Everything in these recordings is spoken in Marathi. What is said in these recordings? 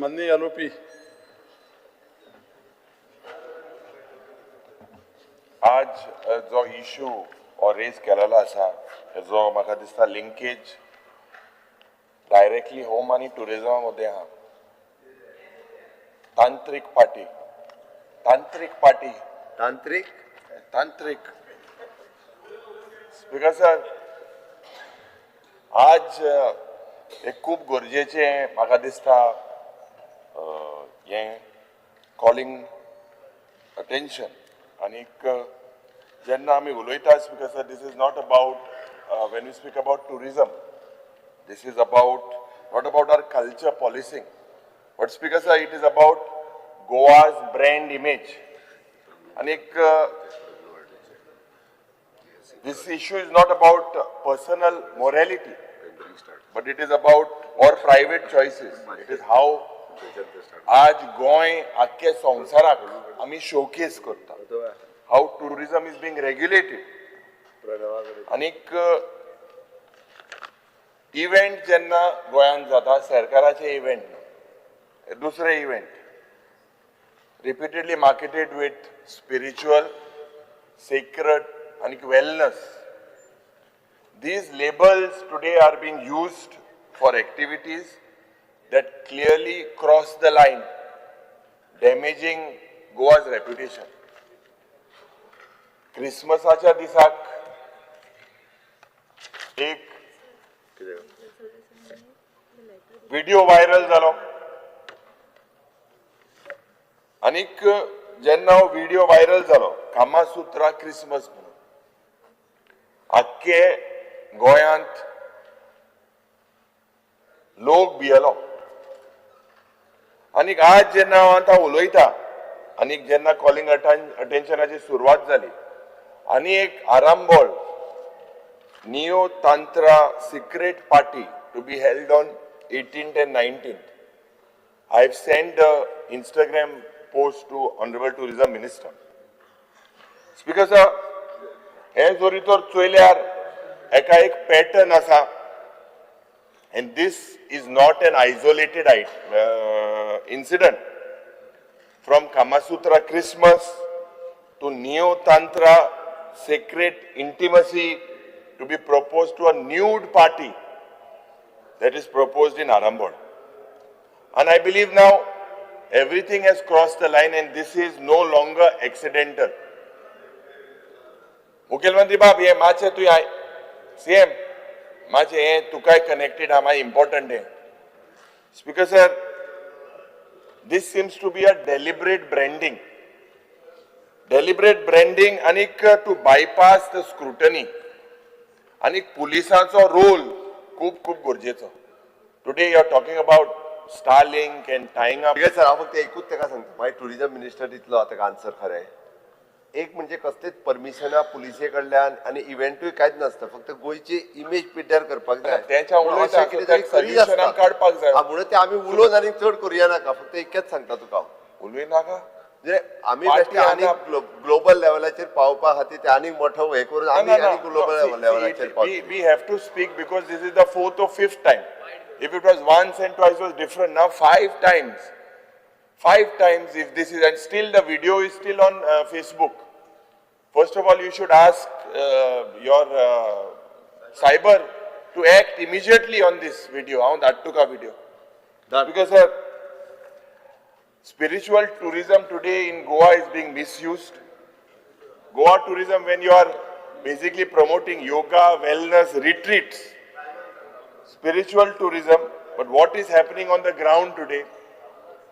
माननीय आरोपी आज जो इश्यू और रेज केलेलो आसा जो म्हाका दिसता लिंकेज डायरेक्टली होम आनी टुरिजमा मदीं आहा तांत्रिक पार्टी स्पीकर सर आज एक खूब गरजेचें म्हाका दिसता हें कॉलिंग अटेंशन आनीक जेन्ना आमी उलयता speaker sir this is not about when we speak about tourism this is about not about our culture policing but speaker sir it is about Goa's brand image anik this issue is not about personal morality but it is about our private choices it is how आज गोय आख्खे संवसाराक आमी शोकेस करता how tourism is being regulated anik event जेन्ना गोंयांत जाता सरकाराचे इवेंट दुसरे event repeatedly marketed with spiritual sacred and wellness these labels today are being used for activities that clearly cross the line damaging Goa's reputation क्रिसमसाच्या दिसाक एक व्हिडिओ व्हायरल जालो आनीक जेन्ना हो व्हिडिओ व्हायरल जालो कामासूत्रा क्रिसमस म्हणून आख्खे गोंयांत लोक भियेलो आनीक आज जेन्ना हांव आतां उलयता आनीक जेन्ना कॉलिंग अटेंशनाची सुरवात जाली आनी एक Arambol Neo Tantra secret party to be held on 18th and 19th I have sent the Instagram post to Honorable Tourism Minister. Speaker sir, हे जोरी तर चोयल्यार एका एक पॅटर्न आसा and this is not an isolated incident from Kamasutra Christmas to Neo Tantra sacred intimacy to be proposed to a nude party that is proposed in Arambol. And I believe now everything has crossed the line and this is no longer accidental. मुखेलमंत्री बाब हे माचे तू CM माचे हे तुकाय कनेक्टेड हा माय इम्पॉर्टंट है. Speaker sir, this seems to be a deliberate branding anik to bypass the scrutiny anik पुलिसांचो रोल खूब गरजेचो. Today you are talking about Starlink and tying up. Sir हांव फक्त एकूच ताका सांगता मागीर टुरिजम मिनिस्टर दितलो ताका आन्सर खरें. एक म्हणजे कसलेच परमिशना पुलिसे कडल्यान आनी इव्हेंटूय कांयच नासता फक्त गोंयची इमेज पिड्ड्यार करपाक जाय तेंच्या उलयता सोल्युशनाक काडपाक जाय म्हणून ते आमी उलोवन आनी चड करुया नाका फक्त एकच सांगता तुका हांव उलय नाका म्हणजे आमी बेश्टे आनी ग्लोबल लेवलाचेर पावपा खातीर ते आनीक मोठो हे करून आमी आनी ग्लोबल लेवलाचेर पावता. We have to speak because this is the 4th or 5th time. If it was once and twice was different, now 5 times. 5 times if this is, and still the video is still on Facebook. First of all, you should ask your cyber to act immediately on this video, on that Tuka video. Because spiritual tourism today in Goa is being misused. Goa tourism, when you are basically promoting yoga, wellness, retreats, spiritual tourism, but what is happening on the ground today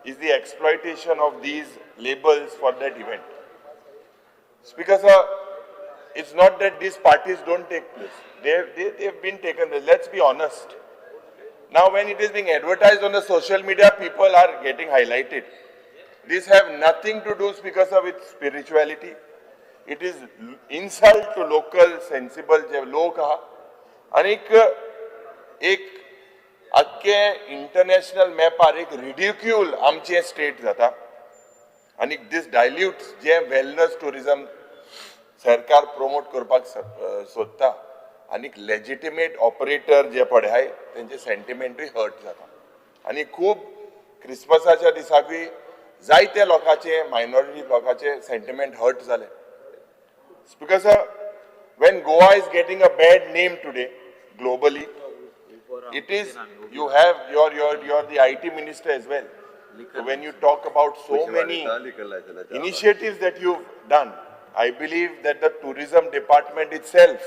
is the exploitation of these labels for that event. Speaker sir, it's not that these parties don't take place. They've been taken place. Let's be honest. Now when it is being advertised on the social media, people are getting highlighted. These have nothing to do, Speaker sir, with spirituality. It is insult to local sensible lok आहा. आनीक एक आख्खे इंटरनॅशनल मॅपार एक रिडिक्यूल आमचे स्टेट जाता आनीक दिस डायल्यूट्स जे वेलनेस टुरिजम सरकार प्रमोट करपाक सोदता आनीक लेजिटिमेट ऑपरेटर जे पडे आहाय तेंचे सेंटिमेंटूय हर्ट जाता आनी खूब क्रिसमसाच्या दिसाकूय जायत्या लोकांचे मायनॉरिटी लोकांचे सेंटिमेंट हर्ट जाले. Because when Goa is getting a bad name today globally, it is you have you're the IT minister as well. So when you talk about so many initiatives that you've done, I believe that the tourism department itself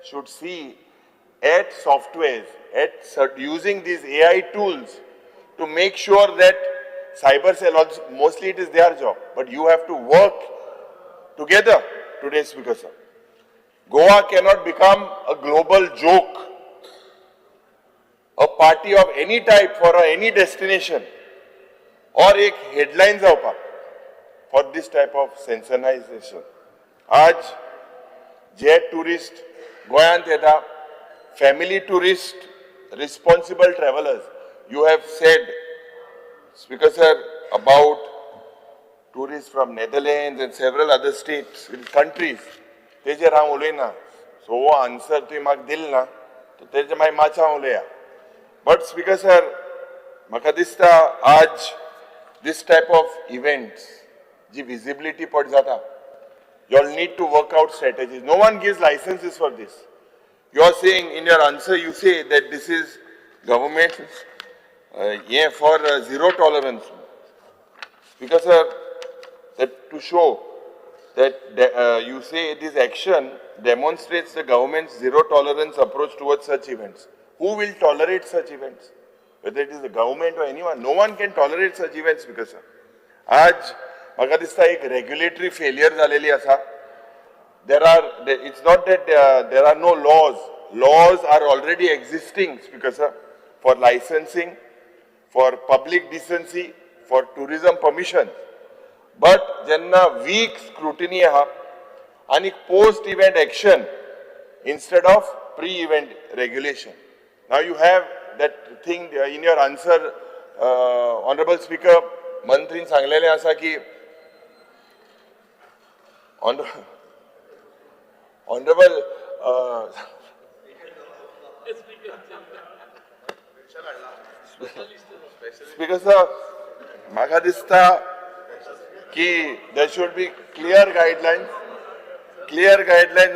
should see at softwares, at using these AI tools to make sure that cyber cell also, mostly it is their job, but you have to work together today, Speaker sir. Goa cannot become a global joke, a party of any type for any destination, or a headlines for this type of sensationalization. आज जे tourist गोयांत येता, family tourist, responsible travelers, you have said, Speaker sir, about tourists from Netherlands and several other states and countries. तेजेर हांव उलयना. सो हो आन्सर तुवें म्हाका दिलो ना, तेजे मागीर मातशें हांव उलया. बट स्पीकर सर, म्हाका दिसता आज this type of events, G visibility पड जाता, you all need to work out strategies. No one gives licenses for this. You are saying in your answer, you say that this is government for zero tolerance. Because that to show that you say this action demonstrates the government's zero tolerance approach towards such events. Who will tolerate such events? Whether it is the government or anyone, no one can tolerate such events because आज म्हाका दिसता एक regulatory failure जालेली आसा. It's not that there are no laws. Laws are already existing, Speaker sir, for licensing, for public decency, for tourism permission. But jenna weak scrutiny aha and post-event action instead of pre-event regulation. Now you have that thing in your answer, Honorable Speaker, Mantrin सांगलेले आसा की Honorable Speaker sir, म्हाका दिसता कि there should be clear guidelines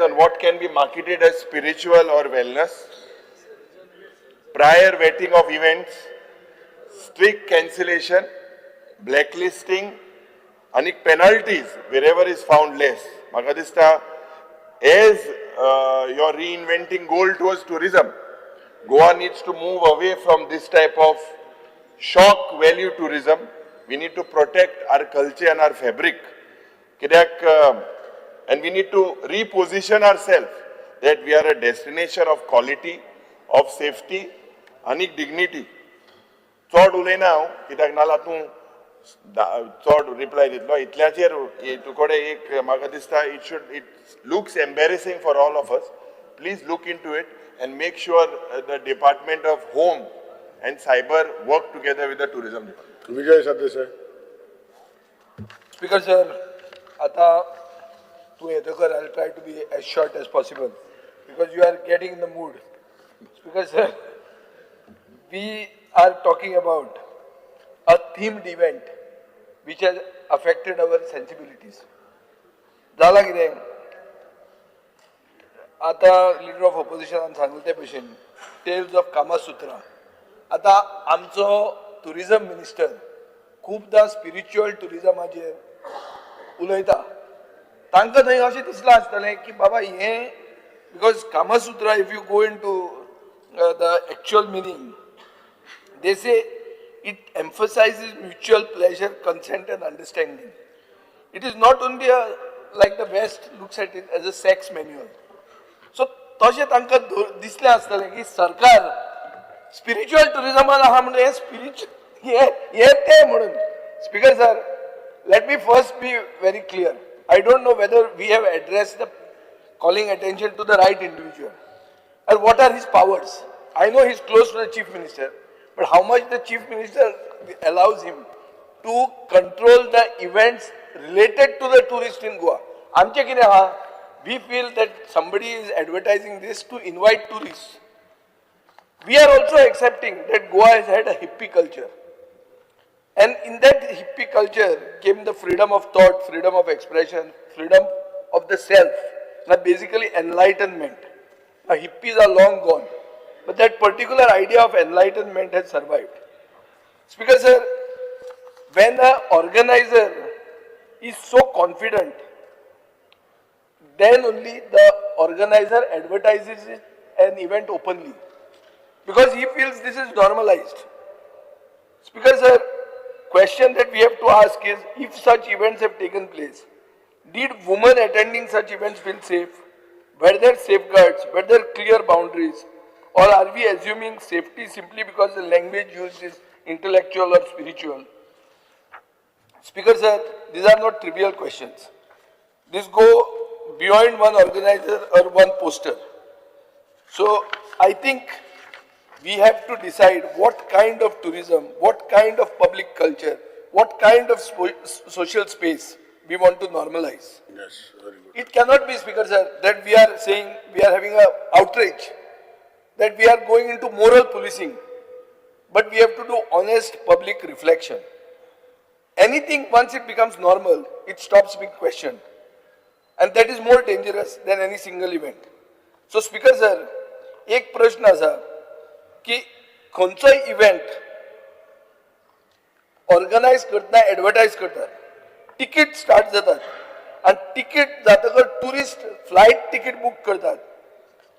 on what can be marketed as spiritual or wellness, prior vetting of events, strict cancellation, blacklisting, and penalties wherever is found less. म्हाका दिसता as you're reinventing goal towards tourism, Goa needs to move away from this type of shock value tourism. We need to protect our culture and our fabric. And we need to reposition ourselves that we are a destination of quality, of safety, and dignity. चड उलयना हांव कित्याक नाल्यार तूं चड रिप्लाय दितलो. इतल्याचेर तुकोडे एक म्हाका दिसता it looks embarrassing for all of us. Please look into it and make sure the Department of Home and Cyber work together with the Tourism Department. Vijay Sardesai. Speaker sir, आता तू येतकर I'll try to be as short as possible because you are getting in the mood. Speaker sir, we are talking about a themed event which has affected our sensibilities. जाला कितें? आता leader of opposition सांगले ते भशेन Tales of Kama Sutra. आता आमचो tourism minister खूबदां spiritual tourismaचेर उलयता. तांकां थंय अशें दिसलां आसतलें की बाबा हें because Kama Sutra, if you go into the actual meaning, they say it emphasizes mutual pleasure, consent and understanding. It is not only like the West looks at it as a sex manual. So तशें तांकां दिसलें आसतलें की सरकार spiritual tourism आहा म्हणून हे spiritual हे ते म्हणून. Speaker sir, let me first be very clear. I don't know whether we have addressed the calling attention to the right individual and what are his powers. I know he's close to the chief minister, but how much the chief minister allows him to control the events related to the tourist in Goa. आमचे कितें आहा? We feel that somebody is advertising this to invite tourists. We are also accepting that Goa has had a hippie culture. And in that hippie culture came the freedom of thought, freedom of expression, freedom of the self, now basically enlightenment. Now hippies are long gone, but that particular idea of enlightenment has survived. Speaker sir, when an organizer is so confident, then only the organizer advertises an event openly, because he feels this is normalized. Speaker sir, question that we have to ask is, if such events have taken place, did women attending such events feel safe? Were there safeguards? Were there clear boundaries? Or are we assuming safety simply because the language used is intellectual or spiritual? Speaker sir, these are not trivial questions. These go beyond one organizer or one poster. So I think we have to decide what kind of tourism, what kind of public culture, what kind of social space we want to normalize. Yes, very good. It cannot be, Speaker sir, that we are saying we are having an outrage, that we are going into moral policing, but we have to do honest public reflection. Anything, once it becomes normal, it stops being questioned. And that is more dangerous than any single event. So, Speaker sir, एक प्रश्न असा की खंयचोय इव्हेंट ऑर्गनायज करतना एडवर्टायज करतात, तिकीट स्टार्ट जातात आणि तिकीट जातकर टुरिस्ट फ्लायट तिकीट बुक करतात,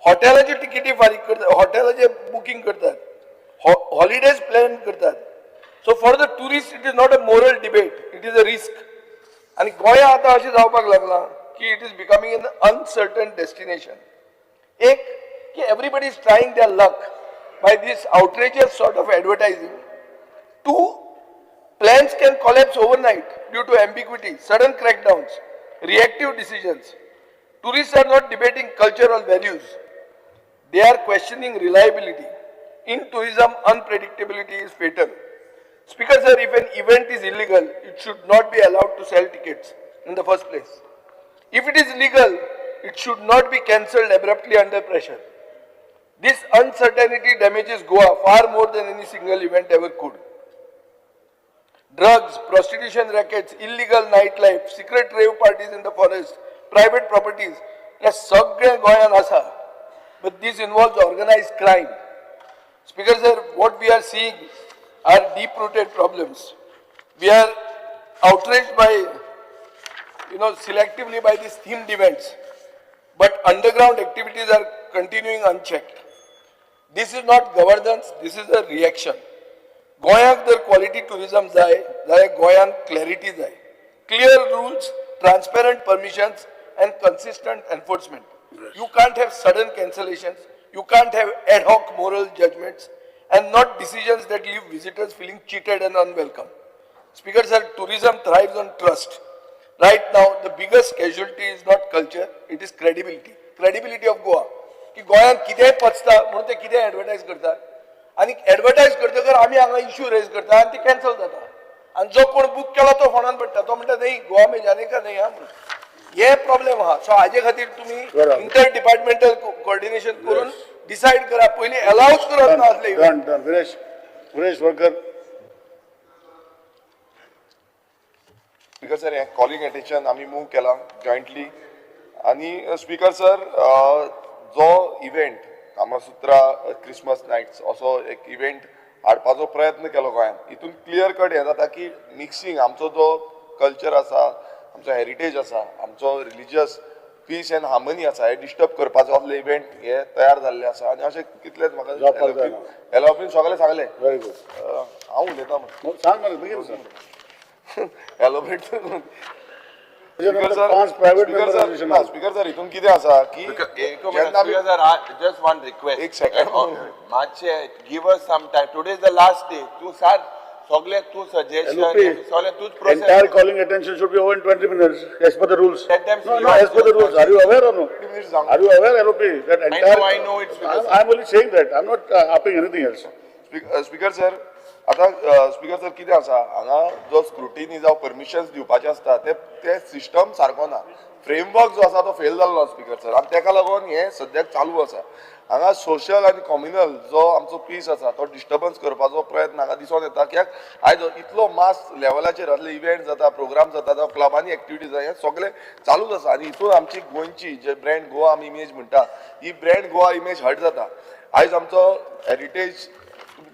हॉटेलाची तिकीटी फारीक करतात, हॉटेलाचे बुकिंग करतात, हॉलिडेज प्लॅन करतात. So for the tourist it is not a moral debate, it is a risk. आणि गोंया आता अशें जावपाक लागला की it is becoming an uncertain destination. एक कि everybody is trying their luck by this outrageous sort of advertising. Two, plans can collapse overnight due to ambiguity, sudden crackdowns, reactive decisions. Tourists are not debating cultural values. They are questioning reliability. In tourism, unpredictability is fatal. Speaker sir, if an event is illegal, it should not be allowed to sell tickets in the first place. If it is legal, it should not be cancelled abruptly under pressure. This uncertainty damages Goa far more than any single event ever could. Drugs, prostitution rackets, illegal nightlife, secret rave parties in the forest, private properties, हे सगळे गोंयान आसा. But this involves organized crime. Speaker sir, what we are seeing are deep-rooted problems. We are outraged by, selectively by these themed events, but underground activities are continuing unchecked. This is not governance, this is a reaction. गोंयाक जर quality tourism जाय जाल्यार गोंयान clarity जाय. Clear rules, transparent permissions and consistent enforcement. Yes. You can't have sudden cancellations, you can't have ad hoc moral judgments and not decisions that leave visitors feeling cheated and unwelcome. Speaker sir, tourism thrives on trust. Right now, the biggest casualty is not culture, it is credibility. Credibility of Goa. की गोंयान कितेंय पचता म्हणून ते कितेंय एडवर्टायज करतात आणि एडवर्टायज करतकर आमी हांगा इश्यू रेज करता आणि ती कॅन्सल जाता आणि जो कोण बुक केला तो फोनान पडटा, तो म्हणटा नाही गोवा में जाने का नहीं हा म्हणून. हे प्रॉब्लेम आहा. सो हाजे खातीर तुम्ही इंटर डिपार्टमेंटल कोऑर्डिनेशन करून डिसाइड करा. पयली अलाउच करत ना आसले. Done. Viresh Worker. Speaker sir, हे कॉलिंग अटेन्शन आम्ही मूव केला जॉइंटली. आणि स्पीकर सर, जो इव्हेंट कामसूत्रा क्रिसमस नायट्स असो एक इव्हेंट हाडपाचो प्रयत्न केलो गोंयांत, हितून क्लियर कट हे जाता की मिक्सिंग आमचो जो कल्चर आसा, आमचो हेरिटेज आसा, आमचो रिलिजियस पीस एंड हार्मनी आसा, हे डिस्टर्ब करपाचो असले इव्हेंट हे तयार जाल्ले आसा. आनी अशें कितलेच म्हाका एलॉपीन सगळे सांगले. Very good. हांव उलयतां म्हणून सांग मरे बेगीन सांग. एलोबरेट. पांच प्रायव्हेट मेंबर स्पीकर सर, हितून कितें आसा की जेन्ना आमी Just one request. एक second. Mache, give us some time. Today is the last day. Tu sir, sogle tu suggestion. LOP, Sogle tu process. entire calling attention should be over in 20 minutes as per the rules. Let them No, see. no, as per the rules. Are you aware or no? Are you aware, LOP, that entire... I know it's because- I'm only saying that. I'm not upping anything else. Speaker sir, आता स्पीकर सर कितें आसा हांगा जो स्क्रुटिनी जावं परमिशन्स दिवपाचे आसता ते सिस्टम सारको ना. फ्रेमवर्क जो आसा तो फेल जाल्लो स्पीकर सर, आनी ताका लागून हे सद्याक चालू आसा. हांगा सोशल आनी कम्युनल जो आमचो पीस आसा तो डिस्टर्बन्स करपाचो प्रयत्न हांगा दिसून येता. कित्याक आयज इतलो मास लेवलाचेर असले इव्हेंट जाता, प्रोग्राम जाता, जावं क्लबांनी एक्टिविटीज हे सगळे चालूच आसा. आनी हितून आमची गोंयची जे ब्रँड गोवा आमी इमेज म्हणटा, ही ब्रँड गोवा इमेज हट जाता. आयज आमचो हेरिटेज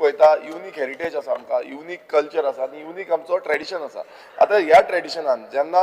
पळयता, युनीक हेरिटेज आसा, आमकां युनीक कल्चर आसा आनी युनीक आमचो ट्रेडिशन आसा. आतां ह्या ट्रेडिशनान जेन्ना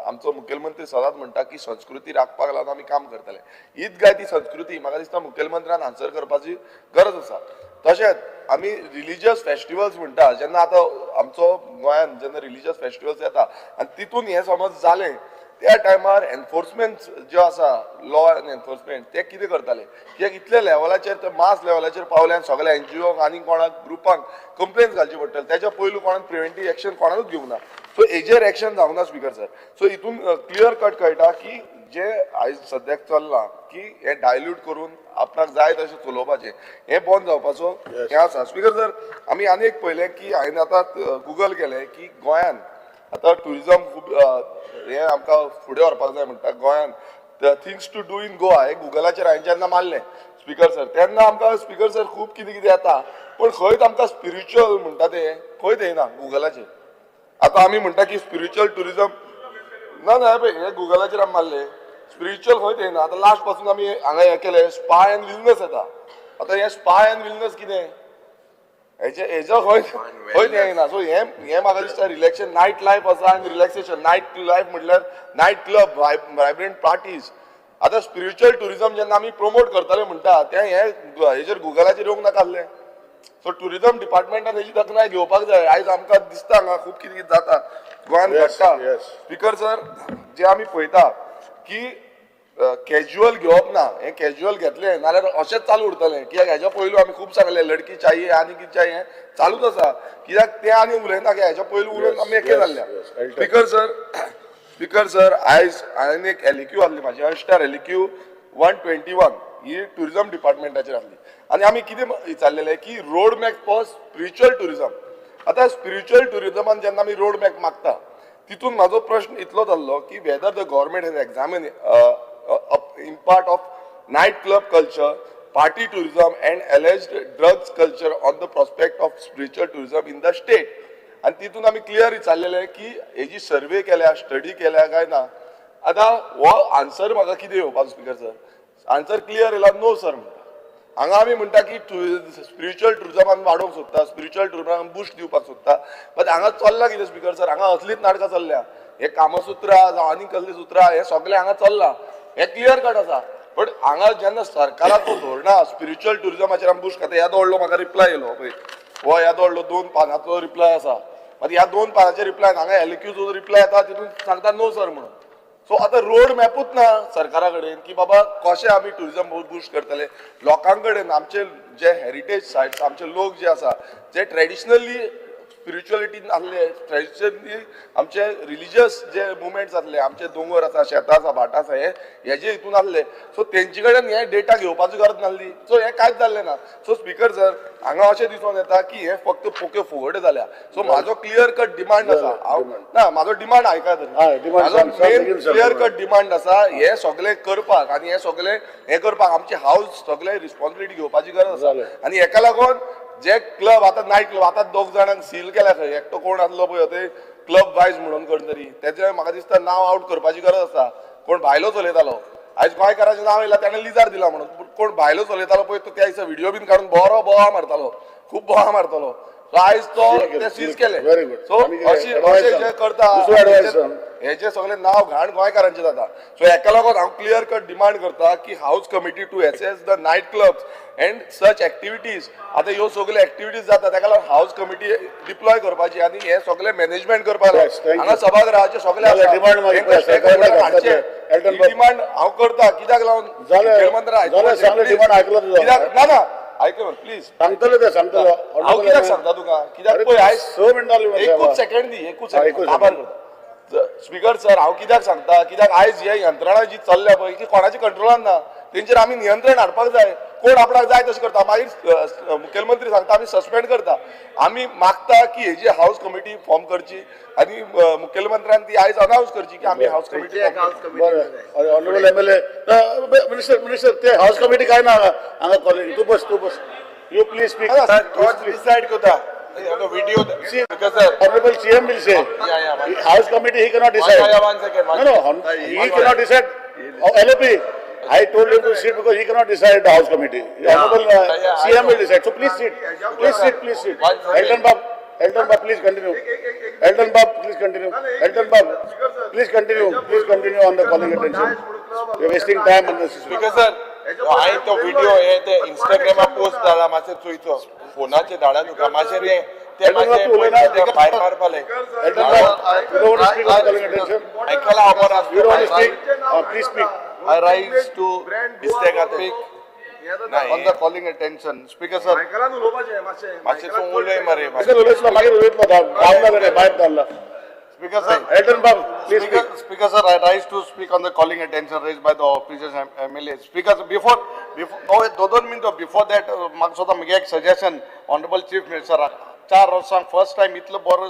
आमचो मुखेलमंत्री सदांच म्हणटा की संस्कृती राखपाक लागून आमी काम करतले, हीच काय ती संस्कृती म्हाका दिसता मुखेलमंत्र्यान आन्सर करपाची गरज आसा. तशेंच आमी रिलिजियस फेस्टिवल्स म्हणटा, जेन्ना आतां आमचो गोंयान जेन्ना रिलिजियस फेस्टिवल्स येता आनी तितून हें समज जालें, त्या टायमार एनफोर्समेंट जे आसा, लॉ एंड एनफोर्समेंट ते कितें करताले, कित्याक इतल्या लेवलाचेर ते मास लेवलाचेर पावले आनी सगळ्या NGOक आनी कोणाक ग्रुपांक कंप्लेन घालची पडटली. तेच्या पयलू कोणाक प्रिव्हेंटीव एक्शन कोणाकूच घेवंक ना. सो हेजेर एक्शन जावना स्पीकर सर. सो हितून क्लियर कट कळटा की जे आयज सद्याक चल्लां की हे डायल्यूट करून आपणाक जाय तशें चलोवपाचें, हें बंद जावपाचो हें आसा. स्पीकर सर, आमी आनी एक पळयलें की हांवें आतां गुगल केलें की गोंयान आतां ट्युरिजम खूब हे आमकां फुडें व्हरपाक जाय म्हणटा. गोंयान things to do in Goa हे गुगलाचेर हांवें जेन्ना मारलें स्पीकर सर, तेन्ना आमकां स्पीकर सर खूब कितें कितें येता, पूण खंयच आमकां स्पिरिच्युअल म्हणटा तें खंयच येना गुगलाचेर. आतां आमी म्हणटा की स्पिरिच्युअल ट्युरिजम ना ना पळय, हे गुगलाचेर आमी मारलें स्पिरिच्युअल खंयच येना. आतां लास्ट पासून आमी हांगा हें केलें स्पा एंड विलनस येता. आतां हें स्पा एंड विलनस कितें, हेजो खंयच येना. सो हें म्हाका दिसता रिलॅक्सेशन नायट लायफ आसा आनी रिलॅक्सेशन नायट लायफ म्हटल्यार नायट क्लब, वायब्रंट पार्टीज. आतां स्पिरिच्युअल ट्युरिजम जेन्ना आमी प्रमोट करतले म्हणटा तें हेजेर गुगलाचेर येवंक नाका आसलें. सो ट्युरिजम डिपार्टमेंटान हेजी तकनाय घेवपाक जाय. आयज आमकां दिसता हांगा खूब कितें कितें जाता गोंयान घडटा. स्पीकर सर, जे आमी पळयता की कॅज्युअल घेवप ना, हें कॅज्युअल घेतलें नाल्यार अशेंच चालू उरतलें. कित्याक हेच्या पयलू आमी खूब सांगलें लडकी चाहिए आनी कितें चाहिए चालूच आसा. कित्याक तें आनी उलयना की हेच्या पयलू उलोवन आमी एके जाल्ल्या. स्पीकर सर आयज हांवें एक एलिक्यू आहली म्हाजी अनस्टार एलिक्यू 121 ही ट्युरिजम डिपार्टमेंटाचेर आहली आनी आमी कितें विचारलेलें की road map for spiritual tourism. आतां स्पिरिच्युअल ट्युरिजमान जेन्ना आमी रोड मॅप मागता तितून म्हाजो प्रश्न इतलो जाल्लो की whether the government has examine impact of night club culture, party tourism and alleged drugs culture on the prospect of spiritual tourism in the state. आणि तितून आमी क्लियर विचारलेले की हेजी सर्वे केल्या, स्टडी केल्या काय ना. आतां हो आन्सर म्हाका कितें येवपाचो स्पीकर सर, आन्सर क्लियर येयला नो सर म्हणटा. हांगा आमी म्हणटा की स्पिरिच्युअल ट्युरिजमान वाडोवंक सोदता, स्पिरिच्युअल ट्युरिजमाक बुस्ट दिवपाक सोदता, बट हांगा चल्लां कितें स्पीकर सर, हांगा असलीच नाटकां चल्ल्या. हे कामसुत्रा जावं आनी कसलीं सुत्रां हे सगळें हांगा चल्लां, हे क्लियर कट आसा. बट हांगा जेन्ना सरकाराचो धोरणां स्पिरिच्युअल ट्युरिजमाचेर आमी बुस्ट खाता, येदो व्हडलो म्हाका रिप्लाय येयलो पळय, हो येदो व्हडलो 2 पानाचो रिप्लाय आसा. मागीर ह्या 2 पानाच्या रिप्लायन हांगा एलिक्यूचो रिप्लाय येता तितून सांगता नो सर म्हणून. सो आतां रोड मॅपूच ना सरकारा कडेन की बाबा कशें आमी ट्युरिजम बुस्ट करतले. लोकां कडेन आमचे जे हेरिटेज सायट्स, आमचे लोक जे आसा जे ट्रेडिशनली स्पिरिच्युअलिटीन आसले, ट्रेडिशनली आमचे रिलिजियस जे मुवमेंट्स आसले, आमचे दोंगर आसा, शेतां आसा, भाटां आसा, हेजे हितून आसले. सो तेंचे कडेन हे डेटा घेवपाची गरज नासली. सो हे कांयच जाल्लें ना. सो स्पीकर सर, हांगा अशें दिसून येता की हे फक्त पोके फुगड्यो जाल्या. सो म्हाजो क्लियर कट डिमांड आसा, ना म्हाजो डिमांड आयका तरी, म्हाजो मेन क्लियर कट डिमांड आसा हे सगळें करपाक आनी हे सगळें हे करपाक आमचे हाऊस सगळे रिस्पॉन्सिबिलिटी घेवपाची गरज आसा. आनी हेका लागून जे क्लब आतां नायट क्लब आतां 2 जाणांक सील केल्या खंय, एकटो कोण आसलो पळय ते क्लब वायज म्हणून खंय तरी, तेजे म्हाका दिसता नांव आउट करपाची गरज आसा. कोण भायलो चलयतालो, आयज गोंयकाराचें नांव येयला ताणें लिजार दिला म्हणून, कोण भायलो चलयतालो पळय तो त्या दिसा व्हिडिओ बीन काडून बरो बोवा मारतालो, खूब बोवा मारतालो. सो आयज तो ते सीज केले. सो अशें जे करता हेचे सगळे नाव घाण गोंयकारांचे जाता. सो हेका लागून हांव क्लियर कट डिमांड करता की house committee to assess the night clubs and such activities. आतां ह्यो सगळ्यो एक्टिविटीज जाता ताका लागून हाऊस कमिटी डिप्लॉय करपाची आनी हे सगळे मॅनेजमेंट करपाक हांगा सभागृहाचे सगळे डिमांड हांव करता. कित्याक लागून ना ना ऐकलं प्लीज सांगतलो ते सांगतलो. हांव कित्याक सांगता तुका, कित्याक पळय आयज 6 मिनटां एकूच सेकंड दी, एकूच सेकंड आभार करता. स्पीकर सर, हांव कित्याक सांगता, कित्याक आयज हे यंत्रणा जी चल्ल्या पळय ती कोणाच्या कंट्रोलान ना, तेंचेर आमी नियंत्रण हाडपाक जाय. कोण आपल्याला जाय तशें करता मागीर मुखेलमंत्री सांगता आमी सस्पेंड करता आमी मागता की हेजी हाऊस कमिटी फॉर्म करची आनी मुखेलमंत्र्यान ती आयज अनाउन्स करची की आमी हाऊस कमिटी बरं ऑनरेबल MLA मिनिस्टर ते हाऊस कमिटी काय ना हांगा कॉलेज तू बस यू प्लीज स्पीक डिसाइड करता video because sir Honorable CM will say House committee he cannot decide. one second No, he cannot decide. LAP, I told him to sit because he cannot decide the House committee. Honorable CM will decide. So please sit. Please sit. Elton Bob, please continue. Elton Bob, please continue. Elton Bob, please continue on the calling attention. You are wasting time on this. because sir हांवें तो व्हिडिओ हे ते इंस्टाग्रामार पोस्ट धाडला मातशें चुयचो फोनाचेर धाडा नुका मातशें ते मातशें तेका भायर मारपाले Elton Bob, you don't want to speak on the calling attention. आयकला खबर आसता You don't want to speak? Please speak. I rise to mistake आतां on the calling attention. Speaker sir, मातशें तूं उलय मरे Speaker उलयतलो मागीर उलयतलो धांवला रे भायर धाडला. Speaker sir, Elton Bob, please speak. Speaker sir, I rise to speak on the calling attention raised by the officers MLA. Speaker sir, before no 2 minutes before that, म्हाका सोदा म्हगे एक suggestion, Honorable Chief Minister, 4 वर्सांक first time इतलो बरो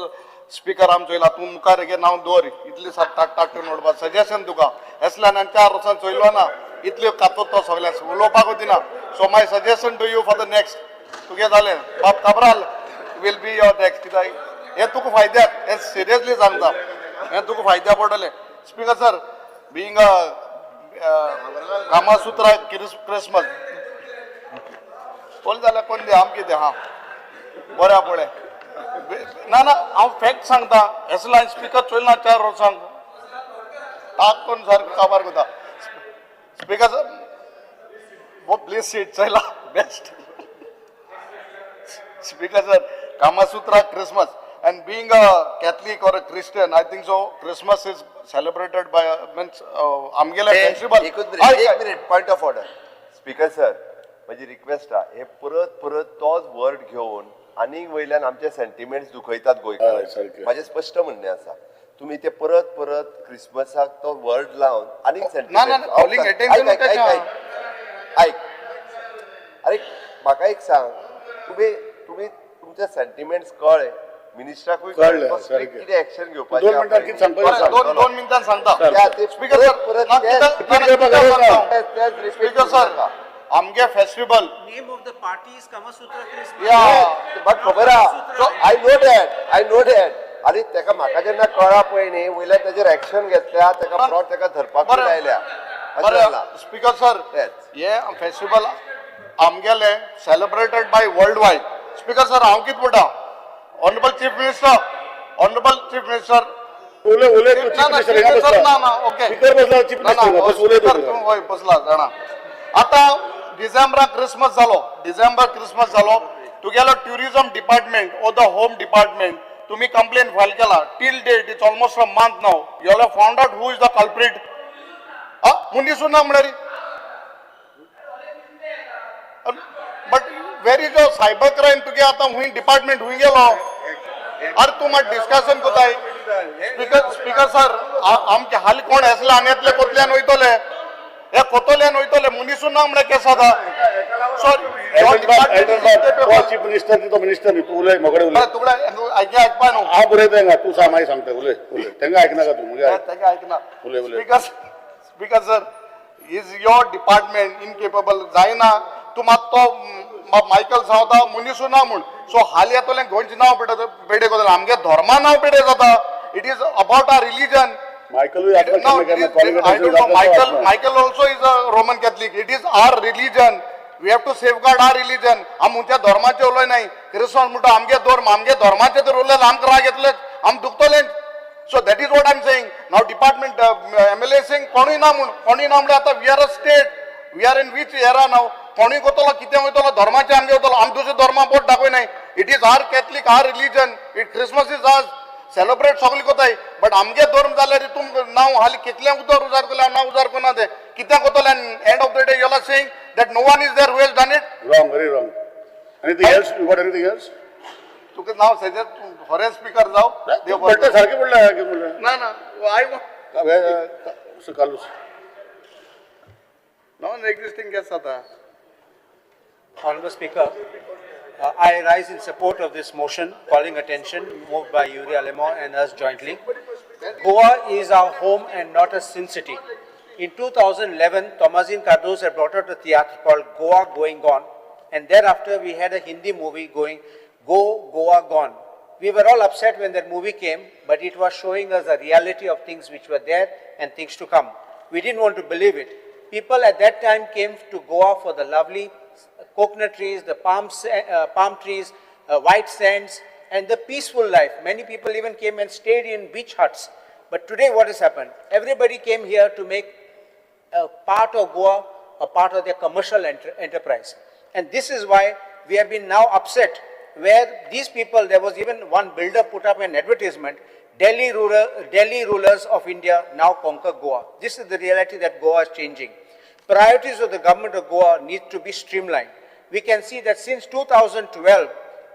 स्पीकर आम चोयला तूं मुखार हेगे नांव दवर इतली सार टाक नोडपा सजेशन तुका एसल्यान हांवें 4 वर्सां चोयलो ना इतल्यो कातो तो सगळ्यांक उलोवपाक दिना so my suggestion to you for the next तुगे जालें बाप Cabral will be your next कित्याक हे तुका फायद्याक हे सिरियसली सांगता हे तुका फायद्या पडटलें speaker sir being Kamasutra Christmas बोल जाल्यार कोण दे आम कितें हा बऱ्या पळय ना हांव फॅक्ट सांगता एसला स्पीकर चोयलो ना 4 वर्सांक टाक कोण सारको काबार करता स्पीकर सर वो प्लीज सीट चयला best speaker sir Kamasutra Christmas and being a Catholic or a Christian, I think so Christmas is celebrated by means आमगेले festival. एक minute point of order speaker sir माझी रिक्वेस्ट आहे हे परत तोच वर्ड घेऊन आणि वयल्यान आमचे सेंटिमेंट्स दुखयतात गोंयकार सारकें. माझे स्पष्ट म्हणणे आसा तुम्ही ते परत क्रिसमसाक तो वर्ड लावन आणि ना, calling attention ऐक अरे म्हाका एक सांग तुम्ही तुमचे सेंटिमेंट्स कळ्ळे मिनिस्टराकूय कळ्ळे, कळ्ळे सारकें. कितें एक्शन घेवपाची 2 मिनटां कितें सांगपाचें सांग. दोन मिनिटां सांगता स्पीकर स्पीकर सर आमगे festival name of the party is Kama Sutra Christmas. या बट खबर आहा आय नो दॅट आनी तेका म्हाका जेन्ना कळ्ळा पळय न्ही वयल्यान तेजेर एक्शन घेतल्या तेका फ्रॉड तेका धरपाक लायल्या स्पीकर सर हे फेस्टिवल आमगेले celebrated by world wide speaker sir हांव कितें म्हणटा ऑनरेबल चीफ मिनिस्टर उलय तू chief minister हिंगा बसला. ना ओके Speaker बसला chief minister हिंगा, बस उलय तू. बसला जाणा आता डिसेंबराक क्रिसमस जालो तुगेलो tourism department or the home department तुम्ही कंप्लेन फायल केला till date it's almost a month now you have found out who is the culprit मुनीस ना म्हणल्यार but where is a cyber crime तुगे आता हुंय डिपार्टमेंट हुंय गेलो अरे तू मात डिस्कशन कोताय स्पीकर सर आमचे हाली कोण हेसले आंग्यातले कोतल्यान वयतले हे कोतल्यान वयतले मुनीसून ना म्हणल्यार केस आता चीफ मिनिस्टर तो मिनिस्टर न्ही तू उलय मोकळे उलय तुकडे ऐकपा न्हू हांव बरयता हिंगा तू सांग मागीर सांगता उलय तेंगा आयकनाका तू मुगे तेका ऐकना उलय speaker sir is your department incapable जायना तू मात तो मायकल सांगता मुनीसू ना म्हूण सो हाली येतले गोंयचे नांव पेडे कोतले आमगे धर्मा नांव पेडे जाता it is about our religion Michael Michael also is a Roman Catholic. It is our religion. We have to safeguard our religion. आम उंच्या धर्माचे उलय नाही क्रिस्मस म्हणटा आमगे धर्माचे तर उलयले आमकां राग येतले आम दुखतले so that is what I am saying now department MLA saying कोणूय ना म्हणल्यार आतां we are a state we are in which era now कोणूय कोतलो कितें वयतलो धर्माचे आमगे वयतलो आम दुसरे धर्मा बोट दाखय नाही it is or Catholic or religion it Christmas is or celebrate सगळी कोताय बट आमगे धर्म जाल्यार तुम नाव हाली कितल्या उदर उजार केला नाव उजार कोना ते कित्या कोतले end of the day you are saying that no one is there who has done it wrong very wrong anything else you got anything else तुका नाव सजेस्ट फॉरेन स्पीकर जाव देव बळटा सारके बोलला की बोलला ना आय कालूस नॉन एक्झिस्टिंग केस आता Honorable Speaker, I rise in support of this motion calling attention moved by Yuri Alemo and us jointly. Goa is our home and not a sin city. In 2011, Thomasin Cardozo had brought out a theatre called Goa Going Gone, and thereafter we had a Hindi movie going Go Goa Gone. We were all upset when that movie came, but it was showing us the reality of things which were there and things to come. We didn't want to believe it. People at that time came to Goa for the lovely coconut trees, the palm trees, white sands, and the peaceful life. Many people even came and stayed in beach huts. But today what has happened? Everybody came here to make a part of Goa a part of their commercial enterprise. And this is why we have been now upset where these people, there was even one builder put up an advertisement, Delhi rulers of India now conquer Goa. This is the reality that Goa is changing. Priorities of the government of Goa need to be streamlined. We can see that since 2012,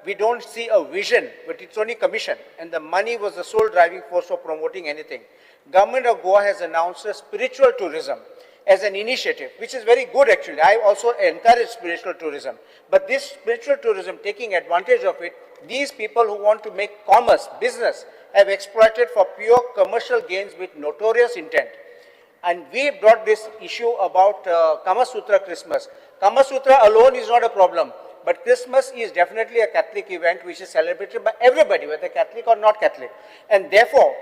we don't see a vision, but it's only commission, and the money was the sole driving force for promoting anything. Government of Goa has announced a spiritual tourism as an initiative, which is very good actually. I also encourage spiritual tourism. But this spiritual tourism, taking advantage of it, these people who want to make commerce, business, have exploited for pure commercial gains with notorious intent. And we brought this issue about Kama Sutra Christmas. Kama Sutra alone is not a problem, but Christmas is definitely a Catholic event which is celebrated by everybody, whether Catholic or not Catholic. And therefore,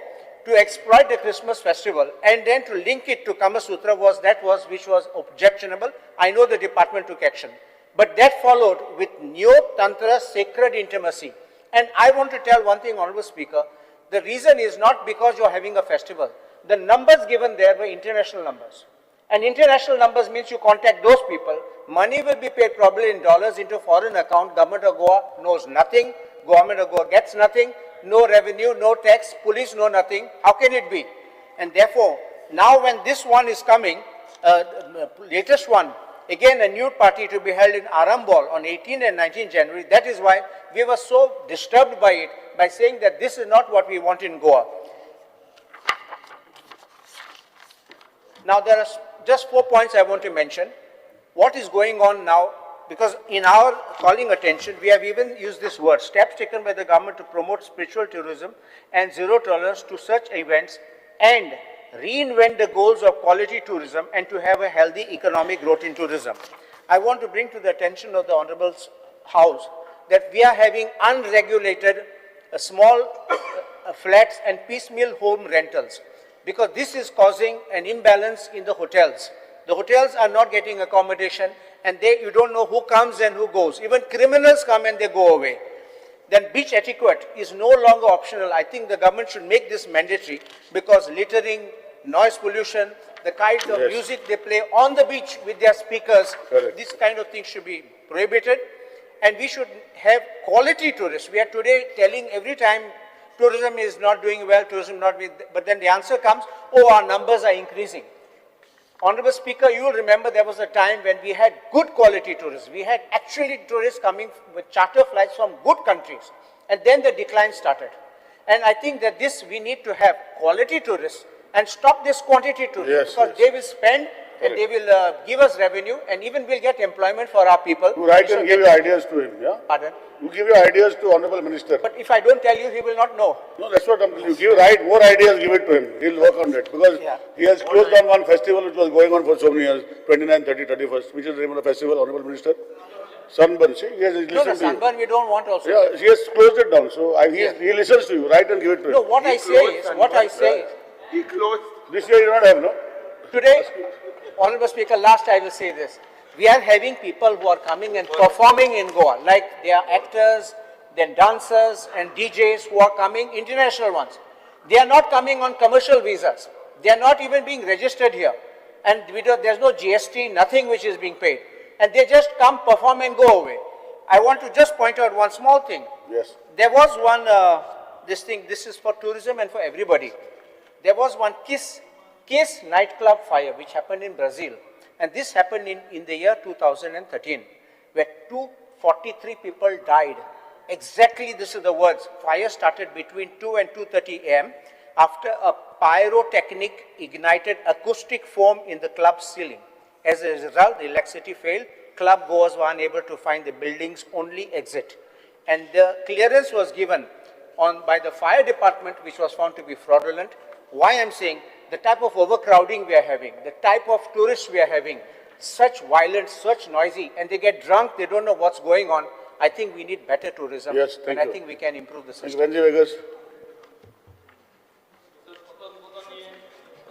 to exploit the Christmas festival and then to link it to Kama Sutra which was objectionable. I know the department took action. But that followed with Neo Tantra sacred intimacy. And I want to tell one thing, Honorable Speaker, the reason is not because you're having a festival. The numbers given there were international numbers. And international numbers means you contact those people. Money will be paid probably in dollars into foreign account. Government of Goa knows nothing. Government of Goa gets nothing. No revenue, no tax, police know nothing. How can it be? And therefore, now when this one is coming, latest one, again a nude party to be held in Arambol on 18 and 19 January. That is why we were so disturbed by it, by saying that this is not what we want in Goa. Now there are just 4 points I want to mention. What is going on now? Because in our calling attention, we have even used this word, steps taken by the government to promote spiritual tourism and zero tolerance to such events and reinvent the goals of quality tourism and to have a healthy economic growth in tourism. I want to bring to the attention of the Honorable House that we are having unregulated small flats and piecemeal home rentals because this is causing an imbalance in the hotels. The hotels are not getting accommodation and you don't know who comes and who goes. Even criminals come and they go away. Then beach etiquette is no longer optional. I think the government should make this mandatory because littering, noise pollution, the kind of music they play on the beach with their speakers, this kind of thing should be prohibited. And we should have quality tourists. We are today telling every time tourism is not doing well, tourism not doing, but then the answer comes, oh, our numbers are increasing. Honorable Speaker, you will remember there was a time when we had good quality tourists. We had actually tourists coming with charter flights from good countries. And then the decline started. And I think that we need to have quality tourists and stop this quantity tourists because they will spend and they will give us revenue and even will get employment for our people. You write and give your ideas to him, yeah? Pardon? You give your ideas to Honorable Minister. But if I don't tell you, he will not know. No, that's what I'm telling you. Write more ideas, give it to him. He'll work on that. Because he has closed down one festival which was going on for so many years, 29, 30, 31st. Which is the name of the festival, Honorable Minister? Sunburn. See, he has listened to you. Sunburn we don't want also. Yeah, he has closed it down. So he listens to you. Write and give it to him. No, what I say is, He closed. This year you don't have, no? today, Honorable Speaker, last I will say this. We are having people who are coming and performing in Goa, like they are actors, then dancers and DJs who are coming, international ones. They are not coming on commercial visas. They are not even being registered here. And there's no GST, nothing which is being paid. And they just come, perform and go away. I want to just point out one small thing. Yes. There was one, this is for tourism and for everybody. There was one Kiss nightclub fire which happened in Brazil. And this happened in the year 2013, where 243 people died. Exactly this is the words. Fire started between 2 and 2:30 a.m. after a pyrotechnic ignited acoustic foam in the club's ceiling. As a result, the electricity failed club goers were unable to find the building's only exit. And the clearance was given by the fire department, which was found to be fraudulent. Why I'm saying, the type of overcrowding we are having, the type of tourists we are having, such violent, such noisy, and they get drunk, they don't know what's going on. I think we need better tourism. Yes, thank and I you. think we can improve the Thank system. you, Benji Vegas.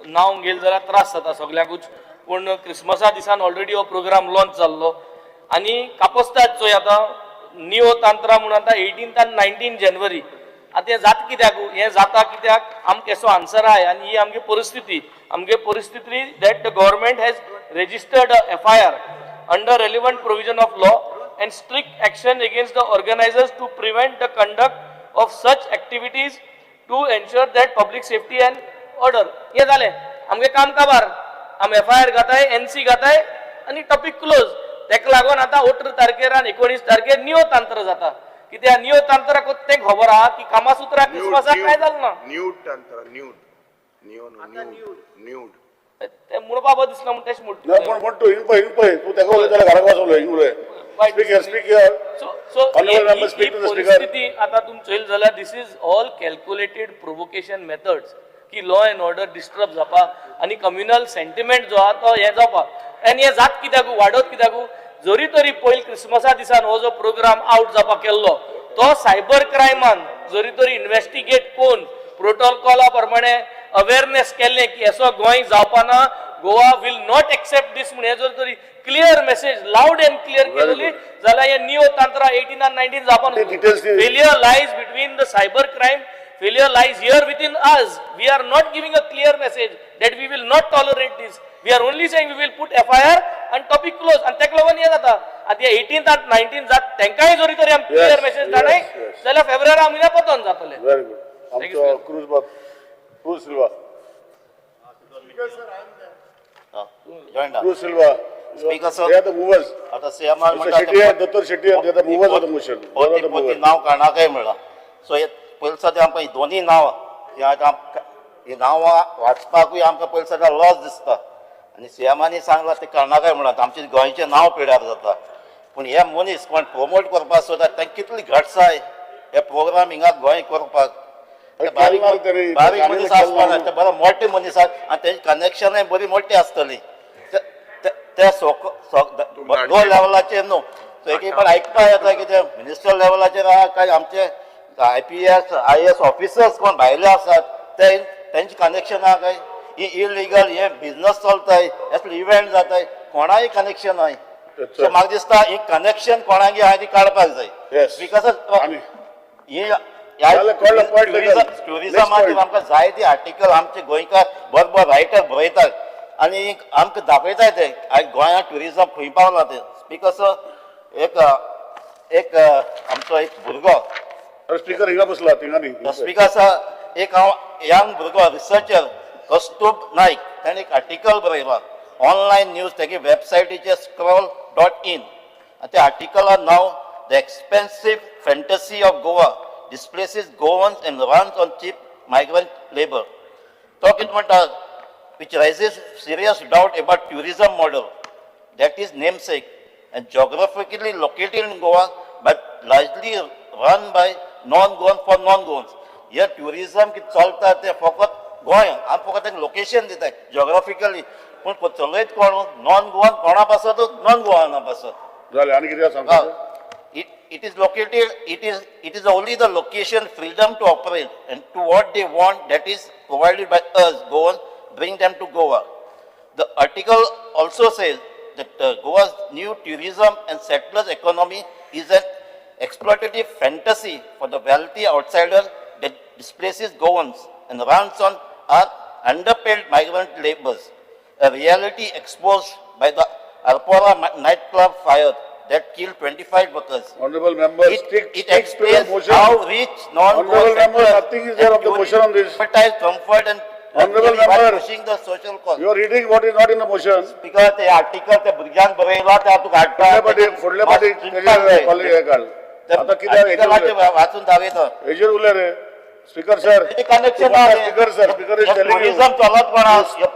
नाव गेल जाल्यार त्रास जाता सगळ्याकूच पूण क्रिसमसा दिसान ऑलरेडी हो प्रोग्राम लॉन्च जाल्लो आनी कापस्ताद चोय आतां नियो तांत्रा म्हणून आतां 18 आनी 19 जानेवारी आतां हें जाता कित्याक हें जाता कित्याक आमकां असो आन्सर आय आनी ही आमगे परिस्थिती that the government has registered a FIR under relevant provision of law and strict action against the organizers to prevent the conduct of such activities to ensure that public safety and order. हे जाले आमगे काम काबार आम FIR घाताय NC घाताय आनी टॉपिक क्लोज. तेका लागून आतां 18 तारखेर आनी 19 तारखेर नियो तांत्र जाता कित्याक नियो तांत्राक ते खबर आहा की कामासुत्रा क्रिसमसाक काय जालें ना न्यूड तंत्र न्यूड ते म्हणपा दिसना म्हण तेश म्हणटा No, पण तू हिंग पळय तू तेका उलय जाल्यार घराक वाचवलो हिंग उलय. Speak here. So Honorable member, speak to the speaker. परिस्थिती आता तुम चोयल जाल्यार this is all calculated provocation methods की लॉ एंड ऑर्डर डिस्टर्ब जावपा आनी कम्युनल सेंटिमेंट जो आहा तो हे जावपा आनी हे जात कित्याक वाडत कित्याक जरी तरी पयल क्रिसमसा दिसान हो जो प्रोग्राम आउट जावपा केल्लो तो सायबर क्रायमान जरी तरी इन्व्हेस्टिगेट कोन प्रोटोकॉला प्रमाणे अवेअरनेस केल्ले की असो गोंय जावपाना Goa will not accept this म्हणून हे जर तरी clear message loud and clear केलेली जाल्यार हे नियो तांत्रा 18 and 19 जावपाना failure lies between the cyber crime failure lies here within us. We are not giving a clear message that we will not tolerate this. We are only saying we will put FIR and topic close. And तेका लागून हे जाता आतां 18th and 19th जात तेंकाय जरी तरी आमी क्लियर मेसेज धाडय जाल्यार फेब्रुवारी म्हयन्या पतन जातले. Very good. आमचो cruise Silva. Cruz Silva. Speaker, sir. They are the movers. आता CMR Mr. Shetty and Dr. Shetty, they are the movers of the motion. They are the पोती movers. नाव काणाकाय मेळ्ळा सो हे पयलीं सद्या आमकां दोनी नांव ही नांवां वाचपाकूय आमकां पयलीं सद्या लॉस दिसता आनी सीएमानी सांगलां ते काणाकाय म्हणत आमचे गोंयचें नांव पिड्यार जाता पूण हे मनीस कोण प्रमोट करपाक सोदता तांकां कितली घटसाय हे प्रोग्राम हिंगा गोंय करपाक बारीक मनीस आसपाना ते बरो मोठे मनीस आनी तेजी कनेक्शनाय बरी मोठी आसतली ते दोन लेवलाचेर न्हू सो एक पण आयकपा येता की ते मिनिस्टर लेवलाचेर आहा काय आमचे IPS IAS ऑफिसर्स कोण भायले आसात ते तेंचे कनेक्शन आहा काय ही इलिगल हे बिझनस चलताय असले इव्हेंट जाताय कोणाय कनेक्शन आहाय सो म्हाका दिसता ही कनेक्शन कोणागे आहा ती काडपाक जाय बिकॉज ही टुरिजमाचेर आमकां जायती आर्टिकल आमचे गोंयकार बरोबर रायटर बरयतात आनी आमकां दाखयताय ते गोंयांत ट्युरिजम खंय पावला ते बिकॉज एक आमचो एक भुरगो स्पीकर हिंगा बसला थिंगानी. स्पीकर एक हांव यंग भुरगो रिसर्चर कस्तूब नायक ताणें एक आर्टिकल बरयलां ऑनलायन न्यूज तेगे वेबसायटीचेर scroll.in आनी त्या आर्टिकलान नांव the expensive fantasy of Goa displaces Goans and runs on cheap migrant labor. तो कितें म्हणटा which raises serious doubt about tourism model that is namesake and geographically located in Goa but largely run by non-Goans for non-Goans. Here tourism कितें चलता ते फकत गोंय आमी फकत एक लोकेशन दिताय जिओग्राफिकली पूण चलयत कोण नॉन गोवन कोणा पासत नॉन गोवाना पासत जालें आनी कितें सांगता it is located it is only the location freedom to operate and to what they want that is provided by us Goans bring them to Goa. The article also says that Goa's new tourism and settlers economy is an exploitative fantasy for the wealthy outsider that displaces Goans and runs on our underpaid migrant laborers, a reality exposed by the Arpora nightclub fire that killed 25 workers. Honorable member, It explains how rich Honorable member, nothing is there of the motion on this. advertise comfort and Honorable by member, pushing the social cause. you are reading what is not in the motion. Because ते आर्टिकल ते भुरग्यांक बरयला ते तुका हाडटा फुडले पाटी कॉलेज हे काढ आता कितें वाचून दाखयता हेजेर उलय रे speaker sir connection speaker is telling you tourism चलत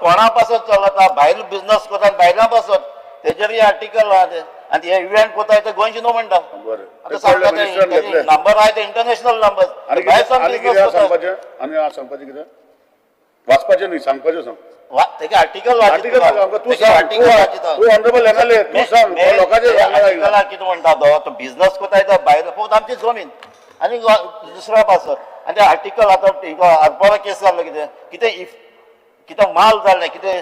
कोणा पासत चलता भायल बिझनस करता भायल्या पासत तेजेर आर्टिकल आहा ते आणि हे इव्हेंट कोताय ते गोंयचे न्हू म्हणटा बरें आता ते सांगता कळ्ळें, मिनिस्टरान घेतलें. नंबर आहे ते इंटरनॅशनल नंबर आनी कितें आहा सांगपाचें कितें वाचपाचें न्ही सांगपाचें सांग तेगे आर्टिकल आर्टिकल नाका तूं सांग तूं ऑनरेबल MLA तूं सांग लोकांचें आर्टिकला कितें म्हणटा तो बिझनस कोताय तो भायर फक्त आमची जमीन आनी दुसऱ्या पासर आनी ते आर्टिकल आतां आरपारा केस जाल्लो कितें कितें माल जाल्लें कितें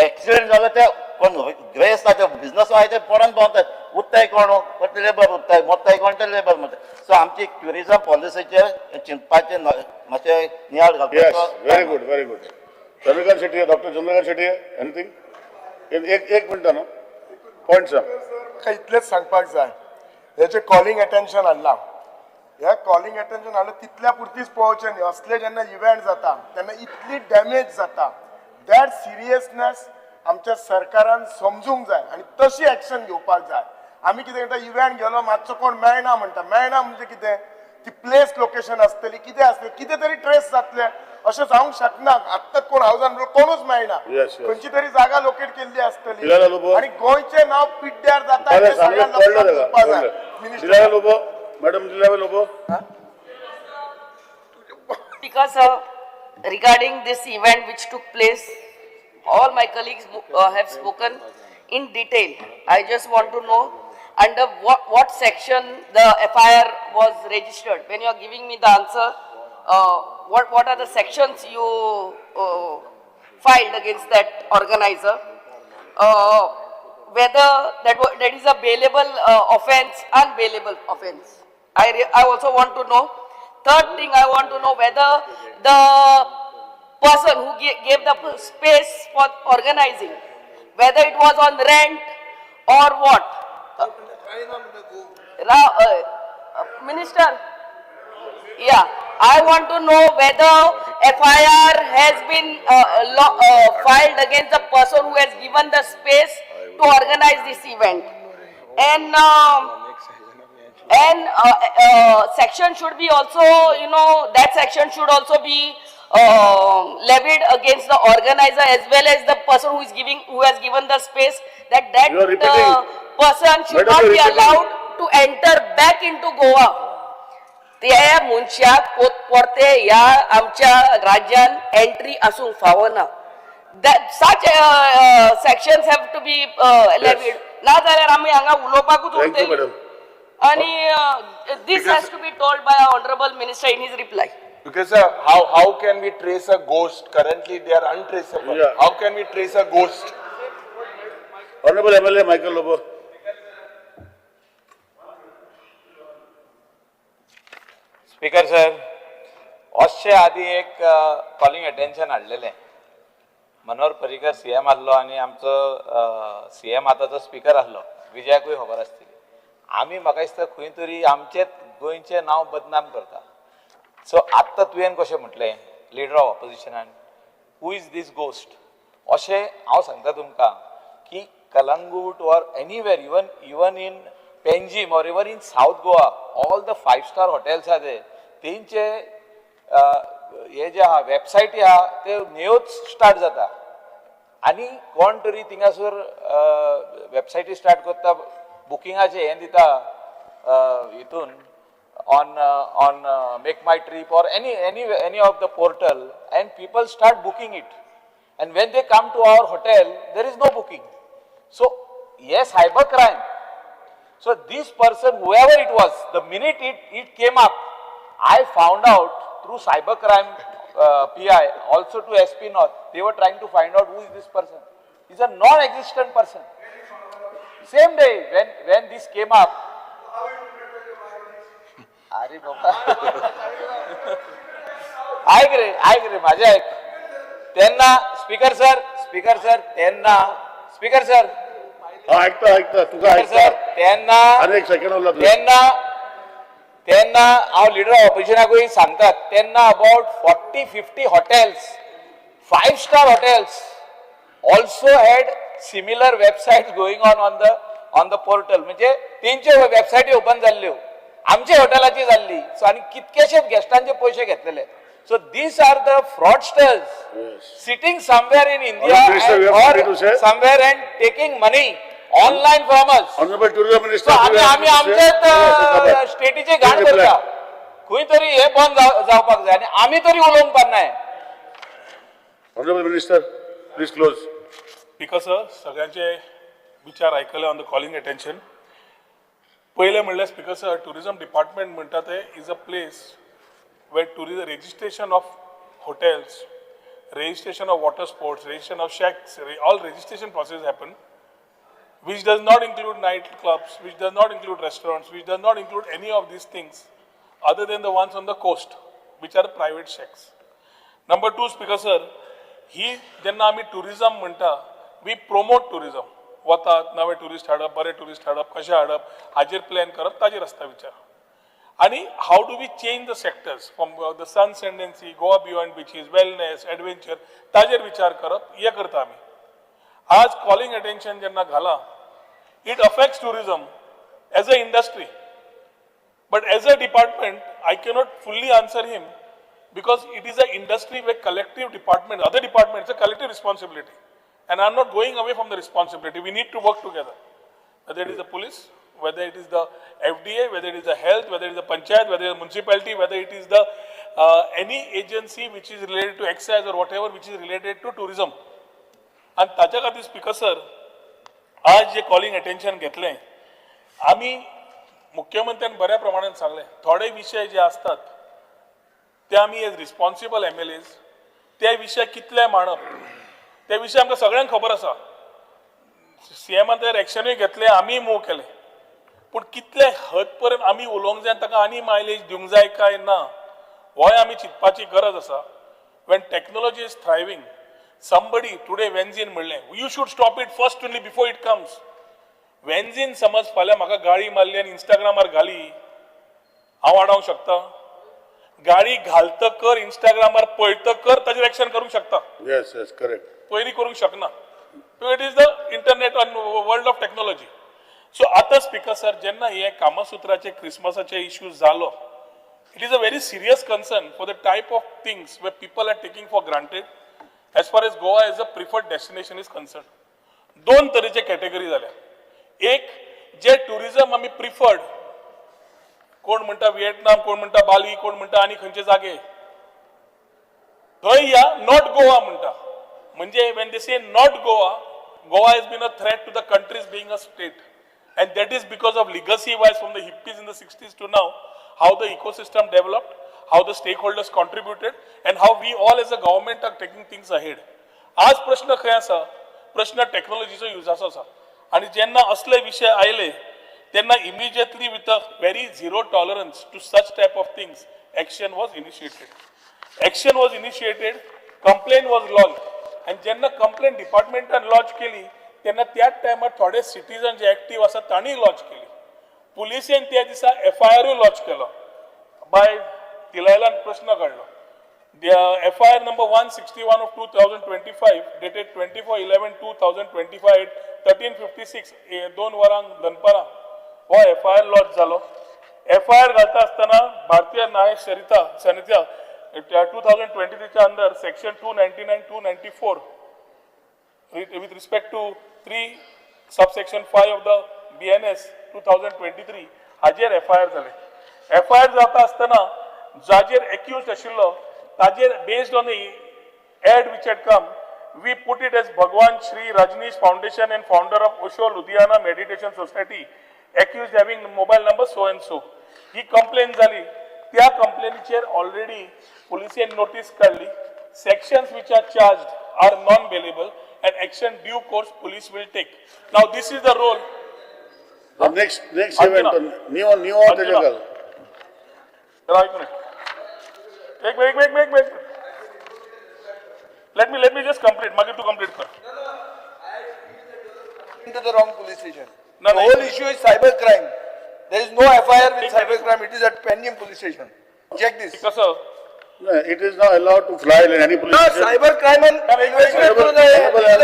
एक्सिडेंट जालो ते कोण ग्रेस ते बिझनस आहे ते पडून पावतात उत्ताय कोण ते लेबर उत्ताय मोत्ताय कोण ते लेबर म्हणटा सो आमची ट्युरिजम पॉलिसीचेर चिंतपाचें मातशें नियाळ yes very good Chandrakant Shetty doctor Chandrakant Shetty anything एक मिनटां न्हू पॉयंट सांग म्हाका इतलेंच सांगपाक जाय हे जे कॉलिंग अटेन्शन हाडलां ह्या कॉलिंग अटेन्शन हाडलां तितल्या पुरतीच पळोवचें न्ही असले जेन्ना इव्हेंट जाता तेन्ना इतली डॅमेज जाता दॅट सिरियसनेस आमच्या सरकारान समजूंक जाय आनी तशी एक्शन घेवपाक जाय आमी कितें करता इव्हेंट गेलो मातसो कोण मेळना म्हणटा मेळना म्हणजे कितें ती प्लेस लोकेशन आसतली कितें आसतलें कितें तरी ट्रेस जातलें अशें जावंक शकना आत्तां कोण हावजान कोणूच मेळना खंयची तरी जागा लोकेट केल्ली आसतली आनी गोंयचें नांव पिड्ड्यार जाता हें सगळ्यांक लक्षांत घेवपाक जाय minister madam Delilah Lobo Because regarding this event which took place, all my colleagues have spoken in detail. I just want to know under what section the FIR was registered. When you are giving me the answer, what are the sections you filed against that organizer? Whether that is a bailable offence, unbailable offence. I also want to know. Third thing, I want to know whether the person who gave the space for organizing, whether it was on rent or what. Minister, yeah, I want to know whether FIR has been filed against the person who has given the space to organize this event. And section should be also, that section should also be levied against the organizer as well as the person who has given the space, that person should not be allowed to enter back into Goa. त्या मनशाक पोरते ह्या आमच्या राज्यान एंट्री आसूंक फावना. Such sections have to be levied. ना जाल्यार आमी हांगा उलोवपाकूच उरतली. And this has to be told by our Honorable Minister in his reply. Because how can we trace a ghost? Currently they are untraceable. Yeah. How can we trace a ghost? Honorable MLA Michael Lobo. Speaker sir, अशें आदी एक कॉलिंग अटेन्शन हाडलेलें. मनोहर पर्रीकर CM आहलो आनी आमचो CM आतांचो स्पीकर आहलो विजयाकूय खबर आसतली. आमी म्हाका दिसता खंय तरी आमचेच गोंयचें नांव बदनाम करता. सो आत्तां तुवें कशें म्हटलें लिडर ऑफ ऑपोजिशनान, हू इज दीस गोस्ट, अशें हांव सांगता तुमकां की Calangute or anywhere even in Panjim or even in south Goa all the 5-star hotels आहा तेंचे हे जे आहा वेबसायटी आहा ते न्यूज स्टार्ट जाता आनी कोण तरी थिंगासर वेबसायटी स्टार्ट करता बुकिंगाचे हें दिता हितून on Make My Trip or any of the portal, and people start booking it, and when they come to our hotel there is no booking. So yes, cyber crime. So this person, whoever it was, the minute it came up, I found out through cyber crime PI, also to SP North, they were trying to find out who is this person. He's a non-existent person. Same day when this came up, अरे बाबा ऐक रे माझे ऐक. त्यांना स्पीकर सर त्यांना स्पीकर सर ऐकता तुका सर त्यांना अनेक सेकंड उरला त्यांना हांव लिडर ऑफ ऑपोजिशनाकूय सांगतात त्यांना about 40-50 hotels, 5-star hotels also had similar websites going on the portal. म्हणजे तेंच्यो वेबसायटी ओपन जाल्ल्यो आमच्या हॉटेलाची जाल्ली. सो आनी कितकेशेच गेस्टांचे पयशे घेतलेले. So these are the fraudsters sitting somewhere in India or somewhere and taking money online from us Honorable Tourism Minister. आम्ही आमच्याच स्टेटीचे घाण करता खंय तरी हे बंद जावपाक जाय आनी आमी तरी उलोवंक पारनाय. Honorable Minister, please close. Speaker sir, सगळ्यांचे विचार आयकले ऑन द कॉलिंग अटेन्शन. पहिले म्हणल्यार स्पीकर सर, टुरिझम डिपार्टमेंट म्हणटा ते इज अ प्लेस वेर tourism registration of hotels, registration of water sports, registration of shacks, all registration process happen, which does not include night clubs, which does not include restaurants, which does not include any of these things other than the ones on the coast, which are private shacks. Number two, Speaker sir, जेन्ना आमी टुरिझम म्हणटा, we promote tourism. वतात, नवे टुरिस्ट हाडप, बरे टुरिस्ट हाडप, कशे हाडप, हाजेर प्लॅन करप, ताजेर आसता विचार. आणि how do we change the sectors from the sun ascendancy, Goa beyond beaches, wellness, adventure, ताजेर विचार करप, हे करता आमी. आज calling attention जेन्ना घाला, it affects tourism as a industry. But as a department, I cannot fully answer him because it is an industry where collective department, other departments, it's a collective responsibility. And I'm not going away from the responsibility. We need to work together. Whether it is the police, whether it is the FDA, whether it is the health, whether it is the panchayat, whether it is the municipality, whether it is the any agency which is related to excise or whatever which is related to tourism. And ताच्या खातीर स्पीकर सर, आज जे कॉलिंग अटेन्शन घेतलें, आमी मुख्यमंत्र्यान बऱ्या प्रमाणान सांगलें, थोडे विशय जे असतात ते आमी एज रिस्पॉन्सिबल MLAs ते विशय कितले मांडप, ते विशय आमकां सगळ्यांक खबर आसा. CMान तर एक्शनूय घेतले, आमी मूव केले. पूण कितले हद पर्यंत आमी उलोवंक जाय, ताका आनी मायलेज दिवंक जाय काय ना, होय आमी चिंतपाची गरज आसा. When technology is thriving, somebody today Venzin म्हणलें, you should stop it first only before it comes. Venzin समज फाल्यां म्हाका गाडी मारली आनी इंस्टाग्रामार घाली, हांव वाडोवंक शकता. गाडी घालतकर इंस्टाग्रामार पळयतकर ताजेर एक्शन करूंक शकता. Yes, yes, correct. पयलीं करूंक शकना. It is the internet on world of technology. So आतां स्पीकर सर, जेन्ना हे कामसुत्राचे क्रिसमसाचे इश्यूज जालो, it is a very serious concern for the type of things way people are taking for granted as far as Goa as a preferred destination is concern. दोन तरेचे कॅटेगरी जाल्या. एक, जे टुरिझम आमी प्रिफर्ड, कोण म्हणटा व्हिएटनाम, कोण म्हणटा बाली, कोण म्हणटा आनी खंयचे जागे, थंय या नॉट गोवा म्हणटा. म्हणजे when they say not Goa, Goa has been a threat to the country's being a state, and that is because of legacy wise from the hippies in the 60s to now, how the ecosystem developed, how the stakeholders contributed, and how we all as a government are taking things ahead. आज प्रश्न खंय आसा, प्रश्न टेक्नॉलॉजीचो युजाचो आसा. आणि जेन्ना असले विशय आयले तेन्ना immediately with a very zero tolerance to such type of things action was initiated. Action was initiated, complain was launch. आणि जेन्ना कंप्लेन डिपार्टमेंटान लॉन्च केली तेन्ना त्याच टायमार थोडे सिटीजन जे एक्टिव्ह आसा तांणी लॉन्च केली. पुलिसेन त्या दिसा FIR लॉन्च केलो. बाय तिलायलान प्रश्न काडलो. FIR number 161 of 2025 dated 24/11/2025 13:56 2 वरांक दनपारां हो FIR लॉन्च जालो. FIR घालता आसतना भारतीय न्याय संहिता 2023 च्या अंदर section 299 294 with respect to 3 subsection 5 of the BNS 2023 हाजेर FIR जाले. FIR जाता आसतना जाजेर accused आशिल्लो ताजेर based on the ad which had come, we put it as Bhagwan Shri Rajneesh Foundation and founder of Osho Ludhiana Meditation Society, accused having mobile number so and so. He complain जाली. त्या कंप्लेनीचेर ऑलरेडी पुलिसेन नोटीस काढली. Sections which are charged are non-bailable and action due course police will take. Now this is the role. The next event, new article. Wait. Let me just complete. Magir to complete kar. Into the wrong police station. The whole issue is cyber crime. There is no FIR with cyber crime. It is at Penjim police station. Check this. Because sir, No, it is not allowed to fly in any police station. Cyber crime and investigate through the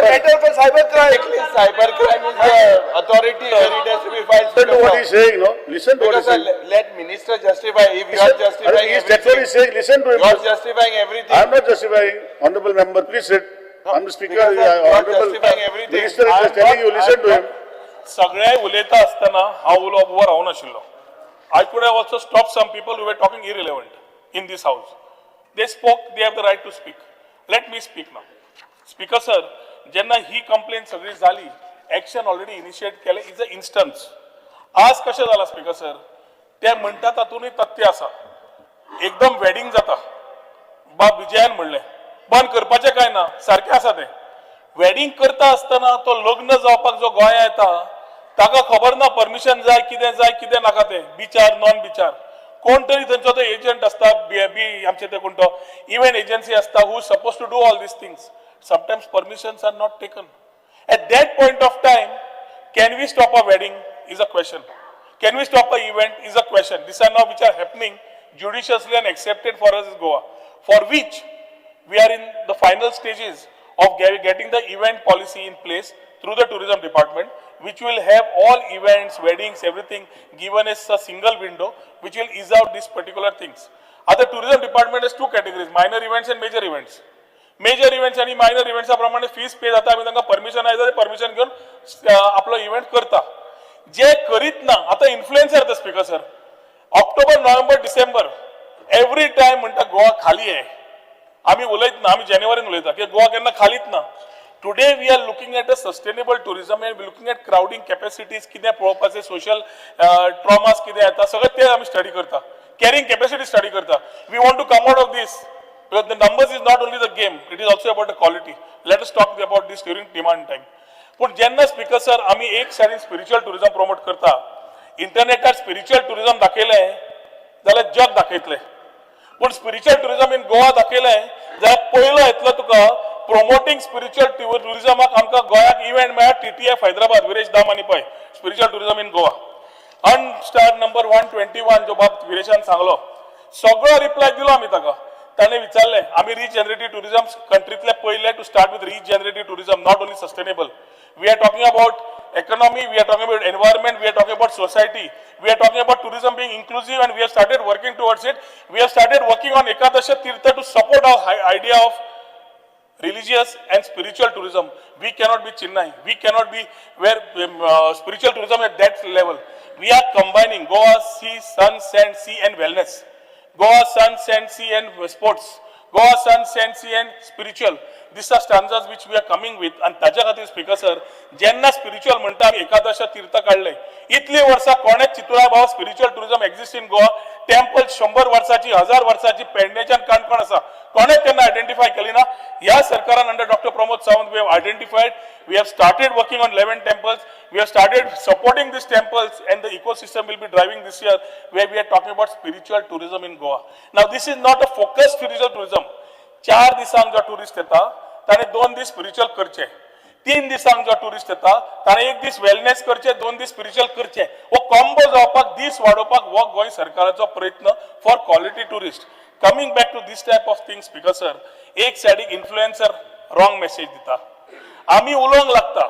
matter for cyber crime. Cyber crime is the authority and it has to be filed. Listen to what he's saying, no? Listen to what he's saying. Let minister justify. If you are justifying That's what he's saying. Listen to him. you are justifying everything. I am not justifying. Honorable member, please sit. I'm the speaker. Because, you are Honorable justifying everything. minister is just telling you, listen to him. सगळे उलयता आसतना हांव उबो रावनाशिल्लो. I could have also stopped some people who were talking irrelevant in this house. They spoke, they have the right to speak. Let me speak now. Speaker sir, जेन्ना ही कंप्लेंट सगळी जाली, ऍक्शन ऑलरेडी इनिशिएट केले इज अ इन्स्टन्स. आज कशें जाला स्पीकर सर, ते म्हणटा तातूंतय तथ्य आसा. एकदम वेडिंग जाता, बाब विजयान म्हणलें बंद करपाचें काय ना, सारकें आसा तें. वेडिंग करता आसतना तो लग्न जावपाक जो गोंया येता ताका खबर ना परमिशन जाय कितें नाका तें, बिचार नॉन बिचार. कोण तरी थंयचो तो एजंट आसता, आमचे ते कोण तो इव्हेंट एजन्सी आसता who suppose to do all these things. Sometimes permissions are not taken. At that point of time, can we stop a wedding is a question. Can we stop an event is a question. These are now which are happening judiciously and accepted for us in Goa, for which we are in the final stages of getting the event policy in place through the tourism department, which will have all events, weddings, everything given as a single window, which will ease out these particular things. Other tourism department has two categories, minor events and major events. Major events आणि मायनर इव्हेंट्सा प्रमाणे फीस पे जाता, आम्ही तांकां परमिशन आयता ते परमिशन घेवन आपलो इव्हेंट करता. जे करीत ना, आता इन्फ्लुएन्सर ते speaker sir, October November December every time म्हणटा गोवा खाली आहे. आम्ही उलयत ना, आम्ही जानेवारीन उलयता की गोवा केन्ना खालीच ना. Today we are looking at a sustainable tourism and looking at crowding capacities, कितें पळोवपाचें, सोशल ट्रॉमास कितें येता, सगळें ते आमी स्टडी करता. कॅरिंग कॅपॅसिटी स्टडी करता. We want to come out of this. Because the numbers is not only the game, it is also about the quality. Let us talk about this during demand time. पण जेन्ना स्पीकर सर आम्ही एक सायडीन स्पिरिच्युअल टुरिझम प्रमोट करता, इंटरनेटार स्पिरिच्युअल टुरिझम दाखयलें जाल्यार जग दाखयतलें. पण स्पिरिच्युअल टुरिझम इन गोवा दाखयलें जाल्यार पयलो येतलो तुका प्रमोटिंग स्पिरिच्युअल टुरिझमाक आमकां गोंयाक इव्हेंट मेळ्ळा TTF हैदराबाद, विरेश दामानी पळय spiritual tourism in Goa. Star number 121 जो बाब विरेशान सांगलो, सगळो रिप्लाय दिलो आमी ताका. ताणे विचारले आम्ही रिजनरेटिव्ह टुरिझम कंट्रीतले पहिले to start with regenerative tourism, not only sustainable. We are talking about economy, we are talking about environment, we are talking about society, we are talking about tourism being inclusive, and we have started working towards it. We have started working on Ekadasha Tirtha to support our idea of religious and spiritual tourism. We cannot be Chennai, we cannot be where spiritual tourism at that level. We are combining Goa, sea, sun, sand, sea and wellness. Goa, sun, sand, sea and sports. Goa, sun, sand, sea and spiritual. These are stanzas which we are coming with. And ताज्या खातीर स्पीकर सर, जेन्ना स्पिरिच्युअल म्हणटा एकादश तीर्थ काढले, इतली वर्सां कोणेच चितूना भाव spiritual tourism exist in Goa. Temple 100 वर्सांची 1000 वर्सांची पेडणेच्यान काणकोण आसा, कोणेच तेन्ना आयडेंटिफाय केली ना. ह्या सरकारान under doctor Pramod Sawant we have identified, we have started working on 11 temples. We have started supporting these temples, and the ecosystem will be driving this year, where we are talking about spiritual tourism in Goa. Now this is not a focused spiritual tourism. 4 दिसांक जो टुरिस्ट येता ताणे 2 दीस स्पिरिच्युअल करचे, 3 दिसांक जो टुरिस्ट येता ताणे 1 दीस वेलनेस करचे, 2 दीस स्पिरिच्युअल करचे. हो कॉम्बो जावपाक, दीस वाडोवपाक हो गोंय सरकाराचो प्रयत्न for quality tourist. Coming back to this type of things speaker sir, एक सायडीक इन्फ्लुएन्सर रॉंग मेसेज दिता, आमी उलोवंक लागता.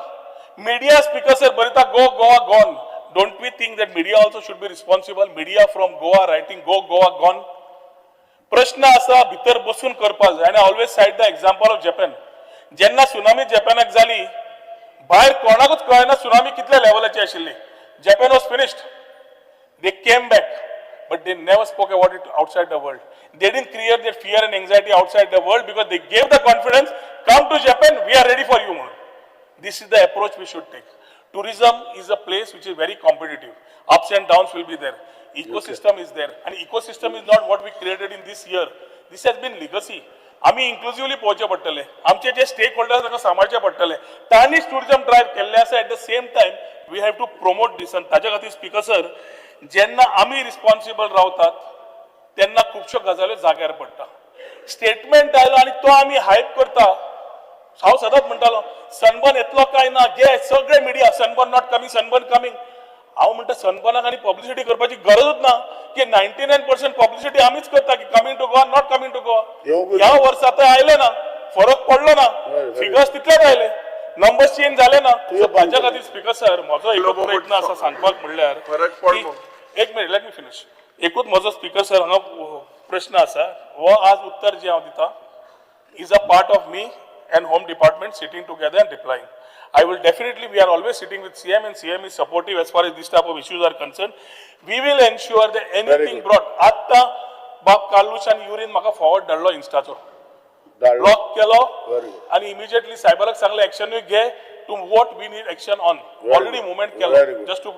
Media speaker sir barita go Goa gone. Don't we think that media also should be responsible? Media from Goa writing go Goa gone. प्रश्न असा भितर बसून करपा जाय. And I always cite the example of Japan. जेन्ना सुनामी जपानाक जाली, भायर कोणाकूच कळना सुनामी कितल्या लेवलाची आशिल्ली. Japan was finished. They came back, but they never spoke about it outside the world. They didn't create that fear and anxiety outside the world because they gave the confidence, come to Japan, we are ready for you. This is the approach we should take. Tourism is a place which is very competitive. Ups and downs will be there. Ecosystem is there. And ecosystem is not what we created in this year. This has been legacy. आम्ही इन्क्लुसिव्हली पळोवचे पडटले. आमचे जे स्टेक होल्डर्स ताका सांबाळचे पडटले. तांणीच टुरिझम ड्रायव्ह केल्ले आसा. At the same time we have to promote this. आनी ताच्या खातीर स्पीकर सर, जेन्ना आमी रिस्पॉन्सिबल रावतात तेन्ना खुबश्यो गजाल्यो जाग्यार पडटा. स्टेटमेंट आयलो आनी तो आमी हायप करता. हांव सदांच म्हणटालो सनबर्न येतलो काय ना, जे सगळे media sunburn not coming, sunburn coming. हांव म्हणटा सनबर्नाक आनी पब्लिसिटी करपाची गरजूच ना, की 99% पब्लिसिटी आमीच करता की coming to Goa, not coming to Goa. ह्या वर्सा तर आयले ना, फरक पडलो ना, फिगर्स तितलेच आयले, नंबर्स चेंज जाले ना. ताच्या खातीर स्पीकर सर म्हजो एक प्रयत्न आसा सांगपाक म्हणल्यार, एक मिनिट लेट मी फिनिश. एकूच म्हजो स्पीकर सर हांगा प्रश्न आसा, हो आज उत्तर जे हांव दिता is a part of me and home department sitting together and replying. I will definitely, we are always sitting with CM and CM is supportive as far as this type of issues are concerned. We will ensure that anything good. brought, आता बाप कालूच आणि युरिन म्हाका फॉरवर्ड धाडलो इंस्टाचो. That- ब्लॉक केलो Very good. आणि इमिजिएटली सायबराक सांगले एक्शन घे to what we need action on. Very Already good. movement Very केलो good. just to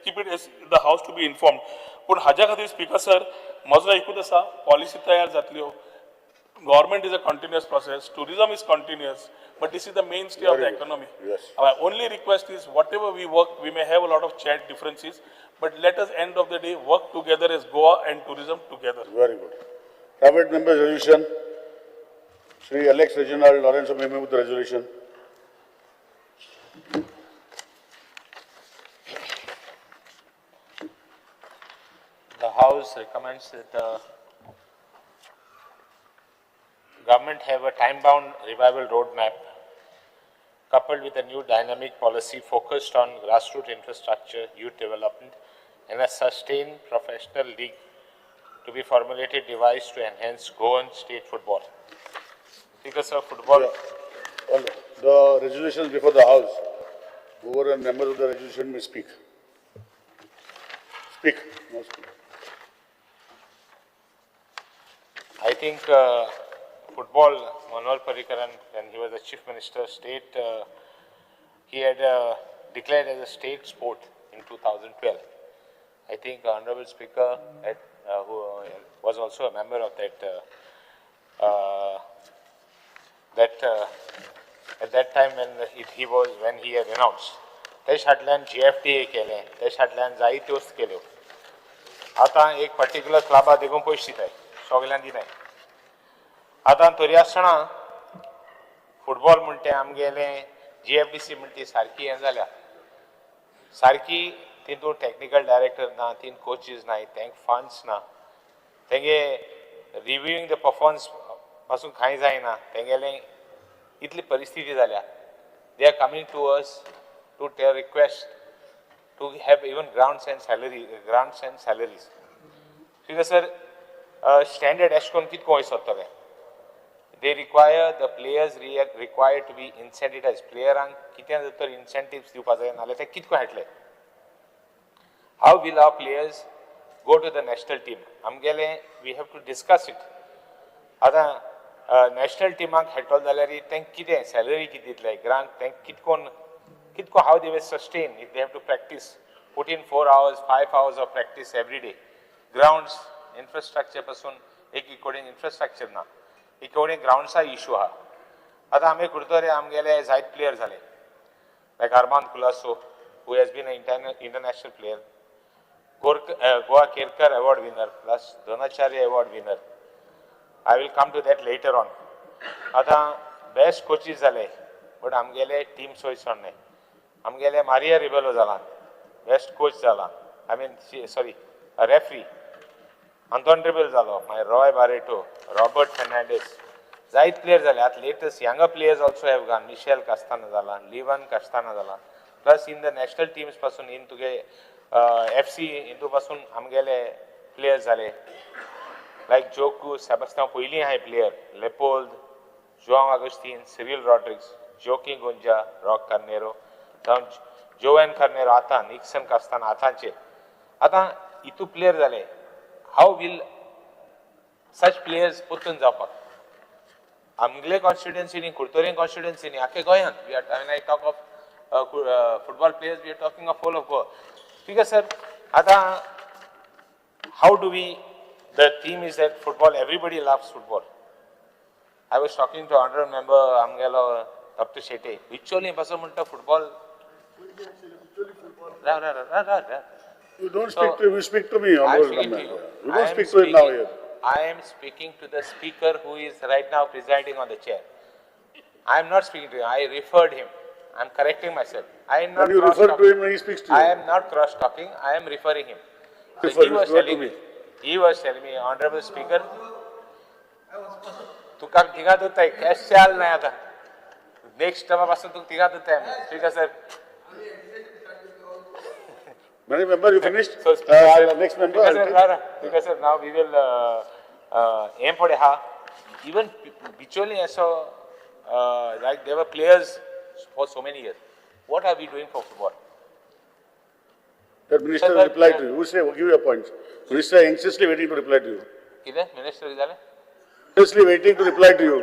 keep it as the house to be informed. पण हाज्या खातीर स्पीकर सर म्हजो एकूच आसा पॉलिसी तयार जातल्यो. Government is a continuous process, tourism is continuous, but this is the mainstay of the Very good. economy. Yes. Our only request is whatever we work, we may have a lot of chat differences, but let us end of the day work together as Goa and tourism together. Very good. Private members resolution. Shri Alex Reginald Lawrence may move the resolution. The House recommends that the government have a time-bound revival roadmap coupled with a new dynamic policy focused on grassroots infrastructure, youth development, and a sustained professional league to be formulated devised to enhance Goan state football. Because of football, All right. The resolutions before the House. Whoever and members of the resolution may speak. Speak. No speak. I think football, Manohar Parrikaran, when he was the Chief Minister of State, he had declared as a state sport in 2012. I think Honorable Speaker, who was also a member of that, at that time when he had announced, तेच फाटल्यान GFTA केलें, तेच फाटल्यान जायत्यो वस्तू केल्यो. आतां एक पर्टिक्युलर क्लबा देखून पयशे दिताय, सगळ्यांक दिनाय. आतां तरी आसतना फुटबॉल म्हणटे आमगेलें GFDC म्हणटी सारकी हें जाल्या. सारकी तितून टेक्निकल डायरेक्टर ना, तीन कोचीस नाय, तांकां फंड्स ना. तेंगे रिव्ह्यूइंग द परफॉर्मन्स पासून कांय जायना. तेंगेलें इतली परिस्थिती जाल्या. They are coming to us to their request to have even grants and salaries. Because sir, standard ashkon kitko hoy sottale. They require the players required to be incentivized. Playerank kityan jator incentives diwpa jay nale te kitko hatle. How will our players go to the national team? Amgele we have to discuss it. Ada national team ang hetol dalari tank kide salary kiditla grant tank kitko how they will sustain if they have to practice, put in 4 hours, 5 hours of practice every day. Grounds, infrastructure pasun, according infrastructure na, according grounds are issue ha. Ata ame kurtore amgele zait players hale, like Armand Kulaso, who has been an international player, Goa Kerkar award winner, plus Dronacharya award winner. I will come to that later on. Ata best coaches hale, but amgele team choice on ne. आमगेले मारिया रिबेलो जाला, बेस्ट कोच जाला, I mean, sorry, a referee, Anton Dribble जालो, my Roy Barreto, Robert Fernandez, जायत players जाले, at latest younger players also have gone, Michel Castana जाला, Levan Castana जाला, plus in the national teams पासून in तुगे FC into पासून आमगेले players जाले, like Joku, Sebastian पयली हाय player, Leopold, João Agustin, Cyril Rodrigues, Joaquim Gunja, Rock Carneiro, Joan Carneiro आता, Nixon Castana आताचे. आता इतू player झाले. How will such players पुतून जावपाक? आमगले constituency नी, कुर्तोरें constituency नी, आखे गोंयान. When I talk of football players, we are talking of whole of Goa. Because sir, आता how do we? The theme is that football. Everybody loves football. I was talking to honorable member Amgelo Dr. Shetty. Actually, football. You don't speak to him, you speak to me. I am speaking to you. You don't speak to him now here. I am speaking to the speaker who is right now presiding on the chair. I am not speaking to him. I referred him. I am correcting myself. I am not When you refer to him, he speaks to you. I am not cross-talking. I am referring him. So Refer, he was refer to telling me. me. He was telling me, Honorable Speaker, तुका तिगात होताय कॅश चाल नाही आता नेक्स्ट टर्मपासून तुका तिगात होताय speaker sir. Many member, you finished? So, next member. Because sir, now we will aim for ha. Even Bicholi also, like there were players for so many years. What are we doing for football? The minister will reply to you. Who say, give your points. Minister anxiously waiting to reply to you. कितें मिनिस्टर जालें? Anxiously waiting to reply to you.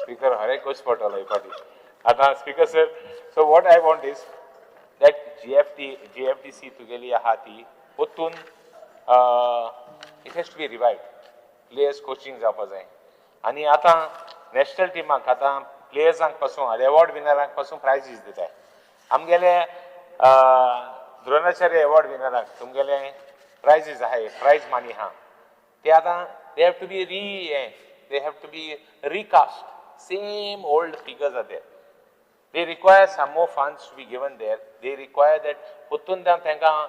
Speaker हर एक कुछ पटल है पार्टी. आता Speaker sir, so what I want is that GFTC तुगेली आहाती उतून it has to be revived. Players coaching जावपा जाय. आणि आता national teamaक आता playerसांक पासून award winnerank पासून prizes दिताय. आमगेले द्रोणाचार्य award winnerank तुमगेले prizes आहे, prize money हा. ते आता they have to be recast. Same old figures are there. They require some more funds to be given there. They require that पुतून त्यांका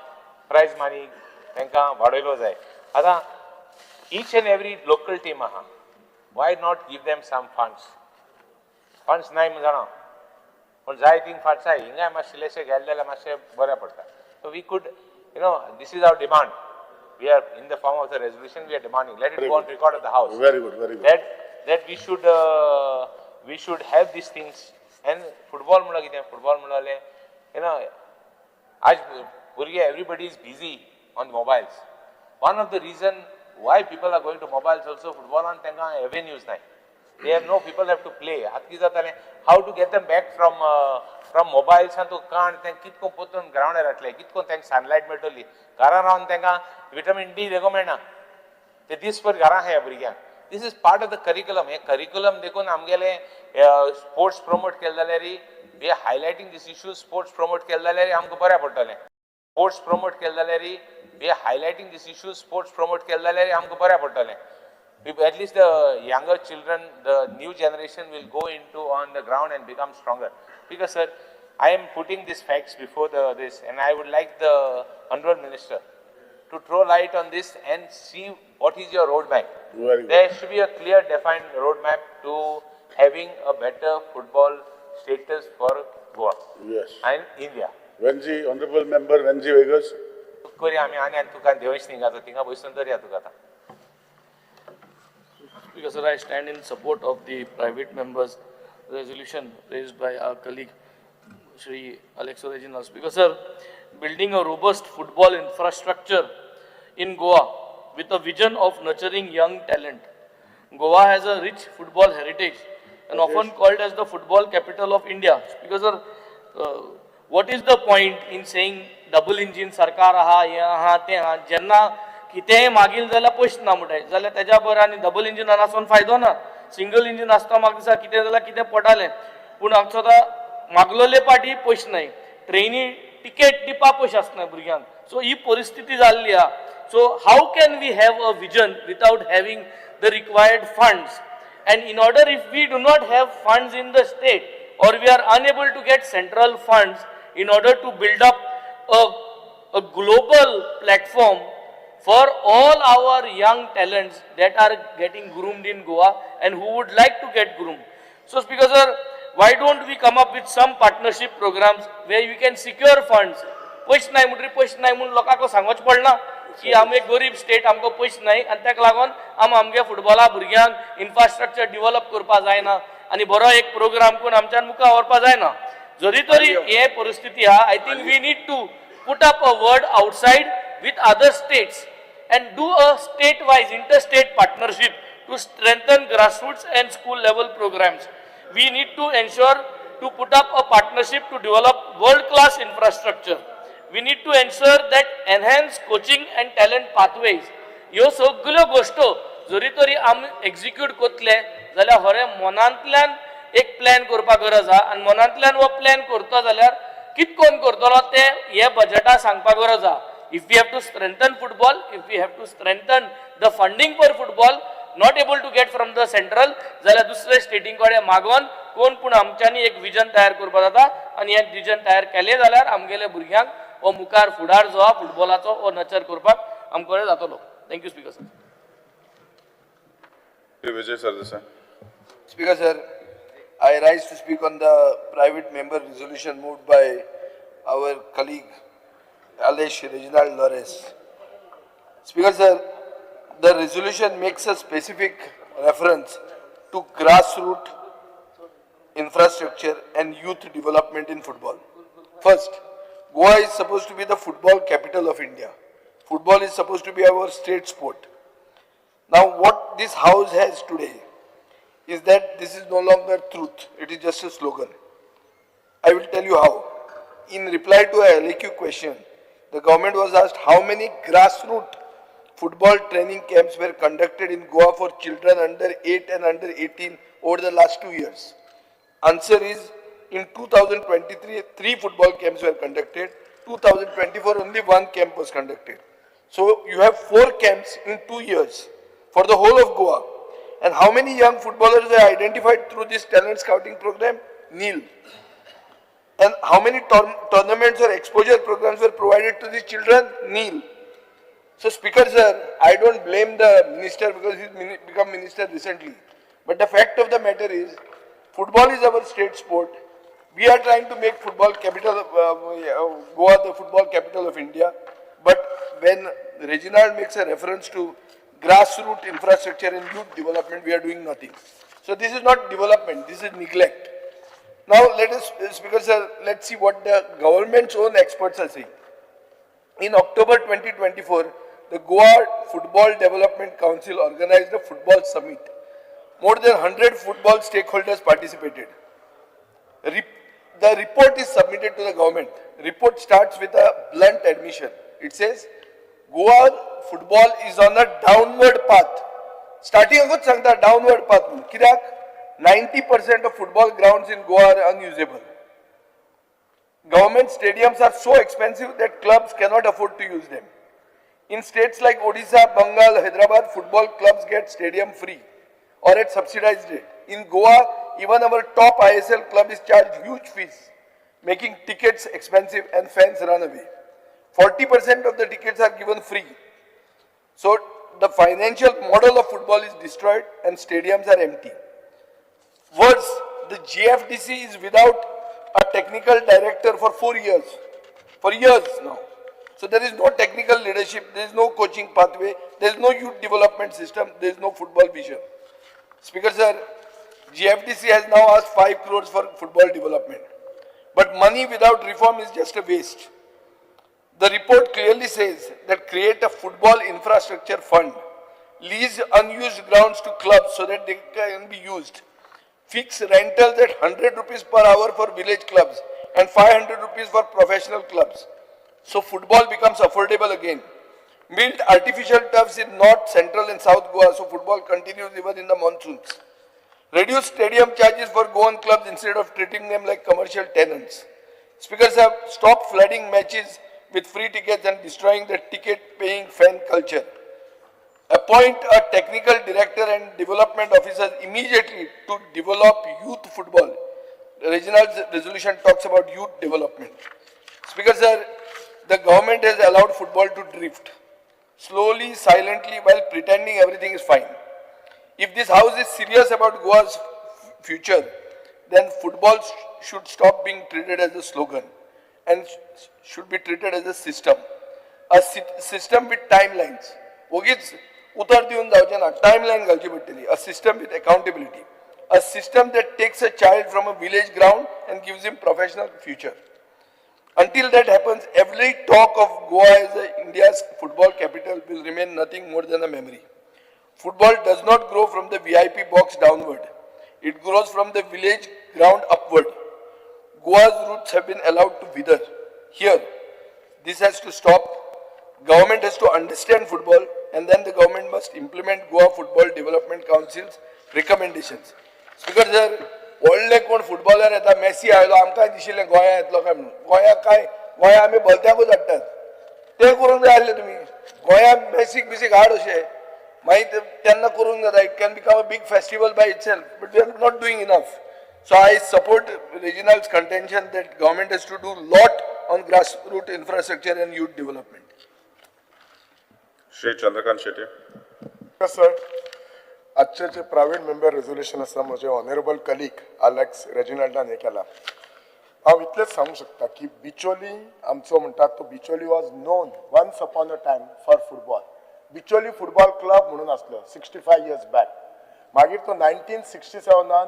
prize money त्यांका वाडयलो जाय. आता each and every local team आहा. Why not give them some funds? Funds नाही जाणा. पण जाय थिंग funds आहे. हिंगा मातशे घाल जाल्यार मातशे बरें पडटा. So we could, this is our demand. We are in the form of the resolution. We are demanding. Let it go on record at the house. Very good, very good. That we should have these things. And football मुळे कितें football मुळे आज भुरगे everybody is busy on mobiles. One of the reason why people are going to mobiles also football and त्यांका avenues नाही. They have no people have to play. आत कितें जातालें how to get them back from mobiles and to काण तें कितको पोतून ग्राउंडार घातले कितको तेंक सनलायट मेळटली घरा रावन तेंका विटामिन डी देखो मेळना ते दिसभर घरा आहाय भुरग्यांक. This is part of the curriculum. हे curriculum देखून आमगेले sports promote केले जाल्यार we are highlighting this issue. Sports promote केले जाल्यार आमकां बरें पडटलें. Sports promote केले जाल्यार we are highlighting this issue. Sports promote केले जाल्यार आमकां बरें पडटलें. At least the younger children, the new generation will go into on the ground and become stronger. Because sir, I am putting these facts before this, and I would like the Honorable Minister to throw light on this and see what is your roadmap. There should be a clear defined roadmap to having a better football status for Goa. Yes. And India. Venji, Honorable Member Venji Vegas. Because sir, I stand in support of the private members' resolution raised by our colleague Shri Alex Originals. Because sir, building a robust football infrastructure in Goa with a vision of nurturing young talent. Goa has a rich football heritage and often called as the football capital of India. Because sir, what is the point in saying double engine sarkar aha, ye aha, te aha, jenna कितेंय मागील जाल्यार पयशे ना म्हणटाय जाल्यार तेज्या बरें आनी डबल इंजिनान आसून फायदो ना. सिंगल इंजिन आसता म्हाका दिसता कितें जाल्यार कितें पडटालें पूण हांगसर आतां मागलोले पाटी पयशे नाय ट्रेनी टिकेट दिवपा पयशे आसना भुरग्यांक. सो ही परिस्थिती जाल्ली आहा. So how can we have a vision without having the required funds and in order if we do not have funds in the state or we are unable to get central funds in order to build up a global platform for all our young talents that are getting groomed in Goa and who would like to get groomed. So Speaker sir, why don't we come up with some partnership programs where we can secure funds? पैसे नाही म्हणटरी पैसे नाही म्हणून लोकांक सांगच पडना की आमी एक गरीब स्टेट आमकां पैसे नाही आणि ताका लागून आमगे फुटबॉला भुरग्यांक इन्फ्रास्ट्रक्चर डेव्हलप करपा जायना आणि बरो एक प्रोग्राम करून आमच्यान मुखार व्हरपा जायना. जरी तरी हे परिस्थिती आहा, I think we need to put up a word outside with other states and do a state-wise, interstate partnership to strengthen grassroots and school level programs. We need to ensure to put up a partnership to develop world-class infrastructure. We need to ensure that enhanced coaching and talent pathways. ह्यो सगळ्यो गोष्टी जरी तरी आमी एक्झिक्यूट करतले जाल्यार खरे मनांतल्यान एक प्लॅन करपाक गरज आहा आनी मनांतल्यान हो प्लॅन करता जाल्यार कितकोन करतलो ते हे बजेटा सांगपाक गरज आहा. If we have to strengthen football, if we have to strengthen the funding for football, not able to get from the central, जाल्यार दुसरे स्टेटीं कडेन मागोन कोण पूण आमच्यांनी एक विजन तयार करपाक जाता आनी हे विजन तयार केले जाल्यार आमगेले भुरग्यांक हो मुखार फुडार जो आहा फुटबॉलाचो हो नचर करपाक आमकडे जातलो. Thank you speaker sir. Vijay Sardesai. Speaker sir, I rise to speak on the private member resolution moved by our colleague Alex Reginald Lores. Speaker sir, the resolution makes a specific reference to grassroots infrastructure and youth development in football. First, Goa is supposed to be the football capital of India. Football is supposed to be our state sport. Now, what this house has today is that this is no longer truth. It is just a slogan. I will tell you how. In reply to a LAQ question, the government was asked how many grassroots football training camps were conducted in Goa for children under 8 and under 18 over the last 2 years. Answer is, in 2023, 3 football camps were conducted. 2024, only 1 camp was conducted. So you have 4 camps in 2 years for the whole of Goa. And how many young footballers were identified through this talent scouting program? Nil. And how many tournaments or exposure programs were provided to these children? Nil. So Speaker sir, I don't blame the minister because he's become minister recently. But the fact of the matter is, football is our state sport. We are trying to make football capital, Goa the football capital of India. But when Reginald makes a reference to grassroots infrastructure and youth development, we are doing nothing. So this is not development, this is neglect. Now let us, Speaker sir, let's see what the government's own experts are saying. In October 2024, the Goa Football Development Council organized a football summit. More than 100 football stakeholders participated. The report is submitted to the government. Report starts with a blunt admission. It says, Goa football is on a downward path. Starting with a downward path. 90% of football grounds in Goa are unusable. Government stadiums are so expensive that clubs cannot afford to use them. In states like Odisha, Bengal, Hyderabad, football clubs get stadium free or at subsidized rate. In Goa, even our top ISL club is charged huge fees, making tickets expensive and fans run away. 40% of the tickets are given free. So the financial model of football is destroyed and stadiums are empty. Worse, the GFDC is without a technical director for 4 years. For years now. So there is no technical leadership, there is no coaching pathway, there is no youth development system, there is no football vision. Speaker sir, GFDC has now asked 5 crores for football development. But money without reform is just a waste. The report clearly says that create a football infrastructure fund, lease unused grounds to clubs so that they can be used, fix rentals at 100 rupees per hour for village clubs and 500 rupees for professional clubs. So football becomes affordable again. Build artificial turfs in North, Central and South Goa so football continues even in the monsoons. Reduce stadium charges for Goan clubs instead of treating them like commercial tenants. Speakers have stopped flooding matches with free tickets and destroying the ticket-paying fan culture. Appoint a technical director and development officers immediately to develop youth football. Reginald's resolution talks about youth development. Speaker sir, the government has allowed football to drift slowly, silently, while pretending everything is fine. If this house is serious about Goa's future, then football should stop being treated as a slogan and should be treated as a system. A system with timelines. Timeline galchi patteli. A system with accountability. A system that takes a child from a village ground and gives him professional future. Until that happens, every talk of Goa as India's football capital will remain nothing more than a memory. Football does not grow from the VIP box downward. It grows from the village ground upward. Goa's roots have been allowed to wither. Here, this has to stop. Government has to understand football and then the government must implement Goa Football Development Council's recommendations. Speaker sir, व्हडले कोण फुटबॉलर येता मेसी आयलो आमकांय दिशिल्लें गोंया येतलो काय म्हणून गोंया काय गोंया आमी भलत्याकूच हाडटात ते करूंक जाय आसलें तुमी गोंया बेसीक हाड अशें मागीर तेन्ना करूंक जाता it can become a big festival by itself but we are not doing enough so I support Reginald's contention that government has to do lot on grassroot infrastructure and youth development. Shri Chandrakant Shetty sir, आजचे जे प्रायव्हेट मेंबर रेझोल्युशन आसा म्हजे ऑनरेबल कलीग अलेक्स रेजिनाल्डान हे केला. हांव इतलेंच सांगूंक शकता की बिचोली आमचो म्हणटात तो Bicholim was known once upon a time for football. Bicholim football club म्हणून आसलो 65 years बॅक. मागीर तो 1967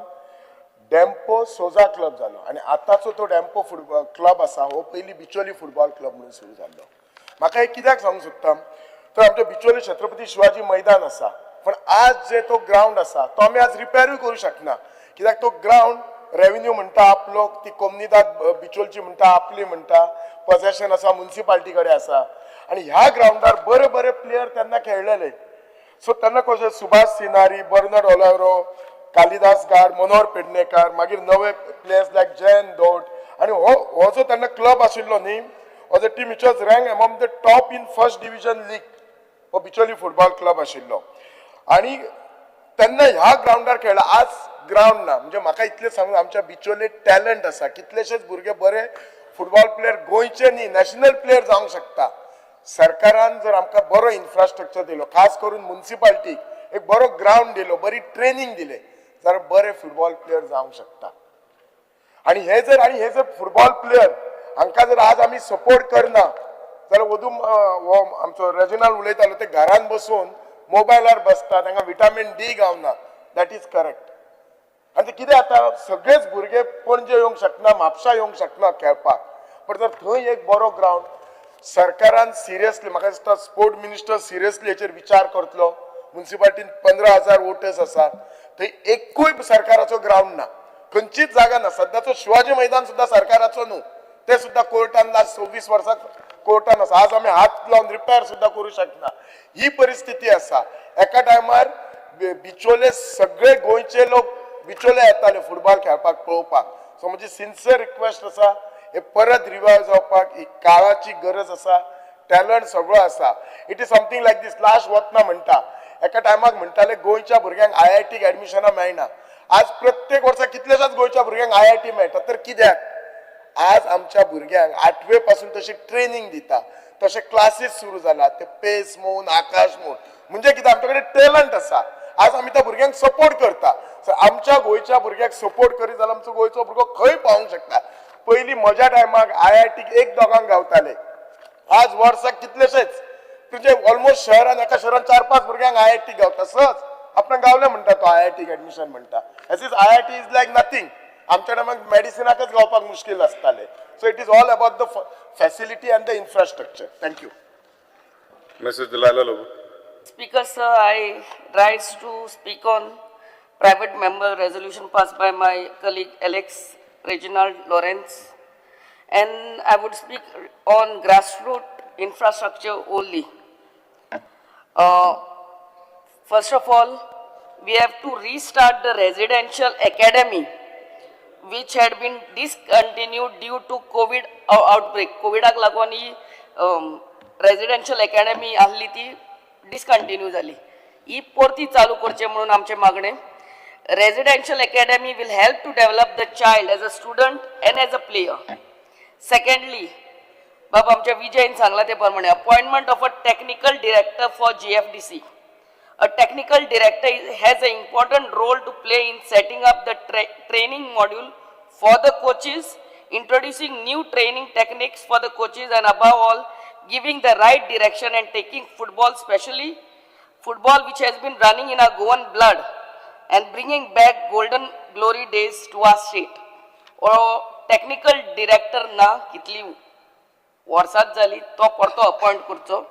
डॅम्पो सोजा क्लब जालो आणि आतांचो तो डॅम्पो फुटबॉल क्लब आसा हो पयलीं बिचोली फुटबॉल क्लब म्हणून सुरू जाल्लो. म्हाका एक कित्याक सांगूंक सोदता तर आमच्या बिचोली छत्रपती शिवाजी मैदान आसा पण आज जे तो ग्राउंड आसा तो आमी आज रिपेरूय करूं शकना कित्याक तो ग्राउंड रेव्हेन्यू म्हणटा आपलो, ती कोमनीदाद बिचोलची म्हणटा आपली म्हणटा, पोजेशन आसा म्युन्सिपाल्टी कडेन आसा आणि ह्या ग्राउंडार बरे बरे प्लेयर तेन्ना खेळलेले. सो तेन्ना कशें सुभाष सिनारी, बर्नर्ड ओलारो, कालिदास गाड, मनोहर पेडणेकर, मागीर नवे प्लेयर्स लायक जयंत दोट आणि हो जो तेन्ना क्लब आशिल्लो न्ही was a team which was rank among the top in first division league. हो बिचोली फुटबॉल क्लब आशिल्लो आणि तेन्ना ह्या ग्राउंडार खेळला. आज ग्राउंड ना म्हणजे म्हाका इतलें सांगून आमच्या बिचोले टॅलंट आसा, कितलेशेच भुरगे बरे फुटबॉल प्लेयर गोंयचे न्ही नॅशनल प्लेयर जावंक शकता. सरकारान जर आमकां बरो इन्फ्रास्ट्रक्चर दिलो, खास करून म्युन्सिपाल्टीक एक बरो ग्राउंड दिलो, बरी ट्रेनिंग दिले जाल्यार बरे फुटबॉल प्लेयर जावंक शकता. आणि हे जर फुटबॉल प्लेयर हांकां जर आज आमी सपोर्ट करना जाल्यार वदूम हो आमचो रेजिनल उलयतालो ते घरान बसून मोबायलार बसता, तांकां विटामीन डी गावना. That is correct. आनी ते कितें जाता सगळेच भुरगे पणजे येवंक शकना, म्हापसा येवंक शकना खेळपाक. पण जर थंय एक बरो ग्राउंड सरकारान सिरियसली, म्हाका दिसता स्पोर्ट मिनिस्टर सिरियसली हेचेर विचार करतलो. म्युन्सिपाल्टीन 15,000 वोटर्स आसात, थंय एकूय सरकाराचो ग्राउंड ना, खंयचीच जागा ना. सद्याचो शिवाजी मैदान सुद्धा सरकाराचो न्हू, ते सुद्धा कोर्टान लास्ट 26 वर्सां कोर्टान आसा. आज आमी हात लावन रिपेर सुद्धा करूं शकना. ही परिस्थिती आसा. एका टायमार बिचोले सगळे गोंयचे लोक बिचोले येताले फुटबॉल खेळपाक पळोवपाक. सो म्हजी सिन्सियर रिक्वेस्ट आसा हे परत रिवायव जावपाक. ही काळाची गरज आसा, टॅलंट सगळो आसा. It is something like this. Last वतना म्हणटा एका टायमाक म्हणटाले गोंयच्या भुरग्यांक IITक एडमिशनां मेळना. आज प्रत्येक वर्सा कितलेशाच गोंयच्या भुरग्यांक IIT मेळटा. तर कित्याक? आज आमच्या भुरग्यांक 8वे पासून तशी ट्रेनिंग दिता, तसे क्लासीस सुरू जाला. ते पेस म्हूण आकाश म्हूण म्हणजे कितें आमचे कडेन टॅलंट आसा. आज आमी त्या भुरग्यांक सपोर्ट करता. आमच्या गोंयच्या भुरग्यांक सपोर्ट करीत जाल्यार आमचो गोंयचो भुरगो खंय पावूंक शकता. पयलीं म्हज्या टायमाक IITक एक दोगांक गावताले, आज वर्साक कितलेशेच तुझे ऑलमोस्ट शहरान एका शहरान 4-5 भुरग्यांक IIT गावता. सहज आपण गावले म्हणटा तो IITक एडमिशन म्हणटा. As is IIT is like nothing. आमच्या टायमाक मेडिसिनाकच गावपाक मुश्कील आसताले. So it is all about the facility and the infrastructure. Thank you. Mrs. Delilah Lobo. Speaker, sir, I rise to speak on private member resolution passed by my colleague Alex Reginald Lawrence, and I would speak on grassroots infrastructure only. First of all, we have to restart the residential academy, which had been discontinued due to COVID outbreak. Covidak लागून ही रेजिडेंशियल अकॅडमी आहली ती डिस्कंटिन्यू जाली. ही परती चालू करचे म्हणून आमचे मागणे. Residential academy will help to develop the child as a student and as a player. Secondly, बाबा आमच्या विजयन सांगला ते प्रमाणे appointment of a technical director for GFDC. A technical director has an important role to play in setting up the training module for the coaches, introducing new training techniques for the coaches, and above all, giving the right direction and taking football, especially football which has been running in our Goan blood, and bringing back golden glory days to our state. Technical director na kitli वर्षात झाली तो परतो अपॉइंट करचो.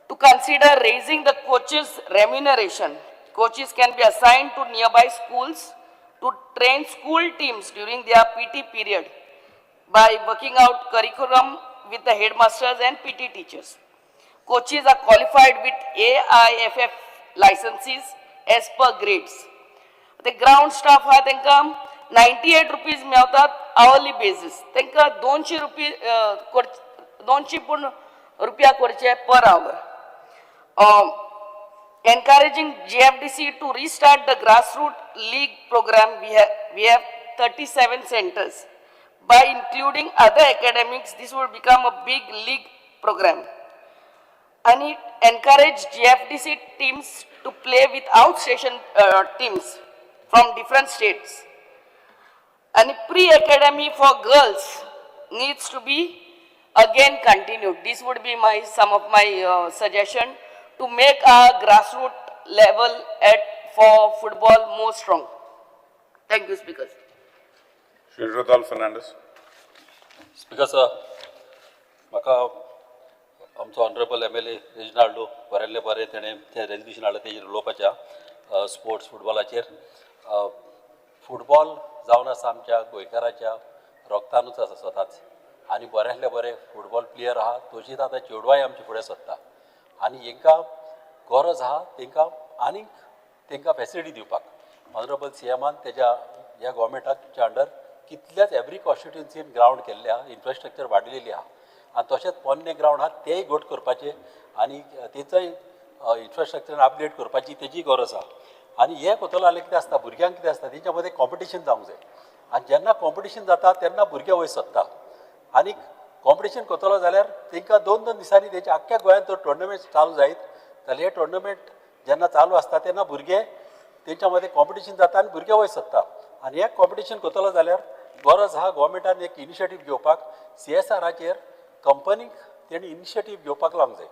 To consider raising the coaches' remuneration, coaches can be assigned to nearby schools to train school teams during their PT period by working out curriculum with the headmasters and PT teachers. Coaches are qualified with AIFF licenses as per grades. The ground staff ha tenka 98 rupees मेवतात hourly basis. tenka 200 रुपया करचे per hour. Encouraging GFDC to restart the grassroots league program, we have 37 centers. By including other academics, this will become a big league program. And it encourage GFDC teams to play with outstation teams from different states. And pre-academy for girls needs to be again continued. This would be some of my suggestion to make our grassroots level for football more strong. Thank you, Speaker. Shri Rodolfo Fernandez. Speaker sir, म्हाका आमचो ऑनरेबल MLA रेजिनाल्डो बरेंतले बरें तेणें तें रेजल्युशन हाडलें तेजेर उलोवपाच्या स्पोर्ट्स फुटबॉलाचेर. फुटबॉल जावन आसा आमच्या गोंयकाराच्या रक्तानूच आसा स्वताच आनी बऱ्यांतले बरे फुटबॉल प्लेयर आहा तशीच आतां चेडवांय आमचे फुडें सरता आनी हांकां गरज आहा तांकां आनीक तांकां फॅसिलिटी दिवपाक. ऑनरेबल CMान तेज्या ह्या गव्हर्मेंटाच्या अंडर कितल्याच एवरी कॉन्स्टिट्युन्सीन ग्रावंड केल्ले आहा, इन्फ्रास्ट्रक्चर वाडिल्ली आहा आनी तशेंच पोन्ने ग्रावंड आहा तेय घट करपाचे आनी तेचोय इन्फ्रास्ट्रक्चर अपग्रेड करपाची तेजी गरज आहा. आनी हे कोतलो जाल्यार कितें आसता, भुरग्यांक कितें आसता तेंच्या मदें कॉम्पिटिशन जावंक जाय आनी जेन्ना कॉम्पिटिशन जाता तेन्ना भुरगे वयर सरता आनी कॉम्पिटिशन कोतलो जाल्यार तांकां 2-2 दिसांनी तेंच्या आख्ख्या गोंयांत जर टुर्नामेंट चालू जायत जाल्यार हे टुर्नामेंट जेन्ना चालू आसता तेन्ना भुरगे तेंच्या मदें कॉम्पिटिशन जाता आनी भुरगे वयर सरता आनी हे कॉम्पिटिशन कोतलो जाल्यार गरज आहा गोवोरमेंटान एक इनिशिएटीव घेवपाक. CSRचेर कंपनीक तेणी इनिशिएटीव घेवपाक लावंक जाय.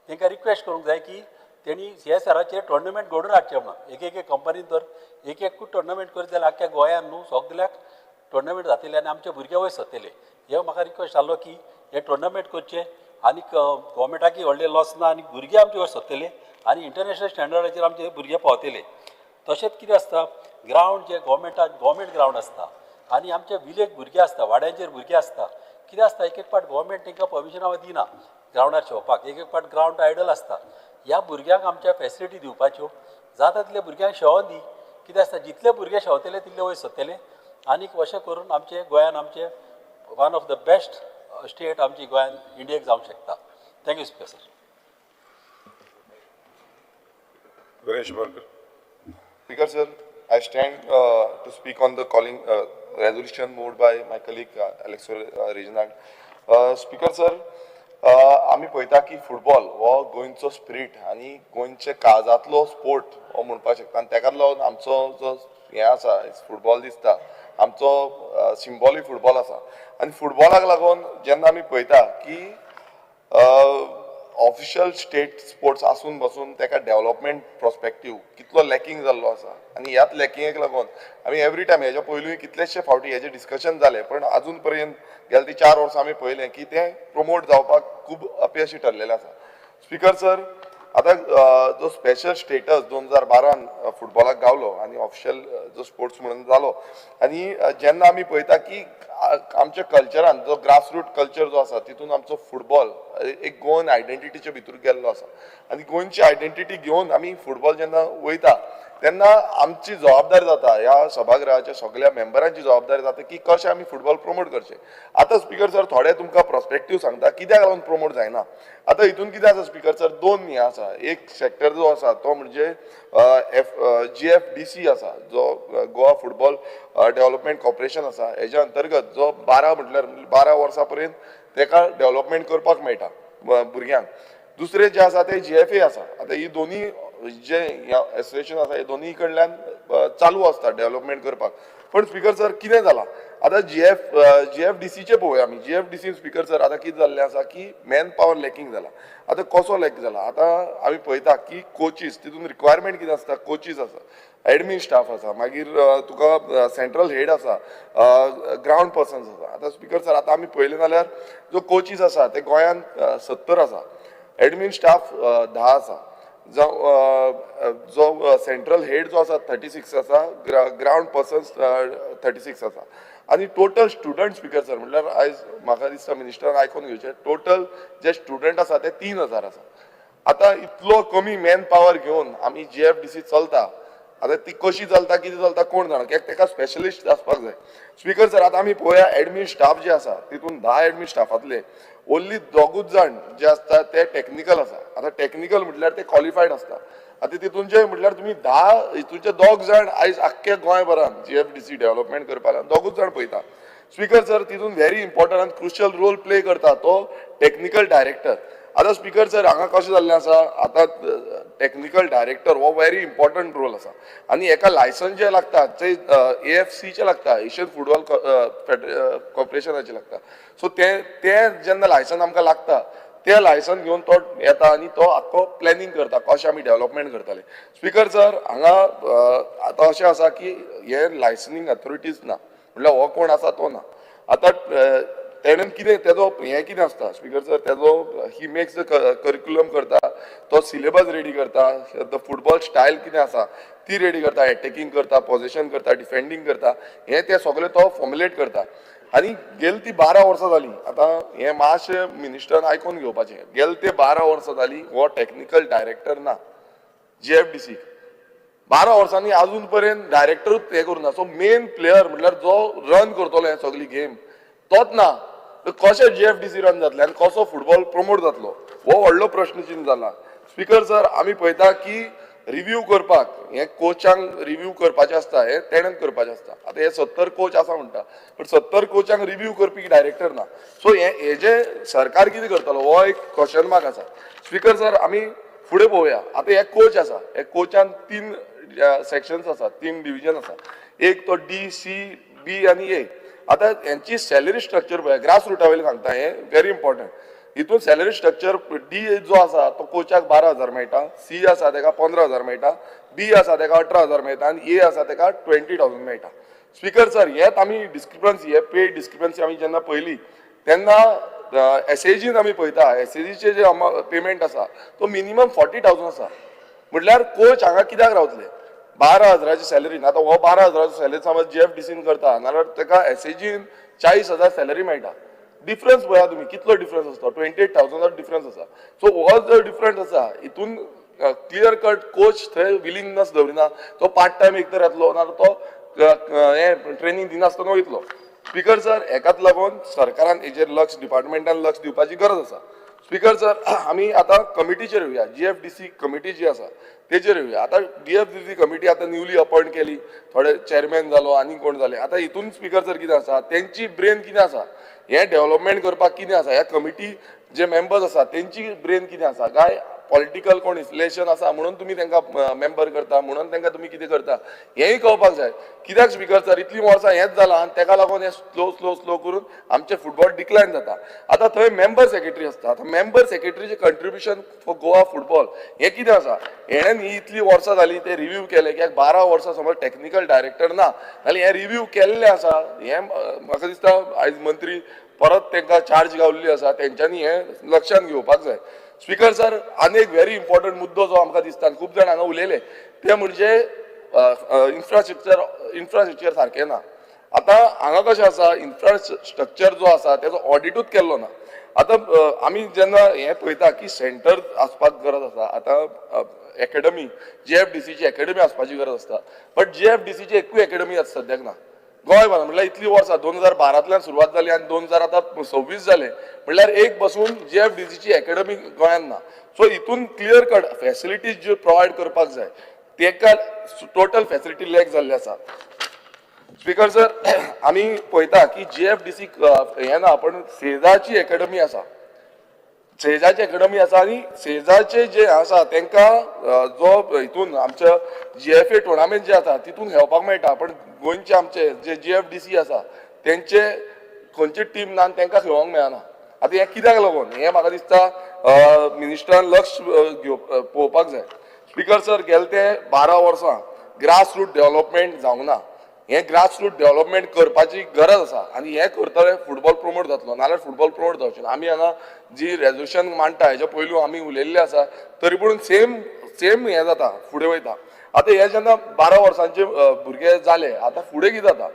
तांकां रिक्वेस्ट करूंक जाय की तेणी CSRचेर टुर्नामेंट घडोवन हाडचे म्हणून एक कंपनीन तर एक टुर्नामेंट करीत जाल्यार आख्ख्या गोंयांत न्हू सगल्याक टुर्नामेंट जातले आनी आमचे भुरगे वयर सरतले. हे म्हाका रिक्वेस्ट आसलो की हे टुर्नामेंट करचे आनी गोवोरमेंटाकय व्हडले लॉस ना आनी भुरगे आमचे वयर सरतले आनी इंटरनॅशनल स्टँडर्डाचेर आमचे भुरगे पावतले. तशेंच कितें आसता, ग्रावंड जे गोवोरमेंट ग्रावंड आसता आनी आमचे विलेज भुरगे आसता, वाड्यांचेर भुरगे आसता. कितें आसता एक पाट गोवोरमेंट तांकां परमिशनां दिना ग्रावंडार खेळपाक, एक पाट ग्रावंड आयडल आसता. ह्या भुरग्यांक आमच्या फॅसिलिटी दिवपाच्यो, जाता तितले भुरग्यांक शेवोन दी. कितें आसता, जितले भुरगे शेवतले तितले वयर सरतले आनीक अशें करून आमचे गोंयान आमचे one of the best state आमची गोंयान इंडियेक जावंक शकता. Thank you speaker sir. Ganesh Barkar. Speaker sir, I stand to speak on the calling resolution moved by my colleague Alex Reginald. Speaker sir, आमी पळयता की फुटबॉल हो गोंयचो स्पिरीट आनी गोंयचे काळजांतलो स्पोर्ट हो म्हणपाक शकता आनी ताका लागून आमचो जो हें आसा फुटबॉल दिसता आमचो सिंबॉली फुटबॉल आसा आनी फुटबॉलाक लागून जेन्ना आमी पळयता की ऑफिशियल स्टेट स्पोर्ट्स आसून बसून ताका डेव्हलपमेंट प्रोस्पेक्टीव कितलो लॅकिंग जाल्लो आसा आनी ह्याच लॅकिंगेक लागून आमी एवरी टायम हेच्या पयलूय कितलेशे फावटी हेजें डिस्कशन जालें पण अजून पर्यंत गेल्या ती 4 वर्सां आमी पळयलें की तें प्रमोट जावपाक खूब अपयशी ठरलेलें आसा. स्पीकर सर, आतां जो स्पेशल स्टेटस 2012 फुटबॉलाक गावलो आनी ऑफिशियल जो स्पोर्ट्स म्हणून जालो आनी जेन्ना आमी पळयता की आमच्या कल्चरान जो ग्रासरूट कल्चर जो आसा तितून आमचो फुटबॉल एक गोवन आयडेंटिटीचे भितर गेल्लो आसा आनी गोंयची आयडेंटिटी घेवन आमी फुटबॉल जेन्ना वयता तेन्ना आमची जबाबदारी जाता, ह्या सभागृहाच्या सगळ्या मेंबरांची जबाबदारी जाता की कशें आमी फुटबॉल प्रमोट करचें. आतां स्पीकर सर थोडे तुमकां प्रोस्पेक्टीव सांगता कित्याक लागून प्रमोट जायना. आतां हितून कितें आसा स्पीकर सर, 2 हें आसा. एक सेक्टर जो आसा तो म्हणजे GFDC आसा, जो गोवा फुटबॉल डेव्हलपमेंट कॉर्पोरेशन आसा, हेज्या अंतर्गत जो 12 वर्सां पर्यंत ताका डेव्हलपमेंट करपाक मेळटा भुरग्यांक. दुसरें जें आसा तें GFA आसा. आतां ही दोनी जे एसोसिएशन आसा हे दोनी कडल्यान चालू आसता डेव्हलपमेंट करपाक. पण स्पीकर सर कितें जालां, आतां GFDCचे पळोवया आमी. GFDC स्पीकर सर आतां कितें जाल्लें आसा की मॅन पावर लॅकिंग जाला. आतां कसो लॅक जाला, आतां आमी पळयता की कोचीस, तितून रिक्वायरमेंट कितें आसता, कोचीस आसा, एडमीन स्टाफ आसा, मागीर तुका सेंट्रल हेड आसा, ग्रावंड पर्सन्स आसा. आतां स्पीकर सर आतां आमी पळयलें जाल्यार जो कोचीस आसा ते गोंयान 70 आसा, एडमीन स्टाफ 10 आसा, जो सेंट्रल हेड जो आसा 36 आसा, ग्रावंड पर्सन्स 36 आसा आनी टोटल स्टुडंट स्पीकर सर म्हटल्यार आयज म्हाका दिसता मिनिस्टरान आयकून घेवचें, टोटल जे स्टुडंट आसा ते 3000 आसा. आतां इतलो कमी मॅन पावर घेवन आमी GFDC चलता. आतां ती कशी चलता, कितें चलता कोण जाणा, कित्याक ताका स्पेशलिस्ट आसपाक जाय. स्पीकर सर आतां आमी पळोवया एडमीन स्टाफ जे आसा तितून 10 एडमीन स्टाफांतले ओन्ली 2 जाण जे आसता ते टेक्निकल आसा. आतां टेक्निकल म्हटल्यार ते क्वॉलिफायड आसता. आतां तितूनचे म्हटल्यार तुमी 10 हितूनचे 2 जाण आयज आख्ख्या गोंयभरान GFDC डेव्हलपमेंट करपाक 2 जाण पळयता. स्पीकर सर तितून व्हेरी इम्पॉर्टंट आनी क्रुशियल रोल प्ले करता तो टेक्निकल डायरेक्टर. आतां स्पीकर सर हांगा कशें जाल्लें आसा, आतां टेक्निकल डायरेक्टर हो व्हेरी इम्पॉर्टंट रोल आसा आनी हेका लायसन्स जे लागता ते AFCचे लागता, एशियन फुटबॉल कॉर्पोरेशनाचे लागता. सो ते जेन्ना लायसन्स आमकां लागता ते लायसन घेवन तो येता आनी तो आख्खो प्लॅनिंग करता कशें आमी डेव्हलपमेंट करतले. स्पीकर सर, हांगा आतां अशें आसा की हे लायसनिंग अथॉरिटीज ना, म्हणल्यार हो कोण आसा तो ना. आतां तेणेन कितें तेजो हें कितें आसता स्पीकर सर, तेजो ही मेक्स द करिक्युलम करता, तो सिलेबस रेडी करता, द फुटबॉल स्टायल कितें आसा ती रेडी करता, एटॅकिंग करता, पोझिशन करता, डिफेंडिंग करता, हें ते सगळें तो फॉर्मुलेट करता. आनी गेल ती 12 वर्सां जाली. आतां हें मातशें मिनिस्टरान आयकून घेवपाचें. गेल ते 12 वर्सां जाली हो टेक्निकल डायरेक्टर ना JFDC. 12 वर्सांनी अजून पर्यंत डायरेक्टरूच हे करूना. सो मेन प्लेयर म्हटल्यार जो रन करतलो हें सगळी गेम तोच ना. कशें JFDC रन जातलें आनी कसो फुटबॉल प्रमोट जातलो हो व्हडलो प्रश्न चिन्ह जाला. स्पीकर सर, आमी पळयता की रिव्यू करपाक हे कोचांक रिव्यू करपाचें आसता, हे तेणेन करपाचें आसता. आतां हे 70 कोच आसा म्हणटा, पण 70 कोचांक रिव्यू करपी डायरेक्टर ना. सो हे जे सरकार कितें करतलो हो एक क्वेश्चन मार्क आसा. स्पीकर सर, आमी फुडें पळोवया. आतां हे कोच आसा, हे कोचान 3 सेक्शन्स आसा, 3 डिविजन आसा. एक तो D, C, B आनी A. आतां हेंची सॅलरी स्ट्रक्चर पळय, ग्रास रुटा वयलें सांगता, हे व्हेरी इम्पॉर्टंट. हितून सॅलरी स्ट्रक्चर D जो आसा तो कोचाक 12,000 मेळटा, C आसा तेका 15,000 मेळटा, B आसा तेका 18,000 मेळटा आनी A आसा तेका 20,000 मेळटा. स्पीकर सर, हेच आमी डिस्क्रिपन्सी, हे पेड डिस्क्रिपन्सी आमी जेन्ना पयली तेन्ना SAGन आमी पळयता, SAGचे जे पेमेंट आसा तो मिनिमम 40,000 आसा. म्हटल्यार कोच हांगा कित्याक रावतले 12,000ची सॅलरीन. आतां हो 12,000ची सॅलरी समज JFDCन करता नाल्यार तेका SAGन 40,000 सॅलरी मेळटा. डिफरन्स पळया तुमी कितलो डिफरन्स आसता, 28,000 डिफरन्स आसा. सो हो जो डिफरन्स आसा हितून क्लियर कट कोच थंय विलिंगनेस दवरिना. तो पार्ट टायम एक तर येतलो नाल्यार तो हे ट्रेनिंग दिनासतना वयतलो. स्पीकर सर, हेकाच लागून सरकारान हेजेर लक्ष, डिपार्टमेंटान लक्ष दिवपाची गरज आसा. स्पीकर सर, आमी आतां कमिटीचेर येवया, JFDC कमिटी जी आसा तेचेर येवया. आतां JFDC कमिटी आतां न्यूली अपॉइंट केली, थोडे चेअरमॅन जालो आनी कोण जाले. आतां हितून स्पीकर सर कितें आसा, तेंची ब्रेन कितें आसा, हे डेव्हलपमेंट करपाक कितें आसा, ह्या कमिटी जे मेंबर्स आसा तेंची ब्रेन कितें आसा, काय पॉलिटिकल कोण इन्फ्लेशन आसा म्हणून तुमी तांकां मेंबर करता, म्हणून तांकां तुमी कितें करता हेंय कळपाक जाय. कित्याक स्पीकर सर, इतलीं वर्सां हेंच जालां आनी ताका लागून हें स्लो करून आमचें फुटबॉल डिक्लायन जाता. आतां थंय मेंबर सेक्रेटरी आसता. आतां मेंबर सेक्रेटरीचें कंट्रिब्युशन फॉर गोवा फुटबॉल हें कितें आसा, हेणेन ही इतलीं वर्सां जालीं ते रिव्यू केले. कित्याक 12 वर्सां समज टेक्निकल डायरेक्टर ना जाल्यार हें रिव्यू केल्लें आसा. हें म्हाका दिसता आयज मंत्री परत तांकां चार्ज गावल्ली आसा, तेंच्यांनी हें लक्षांत घेवपाक जाय. स्पीकर सर, आनी एक व्हेरी इम्पॉर्टंट मुद्दो जो आमकां दिसता, खूब जाण हांगा उलयले, ते म्हणजे इन्फ्रास्ट्रक्चर सारकें ना. आतां हांगा कशें आसा, इन्फ्रास्ट्रक्चर जो आसा तेजो ऑडिटूच केल्लो ना. आतां आमी जेन्ना हें पळयता की सेंटर आसपाक गरज आसा, आतां एकेडमी JFDCची एकेडमी आसपाची गरज आसता, बट JFDCची एकूय एकेडमी आतां सद्याक ना. गोंयभर म्हटल्यार इतलीं वर्सां 2012तल्यान सुरवात जाली आनी 2026 जाले म्हटल्यार एक बसून JFDCची एकेडमी गोंयांत ना. सो हितून क्लियर कट फॅसिलिटीज ज्यो प्रोवायड करपाक जाय तेका टोटल फॅसिलिटी लॅक जाल्ले आसा. स्पीकर सर, आमी पळयता की JFDC हें ना, पण सेजाची एकेडमी आसा. सेजाची एकेडमी आसा आनी सेजाचे जे आसा तांकां जो हितून आमच्या GFA टुर्नामेंट जे आसा तितून खेळपाक मेळटा, पण गोंयचे आमचे जे JFDC आसा तेंचे खंयची टीम ना आनी तांकां खेळोंक मेळना. आतां हें कित्याक लागून हें म्हाका दिसता मिनिस्टरान लक्ष पळोवपाक जाय. स्पीकर सर, गेले ते 12 वर्सां ग्रास रूट डेव्हलपमेंट जावंक ना. हें ग्रास रूट डेव्हलपमेंट करपाची गरज आसा आनी हें करतले फुटबॉल प्रमोट जातलो, नाल्यार फुटबॉल प्रमोट जावचें ना. आमी हांगा जी रेजोल्युशन मांडटा हेच्या पयलू आमी उलयल्ले आसा, तरी पूण सेम हें जाता, फुडें वयता. आतां हे जेन्ना 12 वर्सांचे भुरगे जाले, आतां फुडें कितें जाता,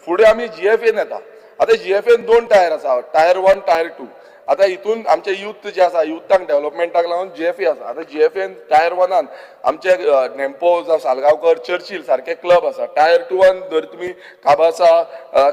फुडें आमी GFAन येता. आतां GFAन 2 टायर आसा, टायर 1, टायर 2. आतां हितून आमचे यूथ जे आसा, युथांक डेव्हलपमेंटाक लागून JFA आसा. आतां JFAन टायर 1 आमचे नेम्पो जावं सालगांवकर, चर्चिल सारखे क्लब आसा. टायर 2 जर तुमी काबासा,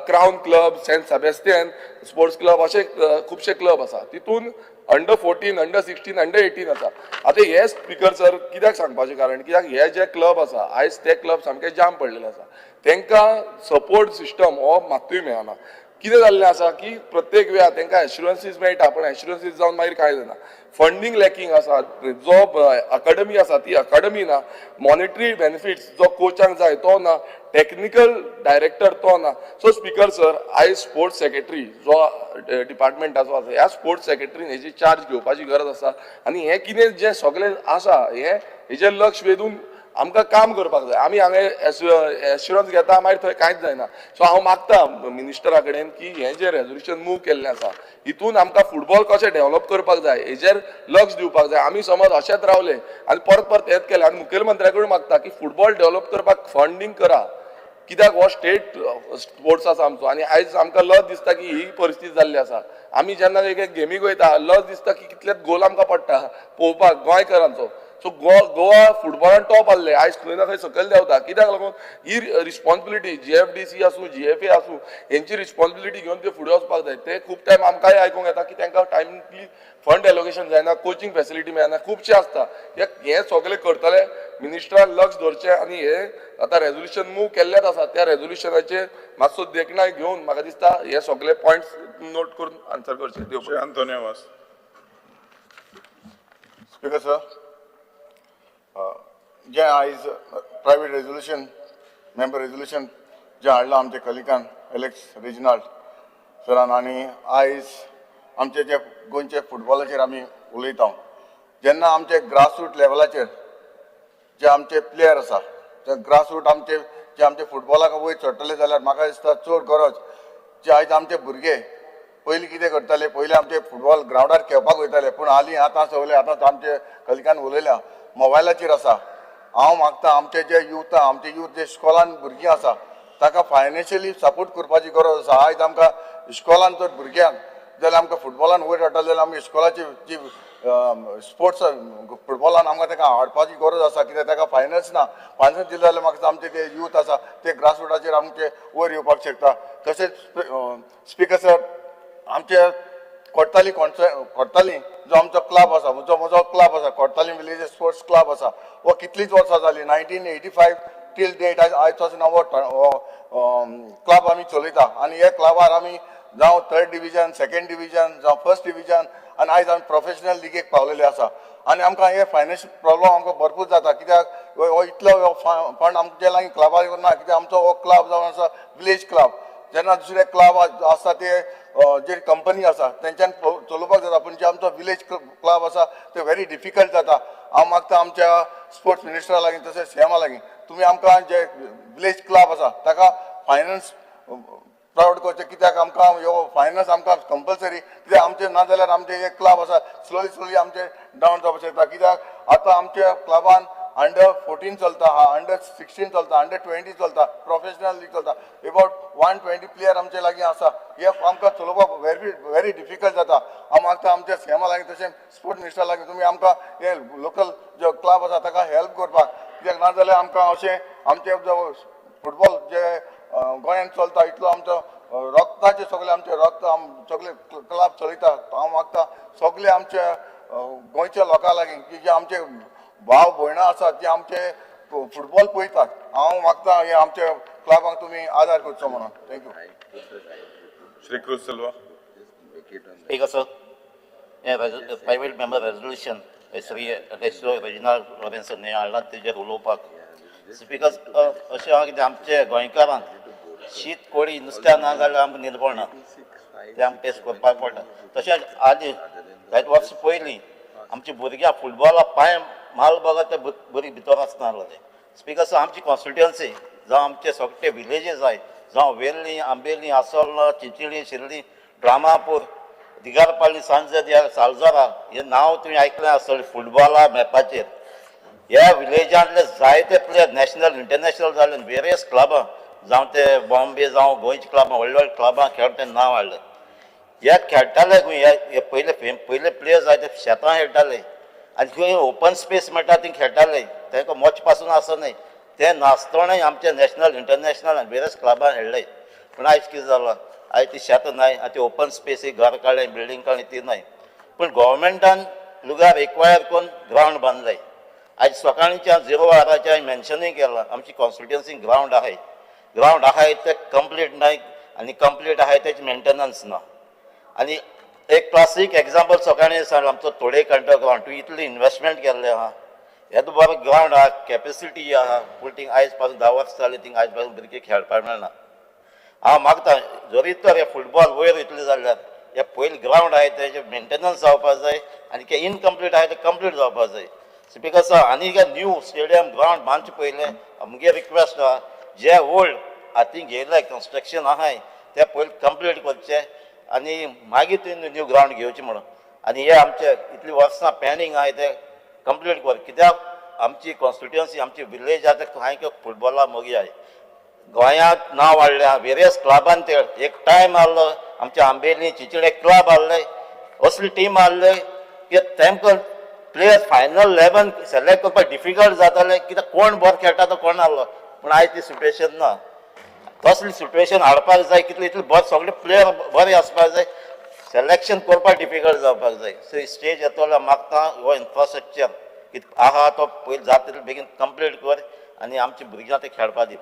crown club, saint Sebastian sports club अशे खुबशे क्लब आसा. तितून अंडर 14, अंडर 16, अंडर 18 आसा. आतां हे स्पीकर सर कित्याक सांगपाचें कारण, कित्याक हे जे क्लब आसा आयज ते क्लब सामके जाम पडलेले आसा. तांकां सपोर्ट सिस्टम हो मात्तूय मेळना. कितें जाल्लें आसा की प्रत्येक वेळार तांकां एश्युरन्सीस मेळटा पण एश्युरन्सीस जावन मागीर कांय जायना फंडींग लॅकिंग आसा जो अकाडमी आसा ती अकाडमी ना मॉनिटरी बेनिफिट्स जो कोचांक जाय तो ना टेक्निकल डायरेक्टर तो ना सो स्पीकर सर आयज स्पोर्ट्स सेक्रेटरी जो डिपार्टमेंटाचो आसा ह्या स्पोर्ट्स सेक्रेटरीन हेजी चार्ज घेवपाची गरज आसा आनी हें कितें जें सगळें आसा हेजेर लक्ष वेधून आमकां काम करपाक जाय आमी हांगा एश्युरन्स घेता मागीर थंय कांयच जायना सो हांव मागता मिनिस्टरा कडेन की हें जें रेजोल्युशन मूव केल्लें आसा हितून आमकां फुटबॉल कशें डेव्हलप करपाक जाय हेजेर लक्ष दिवपाक जाय आमी समज अशेंच रावले आनी परत हेंच केलें आनी मुखेलमंत्र्या कडेन मागता की फुटबॉल डेव्हलप करपाक फंडींग करा कित्याक हो स्टेट स्पोर्ट्स आसा आमचो आनी आयज आमकां लज दिसता की ही परिस्थिती जाल्ली आसा आमी जेन्ना एक गेमीक वयता लज दिसता की कितलेच गोल आमकां पडटा पळोवपाक गोंयकारांचो सो गोवा फुटबॉलान टॉप आसले आयज खंय ना खंय सकयल देंवता कित्याक लागून ही रिस्पॉन्सिबिलिटी GFDC आसूं GFA आसूं हेंची रिस्पॉन्सिबिलिटी घेवन ते फुडें वचपाक जाय ते खूब टायम आमकांय आयकूंक येता की तांकां टायमली फंड एलोकेशन जायना कोचिंग फेसिलिटी मेळना खुबशे आसता हे सगळे करतले मिनिस्टरान लक्ष दवरचें आनी हे आतां रेजोल्युशन मूव केल्लेच आसा त्या रेजोल्युशनाचेर मातसो देखणाय घेवन म्हाका दिसता हे सगळे पॉयंट्स नोट करून आन्सर करचे धन्यवाद स्पीकर सर जे आयज प्रायवेट रेजोल्युशन मेंबर रेजोल्युशन जे हाडलां आमच्या कलिकान एलेक्स रिजनल सरान आनी आयज आमचे जे गोंयचे फुटबॉलाचेर आमी उलयता जेन्ना आमचे ग्रासरूट लेवलाचेर जे आमचे प्लेयर आसा ते ग्रासरूट आमचे जे आमचे फुटबॉलाक वयर चडटले जाल्यार म्हाका दिसता चड गरज जे आयज आमचे भुरगे पयलीं कितें करताले पयलीं आमचे फुटबॉल ग्रावंडार खेळपाक वयताले पूण हालीं आतां सगळे आतां आमचे कलिकान उलयल्या मोबायलाचेर आसा हांव मागता आमचे जे यूथ आमचे यूथ जे इस्कॉलान भुरगीं आसा ताका फायनान्शियली सपोर्ट करपाची गरज आसा आयज आमकां इस्कॉलान जर भुरग्यांक जाल्यार आमकां फुटबॉलान वयर हाडटले जाल्यार आमी इस्कॉलाची जी स्पोर्ट्स फुटबॉलान आमकां ताका हाडपाची गरज आसा कित्याक ताका फायनान्स ना फायनान्स दिले जाल्यार म्हाका आमचे जे यूथ आसा ते ग्रासरूटाचेर आमचे वयर येवपाक शकता तशेंच स्पीकर सर आमचे कोर्ताली जो आमचो क्लब आसा म्हजो क्लब आसा कोर्ताली विलेज स्पोर्ट्स क्लब आसा हो कितलींच वर्सां जाली 1985 टील डेट आयज पासून हो क्लब आमी चलयता आनी हे क्लबार आमी जावं 3rd डिविजन 2nd डिविजन जावं 1st डिविजन आनी आयज आमी प्रोफेशनल लिगेक पावलेले आसा आनी आमकां हे फायनान्शियल प्रॉब्लम आमकां भरपूर जाता कित्याक हो इतलो फंड आमचे लागीं क्लबाक ना कित्याक आमचो हो क्लब जावन आसा विलेज क्लब जेन्ना दुसरे क्लब आसता ते जे कंपनी आसा तेंच्यान चलोवपाक जाता पूण जे आमचो विलेज क्लब आसा ते व्हेरी डिफिकल्ट जाता हांव मागता आमच्या स्पोर्ट्स मिनिस्टरा लागीं तशेंच सीएमा लागीं तुमी आमकां जे विलेज क्लब आसा ताका फायनान्स प्रावड करचें कित्याक आमकां ह्यो फायनान्स आमकां कंपल्सरी कित्याक आमचे ना जाल्यार आमचे जे क्लब आसा स्लोली आमचे डावन जावपाक शकता कित्याक आतां आमच्या क्लबान अंडर 14 चलता अंडर 16 चलता अंडर 20 चलता प्रोफेशनल लीग चलता अबाउट 120 प्लेयर आमचे लागीं आसा हे आमकां चलोवपाक व्हेरी डिफिकल्ट जाता हांव मागता आमच्या सीएमा लागीं तशें स्पोर्ट्स मिनिस्टरा लागीं तुमी आमकां हे लोकल जो क्लब आसा ताका हेल्प करपाक कित्याक ना जाल्यार आमकां अशें आमचे जो फुटबॉल जे गोंयांत चलता इतलो आमचो रक्ताचे सगळे आमचे रक्त सगळे क्लब चलयता हांव मागता सगळे आमचे गोंयच्या लोकां लागीं की जे आमचे भाव भयणां आसात जे आमचे फुटबॉल पळयतात हांव मागता हे आमच्या क्लबाक तुमी आदार करचो म्हणून थँक्यू श्री क्रूज सिल्वा स्पीकर सर हे private member resolution Shri Reginald Robinson हे हाडलां तेजेर उलोवपाक स्पीकर अशें आहा कितें आमचे गोंयकारांक शीत कोळी नुस्त्या ना जाल्यार आमकां निर्बळ ना ते आमकां टेस्ट करपाक पडटा तशेंच आदी जायते वर्स पयलीं आमची भुरग्यां फुटबॉलाक पांय माल बघा ते बरी भितर आसनासले स्पीकर सर आमची कॉन्स्टिट्युएन्सी जावं आमचे सगळे विलेजीस आहेत जावं वेर्ली आंबेली आसोळा चिंचोली शिर्डी ड्रामापूर दिगारपाळी सांजर सालजरा हे नांव तुवें आयकलें आसतलें फुटबॉला मॅपाचेर ह्या विलेजांतले जायते प्लेयर नॅशनल इंटरनॅशनल जाले वेरियस क्लबां जावं ते बॉम्बे जावं गोंयच्या क्लबां व्हडले व्हडले क्लबां खेळून तें नांव हाडलें हे खेळटाले हे पयले प्लेयर्स जाय ते शेतां खेळटाले आनी खंय ओपन स्पेस मेळटा थंय खेळटाले तांकां मोच पासून आसनाय ते नासतोणें आमचे नॅशनल इंटरनॅशनल आनी वेरियस क्लबान खेळ्ळे पूण आयज कितें जालां आयज ती शेतां नाय आनी ती ओपन स्पेस घर काडलें बिल्डींग काडलें ती नाय पूण गोवोरमेंटान लुगार एक्वायर करून ग्रावंड बांदले आयज सकाळींच्या 0 वराचेर हांवें मेन्शनूय केलां आमची कॉन्स्टिट्युएन्सी ग्रावंड आहाय ते कंप्लीट नाय आनी कंप्लीट आहाय तेचे मेंटेनन्स ना. आनी एक क्लासीक एग्जाम्पल सगळ्यांनी सांगलें आमचो थोडे कंट्रो ग्रावंड तूं इतली इन्वेस्टमेंट केल्लें आहा येदो बरो ग्रावंड आहा कॅपेसिटी आहा पूण थिंग आयज पासून 10 वर्सां जालीं थिंग आयज पासून भुरगे खेळपाक मेळना. हांव मागता जरी तर हे फुटबॉल वयर वयतले जाल्यार हे पयले ग्रावंड आहाय तेजे मेंटेनन्स जावपाक जाय आनी ते इनकम्प्लीट आहाय ते कंप्लीट जावपाक जाय. बिकॉज आनी न्यू स्टेडियम ग्रावंड बांदचे पयले आमगे रिक्वेस्ट आहा जे ओल्ड हाती घेयले कन्स्ट्रक्शन आहाय ते पयले कंप्लीट करचे आनी मागीर तुवें न्यू ग्रावंड घेवचे म्हणून. आनी हे आमचे इतली वर्सां पेंडींग आहाय ते कंप्लीट कर कित्याक आमची कॉन्स्टिट्युएन्सी आमची विलेज आहा ते खंय फुटबॉला मोगी आहाय. गोंयांत नांव वाडलें वेरियस क्लबान ते एक टायम आहलो आमच्या आंबेली चिंचणे क्लब आहले असली टीम आहले की तेमकां प्लेयर्स फायनल 11 सिलेक्ट करपाक डिफिकल्ट जातालें कित्याक कोण बरो खेळटा तो कोण आहलो. पूण आयज ती सिट्युएशन ना. तसली सिट्युएशन हाडपाक जाय कितले इतले बरे सगळे प्लेयर बरे आसपाक जाय सिलेक्शन करपाक डिफिकल्ट जावपाक जाय. सो स्टेज येता जाल्यार मागता हो इन्फ्रास्ट्रक्चर कितें आहा तो पयलीं जाता तितले बेगीन कंप्लीट कर आनी आमच्या भुरग्यांक ते खेळपाक दी.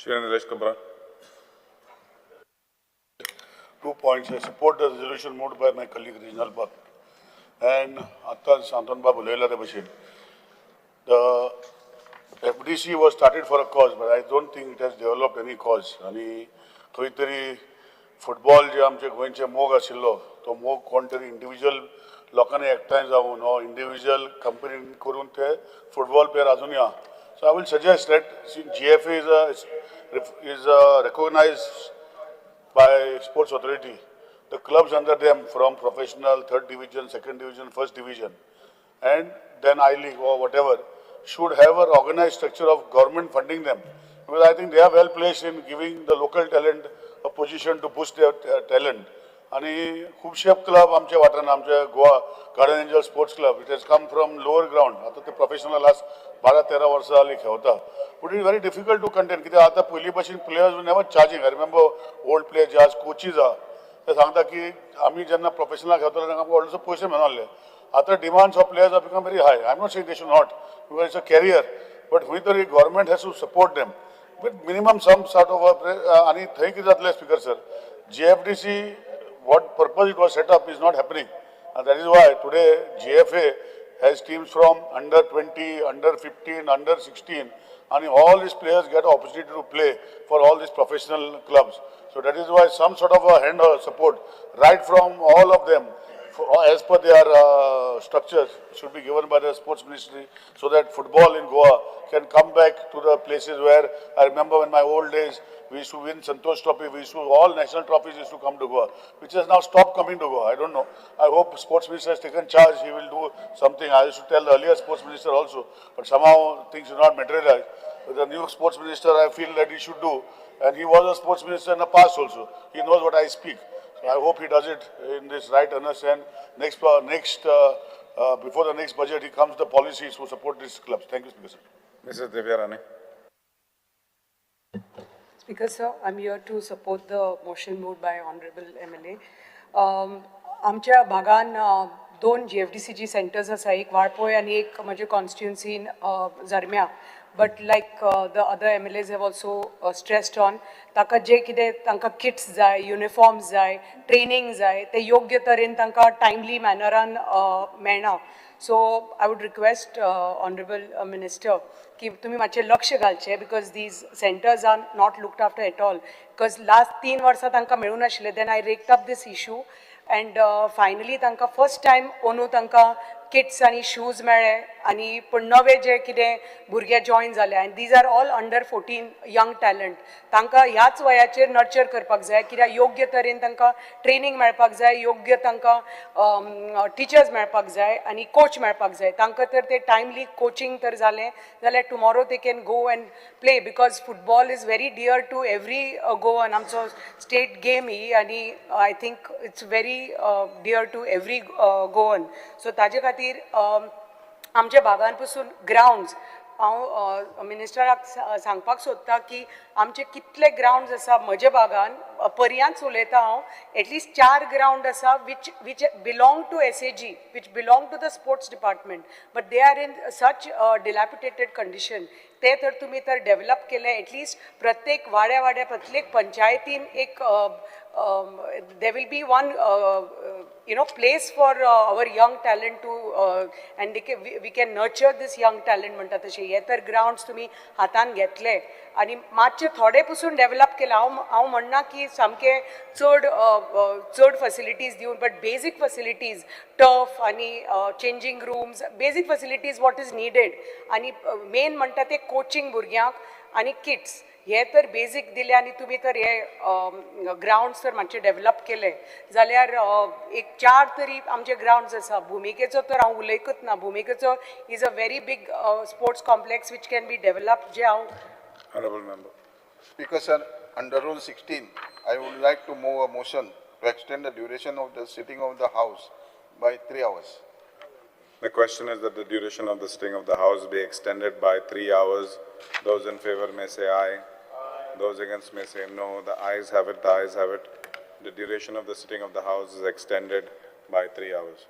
Shri Nilesh Kabra. 2 points. I support the resolution moved by my colleague Regional Bhatt. And Atta Santan Babu Lela the Bashir. The FDC was started for a cause, but I don't think it has developed any cause. आणि खंय तरी फुटबॉल जे आमचे गोंयचे मोग आशिल्लो तो मोग कोण तरी इंडिविज्युअल लोकांनी एकठांय जावन हो इंडिविज्युअल कंपनी करून ते फुटबॉल प्लेयर अजूनही आहा. So I will suggest that GFA is recognized by Sports Authority. The clubs under them from professional, 3rd division, 2nd division, 1st division, and then I-League or whatever, should have an organized structure of government funding them. Because I think they are well placed in giving the local talent a position to boost their talent. आणि खूपशे क्लब आमच्या वाठारान आमच्या Goa garden angel sports club it has come from lower ground आता ते प्रोफेशनल आज 12-13 वर्सां जालीं खेळटा. But it very difficult to contain कित्याक आतां पयलीं भशेन players never charging. I remember old player जे आज कोचीज आहा ते सांगता की आमी जेन्ना प्रोफेशनल खेळटाले तेन्ना आमकां व्हडलेसो पयशे मेळनासले. आतां demands of players are become very high. I am not saying they should not because it's a career but खंय तरी government has to support them with minimum some sort of आनी थंय कितें जातलें speaker sir GFDC what purpose it was set up is not happening, and that is why today GFA has teams from under 20, under 15, under 16, and all these players get an opportunity to play for all these professional clubs. So that is why some sort of a hand or support right from all of them as per their structures should be given by the sports ministry so that football in Goa can come back to the places where I remember in my old days we used to win Santosh Trophy, we used to, all national trophies used to come to Goa, which has now stopped coming to Goa. I don't know. I hope sports minister has taken charge, he will do something. I used to tell the earlier sports minister also, but somehow things do not materialize. With the new sports minister, I feel that he should do, and he was a sports minister in the past also. He knows what I speak. So I hope he does it in this right earnest and before the next budget, he comes the policies to support these clubs. Thank you, Speaker sir. Mrs. Divya Rane. Speaker sir, I'm here to support the motion moved by Honorable MLA. आमच्या भागान 2 GFDCG सेंटर्स आसा, एक वाळपय आणि एक माझ्या कॉन्स्टिट्युएन्सीन जरम्या. But like the other MLAs have also stressed on, ताका जे कितें तांकां किट्स जाय, युनिफॉर्म्स जाय, ट्रेनिंग जाय, ते योग्य तरेन तांकां टायमली मॅनरान मेळना. So I would request Honorable Minister की तुम्ही मातशें लक्ष घालचें because these centers are not looked after at all. Because last 3 वर्सां तांकां मेळूं नाशिल्लें. Then I raked up this issue and finally तांकां first time ओनू तांकां किट्स आणि शूज मेळ्ळे आणि पण नवे जे कितें भुरगे जॉइन जाले आनी these are all under 14 young talent. तांकां ह्याच वयाचेर नर्चर करपाक जाय कित्याक योग्य तरेन तांकां ट्रेनिंग मेळपाक जाय, योग्य तांकां टिचर्स मेळपाक जाय आनी कोच मेळपाक जाय. तांकां तर ते टायमली कोचिंग तर जालें जाल्यार tomorrow they can go and play because football is very dear to every Goan. आमचो स्टेट गेम ही आनी I think it's very dear to every Goan. So ताजे खातीर आमच्या भागान पसून ग्राउंड्स हांव मिनिस्टराक सांगपाक सोदतां की आमचे कितले ग्राउंड्स आसा म्हज्या भागान पर्यांच उलयता हांव एटलीस्ट 4 ग्राउंड आसा which belong to SAG, which belong to the sports department, but they are in such dilapidated condition. ते तर तुम्ही तर डेव्हलप केले एटलीस्ट प्रत्येक वाड्या प्रत्येक पंचायतीन एक there will be one place for our young talent to and we can nurture this young talent म्हणटा तशें हे तर ग्राउंड्स तुम्ही हातान घेतले आनी मातशे थोडे पसून डेव्हलप केला हांव म्हणना की सामके चड फॅसिलिटीज दिवन बट बेसीक फॅसिलिटीज टफ आनी चेंजिंग रूम्स बेसीक फॅसिलिटीज वॉट इज निडेड आनी मेन म्हणटा ते कोचिंग भुरग्यांक आनी किट्स हे तर बेसीक दिले आनी तुमी तर हे ग्राउंड्स तर मातशे डेव्हलप केले जाल्यार एक 4 तरी आमचे ग्राउंड्स आसा भुमिकेचो तर हांव उलयकच ना भुमिकेचो is a very big sports complex which can be develop जे हांव Honorable member. Speaker sir, under Rule 16, I would like to move a motion to extend the duration of the sitting of the House by 3 hours. The question is that the duration of the sitting of the House be extended by 3 hours. Those in favor may say aye. Those against may say no. The ayes have it, the ayes have it. The duration of the sitting of the House is extended by 3 hours.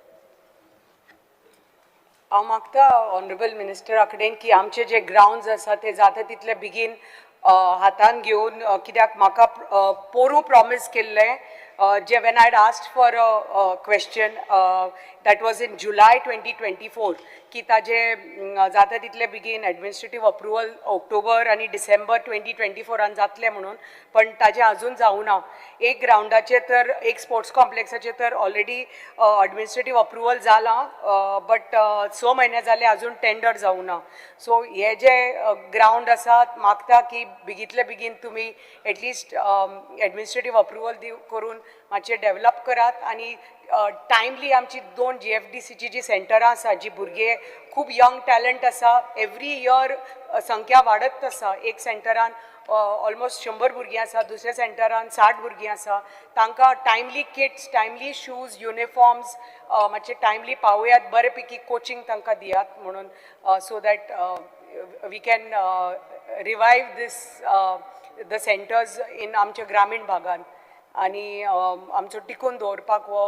हांव मागता ऑनरेबल मिनिस्टरा कडेन की आमचे जे ग्राउंड्स आसा ते जाता तितले बेगीन हातान घेवन कित्याक म्हाका पोरू प्रॉमीस केल्लें जे when I had asked for a question that was in July 2024 की ताजे जाता तितले बेगीन एडमिनिस्ट्रेटिव्ह अप्रुवल ऑक्टोबर आनी डिसेंबर 2024 जातले म्हणून पण ताजे अजून जावना एक ग्राउंडाचे तर एक स्पोर्ट्स कॉम्प्लेक्साचे तर ऑलरेडी एडमिनिस्ट्रेटिव्ह अप्रुवल जाला बट 6 म्हयने जाले अजून टेंडर जावना सो हे जे ग्राउंड आसात मागता की बेगीतले बेगीन तुमी एटलिस्ट एडमिनिस्ट्रेटिव्ह अप्रुवल करून मातशें डेव्हलप करात आनी टायमली आमची 2 GFDCची जी सेंटरां आसा जी भुरगे खूब यंग टॅलंट आसा एवरी इयर संख्या वाडत आसा एक सेंटरान ऑलमोस्ट 100 भुरगीं आसा दुसऱ्या सेंटरान 60 भुरगीं आसा तांकां timely kits timely shoes uniforms मातशे टायमली पावयात बरे पैकी कोचिंग तांकां दियात म्हणून so that we can revive these the centres in आमच्या ग्रामीण भागान आनी आमचो टिकून दवरपाक हो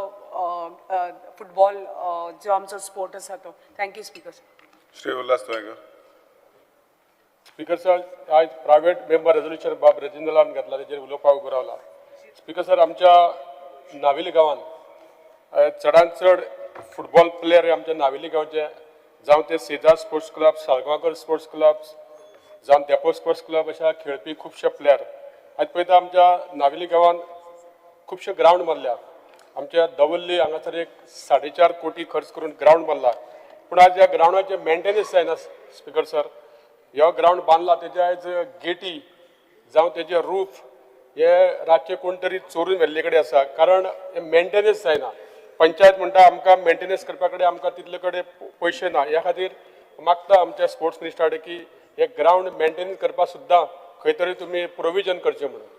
फुटबॉल जो आमचो स्पोर्ट आसा तो thank you speaker Shri Ullas Toygar. Speaker sir आज प्रायव्हेट मेंबर रेझोल्युशन बाब रेजिंद्रलान घेतला तेजेर उलोवपाक उबो रावला स्पीकर सर आमच्या नावेली गांवांत चडांत चड फुटबॉल प्लेयर आमच्या नावेली गांवचे जावं ते सेजार sports club Salgaocar sports club जावं देपो स्पोर्ट्स क्लब अशा खेळपी खुबशे प्लेयर आज पळयता आमच्या नावेली गांवांत खुबशे ग्राउंड बांदल्या आमच्या दवल्ली हांगासर एक 4.5 कोटी खर्च करून ग्राउंड बांदला पूण आज ह्या ग्राउंडाचे मेंटेनन्स जायना स्पीकर सर ह्यो ग्राउंड बांदला तेजे आयज गेटी जावं तेजे रूफ हे रातचे कोण तरी चोरून व्हेल्ले कडेन आसा कारण हे मेंटेनन्स जायना पंचायत म्हणटा आमकां मेंटेनन्स करपा कडेन आमकां तितले कडेन पयशे ना ह्या खातीर मागता आमच्या स्पोर्ट्स मिनिस्टरा कडेन की हे ग्राउंड मेंटेन करपा सुद्दां खंय तरी तुमी प्रोविजन करचें म्हणून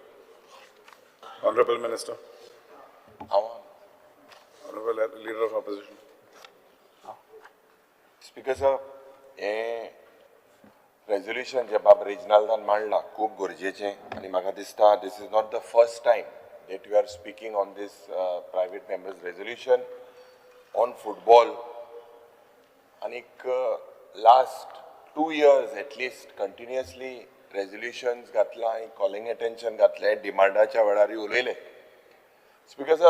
Honorable Minister. Honorable Leader of Opposition. Speaker sir हे रेझोल्युशन जे बाब रेजिनाल्डान मांडला खूब गरजेचें आनी म्हाका दिसता this is not the first time that you are speaking on this private members resolution on football and last 2 years at least continuously resolutions gatla calling attention gatle demandaच्या वेळार उलयले because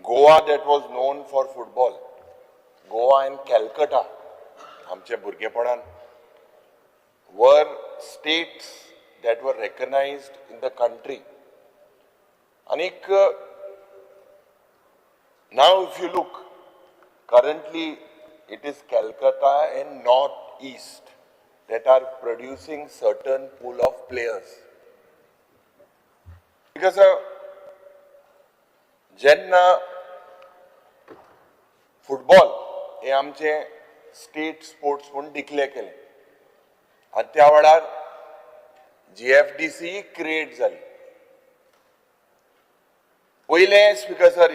Goa that was known for football Goa and Calcutta आमचे भुरगेपणान were states that were recognized in the country. And now if you look, currently it is Calcutta and Northeast that are producing certain pool of players. Because jenna football हे आमचे स्टेट स्पोर्ट्स म्हणून डिक्लेअर केले आणि त्या वेळार GFDC क्रिएट जाली पहिले स्पीकर सर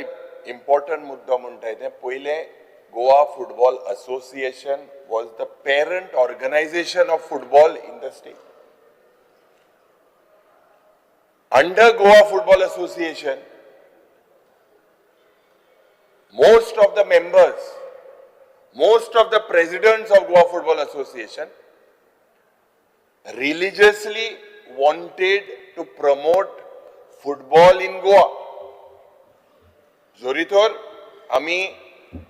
इम्पॉर्टंट मुद्दो म्हणटाय ते पहिले Goa Football Association was the parent organization of football in the state. Under Goa Football Association, most of the members, most of the presidents of Goa Football Association religiously wanted to promote football in Goa. Zoritor, Ami,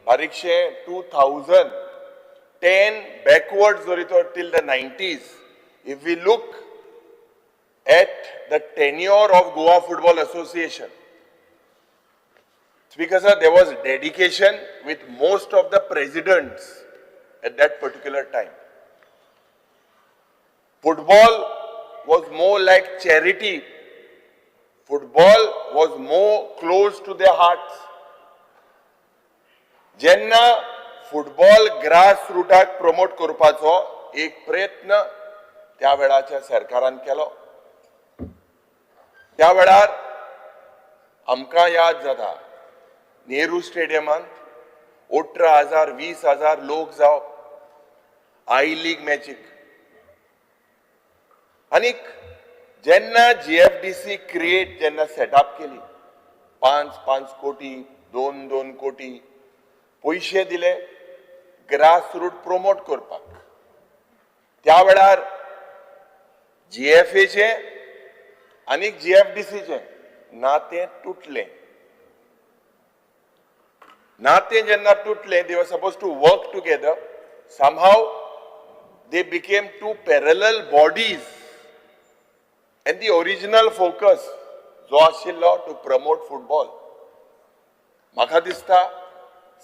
Parikshe 2010 backwards Zoritor till the 90s. If we look at the tenure of Goa Football Association, because there was dedication with most of the presidents at that particular time. Football was more like charity. Football was more close to their hearts. Jenna football grassrootak promote करपाचो एक प्रयत्न त्या वेळाच्या सरकारान केलो. त्या वेळार आमकां याद जाता नेहरू स्टेडियमांत 18,000 20,000 लोक जावप आय लीग मॅचीक. आनीक जेन्ना GFDC क्रिएट जेन्ना सेटअप केली 5 कोटी 2 कोटी पैसे दिले ग्रासरूट प्रमोट करपाक. त्या वेळार GFAचे आनीक GFDCचे नातें तुटलें. नातें जेन्ना तुटलें, they were supposed to work together. Somehow they became two parallel bodies. And the original focus जो आशिल्लो to promote football, म्हाका दिसता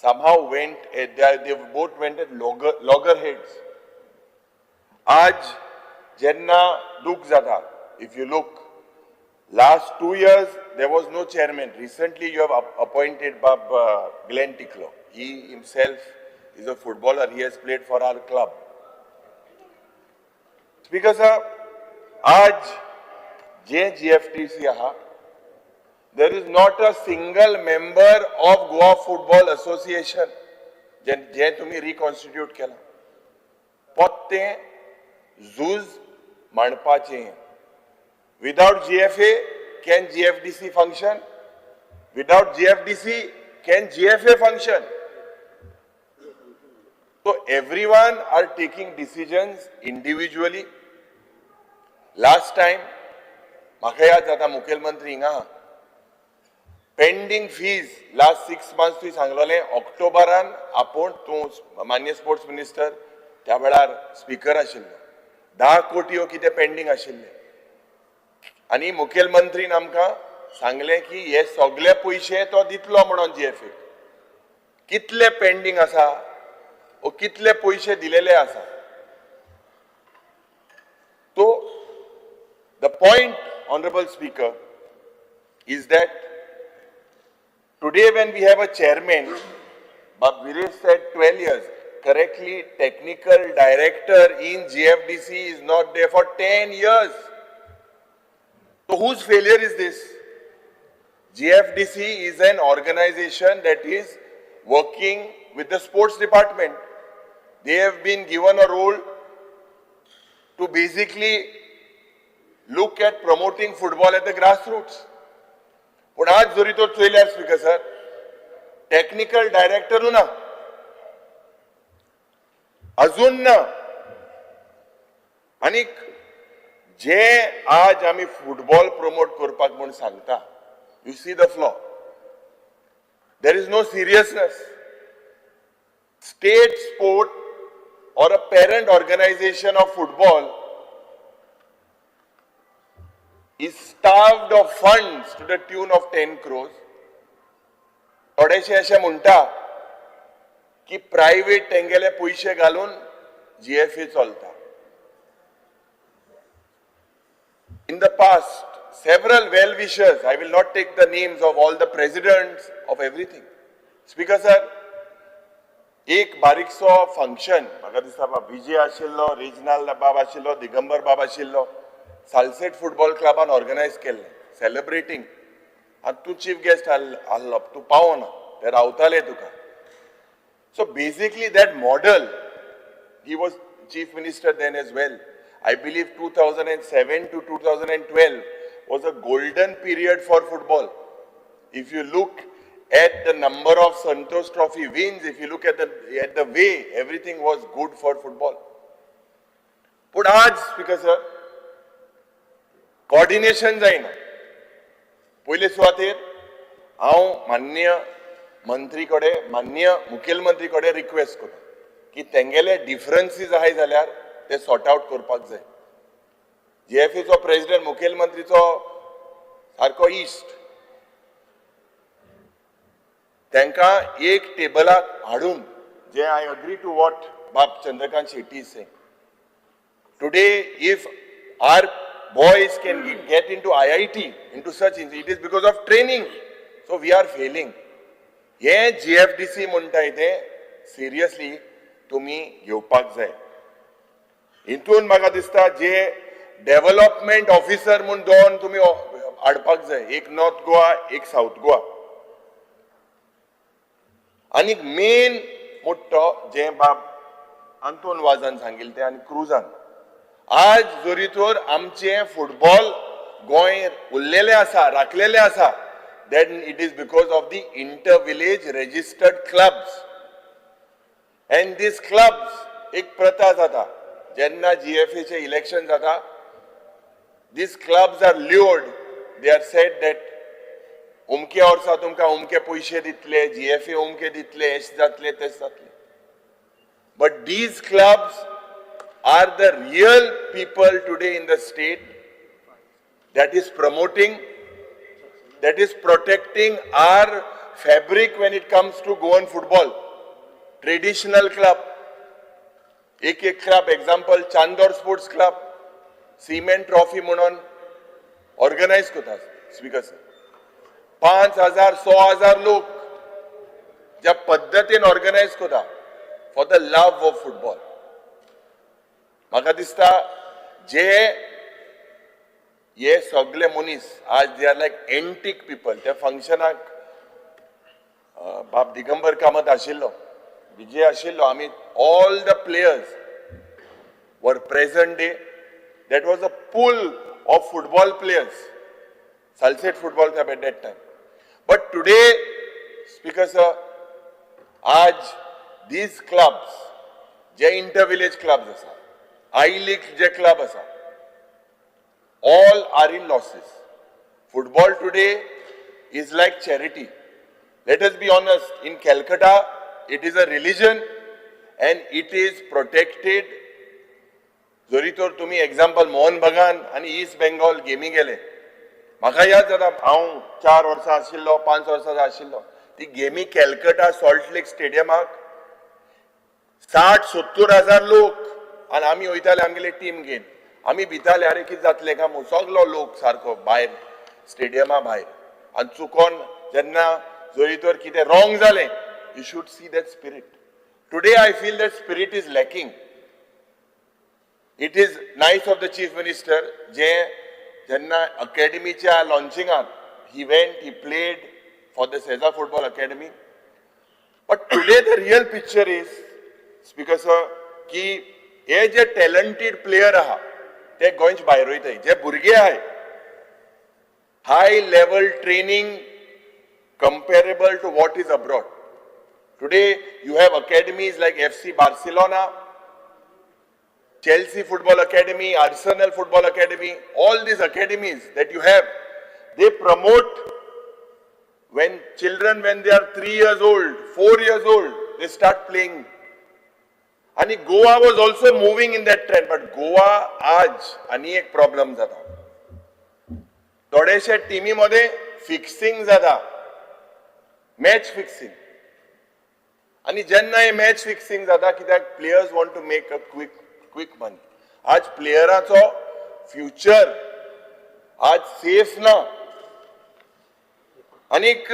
somehow went, they both went at loggerheads. आज जेन्ना दुख जाता, if you look, last 2 years there was no chairman. Recently you have appointed Glenn Ticklow. He himself is a footballer. He has played for our club. Because आज GFTC आहा, there is not a single member of Goa Football Association जे तुम्ही reconstitute केला. पोत्ते झूज मांडपाचें. Without GFA, can GFDC function? Without GFDC, can GFA function? So everyone are taking decisions individually. Last time, म्हाका याद जाता मुखेलमंत्री हिंगा पेंडिंग फीज लास्ट 6 months तुवें सांगलोलें ऑक्टोबरान आपूण तूं मान्य स्पोर्ट्स मिनिस्टर त्या वेळार स्पीकर आशिल्लो 10 कोटी कितें पेंडिंग आशिल्ले आनी मुखेलमंत्रीन आमकां सांगलें की हे सगळे पयशे तो दितलो म्हणून GFA. कितले पेंडिंग आसा ओ कितले पयशे दिलेले आसा. तो the point, Honorable Speaker, is that today when we have a chairman, but Viresh said 12 years, correctly, technical director in GFDC is not there for 10 years. So whose failure is this? GFDC is an organization that is working with the sports department. They have been given a role to basically look at promoting football at the grassroots. पण आज जरी तो चोयल्यार स्पीकर सर टेक्निकल डायरेक्टर ना अजून ना. आनीक जे आज आमी फुटबॉल प्रमोट करपाक म्हूण सांगता, you see the flaw. There is no seriousness. State sport or a parent organization of football is starved of funds to the tune of 10 crores. थोडेशे अशें म्हणटा की प्रायव्हेट तेंगेले पयशे घालून GFA चलता. In the past, several well-wishers, I will not take the names of all the presidents of everything. Speaker sir, एक बारीकसो फंक्शन म्हाका दिसता विजय आशिल्लो, रिजनल बाब आशिल्लो, दिगंबर बाब आशिल्लो, सालसेट फुटबॉल क्लबान ऑर्गनायज केल्लें सेलिब्रेटींग. आनी तूं चीफ गेस्ट आहलो, तूं पावना, ते रावताले तुका. So basically that model, he was chief minister then as well. I believe 2007 to 2012 was a golden period for football. If you look at the number of Santosh Trophy wins, if you look at the way everything was good for football. But आज speaker sir, coordination जायना. पहिले सुवातेर हांव माननीय मंत्री कडे माननीय मुखेलमंत्री कडे रिक्वेस्ट करता की तेंगेले डिफरन्सीस आहाय जाल्यार ते सॉर्ट आउट करपाक जाय. जीएफएचो प्रेसिडेंट मुखेलमंत्रीचो सारको इश्ट तांकां एक टेबलाक हाडून जे आय अग्री टू वॉट बाब Chandrakant Shetty is saying. Today, if our boys can get into IIT, into such, it is because of training. So we are failing. हे GFDC म्हणटाय ते सिरियसली तुम्ही घेवपाक जाय. हितून म्हाका दिसता जे डेव्हलपमेंट ऑफिसर म्हूण दोन तुम्ही हाडपाक जाय, एक नॉर्थ गोवा एक साऊथ गोवा. आनी मेन मोठो जे बाब आंतोन वाजान सांगिल्ले ते आनी क्रुजान आज जोरी तर आमचे फुटबॉल गोंय उरलेले आसा राखलेले आसा then it is because of the inter-village registered clubs. And these clubs, एक प्रथा जाता, जेन्ना GFA चे election जाता, these clubs are lured, they are said that उमके वर्सा तुमकां उमके पयशे दितले, GFA उमके दितले, एश जातले, तेश जातले. But these clubs are the real people today in the state that is promoting, that is protecting our fabric when it comes to Goan football. Traditional club. एक club, example, Chandor Sports Club, Cement Trophy म्हणून organize करतात, speaker sir. 5,000, 6,000 लोक ज्या पद्धतीन organize करतात for the love of football. म्हाका दिसता जे ये सगळे मनीस आज they are like antique people. त्या फंक्शनाक बाब दिगंबर कामत आशिल्लो, विजय आशिल्लो, आमी all the players were present day. That was a pool of football players, Salcete football club at that time. But today speaker sir, आज दीज क्लब्स जे इंटर विलेज क्लब्स आसा, आई लीग जे क्लब आसा, all are in losses. Football today is like charity. Let us be honest, in Calcutta, it is a religion and it is protected. जरी तर तुम्ही example मोहन बगान आणि ईस्ट बेंगॉल गेमी गेले, म्हाका याद जाता हांव 4 वर्सां आशिल्लो, 5 वर्सां आशिल्लो, ती गेमी कॅलकटा सॉल्ट लेक स्टेडियमाक 60-70 हजार लोक आणि आमी वयताले आमगेले टीम घेवन. आमी भिताले अरे कितें जातलें काय म्हूण, सगलो लोक सारको भायर स्टेडियमा भायर. आनी चुकोन जेन्ना जरी तर कितें रॉंग जालें, you should see that spirit. Today I feel that spirit is lacking. It is nice of the chief minister जे जेन्ना अकॅडमीच्या लॉन्चिंगाक he went, he played for the Sesa football academy. But today the real picture is speaker sir की हे जे टॅलंटेड प्लेयर आहा ते गोंयचे भायर वयताय, जे भुरगे आहाय high level training comparable to what is abroad. Today you have academies like FC Barcelona, Chelsea Football Academy, Arsenal Football Academy. All these academies that you have, they promote when children, when they are 3 years old, 4 years old, they start playing. And Goa was also moving in that trend, but Goa आज आणि एक प्रॉब्लेम जाता. थोडेशे टीमी मध्ये फिक्सिंग जाता, मॅच फिक्सिंग. आणि जेन्ना हे मॅच फिक्सिंग जाता कित्याक players want to make a quick money. आज प्लेयराचो फ्युचर आज सेफ ना. आनीक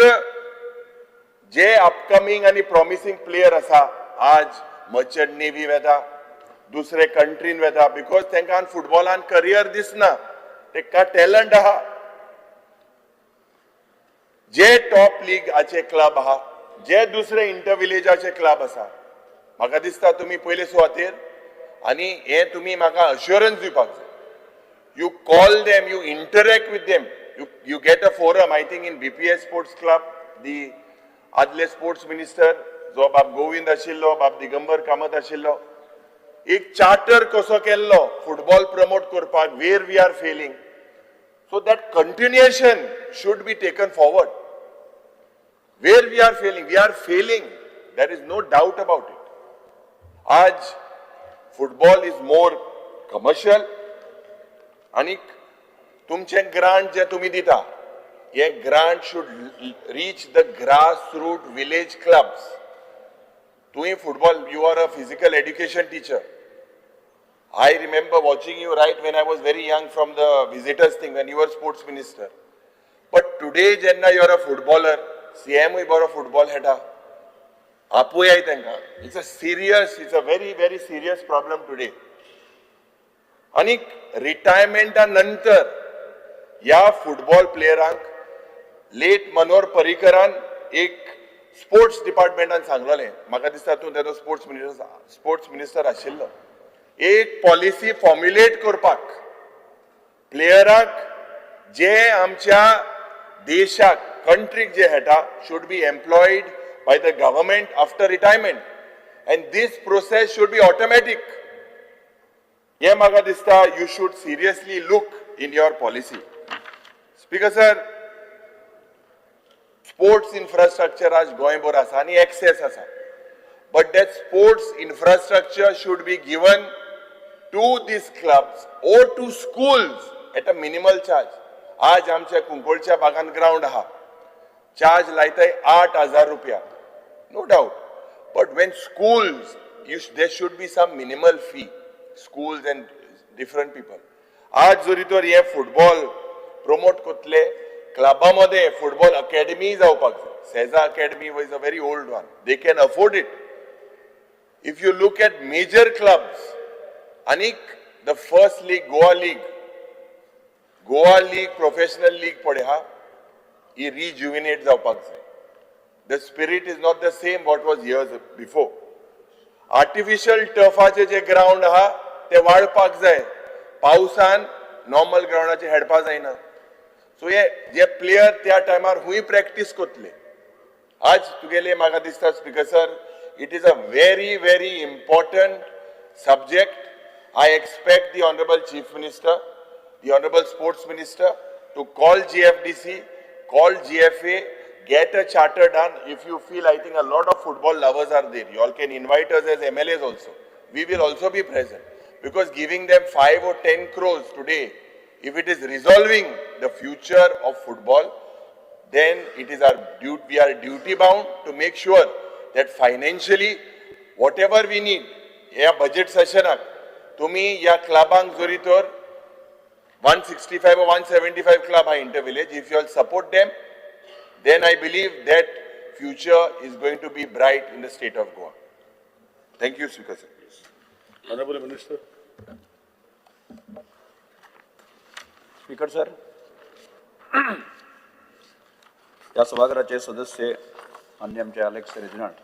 जे अपकमिंग आणि प्रॉमिसिंग प्लेयर आसा आज मर्चंट नेव्ही वेता, दुसरे कंट्रीन वेता, बिकॉज तांकां फुटबॉलान करियर दिसना, तांकां टॅलंट आहा. जे टॉप लीग आचे क्लब आहा जे दुसरे इंटर विलेजाचे क्लब आसा म्हाका दिसता तुमी पयले सुवातेर आनी हे तुमी म्हाका अश्युरन्स दिवपाक जाय. You call them, you interact with them, you get a forum. I think in BPS Sports Club, the adle sports minister, जो बाब गोविंद आशिल्लो, बाब दिगंबर कामत आशिल्लो, एक चार्टर कसो केल्लो फुटबॉल प्रमोट करपाक, where we are failing. So that continuation should be taken forward. Where we are failing, there is no doubt about it. आज football is more commercial. आणि तुमचे ग्रांट जे तुम्ही दिता हे grant should reach the grass root village clubs. तुम्ही football you are a physical education teacher. I remember watching you right when I was very young from the visitors thing when you were sports minister. But today jenna you are a footballer, CM is boro football heta. Apu hai tenka. It's a very very serious problem today. आणि रिटायरमेंटा नंतर या फुटबॉल प्लेयरांक लेट मनोहर पर्रीकरान एक स्पोर्ट्स डिपार्टमेंटान सांगलेलें म्हाका दिसता तूं तेजो स्पोर्ट्स मिनिस्टर आशिल्लो एक पॉलिसी फॉर्म्युलेट करपाक प्लेयरांक जे आमच्या देशाक कंट्रीक जे हेटा should be employed by the government after retirement and these process should be automatic. ये म्हाका दिसता you should seriously look in your policy. Speaker sir, sports infrastructure आज गोंयभर आसा आनी एक्सेस आसा. But that sports infrastructure should be given to these clubs or to schools at a minimal charge. आज आमच्या कुंकोळच्या बागान ग्राउंड आहा, चार्ज लायताय 8,000 रुपया, no doubt. But when schools there should be some minimal fee. Schools and different people. आज जरी तर हे फुटबॉल प्रमोट करतले क्लबामध्ये फुटबॉल अकॅडमी जावपाक जाय. Sesa academy was a very old one. They can afford it. If you look at major clubs आनीक the first league Goa league professional league पळय हा ही रिज्युविनेट जावपाक जाय. The spirit is not the same what was years before. Artificial टर्फाचे जे ग्राउंड आहा ते वाडपाक जाय. पावसान नॉर्मल ग्राउंडाचे हेडपा जायना. सो हे जे प्लेयर त्या टायमार हुंय प्रॅक्टीस करतले. आज तुगेले म्हाका दिसता speaker sir it is a very very important subject. I expect the honourable chief minister, the honourable sports minister to call GFDC, call GFA, get a charter done. If you feel, I think a lot of football lovers are there. You all can invite us as MLAs also. We will also be present. Because giving them 5 or 10 crores today, if it is resolving the future of football, then it is our duty, we are duty bound to make sure that financially, whatever we need, या budget session, तुम्ही या क्लबांक जरी तर 165 or 175 club are inter-village, if you all support them, then I believe that future is going to be bright in the state of Goa. Thank you, Speaker sir. Honorable Minister. Speaker sir, या सभागृहाचे सदस्य अन्य आमचे अलेक्स रेजिनाल्ड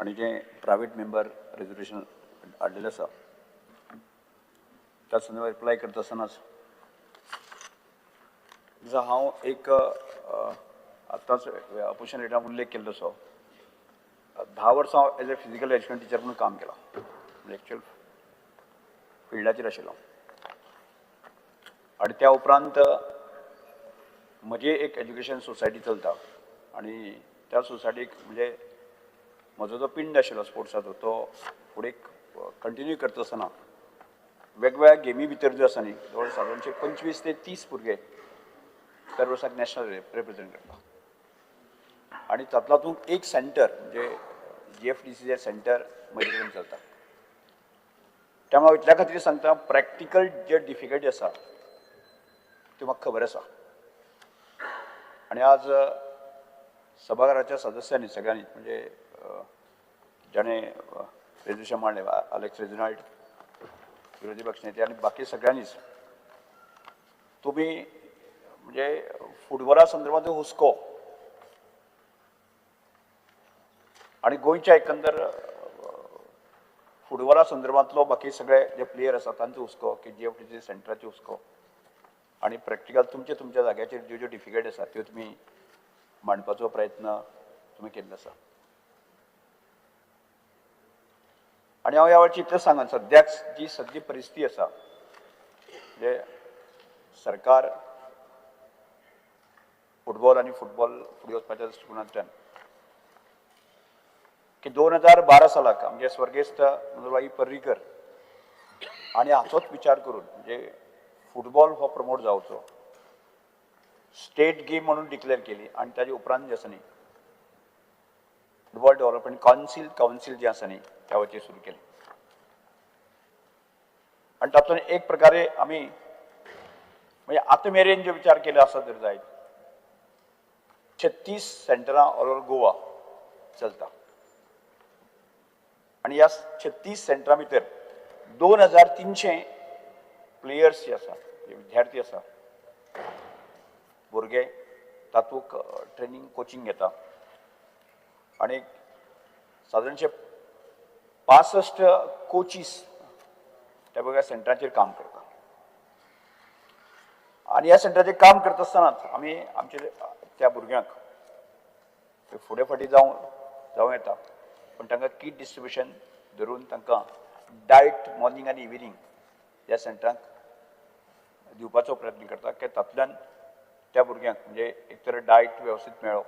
आणि जे प्रायव्हेट मेंबर रेजोल्युशन हाडलेले आसा त्या संदर्भात रिप्लाय करता आसतनाच हांव एक आतांच अपोजिशन लिडरान उल्लेख केल्लो आसा 10 वर्सां हांव as a physical education teacher म्हणून काम केलां. म्हणजे एक्चुअल फिल्डाचेर आशिल्लो आणि त्या उपरांत म्हजी एक एज्युकेशन सोसायटी चलता आणि त्या सोसायटीक म्हणजे म्हजो जो पिंड आशिल्लो स्पोर्ट्साचो तो फुडें कंटिन्यू करता आसतना वेगवेगळ्या गेमी भितर ज्यो आसा न्ही जवळ सादारणशे 25 ते 30 भुरगे दर वर्साक नॅशनल रिप्रेझेंट करता आणि तातूंत एक सेंटर म्हणजे GFDC सेंटर म्हजे कडेन चलता. त्यामुळे इतल्या खातीर सांगता प्रॅक्टिकल जे डिफिकल्टी आसा त्यो म्हाका खबर आसा आणि आज सभागृहाच्या सदस्यांनी सगळ्यांनी म्हणजे ज्याने रेजोल्युशन मांडले अलेक्स रेजिनाल्ड, विरोधी पक्षनेते आणि बाकी सगळ्यांनीच तुम्ही म्हणजे फुटबॉला संदर्भात हुस्को आणि गोंयच्या एकंदर फुटबॉला संदर्भातलो बाकी सगळे जे प्लेयर आसा तांचो हुस्को की GFDC सेंटराचे हुस्को आणि प्रॅक्टिकल तुमच्या जाग्याचेर ज्यो ज्यो डिफिकल्टी आसा त्यो तुमी मांडपाचो प्रयत्न तुमी केल्लो आसा. आणि हांव ह्या वेळची इतलें सांगन सद्याक जी सद्य परिस्थिती आसा म्हणजे सरकार फुटबॉल आणि फुटबॉल फुडें वचपाच्या दृश्टिकोनांतल्यान की 2012 सालाक आमचे स्वर्गेस्त मनोहरभाई पर्रीकर आणि हाचोच विचार करून म्हणजे फुटबॉल हो प्रमोट जावचो स्टेट गेम म्हणून डिक्लेअर केली आणि ताजे उपरांत जे आसा न्ही फुटबॉल डेव्हलपमेंट कावन्सील जे आसा न्ही त्या वतीन सुरू केले आणि तातूंत एक प्रकारे आमी म्हणजे आतां मेरेन जे विचार केले आसा जर जायत 36 सेंटरां ऑल ओव्हर गोवा चलता आणि ह्या 36 सेंटरां भितर 2300 प्लेयर्स जे आसा विद्यार्थी आसा भुरगे तातूंत ट्रेनिंग कोचिंग घेता आणि सादारणशे 65 कोचीस त्या बघा सेंटराचेर काम करता आणि ह्या सेंटराचेर काम करता आसतनाच आमी आमचे त्या भुरग्यांक फुडें फाटीं जावं येता पण तांकां किट डिस्ट्रिब्युशन धरून तांकां डायट मॉर्निंग आनी इव्हिनिंग ह्या सेंटरांक दिवपाचो प्रयत्न करता की तातूंतल्यान त्या भुरग्यांक म्हणजे एक तर डायट वेवस्थीत मेळ्ळो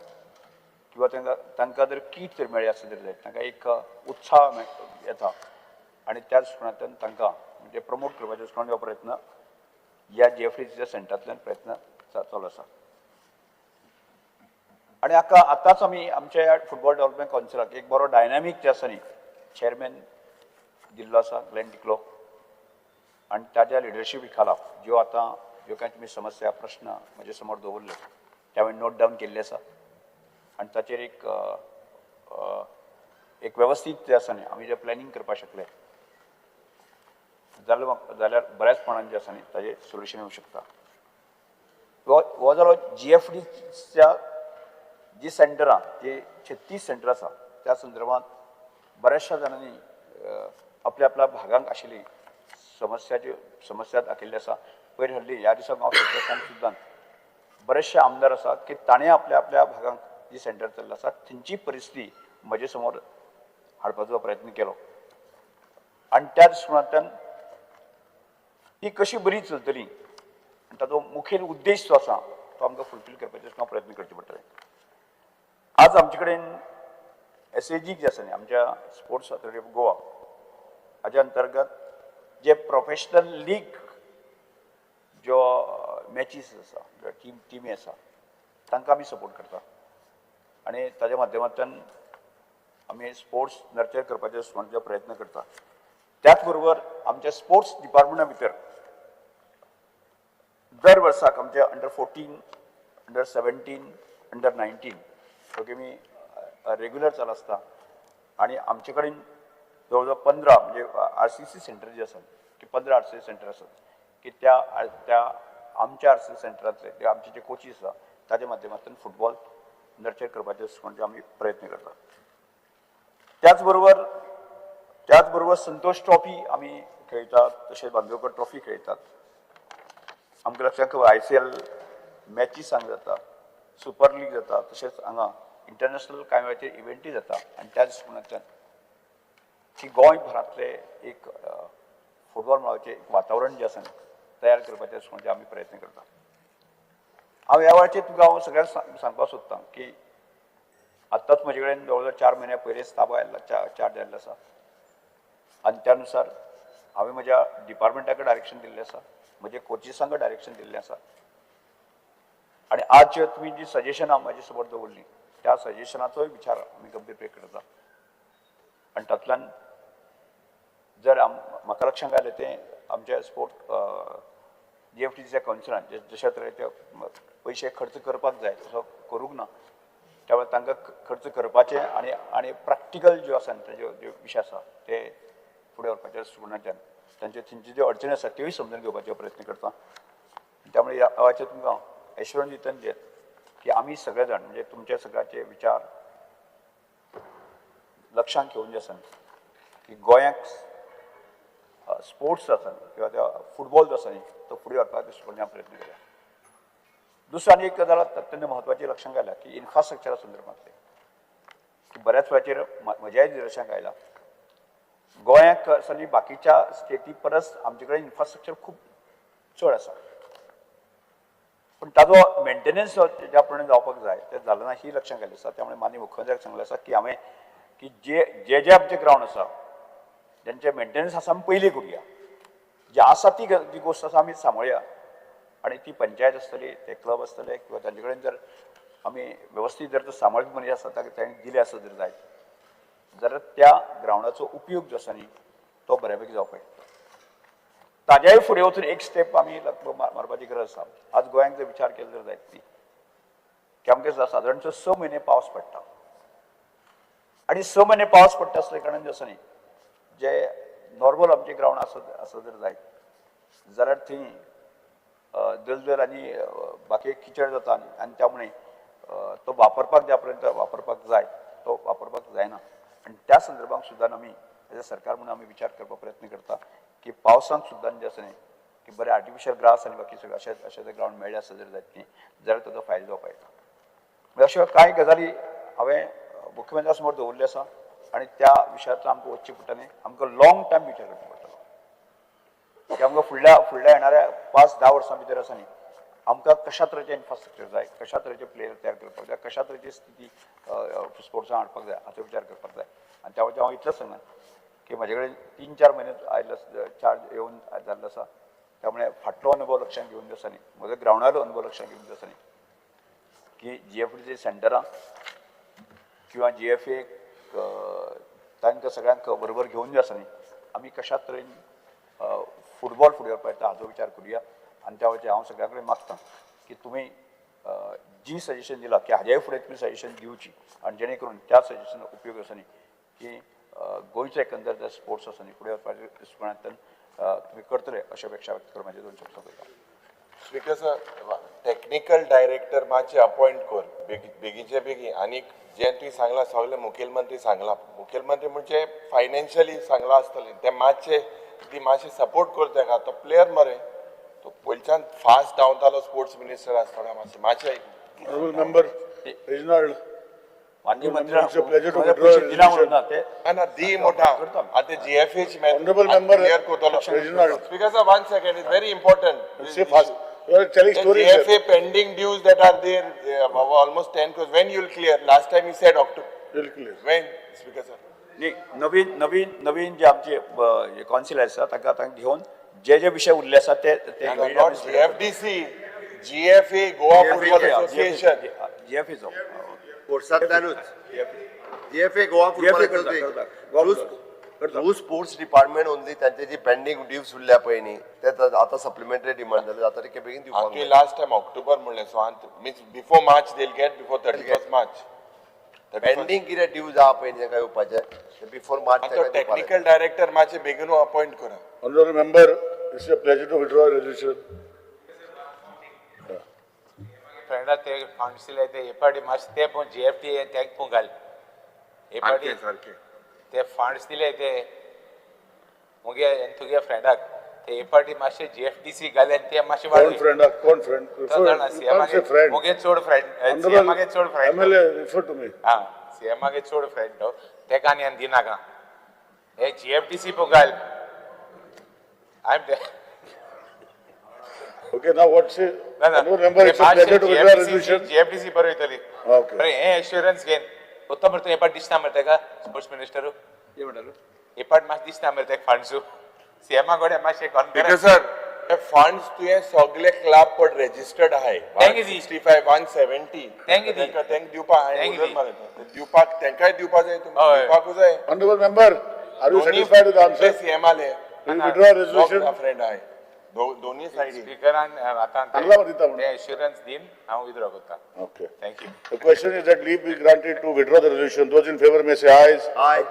किंवा तांकां जर किट जर मेळ्ळें आसत जर जायत तांकां एक उत्साह येता आणि त्याच दृश्टिकोनांतल्यान तांकां म्हणजे प्रमोट करपाच्या दृश्टिकोनांतल्यान हो प्रयत्न ह्या GFDC सेंटरांतल्यान प्रयत्न चालू आसा. आणि आतांच आमी आमच्या फुटबॉल डेव्हलपमेंट कावन्सिलाक एक बरो डायनामीक जे आसा न्ही चेअरमॅन दिल्लो आसा ग्लेन डिक्लो आणि ताज्या लिडरशिपी खाला ज्यो कांय तुमी समस्या प्रश्न म्हजे समोर दवरले त्या हांवें नोट डावन केल्ले आसा आणि ताचेर एक वेवस्थीत जे आसा न्ही आमी जे प्लॅनिंग करपाक शकले जाल्यार बऱ्याचपणान जे आसा न्ही ताजें सोल्युशन येवंक शकता. हो जालो GFDCच्या जी सेंटरां जी 36 सेंटर आसा त्या संदर्भात बऱ्याचशा जाणांनी आपल्या भागांक आशिल्ली समस्या दाखयल्ली आसा. पयर हल्ली ह्या दिसाक हांव सुद्दां बरेचशे आमदार आसात की ताणें आपल्या भागांक जी सेंटर चल्लें आसा थंयची परिस्थिती म्हजे समोर हाडपाचो प्रयत्न केलो आणि त्या दृश्टिकोनांतल्यान ती कशी बरी चलतली आनी ताचो मुखेल उद्देश जो आसा तो आमकां फुलफील करपाचो प्रयत्न करचे पडटले. आज आमचे कडेन SAG जे आसा न्ही आमच्या स्पोर्ट्स ऑथॉरिटी ऑफ गोवा हाज्या अंतर्गत जे प्रोफेशनल लीग ज्यो मॅचीस आसा टिमी आसा तांकां आमी सपोर्ट करता आणि ताच्या माध्यमांतल्यान आमी स्पोर्ट्स नर्चर करपाचे प्रयत्न करता. त्याच बरोबर आमच्या स्पोर्ट्स डिपार्टमेंटा भितर दर वर्साक आमचे अंडर-14, अंडर-17, अंडर-19 ह्यो गेमी रेग्युलर चालू आसता आणि आमचे कडेन जवळ 15 म्हणजे RCC सेंटर जे आसात की 15 RCC सेंटर आसात की त्या आमच्या RCC सेंटरांतले जे आमचे जे कोचीस आसा ताच्या माध्यमांतल्यान फुटबॉल नर्चर करपाचे म्हणजे आमी प्रयत्न करता. त्याच बरोबर संतोष ट्रॉफी आमी खेळटात तशेंच बांदोडकर ट्रॉफी खेळटात. आमकां लक्षांत खबर ICL मॅचीस हांगा जाता सुपर लीग जाता तशेंच हांगा इंटरनॅशनल कांय वेळाचेर इव्हेंटी जाता आणि त्या दृश्टिकोनांतल्यान की गोंयभरांतले एक फुटबॉल मळाचें एक वातावरण जें आसा तयार करपाचे दृश्टिकोनांतल्यान आमी प्रयत्न करता. हांव ह्या वेळाचेर तुका हांव सगळ्यांक सांगपाक सोदतां की आत्ताच म्हजे कडेन जवळ 4 म्हयन्या पयलींच ताबो आयिल्लो चार्ज आयिल्लो आसा आणि त्यानुसार हांवें म्हज्या डिपार्टमेंटाक डायरेक्शन दिल्लें आसा म्हजे कोचिसांक डायरेक्शन दिल्लें आसा आणि आज जे तुमी जी सजेशनां म्हाजे समोर दवरलीं त्या सजेशनाचोय विचार आमी गंभीरपणे करता आणि तातूंतल्यान जर म्हाका लक्षांत आयलें तें आमच्या स्पोर्ट GFDCच्या कावन्सिलान जशा तरेचे पयशे खर्च करपाक जाय तसो करूंक ना त्या वेळार तांकां खर्च करपाचे आनी प्रॅक्टिकल ज्यो आसा ताज्यो ज्यो विशय आसा ते फुडें व्हरपाच्या दृश्टिकोनांतल्यान थंयच्यो ज्यो अडचणी आसा त्योय समजून घेवपाचो प्रयत्न करता. त्यामुळे ह्या वेळाचेर तुमकां एश्युरन्स दिता की आमी सगळे जाण म्हणजे तुमचे सगळ्याचे विचार लक्षांत घेवन जे आसा की गोंयाक स्पोर्ट्स आसा किंवा त्या फुटबॉल जो आसा न्ही तो फुडें व्हरपाक दृश्टिकोनान प्रयत्न केला. दुसरी आनी एक गजाल अत्यंत म्हत्वाची लक्षांत घाल्या की इन्फ्रास्ट्रक्चरा संदर्भांतली की बऱ्याच वेळाचेर म्हज्याय निदर्शनाक आयला गोंयाक आनी बाकीच्या स्टेटी परस आमचे कडेन इन्फ्रास्ट्रक्चर खूब चड आसा पूण ताजो मेंटेनन्स ज्या प्रमाणे जावपाक जाय तें जालें ना ही लक्षांत घाल्ली आसा. त्यामुळे माननीय मुख्यमंत्र्याक सांगलें आसा की हांवें की जे आमचे ग्रावंड आसा जेंचे मेंटेनन्स आसा आमी पयलीं करुया, जे आसा ती जी गोश्ट आसा आमी सांबाळुया आनी ती पंचायत आसतली ते क्लब आसतले किंवा तांचे कडेन जर आमी वेवस्थीत जर तो सांबाळपी मनीस आसा ताका ताणें दिले आसत जर जायत जाल्यार त्या ग्रावंडाचो उपयोग जो आसा न्ही तो बऱ्यापैकी जावपाक जाय. ताज्याय फुडें वचून एक स्टेप आमी मारपाची गरज आसा. आज गोंयांत जर विचार केलो जर जायत न्ही की आमकां सादारणचो 6 म्हयने पावस पडटा आनी 6 म्हयने पावस पडटा आसल्या कारणान जे आसा न्ही जे नॉर्मल आमचे ग्रावंड आसत जर जायत जाल्यार थंय दलदल आनी बाकी किचड जाता आनी त्यामुळे तो वापरपाक ज्या पर्यंत वापरपाक जाय तो वापरपाक जायना आनी त्या संदर्भात सुद्दां आमी एज अ सरकार म्हणून आमी विचार करपाक प्रयत्न करता की पावसांत सुद्दां जे आसा न्ही की बरे आर्टिफिशियल ग्रास आनी बाकी सगळे अशे ते ग्रावंड मेळ्ळे आसत जर जायत न्ही जाल्यार ताचो फायदो जावपाक येता. अश्यो कांय गजाली हांवें मुख्यमंत्र्या समोर दवरल्यो आसा आनी त्या विशयाचो आमकां वचचे पडटलें. आमकां लॉंग टर्म विचार करचो पडटलो की आमकां फुडल्या येणाऱ्या 5-10 वर्सां भितर आसा न्ही आमकां कशा तरेचें इन्फ्रास्ट्रक्चर जाय, कशा तरेचे प्लेयर तयार करपाक जाय, कशा तरेची स्थिती स्पोर्ट्सान हाडपाक जाय हाचो विचार करपाक जाय. आनी त्या वटेन हांव इतलेंच सांगना की म्हाजे कडेन 3-4 म्हयने आयिल्लो चार्ज येवन जाल्लो आसा. त्यामुळे फाटलो अनुभव लक्षांत घेवन जो आसा न्ही म्हजो ग्रावंडालो अनुभव लक्षांत घेवन जो आसा न्ही की GFDC सेंटरां किंवा GFA तांकां सगळ्यांक बरोबर घेवन जे आसा न्ही आमी कशा तरेन फुटबॉल फुडें व्हरपाक येता हाचो विचार करुया. आनी त्या वटेन हांव सगळ्यां कडेन मागतां की तुमी जी सजेशन दिलां की हाज्याय फुडें तुमी सजेशन दिवची आनी जेणे करून त्या सजेशनाचो उपयोग आसा न्ही की गोंयचो एकंदर जे स्पोर्ट्स आसा न्ही फुडें व्हरपाच्या दृश्टिकोनांतल्यान तुम्ही करतले अशा अपेक्षा व्यक्त करून माझे 2 शब्द सांगता. स्पीकर सर टेक्निकल डायरेक्टर मातशें अपॉइंट कर बेगीचे बेगीन आनी जे तुवें सांगलां सगळे मुखेलमंत्री सांगला मुखेलमंत्री म्हणजे फायनान्शियली सांगला आसतलें ते मातशें सपोर्ट कर ताका तो प्लेयर मरे तो पयलींच्यान फास्ट धांवतालो स्पोर्ट्स मिनिस्टर आसतना मातशें Honorable member, Reginald. दी मोठा आता GFA Honorable member, Reginald. Because of 1 second is very important. Say fast. You are telling stories. GFA pending dues that are there almost 10 crores. When you will clear? Last time you said October. You will clear. When? Speaker sir. नवीन जे आमचे कौन्सिल आसा ताका घेवन जे विषय उरले आसा ते GFDC, GFA, Goa Football Association. GFA जाऊ स्पोर्ट्सांतल्यानूच GFA Goa football through sports department only त्यांचे जी पेंडिंग ड्यूज उरल्या पळय न्ही ते आता सप्लिमेंटरी डिमांड जाले जाता ते बेगीन दिवपाक लास्ट टाइम ऑक्टोबर म्हणले so means before March they will get before 31st March pending कितें ड्यूज आहा पळय न्ही ताका येवपाचे बिफोर मार्च टेक्निकल डायरेक्टर मातशे बेगीन अपॉइंट करा. Honorable member, it's a pleasure to withdraw a resolution. फ्रेंडा ते फंड्स दिले ते एपाटी मातशे ते पण GFT तेंक पण घाल एपाटी ते फंड्स दिले ते मुगे तुगे फ्रेंडाक ते एपाटी मातशे GFDC घाल आनी ते मातशे कोण फ्रेंडाक कोण फ्रेंड मुगे चोड फ्रेंड सीएमागे चोड friend MLA refer to me. हां सीएमागे चोड फ्रेंड तो तेका आनी दिनाका हे GFDC पण घाल I am Okay, now what say? Honorable member, it's a pleasure to withdraw a resolution. GFDC बरयतली. Okay. बरे हे एश्योरन्स घेन उत्तम मरतो एपाट दिसता मरते का स्पोर्ट्स मिनिस्टर ये म्हणलो एपाट मास दिसता मरते फंड्स सीएमा गोडे मासे Because sir, फंड्स तुये सगळे क्लब पड रजिस्टर्ड आहाय 165 170 तेंक दिवपाक तेंकाय दिवपाक जाय दिवपाकूच जाय. Honorable member, are you satisfied with the answer? सीएमा ले Will you withdraw a resolution? Friend आहाय दोन्ही साइडी स्पीकरान आता ते एश्योरन्स दिन हांव विथड्रॉ करता. Okay. Thank you. The question is that leave be granted to withdraw the resolution. Those in favor may say ayes. Aye.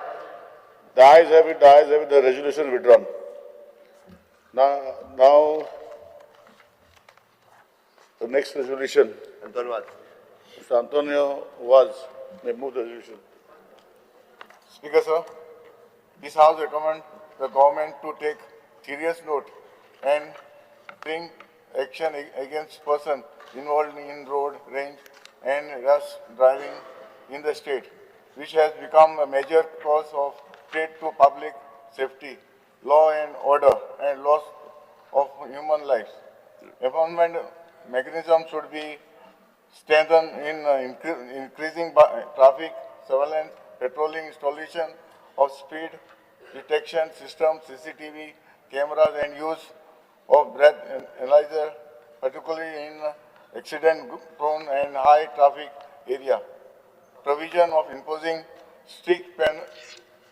The ayes have it. The ayes have it. The resolution withdrawn. Now, the next resolution. Antonio. Mr. Antonio was may move the resolution. Speaker sir, this House recommends the government to take serious note and bring action against person involved in road rage and rash driving in the state, which has become a major cause of threat to public safety, law and order, and loss of human lives. Enforcement mechanism should be strengthened in increasing traffic surveillance, patrolling, installation of speed detection systems, CCTV cameras, and use of breath analyzer, particularly in accident-prone and high-traffic area. Provision of imposing strict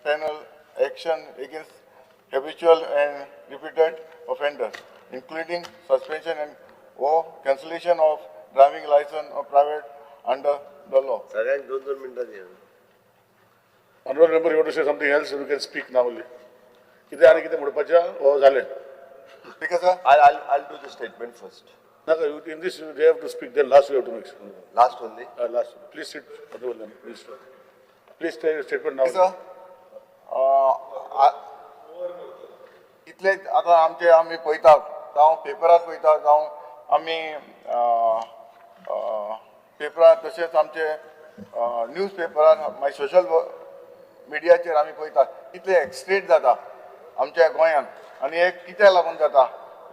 penal action against habitual and repeated offenders, including suspension and or cancellation of driving license or private under the law. Honorable member, you want to say something else? You can speak now only. किती आणि किती मुडपाच्या ओ झाले? Speaker sir, I'll do the statement first. In this, they have to speak. Then last, you have to make. Last only. Last. Please sit. Please say your statement now. Sir, इतले आता आम्ही पळयतात जावं पेपरात पळयतात जावं आम्ही पेपरात तशेंच आमचे न्यूज पेपरान मागीर सोशल मिडियाचेर आमी पळयतात इतले एक्सिडेंट जाता आमच्या गोंयांत आनी हे कित्याक लागून जाता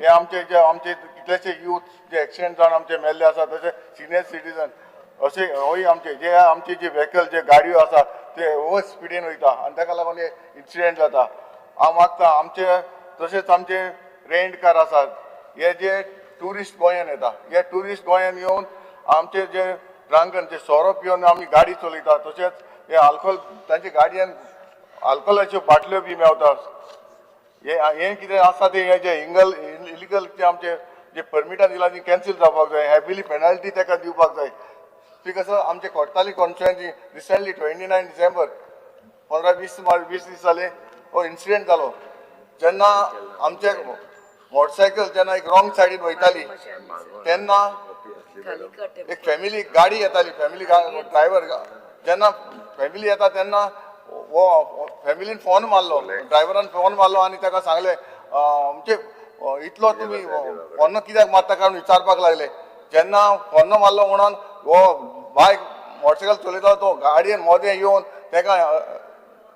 हे आमचे कितलेशे यूथ जे एक्सिडेंट जावन आमचे मेल्ले आसा तशें सिनियर सिटीजन अशे होय आमचे जे व्हेकल जे गाडयो आसा ते ओवर स्पिडीन वयता आनी ताका लागून हे इन्सिडेंट जाता हांव मागता आमचे तशेंच आमचे रेंट कार आसात हे जे ट्युरिस्ट गोंयान येता हे ट्युरिस्ट गोंयान येवन आमचे जे ड्रांकन जे सोरो पिवन आमी गाडी चलयता तशेंच हे आल्कोहोल तांचे गाडयेन आल्कोहोलाच्यो बाटल्यो बी मेवतात हे कितें आसा ते हे जे इलिगल जे आमचे जे परमिटां दिला ती कॅन्सील जावपाक जाय हेविली पेनल्टी ताका दिवपाक जाय स्पीकर सर आमचे कोर्टाली कॉन्स्टिट्युएन्सी रिसेंटली 29 डिसेंबर 15-20 दीस जाले हो इन्सिडेंट जालो जेन्ना आमचे मोटरसायकल जेन्ना एक रॉंग सायडीन वयताली तेन्ना एक फॅमिली गाडी येताली फॅमिली ड्रायव्हर जेन्ना फॅमिली येता तेन्ना वो फॅमिलीन फोन मारलो ड्रायव्हरान फोन मारलो आनी ताका सांगले म्हणजे इतलो तुमी फोन कित्याक मारता कारण विचारपाक लागले जेन्ना फोन मारलो म्हणून वो बायक मोटरसायकल चलयता तो गाडयेन मोदें येवन ताका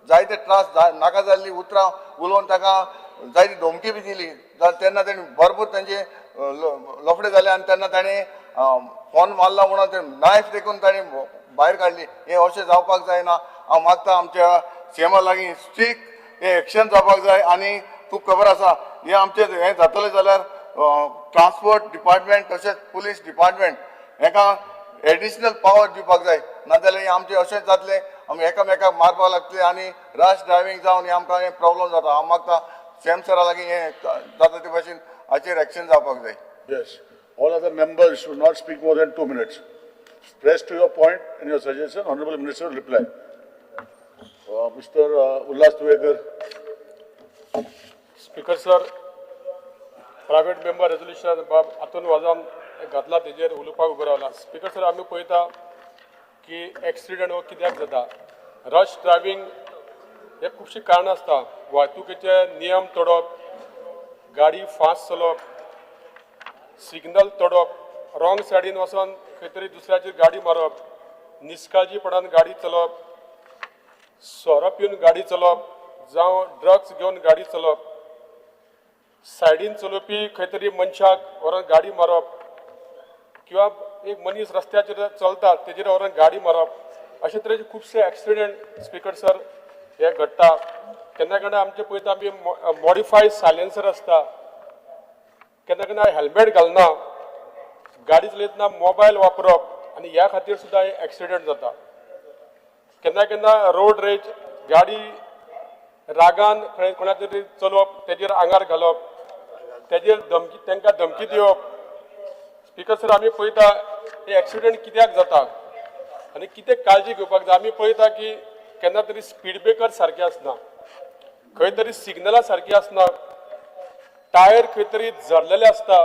जायते त्रास नाका जाल्ली उतरां उलोवन ताका जायती धमकी बी दिली तेन्ना तेणी भरपूर तांचे लफडे जाले आनी तेन्ना ताणें फोन मारला म्हणून ते नायफ देखून ताणें भायर काडली हें अशें जावपाक जायना हांव मागता आमच्या सीएमा लागीं स्ट्रिक्ट हें एक्शन जावपाक जाय आनी तुका खबर आसा हें आमचें हें जातलें जाल्यार ट्रान्सपोर्ट डिपार्टमेंट तशेंच पुलीस डिपार्टमेंट हेका एडिशनल पावर दिवपाक जाय नाजाल्यार हें आमचें अशेंच जातलें आमी एकामेकाक मारपाक लागतले आनी रश ड्रायव्हींग जावन हें आमकां हें प्रॉब्लम जाता हांव मागता सीएम सरा लागीं हें जाता ते भाशेन हाचेर एक्शन जावपाक जाय. Yes. All other members should not speak more than 2 minutes. Press to your point and your suggestion. Honorable Minister will reply. Mr. Ullas Tuwekar. Speaker sir, private member resolution बाब हातून वजान घातला तेजेर उलोवपाक उबो रावला. स्पीकर सर आमी पळयता की एक्सिडेंट हो कित्याक जाता रश ड्रायव्हींग हे खुबशीं कारणां आसता वाहतुकीचे नियम तोडप गाडी फास्ट चलोवप सिग्नल तोडप रॉंग सायडीन वचोन खंय तरी दुसऱ्याचेर गाडी मारप निश्काळजीपणान गाडी चलोवप सोरो पिवन गाडी चलोवप जावं ड्रग्स घेवन गाडी चलोवप सायडीन चलोवपी खंय तरी मनशाक व्हरोन गाडी मारप किंवा एक मनीस रस्त्याचेर चलता तेजेर व्हरोन गाडी मारप अशे तरेचे खुबशे एक्सिडेंट स्पीकर सर हे घडटा केन्ना केन्ना आमचे पळयता आमी मॉडिफायड सायलेन्सर आसता केन्ना केन्ना हेल्मेट घालना गाडी चलयतना मोबायल वापरप आनी ह्या खातीर सुद्दां हे एक्सिडेंट जाता केन्ना केन्ना रोड रेज गाडी रागान खंय कोणा तरी चलोवप तेजेर आंगार घालप तेजेर धमकी तांकां धमकी दिवप स्पीकर सर आमी पळयता हे एक्सिडेंट कित्याक जाता आनी कितें काळजी घेवपाक जाय आमी पळयता की केन्ना तरी स्पीड ब्रेकर सारके आसना खंय तरी सिग्नलां सारकी आसना टायर खंय तरी झरलेले आसता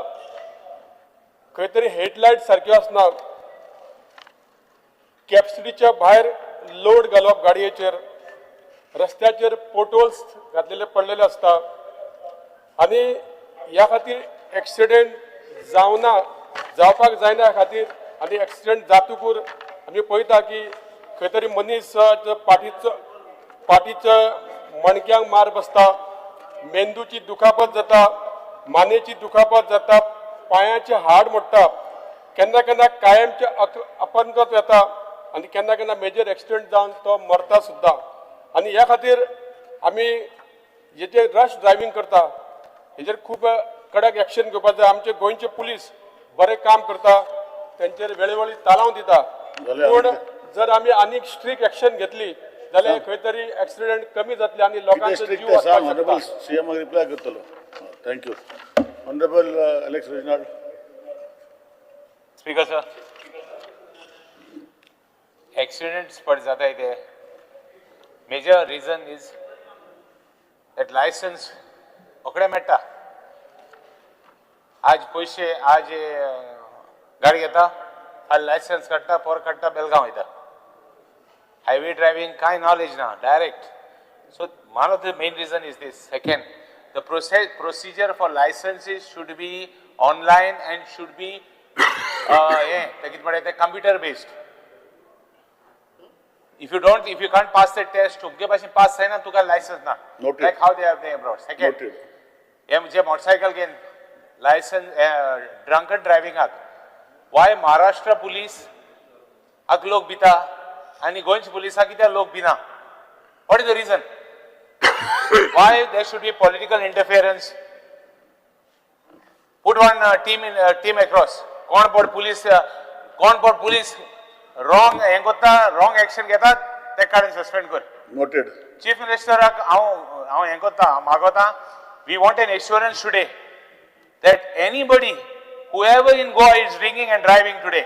खंय तरी हेडलायट सारक्यो आसना कॅपसिटीच्या भायर लोड घालप गाडयेचेर रस्त्याचेर पोटोल्स घातलेले पडलेले असता आणि ह्या खातीर एक्सिडेंट जावना जावपाक जायना खातीर आनी एक्सिडेंट जातकूर आमी पळयता की खंय तरी मनीस पाठीच्या मणक्यांक मार बसता, मेंदूची दुखापत जाता, मानेची दुखापत जाता, पांयाचे हाड मोडटा, केन्ना केन्ना कायमचे अपंगत्व येता आनी केन्ना केन्ना मेजर एक्सिडेंट जावन तो मरता सुद्दां. आनी ह्या खातीर आमी हेजेर रश ड्रायव्हिंग करता हेजेर खूब कडक एक्शन घेवपाक जाय. आमचे गोंयचे पुलीस बरें काम करता, तेंचेर वेळोवेळी तालांव दिता, पूण जर आमी आनीक स्ट्रिक्ट एक्शन घेतली जाल्यार खंय तरी एक्सिडेंट कमी जातले आनी लोकांचो जीव वाचपाक शकता. सीएम रिप्लाय करतलो. Thank you. Honourable Alex Reginald. Speaker sir, accidents पड जाता ते major reason is that licence रोखडे मेळटा. आज पयशे आज गाडी घेता, आज लायसन्स काडटा, पर काडटा, बेलगांव वयता. हायवे ड्रायव्हिंग कांय नॉलेज ना, direct. So one of the main reason is this. Second, the procedure for licences should be online and should be computer based. If you can't pass the test, तुमके भाशेन पास जायना तुका लायसन्स ना. Like how they have there abroad. Second, हे म्हणजे मोटरसायकल घेवन लायसन्स ड्रंकन ड्रायव्हिंगाक वाय महाराष्ट्र पुलीस हाक लोक भिता आनी गोंयचे पुलिसाक कित्याक लोक भिना? What is the reason? Why there should be political interference? Put one team across. कोण पड पुलीस wrong wrong action घेतात ते काडून सस्पेंड कर. Noted. Chief Ministerak हांव हें कोत्ता मागोता, we want an assurance today that anybody whoever in Goa is drinking and driving today,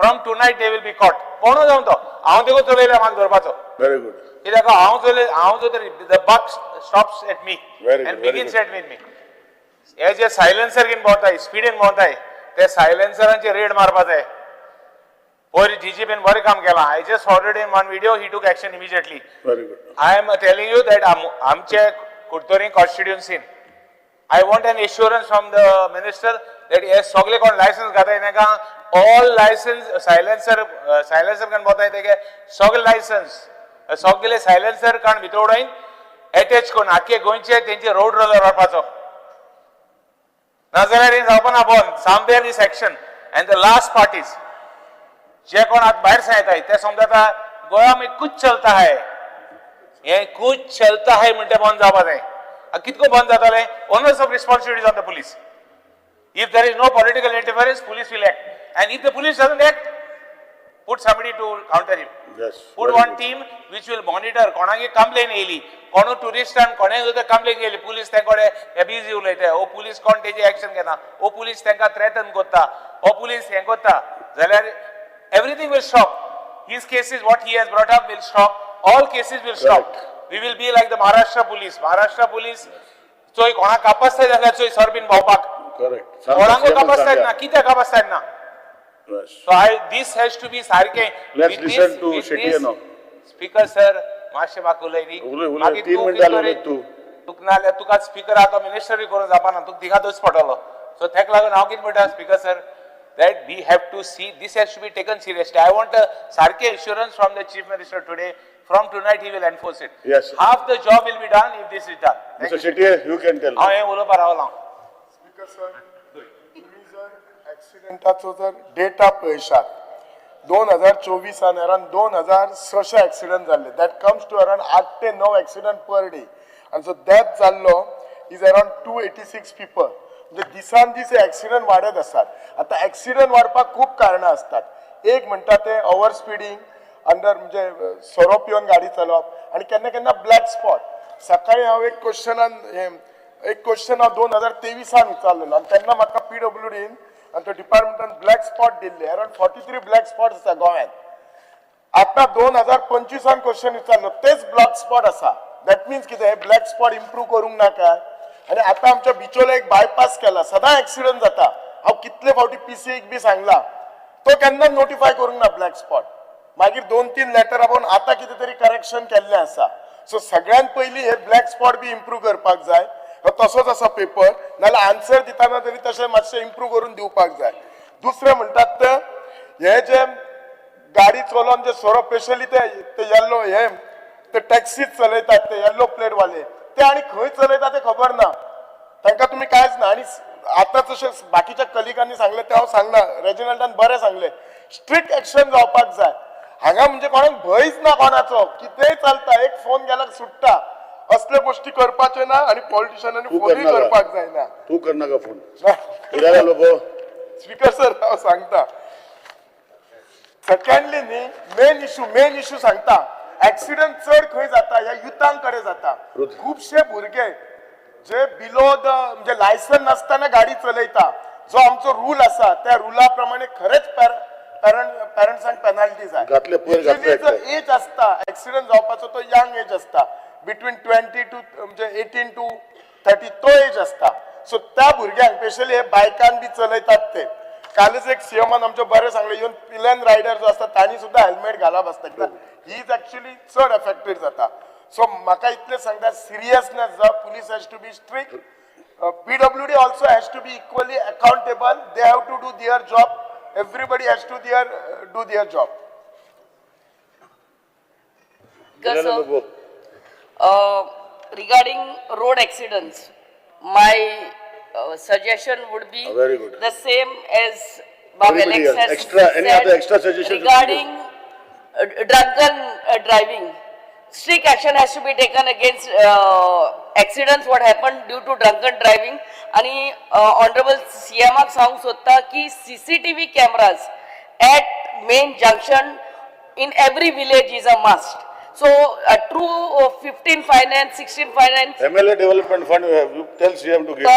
from tonight they will be caught. कोण जावन तो हांव तेको चलयला म्हाका धरपाचो. Very good. कित्याक हांव चलय the buck stops at me and begins at with me. हे जे सायलेन्सर घेवन भोंवताय, स्पीडीन भोंवताय, ते सायलेन्सरांचे रेड मारपा जाय. Or DGPन बरें काम केलां. I just ordered him one video, he took action immediately. Very good. I am telling you that आमचे कुडतोरी constituency, I want an assurance from the minister that हे सगळे कोण लायसन्स घाताय तेका all license silencer कन बोताय तेगे सगळे लायसन्स सगळे सायलेन्सर काण भितर उडोवन अटॅच करून आख्खे गोंयचे तेंचे रोड रोलर वापरपाचो. नाजाल्यार हे जावपा ना बंद. सामबेर this action and the last parties जे कोण आज भायर सांगताय ते समजता गोवा में कुछ चलता है, ये कुछ चलता है म्हणटे बंद जावपा जाय. कितको बंद जाताले? Owners of responsibilities on the police. If there is no political interference, police will act. And if the police doesn't act, put somebody to counter him. Yes. Put one team which will monitor. कोणागे complaint येयली, कोण टुरिस्टान कोणे सुद्धा complaint येयली, police तेंकडे abuse उलयता, ओ police कोण तेजी action घेना, ओ police तेंका threaten कोत्ता, ओ police हें कोत्ता, जाल्यार everything will stop. His cases, what he has brought up will stop. All cases will stop. We will be like the Maharashtra police. Maharashtra police, चोय कोणा कापासताय जाल्यार चोय सरबीन भोंवपाक. Correct. कोणांगो कापासताय ना, कित्याक कापासताय ना? So this has to be सारके. Let's listen to Shetty now. Speaker sir, मातशें म्हाका उलयली. उलय 3 मिनटां उलय तू. तुका नाल्यार तुका स्पीकर आतां मिनिस्टर करून जावपाना, तुका तिगा दोश पडटलो. So तेका लागून हांव कितें म्हणटा speaker sir, that we have to see, this has to be taken seriously. I want a sarke assurance from the Chief Minister today. From tonight he will enforce it. Yes. Half the job will be done if this is done. Mr. Shetty, you can tell. हांव हें उलोवपा रावलां. स्पीकर सर, तुम्ही जर एक्सिडेंटाचो जर डेटा पळयशात 2024 अराउंड 2600 एक्सिडेंट जाल्ले. दॅट कम्स टू अराउंड 8 ते 9 एक्सिडेंट पर डे. आणि जो डेथ जाल्लो इज अराउंड 286 पीपल. म्हणजे दिसान दीस एक्सिडेंट वाडत असतात. आता एक्सिडेंट वाडपाक खूप कारणां असतात. एक म्हणटा ते ओव्हर स्पीडिंग, अंडर म्हणजे सोरो पिवन गाडी चलोवप, आणि केन्ना केन्ना ब्लॅक स्पॉट. सकाळी हांव एक क्वेश्चन हांव 2023 विचारलेलो आणि तेन्ना म्हाका PWDन आणि तो डिपार्टमेंटान ब्लॅक स्पॉट दिल्ले. अराउंड 43 ब्लॅक स्पॉट आसा गोंयांत. आता 2025 क्वेश्चन विचारलो तेच ब्लॅक स्पॉट आसा. दॅट मिन्स कितें, हे ब्लॅक स्पॉट इम्प्रूव्ह करूंक ना काय? आणि आता आमच्या बिचोला एक बायपास केला, सदां एक्सिडेंट जाता. हांव कितले फावटी PCAक बी सांगला, तो केन्ना नोटिफाय करूंक ना ब्लॅक स्पॉट. मागीर 2-3 लेटर आपण आता कितें तरी करेक्शन केल्लें आसा. सो सगळ्यात पयलीं हे ब्लॅक स्पॉट बी इम्प्रूव करपाक जाय तसोच आसा पेपर नाल्यार आन्सर दिताना तरी तशें मातशें इम्प्रूव करून दिवपाक जाय. दुसरें म्हणटात ते हे जे गाडी चलोवन जे सोरो स्पेशली ते येल्लो हे ते टॅक्सीज चलयतात ते येल्लो प्लेट वाले ते आनी खंय चलयता ते खबर ना तांकां तुमी कांयच ना. आनी आतां जशें बाकीच्या कलिगांनी सांगलें ते हांव सांगना रेजिनल्टान बरें सांगलें स्ट्रिक्ट एक्शन जावपाक जाय. हांगा म्हणजे कोणाक भंयच ना कोणाचो कितेंय चलता एक फोन गेल्यार सुट्टा असले गोष्टी करपाचे ना आणि पॉलिटिशियनांनी फोनूय करपाक जायना. तू करनाका फोन कित्याक लोगो स्पीकर सर हांव सांगता सेकंडली न्ही मेन इशू सांगता ऍक्सिडेंट चड खंय जाता ह्या युथां कडेन जाता. खुबशे भुरगे जे बिलो द म्हणजे लायसन नासतना गाडी चलयता जो आमचो रूल आसा त्या रुला प्रमाणे खरेंच पेरंट्सांक पेनाल्टी जाय. एज आसता ऍक्सिडेंट जावपाचो तो यंग एज आसता बिटवीन 20 टू म्हणजे 18 टू 30 तो एज आसता. सो त्या भुरग्यांक स्पेशली हे बायकान बी चलयतात ते कालच एक सीएमान आमचे बरें सांगले इवन पिलन रायडर जो आसता तांणी सुद्धा हेल्मेट घालप आसता कित्याक ही इज एक्चुअली चड एफेक्टेड जाता. सो म्हाका इतलें सांगता सिरियसनेस जा police has to be strict. PWD also has to be equally accountable. They have to do their job. Everybody has to do their job. Regarding road accidents, my suggestion would be the same as Bob Alex has said regarding drunken driving. Strict action has to be taken against accidents what happened due to drunken driving. आणि honorable CM सांगूंक सोदता की CCTV cameras at main junction in every village is a must. So a true 15 finance, 16 finance. MLA development fund you tell CM to give.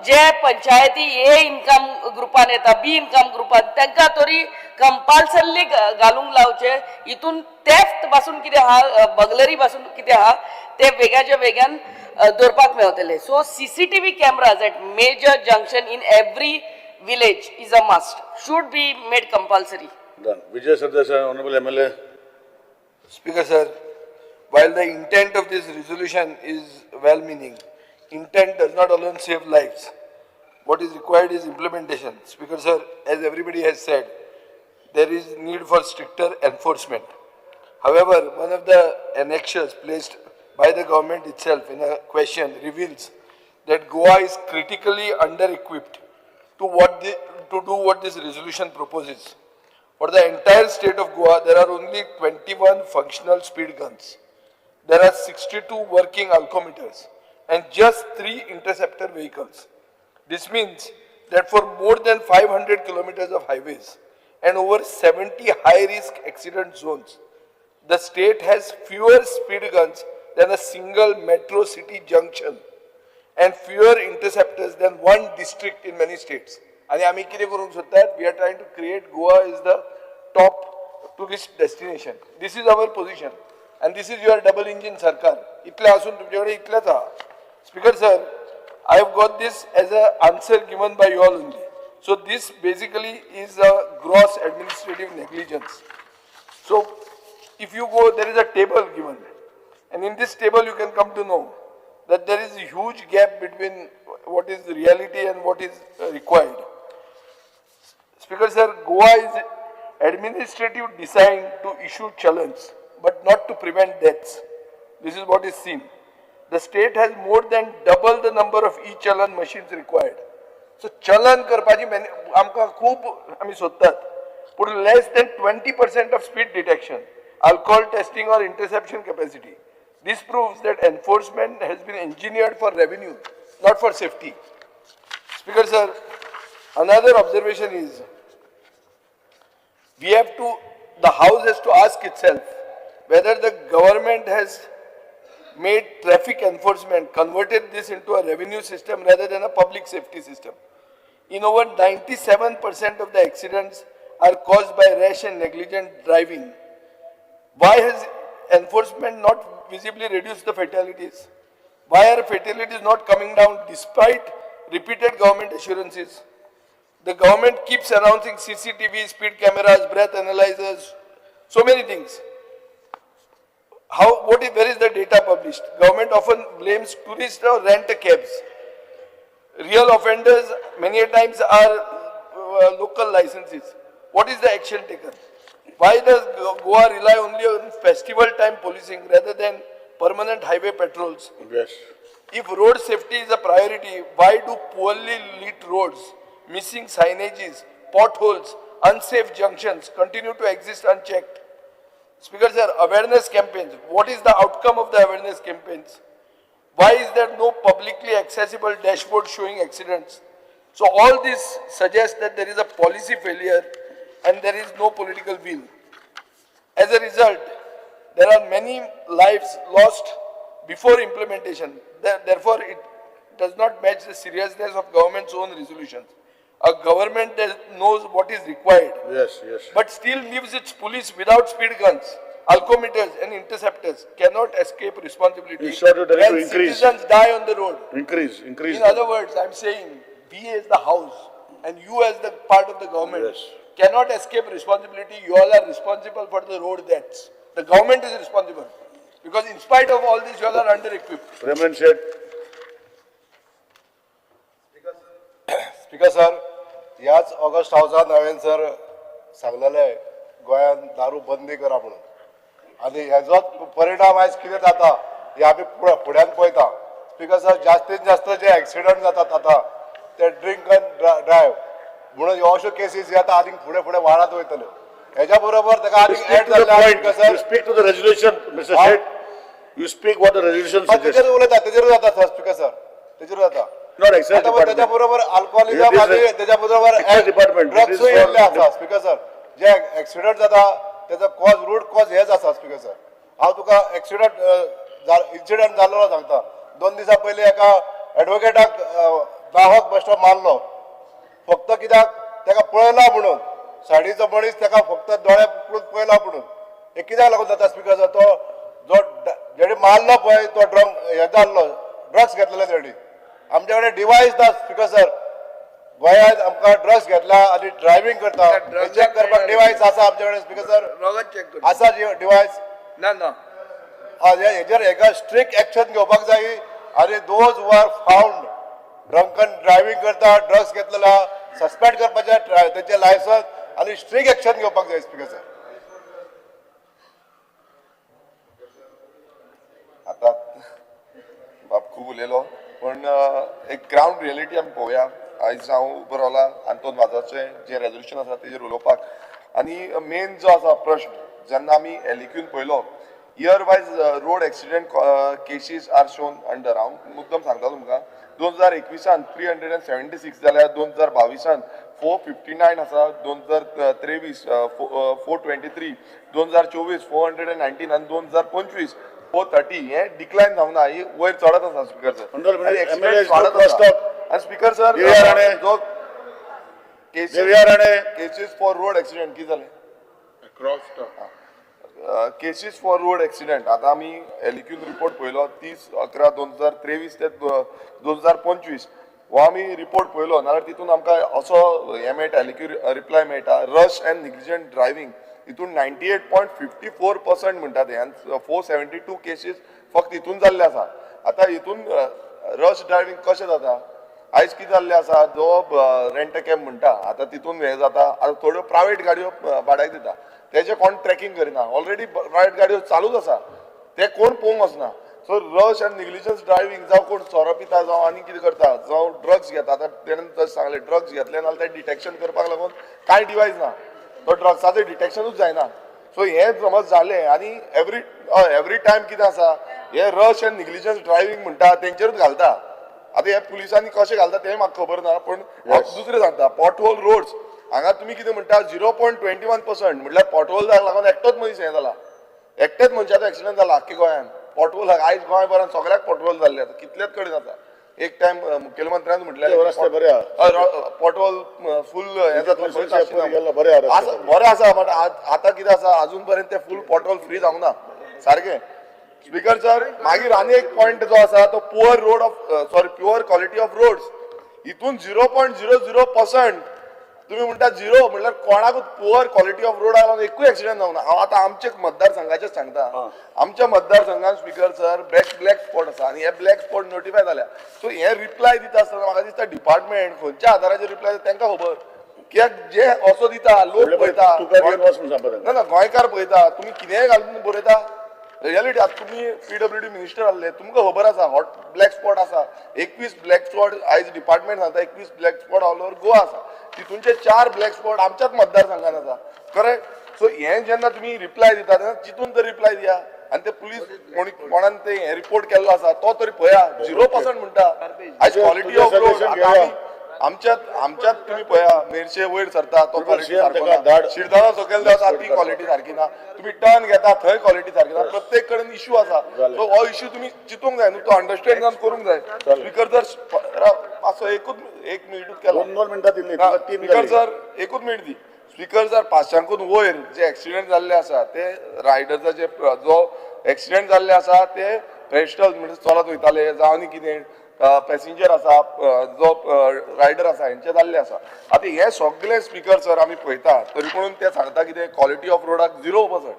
जे पंचायती ए इन्कम ग्रुपान येता बी इन्कम ग्रुपान तांकां तरी कंपल्सरली घालूंक लावचे. हितून थेफ्ट पासून कितें आहा बगलरी पासून कितें आहा ते वेगळ्याच्या वेगळ्यान दवरपाक मेळटले. So CCTV cameras at major junction in every village is a must. Should be made compulsory. Done. Vijay Sardesai, honorable MLA. Speaker sir, while the intent of this resolution is well-meaning, intent does not alone save lives. What is required is implementation. Speaker sir, as everybody has said, there is need for stricter enforcement. However, one of the annexures placed by the government itself in a question reveals that Goa is critically under-equipped to do what this resolution proposes. For the entire state of Goa, there are only 21 functional speed guns. There are 62 working alcometers and just 3 interceptor vehicles. This means that for more than 500 kilometers of highways and over 70 high-risk accident zones, the state has fewer speed guns than a single metro city junction and fewer interceptors than one district in many states. And आम्ही किती करूंक सोदतात? We are trying to create Goa is the top tourist destination. This is our position, and this is your double engine sarkar. इतले असून तुमच्याकडे इतलेच आहा. Speaker sir, I have got this as an answer given by you all only. So this basically is a gross administrative negligence. So if you go, there is a table given, and in this table you can come to know that there is a huge gap between what is reality and what is required. Speaker sir, Goa is administrative designed to issue challans, but not to prevent deaths. This is what is seen. The state has more than double the number of e-challan machines required. So challan करपाची आमकां खूब आमी सोदतात, but less than 20% of speed detection, alcohol testing or interception capacity. This proves that enforcement has been engineered for revenue, not for safety. Speaker sir, another observation is the House has to ask itself whether the government has made traffic enforcement, converted this into a revenue system rather than a public safety system. In over 97% of the accidents are caused by rash and negligent driving. Why has enforcement not visibly reduced the fatalities? Why are fatalities not coming down despite repeated government assurances? The government keeps announcing CCTV, speed cameras, breath analyzers, so many things. where is the data published? Government often blames tourists or rent cabs. Real offenders many a times are local licenses. What is the action taken? Why does Goa rely only on festival time policing rather than permanent highway patrols? Yes. If road safety is a priority, why do poorly lit roads, missing signages, potholes, unsafe junctions continue to exist unchecked? Speaker sir, awareness campaigns. What is the outcome of the awareness campaigns? Why is there no publicly accessible dashboard showing accidents? So all this suggests that there is a policy failure and there is no political will. As a result, there are many lives lost before implementation. Therefore, it does not match the seriousness of government's own resolutions. A government that knows what is required, Yes, yes. but still leaves its police without speed guns, alcometers and interceptors cannot escape responsibility In short, you tell it to when increase. citizens die on the road. Increase. In other words, I'm saying we as the house and you as the part of the government cannot escape responsibility. You all are responsible for the road deaths. The government is responsible because in spite of all this, you all are under-equipped. Raymond said, speaker sir, ह्याच ऑगस्ट हावसात हांवें सर सांगलेलें गोंयांत दारू बंदी करा म्हणून, आनी हेजोच परिणाम आयज कितें जाता हे आमी फुड्यान पळयता. स्पीकर सर, जास्तीत जास्त जे एक्सिडंट जातात आतां ते ड्रिंक अँड ड्रायव्ह म्हणून ह्यो अश्यो केसीस येता आनीक फुडें फुडें वाडत वयतल्यो. हेच्या बरोबर ताका आनीक एड जाल्ले sir. you speak to the resolution, Mr. Shet. You speak what the resolution suggests. तेजेर उलयता, तेजेर जाता सर स्पीकर सर, तेजेर जाता. Not excise department. त्याच्या बरोबर अल्कोहोलिझम It is आणि त्याच्या बरोबर excise department. It is ड्रग्सूय for- येयल्ले आसा स्पीकर सर. जे एक्सिडंट जाता त्याचा कॉज रूट कॉज हेच आसा स्पीकर सर. हांव तुका इन्सिडंट जाल्लो सांगता. 2 दिसा पयलीं एका एडवोकेटाक नाहक बेश्टो मारलो फक्त कित्याक ताका पळयला म्हणून. सायडीचो मनीस ताका फक्त दोळे पकडून पळयला म्हणून. हे कित्याक लागून जाता स्पीकर सर? तो जो जेणे मारलो पळय तो हे जाल्लो, ड्रग्स घेतलेले तेणी. आमचे कडेन डिवायस ना स्पीकर सर. गोंयांत आमकां ड्रग्स घेतला आनी ड्रायव्हिंग करता चेक करपाक डिवायस आसा आमचे कडेन स्पीकर सर? रोगात चेक करता. आसा डिवायस? ना हेजेर हेका स्ट्रिक्ट एक्शन घेवपाक जाय आनी those who are found drunken driving करता, ड्रग्स घेतलेला सस्पेंड करपाचें तेंचे लायसन्स आनी स्ट्रिक्ट एक्शन घेवपाक जाय स्पीकर सर. आता बाप खूब उलयलो पण एक ग्राउंड रियलिटी आमी पळोवया. आयज हांव उबो रावला आंतोन वाजाचें जे रेजोल्युशन आसा तेजेर उलोवपाक. आनी मेन जो आसा प्रश्न जेन्ना आमी एलिक्यून पळयलो year wise road accident cases are shown under. हांव मुद्दम सांगता तुमकां 2021 376 जाल्यार 2022 459 आसा, 2023 423, 2024 419 आनी 2025 430. हे डिक्लायन जावना, ही वयर चडत आसा स्पीकर सर. आनी स्पीकर सर जो केसीस फॉर रोड एक्सिडेंट कितें जालें? केसीस फॉर रोड एक्सिडेंट आतां आमी एलिक्यून रिपोर्ट पळयलो 30/11/2023 ते 2025 हो आमी रिपोर्ट पळयलो. नाल्यार तितून आमकां असो हे मेळटा, एलिक्यू रिप्लाय मेळटा, रश एंड निग्लिजंट ड्रायव्हिंग हितून 98.54% म्हणटा ते, आनी 472 केसीस फक्त हितून जाल्ले आसा. आतां हितून रश ड्रायव्हिंग कशें जाता? आयज कितें जाल्लें आसा, जो रेंट अ कॅब म्हणटा आतां तितून हें जाता. आतां थोड्यो प्रायवेट गाडयो भाड्याक दिता, तेजे कोण ट्रॅकिंग करिना. ऑलरेडी प्रायवेट गाडयो चालूच आसा, ते कोण पळोवंक वचना. So rush end negligence driving जावं कोण सोरो पिता जावं आनी कितें करता जावं ड्रग्स घेता. आतां तेणें तशें सांगलें ड्रग्स घेतले नाल्यार तें डिटेक्शन करपाक लागून कांय डिवायस ना, तो ड्रग्साचें डिटेक्शनूच जायना. सो हें समज जालें आनी एवरी टायम कितें आसा, हे रश एंड निग्लिजन्स ड्रायव्हिंग म्हणटा तेंचेरूच घालता. आतां हे पुलिसांनी कशें घालता तें म्हाका खबर ना, पण दुसरें सांगता पॉटहोल रोड्स हांगा तुमी कितें म्हणटा 0.21% म्हटल्यार पॉटहोल जाक लागून एकटोच मनीस हें जाला, एकटेच मनशाचो एक्सिडंट जाला आख्खे गोंयांत. पॉटहोल आयज गोंयभरांत सगळ्याक पॉटहोल जाल्ले आतां, कितलेच कडेन जाता. एक टायम मुखेलमंत्र्यान म्हटलें पॉटहोल फूल हें जातलें बरें आसा, बट आतां कितें आसा अजून पर्यंत ते फूल पॉटहोल फ्री जावंक ना सारकें. स्पीकर सर, मागीर आनी एक पॉयंट जो आसा तो प्युअर क्वॉलिटी ऑफ रोड्स हितून 0.00% तुम्ही म्हणता झिरो म्हणल्यार कोणाकूच पुअर क्वालिटी ऑफ रोड लागून एकूय एक्सिडेंट जावना. हांव आतां आमच्या मतदारसंघाचेच सांगता. आमच्या मतदारसंघात स्पीकर सर ब्लॅक स्पॉट आसा आनी हे ब्लॅक स्पॉट नोटिफाय जाल्या. सो हे रिप्लाय दिता आसतना म्हाका दिसता डिपार्टमेंट खंयच्या आधाराचेर रिप्लाय तांकां खबर. कित्याक जे असो दिता लोक पळयता ना गोंयकार पळयता तुमी कितेंय घालून बरयता. रियलिटी आतां तुमी PWD मिनिस्टर आसले तुमकां खबर आसा हॉट ब्लॅक स्पॉट आसा 21 ब्लॅक स्पॉट आयज डिपार्टमेंट सांगता 21 black spot all over Goa आसा. तितूंचे 4 ब्लॅक स्पॉट आमच्याच मतदारसंघात आसा. करेक्ट. सो हे जेन्ना तुमी रिप्लाय दिता तेन्ना चिंतून तर रिप्लाय दिया. आनी ते पुलीस कोणान ते हे रिपोर्ट केल्लो आसा तो तरी पळया 0% म्हणटा. आयज क्वालिटी ऑफ रोड आमच्यात तुम्ही पळया मेरशे वयर सरता तो क्वालिटी सारको ना. शिरदळा सकयल जाता ती क्वालिटी सारकी ना. तुम्ही टर्न घेता थंय क्वालिटी सारकी ना. प्रत्येक कडेन इश्यू आसा. सो हो इश्यू तुम्ही चिंतूंक जाय न्हू तो अंडरस्टँड जावन करूंक जाय. स्पीकर जर पासो एकूच 1 मिनिटूच केलो 2 मिनटां दिल्ली स्पीकर सर एकूच मिनिट दी. स्पीकर जर 500च्याकून वयर जे एक्सिडेंट जाल्ले आसा ते रायडर्साचे जो एक्सिडेंट जाल्ले आसा ते पेस्टल म्हणजे चलत वयताले जावं आनी कितें पॅसेंजर आसा जो रायडर आसा हेंचे जाल्ले आसा. आतां हे सगळे स्पीकर सर आमी पळयता तरी पूण ते सांगता कितें क्वालिटी ऑफ रोडाक 0%.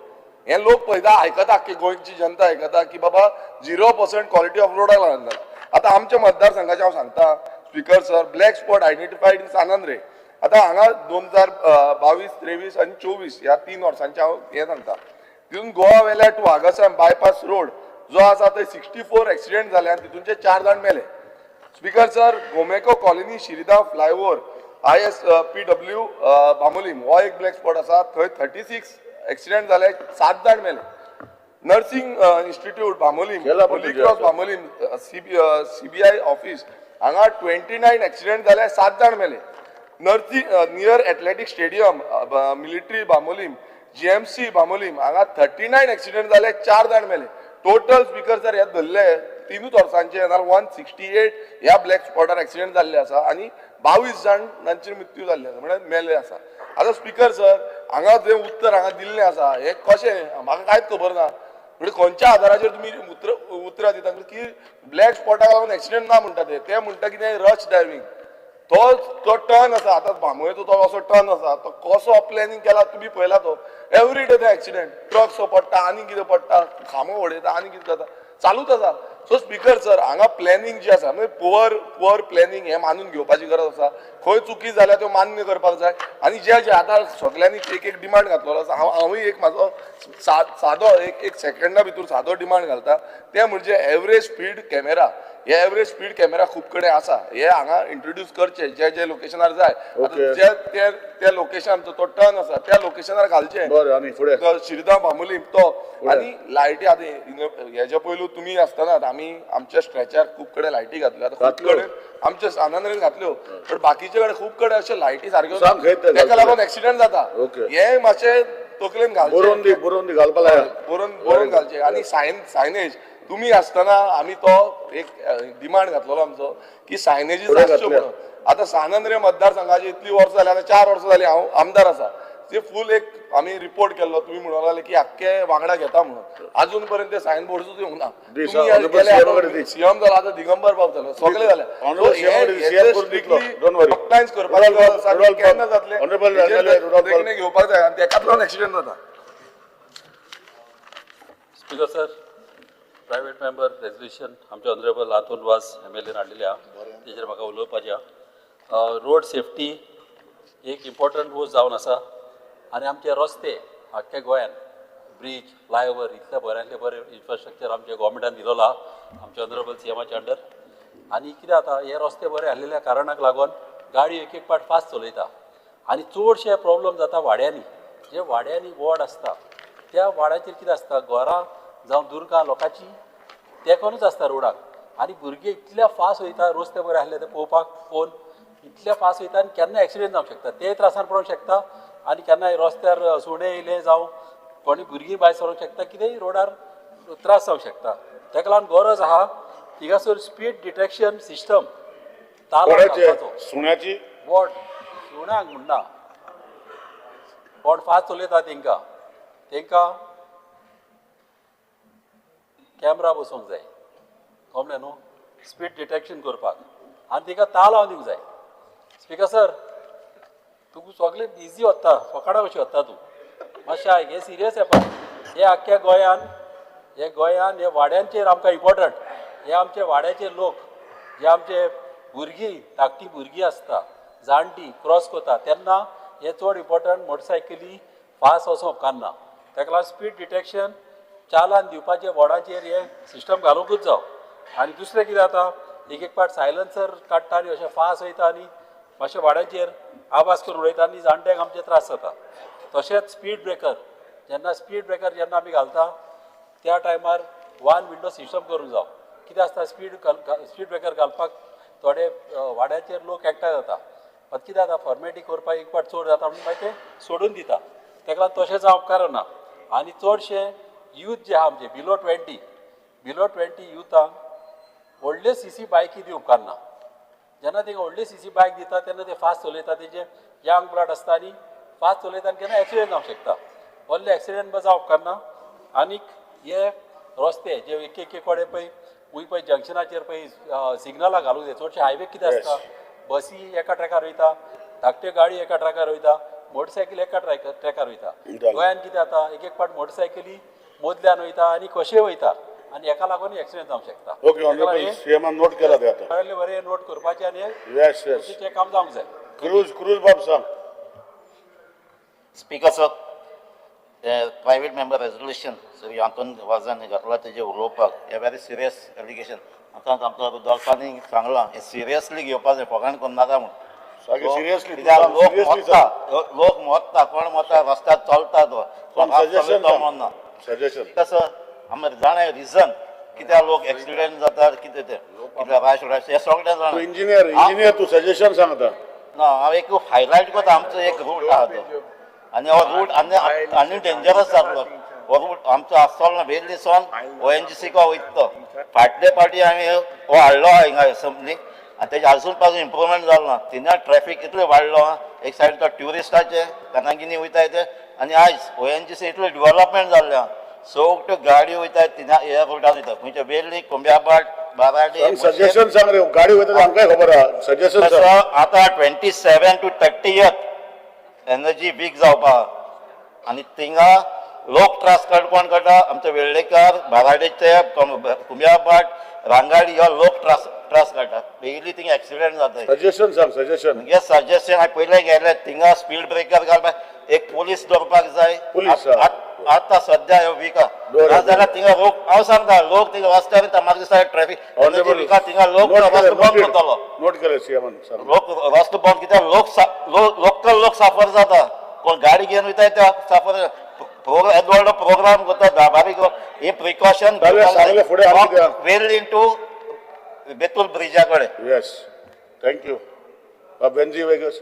हे लोक पळयता आयकता की गोंयची जनता आयकता की बाबा 0% क्वालिटी ऑफ रोडाक लागून जाला. आतां आमच्या मतदारसंघाचे हांव सांगता speaker sir black spot identified in सानंद्रे. आतां हांगा 2022, 23 आनी 24 ह्या 3 वर्सांचे हांव हें सांगता. तितून गोवा वेल्या टू हांगासान बायपास रोड जो आसा थंय 64 एक्सिडेंट जाले आनी तितूंचे 4 जाण मेले. स्पीकर सर गोमेको कॉलनी शिरिदा फ्लायओव्हर ISPW बामोलीम हो एक ब्लॅक स्पॉट आसा थंय 36 एक्सिडेंट जाले 7 जाण मेले. Nursing institute Bambolim holy cross Bambolim CBI office हांगा 29 एक्सिडेंट जाले 7 जाण मेले. Nursing near athletic stadium military Bambolim GMC Bambolim हांगा 39 एक्सिडेंट जाले 4 जाण मेले. टोटल स्पीकर सर हे धरले 3 वर्सांचे 168 ह्या ब्लॅक स्पॉटार एक्सिडेंट जाल्ले आसा आनी 22 जाणांची मृत्यू जाल्ले आसा म्हणजे मेले आसा. आतां स्पीकर सर हांगा जे उत्तर हांगा दिल्लें आसा हे कशें म्हाका कांयच खबर ना. म्हणजे खंयच्या आधाराचेर तुमी उतरां दिता की ब्लॅक स्पॉटाक लागून एक्सिडेंट ना म्हणटा ते म्हणटा कितें रश ड्रायव्हिंग. तो टर्न आसा आतां बांबोळेचो तो असो टर्न आसा तो कसो प्लॅनिंग केला तुमी पळयला तो एवरी डे ते एक्सिडेंट ट्रक सो पडटा आनी कितें पडटा खांबो उडयता आनी कितें जाता चालूच आसा. सो स्पीकर सर हांगा प्लॅनिंग जी आसा म्हणजे पुअर प्लॅनिंग हे मानून घेवपाची गरज आसा. खंय चुकी जाल्या त्यो मान्य करपाक जाय आनी जे आतां सगळ्यांनी एक डिमांड घातलेलो आसा हांवूय एक म्हाजो सादो एक सेकंडा भितर सादो डिमांड घालता ते म्हणजे एवरेज स्पीड कॅमेरा. हे एवरेज स्पीड कॅमेरा खूब कडेन आसा हे हांगा इंट्रोड्यूस करचे जे लोकेशनार जाय. त्या लोकेशनाचो तो टर्न आसा त्या लोकेशनार घालचे शिरदा बामोलीम तो आनी लायटी आतां हेच्या पयलू तुमी आसतना आमी आमच्या स्ट्रेचार खूब कडेन लायटी घातल्यो आतां खूब कडेन आमच्या सानंद्रेन घातल्यो पण बाकीचे कडेन खूब कडेन अशे लायटी सारक्यो ताका लागून एक्सिडेंट जाता. हे मातशें तकलेन घालचे बरोवन घालपाक लाया बरोवन घालचे आनी सायनेज तुमी आसतना आमी तो एक डिमांड घातलेलो आमचो की सायनेजीस आसच्यो म्हणून. आतां सानंद्रे मतदारसंघाची इतली वर्सां जाली आतां 4 वर्सां जाली हांव आमदार आसा. ते फूल एक आमी रिपोर्ट केल्लो तुमी म्हणून लागले की आख्खे वांगडा घेता म्हणून अजून पर्यंत ते सायन बोर्डूच येवंक ना. CM जाला आतां दिगंबर बाब जालो सगळे जाले केन्ना जातले घेवपाक जाय आनी तेकाच लागून एक्सिडेंट जाता. Speaker sir private member resolution आमचे ऑनरेबल आतून वास MLA हाडलेल्या तेजेर म्हाका उलोवपाचें. रोड सेफ्टी एक इम्पॉर्टंट गोश्ट जावन आसा आनी आमचे रस्ते आख्ख्या गोंयान ब्रीज फ्लायओवर इतले बऱ्यांतले बरे इन्फ्रास्ट्रक्चर आमच्या गोवमेंटान दिलेलो आहा आमच्या ऑनरेबल CMच्या अंडर. आनी कितें जाता हे रस्ते बरे आसलेल्या कारणाक लागून गाडी एक पाट फास्ट चलयता आनी चडशे प्रॉब्लम जाता वाड्यांनी. जे वाड्यांनी वॉर्ड आसता त्या वाड्याचेर कितें आसता घरां जावं दुर्गा लोकांची तेकोनूच आसता रोडाक आनी भुरगे इतल्या फास्ट वयता रस्ते बरे आसले ते पळोवपाक पळोवन इतले फास्ट वयता आनी केन्ना एक्सिडेंट जावंक शकता ते त्रासान पडोवंक शकता आनी केन्ना रस्त्यार सुणे येयले जावं कोणी भुरगीं भायर सरोंक शकता कितेंय रोडार त्रास जावंक शकता. तेका लागून गरज आहा थिंगासर स्पीड डिटेक्शन सिस्टम सुण्याची बोर्ड सुण्याक म्हणना कोण फास्ट चलयता तेंकां कॅमेरा बसोवंक जाय कळ्ळें न्हू स्पीड डिटेक्शन करपाक आनी तिका ताळ लावन दिवंक जाय. स्पीकर सर तू सगळे बिजी वता फकाडा कशी वता तू मातशें आयक हे सिरियस येता हे आख्ख्या गोंयान हे वाड्यांचेर आमकां इम्पॉर्टंट हे आमचे वाड्याचे लोक जे आमचे भुरगीं धाकटी भुरगीं आसता जाणटी क्रॉस करता तेन्ना हे चड इम्पॉर्टंट मोटरसायकली फास्ट वचप उपकारना ताका लागून स्पीड डिटेक्शन चालान दिवपाचे बोर्डाचेर हे सिस्टम घालूंकूच जावं आनी दुसरें कितें जाता एक पाट सायलन्सर काडटा आनी अशें फास्ट वयता आनी मातशें वाड्याचेर आवाज करून उडयता आनी जाणट्यांक आमचे त्रास जाता तशेंच स्पीड ब्रेकर जेन्ना आमी घालता त्या टायमार वन विंडो सिस्टम करूंक जावं कितें आसता स्पीड ब्रेकर घालपाक थोडे वाड्याचेर लोक एकठांय जाता मात कितें जाता फॉर्मेलिटी करपाक एक पाट चड जाता म्हणून मागीर ते सोडून दिता ताका लागून तशें जावप उपकारना आनी चडशे यूथ जे आहा आमचे बिलो 20 युथांक व्हडले सीसी बायकी दिवंक उपकारना जेन्ना तांकां व्हडली सीसी बायक दिता तेन्ना ते फास्ट चलयता तेजे यंग ब्लड आसता आनी फास्ट चलयता आनी केन्ना एक्सिडेंट जावंक शकता व्हडले एक्सिडेंट जावंक उपकारना आनीक हे रस्ते जे एक कडेन पळय खूंय पळय जंक्शनाचेर पळय सिग्नलां घालूंक जाय चडशे हायवे कितें आसता बसी एका ट्रॅकार वयता धाकट्यो गाडी एका ट्रॅकार वयता मोटरसायकल एका ट्रॅकार वयता गोंयान कितें जाता एक पाट मोटरसायकली मदल्यान वयता आनी कशें वयता आनी हेका लागून एक्सिडेंट जावंक शकता ओके ऑनरेबल सीएम नोट केला ते आता बरें नोट करपाचें आनी यस हे काम जावंक जाय क्रूज बाब सांग speaker sir private member resolution Shri Anton वाजान घातला तेजे उलोवपाक हे वेरी सिरियस एलिगेशन आतां आमच्या रुदोल्फांनी सांगलां हे सिरियसली घेवपाक जाय फोगाण करनाका म्हूण लोक मोत्ता कोण मोत्ता रस्त्यार चलता तो मरना कसं आमी जाणाय रिजन कित्याक लोक एक्सिडेंट जाता कितें ते रॅश हे सगळें जाणा इंजिनियर तू सजेशन सांगता ना हांव एक हायलायट करता आमचो एक रूट आहा तो आनी हो रूट आनी डेंजरस जातलो हो रूट आमचो आसतलो वेल्ली सोन ONGC को वयता फाटले फावटी आमी हो हाडलो हिंगा असेंब्लीक आनी तेजे आजून पासून इम्प्रुवमेंट जालो ना थिंगा ट्रॅफिक इतलें वाडलो एक सायड तो ट्युरिस्टाचे कनागिनी वयताय ते आनी आयज ONGC इतलें डेव्हलपमेंट जाल्लें सगळ्यो गाडयो वयताय थिंगा ह्या रूटान वयता खंयचे वेल्ली कोंब्याबाट बाराडी सजेशन सांग रे गाडी वयता आमकांय खबर आहा सजेशन आतां 27 to 30th एनर्जी वीक जावपाक आनी थिंगा लोक त्रास कोण काडटा आमचे वेर्ळेकार बाराडेचे कुंब्याबाट रांगाडी ह्यो लोक त्रास काडटा डेली थिंगा एक्सिडेंट जाता सजेशन सांग सजेशन हे सजेशन हांवें पयलें गेले थिंगा स्पीड ब्रेकर घालपाक एक पुलीस दवरपाक जाय आतां सद्या वीक जाल्यार थिंगा लोक हांव सांगता लोक थिंगा रस्त्यार वयता म्हाका दिसता ट्रॅफिक विका थिंगा लोक रस्तो बंद करतलो नोट केले सीएम लोक रस्तो बंद कित्याक लोकल लोक साफर जाता कोण गाडी घेवन वयताय ते साफर येदो व्हडलो प्रोग्राम करता बारीक ही प्रिकॉशन वेल इंटू बेतूल ब्रिजा कडेन येस थँक्यू बेंजी वेगस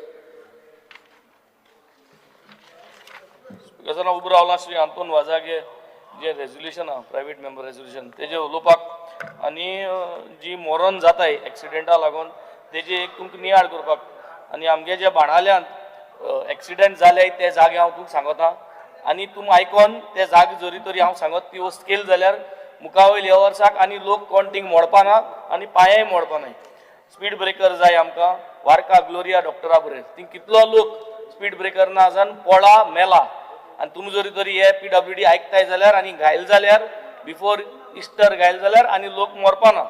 कसं उबो रावला श्री आंतोन वाजागे जे रेजोल्युशन आहा प्रायवेट मेंबर रेजोल्युशन तेजे उलोवपाक आनी जी मरण जाताय एक्सिडेंटा लागून तेजे एक तुमकां नियाळ करपाक आनी आमगे जे बाणाल्यांत एक्सिडेंट जाले ते जागे हांव तुमकां सांगता आनी तुम आयकोन ते जागे जरी तरी हांव सांगत ती वस्त केली जाल्यार मुखावयल ह्या वर्साक आनी लोक कोण थिंग मोडपाना आनी पांयय मोडपानाय स्पीड ब्रेकर जाय आमकां वार्का ग्लोरिया डॉक्टरा बरें थिंग कितलो लोक स्पीड ब्रेकर ना जावन पळा मेला आनी तुमी जरी तरी हे PWD आयकताय जाल्यार आनी घायल जाल्यार बिफोर इस्टर घायल जाल्यार आनी लोक मरपाना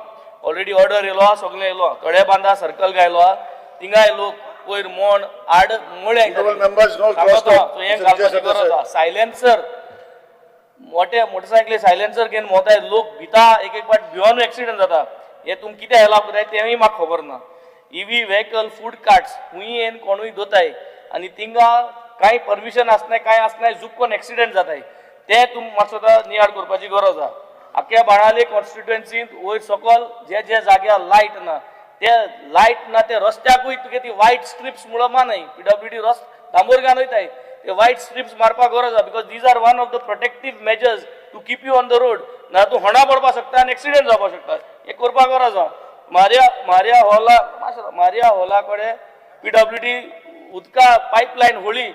ऑलरेडी ऑर्डर येयलो आहा सगळें येयलो आहा तळे बांदा सर्कल घायलो आहा थिंगाय लोक वयर मोण आड मोळे हें घालपाची गरज आहा सायलेन्सर मोठे मोटरसायकली सायलेन्सर घेवन मोताय लोक भिता एक पाट भिवन एक्सिडेंट जाता हे तुमकां कितें हेल्प करताय तेंय म्हाका खबर ना EV व्हेकल फूड कार्ट्स हुंय येवन कोणूय दोताय आनी थिंगा कांय परमिशन आसनाय कांय आसनाय जुक्कोन एक्सिडेंट जाताय ते तुमकां मातसो नियाळ करपाची गरज आहा आख्या बाणावले कॉन्स्टिट्युएन्सींत वयर सकयल जे जे जाग्यार लायट ना ते रस्त्याकूय तुगे ती व्हायट स्ट्रिप्स मुळो मानाय PWD डांबोर घालून वयताय ते व्हायट स्ट्रिप्स मारपाक गरज आहा because these are one of the protective measures to keep you on the road ना तूं होंडा पडपाक शकता आनी एक्सिडेंट जावपाक शकता हे करपाक गरज आहा मारिया हॉला कडेन PWD उदका पायपलायन होळी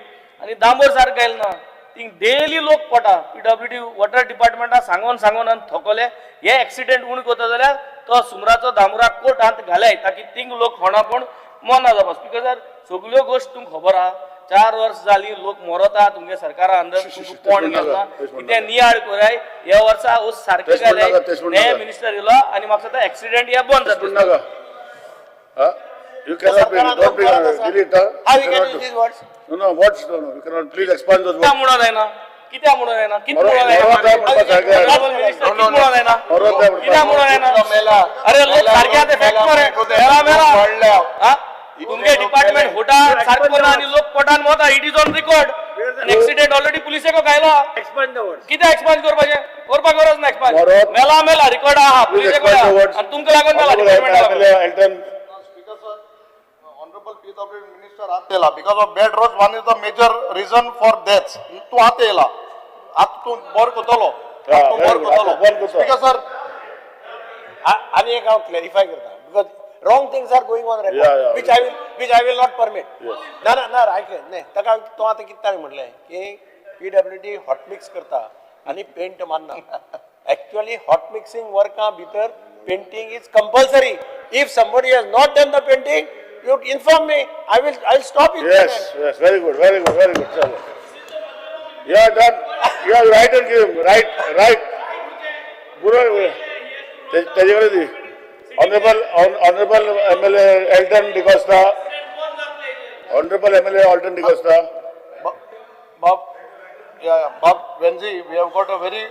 आनी डांबोर सारको घायल ना थिंग डेली लोक पडटा PWD वॉटर डिपार्टमेंटा सांगून आनी थकले हे एक्सिडेंट उणी करता जाल्यार तो सुमराचो दामोराक कोर्ट हात घालाय ताकी थिंग लोक होणा पण मना जावपाक बिकॉज सगळ्यो गोश्ट तुमकां खबर आहा 4 वर्ष जाली लोक मरता तुमगे सरकारा अंदर कोण गेला कितें नियाळ कोराय ह्या वर्सा उस सारकी घाले नये मिनिस्टर येलो आनी म्हाका दिसता एक्सिडेंट हे बंद जाता You cannot be, don't be, delete, How we can use these words? no, words, no, you cannot, please expand those कित्या words. म्हणून जायना कित्या म्हणून जायना कित म्हणून मरोत आहे म्हणता सारखे आहे. मिनिस्टर कित म्हणून जायना मरोत आहे कित्या म्हणून जायना अरे लोक सारखे आता फॅक्ट करे मेला हा तुमगे डिपार्टमेंट होटा सारको ना आणि लोक पोटान मोता it is on record accident already पुलिसे को गायला एक्सपांड द वर्ड किती एक्सपांड करपाचे करपा गरज ना एक्सपांड मेला रिकॉर्ड आहा पुलिसे को आणि तुमका लागून मेला डिपार्टमेंट मिनिस्टर आतेला because of bad roads one is the major reason for deaths तू आते येला आता तू बोर कोतलो स्पीकर सर आणि एक हांव क्लॅरिफाय करता because wrong things are going on record, which I will not permit. ना ऐक नाही ताका तो आता कितें म्हटलें की PWD हॉट मिक्स करता आणि पेंट मारना एक्चुअली हॉट मिक्सिंग वर्का भितर painting is compulsory if somebody has not done the painting you inform me I'll stop it. Yes, very good, chalo. You are done, you are right and give him, right. Guru, त्याच्याकडे दी. Honorable MLA Elton DeCosta. Honorable MLA Elton DeCosta. Bob Benji, we have got a very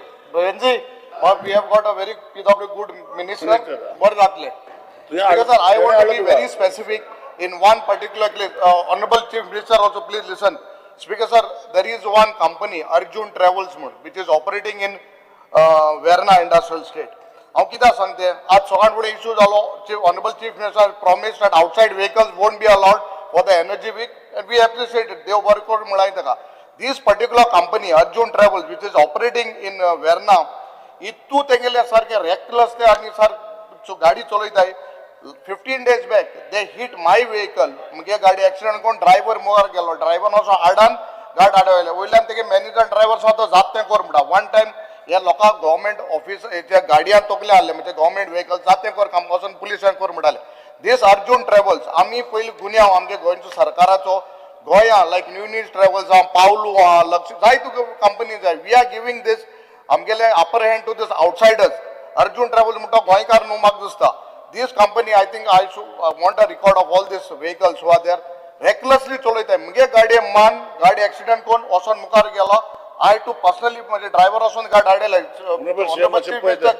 PW good minister. Bar जातले. Because sir, I want to be very specific in one particular case. Honorable Chief Minister also please listen. Speaker sir, there is one company, Arjun Travels, which is operating in Verna Industrial State. हांव कित्याक सांगते आज सगळ्यां फुडें इश्यू जालो honourable chief minister promise that outside vehicles won't be allowed for the energy week end we appreciate it देव बरें करून म्हळाय ताका these particular company Arjun travels which is operating in Verna इतू तेगेले सारखे रेक्टलेस ते आनी सार गाडी चलयताय 15 days back they hit my vehicle मुगे गाडी एक्सिडेंट कोण ड्रायव्हर मुखार गेलो ड्रायव्हर असो आडान गाडी आडवयले वयल्यान तेगे मॅनेजर ड्रायव्हर सो जात तें कर म्हणटा वन टायम ह्या लोकांक गव्हर्मेंट ऑफिस गाडयांत तकले हाडले म्हणजे गव्हर्मेंट व्हेकल जाते कर काम वचून पुलिसांक कर म्हणटाले दीस अर्जून ट्रॅव्हल्स आमी पयलीं गुन्यांव आमगे गोंयचो सरकाराचो गोंया लायक न्यूनीज ट्रॅव्हल्स आहा पावलू आहा लक्ष जाय तुका कंपनी जाय वी आर गिवींग दीस आमगेले upper hand to these outsiders Arjun travels म्हणटा गोंयकार न्हू म्हाका दिसता these company I think I want a record of all these vehicles who are there recklessly चलयताय मुगे गाडये मान गाडी एक्सिडेंट कोन्न वचोन मुखार गेलो I to personally म्हणजे ड्रायव्हर असून गाडी हाडले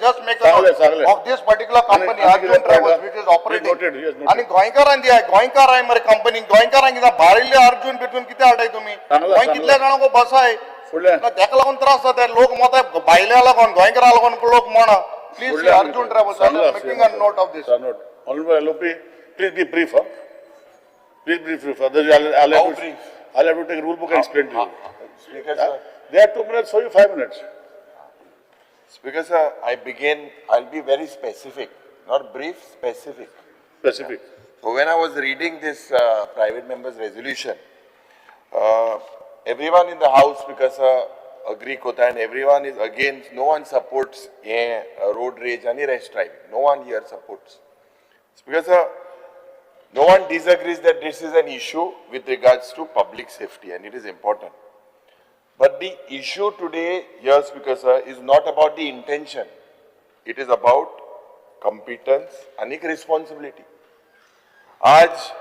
just make a note of this particular company Arjun Travels which is operating आणि गोंयकारांची आहे गोंयकार आहे मरे कंपनी गोंयकारांक कितें भारिल्ले अर्जून भितून कितें हाडटाय तुमी गोंय कितले जाणांक बसाय तेका लागून त्रास जाता लोक मोताय भायल्या लागून गोंयकारा लागून लोक म्हणा please Arjun travels making a note of this Honorable LOP, please be brief, huh? Please be brief. I'll have to take rule book and explain to you. Speaker sir. They are 2 minutes, so you 5 minutes. Speaker sir, I'll be very specific, not brief, specific. Specific. So when I was reading this private member's resolution, everyone in the house, Speaker sir, agree kota and everyone is against, no one supports road rage and rash driving. No one here supports. Speaker sir, no one disagrees that this is an issue with regards to public safety and it is important. But the issue today here, Speaker sir, is not about the intention. It is about competence and responsibility. Aj,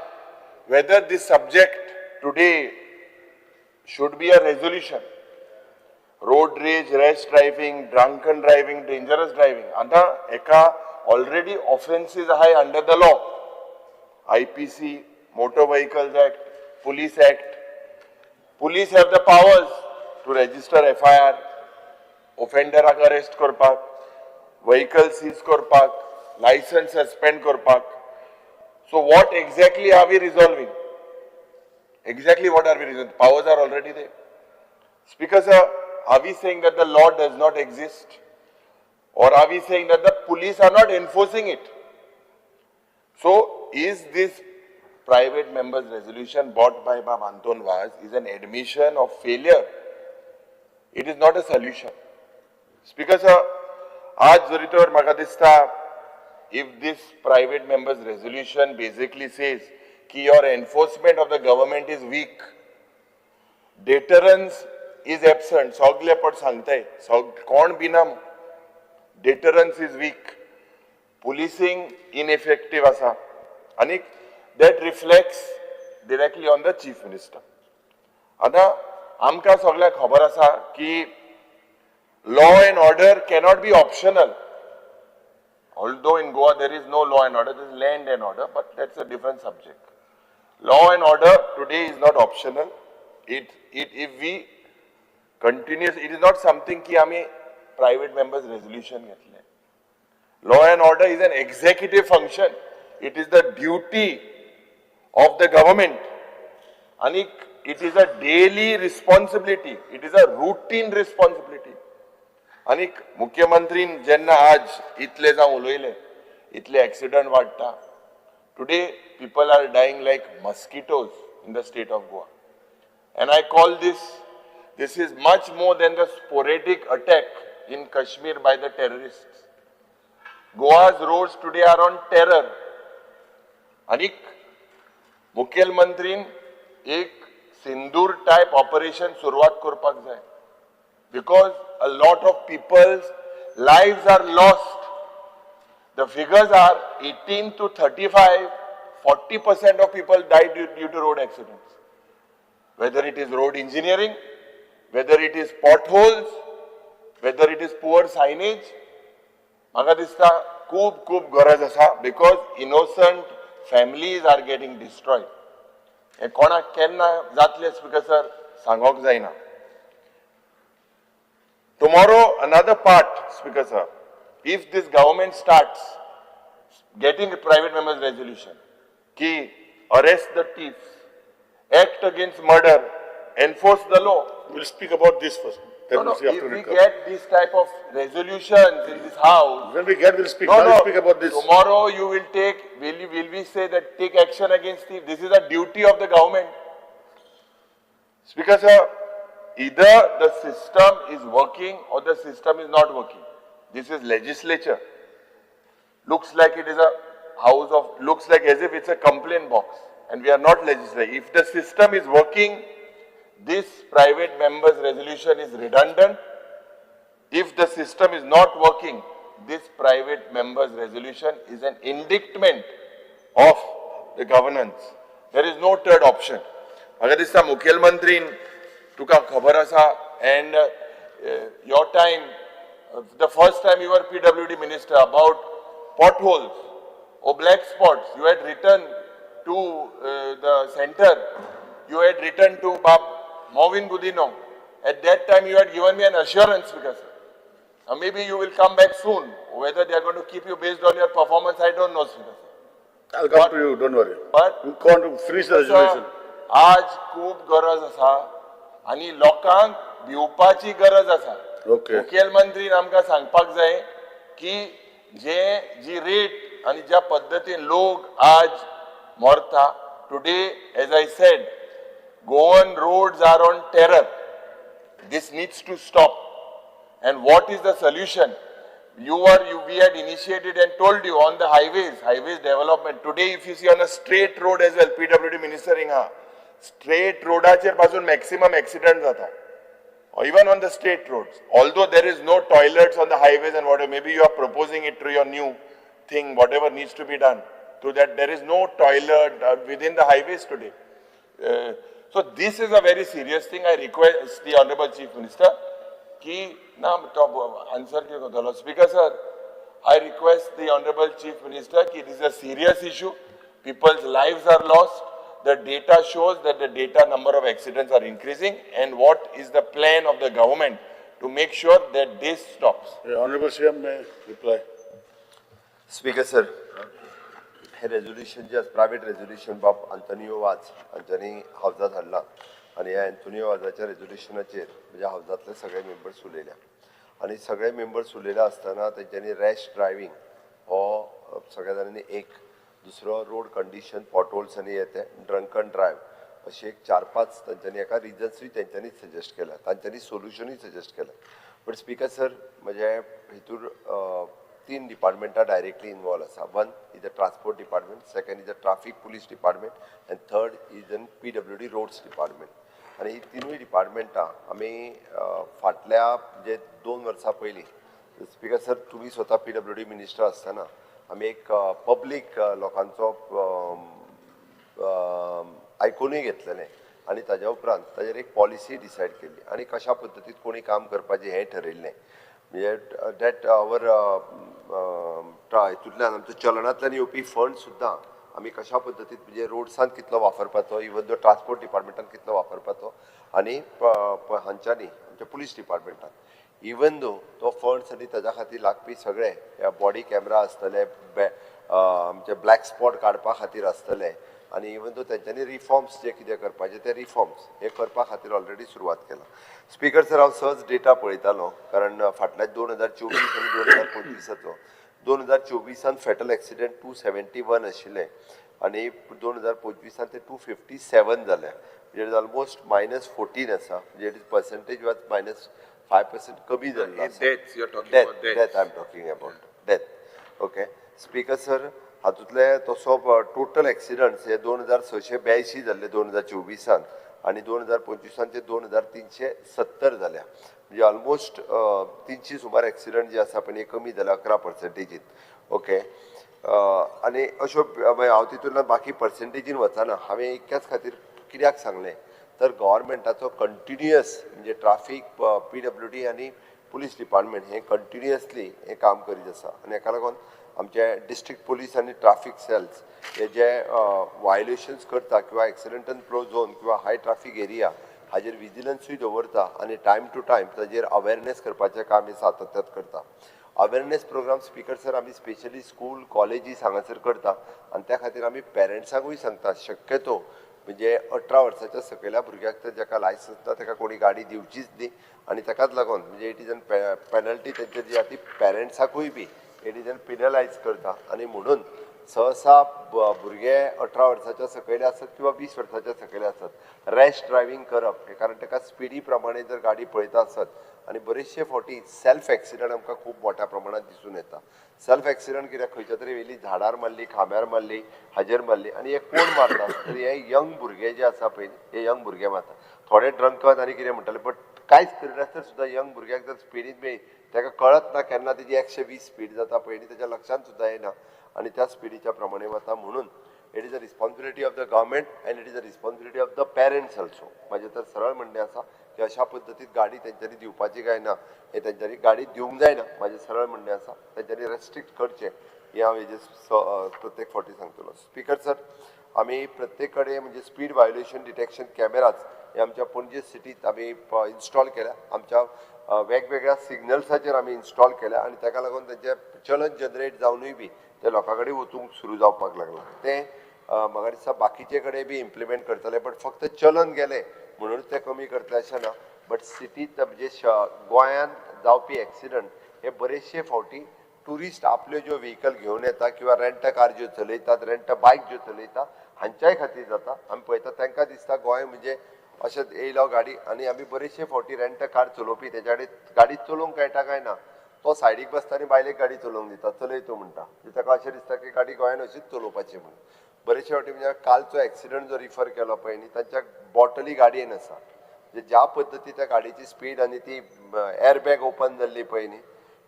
whether this subject today should be a resolution, road rage, rash driving, drunken driving, dangerous driving, anta eka already offenses high under the law. IPC, Motor Vehicles Act, Police Act. Police have the powers to register FIR, offender arrest korpak, vehicle seize korpak, license suspend korpak. So what exactly are we resolving? Exactly what are we resolving? Powers are already there. Speaker sir, are we saying that the law does not exist? Or are we saying that the police are not enforcing it? So is this private member's resolution brought by Bab Anton Vaz is an admission of failure? It is not a solution. Speaker sir, आज जरीतर म्हाका दिसता if this private member's resolution basically says कि your enforcement of the government is weak, deterrence is absent. सगळे पण सांगताय कोण बिना deterrence is weak. Policing ineffective asa. आणि that reflects directly on the chief minister. आता आमकां सगळ्यांक खबर आसा की law and order cannot be optional. Although in Goa there is no law and order, there is land and order, but that's a different subject. Law and order today is not optional. If we continue, it is not something ki आम्ही private members resolution घेतले. Law and order is an executive function. It is the duty of the government. And it is a daily responsibility. It is a routine responsibility. आणि मुख्यमंत्रीन जेन्ना आज इतले जावन उलयले, इतले accident वाडटा. Today people are dying like mosquitoes in the state of Goa. And I call this is much more than the sporadic attack in Kashmir by the terrorists. Goa's roads today are on terror. आणि मुख्यमंत्रीन एक सिंदूर टाइप ऑपरेशन सुरवात करपाक जाय. Because a lot of people's lives are lost. The figures are 18 to 35, 40% of people died due to road accidents. Whether it is road engineering, whether it is potholes, whether it is poor signage, म्हाका दिसता खूब गरज आसा because innocent families are getting destroyed. हे कोणाक केन्ना जातले स्पीकर सर सांगोक जायना. Tomorrow, another part, Speaker Sir, if this government starts getting a private members resolution, ki arrest the thieves, act against murder, enforce the law. We'll speak about this first. No, if we get this type of resolutions in this house, when we get, we'll speak. Now we'll speak about this. Tomorrow you will take, will we say that take action against thieves? This is a duty of the government. Speaker Sir, either the system is working or the system is not working. This is legislature. Looks like it is a house of, looks like as if it's a complaint box. And we are not legislature. If the system is working, this private members resolution is redundant. If the system is not working, this private members resolution is an indictment of the governance. There is no third option. Agar dista Mukhyamantrin तुका खबर आसा and your time, the first time you were PWD minister about potholes or black spots, you had written to the center, you had written to Bab Movin Gudino. At that time you had given me an assurance because maybe you will come back soon. Whether they are going to keep you based on your performance, I don't know. I'll come to you, don't worry. But we want to finish the resolution. आज खूब गरज आसा आणि लोकांक भिवपाची गरज आसा. मुख्यमंत्रीन आमकां सांगपाक जाय की जी रेट आणि ज्या पद्धतीन लोक आज मरता, today as I said, Goan roads are on terror. This needs to stop. And what is the solution? We had initiated and told you on the highways development. Today if you see on a straight road as well, PWD minister inga, straight roadacher pasun maximum accident jata. Or even on the state roads. Although there is no toilets on the highways and whatever, maybe you are proposing it through your new thing, whatever needs to be done. To that there is no toilet within the highways today. So this is a very serious thing. I request the Honorable Chief Minister ki answer ke Speaker sir, I request the Honorable Chief Minister ki it is a serious issue. People's lives are lost. The data shows that the data number of accidents are increasing, and what is the plan of the government to make sure that this stops? Honorable CM may reply. Speaker sir, हे रेझोल्युशन जे प्रायव्हेट रेझोल्युशन बाब अँटोनियो वाज हांच्यांनी हावजात हाडला आनी ह्या अँटोनियो वाजाच्या रेझोल्युशनाचेर म्हणजे हावजातले सगळे मेंबर्स उलयल्या आनी सगळे मेंबर्स उलयले आसतना तेंच्यांनी रॅश ड्रायव्हिंग हो सगळ्या जाणांनी एक दुसरो रोड कंडिशन पॉटहोल्स आनी येते ड्रंकन ड्रायव्ह अशी एक 4-5 तांच्यांनी एका रिजन्सूय तेंच्यांनी सजेस्ट केला, तांच्यांनी सोल्युशनूय सजेस्ट केला. बट स्पीकर सर म्हणजे हितूर 3 डिपार्टमेंटां डायरेक्टली इन्वॉल्व आसा. One is the transport department, second is the traffic police department, and third is the PWD roads department. आनी ही तिनूय डिपार्टमेंटां आमी फाटल्या जे 2 वर्सां पयलीं स्पीकर सर तुमी स्वता PWD मिनिस्टर आसतना आमी एक पब्लीक लोकांचो आयकुनूय घेतलेलें आनी ताज्या उपरांत ताजेर एक पॉलिसी डिसायड केल्ली आनी कशा पद्दतीन कोणी काम करपाचें हें ठरयल्लें म्हणजे दॅट आवर हितूंतल्यान आमच्या चलनांतल्यान येवपी फंड सुद्दां आमी कशा पद्दतीन म्हणजे रोड्सान कितलो वापरपाचो इवन दो ट्रान्सपोर्ट डिपार्टमेंटान कितलो वापरपाचो आनी हांच्यांनी आमच्या पुलीस डिपार्टमेंटान इवन दो तो फंड्स आनी ताज्या खातीर लागपी सगळे बॉडी कॅमेरा आसतले आमचे ब्लॅक स्पॉट काडपा खातीर आसतले आनी इवन दो तेंच्यांनी रिफॉर्म्स जे कितें करपाचे ते रिफॉर्म्स हे करपा खातीर ऑलरेडी सुरवात केला स्पीकर सर हांव सहज डेटा पळयतालो कारण फाटल्या 2024 आनी 2025 2024 फॅटल एक्सिडेंट 271 आशिल्ले आनी 2025 ते 257 जाले म्हणजे ऑलमोस्ट -14 आसा म्हणजे पर्सेंटेज वाज -5% कमी जाल्लो death I am talking about death okay speaker sir हातूंतले तसो टोटल एक्सिडंट्स हे 2682 जाल्ले 2024 आनी 2025 ते 2370 जाल्या म्हणजे ऑलमोस्ट 300 सुमार एक्सिडंट जे आसा पण हे कमी जाला 11% ओके आनी अश्यो हांव तितूंतल्यान बाकी पर्सेंटेजीन वचना हांवें इतक्याच खातीर कित्याक सांगलें तर गव्हर्मेंटाचो कंटिन्युअस म्हणजे ट्राफीक PWD आनी पुलीस डिपार्टमेंट हे कंटिन्युअसली हे काम करीत आसा आनी हेका लागून आमचे डिस्ट्रिक्ट पुलीस आनी ट्राफीक सेल्स हे जे वायोलेशन्स करता किंवा एक्सिडेंटल फ्लो झोन किंवा हाय ट्राफीक एरिया हाजेर विजिलन्सूय दवरता आनी टायम टू टायम ताजेर अवेरनेस करपाचें काम हे सातत्यात करता अवेरनेस प्रोग्राम स्पीकर सर आमी स्पेशली स्कूल कॉलेजीस हांगासर करता आनी त्या खातीर आमी पेरंट्सांकूय सांगता शक्यतो म्हणजे 18 वर्साच्या सकयल्या भुरग्याक तर जाका लायसन्स ना ताका कोणी गाडी दिवचीच न्ही आनी ताकाच लागून म्हणजे इट इज एन पेनल्टी तेंची जी आसा ती पेरंट्साकूय बी इट इज एन पिनलायज करता आनी म्हणून सहसा भुरगे 18 वर्साच्या सकयले आसत किंवा 20 वर्साच्या सकयले आसत रॅश ड्रायव्हिंग करप हे कारण ताका स्पिडी प्रमाणे जर गाडी पळयता आसत आनी बरेचशे फावटी सेल्फ एक्सिडंट आमकां खूब मोठ्या प्रमाणात दिसून येता सेल्फ एक्सिडंट कित्याक खंयच्या तरी वेली झाडार मारली खांब्यार मारली हाजेर मारली आनी हे कोण मारता तरी हे यंग भुरगे जे आसा पळय हे यंग भुरगे मारता थोडे ड्रंकन आनी कितें म्हणटाले बट कांयच करिनासतना सुद्दां यंग भुरग्याक जर स्पिडीन मेळ्ळी ताका कळत ना केन्ना तेजी 120 स्पीड जाता पळय न्ही ताच्या लक्षांत सुद्दां येना आनी त्या स्पिडीच्या प्रमाणे वता म्हणून it is a responsibility of the government and it is a responsibility of the parents also म्हाजें तर सरळ म्हणणें आसा की अशा पद्दतीन गाडी तेंच्यांनी दिवपाची काय ना हे तेंच्यांनी गाडी दिवंक जायना म्हाजें सरळ म्हणणें आसा तेंच्यांनी रेस्ट्रिक्ट करचें हें हांव हेजेर प्रत्येक फावटी सांगतलो स्पीकर सर आमी प्रत्येक कडेन म्हणजे स्पीड वायोलेशन डिटेक्शन कॅमेराज हे आमच्या पणजे सिटींत आमी इन्स्टॉल केल्या आमच्या वेगवेगळ्या सिग्नल्साचेर आमी इन्स्टॉल केल्या आनी ताका लागून तेंचें चलन जनरेट जावनूय बी ते लोकां कडेन वचूंक सुरू जावपाक लागलां तें म्हाका दिसता बाकीचे कडेन बी इम्प्लिमेंट करतले बट फक्त चलन गेले म्हणून ते कमी करतले अशें ना बट सिटींत म्हणजे गोंयांत जावपी एक्सिडंट हे बरेचशे फावटी टुरिस्ट आपल्यो ज्यो व्हेकल घेवन येता किंवा रेंट कार ज्यो चलयतात रेंट बायक ज्यो चलयता हांच्याय खातीर जाता आमी पळयता तांकां दिसता गोंय म्हणजे अशें येयलो गाडी आनी आमी बरेचशे फावटी रेंट कार चलोवपी तेच्या कडेन गाडी चलोवंक कळटा काय ना तो सायडीक बसता आनी बायलेक गाडी चलोवंक दिता चलय तूं म्हणटा ताका अशें दिसता की गाडी गोंयांत अशीच चलोवपाची म्हणून बरेचशे फावटी म्हणजे कालचो एक्सिडंट जो रिफर केलो पळय न्ही तांच्या बॉटली गाडयेन आसा म्हणजे ज्या पद्दती त्या गाडयेची स्पीड आनी ती एअरबॅग ओपन जाल्ली पळय न्ही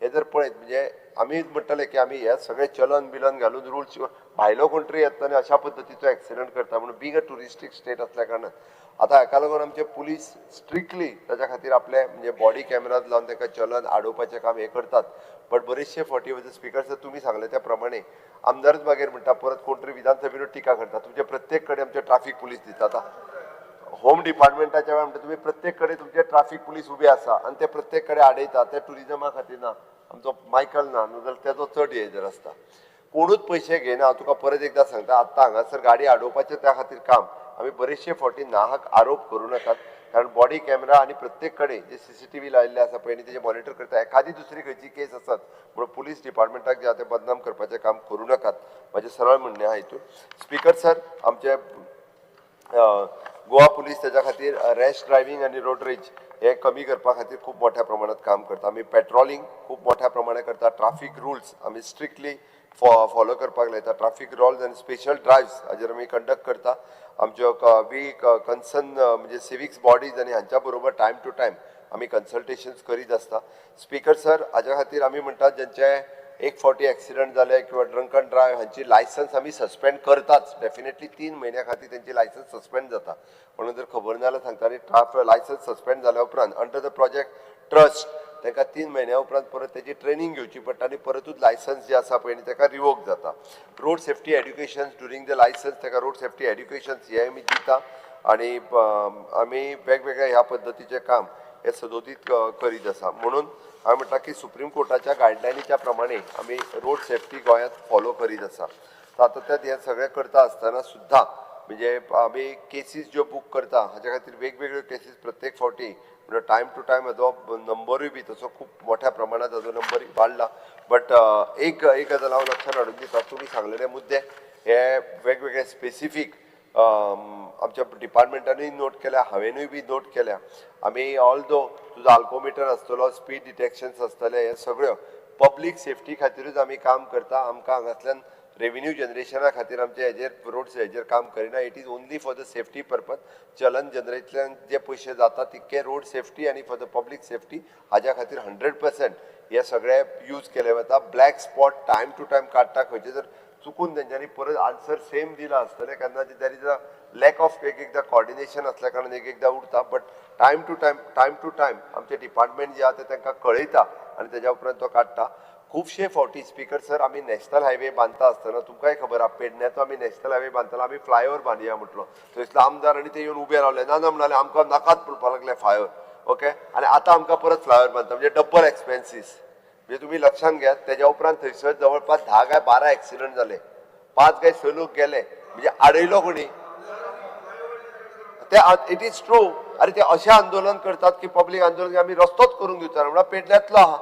हे जर पळयत म्हणजे आमी म्हणटले की आमी हे सगळे चलन बिलन घालून रुल्स भायलो कोण तरी येतना अशा पद्दतीचो एक्सिडंट करता म्हणून बीग अ टुरिस्टीक स्टेट असल्या कारणान आतां हाका लागून आमचे पुलीस स्ट्रिक्टली ताच्या खातीर आपले म्हणजे बॉडी कॅमेराज लावन ताका चलन आडोवपाचें काम हे करतात बट बरेचशे फावटी स्पीकर सर तुमी सांगले त्या प्रमाणे आमदारच मागीर म्हणटा परत कोण तरी विधानसभेन टिका करता तुमचे प्रत्येक कडेन आमचे ट्राफीक पुलीस दितात होम डिपार्टमेंटाच्या वेळार म्हणटा तुमी प्रत्येक कडेन तुमचे ट्राफीक पुलीस उबे आसा आनी ते प्रत्येक कडेन आडयता ते टुरिजमा खातीर ना आमचो मायकल ना न्हू जाल्यार तेजो चड हेजर आसता कोणूच पयशे घेयना हांव तुका परत एकदां सांगता आत्तां हांगासर गाडी आडोवपाचें त्या खातीर काम आमी बरेचशे फावटी नाहक आरोप करूं नाकात कारण बॉडी कॅमेरा आनी प्रत्येक कडेन जे CCTV लायिल्ले आसा पळय न्ही तेजे मॉनिटर करता एखादी दुसरी खंयची केस आसत म्हणून पुलीस डिपार्टमेंटाक जे आसा तें बदनाम करपाचें काम करूं नाकात म्हाजें सरळ म्हणणें आहा हितून स्पीकर सर आमचे गोवा पुलीस तेच्या खातीर रॅश ड्रायव्हिंग आनी रोड रेज हे कमी करपा खातीर खूब मोठ्या प्रमाणात काम करता. आमी पेट्रोलिंग खूब मोठ्या प्रमाणात करता. ट्राफीक रुल्स आमी स्ट्रिक्टली फॉलो करपाक लायता. ट्राफीक रुल्स आनी स्पेशल ड्रायव्स हाजेर आमी कंडक्ट करता. आमच्यो कन्सर्न म्हणजे सिविक्स बॉडीज आनी हांच्या बरोबर टायम टू टायम आमी कन्सल्टेशन्स करीत आसता. स्पीकर सर, हाज्या खातीर आमी म्हणटात ज्यांचे एक फावटी एक्सिडंट जाले किंवा ड्रंक अँड ड्रायव्ह हांची लायसन्स आमी सस्पेंड करताच. डेफिनेटली 3 महिन्या खातीर त्यांची लायसन्स सस्पेंड जाता. म्हणून जर खबर ना जाल्यार सांगता आनी लायसन्स सस्पेंड जाल्या उपरांत अंडर द प्रोजेक्ट ट्रस्ट तांकां 3 महिन्या उपरांत परत त्याची ट्रेनिंग घेवची पडटा आनी परतूच लायसन्स जे आसा पळय ताका रिवोक जाता. Road safety education during the licence ताका रोड सेफ्टी एड्युकेशन हे आमी दिता आनी आमी वेगवेगळ्या ह्या पद्दतीचें काम हे सदोदीत करीत आसा. म्हणून हांवें म्हणटा की सुप्रीम कोर्टाच्या गायडलायनीच्या प्रमाणे आमी रोड सेफ्टी गोंयांत फॉलो करीत आसा. सातत्यान हे सगळें करता आसतना सुद्दां म्हणजे आमी केसीस ज्यो बूक करता हाच्या खातीर वेगवेगळ्यो केसीस प्रत्येक फावटी म्हणजे टायम टू टायम हाजो नंबरूय बी तसो खूब मोठ्या प्रमाणात हाजो नंबर वाडला. बट एक गजाल हांव लक्षांत हाडून दिता, तुमी सांगलेले मुद्दे हे वेगवेगळे स्पेसिफीक आमच्या डिपार्टमेंटानूय नोट केल्या, हांवेनूय बी नोट केल्या. आमी ऑल दो तुजो अल्कोमिटर आसतलो, स्पीड डिटेक्शन्स आसतले, हे सगळ्यो पब्लीक सेफ्टी खातीरूच आमी काम करता. आमकां हांगासल्यान रेव्हेन्यू जनरेशना खातीर आमचे हेजेर रोड्स हेजेर काम करिना. It is only for the safety purpose. Challan जनरेंतल्यान जे पयशे जाता तितके रोड सेफ्टी आनी फॉर द पब्लीक सेफ्टी हाज्या खातीर 100% हे सगळे यूज केले वता. Black spot time to time काडटा. खंयचे जर चुकून तेंच्यांनी परत आन्सर सेम दिला आसतलें केन्ना there is a lack of एकदां कॉर्डिनेशन आसल्या कारणान एकदां उरता. बट टायम टू टायम आमचे डिपार्टमेंट जे आहा ते तांकां कळयता आनी तेज्या उपरांत तो काडटा. खुबशे फावटी स्पीकर सर आमी नॅशनल हायवे बांदता आसतना तुमकांय खबर आहा पेडण्याचो आमी नॅशनल हायवे बांदतालो आमी फ्लायओवर बांदया म्हटलो. थंयसलो आमदार आनी ते येवन उबे रावले, ना म्हणले आमकां नाकाच पडपाक लागले फ्लायओवर. ओके, आनी आतां आमकां परत फ्लायओवर बांदता म्हणजे डबल एक्सपेन्सीस. म्हणजे तुमी लक्षांत घेयात तेज्या उपरांत थंयसर जवळपास 10 काय 12 एक्सिडंट जाले, 5 काय 6 लोक गेले. म्हणजे आडयलो कोणी ते. It is true. अरे ते अशें आंदोलन करतात की पब्लीक आंदोलन आमी रस्तोच करून दिवचा म्हणल्यार पेडण्यातलो आहा.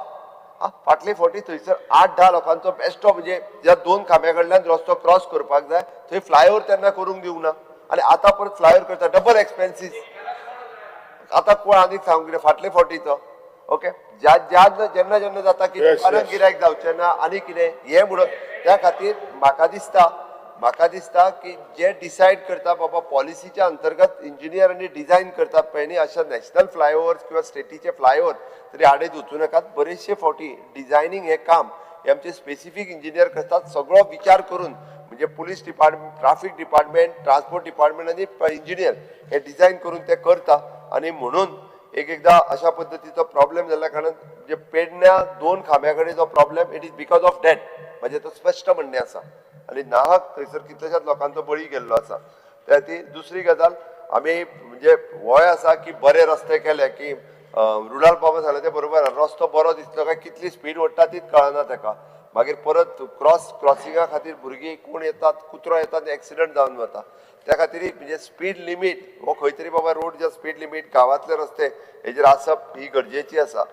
फाटली फावटी थंयसर 8-10 लोकांचो बेश्टो म्हणजे ज्या 2 खांब्या कडल्यान रस्तो क्रॉस करपाक जाय थंय फ्लायओवर तेन्ना करूंक दिवंक ना आनी आतां परत फ्लायओवर करता. Double expenses. आतां कोण आनीक सांगूंक कितें फाटले फावटीचो. ओके, जेन्ना जेन्ना जाता की दुकानाक गिरायक जावचें ना आनी कितें हें म्हणून त्या खातीर म्हाका दिसता की जे डिसायड करता बाबा पॉलिसीच्या अंतर्गत इंजिनियरांनी डिझायन करतात पळय न्ही अशा नॅशनल फ्लायओव्हर्स किंवा स्टेटीचे फ्लायओव्हर तरी आडेत वचूं नाकात. बरेचशे फावटी डिझायनींग हे काम हे आमचे स्पेसिफीक इंजिनियर करतात. सगळो विचार करून म्हणजे police department, traffic department, transport department आनी इंजिनियर हे डिझायन करून ते करता. आनी म्हणून एकदां अशा पद्दतीचो प्रॉब्लेम जाल्ल्या कारणान म्हणजे पेडण्या 2 खांब्या कडेन जो problem it is because of that म्हणजे तो स्पश्ट म्हणणें आसा आनी नाहक थंयसर कितल्याशाच लोकांचो बळी गेल्लो आसा. त्या ती दुसरी गजाल आमी म्हणजे होय आसा की बरे रस्ते केले की रुडाल बाबा सांगले ते बरोबर रस्तो बरो दिसलो काय कितली स्पीड ओडटा तीच कळना ताका. मागीर परत क्रॉसिंगा खातीर भुरगीं कोण येतात, कुत्रो येतात, एक्सिडंट जावन वता. त्या खातीर म्हणजे स्पीड लिमीट हो खंय तरी बाबा रोड जे स्पीड लिमीट गांवांतले रस्ते हेजेर आसप ही गरजेची आसा.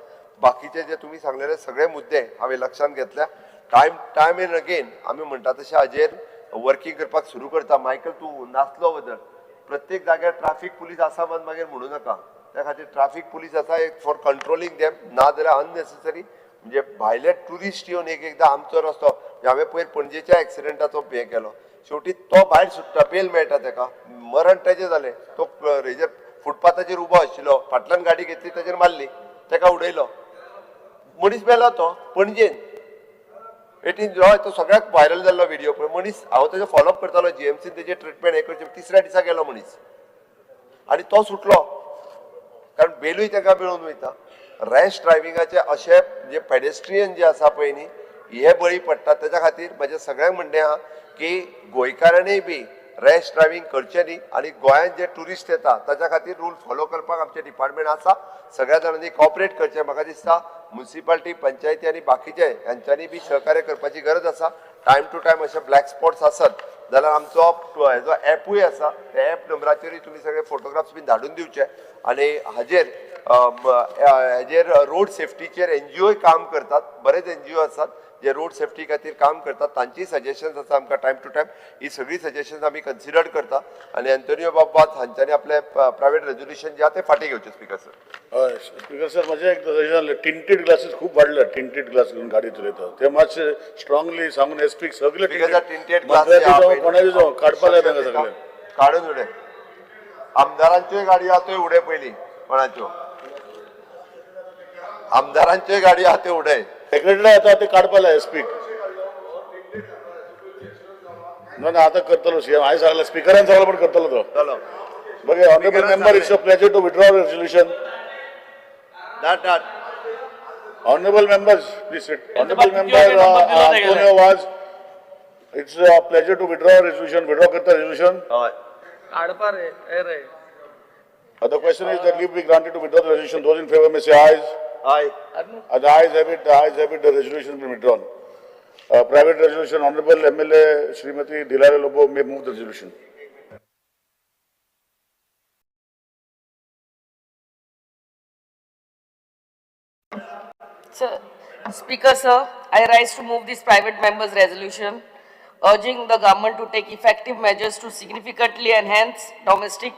बाकीचे जे तुमी सांगलेले सगळे मुद्दे हांवें लक्षांत घेतल्या. टायम एंड अगेन आमी म्हणटा तशें हाजेर वर्किंग करपाक सुरू करता. मायकल तूं नासलो बद्दल प्रत्येक जाग्यार ट्राफीक पुलीस आसा मागीर म्हणू नाका. त्या खातीर ट्राफीक पुलीस आसा एक फॉर कंट्रोलिंग देम, ना जाल्यार अननेसेसरी म्हणजे भायले ट्युरिस्ट येवन एकदां आमचो रस्तो हांवें पयर पणजेच्या एक्सिडेंटाचो हे केलो. शेवटी तो भायर सुट्टा, बेल मेळटा ताका, मरण तेजें जालें. तो हेजेर फुटपाथाचेर उबो आशिल्लो, फाटल्यान गाडी घेतली ताचेर मारली, ताका उडयलो, मनीस मेलो तो पणजेन. तो सगळ्याक व्हायरल जाल्लो व्हिडिओ पळय. मनीस हांव तेजो फॉलोअप करतालो जीएमसीन तेजे ट्रिटमेंट हे करचे. 3ऱ्या दिसा गेलो मनीस आनी तो सुटलो कारण बेलूय ताका मेळून वयता. रॅश ड्रायव्हिंगाचे अशे जे पेडेस्ट्रियन जे आसा पळय न्ही हे बळी पडटा. तेच्या खातीर म्हजें सगळ्यांक म्हणणें आहा की गोंयकारांनीय बी रॅश ड्रायव्हिंग करचें न्ही आनी गोंयांत जे ट्युरिस्ट येता ताच्या खातीर रूल फॉलो करपाक आमचें डिपार्टमेंट आसा. सगळ्या जाणांनी कॉपरेट करचें. म्हाका दिसता म्युनिसिपालिटी, पंचायती आनी बाकीचे हांच्यांनी बी सहकार्य करपाची गरज आसा. टायम टू टायम अशे ब्लॅक स्पॉट्स आसत जाल्यार आमचो हेजो ॲपूय आसा, त्या ॲप नंबराचेरूय तुमी सगळे फोटोग्राफ्स बीन धाडून दिवचे आनी हाजेर रोड सेफ्टीचेर NGO काम करतात. बरेच NGO आसात जे रोड सेफ्टी खातीर काम करतात तांची सजेशन्स आसा आमकां टायम टू टायम ही सगळी सजेशन्स आमी कन्सिडर करता आनी एंटोनियो बाबा हांच्यांनी आपले प्रायवेट रेजोल्युशन जे आहा ते फाटी घेवचे स्पीकर सर. हय स्पीकर सर म्हजें एक सजेशन टिंटेड ग्लासीस खूब वाडले टिंटेड ग्लास घेवन गाडी चलयता ते मातशे स्ट्रॉंगली सांगून एसपीक सगळे टिंटेड ग्लास कोणाचे जावं काडपा लाय तांकां सगळे काडून उडय. आमदारांच्योय गाडयो आहा त्यो उडय पयलीं कोणाच्यो आमदारांच्योय गाडयो आहा त्यो उडय. सेक्रेटरी येता ते काडपा लाय एसपीक ना आता करतलो सीएम हांवें सांगला स्पिकरान सांगला पण करतलो तो. चलो बघे honourable member it's a pleasure to withdraw resolution. Honorable members, please sit. Honorable member Antonio Vaz, it's a pleasure to withdraw resolution. Withdraw karta resolution. काढपा रे ए रे. The question is that leave be granted to withdraw the resolution. Those in favor may say ayes. Aye. The ayes have it. The ayes have it. The resolution has been withdrawn. Private resolution. Honorable MLA Srimati Dilare Lobo may move the resolution. Sir, Speaker, sir, I rise to move this private member's resolution urging the government to take effective measures to significantly enhance domestic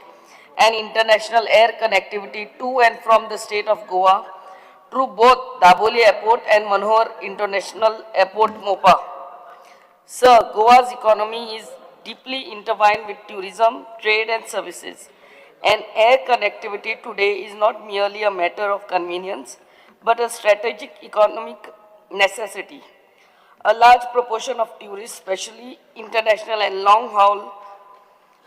and international air connectivity to and from the state of Goa through both Daboli Airport and Manohar International Airport, Mopa. Sir, Goa's economy is deeply intertwined with tourism, trade and services, and air connectivity today is not merely a matter of convenience, but a strategic economic necessity. A large proportion of tourists, especially international and long-haul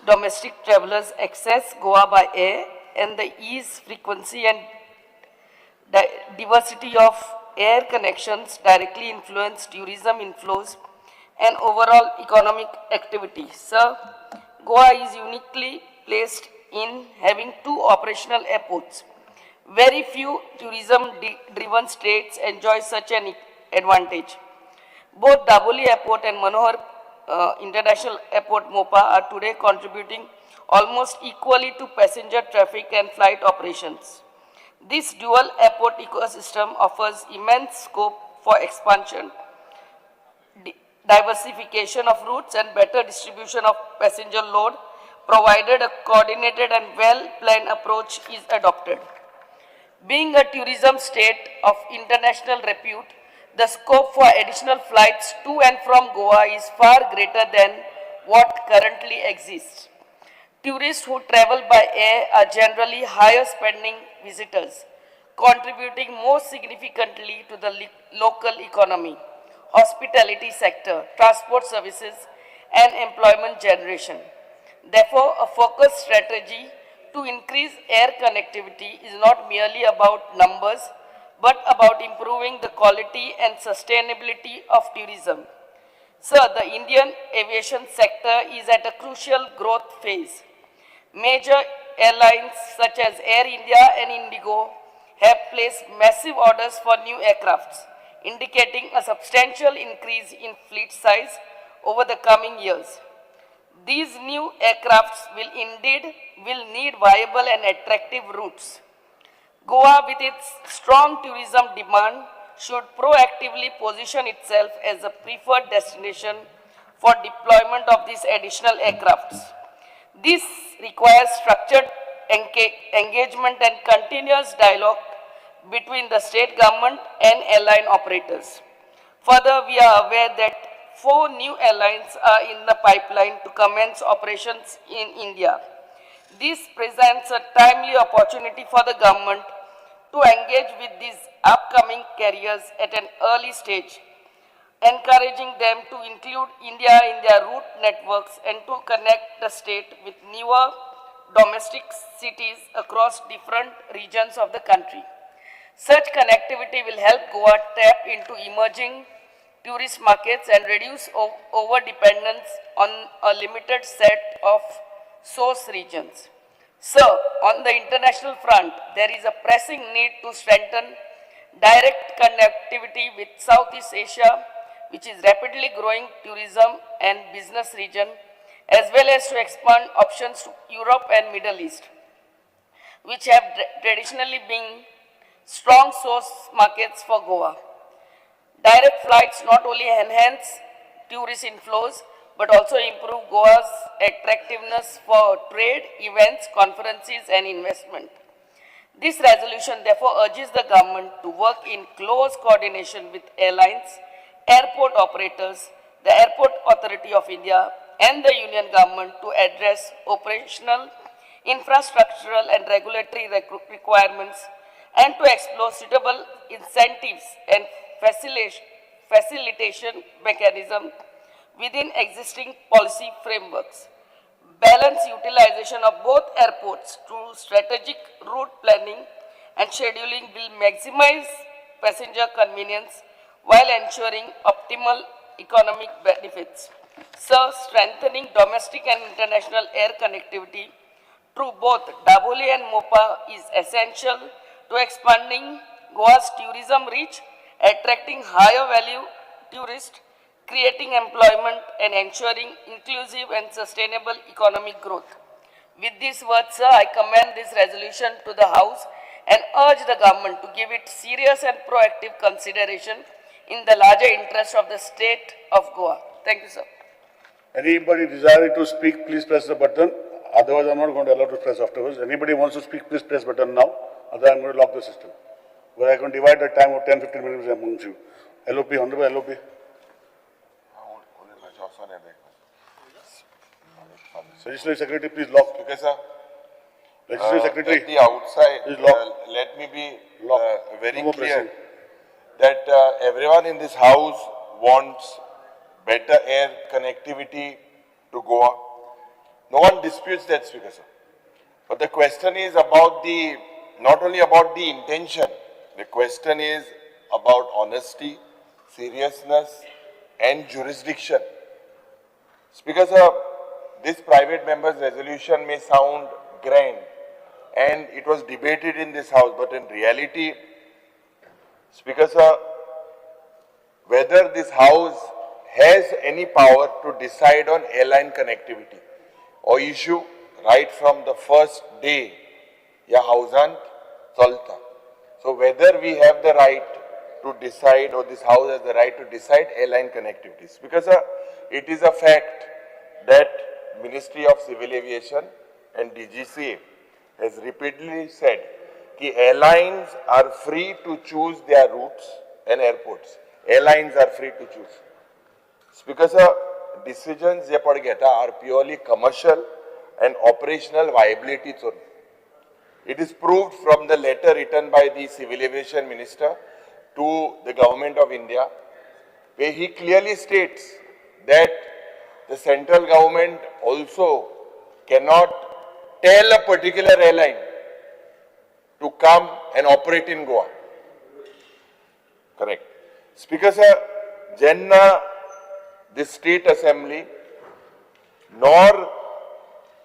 domestic travelers, access Goa by air, and the ease, frequency and diversity of air connections directly influence tourism inflows and overall economic activity. Sir, Goa is uniquely placed in having two operational airports. Very few tourism-driven states enjoy such an advantage. Both Daboli Airport and Manohar International Airport, Mopa, are today contributing almost equally to passenger traffic and flight operations. This dual airport ecosystem offers immense scope for expansion, diversification of routes and better distribution of passenger load, provided a coordinated and well-planned approach is adopted. Being a tourism state of international repute, the scope for additional flights to and from Goa is far greater than what currently exists. Tourists who travel by air are generally higher spending visitors, contributing more significantly to the local economy, hospitality sector, transport services, and employment generation. Therefore, a focused strategy to increase air connectivity is not merely about numbers, but about improving the quality and sustainability of tourism. Sir, the Indian aviation sector is at a crucial growth phase. Major airlines such as Air India and Indigo have placed massive orders for new aircrafts, indicating a substantial increase in fleet size over the coming years. These new aircrafts will need viable and attractive routes. Goa, with its strong tourism demand, should proactively position itself as a preferred destination for deployment of these additional aircrafts. This requires structured engagement and continuous dialogue between the state government and airline operators. Further, we are aware that 4 new airlines are in the pipeline to commence operations in India. This presents a timely opportunity for the government to engage with these upcoming carriers at an early stage, encouraging them to include India in their route networks and to connect the state with newer domestic cities across different regions of the country. Such connectivity will help Goa tap into emerging tourist markets and reduce over-dependence on a limited set of source regions. Sir, on the international front, there is a pressing need to strengthen direct connectivity with Southeast Asia, which is rapidly growing tourism and business region, as well as to expand options to Europe and Middle East, which have traditionally been strong source markets for Goa. Direct flights not only enhance tourist inflows, but also improve Goa's attractiveness for trade, events, conferences and investment. This resolution therefore urges the government to work in close coordination with airlines, airport operators, the Airport Authority of India and the Union Government to address operational, infrastructural and regulatory requirements and to explore suitable incentives and facilitation mechanism within existing policy frameworks. Balanced utilization of both airports through strategic route planning and scheduling will maximize passenger convenience while ensuring optimal economic benefits. So, strengthening domestic and international air connectivity through both Daboli and Mopa is essential to expanding Goa's tourism reach, attracting higher value tourists, creating employment and ensuring inclusive and sustainable economic growth. With these words, sir, I commend this resolution to the House and urge the government to give it serious and proactive consideration in the larger interest of the state of Goa. Thank you, sir. Anybody desiring to speak, please press the button. Otherwise, I'm not going to allow to press afterwards. Anybody wants to speak, please press button now. Otherwise, I'm going to lock the system. But I can divide the time of 10-15 minutes amongst you. LOP, Honorable LOP. Legislative Secretary, please lock. Okay, sir. Legislative Secretary. At the outside, please lock. let me be very No more clear pressing. that everyone in this house wants better air connectivity to Goa. No one disputes that, Speaker, sir. But the question is about not only about the intention, the question is about honesty, seriousness and jurisdiction. Speaker, sir, this private member's resolution may sound grand and it was debated in this house, but in reality, Speaker, sir, whether this house has any power to decide on airline connectivity or issue right from the first day, ya housan chalta. So whether we have the right to decide or this house has the right to decide airline connectivities. Because it is a fact that Ministry of Civil Aviation and DGCA has repeatedly said that airlines are free to choose their routes and airports. Airlines are free to choose. Because decisions they are purely commercial and operational viability. It is proved from the letter written by the Civil Aviation Minister to the Government of India, where he clearly states that the central government also cannot tell a particular airline to come and operate in Goa. Correct. Speaker, sir, Jenna, the state assembly, nor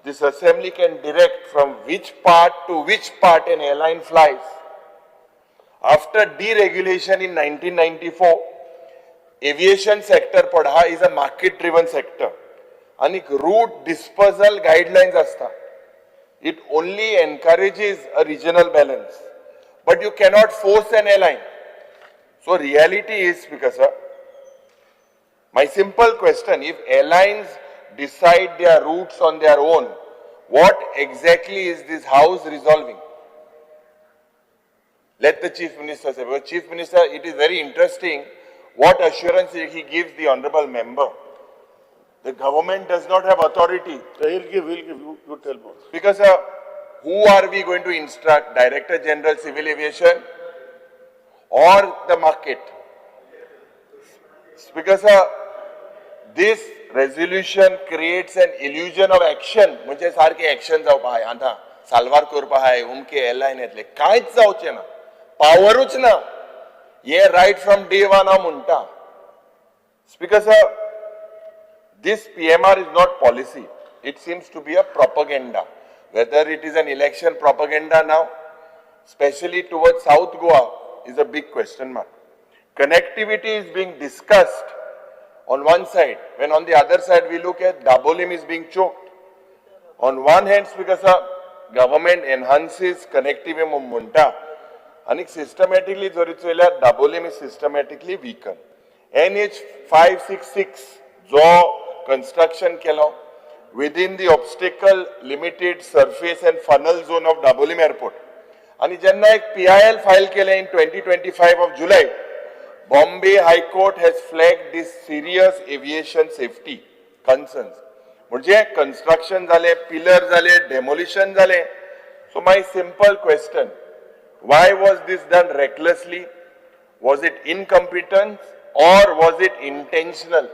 this assembly can direct from which part to which part an airline flies. After deregulation in 1994, aviation sector padha is a market driven sector. And route dispersal guidelines asta. It only encourages a regional balance. But you cannot force an airline. So reality is, because my simple question, if airlines decide their routes on their own, what exactly is this house resolving? Let the Chief Minister say. Because Chief Minister, it is very interesting what assurance he gives the honorable member. The government does not have authority. He'll give, you tell more. Because who are we going to instruct? Director General Civil Aviation or the market? Because this resolution creates an illusion of action. म्हणजे सारखे action जावपा आहाय आता साल्वार करपा आहाय उमके airline येतले कांयच जावचे ना पावरूच ना ये right from day one हांव म्हणटा. Because this PMR is not policy. It seems to be a propaganda. Whether it is an election propaganda now, especially towards South Goa, is a big question mark. Connectivity is being discussed on one side, when on the other side we look at Dabolim is being choked. On one hand, because government enhances connectivity munta, and systematically Dabolim is systematically weakened. NH 566 जो construction केलो within the obstacle limited surface and funnel zone of Dabolim Airport. आणि जेन्ना एक PIL फायल केले in 2025 of July, Bombay High Court has flagged this serious aviation safety concerns. म्हणजे construction झाले, pillar झाले, demolition झाले. So my simple question, why was this done recklessly? Was it incompetence or was it intentional?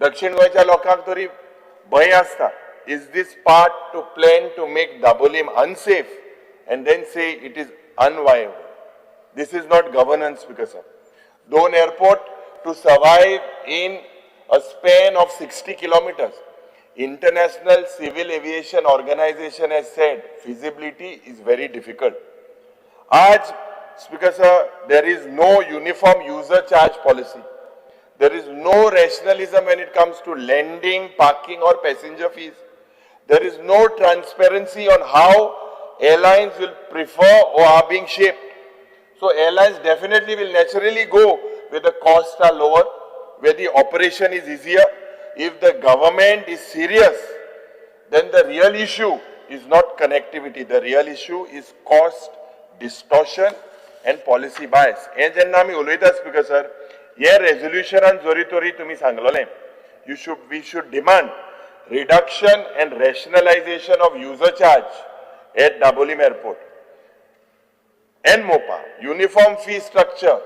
दक्षिण गोयच्या लोकांक तरी भय आसता. Is this part to plan to make Dabolim unsafe and then say it is unviable? This is not governance, Speaker sir. Doon airport to survive in a span of 60 kilometers. International Civil Aviation Organization has said feasibility is very difficult. Aaj, Speaker sir, there is no uniform user charge policy. There is no rationalism when it comes to landing, parking or passenger fees. There is no transparency on how airlines will prefer or are being shaped. So airlines definitely will naturally go where the costs are lower, where the operation is easier. If the government is serious, then the real issue is not connectivity. The real issue is cost, distortion and policy bias. And जेन्ना आमी उलयता Speaker sir, हे resolution जोरी तोरी तुमी सांगलोले, we should demand reduction and rationalization of user charge at Dabolim Airport and MOPA, uniform fee structure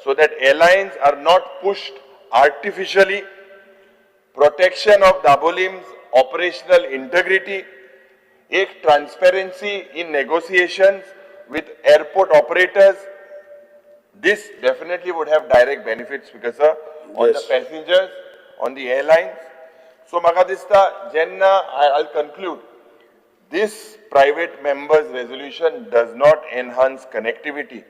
so that airlines are not pushed artificially, protection of Dabolim's operational integrity, एक transparency in negotiations with airport operators. This definitely would have direct benefits because on the passengers, on the airlines. So म्हाका दिसता जेन्ना I'll conclude, this private member's resolution does not enhance connectivity.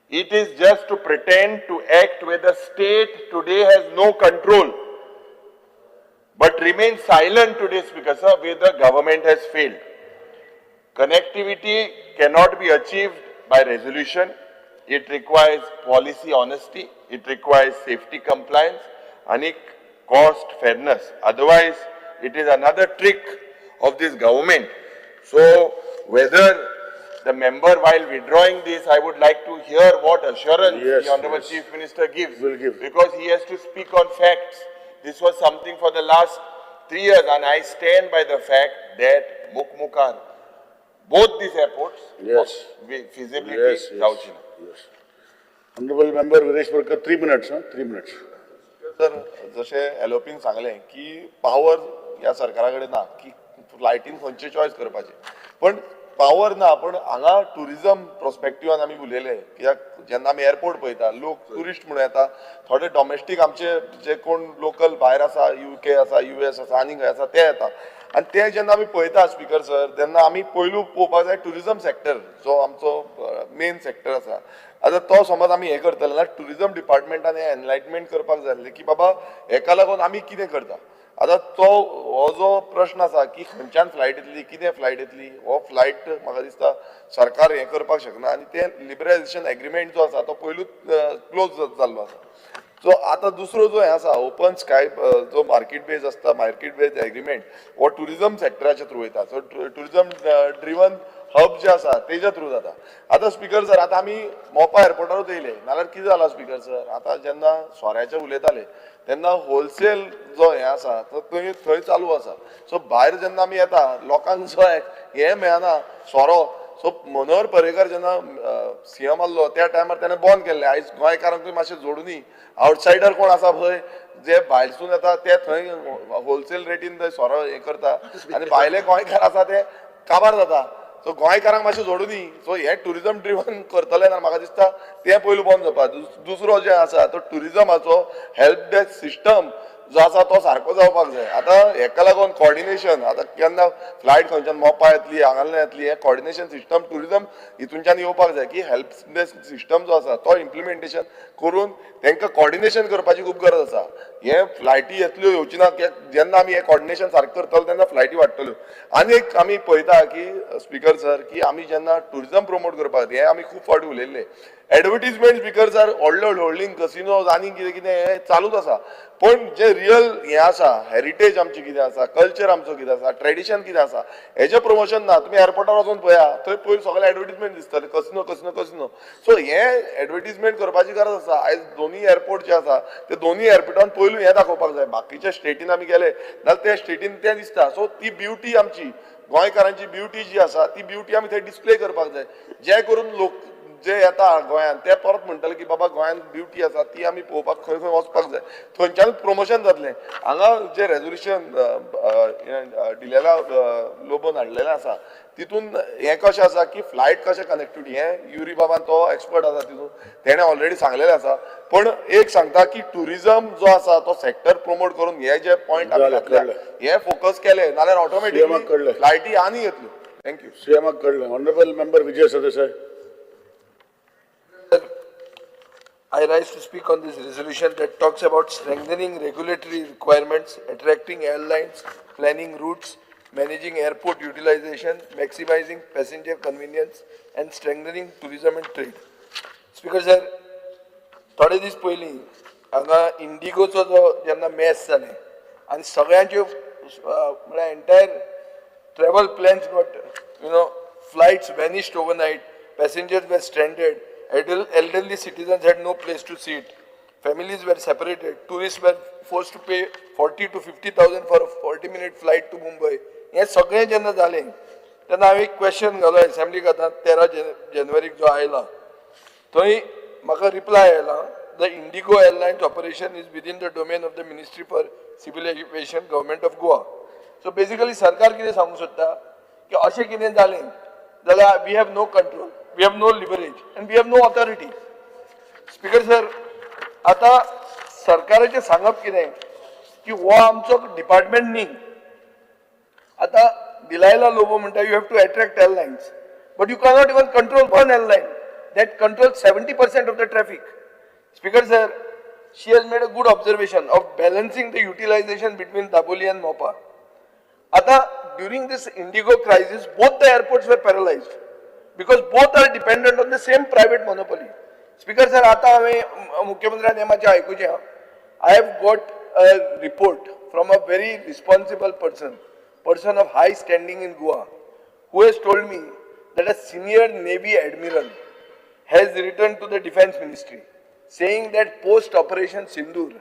It is just to pretend to act where the state today has no control, but remain silent today because where the government has failed. Connectivity cannot be achieved by resolution. It requires policy honesty, it requires safety compliance, and cost fairness. Otherwise, it is another trick of this government. So, whether the member, while withdrawing this, I would like to hear what assurance the Honorable Chief Minister gives. Because he has to speak on facts. This was something for the last 3 years, and I stand by the fact that Mukmukar, both these airports, feasibility जावची ना. Honorable Member Viresh Varkar, 3 minutes, 3 minutes. Sir जशे एलोपीन सांगलें की पावर ह्या सरकाराकडे ना की फ्लायटीन खंयचे चॉयस करपाचे, पण पावर ना. पण हांगा टुरिजम प्रोस्पेक्टिवान आमी उलयले कित्याक जेन्ना आमी एअरपोर्ट पळयता, लोक टुरिस्ट म्हणून येता, थोडे डॉमेस्टीक आमचे जे कोण लोकल भायर आसा, UK आसा, US आसा, आनी खंय आसा ते येता. आनी ते जेन्ना आमी पळयता स्पीकर सर, तेन्ना आमी पयलू पळोवपाक जाय टुरिजम सेक्टर जो आमचो मेन सेक्टर आसा. आतां तो समज आमी हें करतले जाल्यार टुरिजम डिपार्टमेंटान हें एनलायटमेंट करपाक जाय आसलें की बाबा हेका लागून आमी कितें करता. आतां तो हो जो प्रश्न आसा की खंयच्यान फ्लायट येतली, कितें फ्लायट येतली, हो फ्लायट म्हाका दिसता सरकार हें करपाक शकना. आनी तें लिबरलायझेशन एग्रीमेंट जो आसा तो पयलूच क्लोज जाल्लो आसा. सो आतां दुसरो जो हें आसा ओपन स्काय जो मार्केट बेज आसता, मार्केट बेज एग्रीमेंट हो टुरिजम सेक्टराच्या थ्रू वयता. सो टुरिजम ड्रिवन हब जे आसा तेज्या थ्रू जाता. आतां स्पीकर सर, आतां आमी मोपा एअरपोर्टारूच येयले, नाल्यार कितें जाला स्पीकर सर, आतां जेन्ना सोऱ्याचे उलयताले तेन्ना होलसेल जो हें आसा तो थंय चालू आसा. सो भायर जेन्ना आमी येता लोकांक जो हें मेळना सोरो. सो मनोहर पर्रीकर जेन्ना CM आसलो त्या टायमार तेणें बंद केल्लें. आयज गोंयकारांकूय मातशें जोडुनी आवटसायडर कोण आसा पळय जे भायरसून येता ते थंय होलसेल रेटीन थंय सोरो हें करता आनी भायले गोंयकार आसा ते काबार जाता. सो गोंयकारांक मातशें जोडुनी. सो हें टुरिजम ड्रिवन करतले जाल्यार म्हाका दिसता तें पयलू बंद जावपा. दुसरो जे आसा तो टुरिजमाचो हेल्प डेस्क सिस्टम जो आसा तो सारको जावपाक जाय. आतां हेका लागून कॉर्डिनेशन, आतां केन्ना फ्लायट खंयच्यान मोपा येतली, हांगाल्यान येतली, हें कॉर्डिनेशन सिस्टम टुरिजम हितूनच्यान येवपाक जाय की हेल्प डेस्क सिस्टम जो आसा तो इम्प्लिमेंटेशन करून तांकां कॉर्डिनेशन करपाची खूब गरज आसा. हे फ्लायटी येतल्यो येवची ना जेन्ना आमी हे कॉर्डिनेशन सारकें करतले तेन्ना फ्लायटी वाडटल्यो. आनी एक आमी पळयता की स्पीकर सर की आमी जेन्ना टुरिजम प्रमोट करपाक हे आमी खूब फावटी उलयल्ले. एडवर्टिजमेंट स्पीकर सर व्हडले व्हडलीं कसिनोज आनी कितें कितें हे चालूच आसा. पण जे रियल हे आसा हेरिटेज आमची कितें आसा, कल्चर आमचो कितें आसा, ट्रेडिशन कितें आसा, हेजें प्रमोशन ना. तुमी एअरपोर्टार वचून पळया, थंय पयलीं सगळे एडवर्टिजमेंट दिसतले कसिनो कसिनो कसिनो. सो हे एडवर्टिजमेंट करपाची गरज आसा. आयज दोनी एअरपोर्ट जे आसा ते दोनी एअरपोर्टान पयलू हे दाखोवपाक जाय. बाकीच्या स्टेटीन आमी गेले जाल्यार त्या स्टेटीन तें दिसता. सो ती ब्युटी आमची गोंयकारांची ब्युटी जी आसा ती ब्युटी आमी थंय डिस्प्ले करपाक जाय. जे करून लोक जे येता गोंयांत ते परत म्हणटले की बाबा गोंयांत ब्युटी आसा ती आमी पळोवपाक खंय खंय वचपाक जाय. थंयच्यानूच प्रमोशन जातलें. हांगा जे रेजोल्युशन दिलेला लोबोन हाडलेलें आसा तितून हें कशें आसा की फ्लायट कशें कनेक्टिविटी हें युरी बाबान तो एक्सपर्ट आसा तितून तेणें ऑलरेडी सांगलेलें आसा. पण एक सांगता की टुरिजम जो आसा तो सेक्टर प्रमोट करून हे जे पॉयंट आमी घातल्या हे फोकस केले नाल्यार ऑटोमॅटिकली फ्लायटी आनी येतल्यो. थँक्यू. सीएमाक कळ्ळें. Honourable member Vijay Sardesai. I rise to speak on this resolution that talks about strengthening regulatory requirements, attracting airlines, planning routes, managing airport utilization, maximizing passenger convenience, and strengthening tourism and trade. Speaker sir, थोडे दीस पयलीं हांगा इंडिगोचो जो जेन्ना मॅच जालें आनी सगळ्यांच्यो म्हळ्यार entire travel plans got flights vanished overnight, passengers were stranded. Elderly citizens had no place to sit. Families were separated. Tourists were forced to pay 40 to 50,000 for a 40-minute flight to Mumbai. हे सगळें जेन्ना जालें तेन्ना हांवें एक क्वेश्चन घालो एसेंब्लीक आतां 13 जानेवारीक जो आयला थंय म्हाका रिप्लाय आयला the IndiGo airlines operation is within the domain of the ministry for civil aviation government of Goa. So basically सरकार कितें सांगूंक सोदता की अशें कितें जालें जाल्यार we have no control, we have no leverage and we have no authority. Speaker sir, आता सरकाराचे सांगप कितें की हो आमचो डिपार्टमेंट न्ही. आता दिलायला लोबो म्हणटा you have to attract airlines, but you cannot even control one airline that controls 70% of the traffic. Speaker sir, she has made a good observation of balancing the utilization between Daboli and Mopa. आता during this Indigo crisis, both the airports were paralyzed. Because both are dependent on the same private monopoly. Speaker sir, आता हांवें मुख्यमंत्र्यान हें मातशें आयकुचें. I have got a report from a very responsible person of high standing in Goa, who has told me that a senior Navy admiral has written to the Defence Ministry saying that post Operation Sindoor,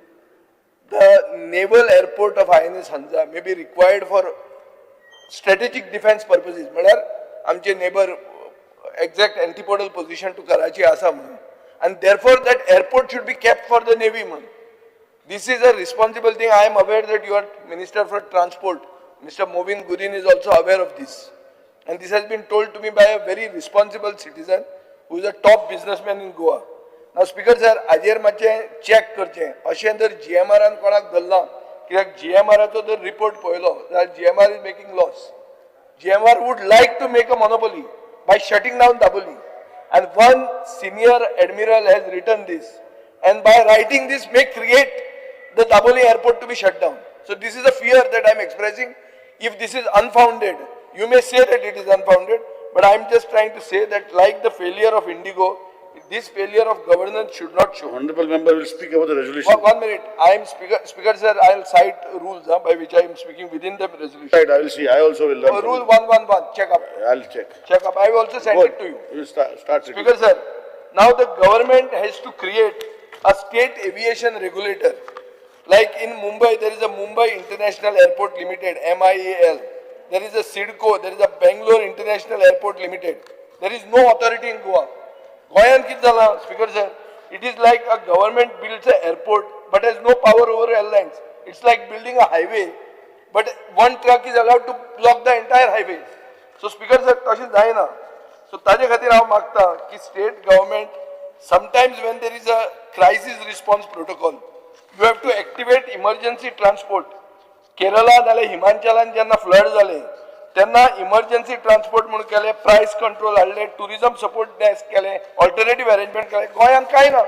the naval airport of INS Hansa may be required for strategic defence purposes. म्हळ्यार आमचे neighbor exact antipodal position to Karachi asa म्हणून, and therefore that airport should be kept for the Navy म्हणून. This is a responsible thing. I am aware that your Minister for Transport, Mr. Movin Gudin, is also aware of this, and this has been told to me by a very responsible citizen who is a top businessman in Goa. Now Speaker sir, हाजेर मातशें चॅक करचें. अशें जर GMR कोणाक धरला कित्याक GMRचो जर रिपोर्ट पळयलो जाल्यार GMR is making loss. GMR would like to make a monopoly by shutting down Daboli, and one senior admiral has written this, and by writing this may create the Daboli airport to be shut down. So this is a fear that I am expressing. If this is unfounded, you may say that it is unfounded, but I am just trying to say that like the failure of Indigo, this failure of governance should not show. Honorable member will speak about the resolution. One minute. I am Speaker sir, I will cite rules by which I am speaking within the resolution. Right, I will see. I also will learn. Rule 111, check up. I will check. Check up. I will also send it to you. You will start. Speaker sir, now the government has to create a state aviation regulator. Like in Mumbai, there is a Mumbai International Airport Limited, MIAL. There is a SIDCO, there is a Bangalore International Airport Limited. There is no authority in Goa. Goyan कित जाला, Speaker sir? It is like a government builds an airport but has no power over airlines. It's like building a highway, but one truck is allowed to block the entire highway. So Speaker sir, तशें जायना. So ताजे खातीर हांव मागता की state government, sometimes when there is a crisis response protocol, you have to activate emergency transport. Kerala नाल्यार हिमाचलान जेन्ना फ्लड जाले तेन्ना इमर्जन्सी ट्रान्सपोर्ट म्हणून केले, प्राइस कंट्रोल हाडले, टुरिजम सपोर्ट डेस्क केले, ऑल्टरनेटिव्ह अरेंजमेंट केले. गोंयांत कांय ना,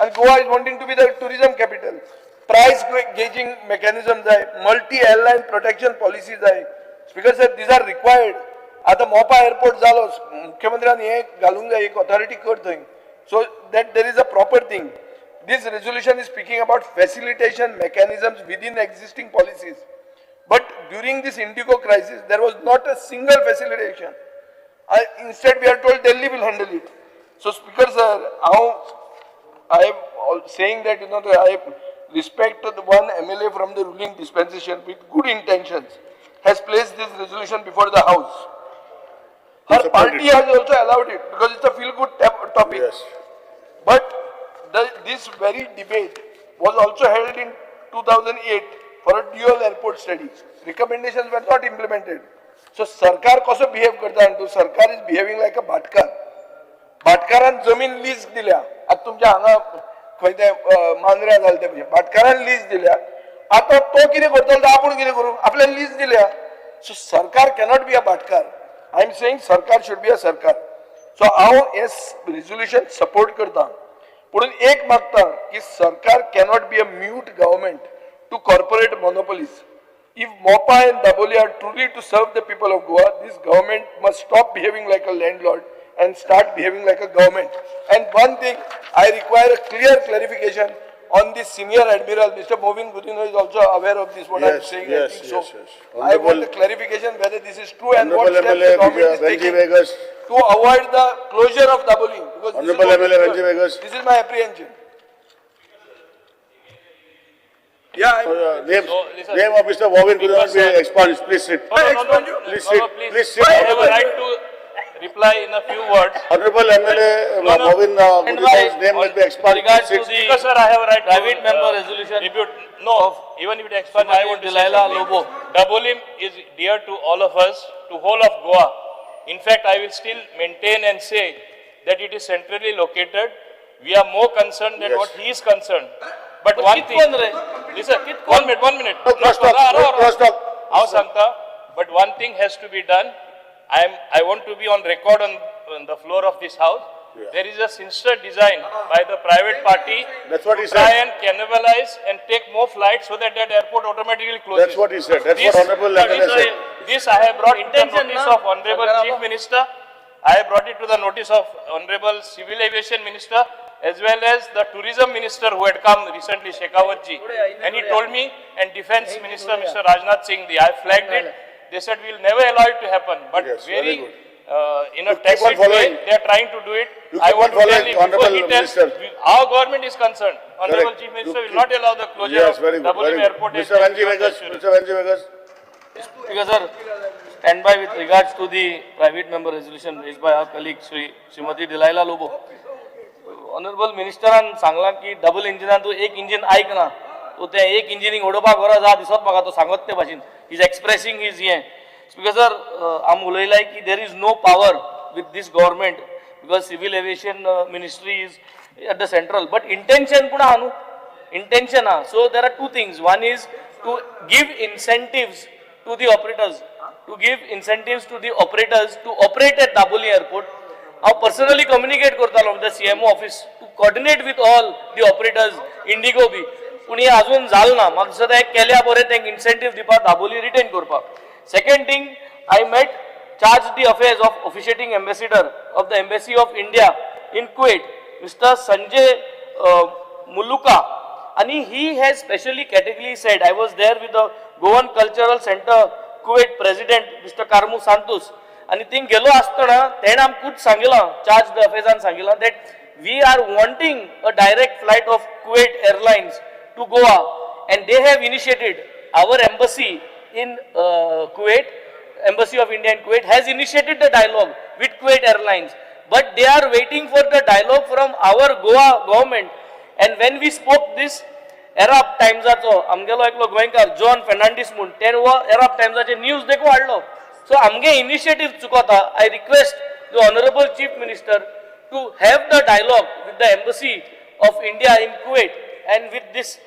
आनी Goa is wanting to be the tourism capital. Price gouging mechanism जाय, मल्टी एअरलाईन प्रोटेक्शन पॉलिसी जाय. Speaker sir, these are required. आता मोपा एअरपोर्ट जालो, मुख्यमंत्र्यान हे घालूंक जाय, एक ऑथॉरिटी कर थंय, so that there is a proper thing. This resolution is speaking about facilitation mechanisms within existing policies. But during this Indigo crisis, there was not a single facilitation. Instead, we are told Delhi will handle it. So, Speaker sir, I am saying that I respect the one MLA from the ruling dispensation with good intentions has placed this resolution before the House. Her party has also allowed it because it's a feel-good topic. Yes. But this very debate was also held in 2008 for a dual airport study. Recommendations were not implemented. So Sarkar kaso behave karta and Sarkar is behaving like a bhatkar. Bhatkaran जमीन लीज दिल्या. आता तुमच्या हांगा खंय ते मांद्र्या जाले ते भाटकारान लीज दिल्या. आता तो कितें करतलो तो आपूण कितें करूं? आपल्यान लीज दिल्या. So Sarkar cannot be a bhatkar. I am saying Sarkar should be a Sarkar. So हांव हे resolution support करता. म्हणून एक मागता की सरकार cannot be a mute government to corporate monopolies. If MOPA and Daboli are truly to serve the people of Goa, this government must stop behaving like a landlord and start behaving like a government. And one thing, I require a clear clarification on this senior admiral. Mr. Movin Gudino is also aware of this, what I am saying. Yes, I think yes, so. yes. I want a clarification whether this is true and what steps Honorable the government MLA is Ranji taking Vegas. to avoid the closure of Daboli. Because this is Honorable what MLA is- Ranji Vegas. This is my apprehension. Yeah, Name of Mr. Movin Gudino will expunged. Please sit. Please sit. Please sit. I have a right to reply in a few words. Honorable MLA Movin Gudino's name will be expunged. Regards Please to sit. the sir, I have a right private member resolution. No, even if it expires, I want to say Delilah something. Lobo. Dabolim is dear to all of us, to whole of Goa. In fact, I will still maintain and say that it is centrally located. We are more concerned than what he is concerned. But one thing, listen, 1 minute. No crosstalk. No crosstalk. How Santa, but one thing has to be done. I want to be on record on the floor of this house. Yeah. There is a sinister design by the private party That's what he to try said. and cannibalize and take more flights so that airport automatically closes. That's what he said. That's This- what Honorable MLA said. This I have brought into the Intention, notice na? of Honorable Chief Minister. I have brought it to the notice of Honorable Civil Aviation Minister as well as the Tourism Minister who had come recently, Shekhawat ji. And he told me, and Defence Minister, Mr. Rajnath Singh, I flagged it. They said we will never allow it to happen. But Yes, very good. in a You keep on tacit way, following. they are trying to do it. You I keep want on to tell following, you, before Honorable he tells, Minister. our government is concerned. Honorable Correct. Chief Minister You will not allow the closure Yes, of very good. Dabolim Very good. Airport. Mr. Ranji Vegas. Mr. Ranji Vegas. Because sir, stand by with regards to the private member resolution raised by our colleague Srimati Delilah Lobo. Honorable Minister सांगला की डबल इंजिनान तू एक इंजिन ऐक ना तो ते एक इंजिनिंग ओडोपाक गरज आहा दिसत म्हाका तो सांगत ते भाशेन इज एक्सप्रेसिंग हिज हे स्पीकर सर आम उलयलाय की there is no power with this government because civil aviation ministry is at the central, but intention puna anu intention ha. So there are two things. One is to give incentives to the operators, to operate at Daboli Airport. I personally communicate करतालो with the CMO office to coordinate with all the operators, Indigo bhi. पुणी अजून झाल ना म्हाका दिसता एक केल्या बरें तेंक incentive दिवपा दाबोली रिटेन करपाक. Second thing, I met charged the affairs of officiating ambassador of the Embassy of India in Kuwait, Mr. Sanjay Muluka, and he has specially categorically said, I was there with the Goan Cultural Center Kuwait President Mr. Karmu Santos, and thing गेलो आसतना तेणें आमकां सांगिलां चार्ज द अफेर्सान सांगिलां that we are wanting a direct flight of Kuwait Airlines to Goa, and they have initiated, our embassy in Kuwait, Embassy of India in Kuwait has initiated the dialogue with Kuwait Airlines, but they are waiting for the dialogue from our Goa government. And when we spoke this Arab Times'acho आमगेलो एकलो गोंयकार जॉन फेर्नांडीस म्हूण ते Arab Times'aचे न्यूज देखून हाडलो. So आमगे इनिशिएटिव्ह चुकता. I request the Honorable Chief Minister to have the dialogue with the Embassy of India in Kuwait and with this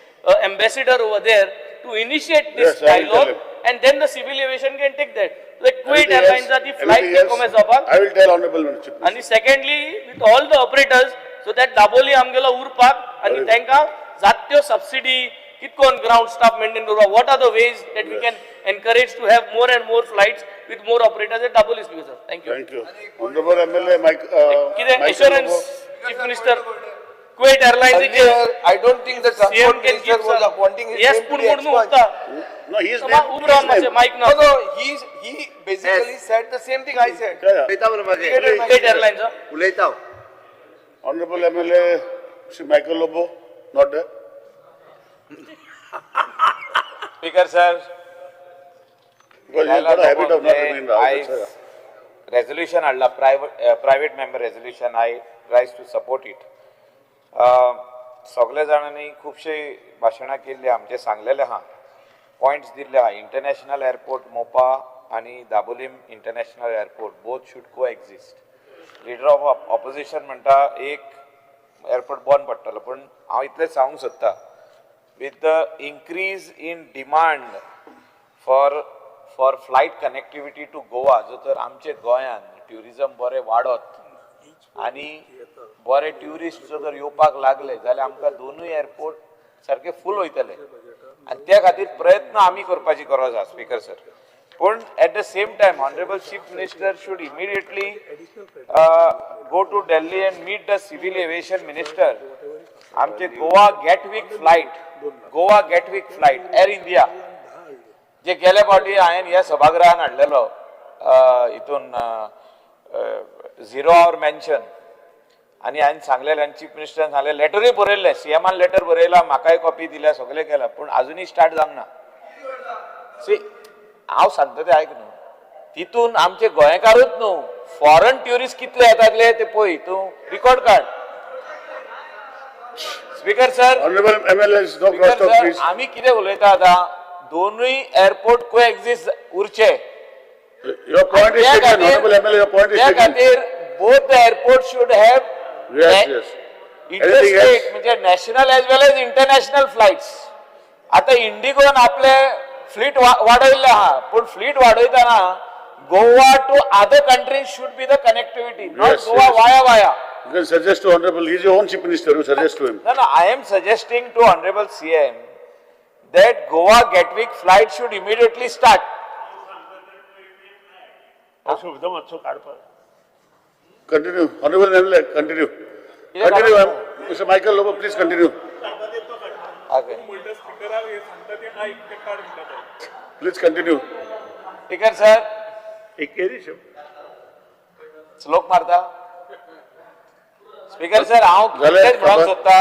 ambassador over there to initiate this dialogue, and then the civil aviation can take that. The Kuwait Airlines are the flight take come as about. I will tell Honorable Minister. And secondly, with all the operators, so that Daboli आमगेलो उरपाक आणि तांकां जात्यो सबसिडी कितकोन ग्राउंड स्टाफ मेंटेन करपाक what are the ways that we can encourage to have more and more flights with more operators at Daboli speaker sir. Thank you. Thank you. Honorable MLA Mike. कितें Michael assurance Lobo. Chief Minister Kuwait Airlines Earlier, I don't think the CM transport can minister give was some appointing his yes name to पूण be म्हणून expunged. उरता No, he is Sama ubra on मातशें mic ना No, he basically said the same thing I said. उलयता बरं मागे. Kuwait Airlines उलयता. Honorable MLA Shri Michael Lobo, not there. Speaker sir, Because you got a habit of not remaining in the house. that's why. resolution हाडला private member resolution. I tries to support it. सगळे जाणांनी खुबशे भाशणां केल्ली आमचे सांगलेले आहा पॉइंट्स दिल्ले आहा इंटरनॅशनल एअरपोर्ट मोपा आणि Dabolim international airport both should को एक्झिस्ट लिडर ऑफ ऑपोजिशन म्हणटा एक एअरपोर्ट बंद पडटलो पण हांव इतलें सांगूंक सोदता with the increase in demand for flight connectivity to Goa जो तर आमचे गोंयान ट्युरिझम बरें वाडत आणि बरे ट्युरिस्ट जर येवपाक लागले जाल्यार आमकां दोनूय एअरपोर्ट सारखे फूल वयतले आणि त्या खातीर प्रयत्न आमी करपाची गरज आसा स्पीकर सर पण at the same time honourable chief minister should immediately go to Delhi and meet the civil aviation minister आमचे Goa Gatwick flight Air India जे गेल्या फावटी हांवें ह्या सभागृहान हाडलेलो हितून 0 hour मेन्शन आणि हांवें सांगलेलें आनी चीफ मिनिस्टरान सांगलें लेटरूय बरयल्लें सीएमान लेटर बरयला म्हाकाय कॉपी दिल्या सगळें केलां पूण अजुनूय स्टार्ट जावंक ना सी हांव सांगता तें आयक न्हू तितून आमचे गोंयकारूच न्हू फॉरेन ट्युरिस्ट कितले येतातले ते पळय तूं रिकॉर्ड काड speaker sir Honorable MLA, no cross talk, please. आमी कितें उलयता आतां दोनूय एअरपोर्ट को exist उरचे Your point is taken, Honorable MLA, your point is त्या taken. खातीर both the airports should have Yes, yes. Anything interstate else? म्हणजे national as well as international flights आता इंडिगोन आपले फ्लीट वाडयल्ले आहा पण फ्लीट वाडयतना Goa to other countries should be the connectivity not Yes, Goa yes. Via You can suggest to Honorable, he is your own Chief Minister, you suggest to him. No, I am suggesting to Honorable CM that Goa Gatwick flight should immediately start. Continue, Honorable MLA, continue. Continue, Mr. Michael Lobo, please continue. Okay. Please continue. Speaker sir. श्लोक मारता स्पीकर सर हांव कितेंच म्हणूंक सोदता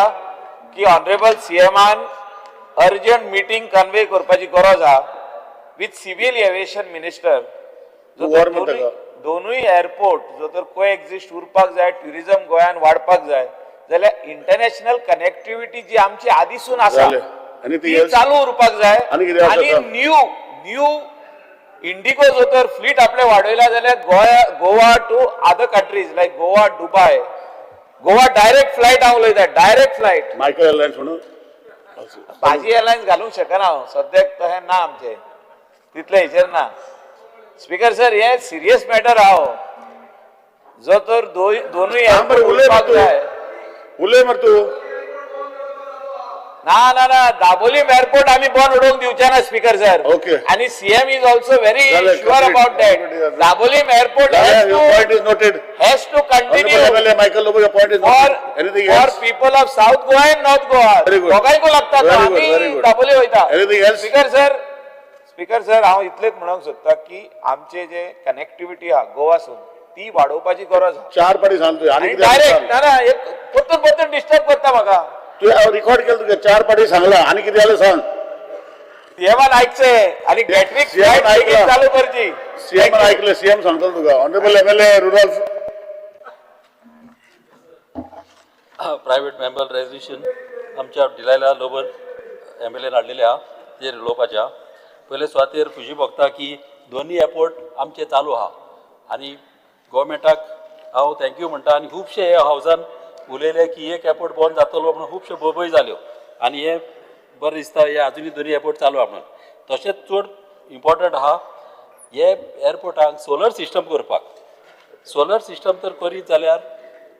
की ऑनरेबल सीएमान अर्जंट मिटींग कन्वे करपाची गरज आहा विथ सिव्हिल एव्हिएशन मिनिस्टर दोनूय एअरपोर्ट जो तर को एक्झिस्ट उरपाक जाय ट्युरिझम गोंयान वाडपाक जाय जाल्यार इंटरनॅशनल कनेक्टिविटी जी आमची आदीसून आसा ती चालू उरपाक जाय आणि न्यू इंडिगो जो तर फ्लीट आपले वाडयला जाल्यार Goa to other countries like Goa Dubai Goa direct flight हांव उलयता डायरेक्ट फ्लायट मायकल एअरलायन्स म्हणून भाजी एअरलायन्स घालूंक शकना हांव सद्याक तशें ना आमचें तितले हेचेर ना स्पीकर सर हे सिरियस मॅटर हांव जो तर दोनूय उलयपाक जाय उलय मर तू ना ना ना दाबोलीम एअरपोर्ट आम्ही बंद उडोवंक दिवचे ना स्पीकर सर Okay. आणि CM is also very sure about that Dabolim airport Your point is noted. has to continue Honorable MLA Michael Lobo, your point is noted. Anything for else? people of South Goa and North Goa. Very good. दोगांयकू लागतात Very good, आम्ही very good. दाबोली वयता Anything else? स्पीकर सर हांव इतलेच म्हणूंक सोदता की आमचे जे कनेक्टिविटी आहा गोवासून ती वाडोवपाची गरज आहा 4 पाटी सांगतोय आणि डायरेक्ट ना ना एक परतून डिस्टर्ब करता म्हाका तू रिकॉर्ड केलं तुझ्या 4 पाटी सांगला आणि किती आलं सांग सीएमान आयकचे आणि गॅटविक सीएम ऐकला चालू करची सीएम ऐकलं सीएम सांगतो तुका honourable MLA Rudolf private member resolution आमच्या डिलायला लोबर MLA हाडलेले आहा तेजेर उलोवपाच्या पयले सुवातेर खुशी भोगता की दोन्ही एअरपोर्ट आमचे चालू आहा आनी गोवोरमेंटाक हांव थँक्यू म्हणटा आनी खुबशे हे हावजान उलयले की एक एअरपोर्ट बंद जातलो म्हणून खुबश्यो बोबय जाल्यो आनी हे बरें दिसता हे अजुनूय दोन्ही एअरपोर्ट चालू आहा म्हणून तशेंच चड इम्पॉर्टंट आहा हे एअरपोर्टाक सोलर सिस्टम करपाक सोलर सिस्टम तर करीत जाल्यार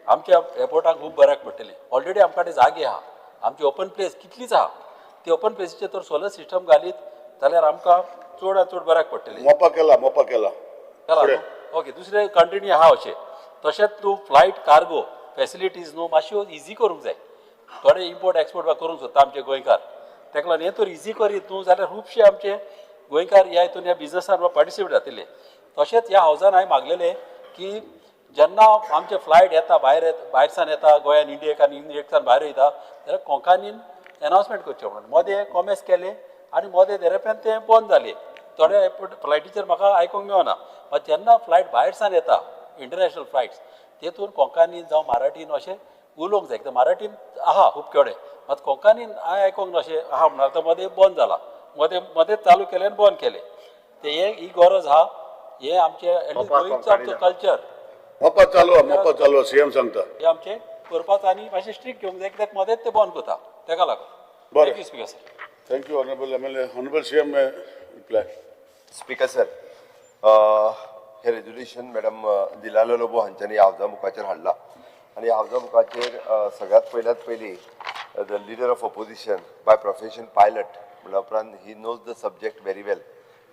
आमच्या एअरपोर्टाक खूब बऱ्याक पडटलें ऑलरेडी आमच्या कडेन जागे आहा आमची ओपन प्लेस कितलीच आहा ती ओपन प्लेसीचेर तर सोलर सिस्टम घालीत जाल्यार आमकां चड चड बऱ्याक पडटलें. मोपा केला. चला ओके दुसरे कंटिन्यू आहा अशें. तशेंच तूं फ्लायट कार्गो फॅसिलिटीज न्हू मातश्यो इजी करूंक जाय. थोडे इम्पोर्ट एक्सपोर्ट करूंक सोदता आमचे गोंयकार. ताका लागून हें तर इजी करीत न्हू जाल्यार खुबशे आमचे गोंयकार ह्या हितून ह्या बिजनसान पार्टिसिपेट जातले. तशेंच ह्या हावजान हांवें मागलेलें की जेन्ना आमचे फ्लायट येता भायरसान येता गोंयान इंडियेक आनी इंडियेसान भायर वयता जाल्यार कोंकणीन अनावन्समेंट करचें म्हणून मदें कॉमेस केलें आनी मदें देरेप्यान तें बंद जालें. थोड्या फ्लायटीचेर म्हाका आयकूंक मेळना. मात जेन्ना फ्लायट भायरसान येता इंटरनॅशनल फ्लायट्स तेतून कोंकणीन जावं मराठीन अशें उलोवंक जाय. मराठीन आहा खूब केवडे मात कोंकणीन हांवें आयकूंक ना अशें आहा म्हणून आतां मदें बंद जाला. मदें चालू केलें आनी बंद केलें. तें ही गरज आहा. हें आमचें गोंयचो आमचो कल्चर मोपा चालू सीएम सांगता हे आमचें करपाचो आनी मातशें स्ट्रिक्ट घेवंक जाय कित्याक मदेंच तें बंद करता ताका लागून. बरें. Thank you speaker sir. Thank you honourable MLA. Honourable CM reply. Speaker sir हे रेजोल्युशन मॅडम दिलालो लोबो हांच्यांनी हावजा मुखाचेर हाडला आनी हावजा मुखाचेर सगळ्यात पयली the leader of opposition by profession pilot म्हणल्या उपरांत he knows the subject very well.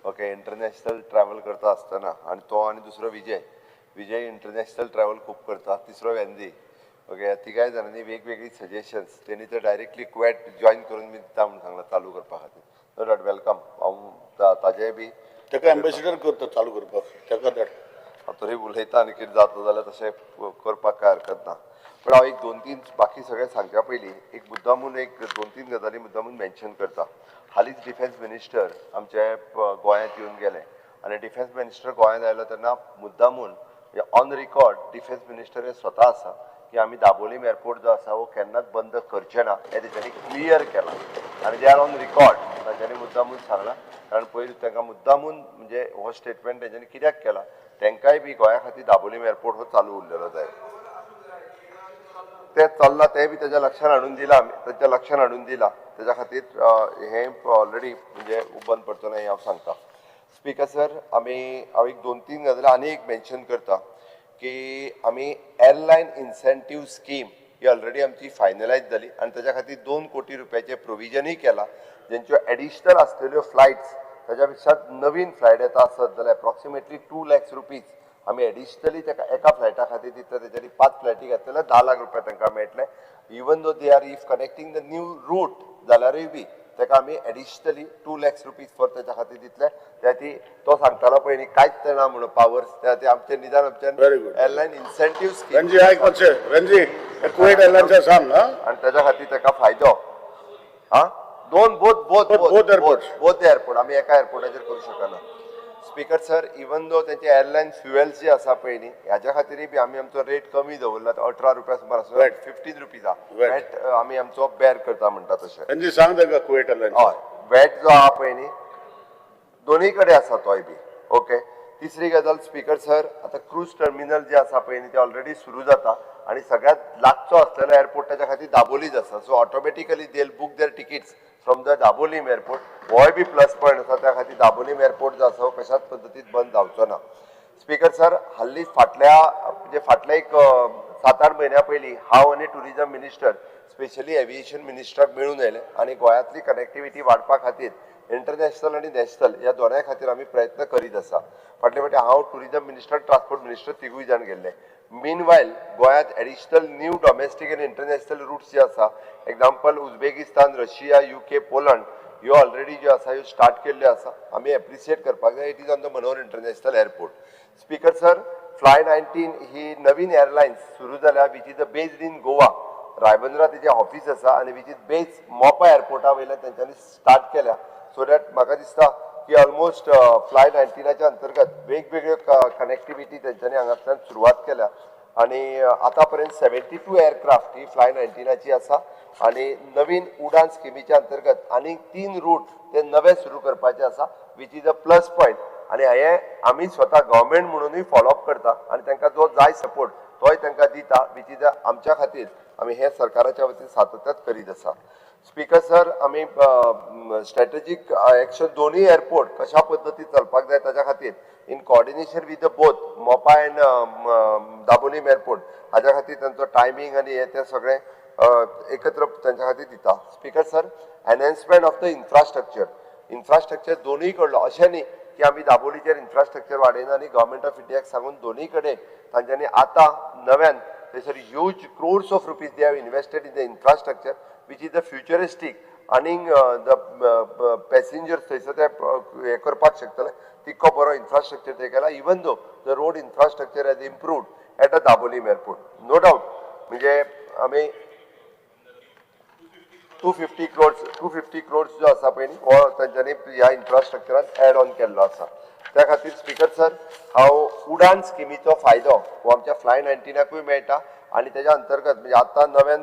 Okay international travel करता आसतना आनी तो आनी दुसरो विजय इंटरनॅशनल ट्रॅव्हल खूब करता. तिसरो वेंदी. ओके ह्या तिगाय जाणांनी वेगवेगळी सजेशन्स तेणी तर डायरेक्टली क्वेट जॉईन करून मी दिता म्हणून सांगला चालू करपा खातीर. No doubt welcome. हांव ताजेय बी ताका एम्बेसिडर करता चालू करपाक ताका धाड. हांव तरी उलयता आनी कितें जाता जाल्यार तशें करपाक काय हरकत ना. पण हांव एक 2-3 बाकी सगळें सांगच्या पयलीं एक मुद्दामून 2-3 गजाली मुद्दामून मेन्शन करता. हालींच डिफेन्स मिनिस्टर आमचे गोंयांत येवन गेले आनी डिफेन्स मिनिस्टर गोंयांत आयलो तेन्ना मुद्दामून ऑन रिकॉर्ड डिफेन्स मिनिस्टर हे स्वता आसा की आमी दाबोलीम एअरपोर्ट जो आसा हो केन्नाच बंद करचे ना हें तेच्यांनी क्लियर केलां आनी दे आर ऑन रिकॉर्ड. तांच्यांनी मुद्दामून सांगलां कारण पयलीं तांकां मुद्दामून म्हणजे हो स्टेटमेंट तेंच्यांनी कित्याक केला तांकांय बी गोंया खातीर दाबोलीम एअरपोर्ट हो चालू उरलेलो जाय. ते चल्लां तें बी ताच्या लक्षान हाडून दिलां ताच्या खातीर हें ऑलरेडी म्हणजे बंद पडचो ना हें हांव सांगता. स्पीकर सर हांव एक 2-3 गजाली आनी एक मेन्शन करता की आमी एअरलायन इन्सेंटीव स्कीम ही ऑलरेडी आमची फायनलायज जाली आनी ताच्या खातीर 2 कोटी रुपयाचें प्रोविजनूय केलां. जेंच्यो एडिशनल आसलेल्यो फ्लायट्स ताच्या पेक्षा नवीन फ्लायट येता आसत जाल्यार एप्रॉक्सिमेटली 2 lakhs रुपीज आमी एडिशनली ताका एका फ्लायटा खातीर दिता. तेच्यानी 5 फ्लायटी घेतले जाल्यार 10 lakh रुपया तांकां मेळटले. Even though they are if connecting the new route जाल्यारूय बी ताका आमी एडिशनली 2 lakhs रुपीज फॉर ताच्या खातीर दितले. त्या ती तो सांगतालो पळय न्ही कांयच ना म्हणून पावर्स त्या ती आमचे निदान एअरलायन इन्सेंटीव स्कीम रंजी आयक मातशें रंजी कुवेट एअरलायन्सचें सांग आनी ताच्या खातीर ताका फायदो बोथ एअरपोर्ट आमी एका एअरपोर्टाचेर करूं शकना. स्पीकर सर इवन दो तेंचे एअरलायन फ्युएल्स जे आसा पळय न्ही ह्याच्या खातीरय बी आमी आमचो रेट कमी दवरला. 18 रुपया सुमार आसा 15 रुपीज वॅट आमी आमचो बेर करता म्हणटा तशें. रंजी सांग ताका कुवेट एअरलायन्स. हय वॅट जो आहा पळय न्ही दोनूय कडेन आसा तोय बी. ओके तिसरी गजाल स्पीकर सर आतां क्रूज टर्मिनल जे आसा पळय न्ही ते ऑलरेडी सुरू जाता आनी सगळ्यात लागचो आसलेलो एअरपोर्ट ताच्या खातीर दाबोलीच आसा. So automatically they will book their tickets from the Dabolim airport. होय बी प्लस पॉयंट आसा त्या खातीर दाबोलीम एअरपोर्ट जो आसा हो कशाच पद्दतीन बंद जावचो ना. स्पीकर सर हाल्ली फाटल्या एक 7-8 म्हयन्या पयलीं हांव आनी टुरिजम मिनिस्टर स्पेशली एविएशन मिनिस्टराक मेळून आयले आनी गोंयांतली कनेक्टिविटी वाडपा खातीर इंटरनॅशनल आनी नॅशनल ह्या दोनाय खातीर आमी प्रयत्न करीत आसा. फाटले फावटी हांव टुरिजम मिनिस्टर ट्रान्सपोर्ट मिनिस्टर तिगूय जाण गेल्ले. मीनवायल गोंयांत एडिशनल न्यू डॉमेस्टीक आनी इंटरनॅशनल रूट्स जे आसा example Uzbekistan Russia UK Poland ह्यो ऑलरेडी ज्यो आसा ह्यो स्टार्ट केल्ल्यो आसा. आमी एप्रिशिएट करपाक जाय. It is on the Manohar international airport. Speaker sir fly 19 ही नवीन एअरलायन्स सुरू जाल्या which is based in Goa. Ribandar तिचें ऑफिस आसा आनी विच इज बेस्ड मोपा एअरपोर्टा वयल्यान तेंच्यांनी स्टार्ट केल्या. सो दॅट म्हाका दिसता की ऑलमोस्ट फ्लाय 19च्या अंतर्गत वेगवेगळ्यो कनेक्टिविटी तेंच्यांनी हांगातल्यान सुरवात केल्या आनी आतां पर्यंत 72 एअरक्राफ्ट ही फ्लाय 19ची आसा आनी नवीन उडान स्किमीच्या अंतर्गत आनी 3 रूट ते नवे सुरू करपाचे आसा which is a plus point. आनी हे आमी स्वता गव्हर्मेंट म्हणूनय फॉलोअप करता आनी तांकां जो जाय सपोर्ट तोय तांकां दिता विच इज आमच्या खातीर आमी हे सरकाराच्या वतीन सातत्यात करीत आसा. स्पीकर सर आमी स्ट्रॅटेजीक एक्शन दोनूय एअरपोर्ट कशा पद्दतीन चलपाक जाय ताच्या खातीर in coordination with the both मोपा एंड दाबोलीम एअरपोर्ट हाच्या खातीर तांचो टायमींग आनी हे तें सगळें एकत्र त्यांच्या खातीर दिता. Speaker sir, enhancement of the infrastructure दोनूय कडलो अशें न्ही की आमी दाबोलीचेर इन्फ्रास्ट्रक्चर वाडयना आनी गव्हर्मेंट ऑफ इंडियाक सांगून दोनूय कडेन तांच्यांनी आतां नव्यान थंयसर huge crores of rupees they have invested in the infrastructure which is the futuristic आनीक द पॅसेंजर्स थंयसर ते हें करपाक शकतले तितको बरो इन्फ्रास्ट्रक्चर ते केला. Even though the road infrastructure has improved at the Dabolim airport. No doubt म्हणजे आमी 250 crores जो आसा पळय न्ही हो तांच्यांनी ह्या इन्फ्रास्ट्रक्चरान एड ऑन केल्लो आसा. त्या खातीर स्पीकर सर हांव उडान स्किमीचो फायदो हो आमच्या फ्लाय 19कूय मेळटा आनी तेज्या अंतर्गत म्हणजे आतां नव्यान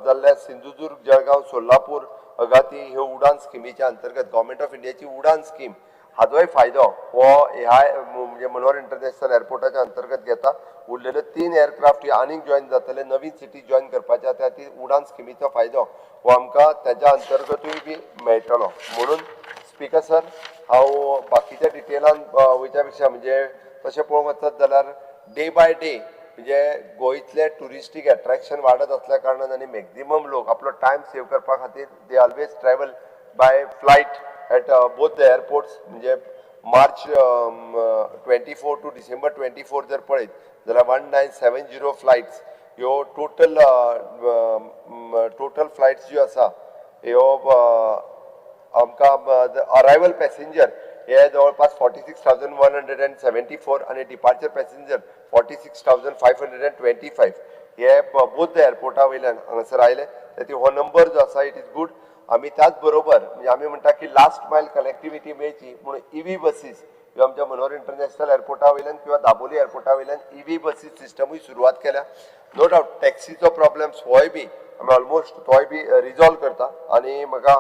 जाल्ल्या सिंधुदुर्ग, जळगांव, सोलापूर, अगाती ह्यो उडान स्किमीच्या अंतर्गत गव्हर्मेंट ऑफ इंडियाची उडान स्कीम हाजोय फायदो हो ह्या म्हणजे मनोहर इंटरनॅशनल एअरपोर्टाच्या अंतर्गत घेता. उरलेले 3 एअरक्राफ्ट आनीक जॉईन जातले, नवीन सिटी जॉईन करपाच्या त्या ती उडान स्किमीचो फायदो हो आमकां त्याच्या अंतर्गतूय बी मेळटलो. म्हणून स्पीकर सर हांव बाकीच्या डिटेलान वयच्या पेक्षा म्हणजे तशें पळोवंक वचत जाल्यार डे बाय डे म्हणजे गोंयतले ट्युरिस्टीक एट्रॅक्शन वाडत असल्या कारणान आनी मॅक्झिमम लोक आपलो टायम सेव करपा खातीर they always travel by flight at both the airports. म्हणजे मार्च 24 टू डिसेंबर 24 जर पळयत जाल्यार 1970 फ्लायट्स ह्यो टोटल फ्लायट्स ज्यो आसा ह्यो आमकां अरायवल पॅसेंजर हे जवळपास 46,174 आणि डिपार्चर पॅसेंजर 46,525 हे बोथ द एअरपोर्टा वयल्यान हांगासर आयले. त्याती हो नंबर जो आसा इट इज गुड. आमी त्याच बरोबर म्हणजे आमी म्हणटा की लास्ट मायल कनेक्टिविटी मेळची म्हणून ईव्ही बसीस ह्यो आमच्या मनोहर इंटरनॅशनल एअरपोर्टा वयल्यान किंवा दाबोली एअरपोर्टा वयल्यान ईव्ही बसीस सिस्टमूय सुरवात केल्या. नो डाऊट टॅक्सीचो प्रॉब्लेम्स होय बी आमी ऑलमोस्ट तोय बी रिजॉल्व करता आनी म्हाका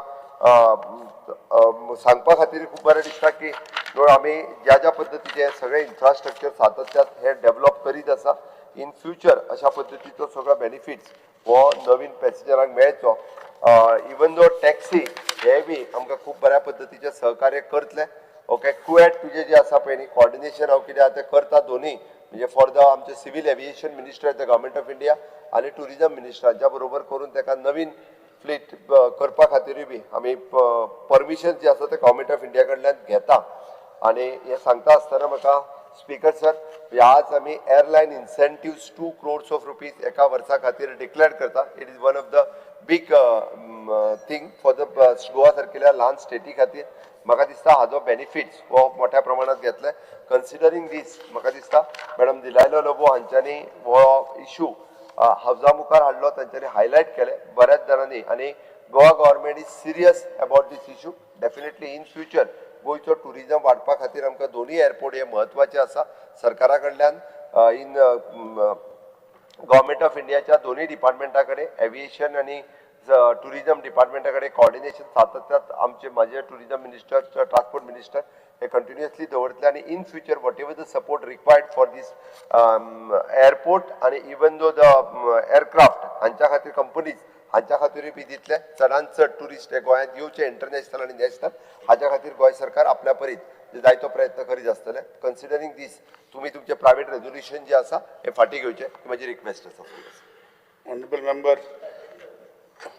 सांगपा खातीर खूब बरें दिसता की आमी ज्या पद्दतीचे सगळे इन्फ्रास्ट्रक्चर सातत्यात हे डेव्हलप करीत आसा. इन फ्युचर अशा पद्दतीचो सगळो बेनिफिट्स हो नवीन पॅसेंजरांक मेळचो. इवन दो टॅक्सी हे बी आमकां खूब बऱ्या पद्दतीचे सहकार्य करतले. ओके, कुएट तुझे जे आसा पळय न्ही कॉर्डिनेशन हांव कितें ते करता दोनूय म्हणजे फॉर द आमचे civil aviation minister the government of India आनी टुरिजम मिनिस्टरांच्या बरोबर करून ताका नवीन फ्लीट करपा खातीरूय बी आमी परमिशन जे आसा ते गव्हर्मेंट ऑफ इंडिया कडल्यान घेता. आनी हे सांगता आसतना म्हाका स्पीकर सर आज आमी airline incentives 2 crores of rupees एका वर्सा खातीर डिक्लेअर करता. It is one of the big thing for the Goa सारकेल्या ल्हान स्टेटी खातीर. म्हाका दिसता हाजो बेनिफिट्स हो मोठ्या प्रमाणात घेतले. कन्सिडरींग दीस म्हाका दिसता मॅडम दिलायलो लोबो हांच्यांनी हो इशू हावजा मुखार हाडलो, तांच्यांनी हायलायट केले बऱ्याच जाणांनी आनी Goa government is serious about these issue. Definitely in future गोंयचो टुरिजम वाडपा खातीर आमकां दोनूय एअरपोर्ट हे म्हत्वाचे आसा. सरकारा कडल्यान इन गव्हर्मेंट ऑफ इंडियाच्या दोनूय डिपार्टमेंटा कडेन एव्हिएशन आनी टुरिजम डिपार्टमेंटा कडेन कॉर्डिनेशन सातत्यात आमचे माझे टुरिजम मिनिस्टर ट्रान्सपोर्ट मिनिस्टर हे कंटिन्युअसली दवरतले आनी in future whatever the support required for this airport आनी इवन दो द एअरक्राफ्ट हांच्या खातीर कंपनीज हांच्या खातीरूय बी दितले. चडांत चड टुरिस्ट हे गोंयांत येवचे इंटरनॅशनल आनी नॅशनल हाच्या खातीर गोंय सरकार आपल्या परीत जायतो प्रयत्न करीत आसतले. कन्सिडरींग दीस तुमी तुमचे प्रायवेट रेजोल्युशन जे आसा हे फाटी घेवचे ही म्हजी रिक्वेस्ट आसा. Honorable member,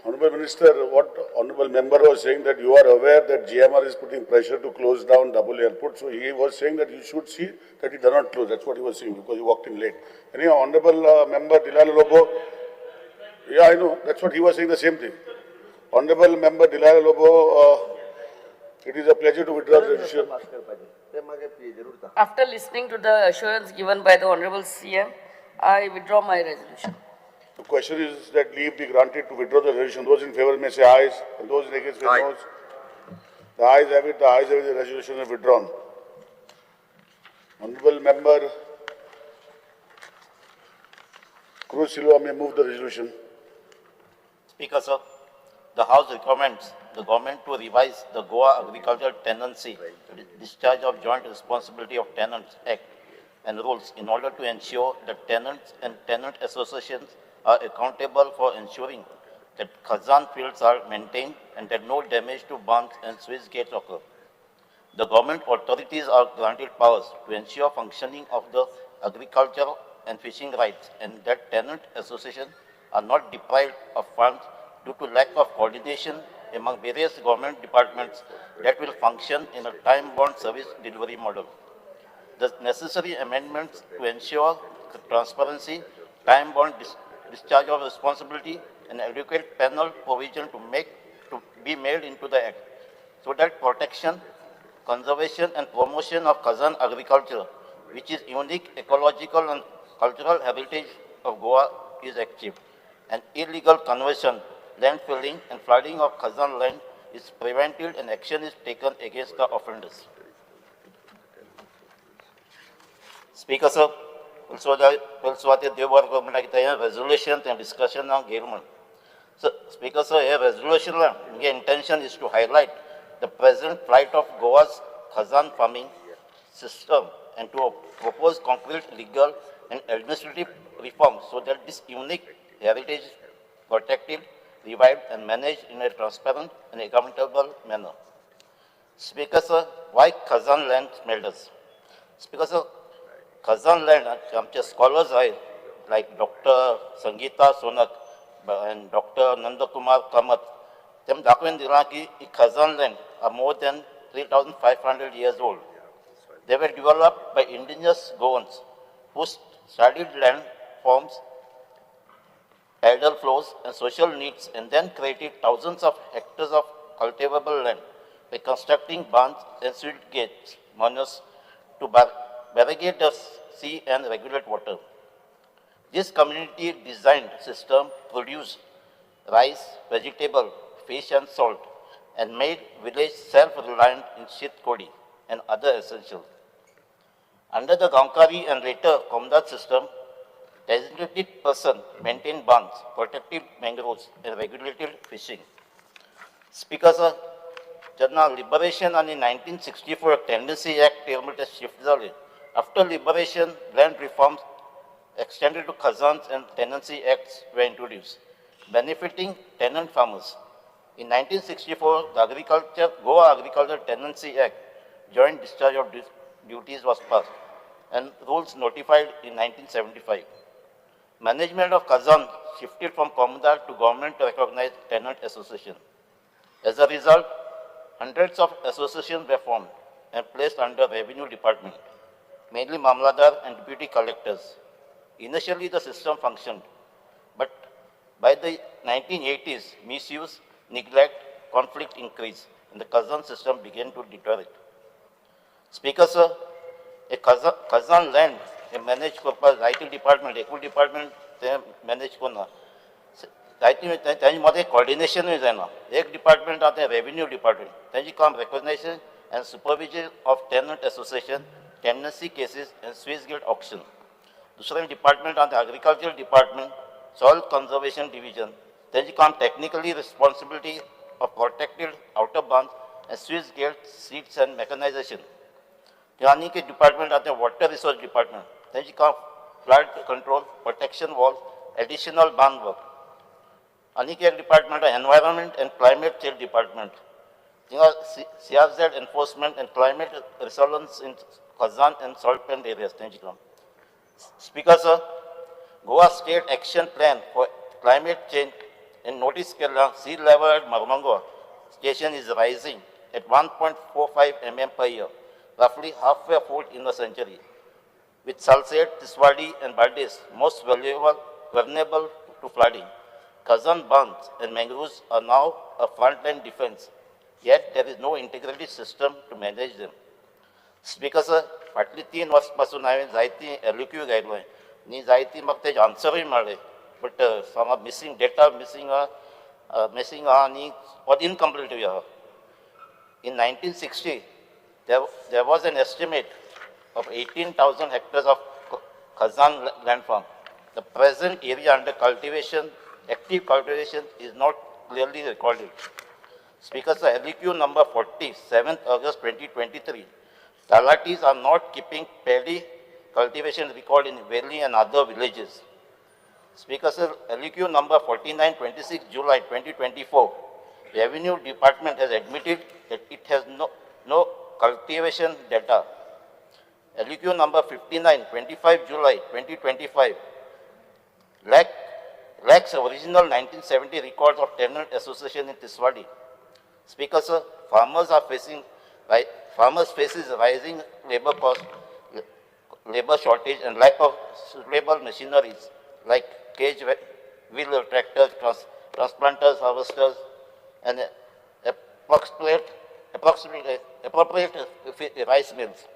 Honorable Minister, what Honorable member was saying that you are aware that GMR is putting pressure to close down Double Airport. So he was saying that you should see that it does not close. That's what he was saying because you walked in late. Anyhow, Honorable member Dilal Lobo, yeah, I know. That's what he was saying. The same thing. Honorable member Dilal Lobo, it is a pleasure to withdraw the decision. After listening to the assurance given by the Honorable CM, I withdraw my resolution. The question is that leave be granted to withdraw the resolution. Those in favor may say ayes, and those against may noes. The ayes have it. The ayes have it. The resolution is withdrawn. Honorable member Cruz Silva may move the resolution. Speaker, sir, the House recommends the government to revise the Goa Agricultural Tenancy Discharge of Joint Responsibility of Tenants Act and rules in order to ensure that tenants and tenant associations are accountable for ensuring that Khazan fields are maintained and that no damage to barns and sluice gates occur. The government authorities are granted powers to ensure functioning of the agricultural and fishing rights and that tenant associations are not deprived of funds due to lack of coordination among various government departments that will function in a time-bound service delivery model. The necessary amendments to ensure transparency, time-bound discharge of responsibility, and adequate penal provision to be made into the Act, so that protection, conservation, and promotion of Kazan agriculture, which is unique ecological and cultural heritage of Goa, is achieved. And illegal conversion, landfilling, and flooding of Kazan land is prevented, and action is taken against the offenders. Speaker sir, also the resolution and discussion on government. So, Speaker sir, a resolution intention is to highlight the present plight of Goa's Kazan farming system and to propose concrete legal and administrative reforms so that this unique heritage is protected, revived, and managed in a transparent and accountable manner. Speaker sir, why Kazan land smelters? Speaker sir, Kazan land, आमचे scholars are like Dr. Sangeeta Sonak and Dr. Nandakumar Kamath. Them दाखवून दिला की Kazan land are more than 3,500 years old. They were developed by indigenous Goans who studied land forms, tidal flows, and social needs, and then created thousands of hectares of cultivable land by constructing barns and sluice gates, manors, to barricade the sea and regulate water. This community designed system produced rice, vegetable, fish, and salt, and made village self-reliant in sheet kodi and other essentials. Under the Gankari and later Komdat system, designated person maintained barns, protected mangroves, and regulated fishing. Speaker sir, जेन्ना liberation आणि 1964 Tenancy Act ते shift झाले. After liberation, land reforms extended to Khazans and Tenancy Acts were introduced, benefiting tenant farmers. In 1964, the Goa Agriculture Tenancy Act, joint discharge of duties was passed, and rules notified in 1975. Management of Kazan shifted from Komdar to government-recognized tenant association. As a result, hundreds of associations were formed and placed under Revenue Department, mainly Mamladar and Deputy Collectors. Initially, the system functioned, but by the 1980s, misuse, neglect, conflict increased, and the Kazan system began to deteriorate. Speaker sir, a Kazan land managed by IT department, Equal department, they manage kona. त्यामध्ये coordination is ना. एक department आते revenue department. त्यांची काम recognition and supervision of tenant association, tenancy cases and Swiss gate auction. दूसरे department आते agricultural department, soil conservation division. त्यांची काम technically responsibility of protected outer bands and Swiss gate seats and mechanization. यानी के department आते water resource department. त्यांची काम flood control, protection wall, additional band work. Another department is Environment and Climate Change Department. CRZ enforcement and climate resilience in Kazan and salt pen areas. Speaker sir, Goa State Action Plan for Climate Change and notice that sea level at Marmango station is rising at 1.45 mm per year, roughly halfway a foot in a century. With Salsette, Tiswadi and Baldis most vulnerable to flooding. Kazan bands and mangroves are now a frontline defense, yet there is no integrated system to manage them. Speaker sir, फाटली 3 वर्षांपासून हांवें जायती LQ घायलोय नी जायती म्हाका तेजे आन्सरूय मेळ्ळे but some missing data missing आहा आनी ऑर इनकम्प्लीट आहा. In 1960, there was an estimate of 18,000 hectares of Kazan land farm. The present area under cultivation, active cultivation, is not clearly recorded. Speaker sir, LQ number 40, 7th August 2023. Talatis are not keeping paddy cultivation record in Valley and other villages. Speaker sir, LQ number 49, 26 July 2024. Revenue Department has admitted that it has no cultivation data. LQ number 59, 25 July 2025. Lack lacks original 1970 records of tenant association in Tiswadi. Speaker, sir, farmers faces rising labor cost, labor shortage and lack of suitable machineries like cage wheel tractors, transplanters, harvesters, and appropriate rice mills.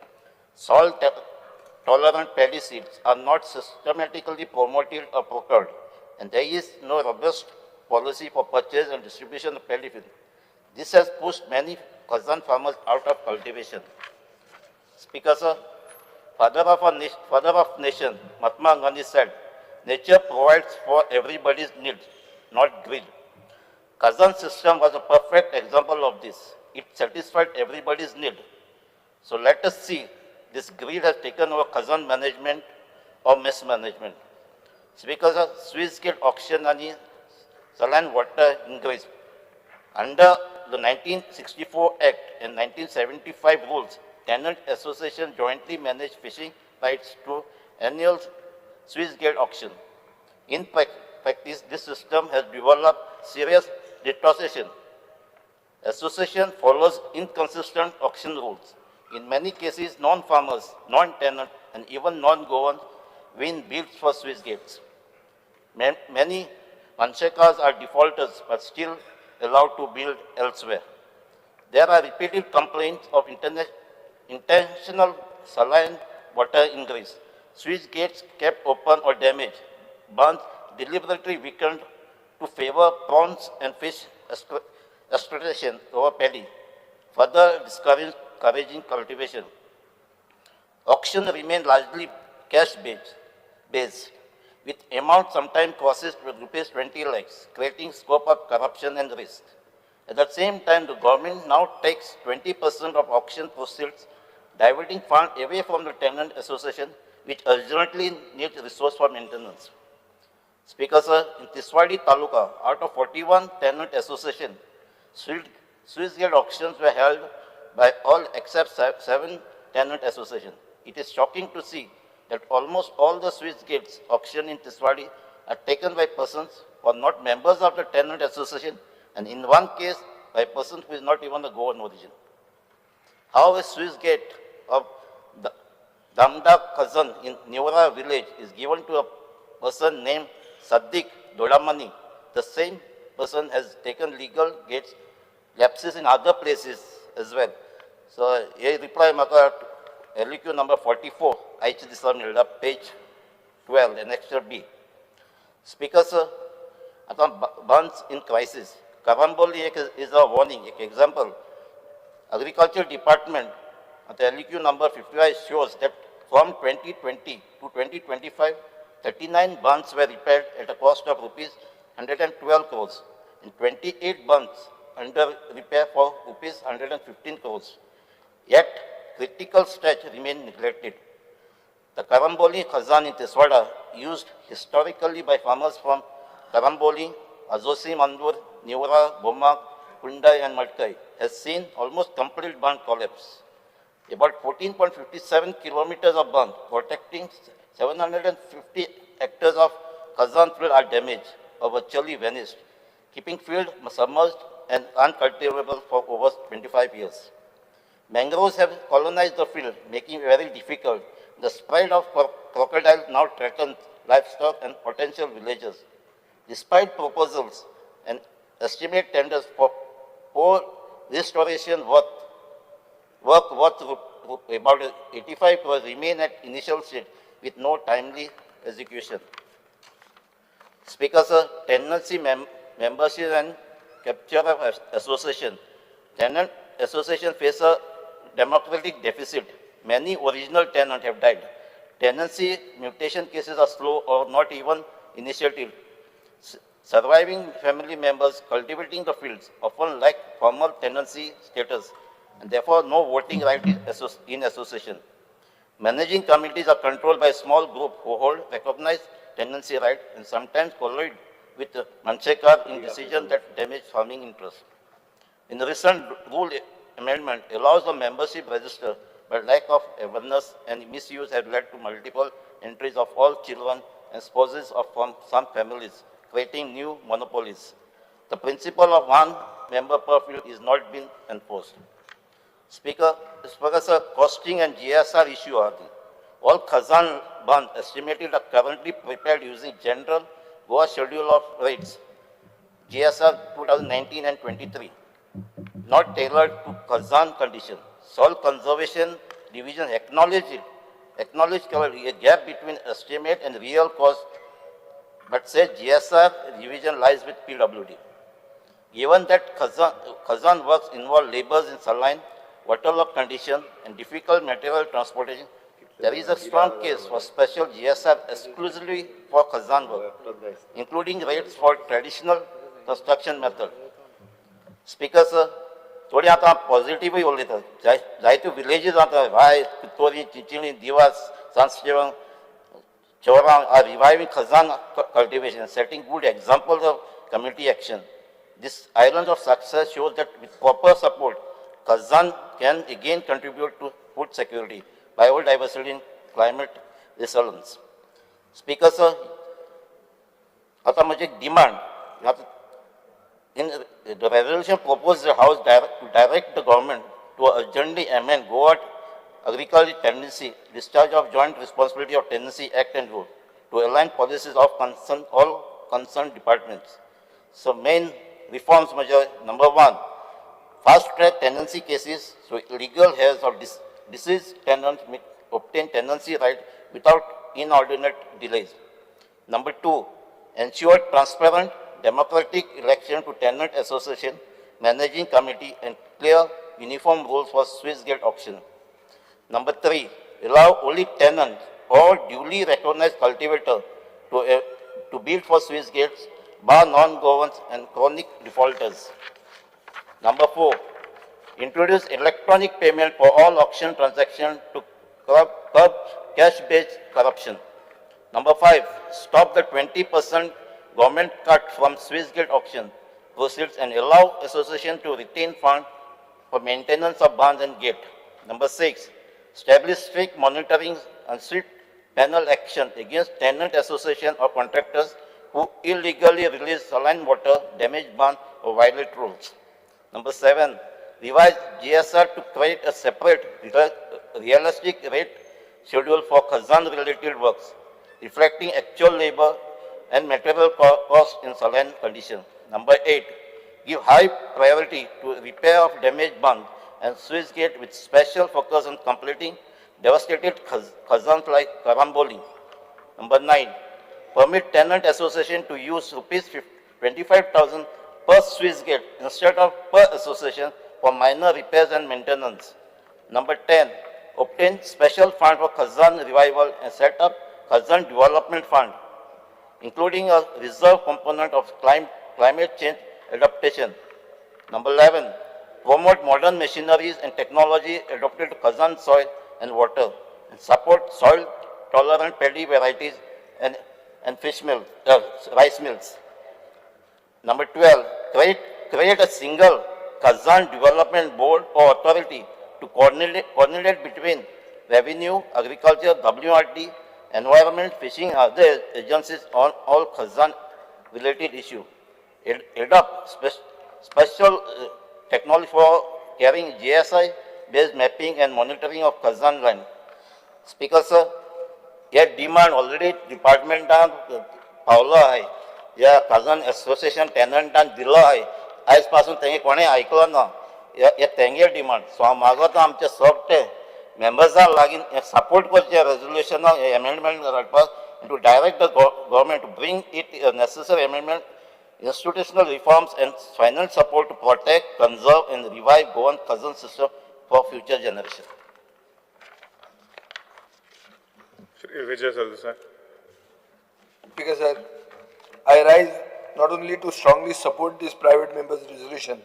Salt tolerant paddy seeds are not systematically promoted or procured, and there is no robust policy for purchase and distribution of paddy field. This has pushed many Kazan farmers out of cultivation. Speaker, sir, father of nation, Mahatma Gandhi said, nature provides for everybody's needs, not greed. Kazan system was a perfect example of this. It satisfied everybody's need. So let us see, this greed has taken over Kazan management or mismanagement. Speaker, sir, Swiss Gate auction and saline water increase. Under the 1964 Act and 1975 rules, tenant association jointly manage fishing rights to annual Swiss Gate auction. In practice, this system has developed serious distortion. Association follows inconsistent auction rules. In many cases, non-farmers, non-tenant, and even non-Goan win bids for Swiss Gates. Many Manchekas are defaulters but still allowed to build elsewhere. There are repeated complaints of intentional saline water increase. Swiss gates kept open or damaged, bunds deliberately weakened to favor prawns and fish exploitation over paddy, further discouraging cultivation. Auction remain largely cash-based, with amount sometimes crosses with rupees 20 lakhs, creating scope of corruption and risk. At the same time, the government now takes 20% of auction proceeds, diverting funds away from the tenant association, which urgently needs resource for maintenance. Speaker, sir, in Tiswadi Taluka, out of 41 tenant associations, Swiss Gate auctions were held by all except 7 tenant associations. It is shocking to see that almost all the Swiss Gates auction in Tiswadi are taken by persons who are not members of the tenant association, and in one case by a person who is not even a Goan origin. How a Swiss Gate of Damda Kazan in Neora village is given to a person named Saddiq Dodamani, the same person has taken legal gates lapses in other places as well. So, a reply maka LQ number 44, Aichi Disamilda, page 12, annexure B. Speaker, sir, bunds in crisis. Karamboli is a warning, an example. Agriculture Department at the LQ number 55 shows that from 2020 to 2025, 39 bunds were repaired at a cost of rupees 112 crores and 28 bunds under repair for rupees 115 crores. Yet, critical stretch remain neglected. The Karamboli Khazan in Tiswada, used historically by farmers from Karamboli, Azosi Mandur, Neora, Bomag, Kundai and Matkai, has seen almost complete bund collapse. About 14.57 kilometers of bund protecting 750 hectares of Khazan field are damaged or virtually vanished, keeping field submerged and uncultivable for over 25 years. Mangroves have colonized the field, making it very difficult. The spread of crocodiles now threatens livestock and potential villagers. Despite proposals and estimate tenders for poor restoration work worth about 85 crores remain at initial stage with no timely execution. Speaker, sir, tenancy membership and capture of association. Tenant association face a democratic deficit. Many original tenants have died. Tenancy mutation cases are slow or not even initiated. Surviving family members cultivating the fields often lack formal tenancy status and therefore no voting right in association. Managing committees are controlled by a small group who hold recognized tenancy right and sometimes collide with Manchekar in decisions that damage farming interests. In the recent rule amendment allows the membership register, but lack of awareness and misuse have led to multiple entries of all children and spouses of some families creating new monopolies. The principle of one member per field is not being enforced. Speaker, sir, costing and GSR issue are the all Khazan bond estimated are currently prepared using general Goa schedule of rates, GSR 2019 and 23, not tailored to Khazan condition. Soil Conservation Division acknowledged a gap between estimate and real cost, but says GSR revision lies with PWD. Given that Khazan works involve labors in saline, waterlogged condition, and difficult material transportation, there is a strong case for special GSR exclusively for Khazan work, including rates for traditional construction method. Speaker, sir, थोडी आता पॉझिटिव्ह उलयतात जायत्यो विलेजीस आता वाय पित्तोरी चिंचिणी दिवास सांस्कृतिक चोरां are reviving Khazan cultivation, setting good examples of community action. This island of success shows that with proper support, Khazan can again contribute to food security, biodiversity, and climate resilience. Speaker, sir, आता माझी demand in the resolution proposed the House to direct the government to urgently amend Goa Agricultural Tenancy, Discharge of Joint Responsibility of Tenancy Act and Rule to align policies of all concerned departments. So main reforms measure number 1, fast track tenancy cases so legal heirs of deceased tenants may obtain tenancy right without inordinate delays. Number 2, ensure transparent democratic election to tenant association, managing committee and clear uniform rules for Swiss gate auction. Number 3, allow only tenants or duly recognized cultivator to bid for Swiss gates, bar non-governors and chronic defaulters. Number 4, introduce electronic payment for all auction transactions to curb cash-based corruption. Number 5, stop the 20% government cut from Swiss gate auction proceeds and allow association to retain funds for maintenance of barns and gate. Number 6, establish strict monitoring and strict penal action against tenant association or contractors who illegally release saline water, damage barn or violate rules. Number 7, revise GSR to create a separate realistic rate schedule for Khazan related works, reflecting actual labor and material cost in saline condition. Number 8, give high priority to repair of damaged barns and Swiss gate with special focus on completing devastated Khazans like Karamboli. Number 9, permit tenant association to use rupees 25,000 per Swiss gate instead of per association for minor repairs and maintenance. Number 10, obtain special fund for Khazan revival and set up Khazan development fund, including a reserve component of climate change adaptation. Number 11, promote modern machineries and technology adapted to Khazan soil and water, and support soil-tolerant paddy varieties and rice mills. Number 12, create a single Khazan development board or authority to coordinate between revenue, agriculture, WRT, environment, fishing, other agencies on all Khazan related issues. Adopt special technology for carrying GSI based mapping and monitoring of Khazan land. Speaker, sir, yet demand already department पावलो आहे या Khazan association tenantan दिलो आहे आज पासून तेंगे कोणे ऐकलो ना या तेंगे डिमांड सो हांव मागोता आमचे सगळे मेंबर्सां लागीं सपोर्ट करचे रेजोल्युशन अमेंडमेंट काडपाक to direct the government to bring it necessary amendment, institutional reforms and financial support to protect, conserve and revive Goan Khazan system for future generations. Vijay sir. Because sir, I rise not only to strongly support this private member's resolution,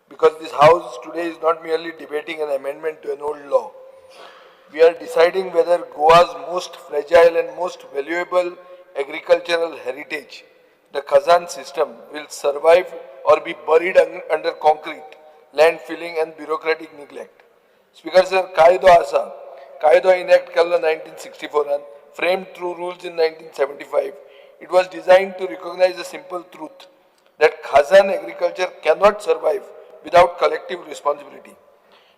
because this house today is not merely debating an amendment to an old law. We are deciding whether Goa's most fragile and most valuable agricultural heritage, the Khazan system, will survive or be buried under concrete, land filling and bureaucratic neglect. Speaker sir, Kaido Enact Kalla 1964 and framed through rules in 1975 It was designed to recognize the simple truth that Khazan agriculture cannot survive without collective responsibility.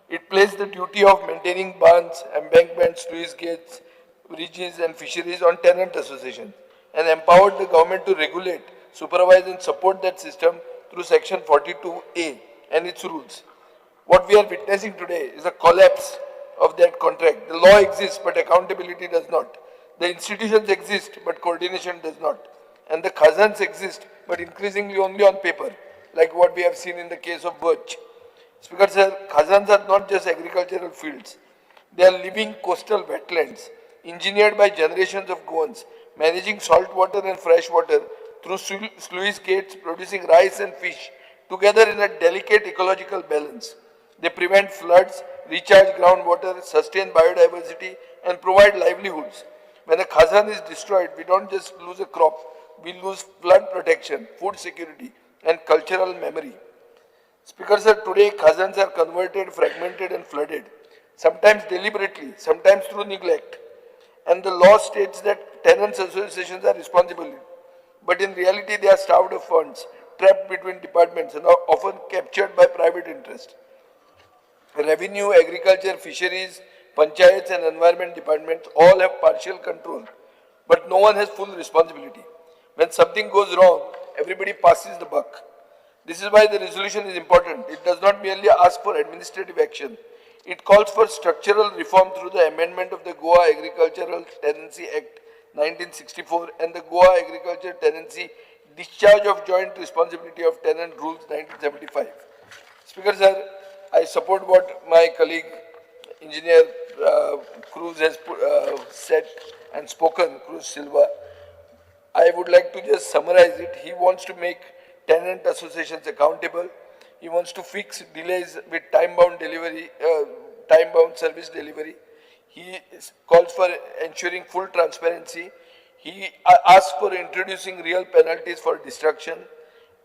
It placed the duty of maintaining barns, embankments, sluice gates, bridges and fisheries on tenant associations and empowered the government to regulate, supervise and support that system through section 42A and its rules. What we are witnessing today is a collapse of that contract. The law exists but accountability does not. The institutions exist but coordination does not. And the Khazans exist but increasingly only on paper, like what we have seen in the case of Birch. Speaker sir, Khazans are not just agricultural fields. They are living coastal wetlands, engineered by generations of Goans, managing salt water and fresh water through sluice gates, producing rice and fish, together in a delicate ecological balance. They prevent floods, recharge groundwater, sustain biodiversity, and provide livelihoods. When a Khazan is destroyed, we don't just lose a crop, we lose flood protection, food security, and cultural memory. Speaker sir, today Khazans are converted, fragmented, and flooded, sometimes deliberately, sometimes through neglect. And the law states that tenants associations are responsible. But in reality, they are starved of funds, trapped between departments, and are often captured by private interest. Revenue, agriculture, fisheries, panchayats, and environment departments all have partial control, but no one has full responsibility. When something goes wrong, everybody passes the buck. This is why the resolution is important. It does not merely ask for administrative action. It calls for structural reform through the amendment of the Goa Agricultural Tenancy Act 1964 and the Goa Agriculture Tenancy Discharge of Joint Responsibility of Tenant Rules 1975. Speaker sir, I support what my colleague Engineer Cruz has said and spoken, Cruz Silva. I would like to just summarize it. He wants to make tenant associations accountable. He wants to fix delays with time-bound delivery, time-bound service delivery. He calls for ensuring full transparency. He asks for introducing real penalties for destruction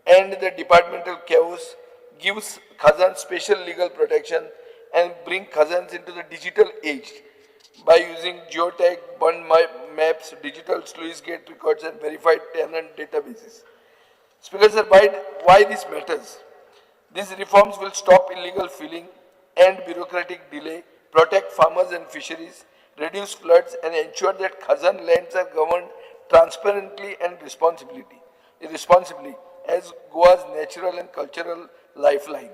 and the departmental chaos, gives Khazans special legal protection and bring Khazans into the digital age by using geotag, bund maps, digital sluice gate records and verified tenant databases. Speaker sir, why this matters? These reforms will stop illegal filling and bureaucratic delay, protect farmers and fisheries, reduce floods and ensure that Khazan lands are governed transparently and responsibly as Goa's natural and cultural lifeline.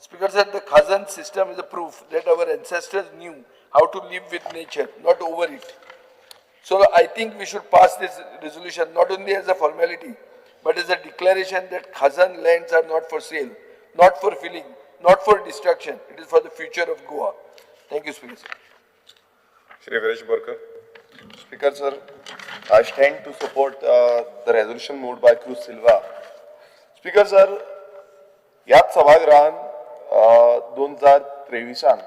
Speaker sir, the Khazan system is a proof that our ancestors knew how to live with nature, not over it. So I think we should pass this resolution not only as a formality, but as a declaration that Khazan lands are not for sale, not for filling, not for destruction. It is for the future of Goa. Thank you, Speaker sir. Shri Viresh Borkar. Speaker sir, I stand to support the resolution moved by Cruz Silva. Speaker sir, याच सभागृहान 2023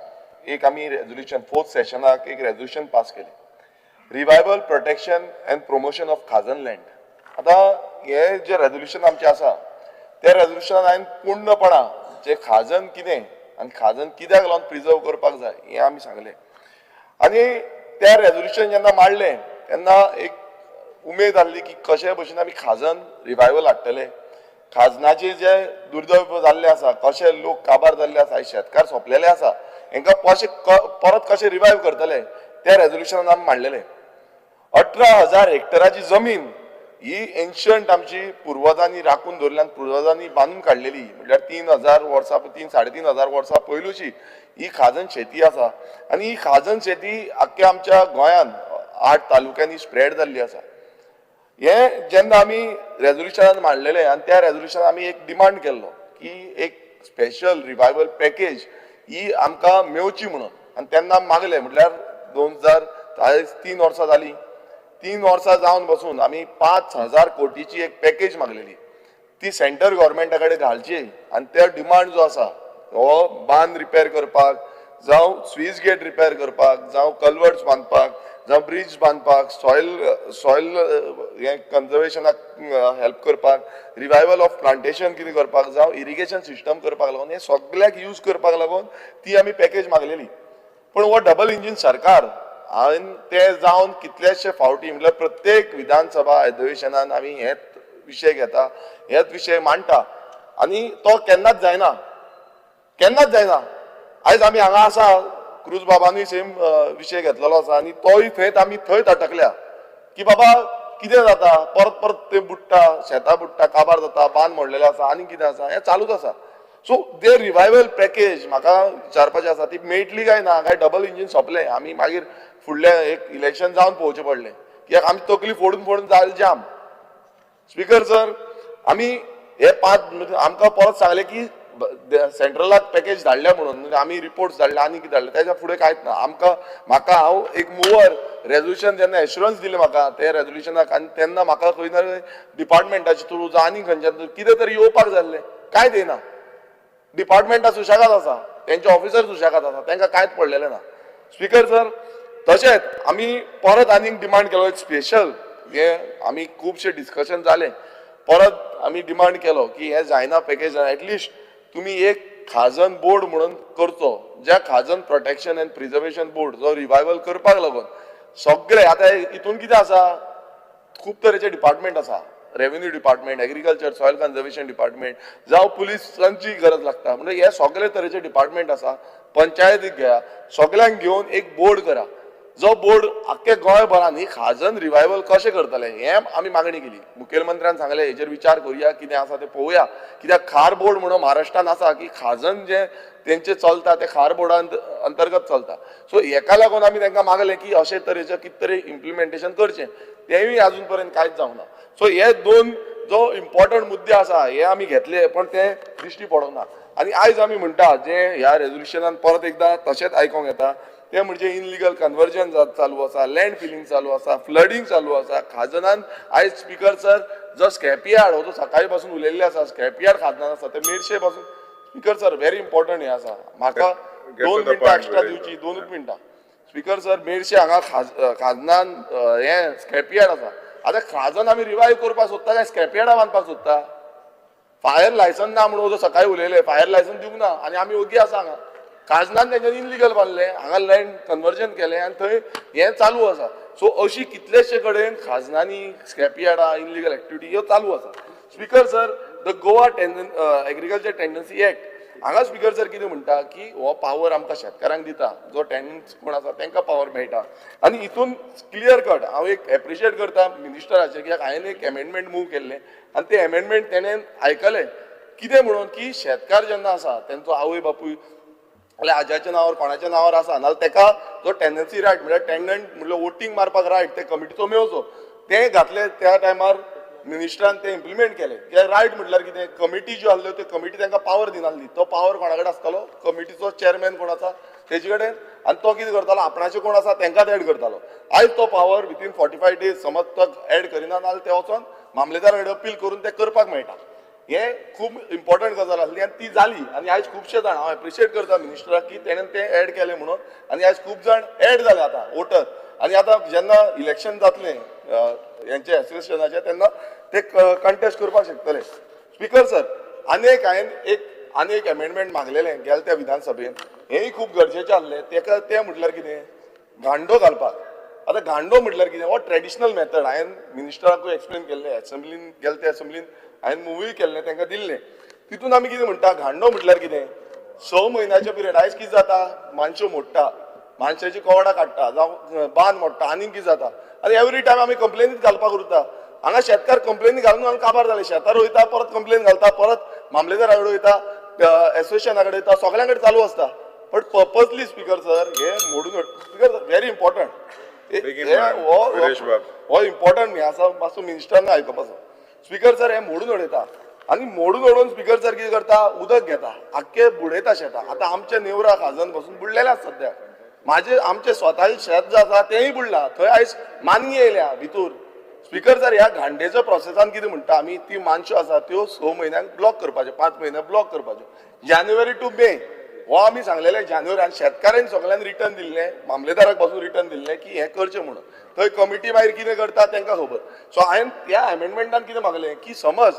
एक आम्ही रेजोल्यूशन 4th सेशनाक एक रेजोल्यूशन पास केले revival protection and promotion of Khazan land. आता हे जे रेजोल्यूशन आमचे आसा त्या रेजोल्यूशनान हांवें पूर्णपणा जे खाजन कितें आनी खाजन कित्याक लावन प्रिजर्व करपाक जाय हें आमी सांगलें आनी त्या रेजोल्यूशन जेन्ना मांडलें तेन्ना एक उमेद आसली की कशे भशेन आमी खाजन रिवायवल हाडटले. खाजनाचे जे दुर्दैव जाल्ले आसा, कशे लोक काबार जाल्ले आसा, शेतकार सोंपलेले आसा, हांकां परत कशे रिवायव करतले त्या रेजोल्यूशनान आमी मांडलेले. 18,000 हेक्टराची जमीन ही एन्शंट आमची पुर्वजांनी राखून दवरल्यान पुर्वजांनी बांदून काडलेली म्हटल्यार 3,000 वर्सां 3,500 वर्सां पयलूची ही खाजन शेती आसा आनी ही खाजन शेती आख्ख्या आमच्या गोंयान 8 तालुक्यांनी स्प्रेड जाल्ली आसा. हे जेन्ना आमी रेजोल्यूशनान मांडलेले आनी त्या रेजोल्यूशनान आमी एक डिमांड केल्लो की एक स्पेशल रिवायवल पॅकेज ही आमकां मेवची म्हणून आनी तेन्ना मागले म्हटल्यार 3 वर्सां जाली. 3 वर्सां जावन बसून आमी 5,000 कोटीची एक पॅकेज मागलेली ती सेंटर गव्हर्मेंटा कडेन घालची आनी ते डिमांड जो आसा हो बांद रिपेर करपाक जावं स्विस गेट रिपेर करपाक जावं कल्वर्ट्स बांदपाक जावं ब्रिज बांदपाक सॉयल हे कन्जर्वेशनाक हेल्प करपाक रिवायवल ऑफ प्लांटेशन कितें करपाक जावं इरिगेशन सिस्टम करपाक लागून हे सगळ्याक यूज करपाक लागून ती आमी पॅकेज मागलेली. पूण हो डबल इंजीन सरकार हांवें ते जावन कितलेशे फावटी म्हटल्यार प्रत्येक विधानसभा अधिवेशनान आमी हेच विशय घेता, हेच विशय मांडटा आनी तो केन्नाच जायना, केन्नाच जायना. आयज आमी हांगा आसा, क्रूज बाबानूय सेम विशय घेतलेलो आसा आनी तोय आमी थंयच अटकल्या की बाबा कितें जाता, परत परत ते बुडटा, शेतां बुडटा, काबार जाता, बांद मोडलेले आसा, आनी कितें आसा, हें चालूच आसा. सो ते रिवायवल पॅकेज म्हाका विचारपाचें आसा ती मेळटली काय ना, काय डबल इंजीन सोंपलें, आमी मागीर फुडलें एक इलेक्शन जावन पळोवचें पडलें, कित्याक आमी तकली फोडून फोडून जाल जाम. स्पीकर सर, आमी हे 5 आमकां परत सांगलें की सेंट्रलाक पॅकेज धाडल्या म्हणून, आमी रिपोर्ट्स धाडले आनी कितें धाडले, तेच्या फुडें कांयच ना. म्हाका हांव एक मुवर रेजोल्युशन जेन्ना एश्युरन्स दिलें म्हाका ते रेजोल्युशनाक, आनी तेन्ना म्हाका खंय ना डिपार्टमेंटाच्या थ्रू जावं आनी खंयच्यान कितें तरी येवपाक जाल्लें, कांय येना. डिपार्टमेंटा सुशेगाद आसा, तेंचे ऑफिसर सुशेगाद आसा, तांकां कांयच पडलेलें ना. स्पीकर सर, तशेंच आमी परत आनीक डिमांड केलो, एक स्पेशल हे आमी खुबशे डिस्कशन जालें, परत आमी डिमांड केलो की हे जायना पॅकेज, एटलिस्ट तुमी एक खाजन बोर्ड म्हणून करचो, ज्या खाजन प्रोटेक्शन एंड प्रिजर्वेशन बोर्ड जो रिवायवल करपाक लागून सगळे आतां हितून कितें आसा, खूब तरेचे डिपार्टमेंट आसा, revenue department, agriculture, soil conservation department, जावं पुलिसांची गरज लागता, म्हणजे हे सगळे तरेचे डिपार्टमेंट आसा. पंचायतीक घ्या, सगळ्यांक घेवन एक बोर्ड करा, जो बोर्ड आख्खे गोंयभरान ही खाजन रिवायवल कशें करतले हे आमी मागणी केली. मुखेलमंत्र्यान सांगलें हेजेर विचार करुया, कितें आसा तें पळोवया, कित्याक खार बोर्ड म्हणून महाराष्ट्रान आसा की खाजन जे तेंचे चलता ते खार बोर्डा अंतर्गत चलता. सो हेका लागून आमी तांकां मागलें की अशे तरेचें कितें तरी इम्प्लिमेंटेशन करचें, तेंवूय आजून पर्यंत कांयच जावना. सो हे 2 जो इम्पॉर्टंट मुद्दे आसा हे आमी घेतले, पण ते दिश्टी पडोना. आनी आयज आमी म्हणटा जे ह्या रेजोल्युशनान परत एकदां तशेंच आयकोंक येता ते म्हणजे इनलिगल कन्वर्जन चालू आसा, लँड फिलिंग चालू आसा, फ्लडिंग चालू आसा खाजनान. आयज स्पीकर सर, जो स्क्रॅप यार्ड हो जो सकाळी पासून उलयल्ले आसा, स्क्रॅप यार्ड खाजनान आसा ते मेरशे पासून, स्पीकर सर व्हेरी इम्पॉर्टंट हे आसा. म्हाका 2 मिनटां एक्स्ट्रा दिवची, 2 मिनटां. स्पीकर सर, मेरशे हांगा खाजनान हे स्क्रॅप यार्ड आसा. आतां खाजन आमी रिवायव करपाक सोदता काय स्क्रॅप यार्डा बांदपाक सोदता? फायर लायसन ना म्हणून जो सकाळी उलयले, फायर लायसन दिवंक ना आनी आमी ओगी आसा हांगा. खाजनान तेंच्यानी इनलिगल बांदलें, हांगा लँड कन्वर्जन केलें आनी थंय हें चालू आसा. सो अशी कितलेशे कडेन खाजनांनी स्क्रॅप यार्डां, इनलिगल एक्टिविटी ह्यो चालू आसा. Speaker sir, the Goa agriculture tendency act हांगा स्पीकर सर कितें म्हणटा की हो पावर आमकां शेतकारांक दिता, जो टेनन्स कोण आसा तांकां पावर मेळटा. आनी हितून क्लियर कट हांव एक एप्रिशिएट करता मिनिस्टराचें, कित्याक हांवें एक एमेंडमेंट मूव केल्लें आनी तें एमेंडमेंट तेणें आयकलें. कितें म्हणून की शेतकार जेन्ना आसा तेंचो आवय बापूय जाल्यार आज्याच्या नांवार कोणाच्या नांवार आसा, नाल्यार तेका जो टेनन्सी रायट म्हळ्यार टेनंट म्हणल्यार वोटींग मारपाक रायट ते कमिटीचो मेळचो, तें घातलें त्या टायमार मिनिस्टरान तें इम्प्लिमेंट केलें. कित्याक रायट म्हटल्यार कितें, कमिटी ज्यो आसल्यो त्यो कमिटी तांकां पावर दिनासली, तो पावर कोणा कडेन आसतालो, कमिटीचो चेअरमॅन कोण आसा तेजे कडेन, आनी तो कितें करतालो, आपणाचे कोण आसा तांकांच एड करतालो. आयज तो पावर विथीन 45 days समज तो एड करिना नाल्यार ते वचोन मामलेदारा कडेन अपील करून ते करपाक मेळटा. हे खूब इम्पॉर्टंट गजाल आसली आनी ती जाली. आनी आयज खुबशे जाण, हांव एप्रिशिएट करता मिनिस्टराक की तेणेन तें एड केलें म्हणून, आनी आयज खूब जाण एड जाले आतां वोटर. आनी आतां जेन्ना इलेक्शन जातलें हेंचे एसोसिएशनाचें तेन्ना ते कंटेस्ट करपाक शकतले. स्पीकर सर, हांवें एक एमेंडमेंट मागलेलें गेल्या त्या विधानसभेन, हेंय खूब गरजेचें आसलें. तेका तें म्हटल्यार कितें, गांडो घालपाक. आतां गांडो म्हटल्यार कितें, हो ट्रेडिशनल मेथड. हांवें मिनिस्टराकूय एक्सप्लेन केल्लें, एसेंब्लीन गेल्या त्या एसेंब्लीन हांवें मुव्ही केल्लें, तांकां दिल्लें. तितून आमी कितें म्हणटा, गांडो म्हटल्यार कितें, 6 म्हयन्याचो पिरियड. आयज कितें जाता, मानश्यो मोडटा, माणसाची कवडां काडटा, जावं बांद मोडटा, आनीक कितें जाता, आनी एवरी टायम आमी कंप्लेनीच घालपाक उरता. हांगा शेतकार कंप्लेनी घालून हांगा काबार जाले. शेतार वयता, परत कंप्लेन घालता, परत मामलेदारा कडेन वयता, एसोसिएशना कडेन वयता, सगळ्यां कडेन चालू आसता. बट पर्पजली स्पीकर सर हे मोडून, स्पीकर सर व्हेरी इम्पॉर्टंट, हो इम्पॉर्टंट हे आसा, मातसो मिनिस्टरान आयकपाचो. स्पीकर सर हे मोडून उडयता, आनी मोडून उडोवन स्पीकर सर कितें करता, उदक घेता, आख्खे बुडयता शेतां. आतां आमचे नेवरा खाजन पासून बुडलेले आसा सद्या. आमचे स्वताचे शेत जे आसा तेंय बुडलां. थंय आयज मानगी येयल्या भितूर. स्पीकर सर, ह्या घांडेच्या प्रोसेसान कितें म्हणटा आमी, ती मानश्यो आसा त्यो 6 म्हयन्यांक ब्लॉक करपाच्यो, 5 म्हयने ब्लॉक करपाच्यो. जानेवारी टू मे हो आमी सांगलेले जानेवारी, आनी शेतकारांनी सगळ्यांनी रिटर्न दिल्लें, मामलेदाराक पासून रिटर्न दिल्लें की हें करचें म्हणून. थंय कमिटी मागीर कितें करता तांकां खबर. सो हांवें ह्या एमेंडमेंटान कितें मागलें की समज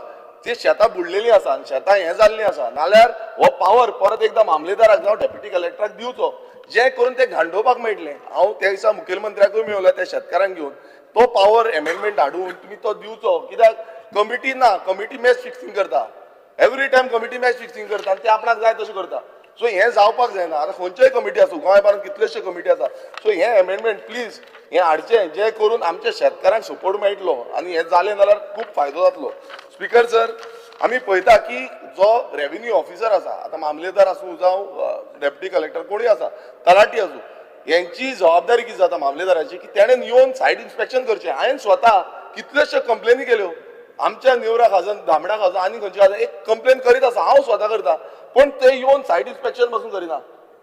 ती शेतां बुडलेलीं आसा आनी शेतां हें जाल्लीं आसा, नाल्यार हो पावर परत एकदां मामलेदाराक जावं डेप्युटी कलेक्टराक दिवचो जे करून ते घांडोवपाक मेळटलें हांव त्या दिसा मुखेलमंत्र्याकूय मेळ्ळो त्या शेतकारांक घेवन तो पॉवर एमेंडमेंट हाडून तुमी तो दिवचो कित्याक कमिटी ना कमिटी मॅच फिक्सिंग करता every time committee match fixing करता आनी ते आपणाक जाय तशें करता सो हें जावपाक जायना आतां खंयच्योय कमिटी आसूं गोंयभरांत कितल्योश्यो कमिटी आसा सो हें एमेंडमेंट प्लीज हें हाडचें जें करून आमच्या शेतकारांक सपोर्ट मेळटलो आनी हें जालें जाल्यार खूब फायदो जातलो स्पिकर सर आमी पळयता की जो रेव्हेन्यू ऑफिसर आसा आतां मामलेदार आसूं जावं डेप्युटी कलेक्टर कोणूय आसा तलाटी आसूं यांची जबाबदारी कितें जाता मामलेदाराची की तेणेन येवन सायट इन्स्पेक्शन करचें हांवें स्वता कितल्योश्यो कंप्लेनी केल्यो आमच्या निवरा खाजन धामणा खाजन आनी खंयच्या खाजन एक कंप्लेन करीत आसा हांव स्वता करता पण ते येवन सायट इन्स्पेक्शन पासून करिना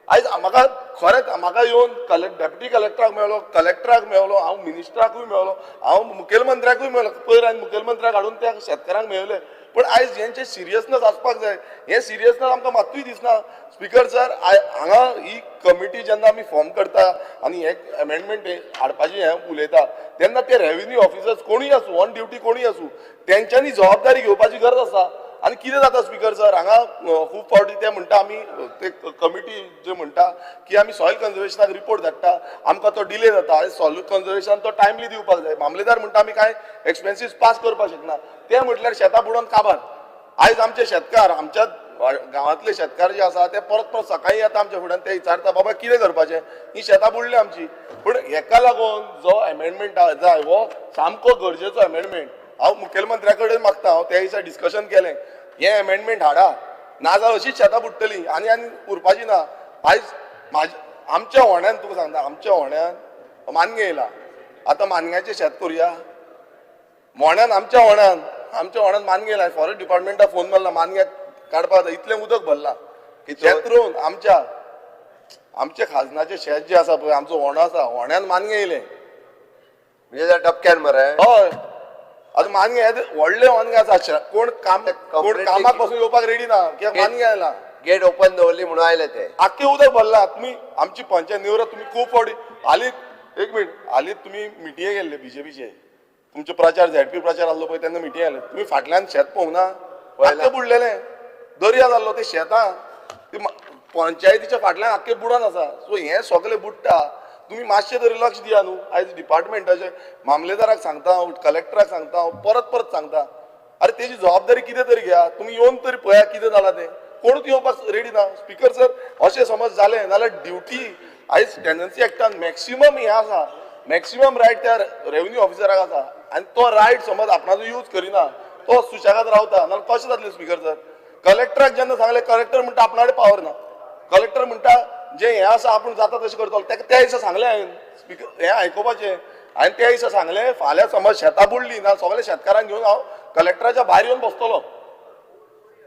आयज म्हाका खरेंच म्हाका येवन डेप्युटी कलेक्टराक मेळ्ळो कलेक्टराक मेळ्ळो हांव मिनिस्टराकूय मेळ्ळो हांव मुखेलमंत्र्याकूय मेळ्ळो पयर हांवें मुखेलमंत्र्याक हाडून त्या शेतकारांक मेळयलें पण आयज हेंचे सिरियसनस आसपाक जाय हें सिरियसनस आमकां मात्तूय दिसना स्पिकर सर हांगा ही कमिटी जेन्ना आमी फॉर्म करता आनी हे अमेंडमेंट हाडपाची हें उलयता तेन्ना ते रेव्हेन्यू ऑफिसर्स कोणूय आसूं ऑन ड्युटी कोणूय आसूं तेंच्यांनी जबाबदारी घेवपाची गरज आसा आनी कितें जाता स्पिकर सर हांगा खूब फावटी ते म्हणटा आमी ते कमिटी जे म्हणटा की आमी सॉयल कन्जर्वेशनाक रिपोर्ट धाडटा आमकां तो डिले जाता सॉयल कन्जर्वेशन तो टायमली दिवपाक जाय मामलेदार म्हणटा आमी कांय एक्सपेन्सीस पास करपाक शकना ते म्हटल्यार शेतां बुडोवन काबार आयज आमचे शेतकार आमच्या गांवांतले शेतकार जे आसा ते परत परत सकाळी येता आमच्या फुड्यान ते विचारता बाबा कितें करपाचें ही शेतां बुडली आमची पूण हेका लागून जो अमेंडमेंट जाय हो सामको गरजेचो अमेंडमेंट हांव मुखेलमंत्र्या कडेन मागता हांव त्या दिसा डिस्कशन केलें हें अमेंडमेंट हाडा नाजाल्यार अशीच शेतां बुडटलीं आनी उरपाची ना आयज आमच्या होण्यान तुका सांगता आमच्या होण्यान मानगें येयला आतां मानग्याचें शेत करुया मोण्यान आमच्या होण्यान मानगें येयला फॉरेस्ट डिपार्टमेंटाक फोन मारला मानग्याक काडपाक इतलें उदक भरलां शेत रोवन आमच्या खाजनाचें शेत जें आसा पळय आमचो होणो आसा होण्यान मानगें येयलें म्हणजे त्या टपक्यान मरे हय आतां मानगें व्हडलें मानगें आसा कोण कामाक पासून येवपाक रेडी ना कित्याक मानगें आयला गेट ओपन दवरली म्हणून आयले ते आख्खें उदक भरलां तुमी आमची पंचायत निवरात तुमी खूब फावटी हालींच तुमी मिटिंगे गेल्ले बीजेपीचे तुमचे प्रचार झेडपी प्रचार आसलो पळय तेन्ना मिटिंग आयले तुमी फाटल्यान शेत पळोवंक ना आख्खें बुडलेलें दर्या जाल्लो ते शेतां पंचायतीच्या फाटल्यान आख्खें बुडोन आसा सो हें सगळें बुडटा तुमी मातशें तरी लक्ष दिया न्हू आयज डिपार्टमेंटाचे मामलेदाराक सांगता कलेक्टराक सांगता परत सांगता अरे तेजी जबाबदारी कितें तरी घेया तुमी येवन तरी पळया कितें जालां तें कोणूच येवपाक रेडी ना स्पिकर सर अशें समज जालें जाल्यार ड्युटी आयज टेंडन्सी एक्टान मॅक्सिमम हें आसा मॅक्सिमम रायट त्या रेव्हेन्यू ऑफिसराक आसा आनी तो रायट समज आपणाचो यूज करिना तो सुशेगाद रावता नाल्यार कशें जातलें स्पिकर सर कलेक्टराक जेन्ना सांगलें कलेक्टर म्हणटा आपणा कडेन पावर ना कलेक्टर म्हणटा जे हें आसा आपूण जाता तशें करतलो तेका त्या दिसा सांगलें हांवें स्पिकर हें आयकोपाचें हांवें त्या दिसा सांगलें फाल्यां समज शेतां बुडलीं ना सगळ्या शेतकारांक घेवन हांव कलेक्टराच्या भायर येवन बसतलो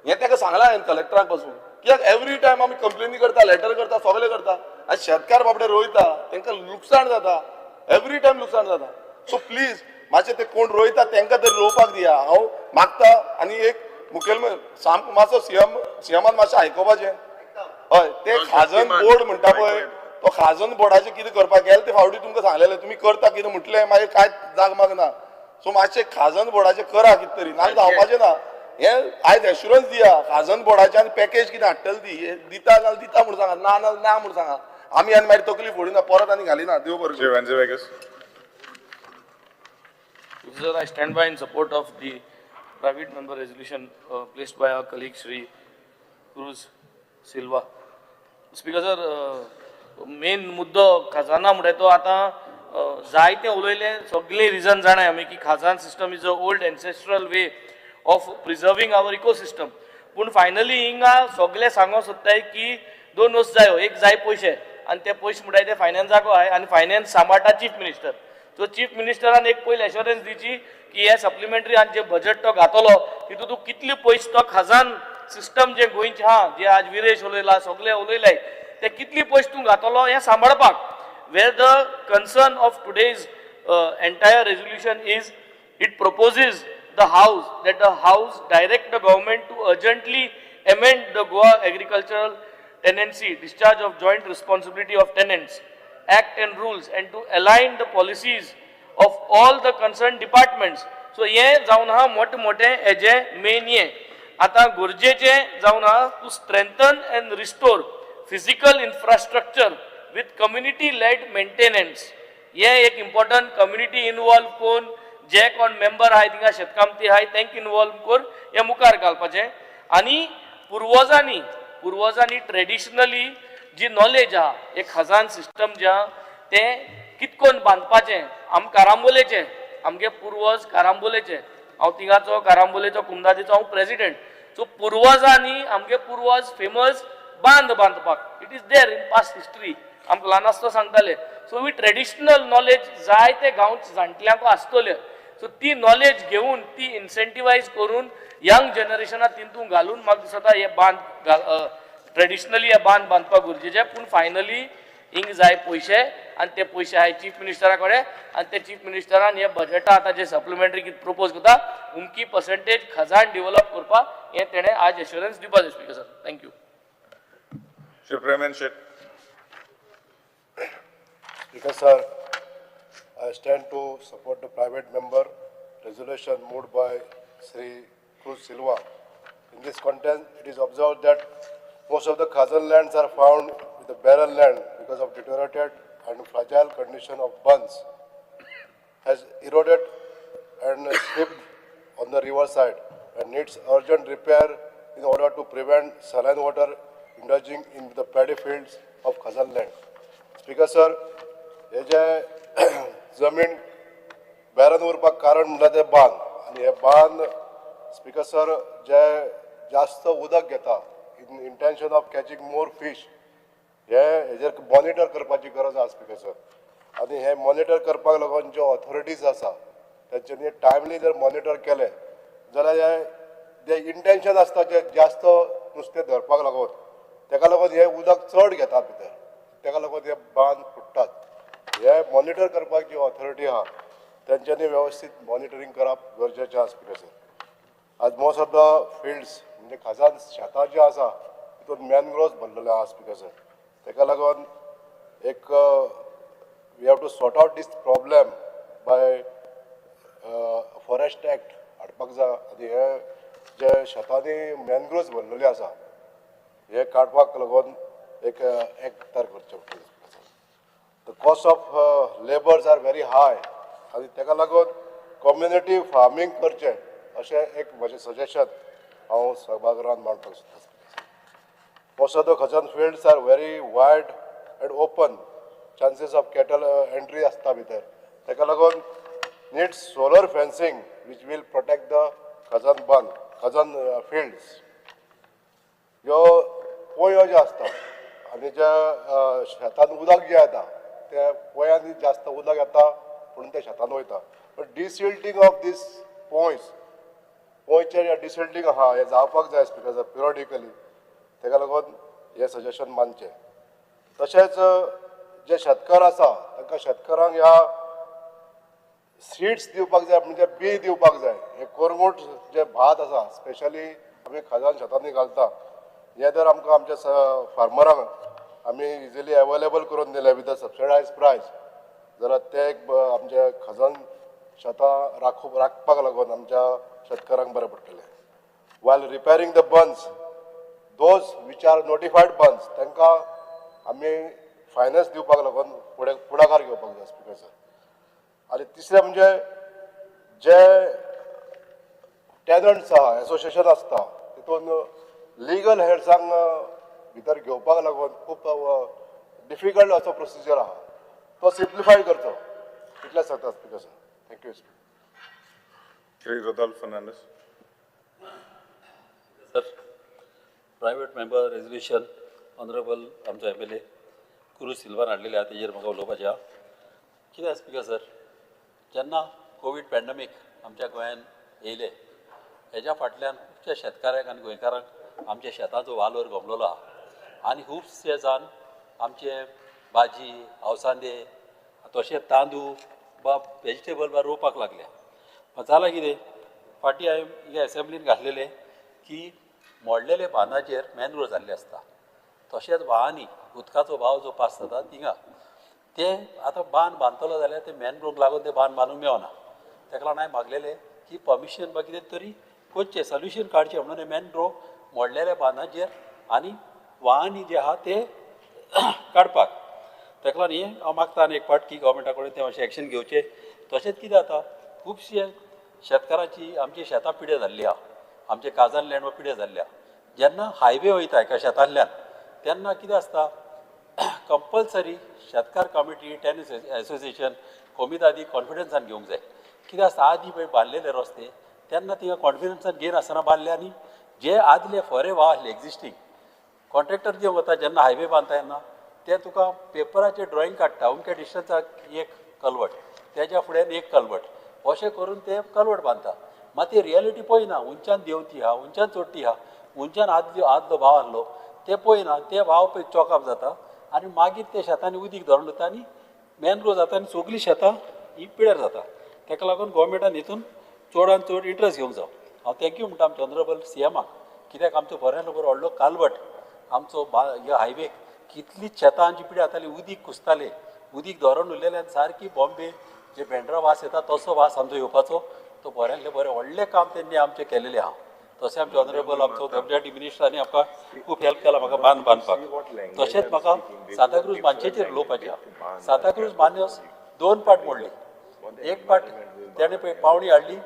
हें ताका सांगलां हांवें कलेक्टराक पासून कित्याक एवरी टायम आमी कंप्लेनी करता लेटर करता सगळें करता आनी शेतकार बाबडे रोयता तांकां लुकसाण जाता एवरी टायम लुकसाण जाता सो प्लीज मातशें ते कोण रोयता तांकां तरी रोवपाक दिया हांव मागता आनी एक मुखेलमंत्री सामको मातसो सीएमान मातशें आयकोपाचें हय ते खाजन बोर्ड म्हणटा पळय तो खाजन बोर्डाचें कितें करपाक गेले ते फावटी तुमकां सांगलेलें तुमी करता कितें म्हटलें मागीर कांयच जाग मागना सो मातशें खाजन बोर्डाचें करा कितें तरी नाजाल्यार जावपाचें ना हें आयज एश्युरन्स दिया खाजन बोर्डाचें आनी पॅकेज कितें हाडटली ती दिता नाल्यार दिता म्हूण सांगा ना नाल्यार ना म्हूण सांगा आमी आनी मागीर तकली फोडिना परत आनी घालिना देव बरें Sir, I stand by in support of the private member resolution placed by our colleague Shri Cruz Silva. Speaker sir, main मुद्दो खजाना म्हणटा तो आतां जायते उलयले सगळे रिजन जाणाय आमी की Khazan system is a old ancestral way of preserving our ecosystem पूण फायनली हिंगा सगळे सांगो सोदताय की दोन वस्तू जायो एक जाय पयशे आनी ते पयशे म्हणटाय ते फायनान्साक आहाय आनी फायनान्स सांबाळटा चीफ मिनिस्टर सो चीफ मिनिस्टरान एक पयली एश्युरन्स दिवची की हे सप्लिमेंटरी आनी जे बजेट तो घातलो तितून तूं कितले पयशे तो खजान सिस्टम जे गोंयचे आहा जे आज विरेश उलयला सगळे उलयले ते कितले पयशे तूं घातलो हें सांबाळपाक where the concern of today's entire resolution is it proposes the house that the house direct the government to urgently amend the Goa agricultural tenancy discharge of joint responsibility of tenants act and rules and to align the policies of all the concerned departments so ye जावन हा मोठे मोठे हेजे मेन ये आता गरजेचे जावन हा to strengthen and restore physical infrastructure with community laid maintenance हे एक इम्पॉर्टंट कम्युनिटी इन्वॉल्व कोण जे कोण मेंबर आहाय थिंगा शेतकामती आहाय तांकां इन्वॉल्व कोर हे मुखार घालपाचें आनी पुर्वजांनी ट्रेडिशनली जी नॉलेज आहा एक खजान सिस्टम जे आहा तें कितकोन बांदपाचें कारांबोलेचें आमगे पुर्वज कारांबोलेचे हांव तिगाचो कारांबोलेचो कुमदादीचो हांव प्रेसिडेंट सो पुर्वजांनी आमगे पुर्वज फेमस बांदपाक it is there in past history आमकां ल्हान आसतना सांगताले सो वी ट्रेडिशनल नॉलेज जाय ते गांव जाणट्यांक आसतले सो ती नॉलेज घेवन ती इन्सेंटिवायज करून यंग जनरेशनाक तितून घालून म्हाका दिसता हे ट्रेडिशनली हे बांदपाक गरजेचें पूण फायनली हिंग जाय पयशे आनी ते पयशे आहाय चीफ मिनिस्टरा कडेन आनी ते चीफ मिनिस्टरान हे बजेटा आतां जे सप्लिमेंटरी कितें प्रपोज करता उमकी पर्संटेज खजान डेव्हलप करपाक हे तेणें आज एश्युरन्स दिवपाक जाय speaker sir thank you Supreme Shet. Speaker sir, I stand to support the private member resolution moved by Sri Cruz Silva. In this context, it is observed that most of the Khazan lands are found with the barren land because of deteriorated and fragile condition of bunds, has eroded and slipped on the river side and needs urgent repair in order to prevent saline water indulging in the paddy fields of Khazan land. Speaker sir, हे जे जमीन बॅरन उरपाक कारण म्हणटा ते बांद आनी हे बांद स्पीकर सर जे जास्त उदक घेता in intention of catching more fish हेजेर मॉनिटर करपाची गरज आसा स्पीकर सर आनी हे मॉनिटर करपाक लागून ज्यो ऑथॉरिटीज आसा तेंच्यांनी टायमली जर मॉनिटर केले जाल्यार जे इंटेंशन आसता जे जास्त नुस्तें धरपाक लागून तेका लागून हे उदक चड घेता भितर तेका लागून हे बांद फुट्टात हे मॉनिटर करपाक जी ऑथॉरिटी आहा तेंच्यांनी वेवस्थीत मॉनिटरींग करप गरजेचें आसा स्पीकर सर आज मोस्ट ऑफ द फिल्ड्स म्हणजे खजान शेतां जी आसा तितून मॅनग्रोव्स भरलेले आहा स्पीकर सर तेका लागून एक we have to sort out this problem by forest act हाडपाक जाय आनी हे जे शेतांनी मॅनग्रोव्स भरलेले आसा हे काडपाक लागून एक एक्ट तयार करचें पडटलें The cost of labors are very high आनी तेका लागून कम्युनिटी फार्मिंग करचें अशें एक म्हजें सजेशन हांव सभागृहांत मांडपाक सोदतां most of the khazan fields are very wide and open chances of cattle entry आसता भितर तेका लागून needs solar fencing which will protect the khazan fields ह्यो पोयो ज्यो आसता आनी जे शेतान उदक जें येता ते पोयांनी जास्त उदक येता म्हणून ते शेतान वयता बट डिसिल्टिंग ऑफ दीस पोयचे जे डिसिल्टिंग आहा हे जावपाक जाय स्पीकर पिरियडिकली तेका लागून हे सजेशन मानचें तशेंच जे शेतकार आसा तांकां शेतकारांक ह्या सीड्स दिवपाक जाय म्हणजे बी दिवपाक जाय हे कोरगूट जे भात आसा स्पेशली आमी खजान शेतांनी घालता हे जर आमकां आमच्या फार्मरांक आमी इजिली अवेलेबल करून दिले विथ द सबसिडायज प्रायस जाल्यार ते एक आमचे खजान शेतां राखपाक लागून आमच्या शेतकारांक बरें पडटलें वायल repairing the bunds those which are notified bunds तांकां आमी फायनान्स दिवपाक लागून फुडाकार घेवपाक जाय स्पीकर सर आनी तिसरें म्हणजे जे टॅनंट्स आहा एसोसिएशन आसता तितून लिगल हेड्सांक भितर घेवपाक लागून खूब डिफिकल्ट असो प्रोसिजर आहा तो सिम्प्लिफाय करचो इतलेंच सांगता speaker sir thank you Shri Rodolfo Fernandez. Sir private member resolution honourable आमचो MLA क्रूज सिल्वान हाडलेले आहा तेजेर म्हाका उलोवपाचें आहा कितें स्पीकर सर जेन्ना कोवीड पॅन्डमीक आमच्या गोंयान येयले हेज्या फाटल्यान खुबशे शेतकारांक आनी गोंयकारांक आमच्या शेताचो वालोर गमलोलो आहा आनी खुबशे जाण आमचे भाजी अवसांदे तशें तांदूळ बा वेजिटेबल बा रोवपाक लागले जालां कितें फाटीं हांवें हे एसेंब्लीन घातलेले की मोडलेले बांदाचेर मॅनग्रोव जाल्ले आसता तशेंच व्हाळांनी उदकाचो भाव जो पास जाता थिंगा ते आतां बांदतलो जाल्यार ते मॅनग्रोवक लागून ते बांदूंक मेळना तेका लागून हांवें मागलेले की परमिशन बा कितें तरी करचें सोल्युशन काडचें म्हणून हे मॅनग्रोव मोडलेल्या बांदाचेर आनी व्हाळांनी जे आहा ते काडपाक ताका लागून हें हांव मागता आनी एक फावट की गव्हर्मेंटा कडेन ते मातशें एक्शन घेवचें. तशेंच कितें जाता खुबशे शेतकाराची आमची शेतां पिड्यार जाल्ली आहा, आमचे काजन लँड पिड्यार जाल्ली आहा. जेन्ना हायवे वयता एका शेतांतल्यान तेन्ना कितें आसता कंपल्सरी शेतकार कमिटी टेनिस एसोसिएशन कोमितादी कॉन्फिडन्सान घेवंक जाय. कितें आसता आदीं पळय बांदलेले रस्ते तेन्ना थिंगा कॉन्फिडन्सान घेयनासतना बांदले आनी जे आदले फोरे वा आहले एक्जिस्टींग कॉन्ट्रॅक्टर जे वता जेन्ना हायवे बांदता तेन्ना ते तुका पेपराचेर ड्रॉईंग काडटा अमके डिस्टन्साक एक कलवट तेज्या फुड्यान एक कलवट अशें करून ते कलवट बांदता. मात ती रियलिटी पळयना उंच्यान देंवती आहा उंच्यान चोडटी आहा उंच्यान आदलो भाव आहलो ते पळयना ते भाव पळय चॉकअप जाता आनी मागीर ते शेतांनी उदीक धरून वता आनी मॅनग्रो जाता आनी सगळीं शेतां ही पिड्यार जाता. ताका लागून गोवोरमेंटान हितून चडान चड इंट्रस्ट घेवंक जाय. हांव थँक्यू म्हणटा आमच्या ऑनरेबल सीएमाक कित्याक आमचो बऱ्यान बरो व्हडलो कालवट आमचो ह्या हायवेक कितलींच शेतां आमची पिड्यार जाताली उदीक कुसताले उदीक धरून उरलेले आनी सारकी बॉम्बे जे भेंडरा वास येता तसो वास आमचो येवपाचो तो बऱ्यांतले बरें व्हडलें काम तेंणी आमचें केलेलें आहा. तशें आमचे ऑनरेबल आमचो डेप्युटी मिनिस्टरांनी आमकां खूब हेल्प केला म्हाका बांद बांदपाक. तशेंच म्हाका सांताक्रूज मानशेचेर उलोवपाचें आहा. सांताक्रूज मान्योस 2 पाट मोडली. एक पाट तेणें पळय पावणी हाडली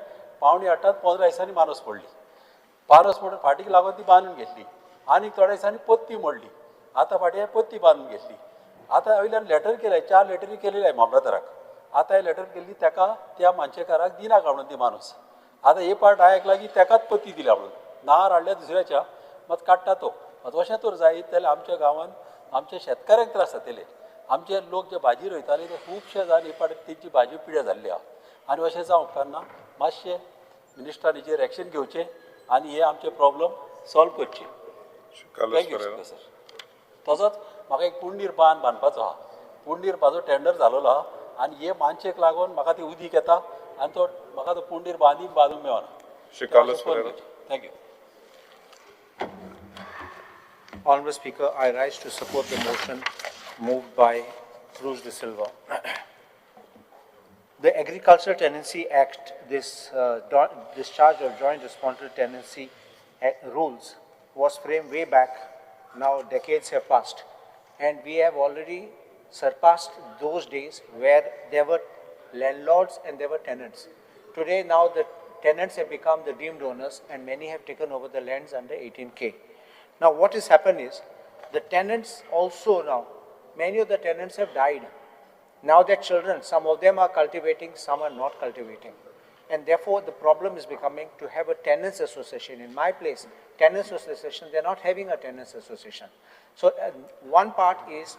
पावणी हाडटात 15 दिसांनी मानस पडली. पारस म्हणून फाटीक लागून ती बांदून घेतली आनी थोड्या दिसांनी पत्ती मोडली. आतां फाटीं पत्ती बांदून घेतली. आतां वयल्यान लेटर केल्याय 4 लेटरी केलेले मामलादाराक. आतां हे लेटर केल्ली ताका त्या मानशेकाराक दिनाका म्हणून ती माणूस. आतां हे पार्ट आयकला की ताकाच पत्ती दिल्या म्हणून नार हाडल्या दुसऱ्याच्या मात काडटा तो. मात अशें तर जायत जाल्यार आमच्या गांवांत आमच्या शेतकाऱ्यांक त्रास जातले. आमचे लोक जे भाजी रोयताले ते खुबशे जाण हे पाट तेंची भाजी पिड्यार जाल्ली आहा. आनी अशें जावं उपकारना मातशें मिनिस्टरान हेचेर एक्शन घेवचें आनी हे आमचे प्रॉब्लम सॉल्व करचे. Thank you sir. तसोच म्हाका एक पुंडीर बांदपाचो आहा. पुंडीर म्हाजो टेंडर जालोलो आहा आनी हे मानशेक लागून म्हाका ती उदीक येता आनी तो म्हाका तो पुंडीर बांदूंक मेळना. Thank you. Honourable Speaker, I rise to support the motion moved by Cruz de Silva. The Agricultural Tenancy Act, this discharge of joint responsible tenancy rules was framed way back. Now decades have passed and we have already surpassed those days where there were landlords and there were tenants. Today now the tenants have become the deemed owners and many have taken over the lands under 18K. Now what has happened is the tenants also now, many of the tenants have died. Now their children, some of them are cultivating, some are not cultivating. And therefore the problem is becoming to have a tenants association. In my place, tenants association, they're not having a tenants association. So one part is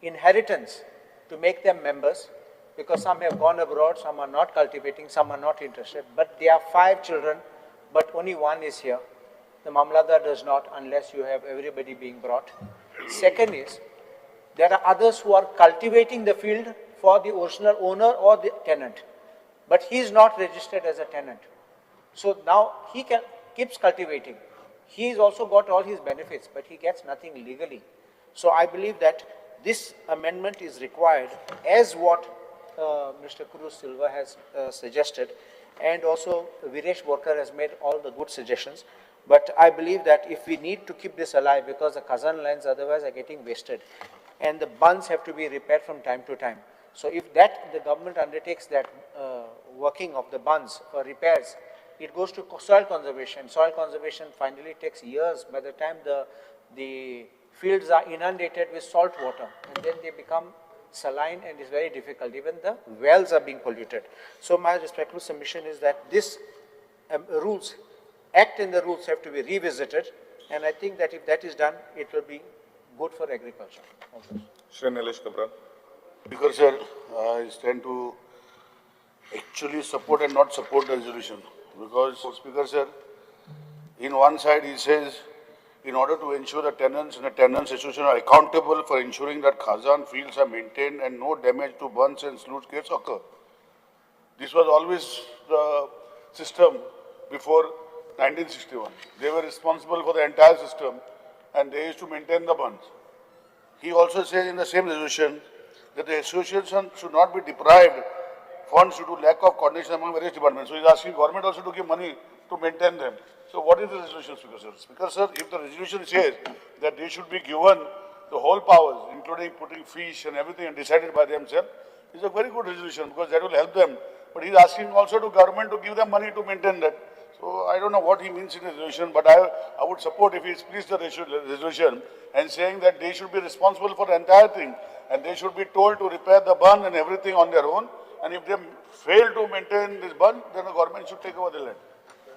inheritance to make them members because some have gone abroad, some are not cultivating, some are not interested. But there are 5 children, but only one is here. The Mamladar does not unless you have everybody being brought. Second is, there are others who are cultivating the field for the original owner or the tenant, but he is not registered as a tenant. So now he keeps cultivating. He's also got all his benefits, but he gets nothing legally. So I believe that this amendment is required as what Mr. Cruz Silva has suggested, and also Viresh Borkar has made all the good suggestions. But I believe that if we need to keep this alive, because the Kazan lands otherwise are getting wasted, and the bunds have to be repaired from time to time. So if that the government undertakes that working of the bunds for repairs, it goes to soil conservation. Soil conservation finally takes years. By the time the fields are inundated with salt water, and then they become saline and it's very difficult. Even the wells are being polluted. So my respectful submission is that this Act and the rules have to be revisited, and I think that if that is done, it will be good for agriculture. Shri Nilesh Kabra. Speaker sir, I stand to actually support and not support the resolution because Speaker sir, in one side he says, in order to ensure the tenants and the tenants association are accountable for ensuring that Khazan fields are maintained and no damage to bunds and sluice gates occur. This was always the system before 1961. They were responsible for the entire system and they used to maintain the bunds. He also says in the same resolution that the association should not be deprived funds due to lack of coordination among various departments. So he is asking government also to give money to maintain them. So what is the resolution, Speaker sir? Speaker sir, if the resolution says that they should be given the whole powers, including putting fish and everything and decided by themselves, is a very good resolution because that will help them. But he's asking also to government to give them money to maintain that. So I don't know what he means in the resolution, but I would support if he splits the resolution and saying that they should be responsible for the entire thing and they should be told to repair the burn and everything on their own. And if they fail to maintain this burn, then the government should take over the land.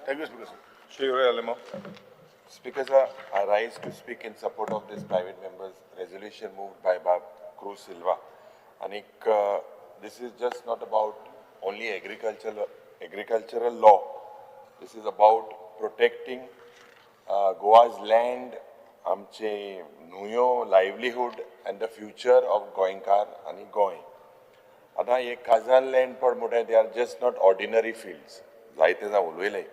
Thank you, Speaker, sir. Speaker, sir, I rise to speak in support of this private member's resolution moved by Bab Cruz Silva. And this is just not about only agricultural law. This is about protecting Goa's land, amche nuyo livelihood and the future of Goinkar and Goy. आता ये Kazan land पर मोठे they are just not ordinary fields. जायते जा उलवेले.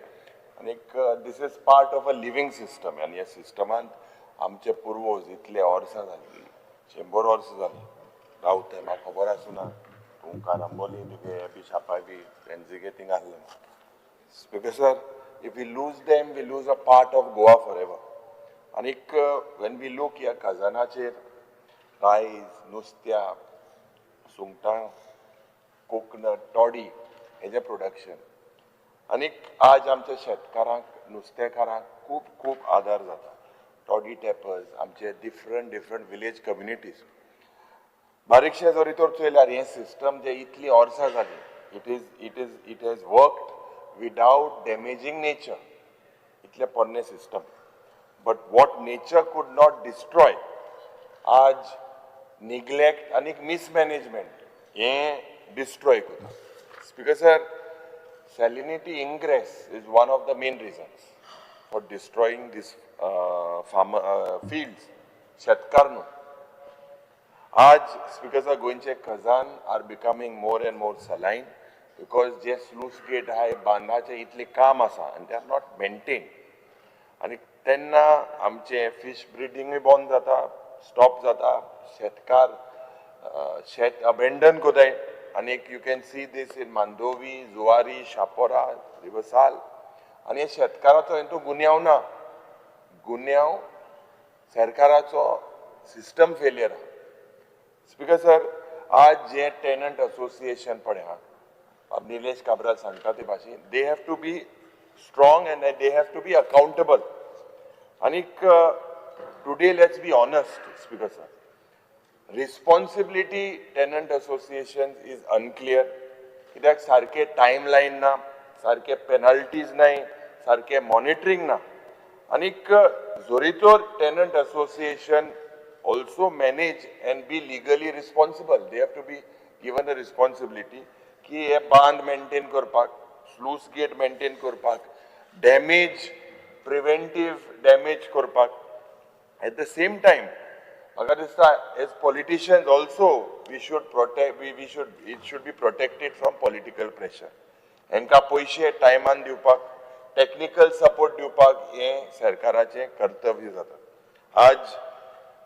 आणि this is part of a living system. आणि या सिस्टमांत आमचे पूर्वज इतले वर्सां जाली, 100 वर्सां जाली. रावते म्हाका खबर आसुना. तूं कारांबोली तुगे बिशापा बी तेंचे थिंग आसलें. Speaker sir, if we lose them, we lose a part of Goa forever. And when we look at Kazanacher, rice, nustya, sungta, coconut, toddy, as a production. And आज आमच्या शेतकारांक नुस्तेकारांक खूप आधार जाता. Toddy tappers, आमचे different village communities. बारीकशे जरी तर चोयल्यार हे system जे इतली वर्सां जाली, it has worked without damaging nature. इतले पोरने system. But what nature could not destroy, आज neglect and mismanagement ये destroy करता. Speaker sir, salinity ingress is one of the main reasons for destroying these fields. Shetkarnu. आज Speaker sir, गोंयचे Khajan are becoming more and more saline. Because जे sluice gate आहे बांधाचे इतले काम आसा and they are not maintained. आणि तेन्ना आमचे fish breeding बंद जाता, stop जाता, शेतकार शेत abandon कोताय. आणि you can see this in Mandovi, Zuari, Shapora, Rivasal. आणि हे शेतकाराचो हेतू गुन्यांव ना. गुन्यांव सरकाराचो system failure. Speaker sir, आज जे tenant association पडे हा, अब Nilesh Kabra सांगता ते भाशेन, they have to be strong and they have to be accountable. And today let's be honest, Speaker sir. Responsibility tenant associations is unclear. कित्याक सारखे timeline ना, सारखे penalties नाही, सारखे monitoring ना. आणि जोरीतोर tenant association also manage and be legally responsible. They have to be given a responsibility. की हे बांध मेंटेन करपाक, स्लूस गेट मेंटेन करपाक, डॅमेज प्रिव्हेंटिव्ह डॅमेज करपाक. At the same time, म्हाका दिसता as politicians also we should protect, it should be protected from political pressure. हेंका पैसे टायमान दिवपाक, technical support दिवपाक हे सरकाराचे कर्तव्य जाता. आज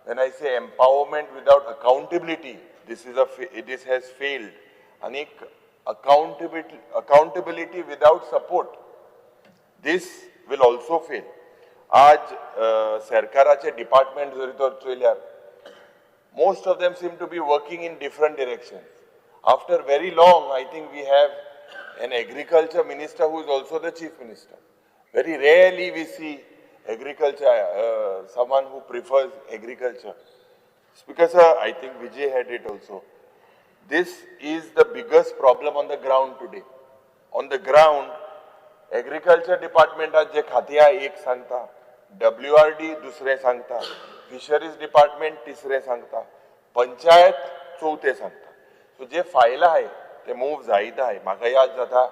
when I say empowerment without accountability, this has failed. आणि accountability without support, this will also fail. आज सरकाराचे department जरी तर चोयल्यार, most of them seem to be working in different directions. After very long, I think we have an agriculture minister who is also the chief minister. Very rarely we see agriculture, someone who prefers agriculture. Speaker sir, I think Vijay had it also. This is the biggest problem on the ground today. On the ground, agriculture department आज जे खात्या एक सांगता, WRD दुसरे सांगता, fisheries department तिसरे सांगता, पंचायत चौथे सांगता. सो जे फायल आहे ते मूव जायत आहे. म्हाका याद जाता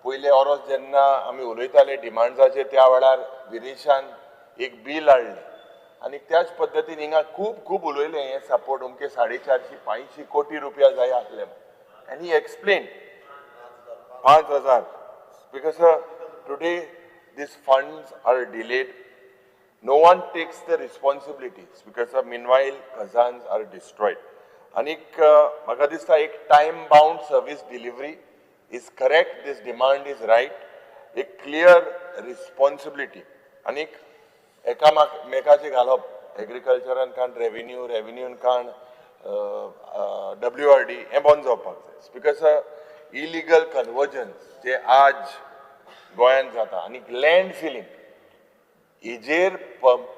पयले ओरोस जेन्ना आमी उलयताले डिमांड्साचे त्या वेळार विरेशान एक बिल हाडलें आणि त्याच पद्धतीन हिंगा खूप उलयले हे सपोर्ट उमके 450-500 कोटी रुपया जाय आसले. And he explain 5000. Because today these funds are delayed. No one takes the responsibilities because meanwhile khazans are destroyed. And म्हाका दिसता एक time bound service delivery is correct. This demand is right. A clear responsibility. And एकामेकाचे घालप एग्रीकल्चरान काण रेव्हेन्यू, रेव्हेन्यून काण WRD हें बंद जावपाक जाय. स्पीकर इलिगल कन्वर्जन्स जे आज गोंयांत जाता आनी लँड फिलींग हेजेर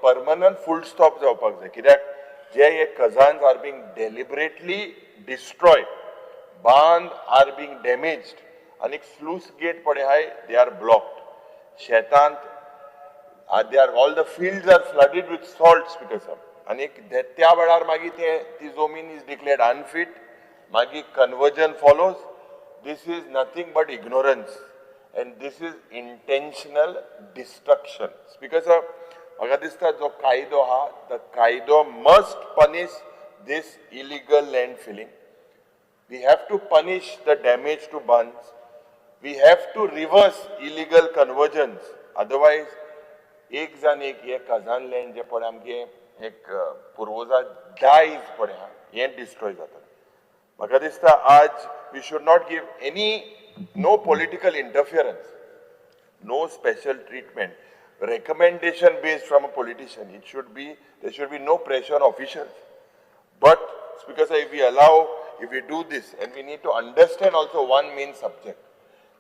परमनंट फूल स्टॉप जावपाक जाय. कित्याक जे हे खजान्स आर बींग डेलिबरेटली डिस्ट्रॉयड, बांद आर बींग डॅमेज्ड आनी स्लूस गेट पळय हाय दे आर ब्लॉक्ड. शेतांत they are all the fields are flooded with salt, speaker sir. आणि त्या वेळार मागीर ती जमीन इज डिक्लेअर्ड अनफिट, मागीर conversion follows. This is nothing but ignorance and this is intentional destruction. Speaker sir, म्हाका दिसता जो कायदो हा, the कायदो must punish this illegal land filling. We have to punish the damage to bunds. We have to reverse illegal conversions. Otherwise, एक जान एक हे खजान लँड जे पळय आमगे एक पुर्वजा डायज पळय हा हे डिस्ट्रॉय जाता. म्हाका दिसता आज we should not give no political interference, no special treatment, recommendation based from a politician. There should be no pressure on officials. But because if we do this, and we need to understand also one main subject,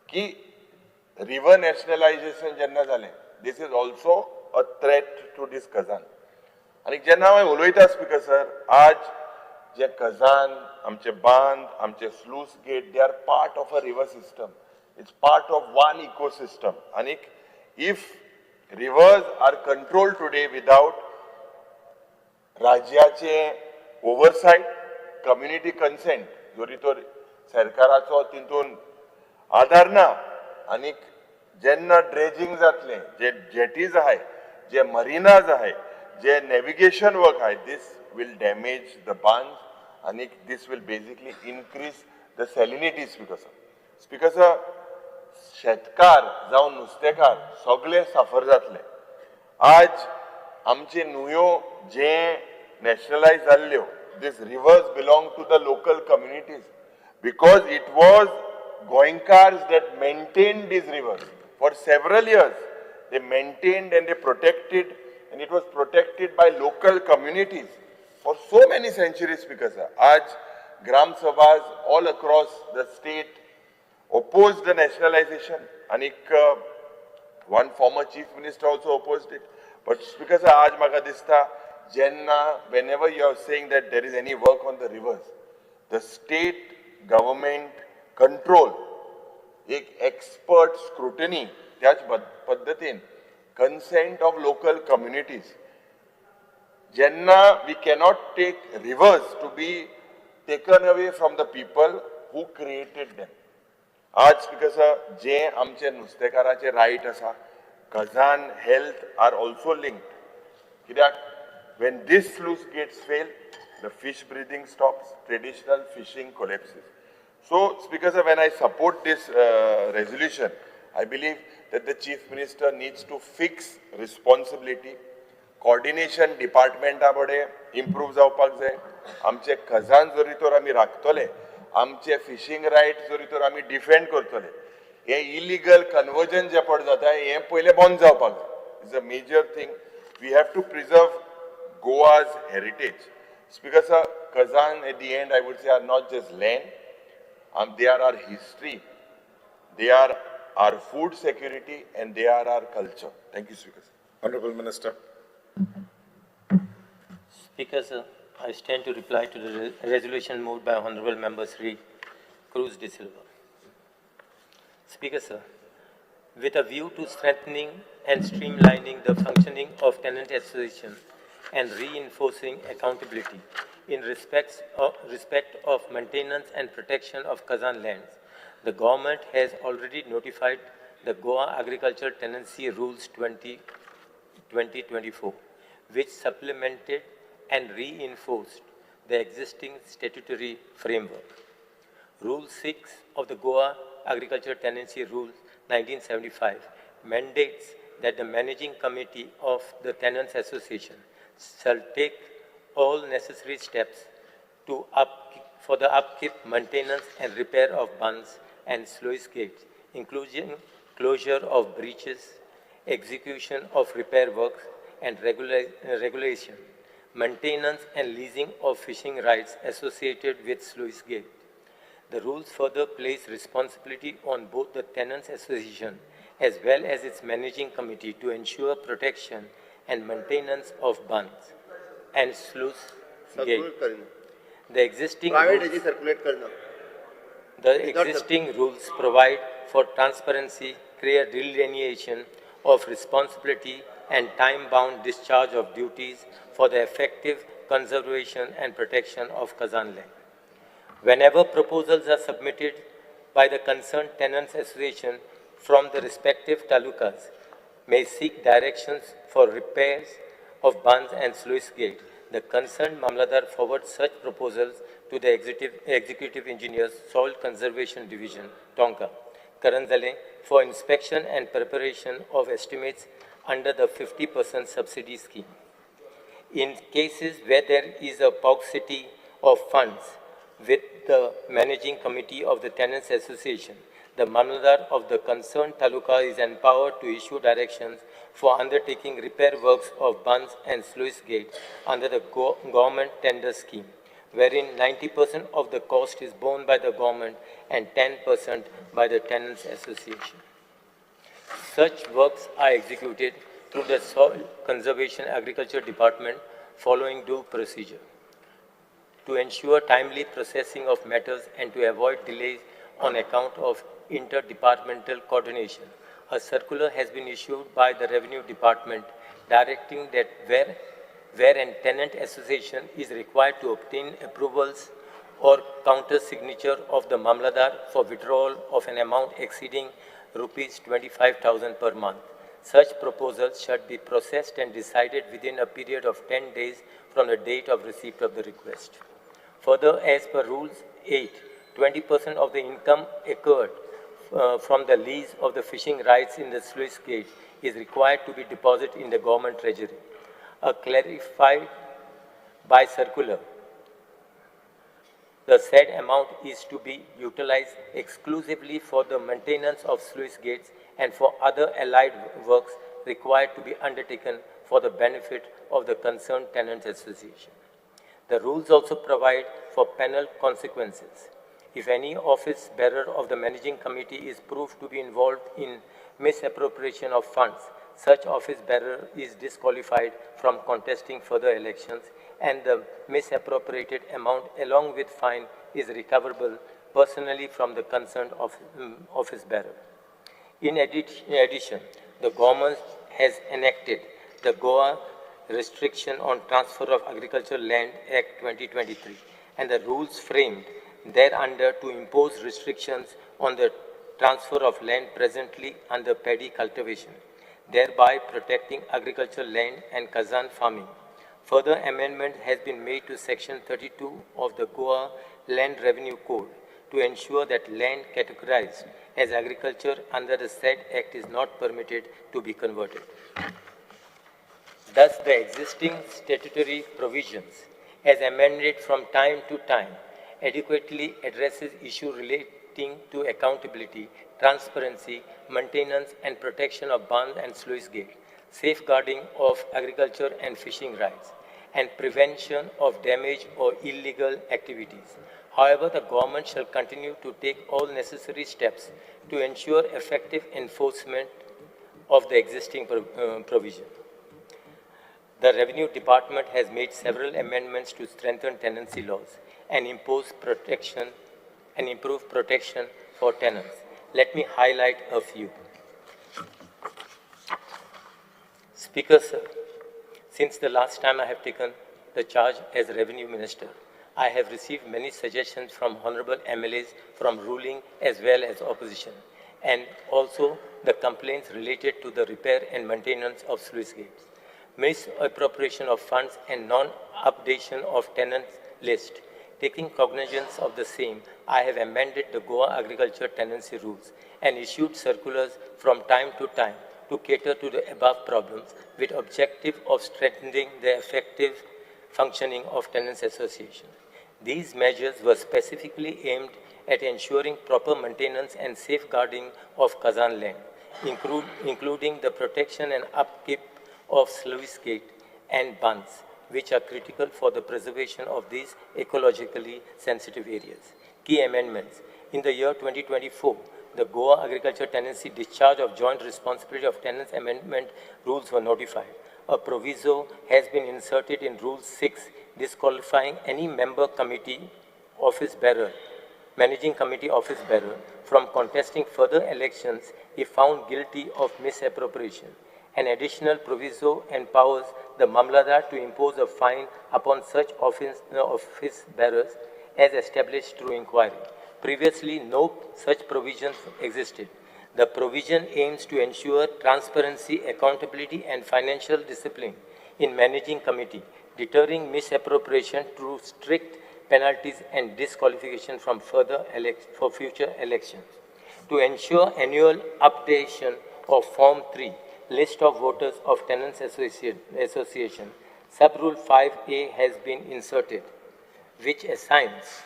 ki river nationalization jenna jale, this is also a threat to this Kazan. And jenna I uloita speaker sir, आज जे Kazan, आमचे बांध, आमचे sluice gate, they are part of a river system. It's part of one ecosystem. And if rivers are controlled today without राज्याचे oversight, community consent, जोरी तो सरकाराचो तितून आधार ना, आणि जेन्ना ड्रेजिंग जातले, जे जेटीज आहाय, जे मरिनाज आहाय, जे नेविगेशन वर्क आहाय, this will damage the bands. And this will basically increase the salinity, speaker sir. Speaker sir, शेतकार जावन नुस्तेकार सगळे सफर जातले. आज आमचे न्हंयो जे नॅशनलायज जाल्ल्यो, these rivers belong to the local communities because it was Goenkars that maintained these rivers for several years. They maintained and they protected, and it was protected by local communities for so many centuries, speaker sir. Aaj Gram Sabhas all across the state opposed the nationalization, and one former chief minister also opposed it. But speaker sir, aaj maka dista jenna whenever you are saying that there is any work on the rivers, the state government control, ek expert scrutiny, त्याच पद्धतीन consent of local communities. Jenna, we cannot take rivers to be taken away from the people who created them. आज because जे आमचे नुस्तेकाराचे right आसा, Kazan health are also linked. कित्याक when this sluice gates fail, the fish breeding stops, traditional fishing collapses. So, Speaker sir, when I support this resolution, I believe that the Chief Minister needs to fix responsibility. Coordination department आबडे improve जावपाक जाय. आमचे खजान जरी तर आमी राखतले, आमचे फिशिंग राइट जरी तर आमी डिफेंड करतले, हे इलिगल कन्वर्जन जे पड जाता हे पहिले बंद जावपाक जाय. Is a major thing. We have to preserve Goa's heritage. Speaker sir, Kazan at the end I would say are not just land, they are our history, they are our food security, and they are our culture. Thank you, Speaker sir. Honorable Minister. Speaker sir, I stand to reply to the resolution moved by Honorable Member Sri Cruz de Silva. Speaker sir, with a view to strengthening and streamlining the functioning of tenant association and reinforcing accountability in respect of maintenance and protection of Kazan lands, the government has already notified the Goa Agricultural Tenancy Rules 2024, which supplemented and reinforced the existing statutory framework. Rule 6 of the Goa Agricultural Tenancy Rules 1975 mandates that the managing committee of the Tenants Association shall take all necessary steps for the upkeep, maintenance and repair of bunds and sluice gates, including closure of breaches, execution of repair works and regulation, maintenance and leasing of fishing rights associated with sluice gate. The rules further place responsibility on both the tenants association as well as its managing committee to ensure protection and maintenance of bunds and sluice gate. The existing rules provide for transparency, clear delineation of responsibility and time-bound discharge of duties for the effective conservation and protection of Kazan land. Whenever proposals are submitted by the concerned tenants association from the respective talukas, may seek directions for repairs of bunds and sluice gate, the concerned Mamladar forwards such proposals to the Executive Engineers, Soil Conservation Division, Tonka, Karanzale, for inspection and preparation of estimates under the 50% subsidy scheme. In cases where there is a paucity of funds with the managing committee of the Tenants Association, the Mamladar of the concerned taluka is empowered to issue directions for undertaking repair works of bunds and sluice gate under the government tender scheme, wherein 90% of the cost is borne by the government and 10% by the Tenants Association. Such works are executed through the Soil Conservation Agriculture Department following due procedure. To ensure timely processing of matters and to avoid delays on account of interdepartmental coordination, a circular has been issued by the Revenue Department directing that where a tenant association is required to obtain approvals or counter signature of the Mamladar for withdrawal of an amount exceeding Rs 25,000 per month, such proposals should be processed and decided within a period of 10 days from the date of receipt of the request. Further, as per Rules 8, 20% of the income accrued from the lease of the fishing rights in the sluice gate is required to be deposited in the government treasury. Clarified by circular, the said amount is to be utilized exclusively for the maintenance of sluice gates and for other allied works required to be undertaken for the benefit of the concerned tenants association. The rules also provide for penal consequences. If any office bearer of the managing committee is proved to be involved in misappropriation of funds, such office bearer is disqualified from contesting further elections, and the misappropriated amount along with fine is recoverable personally from the concerned office bearer. In addition, the government has enacted the Goa Restriction on Transfer of Agricultural Land Act 2023 and the rules framed thereunder to impose restrictions on the transfer of land presently under paddy cultivation, thereby protecting agricultural land and Kazan farming. Further amendment has been made to Section 32 of the Goa Land Revenue Code to ensure that land categorized as agriculture under the said act is not permitted to be converted. Thus, the existing statutory provisions, as amended from time to time, adequately addresses issues relating to accountability, transparency, maintenance and protection of bund and sluice gate, safeguarding of agriculture and fishing rights, and prevention of damage or illegal activities. However, the government shall continue to take all necessary steps to ensure effective enforcement of the existing provision. The Revenue Department has made several amendments to strengthen tenancy laws and improve protection for tenants. Let me highlight a few. Speaker, sir, since the last time I have taken the charge as Revenue Minister, I have received many suggestions from honorable MLAs from ruling as well as opposition, and also the complaints related to the repair and maintenance of sluice gates, misappropriation of funds and non-updation of tenants list. Taking cognizance of the same, I have amended the Goa Agriculture Tenancy Rules and issued circulars from time to time to cater to the above problems with objective of strengthening the effective functioning of tenants association. These measures were specifically aimed at ensuring proper maintenance and safeguarding of Kazan land, including the protection and upkeep of sluice gate and bunds, which are critical for the preservation of these ecologically sensitive areas. Key amendments. In the year 2024, the Goa Agriculture Tenancy Discharge of Joint Responsibility of Tenants Amendment rules were notified. A proviso has been inserted in Rule 6 disqualifying any member committee office bearer, managing committee office bearer from contesting further elections if found guilty of misappropriation. An additional proviso empowers the Mamladar to impose a fine upon such office bearers as established through inquiry. Previously, no such provisions existed. The provision aims to ensure transparency, accountability, and financial discipline in managing committee, deterring misappropriation through strict penalties and disqualification from for future elections. To ensure annual updation of Form 3, List of Voters of Tenants Association, Sub-Rule 5A has been inserted, which assigns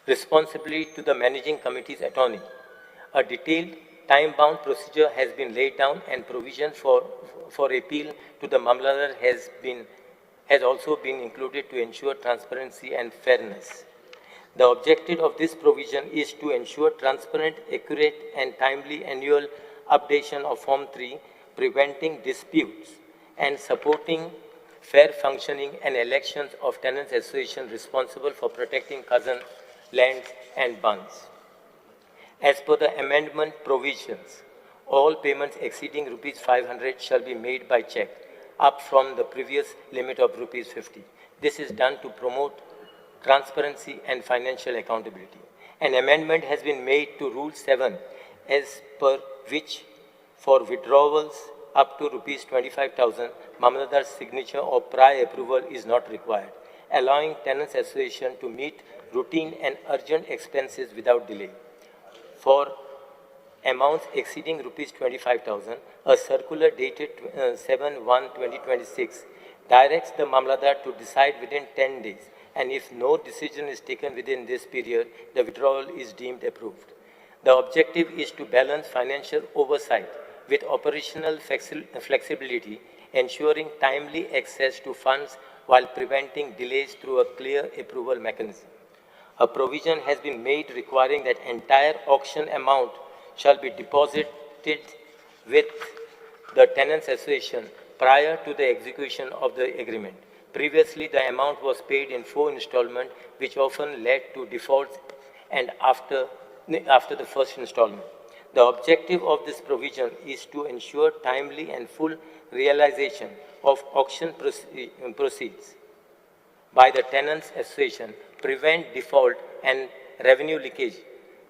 responsibility to the managing committee's attorney. A detailed time-bound procedure has been laid down and provision for appeal to the Mamladar has also been included to ensure transparency and fairness. The objective of this provision is to ensure transparent, accurate, and timely annual updation of Form 3, preventing disputes and supporting fair functioning and elections of tenants association responsible for protecting cousin lands and bonds. As per the amendment provisions, all payments exceeding rupees 500 shall be made by check, up from the previous limit of rupees 50. This is done to promote transparency and financial accountability. An amendment has been made to Rule 7, as per which for withdrawals up to rupees 25,000, Mamladar's signature or prior approval is not required, allowing tenants association to meet routine and urgent expenses without delay. For amounts exceeding rupees 25,000, a circular dated 7/1/2026 directs the Mamladar to decide within 10 days, and if no decision is taken within this period, the withdrawal is deemed approved. The objective is to balance financial oversight with operational flexibility, ensuring timely access to funds while preventing delays through a clear approval mechanism. A provision has been made requiring that entire auction amount shall be deposited with the tenants association prior to the execution of the agreement. Previously, the amount was paid in 4 installments, which often led to defaults and after the first installment. The objective of this provision is to ensure timely and full realization of auction proceeds by the tenants association, prevent default and revenue leakage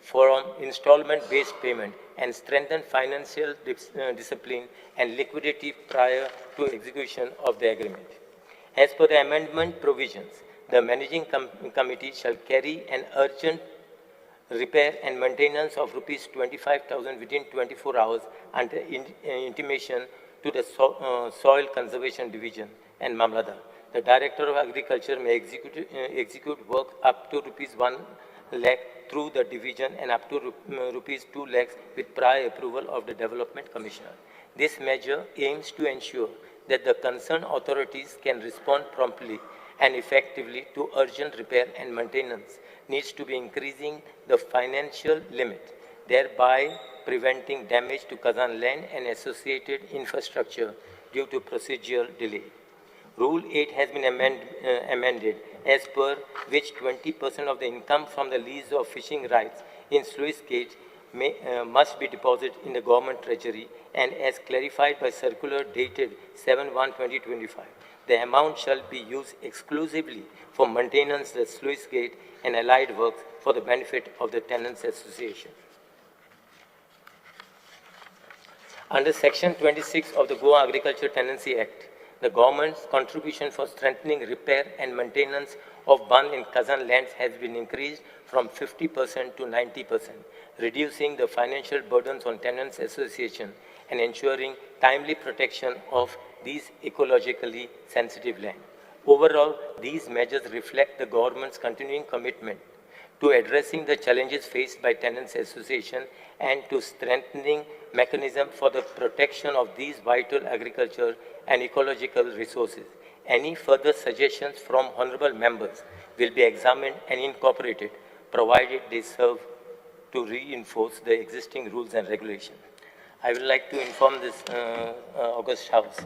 from installment-based payment, and strengthen financial discipline and liquidity prior to execution of the agreement. As per the amendment provisions, the managing committee shall carry an urgent repair and maintenance of rupees 25,000 within 24 hours under intimation to the Soil Conservation Division and Mamladar. The Director of Agriculture may execute work up to rupees 1 lakh through the division and up to rupees 2 lakhs with prior approval of the Development Commissioner. This measure aims to ensure that the concerned authorities can respond promptly and effectively to urgent repair and maintenance needs to be increasing the financial limit, thereby preventing damage to Kazan land and associated infrastructure due to procedural delay. Rule 8 has been amended, as per which 20% of the income from the lease of fishing rights in sluice gate must be deposited in the government treasury, and as clarified by circular dated 7/1/2025, the amount shall be used exclusively for maintenance of the sluice gate and allied works for the benefit of the tenants association. Under Section 26 of the Goa Agriculture Tenancy Act, the government's contribution for strengthening repair and maintenance of Ban in Kazan lands has been increased from 50% to 90%, reducing the financial burdens on tenants association and ensuring timely protection of these ecologically sensitive land. Overall, these measures reflect the government's continuing commitment to addressing the challenges faced by tenants association and to strengthening mechanism for the protection of these vital agriculture and ecological resources. Any further suggestions from honorable members will be examined and incorporated, provided they serve to reinforce the existing rules and regulations. I would like to inform this August House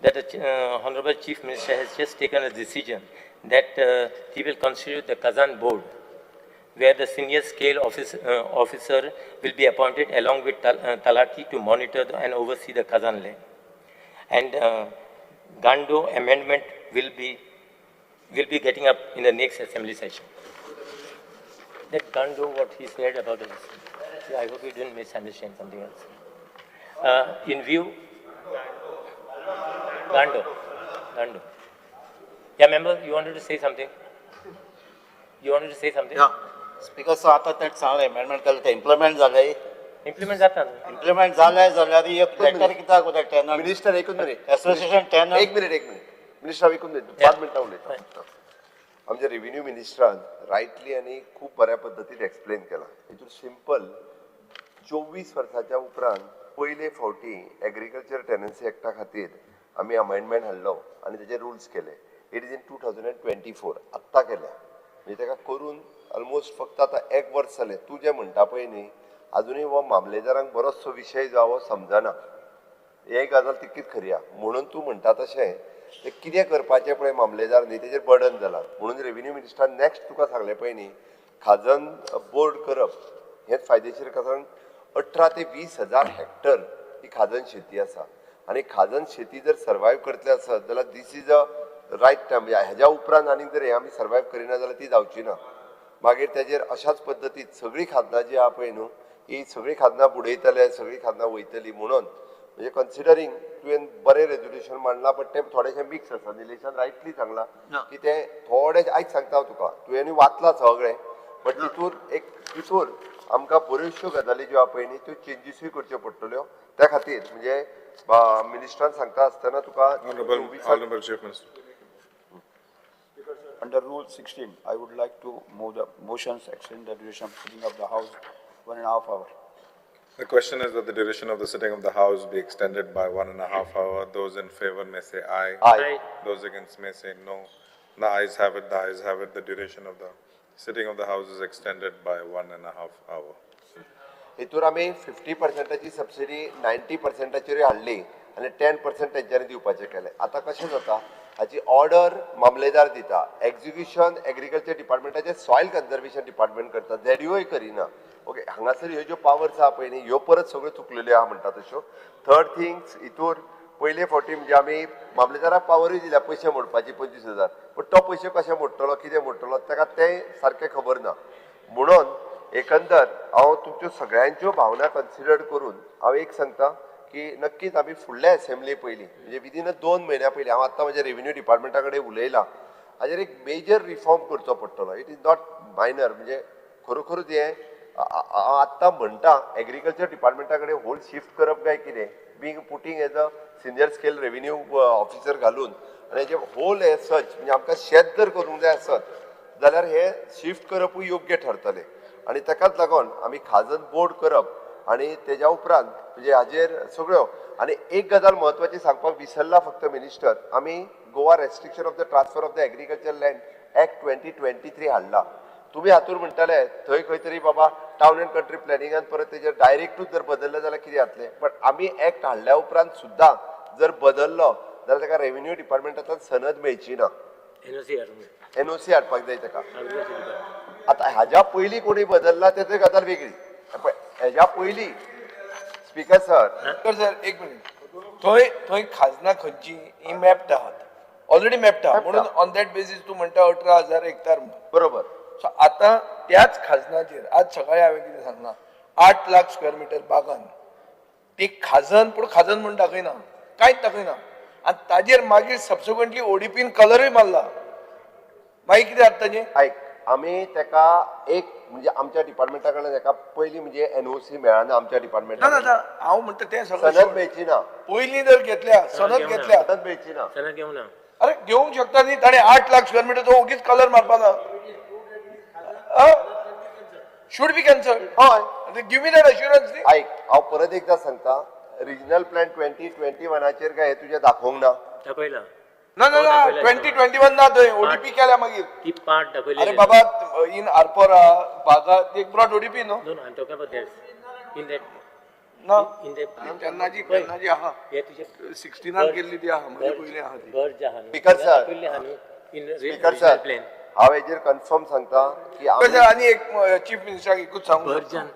that the Honorable Chief Minister has just taken a decision that he will constitute the Kazan board, where the senior scale officer will be appointed along with Talati to monitor and oversee the Kazan land. And Gando amendment will be getting up in the next assembly session. That Gando, what he said about this, I hope you didn't misunderstand something else. In view, Gando. Yeah, member, you wanted to say something? Yeah. Speaker sir आता तें सांगलें अमेंडमेंट केलें तें इम्प्लिमेंट जालें Implement जाता इम्प्लिमेंट जालें जाल्यार एक लेटर कित्याक कोता टेनर मिनिस्टर एकूच मिनिट एसोसिएशन टेनर एक मिनिट मिनिस्टर एकूच मिनिट 5 मिनटां उलयता आमच्या रेव्हेन्यू मिनिस्टरान रायटली आनी खूब बऱ्या पद्दतीन एक्सप्लेन केला हितून सिंपल 24 वर्साच्या उपरांत पयले फावटी एग्रीकल्चर टेनन्सी एक्टा खातीर आमी अमेंडमेंट हाडलो आनी तेजे रुल्स केले इट इज इन 2024 आत्ता केल्या म्हणजे ताका करून ऑलमोस्ट फक्त आतां 1 वर्स जालें तूं जें म्हणटा पळय न्ही अजुनूय हो मामलेदारांक बरोचसो विशय जो हो समजना हे गजाल तितकीच खरी आहा म्हणून तूं म्हणटा तशें ते कितें करपाचें पळय मामलेदार न्ही तेजेर बर्डन जाला म्हणून रेव्हेन्यू मिनिस्टरान नेक्स्ट तुका सांगलें पळय न्ही खाजन बोर्ड करप हेंच फायदेशीर कारण 18 ते 20 हजार हेक्टर ही खाजन शेती आसा आनी खाजन शेती जर सर्वायव करतले आसत जाल्यार this is a right time हेज्या उपरांत आनीक जर हे आमी सर्वायव करिना जाल्यार ती जावची ना मागीर तेजेर अशाच पद्दतीन सगळीं खाजनां जी आहा पळय न्हू ही सगळीं खाजनां बुडयतले सगळीं खाजनां वयतली म्हणून म्हणजे कन्सिडरींग तुवें बरें रेजोल्युशन मांडलां बट तें थोडेशें मिक्स आसा निलेशान रायटली सांगलां की तें थोडेशें आयज सांगता हांव तुका तुवेंनी वाचलां सगळें बट तितून आमकां बऱ्योचश्यो गजाली ज्यो आहा पळय न्ही त्यो चेंजीसूय करच्यो पडटल्यो त्या खातीर म्हणजे मिनिस्टरान सांगता आसतना तुका Under Rule 16, I would like to move the motions extend the duration of sitting of the House 1.5 hours. The question is that the duration of the sitting of the House be extended by 1.5 hours. Those in favor may say aye. Aye. Those against may say no. The ayes have it. The ayes have it. The duration of the sitting of the House is extended by 1.5 hours. हितून आमी 50%ची सबसिडी 90%चेर हाडली आनी 10% तेंच्यांनी दिवपाचें केलें आतां कशें जाता हाची ऑर्डर मामलेदार दिता execution agriculture डिपार्टमेंटाचे soil conservation department करता झेडीओय करिना ओके हांगासर ह्यो ज्यो पावर्स आहा पळय न्ही ह्यो परत सगळ्यो चुकलेल्यो आहा म्हणटा तश्यो थर्ड थिंग्स हितून पयले फावटी म्हणजे आमी मामलेदाराक पावरूय दिल्या पयशे मोडपाची 25,000 पण तो पयशे कशे मोडटलो कितें मोडटलो ताका तें सारकें खबर ना म्हणून एकंदर हांव तुमच्यो सगळ्यांच्यो भावना कन्सिडर करून हांव एक सांगता की नक्कीच आमी फुडल्या असेंब्ली पयलीं म्हणजे विदीन 2 म्हयन्या पयलीं हांव आत्तां म्हज्या रेव्हेन्यू डिपार्टमेंटा कडेन उलयलां हाजेर एक मेजर रिफॉर्म करचो पडटलो इट इज नॉट मायनर म्हणजे खरोखरूच हें हांव आत्तां म्हणटा एग्रीकल्चर डिपार्टमेंटा कडेन होल शिफ्ट करप काय कितें being putting as a senior scale revenue officer घालून आनी हेजे होल हे सच म्हणजे आमकां शेत जर करूंक जाय आसत जाल्यार हे शिफ्ट करपूय योग्य ठरतलें आनी ताकाच लागून आमी खाजन बोर्ड करप आनी तेज्या उपरांत म्हणजे हाजेर सगळ्यो आनी एक गजाल म्हत्वाची सांगपाक विसरला फक्त मिनिस्टर आमी Goa restriction of the transfer of the agriculture land act 2023 हाडला तुमी हातून म्हणटाले थंय खंय तरी बाबा टावन एंड कंट्री प्लॅनिंगान परत तेजेर डायरेक्टूच जर बदललें जाल्यार कितें जातलें बट आमी एक्ट हाडल्या उपरांत सुद्दां जर बदललो जाल्यार ताका रेव्हेन्यू डिपार्टमेंटांतल्यान सनद मेळची ना एनओसी हाडपाक जाय ताका आतां हाज्या पयलीं कोणी बदलला तेजी गजाल वेगळी हेज्या पयलीं स्पीकर सर एक मिनिट थंय खाजना खंयची ही मॅप्ड आहात ऑलरेडी मॅप्ड आहा म्हणून ऑन दॅट बेसीस तूं म्हणटा 18,000 हेक्टर बरोबर सो आतां त्याच खाजनाचेर आज सकाळी हांवें कितें सांगलां 8 लाख स्क्वेअर मिटर बागान ती खाजन पूण खाजन म्हणून दाखयना कांयच दाखयना आनी ताजेर मागीर सबसिक्वेंटली ओडीपीन कलरूय मारला मागीर कितें जाता ताजें आयक आमी ताका एक म्हणजे आमच्या डिपार्टमेंटा कडल्यान ताका पयलीं म्हणजे एनओसी मेळना आमच्या डिपार्टमेंटाक ना हांव म्हणटा तें सनद मेळची ना पयलीं जर घेतल्या सनद घेतल्या सनद मेळची ना अरे घेवंक शकता न्ही ताणें 8 लाख स्क्वेअर मिटर तो ओगीच कलर मारपाना should be cancelled. हय Give me that assurance. न्ही. ऐक हांव परत एकदा सांगता रिजनल प्लॅन 2021 काय हे तुझे दाखोवंक ना दाखयला ना 2021 ना थंय ODP केल्या मागीर. ती पार्ट दाखयली अरे बाबा इन आरपोरा बागा एक broad ODP no. No I talk about that in that ना इन दैट तेन्नाची आहा हे तुझे 16 केल्ली ती आहा म्हणजे पयली आहा ती. घर जे आहा स्पीकर सर पयली आहा न्हू in speaker regional sir plan हांव हेजेर कन्फर्म सांगता की कशें आमी आनी एक चीफ मिनिस्टराक एकूच सांगू भरजन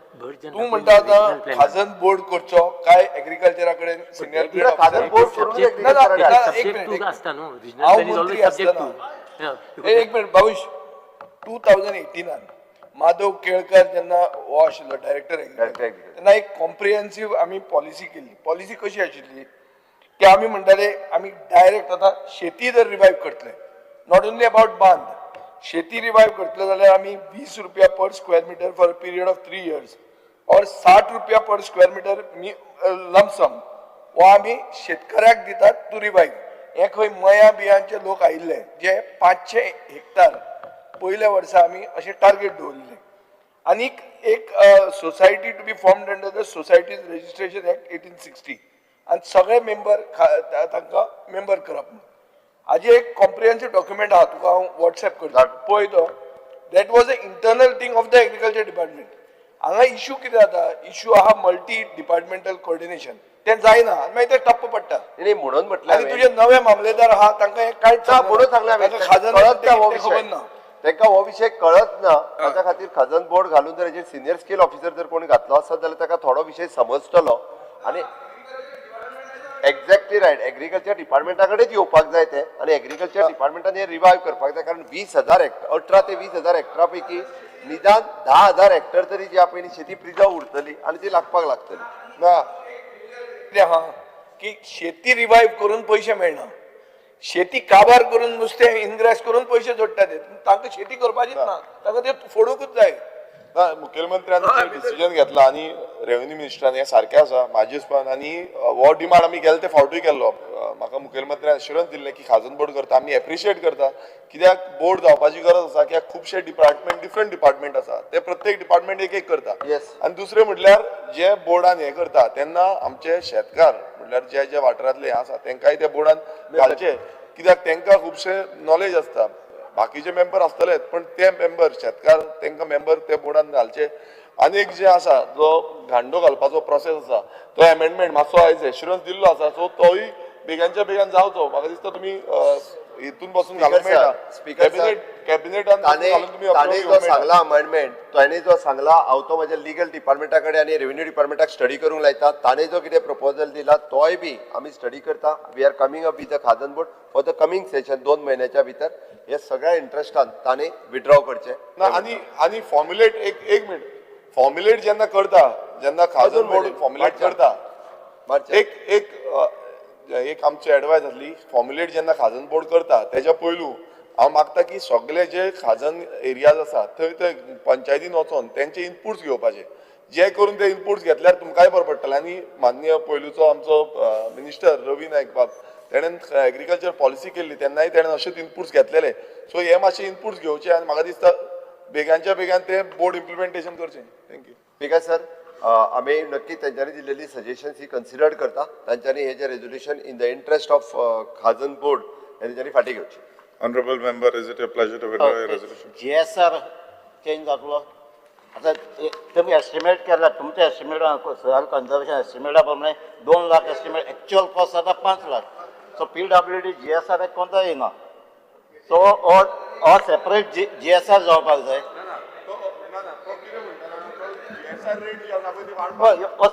तूं म्हणटा आतां खाजन बोर्ड करचो काय एग्रीकल्चरा कडेन सिनियर तुला खाजन बोर्ड करून एक मिनिट आसता न्हू रिजनल हांव प्लॅन इज मंत्री ऑलवेज सब्जेक्ट आसतना टू एक मिनिट भाऊश 2018 माधव केळकर जेन्ना हो आशिल्लो डायरेक्टर तेन्ना एक कॉम्प्रिहेन्सीव आमी पॉलिसी केल्ली पॉलिसी कशी आशिल्ली की आमी म्हणटाले आमी डायरेक्ट आतां शेती जर रिवायव करतले नॉट ओन्ली अबाउट बांद शेती रिवायव करतले जाल्यार आमी 20 रुपया per square metre for period of 3 years और 60 रुपया पर स्क्वेअर मिटर लमसम हो आमी शेतकऱ्याक दितात टू रिवायव हे खंय मया बियांचे लोक आयिल्ले जे 500 हेक्टर पयल्या वर्सा आमी अशें टार्गेट दवरलें आनीक एक society to be formed under the societies registration act 1860 आनी सगळे मेंबर तांकां मेंबर करप हाजे एक कॉम्प्रिहेन्सीव डॉक्युमेंट आहा तुका हांव व्हॉट्सएप करता पळय तो that was a internal thing of the agriculture department हांगा इश्यू कितें जाता इश्यू आहा मल्टी डिपार्टमेंटल कोऑर्डिनेशन तें जायना आनी मागीर तें टप्प पडटा नाही म्हणून म्हटलं आनी तुजे नवे मामलेदार आहा तांकां हें कांयच म्हणून सांगला खाजन कळत ना हो खबर विषय ना तांकां हो विषय कळत ना ताच्या खातीर खजन बोर्ड घालून जर हेजेर सिनियर स्केल ऑफिसर जर कोणी घातलो आसत जाल्यार ताका थोडो विषय समजतलो आनी एक्झॅक्टली रायट एग्रीकल्चर डिपार्टमेंटा कडेच येवपाक जाय ते आनी एग्रीकल्चर डिपार्टमेंटान हे रिवायव करपाक जाय कारण 20,000 हेक्टर 18 ते 20,000 हेक्टरा पैकी निदान 10,000 हेक्टर तरी जी आपण शेती प्रिजर्व उरतली आनी ती लागपाक लागतली ना कितें आहा की शेती रिवायव करून पयशे मेळना शेती काबार करून नुस्तें इनग्रेस करून पयशे जोडटा ते तांकां शेती करपाचीच ना तांकां ते फोडूंकूच जाय मुखेलमंत्र्यान डिसिजन घेतला आणि रेव्हेन्यू मिनिस्टरान हे सारखे आसा म्हाजे हिसपान आणि हो डिमांड आमी गेले ते फावटूय केल्लो म्हाका मुखेलमंत्र्यान एश्युरन्स दिल्ले की खाजन बोर्ड करता आमी एप्रिशिएट करता कित्याक बोर्ड जावपाची गरज आसा कित्याक खुबशे डिपार्टमेंट डिफरंट डिपार्टमेंट आसा ते प्रत्येक डिपार्टमेंट एक करता आनी दुसरें म्हटल्यार जे बोर्डान हे करता तेन्ना आमचे शेतकार म्हटल्यार जे जे वाठारांतले आसा तेंकाय त्या बोर्डान घालचे कित्याक तेंकां खुबशे नॉलेज आसता बाकीचे मेंबर आसतलेच पण ते मेंबर शेतकार तेंकां मेंबर ते बोर्डान घालचे आनी एक जे आसा जो घांडो घालपाचो प्रोसेस आसा तो अमेंडमेंट मातसो आयज एश्युरन्स दिल्लो आसा सो तोय बेगांच्या बेगान जावचो म्हाका दिसता तुमी हितून बसून घालूंक मेळटा कॅबिनेटान ताणें जो सांगला अमेंडमेंट ताणें जो सांगला हांव तो म्हज्या लिगल डिपार्टमेंटा कडेन आनी रेव्हेन्यू डिपार्टमेंटाक स्टडी करूंक लायता ताणें जो कितें प्रपोजल दिला तोय बी आमी स्टडी करता we are coming up with the Khazan board for the coming session 2 महिन्याच्या भितर हे सगळ्या इंट्रस्टान ताणें विड्रॉ करचे आनी फॉर्म्युलेट एक मिनिट फॉर्म्युलेट जेन्ना करता जेन्ना खाजन बोर्ड फॉर्म्युलेट करता एक आमची एडवायस आसली फॉर्म्युलेट जेन्ना खाजन बोर्ड करता तेच्या पयलू हांव मागता की सगळे जे खाजन एरियाज आसा थंय पंचायतीन वचोन तेंचे इनपुट्स घेवपाचे जे करून ते इनपुट्स घेतल्यार तुमकांय बरें पडटलें आनी माननीय पयलूचो आमचो मिनिस्टर रवी नायक बाब तेणेन एग्रीकल्चर पॉलिसी केल्ली तेन्नाय तेणेन अशेच इनपुट्स घेतलेले सो हे मातशे इनपुट्स घेवचे आनी म्हाका दिसता बेगांच्या बेगान ते बोर्ड इम्प्लिमेंटेशन करचें थँक्यू ठीक आहे सर आम्ही नक्की त्यांच्यानी दिलेली सजेशन्स ही कन्सिडर करता त्यांच्यानी हे जे resolution in the interest of Khazan board हे त्यांच्यानी फाटी घेवची Honorable member, is it your pleasure to withdraw your resolution? GSR change जातलो आता तुम्ही एस्टिमेट केला तुमच्या एस्टिमेट सॉइल कन्जर्वेशन एस्टिमेटा प्रमाणे 2 लाख एस्टिमेट एक्चुअल कॉस्ट आता 5 लाख सो PWD GSR कोणता येना सो ऑर सेपरेट GSR जावपाक जाय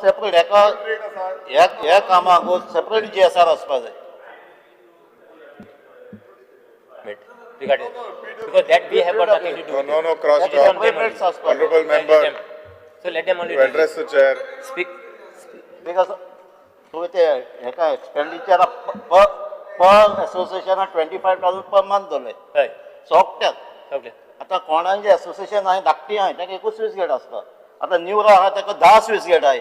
सेपरेट ह्या कामाक सेपरेट GSR आसपाक जाय because that we have got nothing to do with No, cross talk. Honorable member, so let them only to address the chair. speak because तुम्ही ते हेका एक्सपेंडिचर पर एसोसिएशन 25,000 पर मंथ दोले हय सोगट्याक आता कोणाचे एसोसिएशन आहे धाकटी आहे ताका एकूच स्विच गेट आसता आता न्यूरा आहा ताका 10 स्विच गेट आहे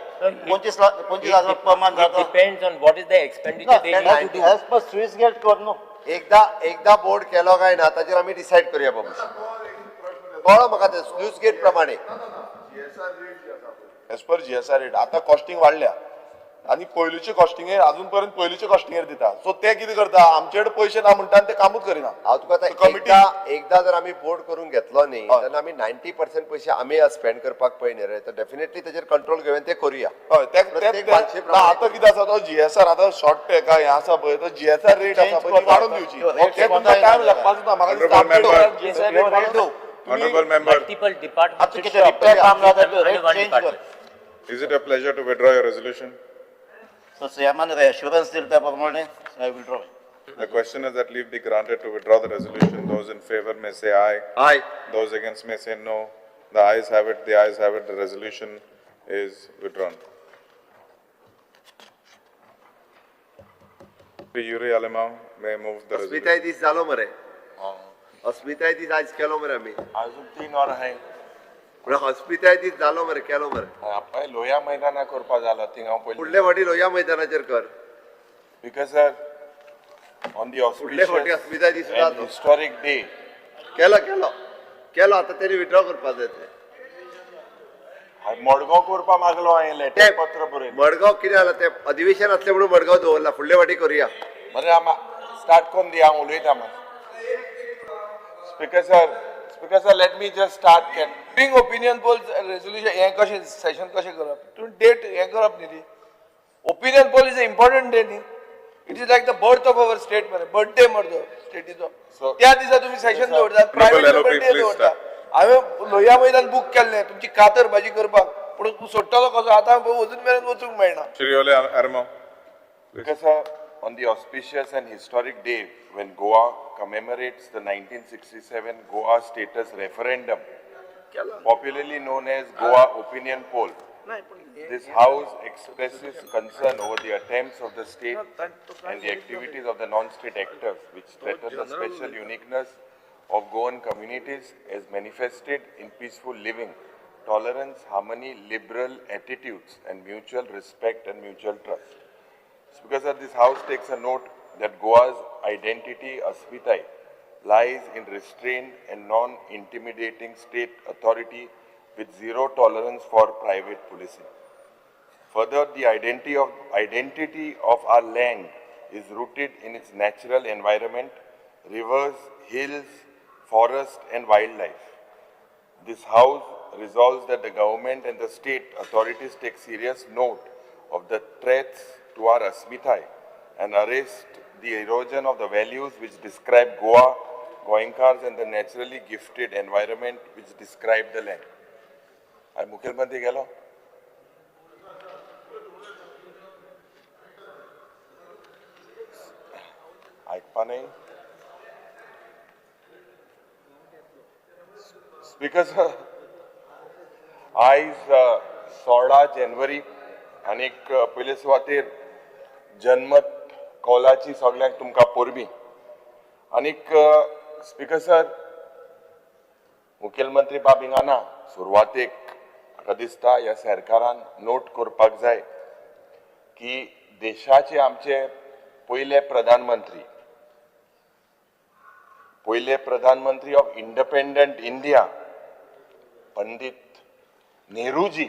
25,000 पर मंथ जाता depends on what is the expenditure they need to do as per switch gate कर नो एकदा बोर्ड केलो काय ना ताचेर आमी डिसायड करूया बाबू कळ्ळो म्हाका ते स्लूज गेट प्रमाणे एज पर GSR रेट आता कॉस्टिंग वाडल्या आणि पयलींचे कॉस्टिंगेर अजून पर्यंत पयलींचे कॉस्टिंगेर दिता सो ते कितें करता आमचे कडेन पयशे ना म्हणटा आनी ते कामूच करिना हांव तुका आतां कमिटी एकदा जर आमी बोर्ड करून घेतलो न्ही तेन्ना आमी 90% पयशे आमी स्पेंड करपाक पळय न्ही रे तर डेफिनेटली तेजेर कंट्रोल घेवन ते करूया हय आतां कितें आसा तो GSR आतां शॉर्ट हें आसा पळय तो GSR रेट आसा पळय ती वाडोवन दिवची ते तुमकां टायम लागपाचो ना म्हाका Honorable member, multiple department is it a pleasure to withdraw your resolution? So सीएमान एश्युरन्स दिले त्या प्रमाणे I will draw. The question is that leave be granted to withdraw the resolution. Those in favor may say aye. Aye. Those against may say no. The ayes have it. The ayes have it. The resolution is withdrawn. Yuri Alemao may move the resolution. अस्मिताय दीस जालो मरे अस्मिताय दीस आज केलो मरे आमी अजून 3 वर आहे म्हणून अस्मिताय दीस जालो मरे केलो मरे पळय लोया मैदाना करपा जालो थिंग हांव पयलीं फुडले फावटी लोया मैदानाचेर कर बिकॉज सर ऑन दी फुडले फावटी अस्मिताय दीस जालो हिस्टॉरिक डे केलो केलो केलो आतां तेणी विड्रॉ करपा जाय ते मडगांव करपा मागलो हांवें लेटर पत्र बरयलें मडगांव कितें जालां तें अधिवेशन आसलें म्हणून मडगांव दवरला फुडले फावटी करुया बरें स्टार्ट करून दी हांव उलयता speaker sir let me just start केट बिंग ओपिनियन पोल रेजोल्यूशन हें कशें सेशन कशें करप तूं डेट हें करप न्ही ती opinion poll is a important day न्ही it is like the birth of our state मरे बर्थडे मरे स्टेटीचो त्या दिसा तुम्ही सेशन दवरतात प्रायवेट बर्थडे दवरता हांवें लोहिया मैदान बूक केल्लें तुमची कातर भाजी करपाक पूण तूं सोडटलो कसो आतां वचून मेरेन वचूंक मेळना Shri Ole Alemao. Because on the auspicious and historic day when Goa commemorates the 1967 Goa status referendum, popularly known as Goa opinion poll, this house expresses concern over the attempts of the state and the activities of the non-state actors which threaten the special uniqueness of Goan communities as manifested in peaceful living, tolerance, harmony, liberal attitudes and mutual respect and mutual trust. Because this house takes a note that Goa's identity, Asmitai, lies in restrained and non-intimidating state authority with zero tolerance for private policing. Further, the identity of our land is rooted in its natural environment, rivers, hills, forest and wildlife. This house resolves that the government and the state authorities take serious note of the threats to our Asmitai and arrest the erosion of the values which describe Goa, Goenkars and the naturally gifted environment which describe the land. I Mukhyamantri gelo. ऐकपा नाही स्पीकर सर आयज 16 जानेवारी आनीक पयले सुवातेर जन्मत कौलाची सगळ्यांक तुमकां पोरबी आनीक स्पीकर सर मुखेलमंत्री बाब हिंगा ना सुरवातेक म्हाका दिसता ह्या सरकारान नोट करपाक जाय की देशाचे आमचे पयले प्रधानमंत्री ऑफ इंडिपेंडंट इंडिया पंडित नेहरूजी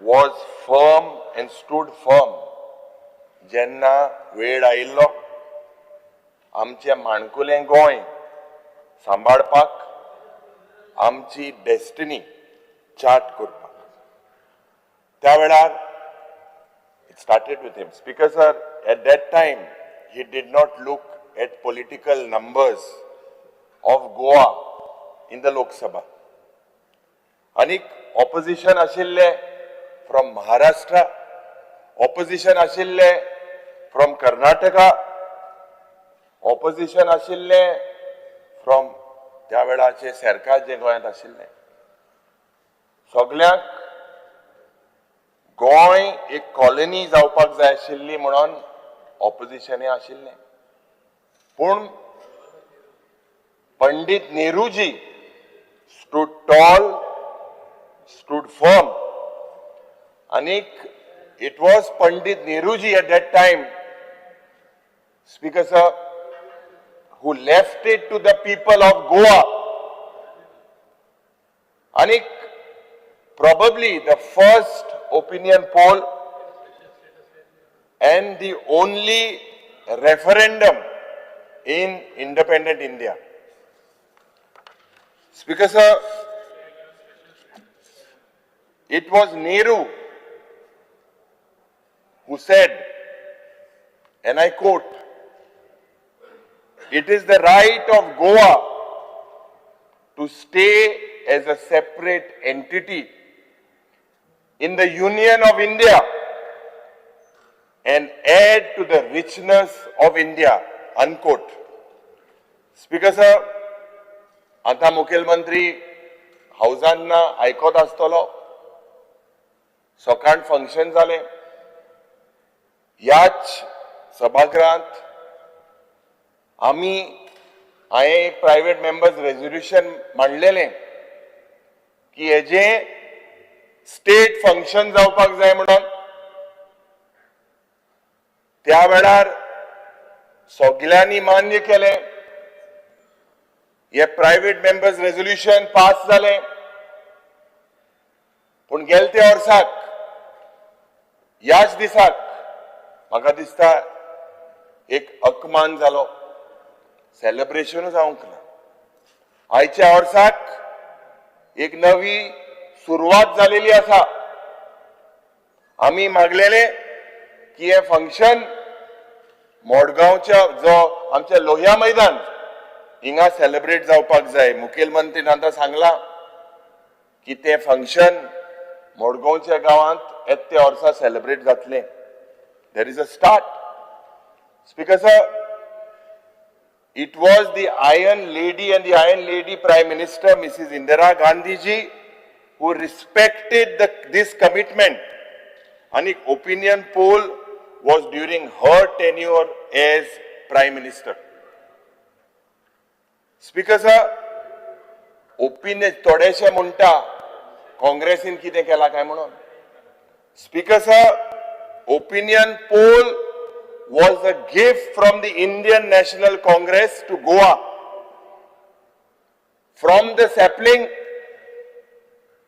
was firm and stood firm जेन्ना वेळ आयिल्लो आमचे माणकुलें गोंय सांबाळपाक आमची डेस्टिनी चार्ट करपाक त्या वेळार it started with him. Speaker sir, at that time he did not look at political numbers of Goa in the Lok Sabha. Anik opposition ashille from Maharashtra, opposition ashille from Karnataka, opposition ashille from त्या वेळाचे सरकार जे गोंयांत आशिल्ले सगळ्यांक गोंय एक कॉलनी जावपाक जाय आशिल्ली म्हणून ऑपोजिशनय आशिल्लें पूण Pandit Nehru ji stood tall, stood firm. Anik, it was Pandit Nehruji at that time, Speaker sir, who left it to the people of Goa. Anik, probably the first opinion poll and the only referendum in independent India. Speaker sir, it was Nehru who said, and I quote, "It is the right of Goa to stay as a separate entity in the Union of India and add to the richness of India," unquote. Speaker sir, आता मुखेलमंत्री हाऊसांना आयकत आसतलो. सकाळ फंक्शन जालें. ह्याच सभागृहांत हांवें एक प्रायव्हेट मेंबर्स रेझोल्युशन मांडलेलें की हेजें स्टेट फंक्शन जावपाक जाय म्हणून. त्या वेळार सगळ्यांनी मान्य केलें. हे प्रायव्हेट मेंबर्स रेझोल्युशन पास जालें. पूण गेल्या त्या वर्साक ह्याच दिसाक म्हाका दिसता एक अपमान जालो. सेलिब्रेशन जावंक ना. आयच्या वर्साक एक नवी सुरवात जालेली आसा. आमी मागलेले की हे फंक्शन मडगांवच्या जो आमचे लोहिया मैदान हिंगा सेलिब्रेट जावपाक जाय. मुखेलमंत्रीन आतां सांगला की ते फंक्शन मडगांवच्या गांवांत येत्या वर्सा सेलिब्रेट जातलें. There is a start. Speaker sir, it was the Iron Lady and the Iron Lady Prime Minister, Mrs. Indira Gandhi ji, who respected this commitment. And an opinion poll was during her tenure as Prime Minister. Speaker sir, opinion थोडेशे म्हणटा काँग्रेसीन कितें केला काय म्हणून. Speaker sir, opinion poll was a gift from the Indian National Congress to Goa. From the sapling,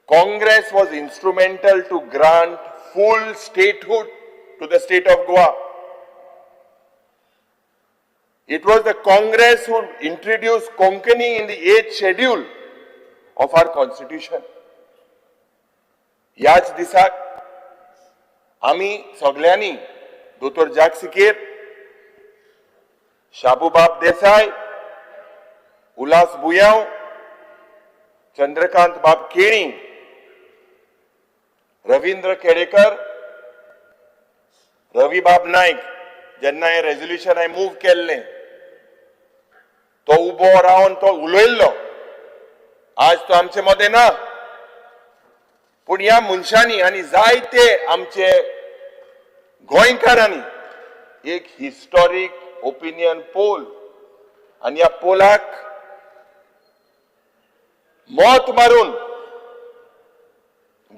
Congress was instrumental to grant full statehood to the state of Goa. It was the Congress who introduced Konkani in the 8th schedule of our constitution. ह्याच दिसाक आमी सगळ्यांनी दोतोर जाग सिकेर, शाबूबाब देसाई, उल्हास बुयांव, चंद्रकांत बाब केणी, रवींद्र केडेकर, रवी बाब नाईक जेन्ना हे रेझोल्युशन हांवें मूव केल्लें तो उबो रावन तो उलयल्लो. आज तो आमचे मदें ना. पूण ह्या मनशांनी आनी जायते आमचे गोंयकारांनी एक हिस्टॉरीक ओपिनियन पोल आनी ह्या पोलाक मत मारून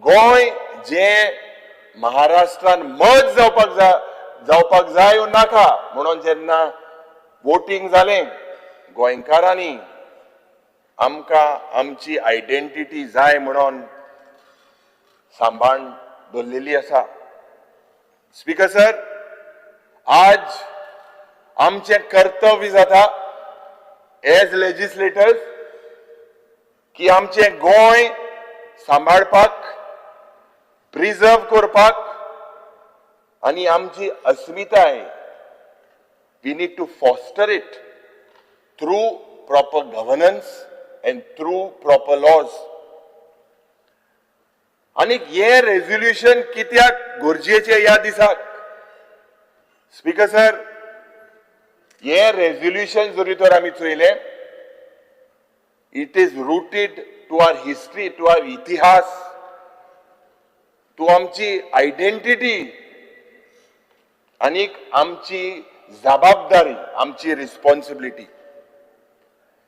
गोंय जे महाराष्ट्रान मर्ज जावपाक जाय ओ नाका म्हणून जेन्ना वोटिंग जालें गोंयकारांनी आमकां आमची आयडेंटिटी जाय म्हणून सांबाळून दवरलेली आसा. स्पीकर सर, आज आमचे कर्तव्य जाता एज लेजिस्लेटर्स की आमचे गोंय सांबाळपाक, प्रिजर्व करपाक आनी आमची अस्मिताय we need to foster it through proper governance and through proper laws. आनी हे रेझोल्युशन कित्याक गरजेचे ह्या दिसाक. स्पीकर सर, हे रेझोल्युशन जरी तर आमी चोयलें, it is rooted to our history, to our इतिहास, टू आमची आयडेंटिटी आनीक आमची जबाबदारी, आमची रिस्पॉन्सिबिलिटी.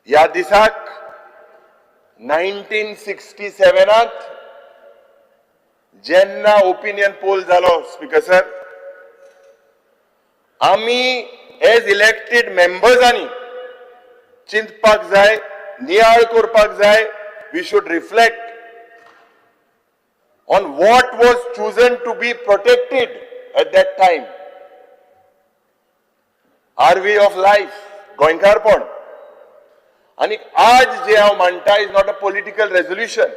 ह्या दिसाक 1967 जेन्ना ओपिनियन पोल जालो, स्पीकर सर, आमी एज इलेक्टेड मेंबर्सांनी चिंतपाक जाय, नियाळ करपाक जाय. We should reflect on what was chosen to be protected at that time. Our way of life, गोंयकारपण. आणि आज जे हांव मांडटा is not a political resolution.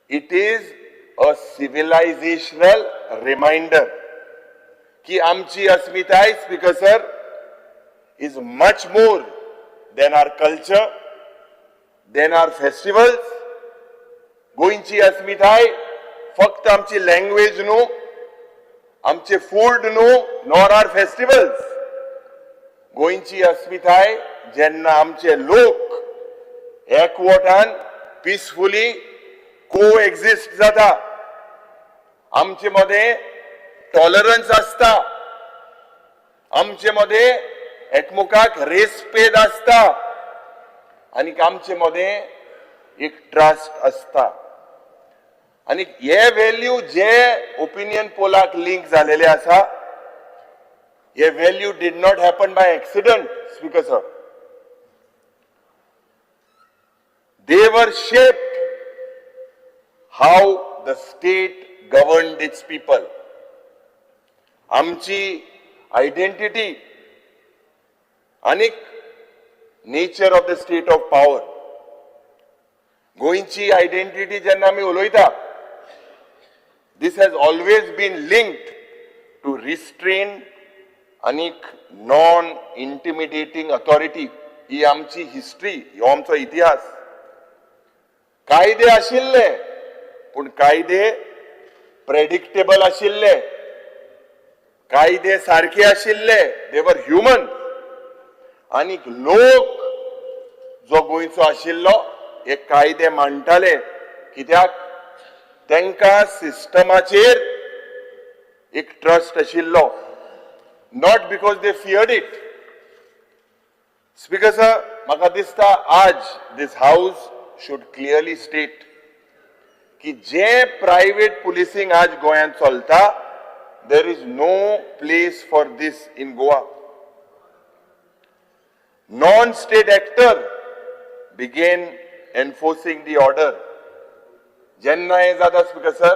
It is a civilizational reminder की आमची अस्मिताय, Speaker sir, is much more than our culture, than our festivals. गोंयची अस्मिताय फक्त आमची लँग्वेज न्हू, आमचे फूड न्हू, नॉर आर फेस्टिवल्स. गोंयची अस्मिताय जेन्ना आमचे लोक एकवटान पीसफुली को एक्झिस्ट जाता, आमचे मध्ये टॉलरन्स आसता, आमचे मध्ये एकमेकाक रेस्पेद आसता, आणि आमचे मध्ये एक ट्रस्ट आसता. आणि हे व्हॅल्यू जे ओपिनियन पोलाक लिंक झालेले आसा, हे value did not happen by accident, speaker sir. They were shaped how the state governed its people. आमची आयडेंटिटी आणि nature of the state of power. गोंयची आयडेंटिटी जेन्ना आमी उलयता, this has always been linked to restrained आणि नॉन इंटिमिडेटिंग अथॉरिटी. ही आमची हिस्ट्री, हो आमचो इतिहास. कायदे आशिल्ले, पूण कायदे प्रेडिक्टेबल आशिल्ले, कायदे सारखे आशिल्ले, दे वर ह्युमन. आणि लोक जो गोंयचो आशिल्लो हे कायदे मांडटाले कित्याक तांकां सिस्टमाचेर एक ट्रस्ट आशिल्लो, not because they feared it. Speaker sir, म्हाका दिसता आज दिस हाऊस should clearly state की जे प्रायव्हेट पुलिसिंग आज गोंयांत चलता, there is no place for this in Goa. Non-state actor began enforcing the order. जेन्ना हे जाता स्पीकर सर,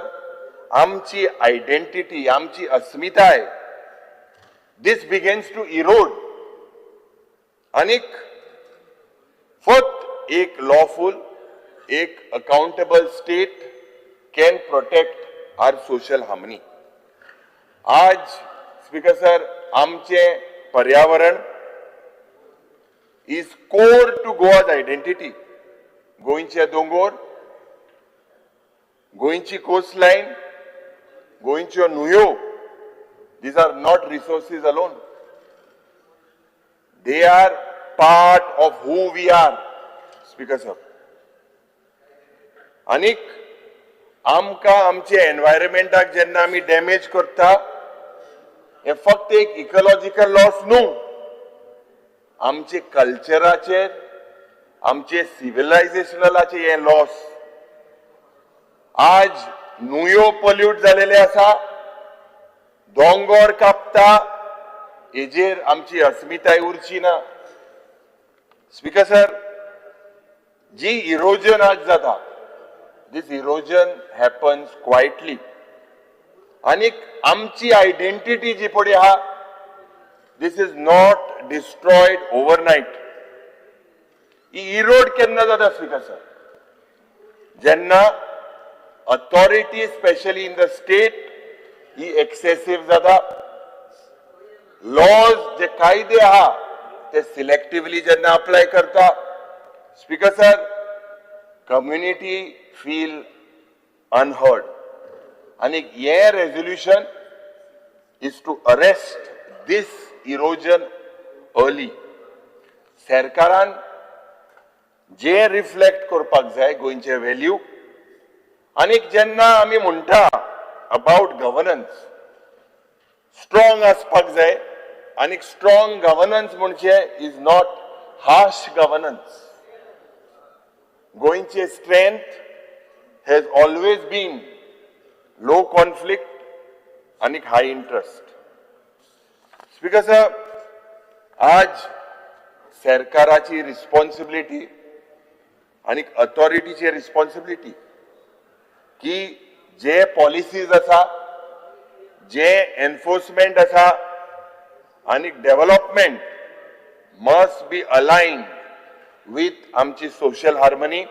आमची आयडेंटिटी, आमची अस्मिताय, this begins to erode. आणि फक्त एक लॉफुल, एक accountable state can protect our social harmony. आज स्पीकर सर, आमचे पर्यावरण is core to Goa's identity. गोंयचे दोंगर, गोंयची coastline, गोंयच्यो न्हंयो, these are not resources alone. They are part of who we are, Speaker sir. आनीक आमकां आमचे एनवायरमेंटाक जेन्ना आमी डॅमेज करता, हे फक्त एक इकोलॉजिकल लॉस न्हू, आमचे कल्चराचेर, आमचे सिव्हिलायझेशनाचे हे लॉस. आज न्हंयो पोल्यूट जालेले आसा, दोंगर कापता, हेजेर आमची अस्मिताय उरची ना. स्पीकर सर, जी इरोजन आज जाता, this erosion happens quietly. आणि आमची आयडेंटिटी जी पडली आहा, this is not destroyed overnight. Erode केन्ना जाता स्पीकर सर? जेन्ना authority specially in the state he excessive जाता, लॉज जे कायदे आहा ते सिलेक्टिवली जेन्ना अप्लाय करता, speaker sir, community feel unheard. And a resolution is to arrest this erosion early. सरकारान जे रिफ्लेक्ट करपाक जाय गोंयचे व्हॅल्यू. आणि जेन्ना आमी म्हणटा अबाउट गव्हर्नन्स, स्ट्रॉंग आसपाक जाय. आणि स्ट्रॉंग गव्हर्नन्स म्हणजे इज नॉट हार्श गव्हर्नन्स. गोंयचे strength has always been low conflict and high interest. Speaker sir, आज सरकाराची रिस्पॉन्सिबिलिटी आणि अथॉरिटीची रिस्पॉन्सिबिलिटी की जे पॉलिसीज आसा, जे एन्फोर्समेंट आसा आनी डेव्हलपमेंट मस्ट बी अलायन्ड विथ आमची सोशल हार्मनी,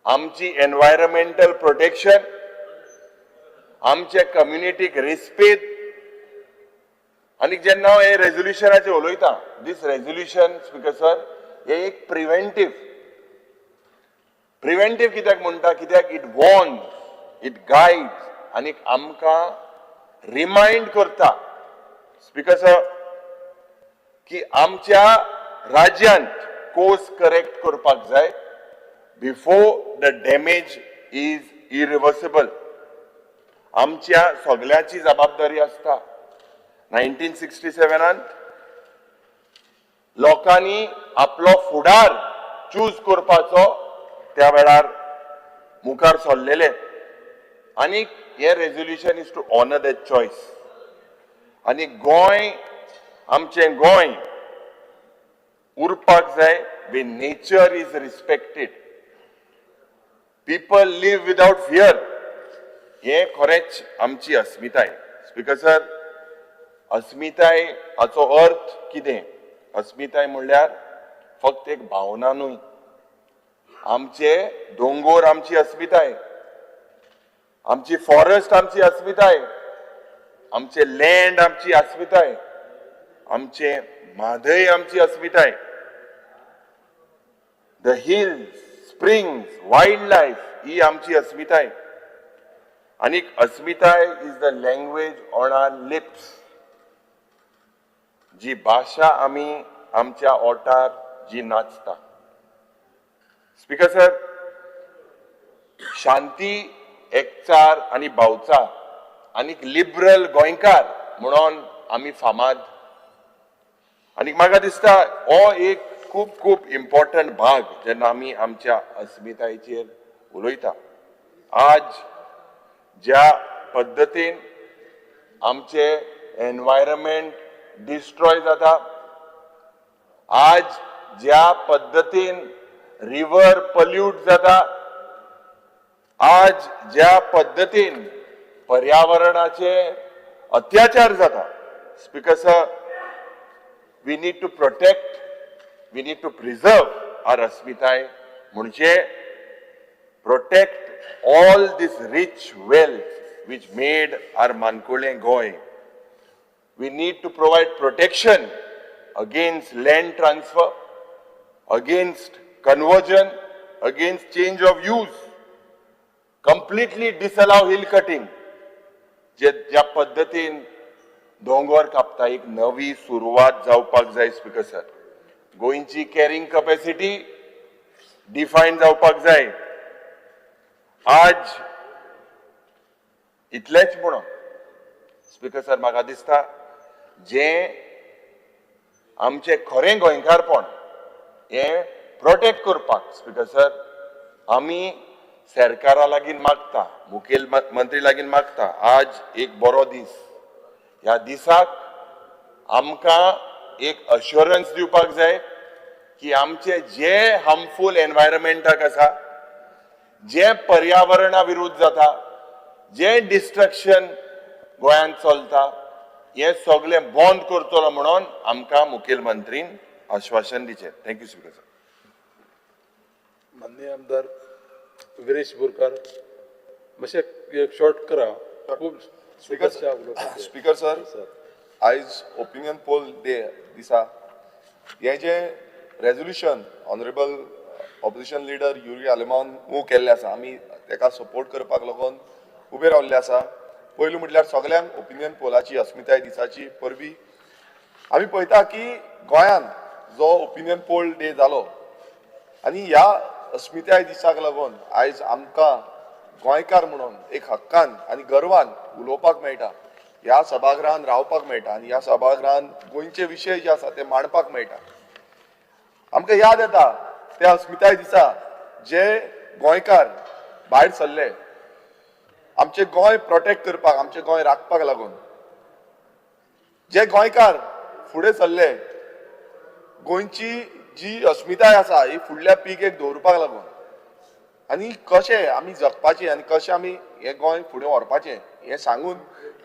आमची एनवायरमेंटल प्रोटेक्शन, आमचे कम्युनिटीक रिस्पेद. आनी जेन्ना हांव हे रेझोल्युशनाचेर उलयता, दीस रेझोल्युशन स्पीकर सर हे एक प्रिव्हेंटीव कित्याक म्हणटा, कित्याक इट वॉर्न्स, इट गायड्स आनी आमकां रिमाइंड करता स्पीकर सर की आमच्या राज्यांत कोर्स करेक्ट करपाक जाय before the damage is irreversible. आमच्या सगळ्याची जबाबदारी आसता. 1967 लोकांनी आपलो फुडार चूज करपाचो त्या वेळार मुखार सरलेले आनी हे resolution is to honour that choice. आनी गोंय, आमचें गोंय उरपाक जाय where nature is respected, people live without fear. हे खरेंच आमची अस्मिताय. स्पीकर सर, अस्मिताय हाचो अर्थ कितें? अस्मिताय म्हणल्यार फक्त एक भावना न्हय. आमचे दोंगर आमची अस्मिताय, आमची फॉरेस्ट आमची अस्मिताय, आमचे लँड आमची अस्मिताय, आमचे म्हादय आमची अस्मिताय. The hills, springs, wild life ही आमची अस्मिताय. आनी अस्मिताय is the language on our lips. जी भाषा आमी आमच्या ओंठार जी नाचता. स्पीकर सर, शांती, एकचार आनी भावचार आनी लिबरल गोंयकार म्हणून आमी फामाद. आनी म्हाका दिसता हो एक खूब खूब इम्पॉर्टंट भाग जेन्ना आमी आमच्या अस्मितायेचेर उलयता. आज ज्या पद्दतीन आमचे एनवायरमेंट डिस्ट्रॉय जाता, आज ज्या पद्दतीन रिवर पल्यूट जाता, आज ज्या पद्दतीन पर्यावरणाचे अत्याचार जाता, speaker sir, we need to protect, we need to preserve our अस्मिताय. म्हणजे protect all this rich wealth which made our Mankole Goy. We need to provide protection against land transfer, against conversion, against change of use. Completely disallow hill cutting. ज्या पद्धतीन दोंगर कापता एक नवी सुरवात जावपाक जाय स्पीकर सर. गोंयची कॅरिंग कॅपॅसिटी डिफायन जावपाक जाय. आज इतलेच म्हणून स्पीकर सर म्हाका दिसता जे आमचे खरें गोंयकारपण हे प्रोटेक्ट करपाक स्पीकर सर आमी सरकारा लागीं मागता, मुखेल मंत्री लागीं मागता. आज एक बरो दीस. ह्या दिसाक आमकां एक अश्युरन्स दिवपाक जाय की आमचे जे हार्मफूल एनवायरमेंटाक आसा, जे पर्यावरणा विरुद्ध जाता, जे डिस्ट्रक्शन गोंयांत चलता, हे सगळें बंद करतलो म्हणून आमकां मुखेलमंत्रीन आश्वासन दिचें. Thank you speaker sir. माननीय आमदार विरेश बोरकार, मातशें एक शॉर्ट करा. खूब स्पीकर सर, आयज ओपिनियन पोल डे दिसा हे जे resolution honourable opposition leader Yuri आलेमान मूव केल्ले आसा, आमी तेका सपोर्ट करपाक लागून उबे रावल्ले आसा. पयलीं म्हटल्यार सगळ्यांक ओपिनियन पोलाची अस्मिताय दिसाची परबीं आमी पळयता की गोंयांत जो ओपिनियन पोल डे जालो आनी ह्या अस्मिताय दिसाक लागून आयज आमकां गोंयकार म्हणून एक हक्कान आनी गर्वान उलोवपाक मेळटा, ह्या सभागृहांत रावपाक मेळटा आनी ह्या सभागृहांत गोंयचे विशय जे आसा ते मांडपाक मेळटा. आमकां याद येता त्या अस्मिताय दिसा जे गोंयकार भायर सरले आमचे गोंय प्रोटेक्ट करपाक, आमचे गोंय राखपाक लागून, जे गोंयकार फुडें सरले गोंयची जी अस्मिताय आसा ही फुडल्या पिळगेक दवरपाक लागून. आनी कशें आमी जगपाचें आनी कशें आमी हें गोंय फुडें व्हरपाचें हें सांगून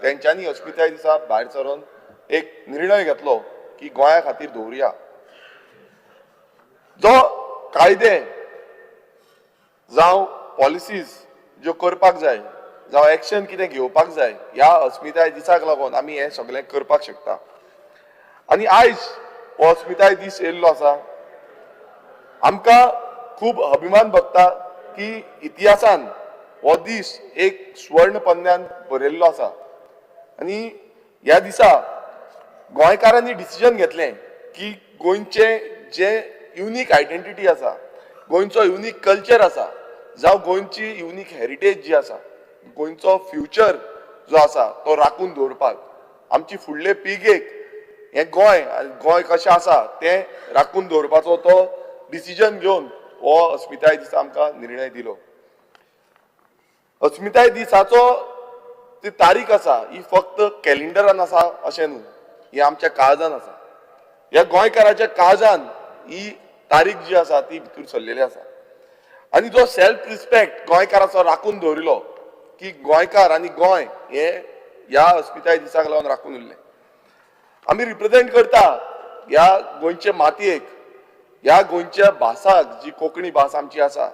तेंच्यांनी अस्मिताय दिसा भायर सरून एक निर्णय घेतलो की गोंया खातीर दवरुया. जो कायदे जावं पॉलिसीज ज्यो करपाक जाय जावं एक्शन कितें घेवपाक जाय ह्या अस्मिताय दिसाक लागून आमी हें सगळें करपाक शकता. आनी आयज हो अस्मिताय दीस येयल्लो आसा. आमकां खूब अभिमान भोगता की इतिहासान हो दीस एक स्वर्ण पन्न्यान बरयल्लो आसा. आनी ह्या दिसा गोंयकारांनी डिसिजन घेतलें की गोंयचे जे युनीक आयडेंटिटी आसा, गोंयचो युनीक कल्चर आसा, जावं गोंयची युनीक हेरिटेज जी आसा, गोंयचो फ्युचर जो आसा तो राखून दवरपाक आमची फुडले पिळगेक हें गोंय कशें आसा तें राखून दवरपाचो तो डिसिजन घेवन हो अस्मिताय दिसा आमकां निर्णय दिलो. अस्मिताय दिसाचो ती तारीख आसा ही फक्त कॅलेंडरान आसा अशें न्हू, ही आमच्या काळजान आसा. ह्या गोंयकाराच्या काळजान ही तारीख जी आसा ती भितूर सरलेली आसा. आनी जो सेल्फ रिस्पेक्ट गोंयकाराचो राखून दवरिलो की गोंयकार आनी गोंय हे ह्या अस्मिताय दिसाक लागून राखून उरलें. आमी रिप्रेझेंट करता ह्या गोंयचे मातयेक, ह्या गोंयच्या भासाक जी कोंकणी भास आमची आसा,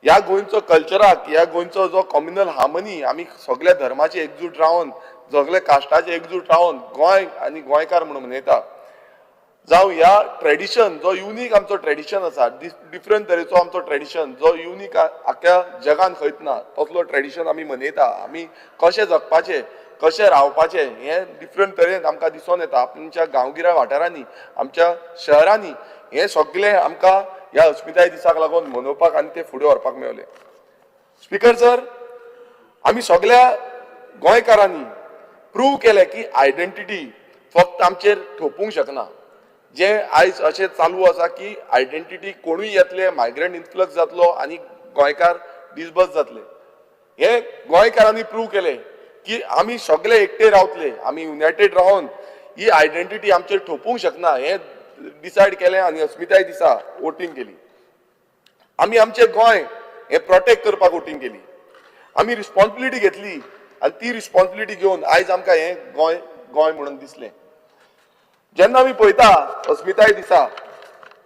ह्या गोंयचो कल्चराक, ह्या गोंयचो जो कम्युनल हार्मनी आमी सगळ्या धर्माचे एकजूट रावन सगळे कास्टाचे एकजूट रावन गोंय आनी गोंयकार म्हणून मनयता. जावं ह्या ट्रेडिशन जो युनीक आमचो ट्रेडिशन आसा, डिफरंट तरेचो आमचो ट्रेडिशन जो युनीक आख्या जगान खंयच ना तसलो ट्रेडिशन आमी मनयता. आमी कशें जगपाचें, कशें रावपाचें हें डिफरंट तरेन आमकां दिसून येता. आमच्या गांवगिऱ्या वाठारांनी, आमच्या शहरांनी हें सगळें आमकां ह्या अस्मिताय दिसाक लागून मनोवपाक आनी ते फुडें व्हरपाक मेवलें. स्पीकर सर, आमी सगळ्या गोंयकारांनी प्रूव केलें की आयडेंटिटी फक्त आमचेर थोपूंक शकना. जें आयज अशें चालू आसा की आयडेंटिटी कोणूय येतले, मायग्रंट इन्फ्लक्स जातलो आनी गोंयकार डिसबर्स जातले. हें गोंयकारांनी प्रूव केलें की आमी सगळे एकटे रावतले, आमी युनायटेड रावन ही आयडेंटिटी आमचेर थोपूंक शकना हें डिसायड केलें आनी अस्मिताय दिसा वोटींग केली. आमी आमचें गोंय हें प्रोटेक्ट करपाक वोटींग केली. आमी रिस्पॉन्सिबिलिटी घेतली आनी ती रिस्पॉन्सिबिलिटी घेवन आयज आमकां हें गोंय म्हणून दिसलें. जेन्ना आमी पळयता अस्मिताय दिसा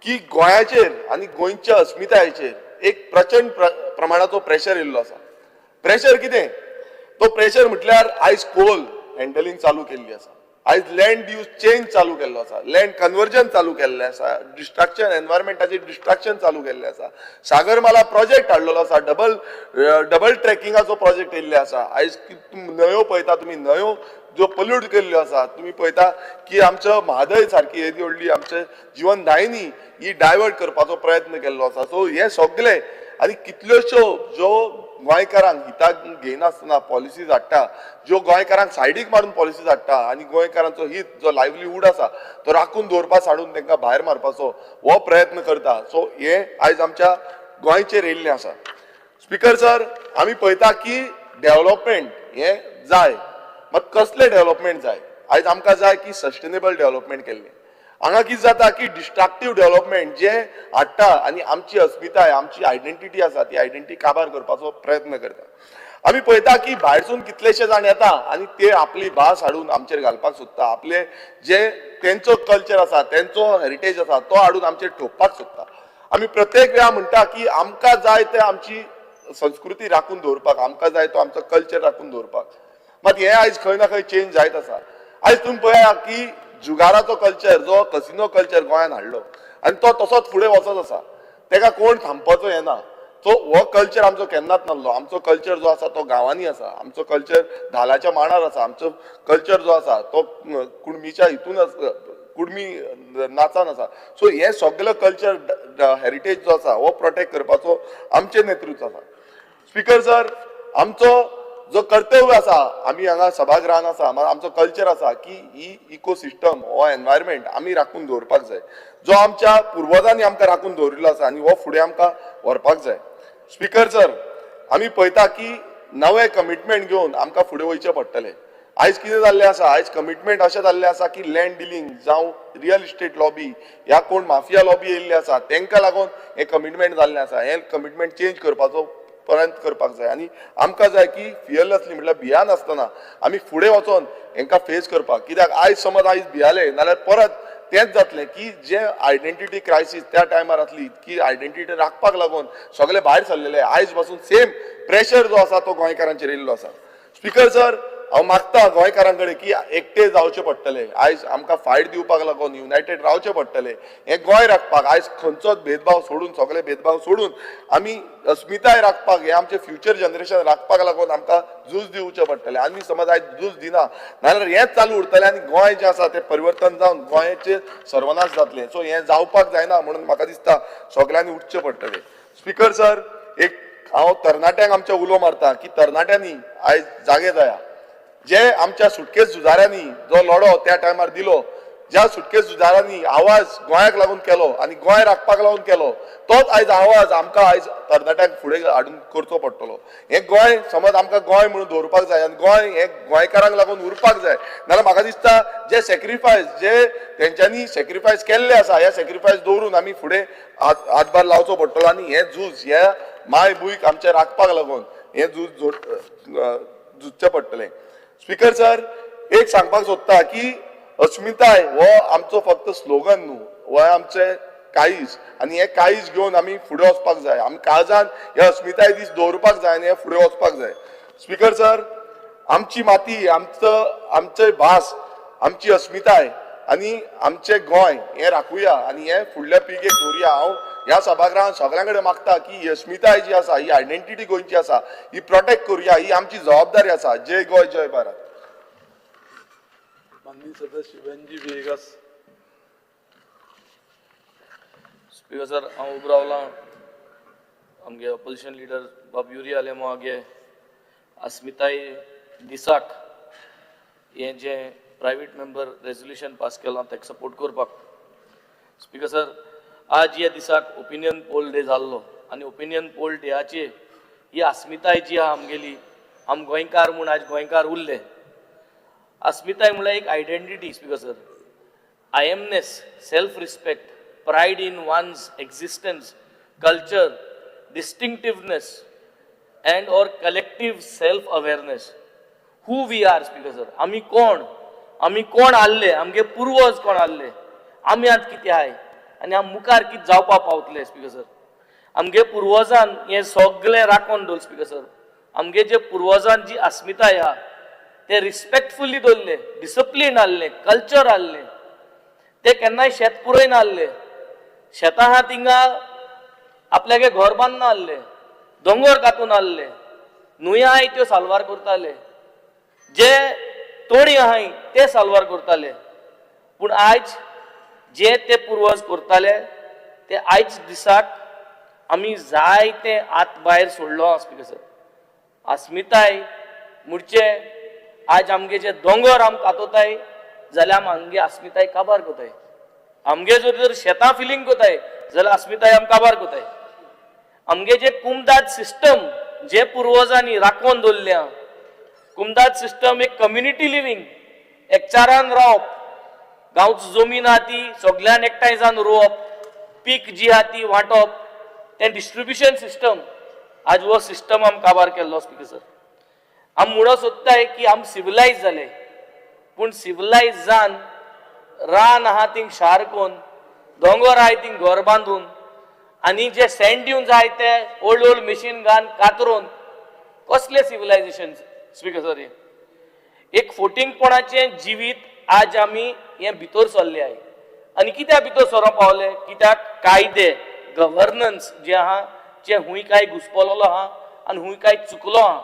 की गोंयाचेर आनी गोंयच्या अस्मितायेचेर एक प्रचंड प्रमाणाचो प्रेशर येयल्लो आसा. प्रेशर कितें? तो प्रेशर म्हटल्यार आयज कोल हँडलिंग चालू केल्ली आसा, आयज लँड यूज चेंज चालू केल्लो आसा, लँड कन्वर्जन चालू केल्लें आसा, डिस्ट्रक्शन एनवायरमेंटाचें डिस्ट्रक्शन चालू केल्लें आसा, सागरमाला प्रोजेक्ट हाडलेलो आसा, डबल ट्रॅकिंगाचो प्रोजेक्ट येयल्ले आसा. आयज न्हंयो पळयता तुमी, न्हंयो ज्यो पोल्यूट केल्ल्यो आसा, तुमी पळयता की आमचो म्हादय सारकी येदी व्हडली आमचे जिवनदायिनी ही डायवर्ट करपाचो प्रयत्न केल्लो आसा. सो हें सगळें आनी कितल्योश्यो ज्यो गोंयकारांक हिताक घेयनासतना पॉलिसीज हाडटा, ज्यो गोंयकारांक सायडीक मारून पॉलिसीज हाडटा आनी गोंयकारांचो हीत जो लायव्हलीहूड आसा तो राखून दवरपा साडून तांकां भायर मारपाचो हो प्रयत्न करता. सो हें आयज आमच्या गोंयचेर येयल्लें आसा. स्पीकर सर, आमी पळयता की डेव्हलपमेंट हें जाय, मात कसलें डेव्हलपमेंट जाय? आयज आमकां जाय की सस्टेनेबल डेव्हलपमेंट केल्लें. हांगा कितें जाता की डिस्ट्रक्टीव डेव्हलपमेंट जें हाडटा आनी आमची अस्मिताय, आमची आयडेंटिटी आसा ती आयडेंटिटी काबार करपाचो प्रयत्न करता. आमी पळयता की भायरसून कितलेशे जाण येता आनी ते आपली भास हाडून आमचेर घालपाक सोदता, आपले जे तेंचो कल्चर आसा, तेंचो हेरिटेज आसा तो हाडून आमचेर ठोपपाक सोदता. आमी प्रत्येक वेळा म्हणटा की आमकां जाय ते आमची संस्कृती राखून दवरपाक, आमकां जाय तो आमचो कल्चर राखून दवरपाक. मात हें आयज खंय ना खंय चेंज जायत आसा. आयज तुमी पळया की जुगाराचो कल्चर, जो कसिनो कल्चर गोंयान हाडलो आनी तो तसोच फुडें वचत आसा, तेका कोण थांबपाचो येना. सो हो कल्चर आमचो केन्नाच नासलो. आमचो कल्चर जो आसा तो गांवांनी आसा, आमचो कल्चर धालाच्या मांडार आसा, आमचो कल्चर जो आसा तो कुणबीच्या हितून कुणबी नाचान आसा. सो हे सगळो कल्चर हेरिटेज जो आसा हो प्रोटेक्ट करपाचो आमचें नेतृत्व आसा. स्पीकर सर, आमचो जो कर्तव्य आसा, आमी हांगा सभागृहान आसा, आमचो कल्चर आसा की ही इकोसिस्टम हो एनवायरमेंट आमी राखून दवरपाक जाय, जो आमच्या पुर्वजांनी आमकां राखून दवरिल्लो आसा आनी हो फुडें आमकां व्हरपाक जाय. स्पीकर सर, आमी पळयता की नवे कमिटमेंट घेवन आमकां फुडें वयचें पडटलें. आयज कितें जाल्लें आसा, आयज कमिटमेंट अशें जाल्लें आसा की लँड डिलींग जावं रियल इस्टेट लॉबी ह्या कोण माफिया लॉबी येयल्ले आसा तांकां लागून हें कमिटमेंट जाल्लें आसा. हें कमिटमेंट चेंज करपाचो पर्यंत करपाक जाय आनी आमकां जाय की फियरलेसली म्हटल्यार भिया नासतना आमी फुडें वचोन हांकां फेस करपाक कित्याक आयज समज आयज भियाले नाल्यार परत तेंच जातलें की जे आयडेंटिटी क्रायसीस त्या टायमार आसली की आयडेंटिटी राखपाक लागून सगळे भायर सरलेले आयज पासून सेम प्रेशर जो आसा तो गोंयकारांचेर येयल्लो आसा. स्पीकर सर हांव मागता गोंयकारां कडेन की एकटे जावचे पडटले आयज आमकां फायट दिवपाक लागून युनायटेड रावचे पडटले हें गोंय राखपाक आयज खंयचोच भेदभाव सोडून सगळे भेदभाव सोडून आमी अस्मिताय राखपाक हें आमचें फ्युचर जनरेशन राखपाक लागून आमकां झूज दिवचें पडटलें आमी समज आयज झूज दिना नाल्यार हेंच चालू उरतलें आनी गोंय जें आसा तें परिवर्तन जावन गोंयचें सर्वनाश जातलें सो हें जावपाक जायना म्हणून म्हाका दिसता सगळ्यांनी उठचें पडटलें. स्पीकर सर एक हांव तरणाट्यांक आमच्या उलो मारता की तरणाट्यांनी आयज जागे जाया जे आमच्या सुटकेस झुजाऱ्यांनी जो लढो त्या टायमार दिलो ज्या सुटकेस झुजाऱ्यांनी आवाज गोंयाक लागून केलो आनी गोंय राखपाक लागून केलो तोच आयज आवाज आमकां आयज तरणाट्यांक फुडें हाडून करचो पडटलो. हें गोंय समज आमकां गोंय म्हणून दवरपाक जाय आनी गोंय हें गोंयकारांक लागून उरपाक जाय नाल्यार म्हाका दिसता जे सॅक्रिफायस जे तेंच्यांनी सॅक्रिफायस केल्ले आसा हे सॅक्रिफायस दवरून आमी फुडें हातभार लावचो पडटलो आनी हें झूज हे माय भूंयक आमचें राखपाक लागून हें झूज झुजचें पडटलें. स्पीकर सर एक सांगपाक सोदता की अस्मिताय हो आमचो फक्त स्लोगन न्हू हो आमचें काळीज आनी हें काळीज घेवन आमी फुडें वचपाक जाय आमी काळजान हे अस्मिताय दीस दवरपाक जाय आनी हे फुडें वचपाक जाय. स्पीकर सर आमची माती आमचे भास आमची अस्मिताय आनी आमचें गोंय हें राखुया आनी हें फुडल्या पिळगेक दवरुया. हांव ह्या सभागृहांत सगळ्यां कडेन मागता की ही अस्मिताय जी आसा ही आयडेंटिटी गोंयची आसा ही प्रोटेक्ट करुया ही आमची जबाबदारी आसा. जय गोंय जय भारत. माननीय सदस्य वेंजी वेगास. स्पीकर सर हांव उबो रावलां आमगे ऑपोजिशन लिडर बाब युरी आलेमो हागे अस्मिताय दिसाक हें जें प्रायवेट मेंबर रेजोल्युशन पास केलां ताका सपोर्ट करपाक. स्पीकर सर आज ह्या दिसाक ओपिनियन पोल डे जाल्लो आनी ओपिनियन पोल डेयाचेर ही अस्मिताय जी आहा आमगेली आम गोंयकार म्हूण आज गोंयकार उरले. अस्मिताय म्हळ्यार एक identity. Speaker sir I am ness self respect pride in one's existence culture distinctiveness and or collective self awareness who we are. Speaker sir आमी कोण आसले आमगे पुर्वज कोण आसले आमी आतां कितें आहाय आनी आमी मुखार कितें जावपाक पावतले. स्पीकर सर आमगे पुर्वजान हें सगळें राखून दवरलें. स्पीकर सर आमगे जे पुर्वजान जी अस्मिताय आहा ते रिस्पेक्टफुली दवरले डिसिप्लीन आसले कल्चर आसले ते केन्नाय शेत पुरयना आसले शेतां आहा थिंगा आपल्यागे घर बांदना आसले दोंगर कातून आसले न्हंयो आहाय त्यो साल्वार करताले जे तोडी आहाय ते साल्वार करताले. पूण आयज जे ते पुर्वज करताले ते आयज दिसाक आमी जाय ते आत भायर सोडलो. स्पीकर सर अस्मिताय म्हणचे आज आमगे जे दोंगर आम कातोताय जाल्यार आमगे अस्मिताय काबार कोताय. आमगे जर शेतां फिलींग कोताय जाल्यार अस्मिताय आम काबार कोताय. आमगे जे कुमदाद सिस्टम जे पुर्वजांनी राखून दवरल्या कुमदाद सिस्टम एक कम्युनिटी लिव्हिंग एकचारान रावप गांवची जमीन आहा ती सगळ्यान एकठांय जावन रोवप पीक जी आहा ती वांटप तें डिस्ट्रिब्युशन सिस्टम आज हो सिस्टम आम काबार केल्लो. स्पीकर सर आम म्हणून सोदताय की आम सिविलायज जाले पूण सिविलायज जावन रान आहा थिंग शार कोन दोंगर आहाय थिंग घर बांदून आनी जे सँड ड्यून्स आहाय ते ओल्ड मशीन घान कातरून कसले सिविलायझेशन. स्पीकर सर एक फोटिंगपणाचें जिवीत आज आमी हे भितर सरले आहाय आनी कित्याक भितर सरप पावले कित्याक कायदे गव्हर्नन्स जे आहा जे हुंय काय घुसपलोलो आहा आनी हुंय काय चुकलो आहा.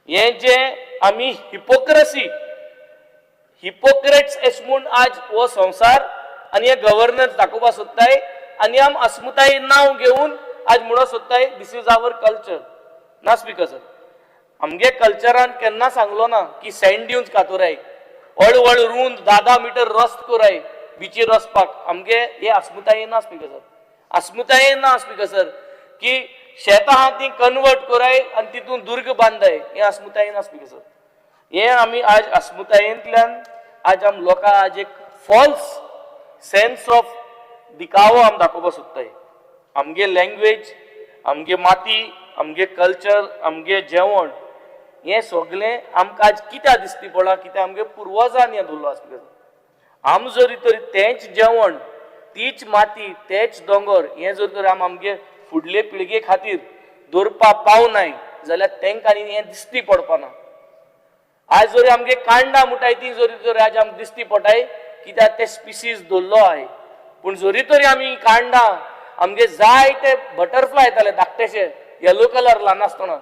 हें जे आमी हिपोक्रेट्स एश म्हूण आज हो संवसार आनी हे गव्हर्नन्स दाखोवपाक सोदताय आनी आम अस्मिताय नांव घेवन आज म्हणून सोदताय दीस इज आवर कल्चर. ना स्पीकर सर आमगे कल्चरान केन्ना सांगलो ना की सँड ड्यून्स कातोराय व्हड रुंद 10 मीटर रस्त कोराय बिचीर वचपाक आमगे हे अस्मिताय ना. स्पीकर सर अस्मिताय ना. स्पीकर सर की शेतां आहा ती कन्वर्ट कोराय आनी तितून दुर्ग बांदाय हे अस्मिताय ना. स्पीकर सर हे आमी आज अस्मितायेंतल्यान आज आम लोकां आज एक फॉल्स सेन्स ऑफ दिखावो आम दाखोवपाक सोदताय. आमगे लँग्वेज आमगे माती आमगे कल्चर, आमगे जेवण हें सगळें आमकां आज कित्याक दिसती पडला, कित्याक आमगे पुर्वजांनी हें दवरलो आसलें. आम जरी तरी तेंच जेवण, तीच माती, तेच दोंगर हें जर तर आमगे फुडले पिळगे खातीर दवरपाक पावनाय जाल्यार तेंकां हें दिसती पडपाना. आज जरी आमगे कांडा मुटाय ती जरी आज आमकां दिसती पडटाय कित्याक ते स्पिसीज दवरलो आहाय. पूण जरी तरी आमी कांडा आमगे जाय ते बटरफ्लाय येताले धाकटेशे येलो कलर ल्हान आसतना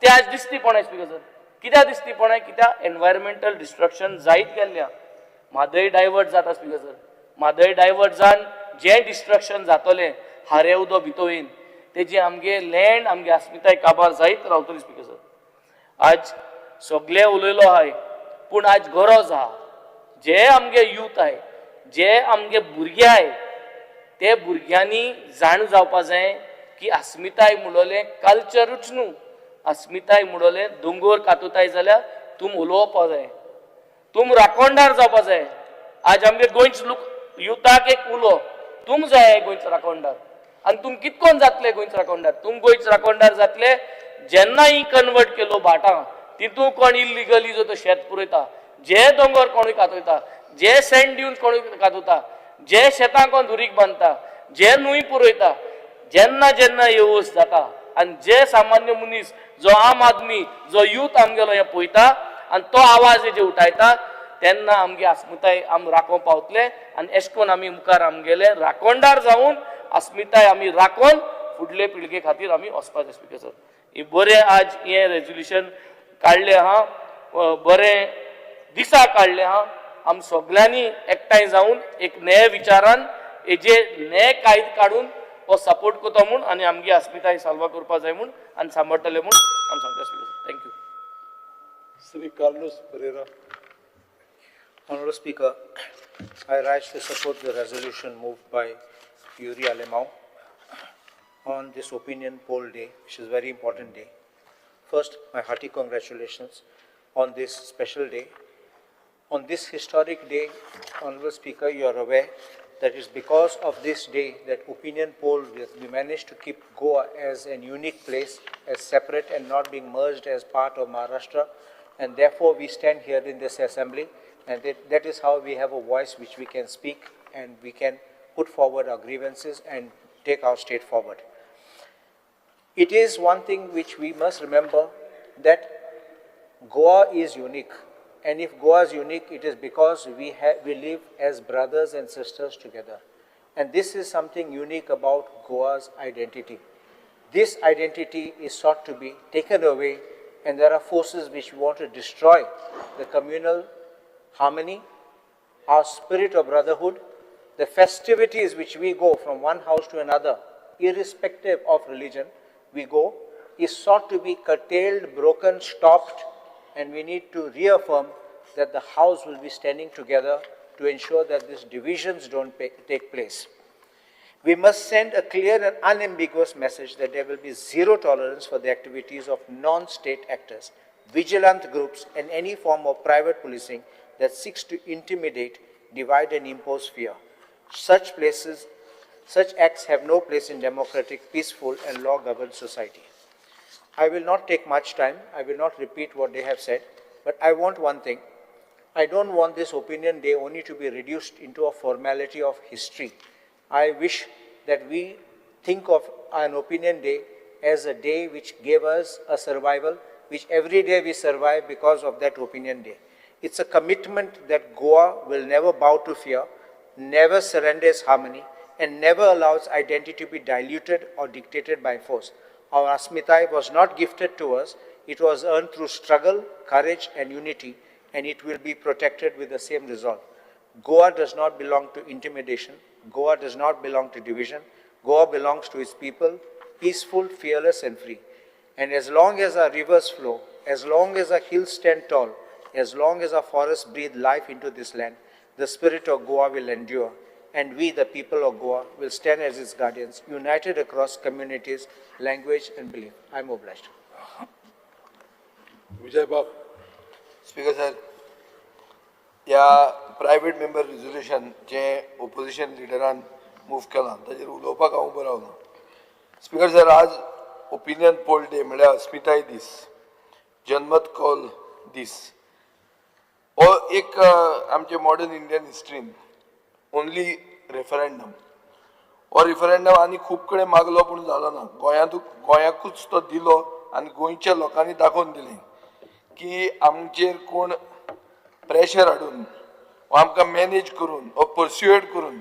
ते आज दिसती पडनाय. स्पीकर कित्याक दिसती पडनाय? कित्याक एनवायरमेंटल डिस्ट्रक्शन जायत गेल्ल्या. म्हादय डायवर्ट जाता स्पीकर. म्हादय डायवर्ट जावन जें डिस्ट्रक्शन जातलें हारे उदो भितर तेजी आमगे लँड, आमगे अस्मिताय काबार जायत रावतली. स्पीकर आज सगळे उलयलो आहाय पूण आज गरज आहा जे आमगे यूथ आहाय, जे आमगे भुरगे आहाय ते भुरग्यांनी जाण जावपा जाय की अस्मिताय म्हणलोलें कल्चरूच न्हू, अस्मिताय म्हणलोलें दोंगर कातोताय जाल्यार तुम उलोवपा जाय, तुम राखणदार जावपा जाय. आज आमगे गोंयच लोक युथाक एक उलो तुम जाय गोंयचो राखणदार. आनी तुम कितकोन जातले गोंयचो राखणदार? तुम गोंयचो राखणदार जातले जेन्ना ही कन्वर्ट केलो भाटां तितू कोण इल्लिगली जो तो शेत पुरयता, जे दोंगर कोणूय कातयता, जे सँड ड्यून्स कोणूय कातयता, जे शेतां कोण धुरीक बांदता, जे न्हूय पुरयता, जेन्ना जेन्ना हे वस्त जाता आनी जे सामान्य मनीस जो आम आदमी जो यूथ आमगेलो हे पळयता आनी तो आवाज जे उठायता तेन्ना आमगे अस्मिताय आम राखोवं पावतले. आनी अशें करून आमी मुखार आमगेले राखणदार जावन अस्मिताय आमी राखोवन फुडले पिळगे खातीर आमी वचपाचें. स्पीकर सर ही बरें आज हें रेजोल्युशन काडलें आहा, बरें दिसा काडलें आहा. आम सगळ्यांनी एकठांय जावन एक नये विचारान हेजे नये कायदे काडून हो सपोर्ट करता म्हूण आनी आमगे अस्मिताय साल्वा करपा जाय म्हूण आनी सांबाळटले म्हूण आमी सांगता. Speaker thank you. Shri Carlos Pereira. Honourable Speaker, I rise to support the resolution moved by Yuri Alemão on this opinion poll day, which is a very important day. First, my hearty congratulations on this special day. On this historic day, Honourable Speaker, you are aware that it's because of this day that opinion poll, we managed to keep Goa as a unique place, as separate and not being merged as part of Maharashtra. And therefore, we stand here in this assembly, and that is how we have a voice which we can speak and we can put forward our grievances and take our state forward. It is one thing which we must remember, that Goa is unique. And if Goa is unique, it is because we live as brothers and sisters together. And this is something unique about Goa's identity. This identity is sought to be taken away, and there are forces which want to destroy the communal harmony, our spirit of brotherhood, the festivities which we go from one house to another, irrespective of religion, we go, is sought to be curtailed, broken, stopped, and we need to reaffirm that the house will be standing together to ensure that these divisions don't take place. We must send a clear and unambiguous message that there will be zero tolerance for the activities of non-state actors, vigilant groups, and any form of private policing that seeks to intimidate, divide, and impose fear. Such acts have no place in democratic, peaceful, and law-governed society. I will not take much time. I will not repeat what they have said, but I want one thing. I don't want this opinion day only to be reduced into a formality of history. I wish that we think of an opinion day as a day which gave us a survival, which every day we survive because of that opinion day. It's a commitment that Goa will never bow to fear, never surrender its harmony, and never allows identity to be diluted or dictated by force. Our Asmitai was not gifted to us. It was earned through struggle, courage, and unity, and it will be protected with the same resolve. Goa does not belong to intimidation. Goa does not belong to division. Goa belongs to its people, peaceful, fearless, and free. And as long as our rivers flow, as long as our hills stand tall, as long as our forests breathe life into this land, the spirit of Goa will endure. And we, the people of Goa, will stand as its guardians, united across communities, language, and belief. I am obliged. Vijay Bab. Speaker sir, ह्या प्रायवेट मेंबर रिजोल्युशन जे ओपोजिशन लिडरान मूव केलां ताचेर उलोवपाक हांव उबो रावला. स्पीकर सर, आज ओपिनियन पोल डे म्हळ्यार अस्मिताय दीस, जनमत कौल दीस हो एक आमचे मॉडर्न इंडियन हिस्ट्रीन ओनली रेफरंडम. हो रेफरंडम आनी खूब कडेन मागलो पूण जालो ना. गोंयाकूच तो दिलो आनी गोंयच्या लोकांनी दाखोवन दिलें की आमचेर कोण प्रेशर हाडून वा आमकां मॅनेज करून वा पर्स्युएड करून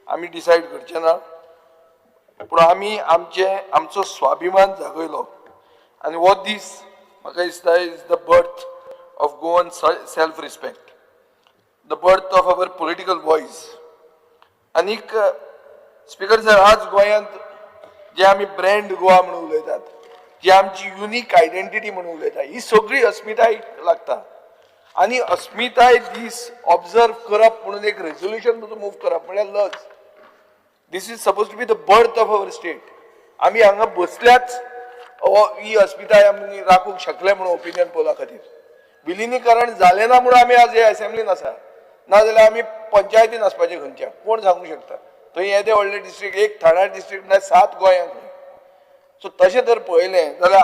आमी डिसायड करचे ना, पूण आमी आमचो स्वाभिमान जागयलो. आनी हो दीस म्हाका दिसता is the birth of Goan self respect, the birth of our political voice. आनीक स्पीकर सर, आज गोंयांत जे आमी ब्रँड गोवा म्हणून उलयतात, जी आमची युनीक आयडेंटिटी म्हणून उलयता, ही सगळी अस्मिताय लागता. आनी अस्मिताय दीस ऑब्जर्व करप म्हणून एक रेझोल्युशन मूव करप म्हळ्यार लज. This is suppose to be the birth of our state. आमी हांगा बसल्याच ही अस्मिताय आमी राखूंक शकले म्हणून ओपिनियन पोला खातीर. विलिनीकरण जालें ना म्हणून आमी आज हे असेंब्लीन आसा, नाजाल्यार आमी पंचायतीन आसपाचें खंयच्या कोण सांगूंक शकता. थंय येदे व्हडले डिस्ट्रिक्ट, एक ठाणा डिस्ट्रिक्ट ना 7 गोंयांक. सो तशें जर पळयलें जाल्यार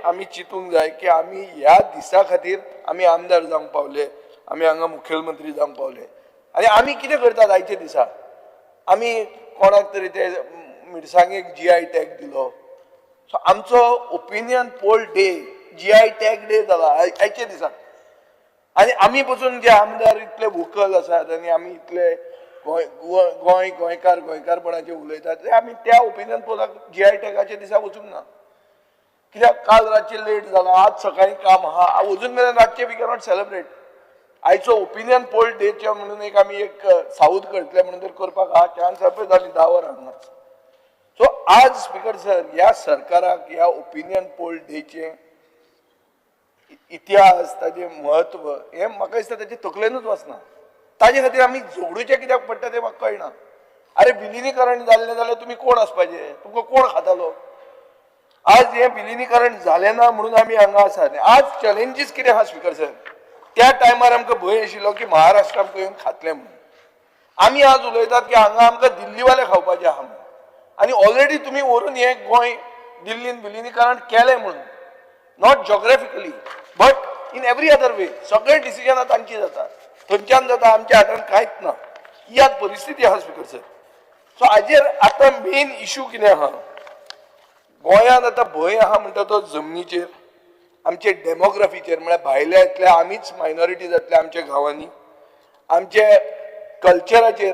आमी चिंतूंक जाय की आमी ह्या दिसा खातीर आमी आमदार जावंक पावले, आमी हांगा मुखेलमंत्री जावंक पावले. आनी आमी कितें करतात आयच्या दिसा? आमी कोणाक तरी ते मिरसांगेक GI टॅग दिलो. सो आमचो opinion poll day GI tag day जाला आयच्या दिसा. आनी आमी पसून जे आमदार इतले वोकल आसात आनी आमी इतले गोंयकारपणाचे उलयतात, ते आमी त्या ओपिनियन पोलाक GI टॅगाच्या दिसा वचूंक ना. कित्याक काल रातचे लेट जाला, आज सकाळी काम आहा, अजून मेरेन रातचे वी कॅनॉट सेलिब्रेट. आयचो ओपिनियन पोल डेचे म्हणून एक आमी एक साऊथ करतले म्हणून तर करपाक हा चान्स पळय जाली 10 वरां हांगाच. सो आज स्पीकर सर, ह्या सरकाराक ह्या ओपिनियन पोल डेचे इतिहास, ताजें म्हत्व हें म्हाका दिसता ताचे तकलेनूच वचना. ताजे खातीर आमी झगडूचे कित्याक पडटा तें म्हाका कळना. अरे विलिनीकरण जाल्लें जाल्यार तुमी कोण आसपाचें, तुमकां कोण खातालो? आज हें विलिनीकरण जालें ना म्हणून आमी हांगा आसात. आज चॅलेंजीस कितें आहा स्पीकर सर? त्या टायमार आमकां भंय आशिल्लो की महाराष्ट्र आमकां येवन खातलें म्हणून. आमी आज उलयतात की हांगा आमकां दिल्लीवाले खावपाचें आहा म्हणून. आनी ऑलरेडी तुमी व्हरून हें गोंय दिल्लीन विलिनीकरण केलें म्हणून. Not geographically but in every other way. सगळे डिसिजनां तांची जाता, थंयच्यान जाता, आमच्या हातान कांयच ना. ही आज परिस्थिती आहा स्पीकर सर. सो हाजेर आतां मेन इश्यू कितें आहा? गोंयांत आतां भंय आहा म्हणटा तो जमनीचेर, आमचे डेमोग्राफीचेर, म्हळ्यार भायल्यातल्या आमीच मायनॉरिटी जातले आमच्या गांवांनी, आमचे कल्चराचेर,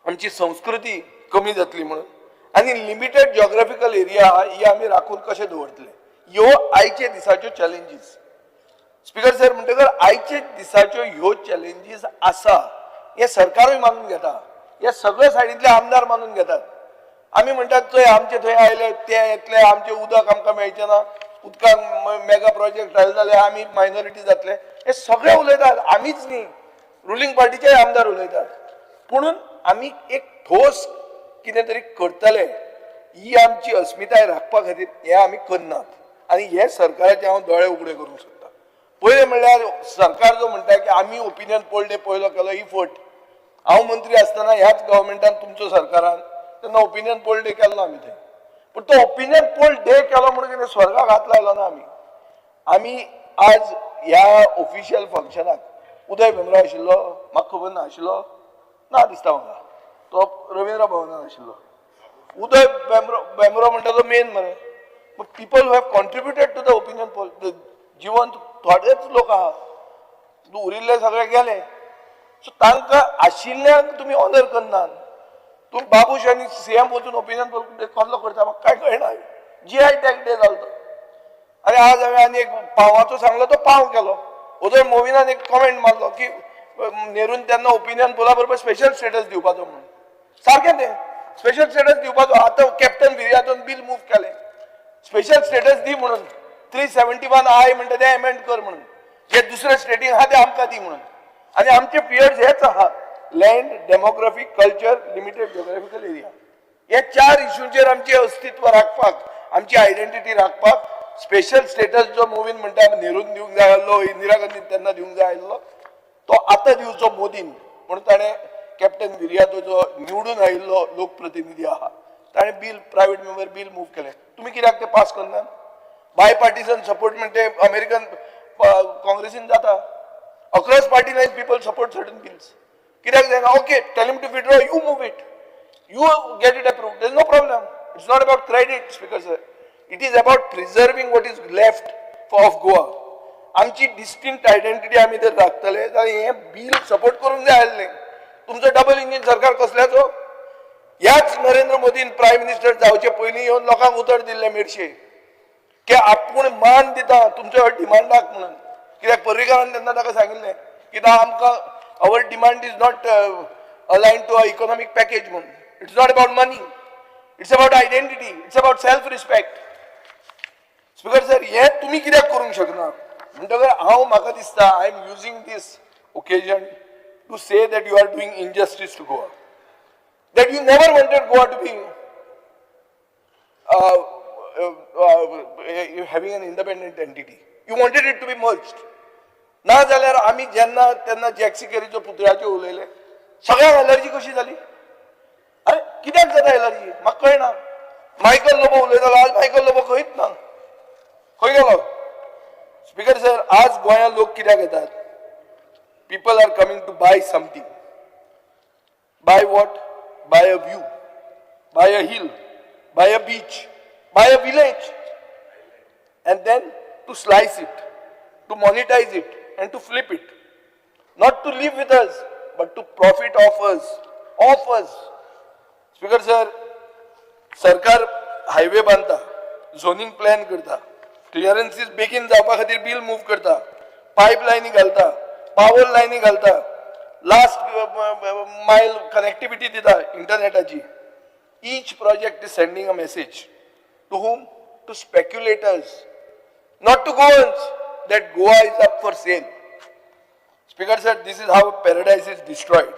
आमची संस्कृती कमी जातली म्हणून. आनी लिमिटेड जॉग्राफिकल एरिया आहा ही आमी राखून कशें दवरतले, ह्यो आयचे दिसाच्यो चॅलेंजीस. स्पीकर सर, म्हणटकर आयचे दिसाच्यो ह्यो चॅलेंजीस आसा हे सरकारूय मानून घेता, हे सगळे सायडींतले आमदार मानून घेतात. आमी म्हणटात थंय आमचे थंय आयले, ते येतले, आमचे उदक आमकां मेळचें ना, उदकाक मेगा प्रोजेक्ट आयले जाल्यार आमी मायनॉरिटी जातले, हे सगळे उलयतात. आमीच न्ही, रुलींग पार्टीचे आमदार उलयतात. पुणून आमी एक ठोस कितें तरी करतले, ही आमची अस्मिताय राखपा खातीर हें आमी करनात. आनी हे सरकाराचे हांव दोळे उगडे करूंक सोदता. पयलें म्हणल्यार सरकार जो म्हणटा की आमी ओपिनियन पोल डे पयलो केलो, ही फट. हांव मंत्री आसतना ह्याच गव्हर्मेंटान तुमच्या सरकारान तेन्ना ओपिनियन पोल डे केल्लो आमी थंय. पूण तो ओपिनियन पोल डे केलो म्हणून कितें स्वर्गाक हात लायलो ना आमी. आमी आज ह्या ऑफिशियल फंक्शनाक उदय भेंब्रो आशिल्लो, म्हाका खबर ना आशिल्लो ना दिसता म्हाका, तो रवींद्र भवनान आशिल्लो. उदय भेंब्रो म्हणटा तो मेन मरे. People who have contributed to the opinion poll, जिवंत थोडेच लोक आहात, उरिल्ले सगळे गेले. सो तांकां आशिल्ल्यांक तुमी ऑनर करनात. तुम्ही बाबूश आनी CM वचून ओपिनियन पोल कसलो करता म्हाका काय कळना. GI टॅग डे जालो तो. आनी आज हांवें आनी एक पावाचो सांगलो, तो पाव केलो. उदय मोविनान एक कॉमेंट मारलो की नेरून तेन्ना ओपिनियन पोला बरोबर स्पेशल स्टेटस दिवपाचो म्हणून. सारकें तें स्पेशल स्टेटस दिवपाचो. आतां कॅप्टन विर्यातून बील मूव केलें, स्पेशल स्टेटस दी म्हणून. 371I म्हणटा ते एमेंड कर म्हणून. जे दुसरे स्टेटीक आहा ते आमकां दी म्हणून. आनी आमचे फियर्स हेच आहा, land, demography, culture, limited geographical area. हे 4 इश्यूचेर आमचे अस्तित्व राखपाक, आमची आयडेंटिटी राखपाक स्पेशल स्टेटस जो मोवीन म्हणटा नेरून दिवंक जाय आसलो, इंदिरा गांधीन तेन्ना दिवंक जाय आसलो, तो आतां दिवचो मोदीन म्हणून ताणें कॅप्टन विर्यातो जो निवडून आयिल्लो लोकप्रतिनिधी आहा ताणें bill private member bill move केलें तुमी कित्याक ते पास करना बाय पार्टिसन सपोर्ट म्हणजे ते अमेरिकन काँग्रेसीन जाता across party line people support certain bills कित्याक जायना okay tell him to withdraw you move it you get it approved. There is no problem. It's not about credit, Speaker sir. It is about preserving what is left of Goa. आमची डिस्टिंक्ट आयडेंटिटी आमी जर राखतले जाल्यार हे बिल सपोर्ट करूंक जाय आसलें तुमचो डबल इंजिन सरकार कसल्याचो ह्याच नरेंद्र मोदीन प्रायम मिनिस्टर जावचे पयलीं येवन लोकांक उतर दिल्ले मेडशे की आपूण मान दिता तुमच्या डिमांडाक म्हणून कित्याक पर्रीकारान तेन्ना ताका सांगिल्लें कित्याक आमकां our demand is not align to a economic package म्हणून It's not about money. It's about identity. It's about self-respect. Speaker sir, हे तुम्ही कित्याक करूंक शकना म्हणटगर हांव म्हाका दिसता I am using this occasion to say that you are doing injustice to Goa. That you never wanted Goa to be having an independent entity. You wanted it to be merged. ना जाल्यार आमी जेन्ना तेन्ना जॅक्सी केरीचो पुतळ्याचेर उलयले सगळ्यांक एलर्जी कशी जाली अरे कित्याक जाता एलर्जी म्हाका कळना मायकल लोबो उलयतालो आज मायकल लोबो खंयच ना खंय गेलो स्पीकर सर आज गोंयांत लोक कित्याक येतात people are coming to buy something buy what buy a view buy a hill buy a beach buy a village and then to slice it, to monetize it and to flip it. Not to live with us, but to profit off us. Speaker sir, सरकार हायवे बांधता झोनिंग प्लॅन करता क्लिअरन्सीस बेगीन जावपा खातीर बिल मूव करता पायपलायनी घालता पावर लायनी घालता लास्ट मायल कनेक्टिविटी दिता इंटरनेटाची each project is sending a message to whom? To speculators, not to Goans, that Goa is up for sale. Speaker said this is how paradise is destroyed.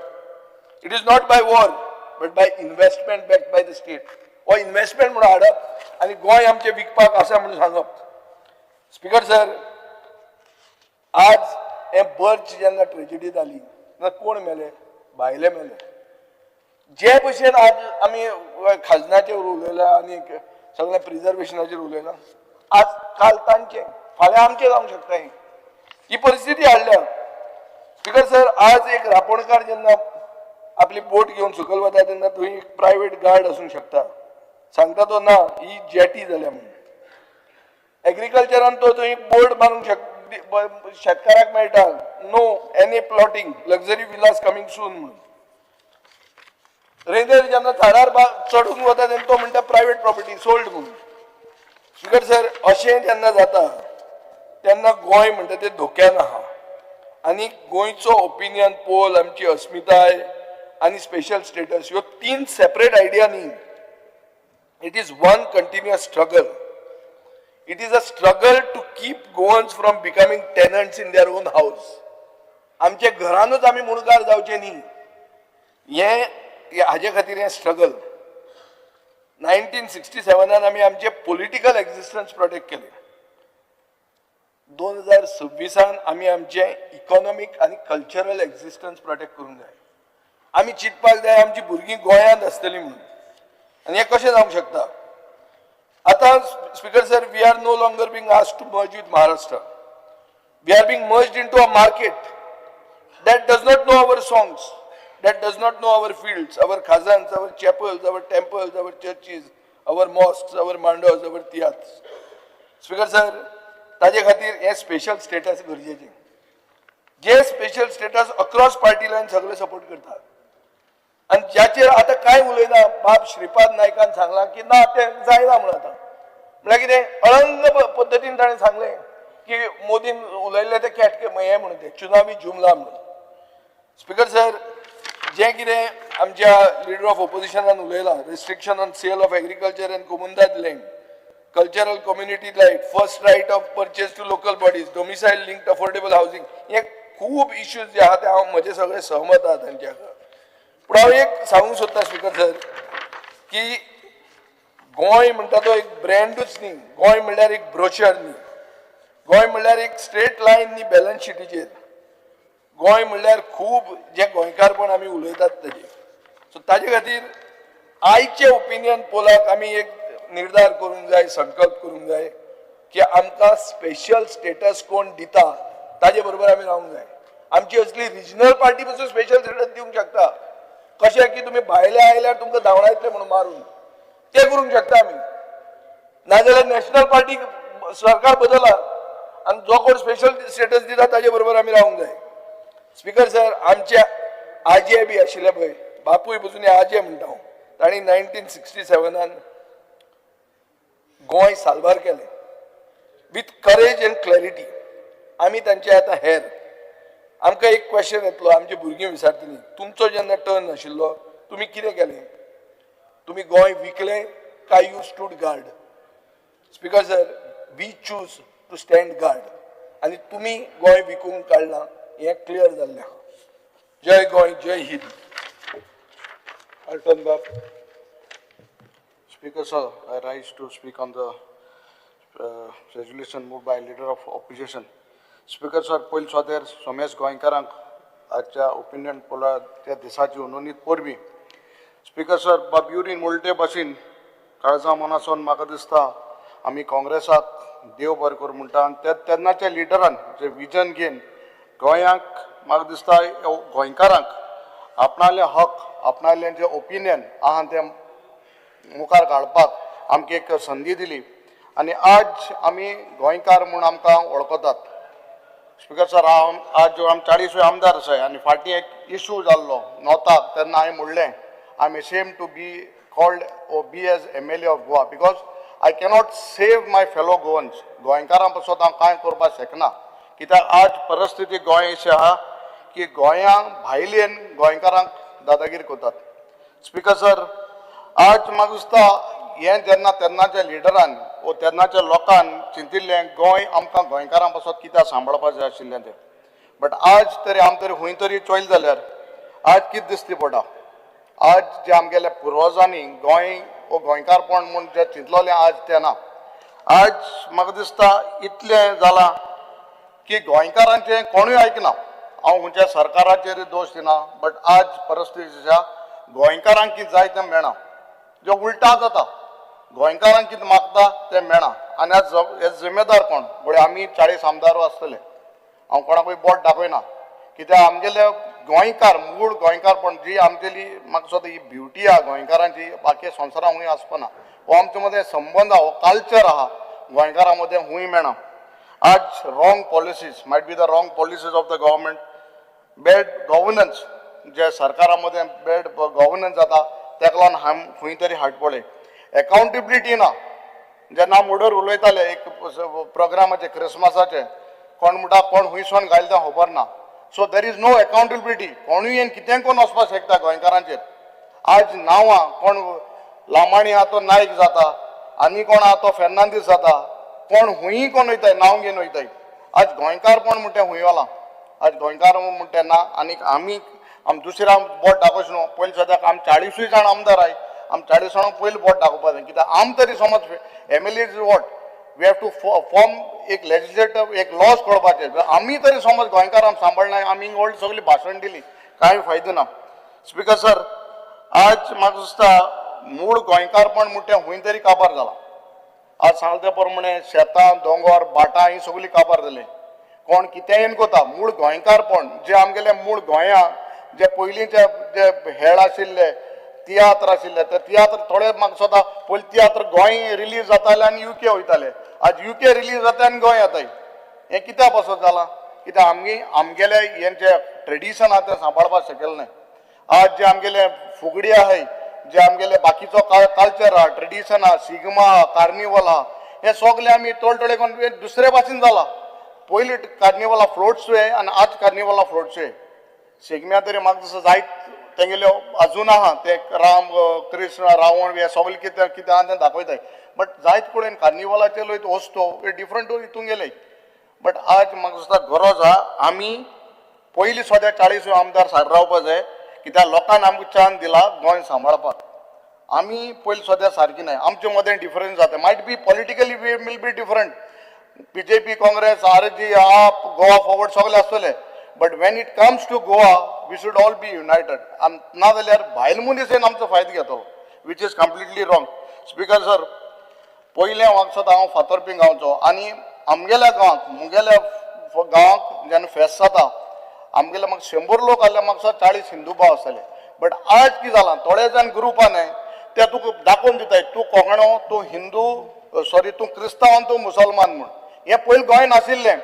It is not by war, but by investment backed by the state. Or investment म्हणून हाडप आणि गोंय आमचे विकपाक आसा म्हणून सांगप. स्पीकर सर, आज हे बर्च जेन्ना ट्रेजेडी जाली तेन्ना कोण मेले? भायले मेले. जे भशेन आज आमी खाजनाचेर उलयला आनी सगळ्या प्रिजर्वेशनाचेर उलयला आज काल तांचे फाल्यां आमचे जावंक शकता ही परिस्थिती हाडल्या. स्पीकर सर, आज एक रापणकार जेन्ना आपली बोट घेवन सकयल वता तेन्ना थंय एक प्रायव्हेट गार्ड आसूंक शकता. सांगता तो ना ही जेटी जाल्या म्हणून. एग्रीकल्चरान तो थंय बोर्ड बांदूंक शेतकाराक मेळटा no any plotting luxury villas coming soon म्हणून. रेल्वे जेन्ना झाडार चढून वता तेन्ना तो म्हणटा प्रायव्हेट प्रॉपर्टी सोल्ड म्हणून. स्पीकर सर, अशें जेन्ना जाता तेन्ना गोंय म्हणटा तें धोक्यान आहा आनी गोंयचो ओपिनियन पोल आमची अस्मिताय आनी स्पेशल स्टेटस ह्यो तीन सेपरेट आयडिया न्ही. It is one continuous struggle. It is a struggle to keep Goans from becoming tenants in their own house. आमच्या घरानूच आमी मुणकार जावचे न्ही. हाजे खातीर हें स्ट्रगल. 1967 आमी आमचे पॉलिटिकल एक्झिस्टन्स प्रोटेक्ट केले. 2026 आमी आमचे इकॉनॉमिक आनी कल्चरल एक्झिस्टन्स प्रोटेक्ट करूंक जाय. आमी चिंतपाक जाय आमची भुरगीं गोंयांत आसतलीं म्हणून आनी हें कशें जावंक शकता. आतां speaker sir, we are no longer being asked to merge with Maharashtra. We are being merged into a market that does not know our songs, that does not know our fields, our khazans, our chapels, our temples, our churches, our mosques, our mandos, our tiyats. Speaker sir, ताजे खातीर हे स्पेशल स्टेटस गरजेचें. जे special status across party line सगळे सपोर्ट करतात आनी ज्याचेर आतां कांय उलयना. बाब श्रीपाद नायकान सांगलां की ना तें जायना म्हणून. आतां म्हळ्यार कितें अळंग पद्दतीन ताणें सांगलें की मोदीन उलयल्लें तें केटके हें म्हणून तें चुनावी जुमला म्हणून. स्पीकर सर, जे कितें आमच्या लिडर ऑफ ऑपोजिशनान उलयलां restriction on sale of agriculture and comunidade land, cultural community right, first right of purchase to local bodies, domicile linked affordable housing, हे खूब इश्यूज जे आहा ते हांव म्हजे सगळे सहमत आहा तांच्या. पूण हांव एक सांगूंक सोदता स्पीकर सर की गोंय म्हणटा तो एक ब्रँडूच न्ही. गोंय म्हणल्यार एक ब्रोचर न्ही. गोंय म्हणल्यार एक स्ट्रेट लायन न्ही बॅलन्स शिटीचेर. गोंय म्हणल्यार खूब जे गोंयकारपण आमी उलयतात ताजेर. सो ताजे खातीर आयचे ओपिनियन पोलाक आमी एक निर्धार करूंक जाय, संकल्प करूंक जाय की आमकां स्पेशल स्टेटस कोण दिता ताजे बरोबर आमी रावंक जाय. आमची असली रिजनल पार्टी पासून स्पेशल स्टेटस दिवंक शकता. कशें की तुमी भायले आयल्यार तुमकां धांवडा येतले म्हणून मारून ते करूंक शकता आमी. नाजाल्यार नॅशनल पार्टी सरकार बदला आणि जो कोण स्पेशल स्टेटस दिता ताजे बरोबर आमी रावंक जाय. स्पीकर सर, आमचे आजे बी आशिल्ले पळय, बापूय पसून आजे म्हणटा हांव, तांणी 1967 गोंय सालबार केलें विथ करेज एंड क्लॅरिटी. आमी तांचे आतां हेर. आमकां एक क्वेश्चन येतलो, आमची भुरगीं विचारतलीं, तुमचो जेन्ना टर्न आशिल्लो तुमी कितें केलें? तुमी गोंय विकलें काय you stood guard? Speaker sir, we choose to stand guard आनी तुमी गोंय विकूंक काडलां हें क्लियर जाल्लें आहा. जय गोंय, जय Hind. Alton Bab. Speaker sir, I rise to speak on the resolution moved by leader of opposition. Speaker sir, पयली स्वादेर सोमेश गोंयकारांक आजच्या ओपिनियन पोला त्या दिसाची उनोनीत परबी. स्पीकर सर, बाबयुरीन उलटे भाशेन काळजां मनासून म्हाका दिसता आमी काँग्रेसाक देव बरें करूं म्हणटा आनी तेन्नाच्या लिडरान जे विजन घेवन गोंयांक म्हाका दिसता गोंयकारांक आपणाले हक, आपणाले जे ओपिनियन आहा ते मुखार काडपाक आमकां एक संदी दिली आनी आज आमी गोंयकार म्हूण आमकां वळखतात. स्पीकर सर, आज जो आमी 40 आमदार आसाय आनी फाटीं एक इशू जाल्लो नॉर्थाक, तेन्ना हांवें म्हणलें I am ashamed to be called or be as MLA of Goa because I cannot save my fellow Goans. गोंयकारां पासून हांव कांय करपाक शकना कित्याक आज परिस्थिती गोंय अशी आहा की गोंयांक भायल्यान गोंयकारांक दादागिरी करतात. स्पीकर सर, आज म्हाका दिसता हें जेन्ना तेन्नाच्या लिडरान वो तेन्नाच्या लोकांन चिंतिल्लें गोंय आमकां गोंयकारां पासून कित्याक सांबाळपाक जाय आशिल्लें तें. बट आज तरी आमी तरी खंय तरी चोयल जाल्यार आज कितें दिसती पडटा. आज जे आमगेल्या पुर्वजांनी गोंय वो गोंयकारपण म्हूण जे चिंतलोलें आज तें ना. आज म्हाका दिसता इतलें जालां की गोंयकारांचें कोणूय आयकना. हांव खंयच्या सरकाराचेर दोश दिना, बट आज परिस्थिती आसा गोंयकारांक कितें जाय तें मेळना. जे उलटा जाता, गोंयकारांक कितें मागता तें मेळना. आनी आज हे जिम्मेदार कोण? म्हळ्यार आमी 40 आमदार आसतले. हांव कोणाकूय बोट दाखयना कित्याक आमगेले गोंयकार मूळ गोंयकारपण जी आमगेली म्हाका दिसता ही ब्युटी आहा गोंयकारांची बाकी संवसारांत खंय आसपना. हो आमचे मदें संबंद आहा, हो कल्चर आहा गोंयकारां मदें खंय मेळना. आज wrong policies might be the wrong policies of the government, bad governance जे सरकारा मदें बॅड गव्हर्नन्स जाता तेका लागून हांव खंय तरी हाडपळे. एकावंटेबिलिटी ना. जेन्ना मुडोर उलयताले एक प्रोग्रामाचे क्रिसमसाचे, कोण म्हणटा कोण हुंयसून घायला तें खबर ना. So there is no accountability. कोणूय येवन कितें कोण वचपाक शकता गोंयकारांचेर. आज नांवां कोण लामाणी आहा तो नायक जाता, आनी कोण आहा तो फेर्नांदीस जाता, कोण हुंय कोण वयताय नांव घेवन वयताय. आज गोंयकारपण म्हणटा हुंय वाला. आज गोंयकार म्हणटा ना. आनी आमी दुसऱ्या बोट दाखोवचें न्हू. पयलीं सद्याक आमी 40 जाण आमदार आहाय. आमी 40 जाणांक पयलीं बोट दाखोवपाक जाय कित्याक आमी तरी समज MLA is what we have to form एक लेजिस्लेटिव्ह एक लॉज करपाचे. आमी तरी समज गोंयकारां सांबाळना आमी ओल्ड सगळी भाशण दिली कांय फायदो ना. स्पीकर सर, आज म्हाका दिसता मूळ गोंयकारपण म्हणटा खंय तरी काबार जाला. आज सांगले प्रमाणे शेतां दोंगर भाटां ही सगळीं काबार जाली. कोण कितेंय येवन कोता मूळ गोंयकारपण जे आमगेले मूळ गोंयां जे पयलींचे जे हेळ आशिल्ले तियात्र आशिल्ले ते तियात्र थोडे म्हाका स्वता पयलीं तियात्र गोंय रिलीज जाताले आनी UK वयताले. आज UK रिलीज जाता आनी गोंय येताय. हें कित्याक पासून जालां? कित्याक आमगेले हें जे ट्रेडिशन आहा तें सांबाळपाक शकले नाय. आज जे आमगेले फुगडी आहाय, जे आमगेले बाकीचो कल्चर आहा, ट्रेडिशन आहा, सिगमा आहा, कार्निवल आहा, हे सगळे आमी तोळतोळे करून दुसरे भाशेन जाला. पयलीं कार्निवला फ्लोट्सूय आनी आज कार्निवला फ्लोट्सूय. शिगम्या तरी म्हाका दिसता जायत तेंगेल्यो अजून आहा ते राम कृष्ण रावण हे सगळे कितें कितें आहा तें दाखयताय. बट जायत कडेन कार्निवलाचे लोक वस्तू हे डिफरंट हितून गेले. बट आज म्हाका दिसता गरज आहा आमी पयलीं सद्या 40 आमदार सारके रावपाक जाय कित्याक लोकांन आमकां चान्स दिला गोंय सांबाळपाक. आमी पयलीं सद्या सारकी नाय. आमचे मदें डिफरन्स जाता. Might be politically we will be different. BJP, Congress, RG, AAP, Goa Forward सगळे आसतले. But when it comes to Goa we should all be united. ना जाल्यार भायल मनीस येवन आमचो फायदो घेतलो. which is completely wrong. Speaker sir, पयले म्हाका हांव फातोरपी गांवचो आनी आमगेल्या गांवांत मुगेल्या गांवांत जेन्ना फेस्त जाता आमगेले म्हाका 100 लोक आसले म्हाका 40 हिंदू भाव आसतले. बट आज कितें जालां थोडे जाण ग्रुपान ते तुका दाखोवन दिताय तूं कोंकणो तूं हिंदू सॉरी तूं क्रिस्तांव तूं मुसलमान म्हूण. हें पयलीं गोंय नाशिल्लें.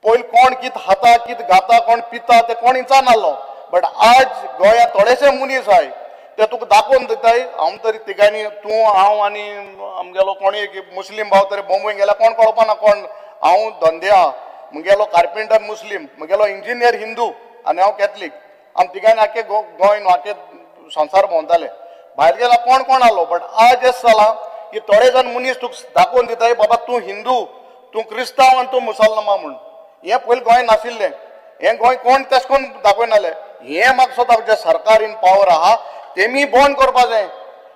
पयलीं कोण कितें खाता कितें घाता कोण पिता तें कोण विचारनासलो. बट आज गोंयांत थोडेशे मनीस आहाय ते तुका दाखोवन दिताय. हांव तरी तिगांनी तूं हांव आनी आमगेलो कोणी मुस्लीम भाव तरी बॉम्बे गेल्या कोण कळपाना कोण. हांव धंदे आहा मुगेलो कार्पेंटर मुस्लीम मुगेलो इंजिनियर हिंदू आनी हांव कॅथलीक. आमी तिगांनी आख्खे गोंय न्हू आख्खे संवसार भोंवताले. भायर गेला कोण कोण आलो. बट आज अशें जालां की थोडे जाण मनीस तुका दाखोवन दिताय बाबा तूं हिंदू तूं क्रिस्तांव आनी तूं मुसलमान म्हूण. हें पयलीं गोंय नाशिल्लें. हें गोंय कोण तेश कोन्न दाखयनाले. हें म्हाका सोदता जे सरकार इन पावर आहा तेमी बंद करपा जाय.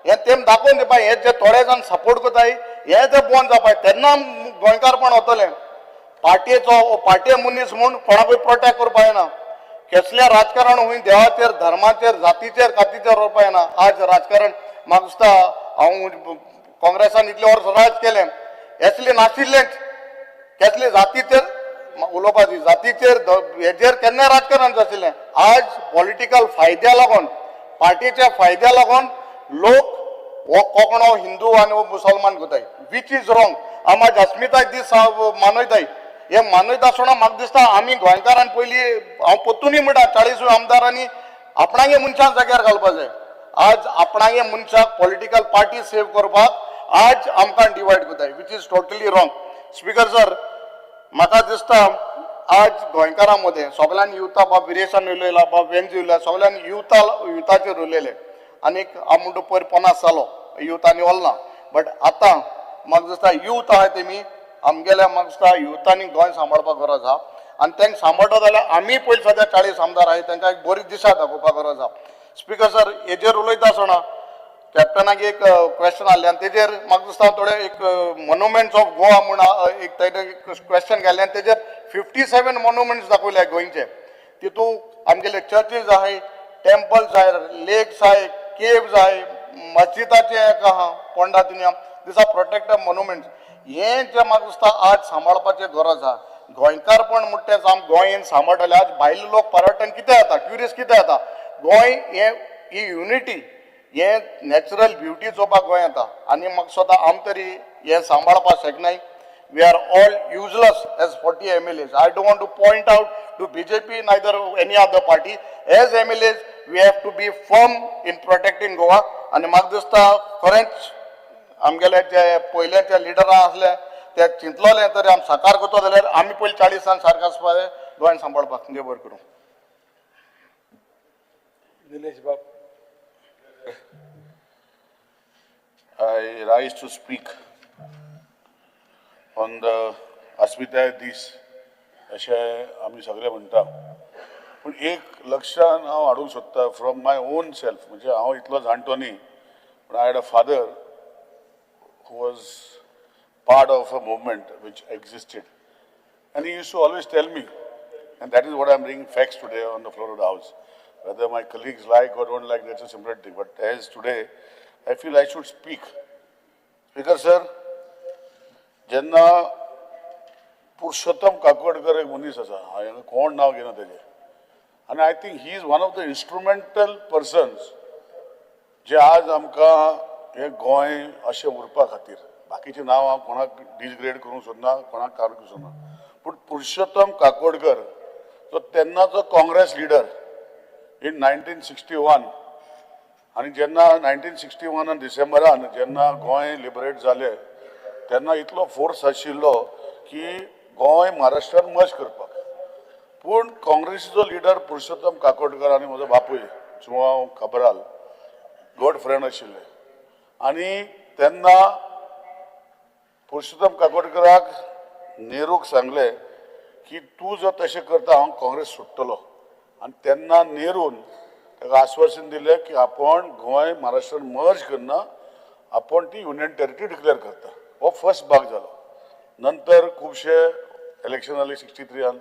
हें तेम दाखोवन दिवपा हे जे थोडे जाण सपोर्ट करताय हे ते बंद जावपाय तेन्ना गोंयकारपण वतलें. पार्टये मनीस म्हूण कोणाकूय प्रोटेक्ट करपा येना. कसलें राजकारण खूंय देवाचेर धर्माचेर जातीचेर कातीचेर उरपा येना. आज राजकारण म्हाका दिसता हांव काँग्रेसान इतले वर्स राज केलें असलें नाशिल्लेंच. कसले जातीचेर उलोवपाची जातीचेर हेजेर केन्ना राजकारण जातलें. आज पॉलिटिकल फायद्या लागून पार्टीच्या फायद्या लागून लोक हो कोंकणो हिंदू आनी मुसलमान करताय वीच इज रॉंग. आमी अस्मिताय दीस मानयताय. हे मानयता आसतना म्हाका दिसता आमी गोंयकारान पयलीं हांव पोत्तुनी म्हणटा 40 आमदारांनी आपणागे मनशाक जाग्यार घालपा जाय. आज आपणागे मनशाक पॉलिटिकल पार्टी सेव करपाक आज आमकां डिवायड करताय which is totally wrong. Speaker sir म्हाका दिसता आज गोंयकारां मदें सगळ्यांनी युथा बाब विरेशान उलयला बाब वेंजी उलयला सगळ्यांनी युथाचेर उलयले. आनीक हांव म्हणटा पयर 50 जालो युथांनी वलना. बट आतां म्हाका दिसता यूथ आहाय तेमी आमगेल्या म्हाका दिसता युथांनी गोंय सांबाळपाक गरज आहा. आनी तांकां सांबाळटा जाल्यार आमी पयलीं सद्या 40 आमदार आहाय तांकां एक बरी दिशा दाखोवपाक गरज आहा. स्पीकर सर हेजेर उलयता आसतना कॅप्टनाक एक क्वेश्चन आसलें आनी तेजेर म्हाका दिसता थोडे एक मोन्युमेंट्स ऑफ गोवा म्हूण एक क्वेश्चन घालें आनी तेजेर 57 मोन्युमेंट्स दाखयले गोंयचे. तितून आमगेले चर्चीज आहाय टेम्पल्स आहाय लेक्स आहाय केव्स आहाय मस्जिदाचे एक आहा पोंडातिनी दिस आर प्रोटेक्टेड मोन्युमेंट्स. हें जें म्हाका दिसता आज सांबाळपाचें गरज आहा. गोंयकारपण म्हणटा तें आम गोंयन सांबाळटले. आज भायले लोक पर्यटन कितें येता ट्युरिस्ट कितें येता गोंय ही युनिटी हे नॅचरल ब्युटी चोवपाक गोंय येता. आनी म्हाका स्वता आम तरी हें सांबाळपाक शकनाय. We are all useless as 40 MLAs. I don't want to point out to BJP neither any other party. As MLAs, we have to be firm in protecting Goa. And म्हाका दिसता खरेंच आमगेले जे पयलेचे लिडरां आसले ते चिंतलोले तरी आमी साकार करता जाल्यार आमी पयलीं 40 सारके आसपा जाय गोंय सांबाळपाक. देव बरें करूं. निलेश बाब. I rise to speak on the अस्मिताय दीस अशें आमी सगळे म्हणटा. पूण एक लक्षान हांव हाडूंक सोदता फ्रॉम माय ओन सेल्फ. म्हणजे हांव इतलो जाणटो न्ही पूण I had a father who was part of a movement which existed आनी he use to always tell me and that is what I am bringing facts today on the floor of the house. Whether my colleagues like or don't like, that's a separate thing. But as today, I feel I should speak. Speaker sir, जेन्ना पुरुषोत्तम काकोडकर एक मनीस आसा हांवें कोण नांव घेना तेजें आनी I think he is one of the instrumental persons जे आज आमकां हे गोंय अशें उरपा खातीर बाकीचें नांव हांव कोणाक डिसग्रेड करूंक सोदना कोणाक काडूंक सोदना पूण पुरुषोत्तम काकोडकर जो तेन्नाचो काँग्रेस लिडर in 1961 आणि जेन्ना 1961 डिसेंबरान जेन्ना गोंय लिबरेट जालें तेन्ना इतलो फोर्स आशिल्लो की गोंय महाराष्ट्रान मर्ज करपाक. पूण काँग्रेसीचो लिडर पुरुषोत्तम काकोडकर आनी म्हजो बापूय जो हांव खबराल गॉड फ्रेंड आशिल्ले आनी तेन्ना पुरुषोत्तम काकोडकराक नेहरूक सांगलें की तूं जर तशें करता हांव काँग्रेस सोडटलो. आनी तेन्ना नेरून ताका आश्वासन दिलें की आपण गोंय महाराष्ट्रान मर्ज करना आपण ती युनियन टेरिटरी डिक्लेअर करता. हो फर्स्ट भाग जालो. नंतर खुबशे इलेक्शन जाली 63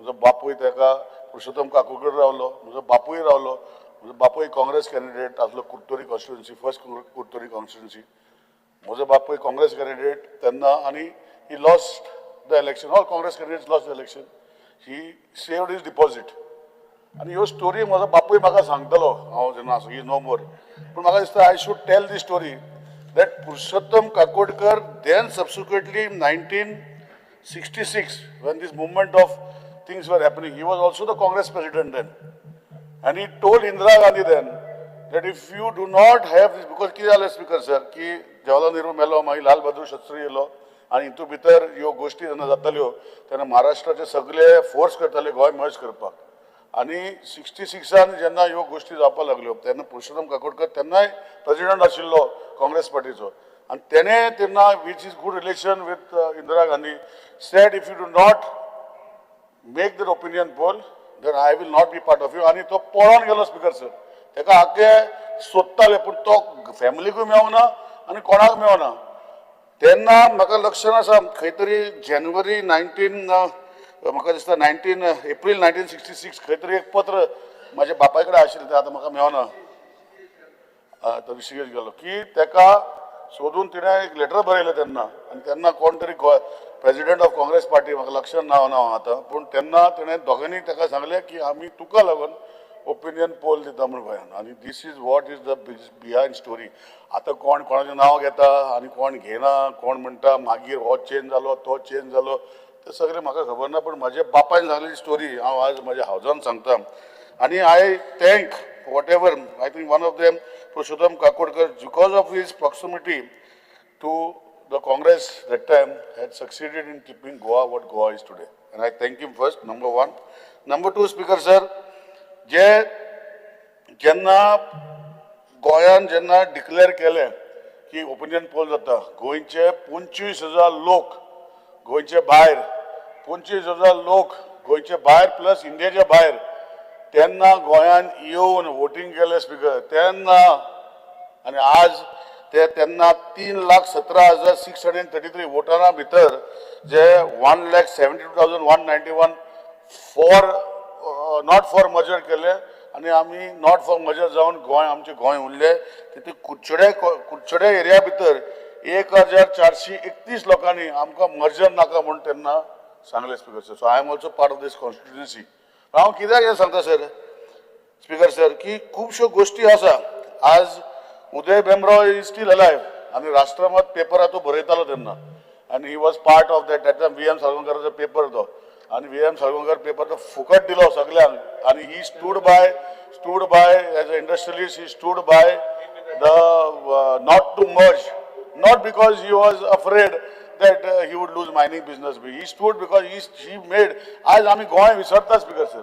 म्हजो बापूय ताका पुरुषोत्तम काकोडकर रावलो म्हजो बापूय रावलो म्हजो बापूय काँग्रेस कॅन्डिडेट आसलो Curtorim constituency, first Curtorim constituency. म्हजो बापूय काँग्रेस कॅन्डिडेट तेन्ना आनी he lost the election. All Congress candidates lost the election. He saved his deposit. आनी ह्यो स्टोरी म्हजो बापूय म्हाका सांगतलो हांव जेन्ना आसो, ही नो मोर. पूण म्हाका दिसता I should tell the story that Purushottam Kakodkar then subsequently in 1966, when this movement of things were happening, he was also the Congress president then. And he told Indira Gandhi then that if you do not have this, because कितें जालें स्पीकर सर की जवाहरलाल नेहरू मेलो, मागीर लाल बहादूर शास्त्री येलो आनी हितून भितर ह्यो गोश्टी जेन्ना जाताल्यो तेन्ना महाराष्ट्राचे सगळे फोर्स करताले गोंय मर्ज करपाक. आनी 66 जेन्ना ह्यो गोश्टी जावपाक लागल्यो तेन्ना पुरुषोत्तम काकोडकर तेन्नाय प्रेसिडेंट आशिल्लो काँग्रेस पार्टीचो. आनी तेणें तेन्ना which is good relation with Indira Gandhi said if you do not make their opinion poll then I will not be part of you. आनी तो पळोवन गेलो स्पीकर सर. ताका आख्खे सोदताले पूण तो फॅमिलीकूय मेवना आनी कोणाक मेवना. तेन्ना म्हाका लक्षांत आसा खंय तरी जानेवारी 19 म्हाका दिसता एप्रील 1966 खंय तरी एक पत्र म्हाज्या बापाय कडेन आशिल्लें तें आतां म्हाका मेवना. तो ऋषिकेश गेलो की ताका सोदून तिणें एक लेटर बरयलें तेन्ना. आनी तेन्ना कोण तरी प्रेसिडेंट ऑफ काँग्रेस पार्टी म्हाका लक्षांत ना आतां, पूण तेन्ना तेणें दोगांनी ताका सांगलें की आमी तुका लागून ओपिनियन पोल दिता म्हूण गोंयान. आनी this is what is the behind story. आतां कोण कोणाचें नांव घेता आनी कोण घेना, कोण म्हणटा मागीर हो चेंज जालो तो चेंज जालो, ते सगळें म्हाका खबर ना. पूण म्हाज्या बापायन सांगलेली स्टोरी हांव आज म्हाज्या हावजान सांगता. आनी I thank what ever I think one of them Purushottam Kakodkar, because of his proximity to the Congress that time, had succeeded in keeping Goa what Goa is today. And I thank him first, number one. Number two, Speaker sir, जेन्ना गोंयान जेन्ना डिक्लेअर केलें की ओपिनियन पोल जाता, गोंयचे 25,000 लोक गोंयचे भायर, 25,000 लोक गोंयचे भायर प्लस इंडियेच्या भायर तेन्ना गोंयान येवन वोटींग केलें स्पीकर तेन्ना. आनी आज ते तेन्ना 3,17,633 वोटरां भितर जे 1,72,191 फॉर नॉट फॉर मर्जर केले आनी आमी नॉट फॉर मर्जर जावन गोंय आमचें गोंय उरलें. तितून कुडचडे एरिया भितर 1,431 लोकांनी आमकां मर्जर नाका म्हूण तेन्ना सांगलें speaker sir. So I am also part of this constituency. हांव कित्याक हें सांगता सर स्पीकर सर की खुबश्यो गोश्टी आसा. आज उदय भेंब्रो इज स्टील अलायव्ह आनी राष्ट्रमत पेपरार तो बरयतालो तेन्ना आनी he was part of that time VM साळगांवकराचो पेपर तो. आनी VM साळगांवकर पेपर तो फुकट दिलो सगळ्यांक. आनी he stood by as a industrialist, he stood by the not to merge, not because he was afraid that he would lose mining business. He stood because he made. आज आमी गोंय विसरता स्पीकर सर.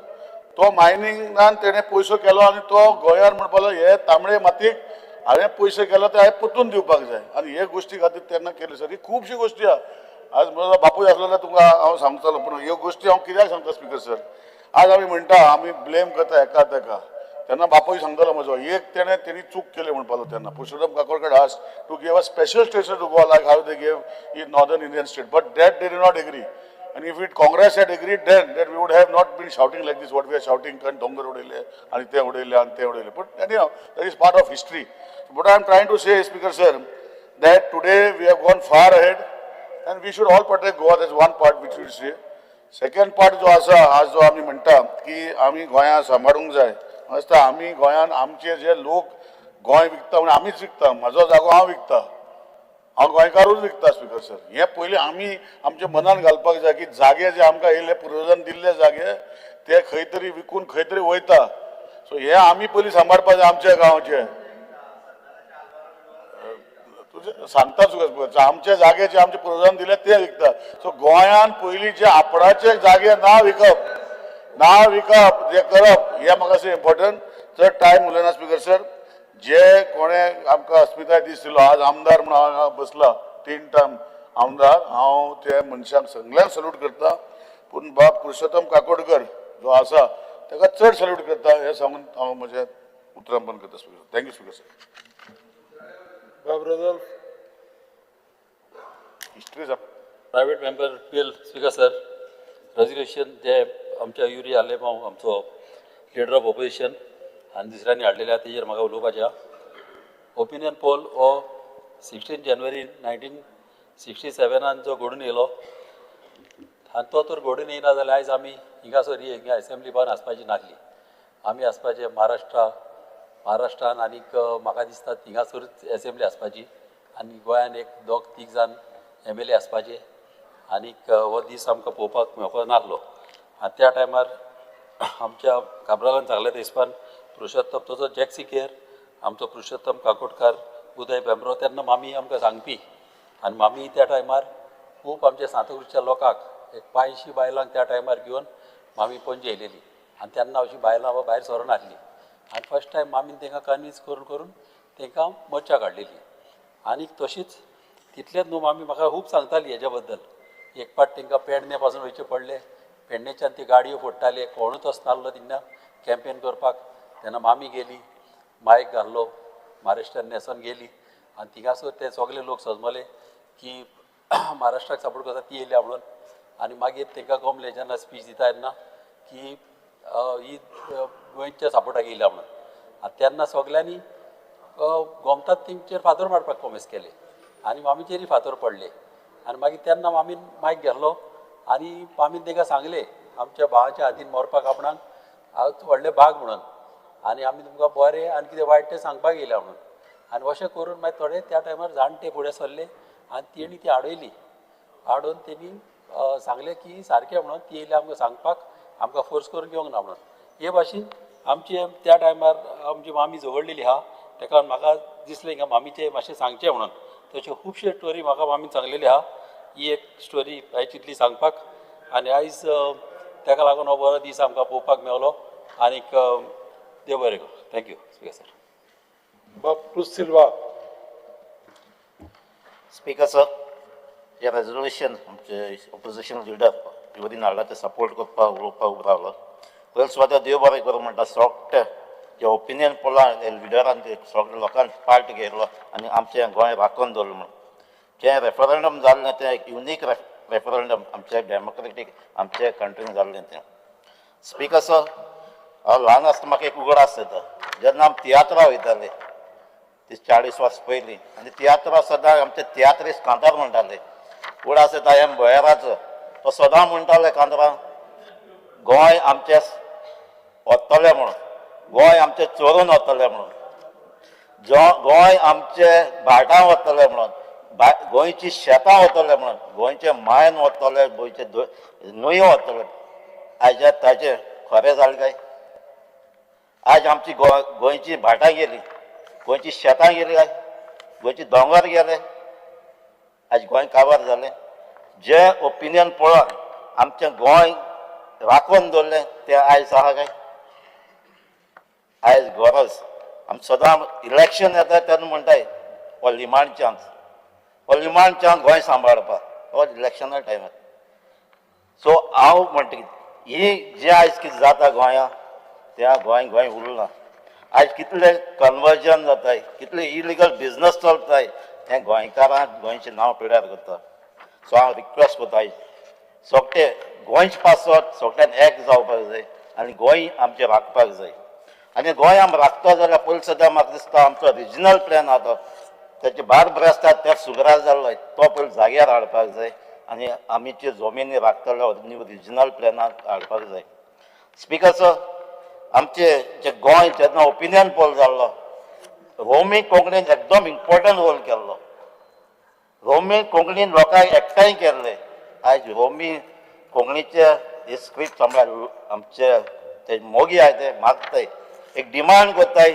तो मायनिंगान तेणें पयसो केलो आनी तो गोंयार म्हणपालो हे तांबडे मातयेक हांवें पयशे केलो ते हांवें परतून दिवपाक जाय आनी हे गोश्टी खातीर तेन्ना केली सर. ही खुबशी गोश्टी आहा. आज म्हजो बापूय आसलो जाल्यार तुका हांव सांगतलो, पूण ह्यो गोश्टी हांव कित्याक सांगता स्पीकर सर. आज आमी म्हणटा आमी ब्लेम करता हेका तेका, तेन्ना बापूय सांगतालो म्हजो एक तेणी चूक केली म्हणपालो तेन्ना. Purushottam Kakodkar asked to give a special status to Goa like how they gave in northern Indian state, but that they did not agree. And if Congress had agreed then, that we would have not been shouting like this, what we are shouting, kan dongar udaile, and te udaile. But anyhow, that is part of history. What I am trying to say, Speaker sir, that today we have gone far ahead, and we should all protect Goa. That's one part which we should say. Second part जो आसा, आज जो आमी म्हणटा की आमी गोंया सांबाळूंक जाय. आसता आमी गोंयान आमचे जे लोक गोंय विकता म्हणजे आमीच विकता. म्हाजो जागो हांव विकता, हांव गोंयकारूच विकता स्पीकर सर. हे पयलीं आमी आमच्या मनान घालपाक जाय की जागे जे आमकां येयले पुर्वजान दिल्ले जागे ते खंय तरी विकून खंय तरी वयता. सो हे आमी पयलीं सांबाळपाक जाय आमच्या गांवचे. तुजें सांगता स्पीकर आमचे जागे जे आमच्या पुर्वजान दिले ते विकता. सो गोंयान पयलीं जे आपणाचे जागे ना विकप जे करप हे म्हाका अशें इम्पॉर्टंट. चड टायम उलयना स्पीकर सर. जे कोणें आमकां अस्मिताय दीस दिलो, आज आमदार म्हणून हांगा बसला 3 टर्म आमदार, हांव त्या मनशाक सगळ्यांक सल्यूट करता. पूण बाब पुरुषोत्तम काकोडकर जो आसा ताका चड सल्यूट करता हें सांगून हांव म्हजें उतरां बंद करता स्पीकर. Thank you speaker sir. बाब Rudolf. History private member PL speaker sir, resignation जे आमच्या युरी आलेमांव आमचो लिडर ऑफ ऑपोजिशन आनी दुसऱ्यांनी हाडलेले आहा तेजेर म्हाका उलोवपाचें आहा. ओपिनियन पोल हो 16 जानेवारी 1967 जो घडून येयलो आनी तो तर घडून येयना जाल्यार आयज आमी हिंगासर हिंगा असेंब्ली भवन आसपाची नासली. आमी आसपाचे महाराष्ट्रान आनीक म्हाका दिसता हिंगासरूच असेंब्ली आसपाची आनी गोंयान एक 2-3 जाण MLA आसपाचे आनीक हो दीस आमकां पळोवपाक मेळपाक नासलो. आनी त्या टायमार आमच्या काबरालान सांगले ते हिसपान पुरुशोत्तम तसो जॅक्सी केर आमचो पुरुशोत्तम काकोडकार उदय भेंब्रो तेन्ना मामी आमकां सांगपी आनी मामी त्या टायमार खूब आमच्या सांताक्रुजच्या लोकांक एक 500 बायलांक त्या टायमार घेवन मामी पणजे येयलेली आनी तेन्ना अशीं बायलां भायर सरनासलीं आनी फर्स्ट टायम मामीन तांकां कन्विन्स करून तांकां मोर्चा काडलेली. आनीक तशीच तितलेंच न्हू मामी म्हाका खूब सांगताली हेज्या बद्दल. एक पाट तांकां पेडणे पासून वयचें पडलें, पेडणेच्यान ते गाडयो फोडटाले, कोणूच वचनासलो तेन्ना कॅम्पेन करपाक. तेन्ना मामी गेली, मायक घाल्लो, महाराष्ट्रान न्हेसोन गेली आनी थिंगासर ते सगळे लोक सजमले की महाराष्ट्राक सपोर्ट करता ती येयल्या म्हणून. आनी मागीर तांकां गमलें जेन्ना स्पीच दिता तेन्ना की ही गोंयच्या सपोर्टाक येयल्या म्हणून. आनी तेन्ना सगल्यांनी गोमतात तेंचेर फातर मारपाक कॉमेस केले आनी मामीचेरय फातर पडले. आनी मागीर तेन्ना मामीन मायक घेतलो आनी मामीन तांकां सांगलें आमच्या भावाच्या हातीन मरपाक आपणाक हांव व्हडलें भाग म्हणून आनी आमी तुमकां बरें आनी कितें वायट तें सांगपाक येयल्या म्हणून. आनी अशें करून मागीर थोडे त्या टायमार जाणटे फुडें सरले आनी तेणी ती आडयली. हाडून तेणी सांगलें की सारकें म्हणून ती येयली आमकां सांगपाक, आमकां फोर्स करून घेवंक ना म्हणून. हे भाशेन आमचे त्या टायमार आमची मामी झगडलेली आहा. ताका लागून म्हाका दिसलें हिंगा मामीचें मातशें सांगचें म्हणून. तश्यो खुबश्यो स्टोरी म्हाका मामीन सांगलेली आहा. ही एक स्टोरी हांवें चिंतली सांगपाक आनी आयज ताका लागून हो बरो दीस आमकां पळोवपाक मेळलो आनीक देव बरें करूं. Thank you speaker sir. Bapu Silva. Speaker sir, हे रेजोल्युशन आमचे ऑपोजिशन लिडर युवरीन हाडला ते सपोर्ट करपाक उलोवपाक उबो रावलो. पयलीं सुद्दां देव बरें करूं म्हणटा सोगटे जे ओपिनियन पोलान लिडरान सगळ्या लोकांक पार्ट घेतलो आनी आमचें गोंय राखून दवरलें म्हणून. जें रेफरंडम जाल्लें तें एक युनीक रेफरंडम आमच्या डेमोक्रेटीक आमच्या कंट्रीन जाल्लें तें. स्पीकर सर, हांव ल्हान आसतना म्हाका एक उगड आसता जेन्ना आमी तियात्रा वयताले ती 40 वर्सां पयलीं आनी तियात्रा सदां आमचे तियात्रीस्ट कांतार म्हणटाले. फुडें आसता एम बोयराचो तो सदां म्हणटाले कांतरां गोंय आमचें वतलें म्हणून, गोंय आमचें चोरून वतलें म्हणून, गोंय आमचें भाटां वतलें म्हणून, गोंयचीं शेतां वतलें म्हणून, गोंयचें मायन वतलें, गोंयचे न्हंयो वतले. आयज ताचें खरें जालें काय? आयज आमची गोंयचीं भाटां गेलीं, गोंयचीं शेतां गेलीं काय? गोंयचे दोंगर गेले. आयज गोंय काबार जालें. जे ओपिनियन पळोवन आमचें गोंय राखून दवरलें तें आयज आहा काय? आयज गरज आमी सदां इलेक्शन येता तेन्ना म्हणटाय हो लिमांड चान्स, हो लिमांड चान्स गोंय सांबाळपाक, हो इलेक्शना टायमार. सो हांव म्हणटा ही जें आयज कितें जाता गोंयांत त्या गोंय उरना. आयज कितले कन्वर्जन जाताय, कितले इलिगल बिजनस चलताय हें गोंयकारांक गोंयचें नांव पिड्यार करता. सो हांव रिक्वेस्ट करता आयज सोगटे गोंयचे पासत सोगट्यान एक जावपाक जाय आनी गोंय आमचें राखपाक जाय. आनी गोंय आमी राखता जाल्यार पयलीं सद्दां म्हाका दिसता आमचो रिजनल प्लॅन आहा तेचे भार ब्रेस्तार ते सुगरार जाल्लो तो पयलीं जाग्यार हाडपाक जाय आनी आमीचे जमिनी राखतलो न्यू रिजनल प्लॅनाक हाडपाक जाय. स्पीकर सर, आमचे जे गोंय जेन्ना ओपिनियन पोल जाल्लो रोमी कोंकणीन एकदम इम्पॉर्टंट रोल केल्लो. रोमी कोंकणीन लोकांक एकठांय केल्ले. आयज रोमी कोंकणीचे हे स्क्रिप्ट सांबाळ आमचे ते मोगी आहाय ते मागताय, एक डिमांड कोत्ताय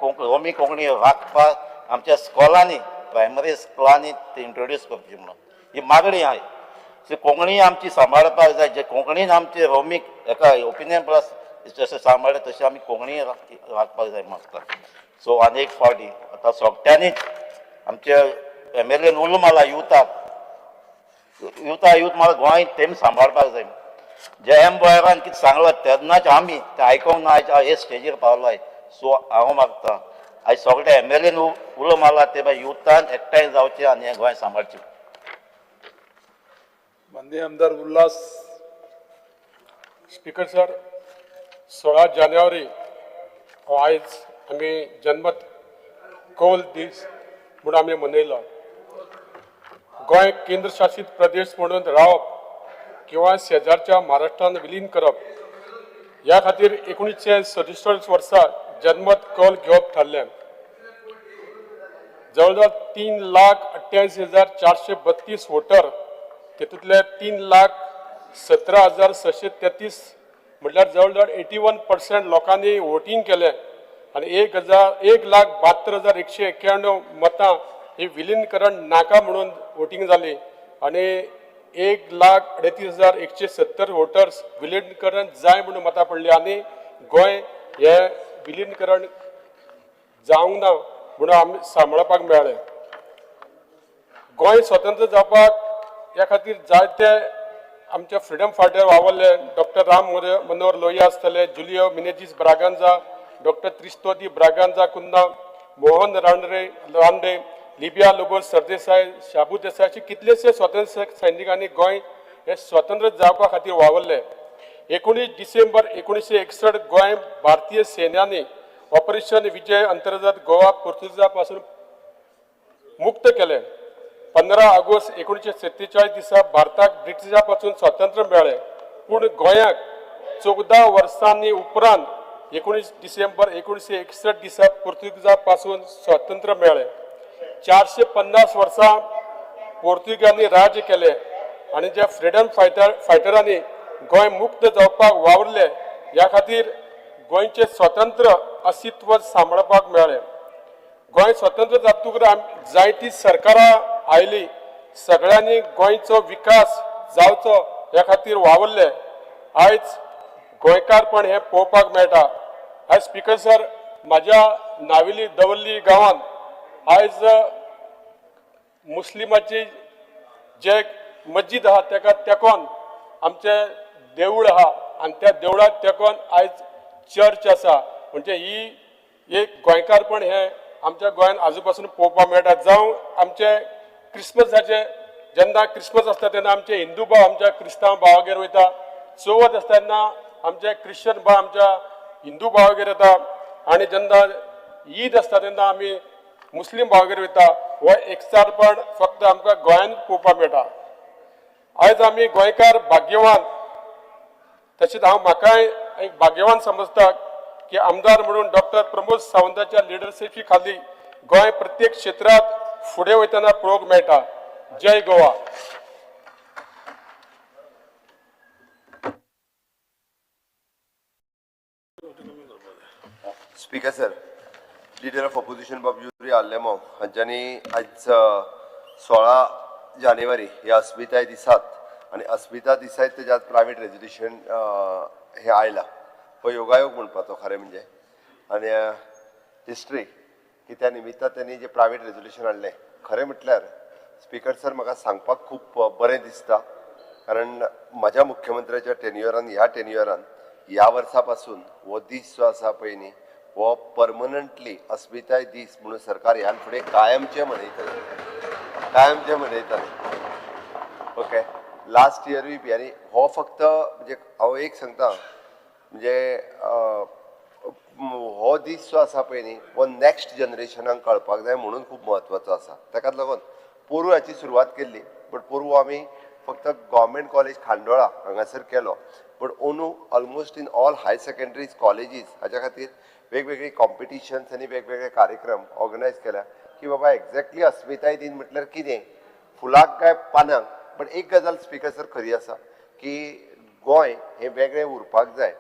रोमी कोंकणी राखपाक आमच्या स्कॉलांनी प्रायमरी स्कुलांनी ते इंट्रोड्यूस करची म्हणून ही मागणी आहाय. सो कोंकणी आमची सांबाळपाक जाय. जे कोंकणीन आमचे रोमीक एका ओपिनियन प्लस जशें सांबाळ्ळे तशें आमी कोंकणी राखपाक जाय मागता. सो आनी एक फावटी आतां सोगट्यांनीच आमचे MLA उलो मारला यूथ म्हाका गोंय तेमी सांबाळपाक जाय. जे बोयरान कितें सांगलो तेन्नाच आमी तें आयकोंक ना आयज हे स्टेजीर पावलाय. सो हांव मागता आयज सोगळे MLA उलो मारला ते भायर युथान एकठांय जावचें आनी हें गोंय सांबाळचें. माननीय आमदार उल्हास. स्पीकर सर, 16 जानेवारी आयज आमी जन्मत कौल दीस म्हणून आमी मनयलो. गोंय केंद्र शासित प्रदेश म्हणून रावप किंवा शेजारच्या महाराष्ट्रान विलीन करप ह्या खातीर 1967 वर्सा जन्मत कौल घेवप थारलें. जवळजवळ 3,88,432 वोटर, तेतूंतले 3,17,633 म्हटल्यार जवळजवळ 81% लोकांनी वोटींग केलें आनी 1,72,191 मतां ही विलीनीकरण नाका म्हणून वोटींग जाली आनी 1,38,170 वोटर्स विलीनीकरण जाय म्हणून मतां पडली आनी गोंय हे विलीनीकरण जावंक ना म्हणून आमी सांबाळपाक मेळ्ळें. गोंय स्वतंत्र जावपाक ह्या खातीर जायते आमचे फ्रिडम फायटर वावरले. डॉक्टर राम मनोहर लोहिया आसतले, जुलियो मिनेजीस ब्रागांजा, डॉक्टर त्रिस्तोदी ब्रागांजा कुन्ना, मोहन रानडे, लिबिया लोबो सरदेसाय, शाबू देसाय अशे कितलेशे स्वातंत्र्य सैनिकांनी गोंय हे स्वतंत्र जावपा खातीर वावरले. 19 डिसेंबर 1961 गोंय भारतीय सैन्याने ऑपरेशन विजय अंतर्गत गोवा पोर्तुगीजा पासून मुक्त केले. 15 ऑगस्ट 1947 दिसा भारताक ब्रिटिशा पासून स्वातंत्र्य मेळ्ळे. पूण गोंयाक 14 वर्सांनी उपरांत 19 डिसेंबर 1961 दिसा पोर्तुगीजा पासून स्वातंत्र्य मेळ्ळे. 450 वर्सां पोर्तुगीजांनी राज्य केले आनी जे फ्रिडम फायटरांनी गोंय मुक्त जावपाक वावरले ह्या खातीर गोंयचे स्वतंत्र अस्तित्व सांबाळपाक मेळ्ळें. गोंय स्वतंत्र जातकच जायतीं सरकारां आयली. सगळ्यांनी गोंयचो विकास जावचो ह्या खातीर वावरले. आयज गोंयकारपण हे पळोवपाक मेळटा. आयज स्पीकर सर, म्हाज्या नावेली दवर्ली गांवांत आयज मुस्लिमाची जे मस्जिद आहा ताका तेकोन आमचे देवूळ आहा आनी त्या देवळाक तेकोन आयज चर्च आसा. म्हणजे ही एक गोंयकारपण हे आमच्या गोंयांत आजू पासून पळोवपाक मेळटा. जावं आमचे क्रिस्मसाचे जेन्ना क्रिस्मस आसता तेन्ना आमचे हिंदू भाव आमच्या क्रिस्तांव भावागेर वयता. चवथ आसता तेन्ना आमचे क्रिश्चन भाव आमच्या हिंदू भावागेर येता आनी जेन्ना ईद आसता तेन्ना आमी मुस्लीम भावागेर वयता. हो एकचारपण फक्त आमकां गोंयांत पळोवपाक मेळटा. आयज आमी गोंयकार भाग्यवान. तशेंच हांव म्हाकाय एक भाग्यवान समजता की आमदार म्हणून डॉक्टर प्रमोद सावंताच्या लिडरशिपी खाली गोंय प्रत्येक क्षेत्रात फुडें वयतना पळोवंक मेळटा. जय Goa. Speaker sir, leader of opposition बाब युरी आल्लेमो हांच्यांनी आज 16 जानेवारी ह्या अस्मिताय दिसात आनी अस्मिता दिसाय तेज्यात प्रायवेट रेजोल्युशन हे आयला. हो योगायोग म्हणपाचो खरें म्हणजे आनी हिस्ट्री की त्या निमित्तान त्यांनी जे प्रायवेट रेजोल्युशन हाडलें. खरें म्हटल्यार स्पीकर सर, म्हाका सांगपाक खूब बरें दिसता कारण म्हाज्या मुख्यमंत्र्याच्या टेन्युअरान ह्या वर्सा पासून हो दीस जो आसा पळय न्ही हो परमनंटली अस्मिताय दीस म्हणून सरकार ह्या फुडें कायमचे मनयतले. ओके, लास्ट इयरूय बी आनी हो फक्त म्हणजे हांव एक सांगता म्हणजे हो दीस जो आसा पळय न्ही हो नॅक्स्ट जनरेशनाक कळपाक जाय म्हणून खूब म्हत्वाचो आसा. ताकाच लागून पोरू हाची सुरवात केल्ली. बट पोरू आमी फक्त गव्हर्मेंट कॉलेज खांडोळा हांगासर केलो. बट अंदू almost in all high secondaries colleges हाच्या खातीर वेगवेगळी कॉम्पिटिशन्स आनी वेगवेगळे कार्यक्रम ऑर्गनायज केल्या की बाबा एक्झॅक्टली अस्मिताय दिन म्हटल्यार कितें, फुलाक काय पानांक. बट एक गजाल स्पीकर सर खरी आसा की गोंय हे वेगळें उरपाक जाय.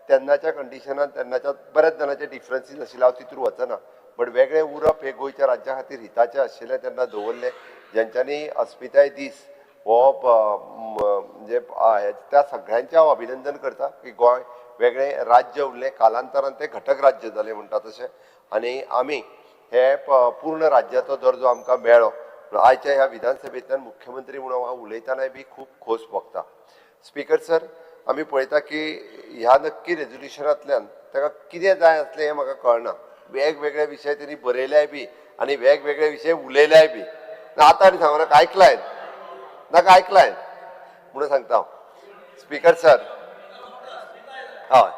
तेन्नाच्या कंडिशनान तेन्नाच्या बऱ्याच जाणांचे डिफरन्सीस आशिल्ले, हांव तितूर वचना. बट वेगळें उरप हे गोंयच्या राज्या खातीर हिताचें आशिल्लें तेन्ना दवरलें. जेंच्यांनी अस्मिताय दीस हो म्हणजे त्या सगळ्यांचें हांव अभिनंदन करता की गोंय वेगळें राज्य उरलें. कालांतरान तें घटक राज्य जालें म्हणटा तशें आनी आमी हे पूर्ण राज्याचो दर्जो आमकां मेळ्ळो. आयच्या ह्या विधानसभेंतल्यान मुख्यमंत्री म्हणून हांव उलयतानाय बी खूब खोस भोगता. स्पीकर सर, आमी पळयता की ह्या नक्की रेजोल्युशनांतल्यान ताका कितें जाय आसलें हें म्हाका कळना. वेगवेगळे विशय तेणी बरयल्याय बी आनी वेगवेगळे विशय उलयल्याय बी. आतां आनी सांगू नाका, आयकलाय म्हणून सांगता हांव. स्पीकर सर, हय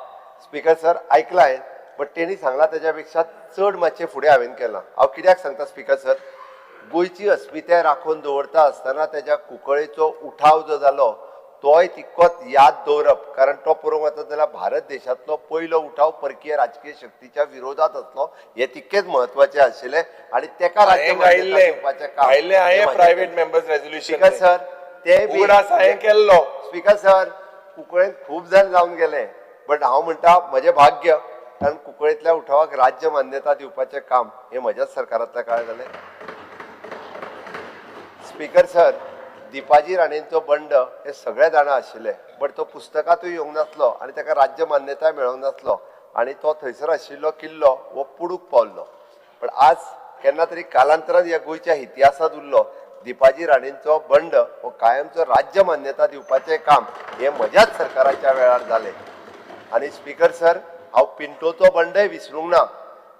स्पीकर सर, आयकलाय बट तेणी सांगला त्याच्यापेक्षा चड मातशें फुडें हांवें केलां. हांव कित्याक सांगता स्पिकर सर, गोंयची अस्मिताय राखून दवरता आसतना त्याच्या कुंकळेचो उठाव जो जालो तोय तितकोच याद दवरप, कारण तो पळोवंक वचत जाल्यार भारत देशांतलो पयलो उठाव परकीय राजकीय शक्तीच्या विरोधात असलो हे तितकेच म्हत्वाचे आशिल्ले आणि तेका राज्य मान्यता दिवपाचें काम हांवें private members resolution speaker sir ते बी उगडास हांवें केल्लो. स्पिकर सर कुंकळेंत खूब जाण जावन गेले, बट हांव म्हणटा म्हजें भाग्य, कारण कुंकळेंतल्या उठावाक राज्य मान्यता दिवपाचें काम हे म्हज्याच सरकारांतल्या काळात जालें. स्पिकर सर, दिपाजी राणेंचो बंड हे सगळे जाणा आशिल्ले, बट तो पुस्तकांतूय येवंक नासलो आणि ताका राज्य मान्यताय मेळोंक नासलो आणि तो थंयसर आशिल्लो किल्लो हो पुडूक पावल्लो. पण आज केन्ना तरी कालांतरान ह्या गोंयच्या इतिहासात उरलो दिपाजी राणेंचो बंड हो कायमचो राज्य मान्यता दिवपाचें काम हे म्हज्याच सरकाराच्या वेळार जालें. आणि स्पिकर सर, हांव पिंटोचो बंडय विसरूंक ना.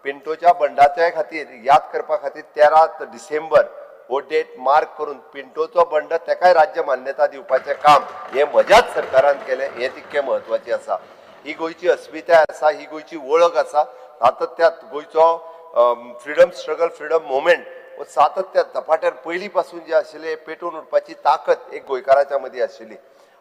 पिंटोच्या बंडाच्या खातीर याद करपा खातीर 13 डिसेंबर हो डेट मार्क करून पिंटोचो बंड तेकाय राज्य मान्यता दिवपाचें काम हे म्हज्याच सरकारान केलें हे तितकें म्हत्वाचें आसा. ही गोंयची अस्मिताय आसा, ही गोंयची वळख आसा. सातत्यात गोंयचो फ्रिडम स्ट्रगल, फ्रिडम मुवमेंट हो सातत्यात झपाट्यान पयलीं पासून जे आशिल्ले पेटोवन उठपाची ताकद एक गोंयकाराच्या मदीं आशिल्ली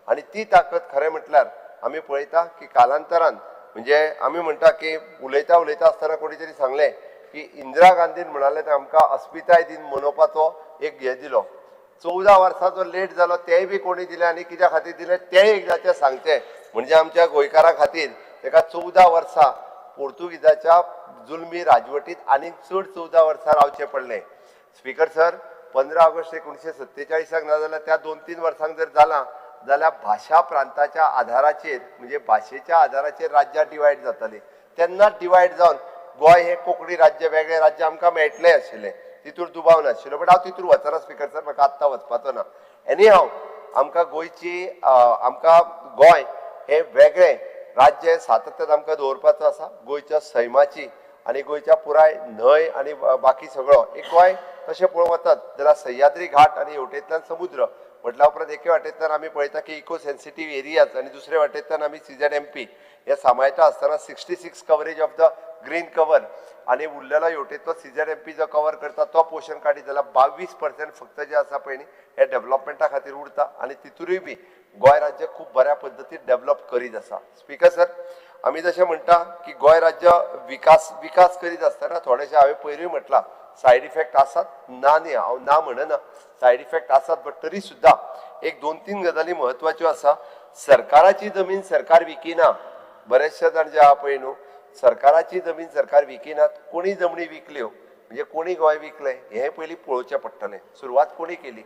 आणि ती ताकद खरें म्हटल्यार आमी पळयता की कालांतरान म्हणजे आमी म्हणटा की उलयता आसतना कोणी तरी सांगलें की इंदिरा गांधीन म्हणाले ते आमकां अस्मिताय दिन मनोवपाचो एक हे दिलो. 14 वर्सांचो लेट जालो तेय बी कोणी दिले आणि कित्या खातीर दिले तेय एकदांचें सांगचें. म्हणजे आमच्या गोंयकारा खातीर तेका 14 वर्सां पोर्तुगीजाच्या जुलमी राजवटीत आनीक चड 14 वर्सां रावचें पडलें. स्पिकर सर, 15 ऑगस्ट 1947 ना जाल्यार त्या 2-3 वर्सांक जर जालां जाल्यार भाशा प्रांताच्या आधाराचेर म्हणजे भाशेच्या आधाराचेर राज्यां डिवायड जातालीं. तेन्नाच डिवायड जावन गोंय हे कोंकणी राज्य वेगळे राज्य आमकां मेळटलें आशिल्लें, तितूर दुबाव नाशिल्लो. बट हांव तितूर वचना स्पिकर सर, म्हाका आत्तां वचपाचो ना. एनी हांव आमकां गोंयची आमकां गोंय हे वेगळें राज्य सातत्यान आमकां दवरपाचो आसा. गोंयच्या सैमाची आणि गोंयच्या पुराय न्हंय आणि बाकी सगळो एक गोंय तशें पळोवंक वतात जाल्यार सह्याद्री घाट आणि हेवटेंतल्यान समुद्र म्हटल्या उपरांत एके वाटेंतल्यान आमी पळयता की इको सेन्सिटीव एरियाज आणि दुसरे वाटेंतल्यान आमी CZMP हे सांबाळटा आसतना 66 coverage of the green cover आणि उरलेलो हेवटेंतलो CZMP जो कवर करता तो पोर्शन काडीत जाल्यार 22% फक्त जे आसा पळय न्ही हे डेव्हलपमेंटा खातीर उरता आणि तितूरूय बी गोंय राज्य खूब बऱ्या पद्दतीन डेव्हलप करीत आसा. स्पिकर सर, आमी जशें म्हणटा की गोंय राज्य विकास करीत आसतना थोडेशें हांवें पयलीं म्हटलां सायड इफेक्ट आसात ना न्ही, हांव ना म्हणना, सायड इफेक्ट आसात, बट तरी सुद्दां एक 2-3 गजाली म्हत्वाच्यो आसा. सरकाराची जमीन सरकार विकिना. बरेचशे जाण जे आहा पळय न्हू, सरकाराची जमीन सरकार विकिनात. कोणी जमनी विकल्यो म्हणजे कोणी गोंय विकलें हें पयलीं पळोवचें पडटलें. सुरवात कोणी केली,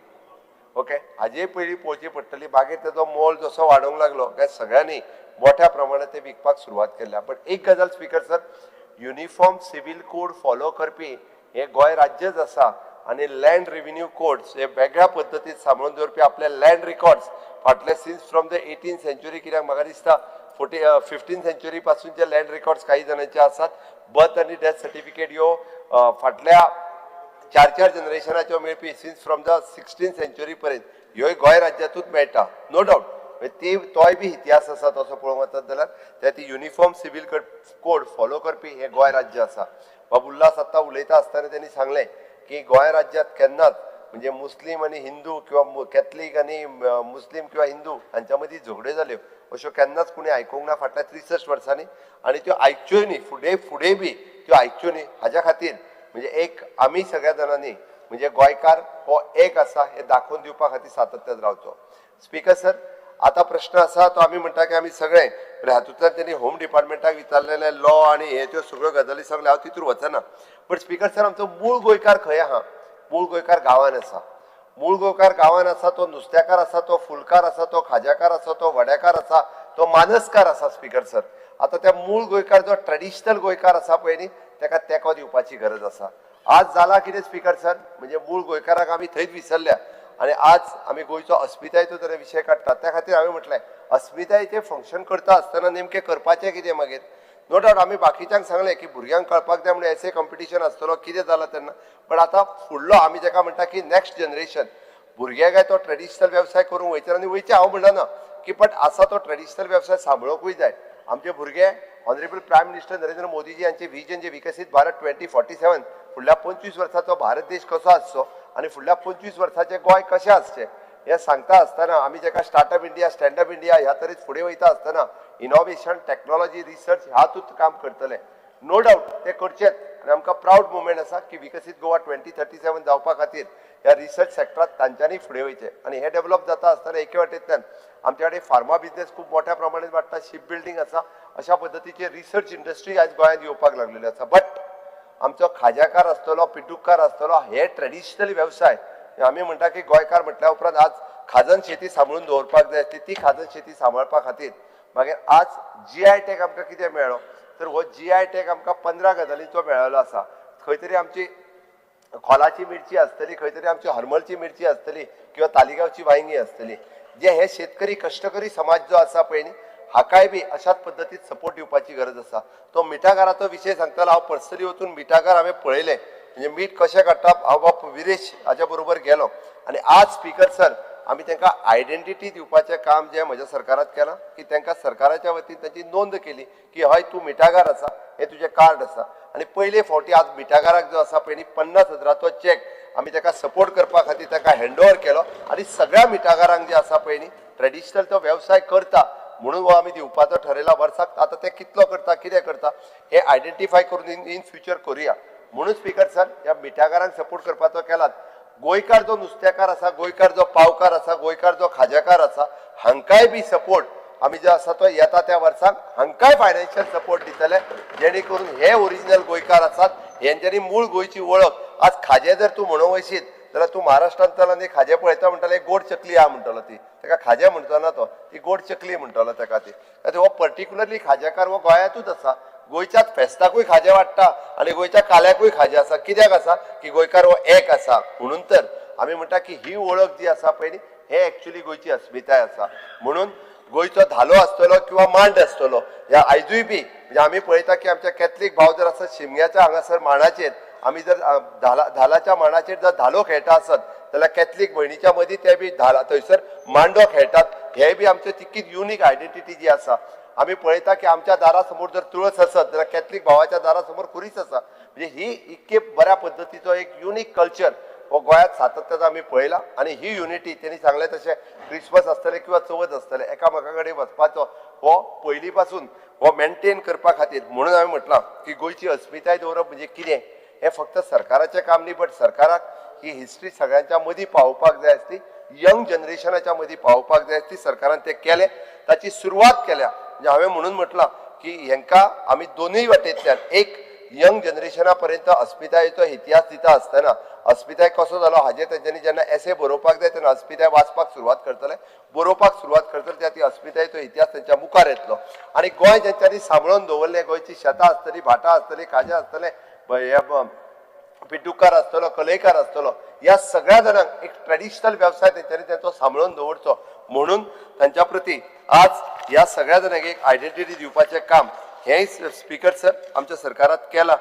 ओके, हाजेय पयलीं पळोवची पडटली. मागीर तेजो मोल जसो वाडोंक लागलो काय सगळ्यांनी मोठ्या प्रमाणात ते विकपाक सुरवात केल्या. बट एक गजाल speaker sir, uniform civil code follow करपी हे गोंय राज्यच आसा आणि लँड रेव्हेन्यू कोड्स हे वेगळ्या पद्दतीन सांबाळून दवरपी आपले लँड रिकॉर्ड्स फाटले since from the 18th century, कित्याक म्हाका दिसता 15th सेंच्युरी पासून जे लँड रिकॉर्ड्स काही जणांचे आसात. बर्थ आणि डेथ सर्टिफिकेट ह्यो फाटल्या 4 जनरेशनाच्यो मेळपी since from the 16th century पर्यंत ह्योय गोंय राज्यातूच मेळटा, नो डावट. ती तोय बी इतिहास आसा तसो पळोवंक वचत जाल्यार त्या ती युनिफॉर्म सिव्हील कोड फॉलो करपी हे गोंय राज्य आसा. बाब उल्हास आत्तां उलयता आसतना त्यांनी सांगलें की गोंय राज्यात केन्नाच म्हणजे मुस्लीम आणि हिंदू किंवा कॅथलीक आणि मुस्लीम किंवा हिंदू हांच्या मदीं झगड्यो जाल्यो अश्यो केन्नाच कोणी आयकूंक ना फाटल्या 63 वर्सांनी. आणि त्यो आयच्योय न्ही, फुडें बी त्यो आयच्यो न्ही. हाज्या खातीर म्हणजे एक आमी सगळ्या जाणांनी म्हणजे गोंयकार हो एक आसा हे दाखोवन दिवपा खातीर सातत्यान रावचो. स्पिकर सर, आता प्रश्न असा तो आम्ही म्हणटा की आम्ही सगळे हातूंतल्यान त्यांनी होम डिपार्टमेंटाक विचारलेले लॉ आणि हे त्यो सगळ्यो गजाली सांगले, हांव तितूर वचना. बट स्पिकर सर, आमचो मूळ गोंयकार खंय आहा? मूळ गोंयकार गांवांत आसा. मूळ गोंयकार गांवांत आसा. तो नुस्तेकार आसा, तो फुलकार आसा, तो खाज्याकार आसा, तो वड्याकार आसा, तो मानसकार आसा. स्पिकर सर, आता त्या मूळ गोंयकार जो ट्रेडिशनल गोंयकार आसा पळय न्ही ताका तेंको दिवपाची गरज आसा. आज जाला कितें स्पिकर सर, म्हणजे मूळ गोंयकाराक आमी थंयच विसरल्या आणि आज आमी गोंयचो अस्मितायेचो जर विशय काडटा त्या खातीर हांवें म्हटलें अस्मितायेचें फंक्शन करता आसतना नेमकें करपाचें कितें मागीर. नो डावट आमी बाकीच्यांक सांगलें की भुरग्यांक कळपाक जाय म्हणून एसे कॉम्पिटिशन आसतलो कितें जालां तेन्ना. पण आतां फुडलो आमी जाका म्हणटा की नेक्स्ट जनरेशन भुरगे काय तो ट्रेडिशनल वेवसाय करूंक वयचे आनी वयचे हांव म्हणना की बट आसा तो ट्रेडिशनल वेवसाय सांबाळोवंकूय जाय. आमचे भुरगे honourable prime minister Narendra Modiji यांचे विजन जे विकसित भारत 2047 फुडल्या 25 वर्सांचो भारत देश कसो आसचो आणि फुडल्या 25 वर्सांचे गोंय कशें आसचें हे सांगता आसतना आमी जेका स्टार्टअप इंडिया स्टँडअप इंडिया ह्या तरेन फुडें वयता आसतना इनोव्हेशन टेक्नॉलॉजी रिसर्च हातूंत काम करतले नो डावट ते करचेच आणि आमकां प्राऊड मुवमेंट आसा की विकसित गोवा 2037 जावपा खातीर ह्या रिसर्च सेक्टरात तांच्यांनी फुडें वयचें आणि हे डेव्हलप जाता आसतना एके वाटेंतल्यान आमच्या कडेन फार्मा बिझनेस खूब मोठ्या प्रमाणात वाडटा शिप बिल्डिंग आसा अशा पद्दतीचे रिसर्च इंडस्ट्री आज गोंयांत येवपाक लागलेली आसा बट आमचो खाज्याकार आसतलो पिटूकार आसतलो हे ट्रेडिशनल वेवसाय आमी म्हणटा की गोंयकार म्हटल्या उपरांत आज खाजन शेती सांबाळून दवरपाक जाय आसली ती खाजन शेती सांबाळपा खातीर मागीर आज GI टॅग आमकां कितें मेळ्ळो तर हो GI टॅग आमकां 15 गजालींचो मेळ्ळो आसा खंय तरी आमची खोलाची मिरची आसतली खंय तरी आमची हरमलची मिरची आसतली किंवा तालिगांवची वांयगी आसतली जे हे शेतकरी कश्टकरी समाज जो आसा पळय न्ही हाकाय बी अशाच पद्दतीत सपोर्ट दिवपाची गरज आसा तो मिठागाराचो विशय सांगतालो हांव पर्सनली वचून मिठागार हांवें पळयले म्हणजे मीठ कशें काडटा हांव बाप विरेश हाच्या बरोबर गेलो आनी आज स्पीकर सर आमी तांकां आयडेंटिटी दिवपाचें काम जें म्हज्या सरकारात केलां की तांकां सरकाराच्या वतीन तांची नोंद केली की हय तूं मिठागार आसा हें तुजें कार्ड आसा आनी पयले फावटी आज मिठागाराक जो आसा पळय न्ही 50,000चो चॅक आमी ताका सपोर्ट करपा खातीर ताका हँडओवर केलो आनी सगळ्या मिठागारांक जे आसा पळय न्ही ट्रेडिशनल तो वेवसाय करता म्हणून हो आमी दिवपाचो ठरयला वर्साक आतां ते कितलो करता कितें करता हे आयडेंटिफाय करून इन फ्युचर करुया म्हणून स्पीकर सर ह्या मिठागारांक सपोर्ट करपाचो केलात गोंयकार जो नुस्तेकार आसा गोंयकार जो पावकार आसा गोंयकार जो खाजेकार आसा हांकांय बी सपोर्ट आमी जो आसा तो येता त्या वर्साक हांकांय फायनान्शियल सपोर्ट दितले जेणे करून हे ओरिजिनल गोंयकार आसात हेंच्यांनी मूळ गोंयची वळख आज खाजें जर तूं म्हणूंक वयशीत जाल्यार तूं महाराष्ट्रांतलो आनी खाजें पळयता म्हणटाले गोड चकली आहा म्हणटलो ती ताका खाजें म्हणटलो ना तो ती गोड चकली म्हणटलो ताका ती हो पर्टिक्युलरली खाजेकार हो गोंयांतूच आसा गोंयच्याच फेस्ताकूय खाजें वाडटा आनी गोंयच्या काल्याकूय खाजें आसा कित्याक आसा की गोंयकार हो एक आसा म्हणून तर आमी म्हणटा की ही वळख जी आसा पळय न्ही हे एक्चुअली गोंयची अस्मिताय आसा म्हणून गोंयचो धालो आसतलो किंवा मांड आसतलो ह्या आयजूय बी म्हणजे आमी पळयता की आमच्या कॅथलीक भाव जर आसत शिमग्याच्या हांगासर मांडाचेर आमी जर धालाच्या मांडाचेर जर धालो खेळटा आसत जाल्यार कॅथलीक भयणीच्या मदीं ते बी थंयसर मांडो खेळटात हे बी आमचें तितकीच युनीक आयडेंटिटी जी आसा आमी पळयता की आमच्या दारा समोर जर तुळस आसत जाल्यार कॅथलीक भावाच्या दारा समोर कुरीस आसा म्हणजे ही इतके बऱ्या पद्दतीचो एक युनीक कल्चर हो गोंयांत सातत्यान आमी पळयला आनी ही युनिटी तेणी सांगलें तशें क्रिसमस आसतलें किंवा चवथ आसतलें एकामेका कडेन वचपाचो हो पयलीं पासून हो मेनटेन करपा खातीर म्हणून हांवें म्हटलां की गोंयची अस्मिताय दवरप म्हणजे कितें हें फक्त सरकाराचें काम न्ही बट सरकाराक ही हिस्ट्री सगळ्यांच्या मदीं पावोवपाक जाय आसली यंग जनरेशनाच्या मदीं पावोवपाक जाय आसली सरकारान तें केलें ताची सुरवात केल्या म्हणजे हांवें म्हणून म्हटलां की हेंकां आमी दोनूय वाटेंतल्यान एक यंग जनरेशना पर्यंत अस्मितायेचो इतिहास दिता आसतना अस्मिताय कसो जालो हाजेर तेंच्यांनी जेन्ना एसे बरोवपाक जाय तेन्ना अस्मिताय वाचपाक सुरवात करतले बरोवपाक सुरवात करतले त्या ती अस्मितायेचो इतिहास तेंच्या मुखार येतलो आनी गोंय जेंच्यांनी सांबाळून दवरलें गोंयची शेतां आसतलीं भाटां आसतलीं खाजें आसतलें पिटूकार आसतलो कलयकार आसतलो ह्या सगळ्या जाणांक एक ट्रेडिशनल वेवसाय तेंच्यांनी तेंचो सांबाळून दवरचो म्हणून तांच्या प्रती आज ह्या सगळ्या जाणांक एक आयडेंटिटी दिवपाचें काम हेंय स्पीकर सर आमच्या सरकारात केलां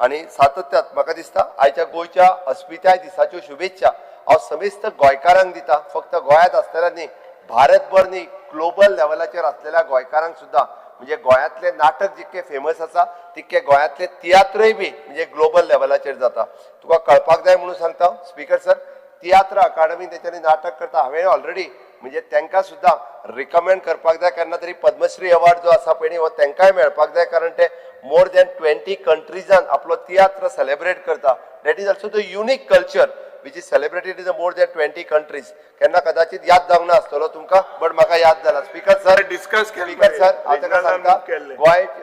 आनी सातत्यात म्हाका दिसता आयच्या गोंयच्या अस्मिताय दिसाच्यो शुभेच्छा हांव समेस्त गोंयकारांक दिता फक्त गोंयांत आसतल्या न्ही भारतभर न्ही ग्लोबल लेवलाचेर आसलेल्या गोंयकारांक सुद्दां म्हणजे गोंयांतलें नाटक जितकें फेमस आसा तितकें गोंयांतलें तियात्रय बी म्हणजे ग्लोबल लेवलाचेर जाता तुका कळपाक जाय म्हणून सांगता स्पीकर सर तियात्र अकादमी तेंच्यांनी नाटक करता हांवें ऑलरेडी म्हणजे तांकां सुद्दां रिकमेंड करपाक जाय केन्ना तरी पद्मश्री अवॉर्ड जो आसा पळय न्ही हो तांकांय मेळपाक जाय कारण ते मोर दॅन 20 कंट्रीजान आपलो तियात्र सेलिब्रेट करता that is also the unique culture which is celebrated in more than 20 countries केन्ना कदाचित याद जावंक ना आसतलो तुमकां बट म्हाका याद जाला speaker sir discuss speaker sir हांव ताका सांगता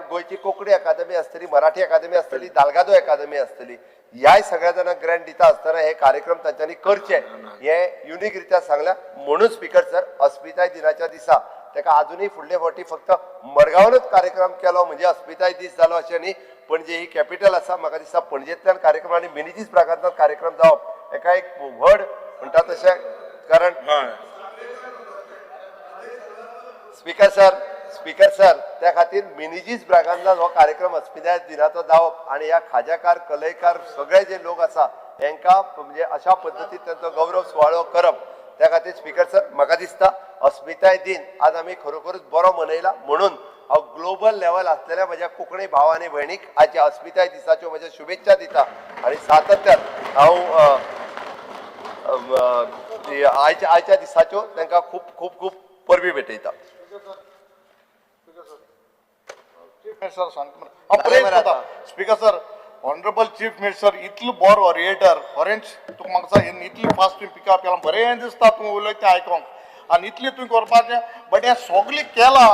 गोंयची कोंकणी अकादमी आसतली मराठी अकादमी आसतली दालगादो अकादमी आसतली ह्याय सगळ्या जाणांक ग्रँट दिता आसतना हे कार्यक्रम तांच्यांनी करचे हे युनीक रित्या सांगल्या म्हणून स्पीकर सर अस्मिताय दिनाच्या दिसा ताका आजुनूय फुडले फावटी फक्त मडगांवानूच कार्यक्रम केलो म्हणजे अस्मिताय दीस जालो अशें न्ही पणजे ही कॅपिटल आसा म्हाका दिसता पणजेंतल्यान कार्यक्रम आनी मिनिजीस प्रांतांतल्यान कार्यक्रम जावप एका एक व्हड म्हणटा तशें कारण स्पीकर सर त्या खातीर मिनिजीस ब्रागांतल्यान हो कार्यक्रम अस्मिताय दिनाचो जावप आनी ह्या खाजेकार कलयकार सगळे जे लोक आसा हांकां म्हणजे अशा पद्दतीन तांचो गौरव सुवाळो करप त्या खातीर स्पीकर सर म्हाका दिसता अस्मिताय दिन आज आमी खरोखरूच बरो मनयला म्हणून हांव ग्लोबल लेवल असलेल्या म्हज्या कोंकणी भाव आनी भयणीक आजच्या अस्मिताय दिसाच्यो म्हज्या शुभेच्छा दिता आनी सातत्यान हांव आयच्या दिसाच्यो तांकां खूब खूब खूब परबी भेटयता. Speaker sir, honourable chief minister इतलो बरो ऑरिएटर ऑरेंज तुका म्हाका इतली फास्ट तुवें पिकअप केला बरें दिसता तूं उलयता तें आयकोंक आनी इतली तुवें करपाचें बट हें सगळें केलां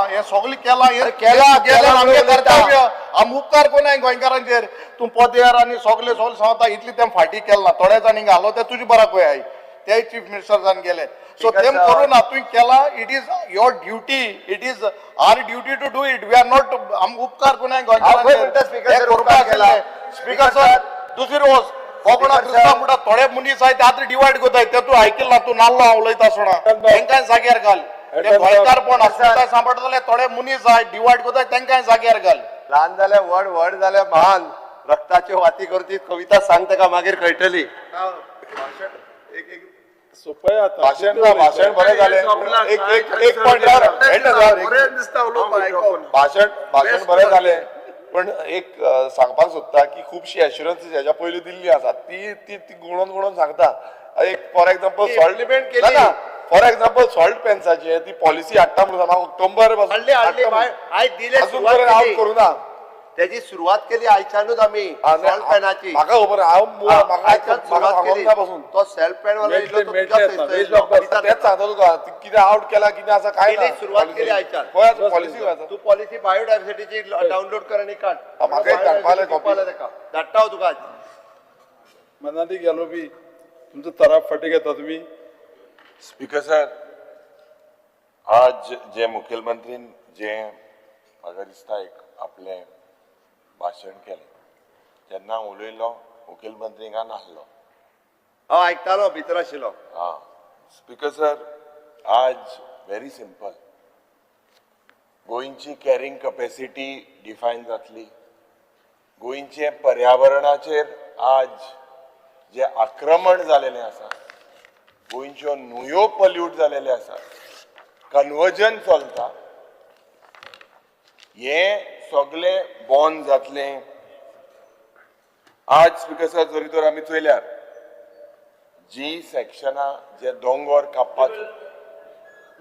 आमचें कर्तव्य आमी उपकार कोनाय गोंयकारांचेर तूं पदेर आनी सगळे सांगता इतली तें फाटी केलां थोड्या जाणी घालो ते तुजे बरा पळय तेय चीफ मिनिस्टर जावन गेले सो तेम करून तुवें केलां it is your duty it is our duty to do it we are not आमी उपकार कोनाय गोंयकारांचेर स्पीकर सर दुसरी रोज कोकणा क्रिस्तांव म्हणटा थोडे मनीस आहाय ते आतां डिवायड कोताय ते तूं आयकिल्ला तूं नाल्लो हांव उलयता आसतना तांकांय जाग्यार घाल ते गोंयकारपण आसता सांबाळटले थोडे मनीस आहाय डिवायड कोताय तांकांय जाग्यार घाल. ल्हान जाले व्हड व्हड जाले महान रक्ताच्यो वाती करची कविता सांग ताका मागीर कळटली. भाषण बरें जालें एक पॉयंटार भाषण बरें जालें पण एक सांगपाक सोदता की खुबशी एश्युरन्सीस हेच्या पयलीं दिल्ली आसात ती गुणोवन सांगता एक फॉर एग्जांपल सॉल्ट पेन्साची ती पॉलिसी हाडटा म्हणून म्हाका कंबर अजून पर्यंत आउट करूं ना त्याची सुरुवात केली आयच्यानूच आमी सॉल्ट पेनाची म्हाका खबर म्हाका सांगूंक ना पासून तो सेल्फ पेन वाला तेच सांगता तुका कितें आउट केला कितें आसा काय ना सुरुवात केली आयच्यान पॉलिसी तू पॉलिसी बायोडायव्हर्सिटीची डाउनलोड कर आणि काढ म्हाका एक धाडपाले कॉपी धाडटा हांव तुका मनाली गेलो बी तुमचो तराप फाटी घेता तुम्ही. स्पीकर सर, आज जे मुखेलमंत्रीन जे म्हाका दिसता एक आपलें भाशण केलें जेन्ना उलयलो मुखेलमंत्री हांगा नासलो हांव आयकतालो भितर आशिल्लो. स्पीकर सर, आज व्हेरी सिंपल गोंयची कॅरिंग कॅपॅसिटी डिफायन जातली. गोंयचे पर्यावरणाचेर आज जे आक्रमण जालेलें आसा, गोंयच्यो न्हंयो पल्यूट जालेले आसा, कन्वर्जन चलता, हें सगळें बंद जातलें. आज स्पीकर सर जरी तर आमी चोयल्यार जी सेक्शनां जे दोंगर कापपाचो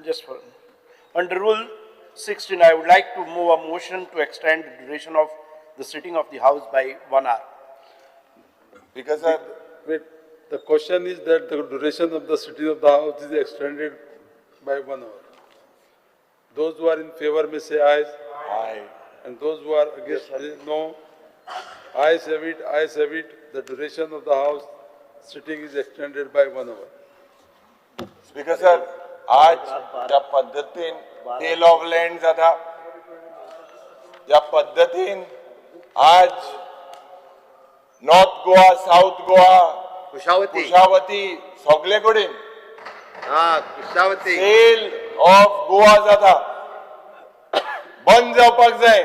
Just for, under Rule 16, I would like to move a motion to extend the duration of the sitting of the House by 1 hour. Because wait, the question is that the duration of the sitting of the House is extended by 1 hour. Those who are in favor may say aye. Aye. And those who are against say no. Ayes have it, ayes have it. The duration of the House sitting is extended by 1 hour. Speaker sir, आज ज्या पद्धतीन टेल ऑफ लँड जाता, ज्या पद्धतीन आज नॉर्थ गोवा, साऊथ गोवा, कुशावती सगळे कडेन सेल ऑफ गोवा जाता, बंद जावपाक जाय.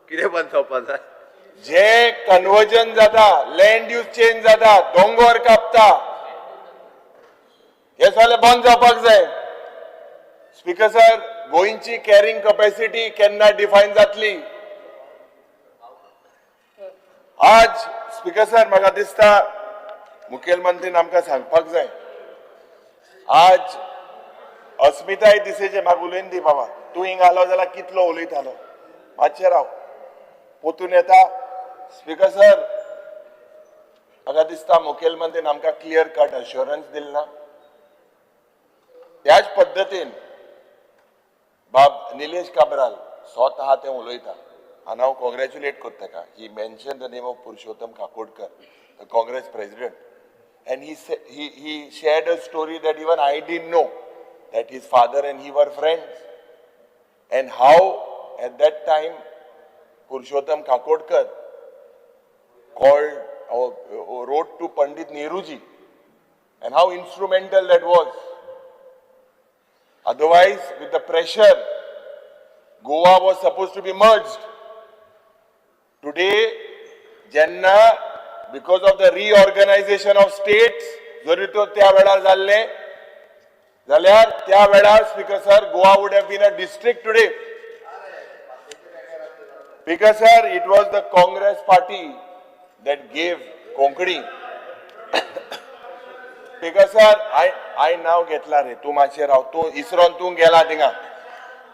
कितें बंद जावपाक जाय? जे कन्वर्जन जाता, लँड यूज चेंज जाता, दोंगर कापता, हे सगळें बंद जावपाक जाय. स्पीकर सर, गोंयची कॅरिंग कॅपॅसिटी केन्ना डिफायन जातली? आज स्पीकर सर म्हाका दिसता मुखेलमंत्रीन आमकां सांगपाक जाय. आज अस्मिताय दिसेचे म्हाका उलयन दी बाबा, तूं हिंगा आलो जाल्यार कितलो उलयतालो, मातशें राव, पोतून येता. स्पीकर सर, म्हाका दिसता मुखेलमंत्रीन आमकां क्लियर कट अश्युरन्स दिल ना. त्याच पद्दतीन बाब निलेश काब्राल स्वता तें उलयता आनी हांव कॉंग्रॅच्युलेट करता ताका. He mention the name of Purushottam Kakodkar, the Congress president, and he shared a story that even I didn't know, that his father and he were friends, and how at that time Purushottam Kakodkar called or wrote to Pandit Nehruji, and how instrumental that was. Otherwise, with the pressure, Goa was supposed to be merged. Today, Janna, because of the reorganization of states, जरी तो त्या वेळार जाल्ले जाल्यार त्या वेळार speaker sir, Goa would have been a district today. Speaker sir, it was the Congress party that gave Konkani. Speaker sir, I now घेतला रे तू मातशें राव तू इसरोन तू गेला थिंगा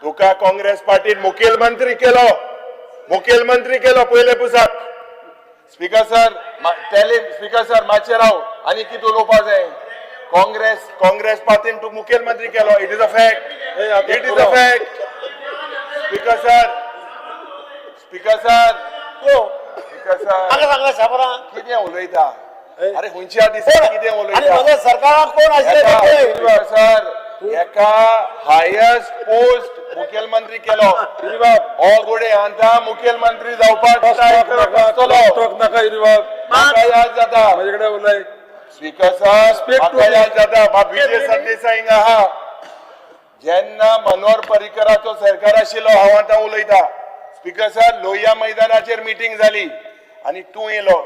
तुका काँग्रेस पार्टीन मुखेलमंत्री केलो पयले पुसाक. स्पीकर सर स्पीकर सर मातशें राव आनी कितें उलोवपा जाय. काँग्रेस पार्टीन तू मुखेलमंत्री केलो. It is a fact. It is a fact. Speaker sir speaker sir कितें उलयता. अरे हुंच्या दिसा कितें उलयता. सरकाराक कोण स्पीकर सर एका हायेस्ट पोस्ट मुखेलमंत्री केलो. हो गुडे आतां मुखेलमंत्री जावपाक नाका म्हाका याद जाता. स्पीकर सर म्हाका याद जाता विजय सरदेसाय हिंगा आहा जेन्ना मनोहर पर्रीकराचो सरकार आशिल्लो हांव आतां उलयता. स्पीकर सर लोहिया मैदानाचेर मिटींग जाली आनी तूं येयलो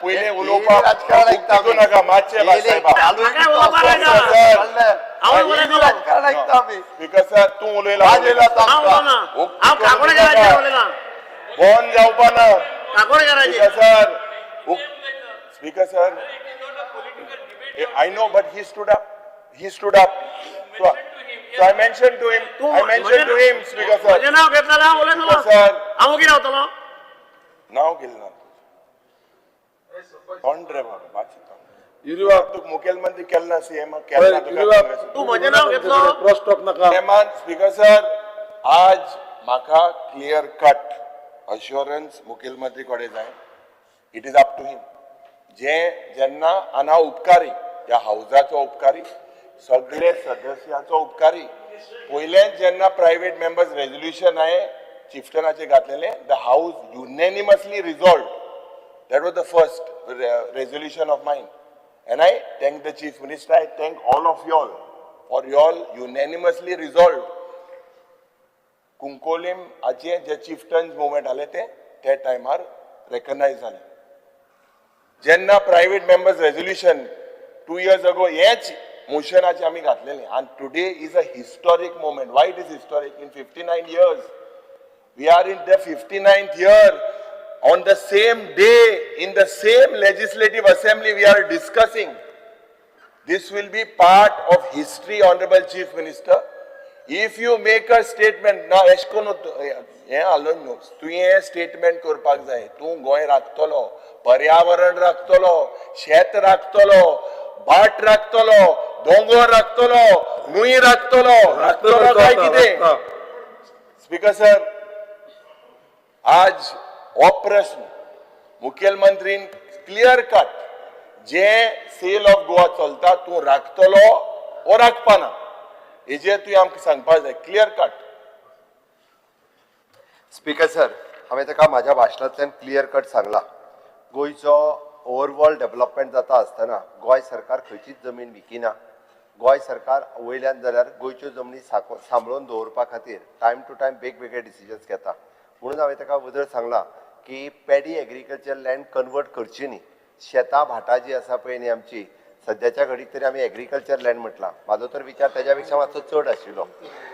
पयले उलोवपाक नाका मातशें स्पीकर सर तूं उलयला बंद जावपा ना. Speaker sir I know, but he stood up. He stood up. So I mentioned to him. Speaker sir. Speaker sir. नाव गेलना. कोण रे बाबा तू मुखेलमंत्री केलना सीएम केलना तू म्हजें नाव घेतलो. स्पीकर सर आज म्हाका क्लियर कट अश्योरन्स मुखेलमंत्री कडेन जाय. इट इज अप टू हिम. जेन्ना हांव उपकारी ह्या हाऊसाचो उपकारी सगळे सदस्याचो उपकारी पयलेंच जेन्ना प्रायव्हेट मेंबर्स रेजोल्युशन हांवें चिफ्टनाचेर घातलेलें the house unanimously resolve. That was the first resolution of mine and I thank the chief minister. I thank all of you all for you all unanimously resolve. Cuncolim हाचे जे चिफ्टन्स मुवमेंट जाले ते टायमार रेकग्नायज जाले. जेन्ना private members resolution 2 years ago हेच मोशनाचे आमी घातलेले and today is a historic moment. Why it is historic? In 59 years we are in the 59th year. On the same day in the same legislative assembly we are discussing. This will be part of history, Honorable Chief Minister. If you make a statement now एशकोन हे आलोन न्हू तुवें स्टेटमेंट करपाक जाय. तूं गोंय राखतलो, पर्यावरण राखतलो, शेत राखतलो, भाट राखतलो, दोंगर राखतलो, न्हूय राखतलो काय कितें. स्पीकर सर आज हो प्रश्न मुखेलमंत्रीन क्लियर कट जे सेल ऑफ गोवा चलता तूं राखतलो ओ राखपाना हेजेर तुवें आमकां सांगपाक जाय. Clear cut. स्पीकर सर हांवें ताका म्हाज्या भाशणांतल्यान क्लियर कट सांगला. गोंयचो ओवरऑल डेव्हलपमेंट जाता आसतना गोंय सरकार खंयचीच जमीन विकिना. गोंय सरकार वयल्यान जाल्यार गोंयच्यो जमनी सांबाळून दवरपा खातीर टायम टू टायम वेगवेगळे डिसिजन्स घेता. म्हणून हांवें ताका उदळ सांगलां की पॅडी एग्रीकल्चर लँड कन्वर्ट करची न्ही. शेतां भाटां जी आसा पळय न्ही आमची सद्याच्या घडीक तरी आमी एग्रीकल्चर लँड म्हटलां. म्हाजो तर विचार तेज्या पेक्षा मातसो चड आशिल्लो.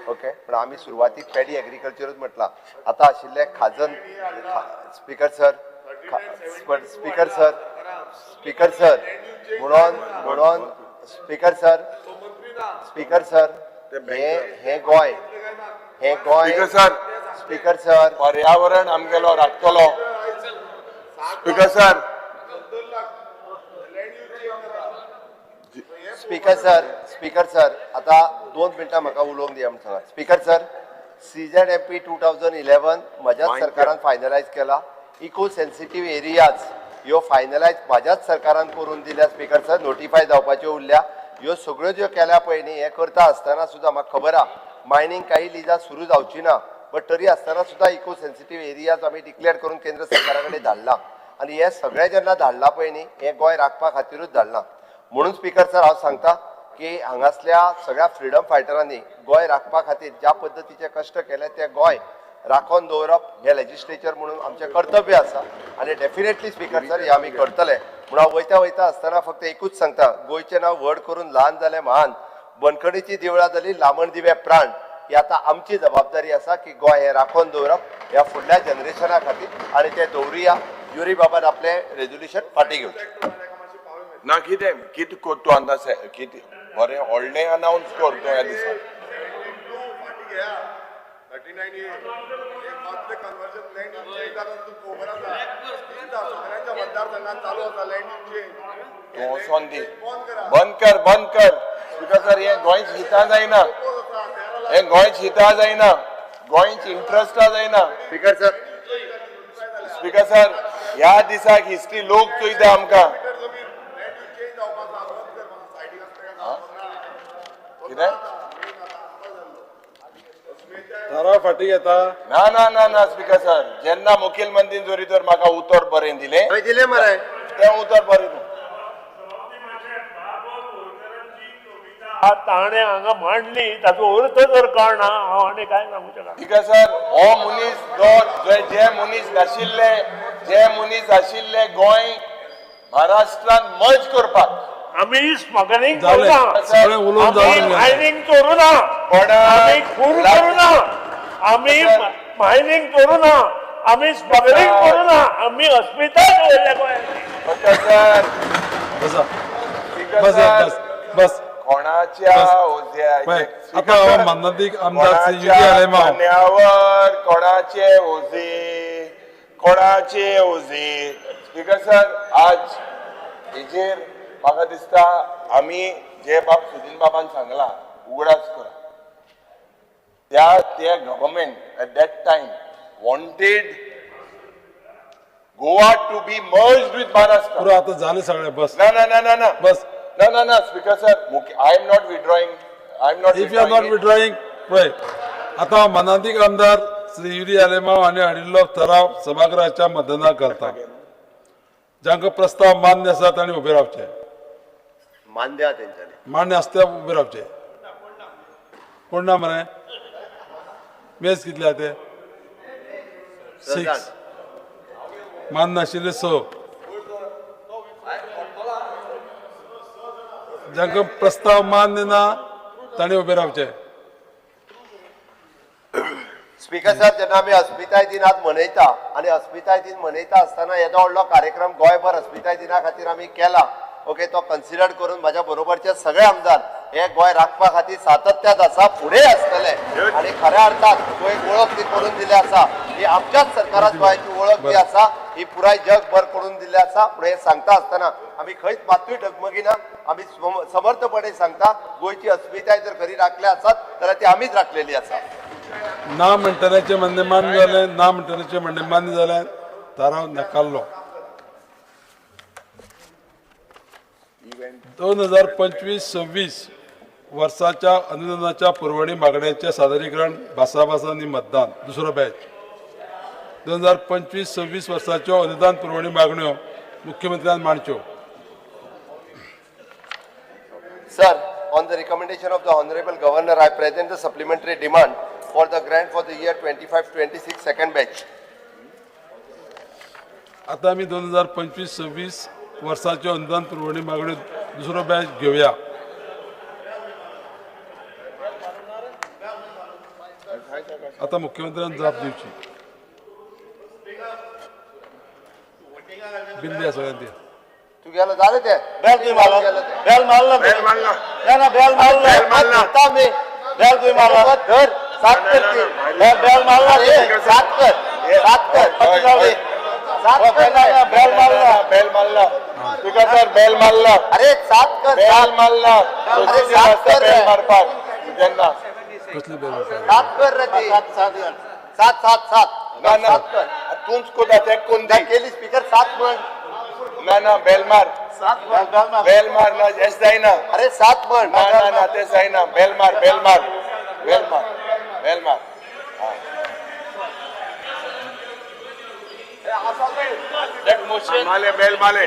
ओके पण आमी सुरवातीक पॅडी एग्रीकल्चरूच म्हटलां. आतां आशिल्ले Khazan speaker sir speaker sir speaker sir म्हणून स्पीकर सर हे गोंय स्पीकर सर पर्यावरण आमगेलो राखतलो. स्पीकर सर आता 2 मिनटां म्हाका उलोवंक दिया म्हणून सांगात. स्पीकर सर CZMP 2011 म्हज्याच सरकारान फायनलायज केला. इको सेन्सिटीव एरियाज ह्यो फायनलायज म्हाज्याच सरकारान करून दिल्या. स्पीकर सर नोटिफाय जावपाच्यो उरल्या. ह्यो सगळ्यो ज्यो केल्या पळय न्ही हे करता आसतना सुद्दां म्हाका खबर आहा मायनींग काही लिजा सुरू जावची ना. बट तरी आसतना सुद्दां इको सेन्सिटीव एरियाज आमी डिक्लेअर करून केंद्र सरकारा कडेन धाडला. आनी हे सगळें जेन्ना धाडला पळय न्ही हे गोंय राखपा खातीरूच धाडला. म्हणून स्पीकर सर हांव सांगता की हांगासल्या सगळ्या फ्रिडम फायटरांनी गोंय राखपा खातीर ज्या पद्दतीचे कश्ट केले ते गोंय राखून दवरप हे लेजिस्लेचर म्हणून आमचें कर्तव्य आसा. आनी डेफिनेटली स्पीकर सर हे आमी करतले. म्हणून हांव वयता आसतना फक्त एकूच सांगता गोंयचें नांव व्हड करून ल्हान जालें महान. बंदखणीची देवळां जाली लामण दिवे प्राण. ही आता आमची जबाबदारी आसा की गोंय हे राखून दवरप ह्या फुडल्या जनरेशना खातीर आनी ते दवरुया. युरी बाबान आपले रेजोल्युशन फाटी घेवचें. ना कितें तूं आतां कितें बरें व्हडलें अनावन्स कर तूं ह्या दिसा. तूं वचोन दी. बंद कर स्पीकर सर, हें गोंयच हिता जायना, हें गोंयच हिता जायना, गोंयच इंट्रस्टा जायना. स्पीकर सर, ह्या दिसाक हिस्ट्री लोक चोयता आमकां. कितें? थाराव फाटी घेता. ना स्पीकर सर, जेन्ना मुखेलमंत्रीन जोरी तर म्हाका उतर बरें दिलें दिले मरे तें उतर बरें ताणे हांगा मांडली ताचो अर्थ जर कळना हांव आनी काय सांगू शकना. स्पीकर सर, हो मनीस जे मनीस आशिल्ले गोंय महाराष्ट्रान मर्ज करपाक, आमी स्मगलिंग जालें. करूना, सगळें उलोवन आमी जावन गेलें. मायनिंग करूना, आमी खून करूना, आमी मायनिंग करूना, आमी स्मगलिंग करूना, आमी अस्मिताय दवरल्या गोंयांत. बसा. स्पीकर बस सर, बस. कोणाच्या आता हो माननीय आमदार श्री युरी आलेमाव खांद्यावर कोणाचे ओझे. स्पीकर सर, आज हेजेर म्हाका दिसता आमी जे बाब सुदीन बाबान सांगला उगडास करा, त्या government at that time wanted Goa to be merged with Maharashtra. पुरो आता झाले सगळे. बस ना बस. No, Speaker sir, I am not withdrawing. If you are not withdrawing, पळय आता माननीय आमदार श्री युरी आलेमाव हांणी हाडिल्लो ठराव सभागृहाच्या मतदानाक घालता. जांकां प्रस्ताव मान्य आसा तांणी उबे रावचे. मान्य आहा तेंच्यांनी. मान्य आसता उबे रावचे. कोण ना मरे मेज कितले आहा ते 6 मान्य नाशिल्ले 6. जांकां प्रस्ताव मान्य ना तांणी उबे रावचे. स्पीकर सर, जेन्ना आमी अस्मिताय दिन आज मनयता आनी अस्मिताय दिन मनयता आसतना येदो व्हडलो कार्यक्रम गोंयभर अस्मिताय दिना खातीर आमी केला. ओके, तो कन्सिडर करून म्हाज्या बरोबरचे सगळे आमदार हे गोंय राखपा खातीर सातत्यात आसा, फुडें आसतले आनी खऱ्या अर्थान गोंयक वळख ती करून दिली आसा. ही आमच्याच सरकारात गोंयची वळख जी आसा ही पुराय जगभर करून दिल्ली आसा. पूण हे सांगता आसतना आमी खंयच मातूय डगमगिना. आमी समर्थपणे सांगता गोंयची अस्मिताय जर खरी राखल्या आसात जाल्यार ती आमीच राखलेली आसा. ना म्हणटण्याचे म्हणणे मान्य जाले, ना म्हणटण्याचे म्हणणे मान्य जाले. थाराव नाकारलो. 2025-26 वर्साच्या अनुदानाच्या पुरवणी मागण्यांचे सादरीकरण भासाभास आनी मतदान. दुसरो बॅच 2025-26 वर्साच्यो अनुदान पुरवणी मागण्यो मुख्यमंत्र्यान मांडच्यो. Sir, on the recommendation of the Honorable Governor, I present the supplementary demand for the grant for the year 25-26 second batch. आता आमी 2025-26 वर्साच्यो अनुदान पुरवणी मागण्यो दुसरो बॅच घेवया. आता मुख्यमंत्र्यान जाप दिवची. बिल द्या सगळ्यांनी. तू गेलो झालं ते बेल तुम्ही मारला बेल मारला बेल मारला ना बेल मारला बेल मारला मी बेल तुम्ही मारला धर 7 कर बेल मारला रे 7 कर 7 कर बेल मारला स्पीकर सर, बेल मारला. अरे 7 कर बेल मारला. अरे 7 कर बेल मारपाक जेन्ना कसली बेल 7 कर रे ते 7 ना तूंच कोता ते कोण दी केली स्पीकर 7 म्हण. ना बेल मार. 7 बेल मार ना एस जायना. अरे 7 म्हण. ना ते जायना. बेल मार. That motion. माले बेल माले.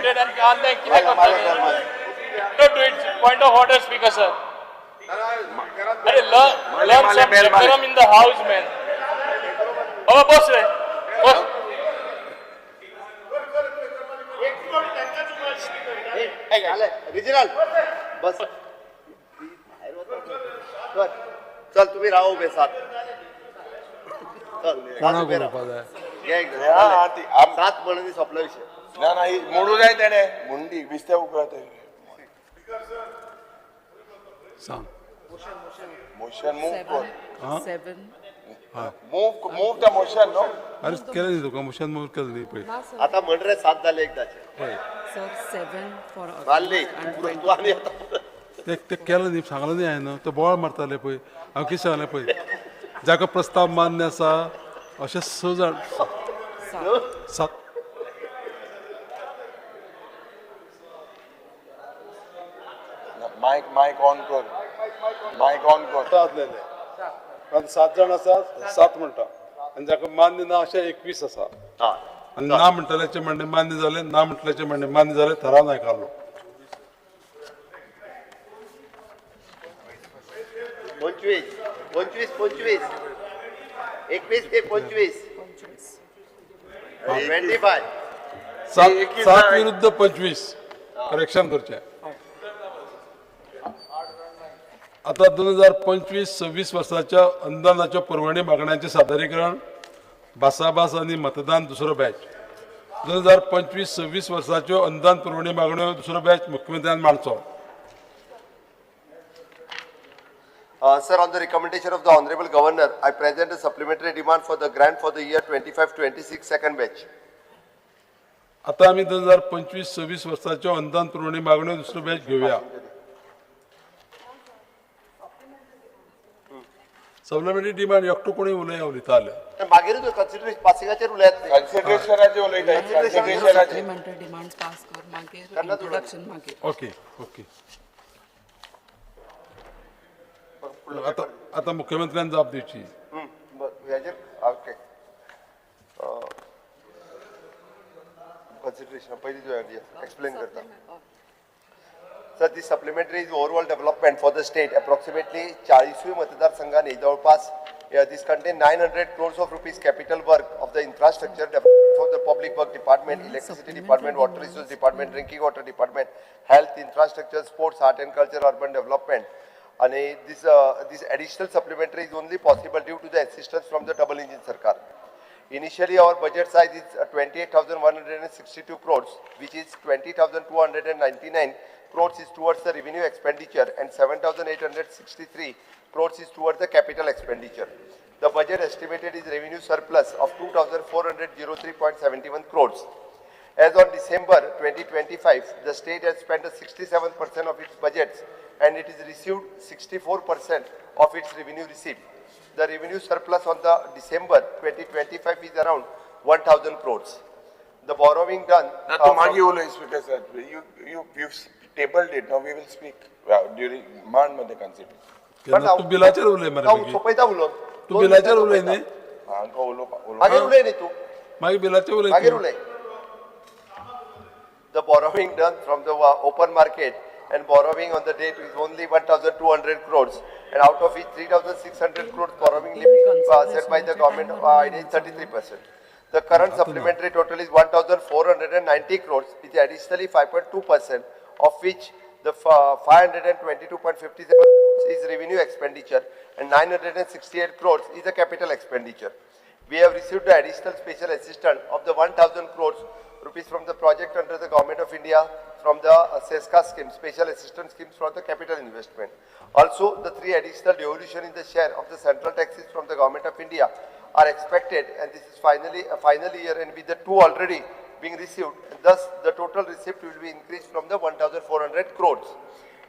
Don't do it. Point of order, Speaker sir. अरे learn some decorum in the house, man. Oh, boss ray. Boss. Regional बस चल तुम्ही राहा उभे सात चल कोणाक उभे राहा. उलोवपा जाय घे एक जण. हा, ती आम- सात म्हणून सोपला विषय ना ना ही मोडू जाय तेणे मुंडी बिस्त्या उकळत सांग मोशन मूव कर हा Seven. हा मूव द मोशन नो अरे केलं न्ही तुका मोशन मूव केलं न्ही पळय आता म्हण रे सात झाले एकदाचे पळय Sir, seven for मारली and तू आणि आता ते केलं न्ही सांगलं न्ही हांवें तो बोवाळ मारताले पळय हांव कितें सांगलें पळय जाका प्रस्ताव मान्य आसा अशे 6 जाण 7 मायक ऑन कर मायक ऑन कर आसलेले 7 जाण आसात 7 म्हणटा आनी जाका मान्य ना अशे 21 आसा हा आनी ना म्हणटल्याचे म्हणणे मान्य जाले ना म्हणटल्याचे म्हणणे मान्य जाले थराव नायकारलो 25 25 25 21 ते 25 25 7 विरुद्ध 25 करेक्शन करचे आता 2025-26 वर्साच्या अनुदानाच्या पुरवणी मागण्यांचे सादरीकरण भासाभास आणि मतदान दुसरो बॅच 2025-26 वर्साच्यो अनुदान पुरवणी मागण्यो दुसरो बॅच मुख्यमंत्र्यान मांडचो. Sir, on the recommendation of the Honorable Governor, I present a supplementary demand for the grant for the year 25-26 second batch. आता आम्ही 2025-26 वर्साच्यो अनुदान पुरवणी मागण्यो दुसरो बॅच घेवया. सप्लिमेंटरी डिमांड एकटो कोणी उलयताले मागीर कन्सिडरेशन पासिंगाचेर उलयत कन्सिडरेशनाचे उलयताय कन्सिडरेशनाचे supplementary demand pass कर मागीर introduction मागीर. ओके ओके आता मुख्यमंत्र्यान जाप दिवची. ओके कन्सिडरेशन पहिली एक्सप्लेन करता. Sir, this supplementary is overall development for the state. Approximately 40 मतदारसंघांनी जवळपास this contain 900 crores of rupees capital work of the infrastructure development from the public work department, electricity department, water resource department, drinking water department, health, infrastructure, sports, art and culture, urban development. And this additional supplementary is only possible due to the assistance from the double engine Sarkar. Initially, our budget size is 28,162 crores, which is 20,299 crores is towards the revenue expenditure and 7,863 crores is towards the capital expenditure. The budget estimated is revenue surplus of 2,403.71 crores. As on December 2025, the state has spent 67% of its budgets and it is received 64% of its revenue received. The revenue surplus on the December 2025 is around 1,000 crores. The borrowing done. Speaker, you tabled it. Now we will speak during demand मध्ये consider. तू बिलाचेर उलय मरे सोपयता उलो. तू बिलाचेर उलय न्ही मागीर उलय न्ही तू. मागीर बिलाचेर उलय मागीर उलय. The borrowing done from the open market and borrowing on the date is only 1,200 crores, and out of which 3,600 crores borrowing limit set by the government is 33%. The current supplementary total is 1,490 crores, which is additionally 5.2%, of which the 522.57 is revenue expenditure and 968 crores is the capital expenditure. We have received the additional special assistance of the 1,000 crores rupees from the project under the Government of India from the SESCA scheme, special assistance schemes for the capital investment. Also, the 3 additional devolution in the share of the central taxes from the Government of India are expected, and this is finally a final year, and with the 2 already being received, and thus the total receipt will be increased from the 1,400 crores.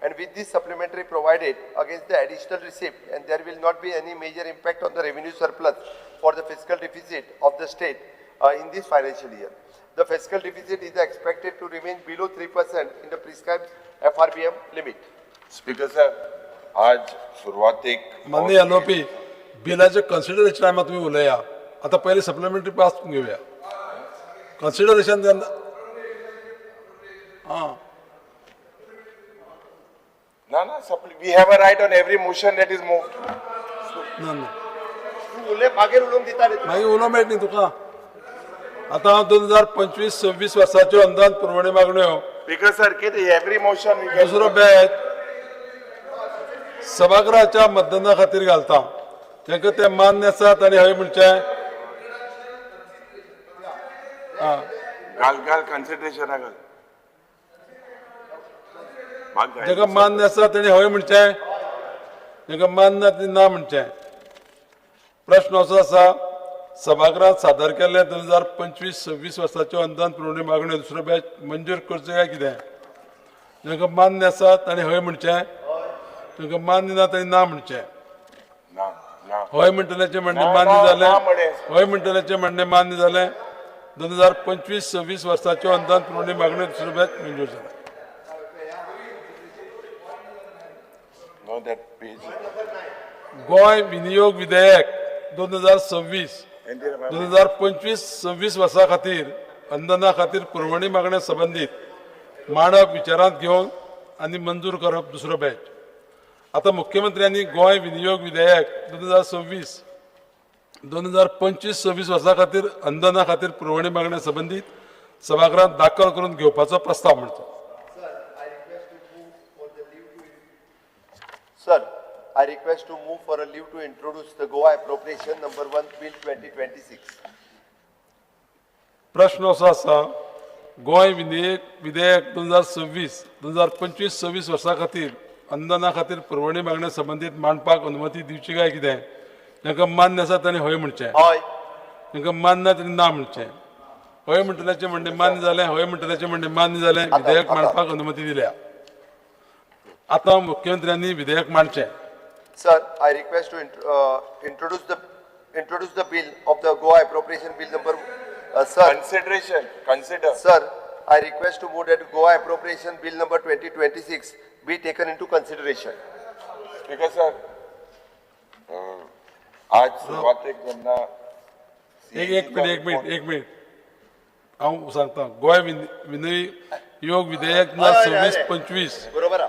And with this supplementary provided against the additional receipt, and there will not be any major impact on the revenue surplus for the fiscal deficit of the state in this financial year. The fiscal deficit is expected to remain below 3% in the prescribed FRBM limit. Speaker sir, आज सुरुवातीक माननीय एलओपी बिलाचे कन्सिडरेशन टायमार तुम्ही उलया. आता पहिले सप्लिमेंटरी पास घेऊया. Consideration we have a right on every motion that is moved. मागीर उलोवंक दिता रे. मागीर उलोवंक मेळट न्ही तुका. आता 2025-26 वर्साच्यो अनुदान पुरवणी मागण्यो Speaker sir, every motion we दुसरो बॅच सभागृहाच्या मतदाना खातीर घालता तांकां ते मान्य आसात आनी हय म्हणचे घाल कन्सिडरेशन घाल जाका मान्य आसा ताणी हय म्हणचे जाका मान्य ती ना म्हणचे प्रश्न असो आसा सभागृहात सादर केल्ले 2025-26 वर्साच्यो अनुदान पुरवणी मागण्यो दुसरो बॅच मंजूर करचो काय कितें जांकां मान्य आसा ताणी हय म्हणचे जांकां मान्य ना ताणी ना म्हणचे हय म्हणटल्याचें म्हणणें मान्य जालें हय म्हणटल्याचें म्हणणें मान्य जालें 2025-26 वर्साच्यो अनुदान पुरवणी मागण्यो दुसरो बॅच मंजूर जाल्या गोंय विनियोग विधेयक 2026 2025-26 वर्सा खातीर अनुदाना खातीर पुरवणी मागण्या संबंदीत मांडप विचारांत घेवन आनी मंजूर करप दुसरो बॅच आता मुख्यमंत्र्यांनी गोंय विनियोग विधेयक 2026 2025-26 वर्सा खातीर अनुदाना खातीर पुरवणी मागण्या संबंदीत सभागृहात दाखल करून घेवपाचो प्रस्ताव मांडलो Sir, I request to move for a leave to introduce the Goa Appropriation Number 1 Bill 2026. प्रश्न असो आसा गोंय विधेयक 2026 2025-26 वर्सा खातीर अनुदाना खातीर पुरवणी मागण्या संबंदीत मांडपाक अनुमती दिवची काय कितें जांकां मान्य आसा ताणी हय म्हणचें जांकां मान्य ना ताणी ना म्हणचें हय म्हणटल्याचें म्हणणें मान्य जालें हय म्हणटल्याचें म्हणणें मान्य जालें विधेयक मांडपाक अनुमती दिल्या आता मुख्यमंत्र्यांनी विधेयक मांडचें Sir, I request to introduce the bill of the Goa Appropriation Bill number. Sir, consider. Sir, I request to move that Goa Appropriation Bill number 2026 be taken into consideration. Speaker sir, आज सुरवातेक जेन्ना एक मिनिट हांव सांगता गोंय विनियोग विधेयक 2026 बरोबर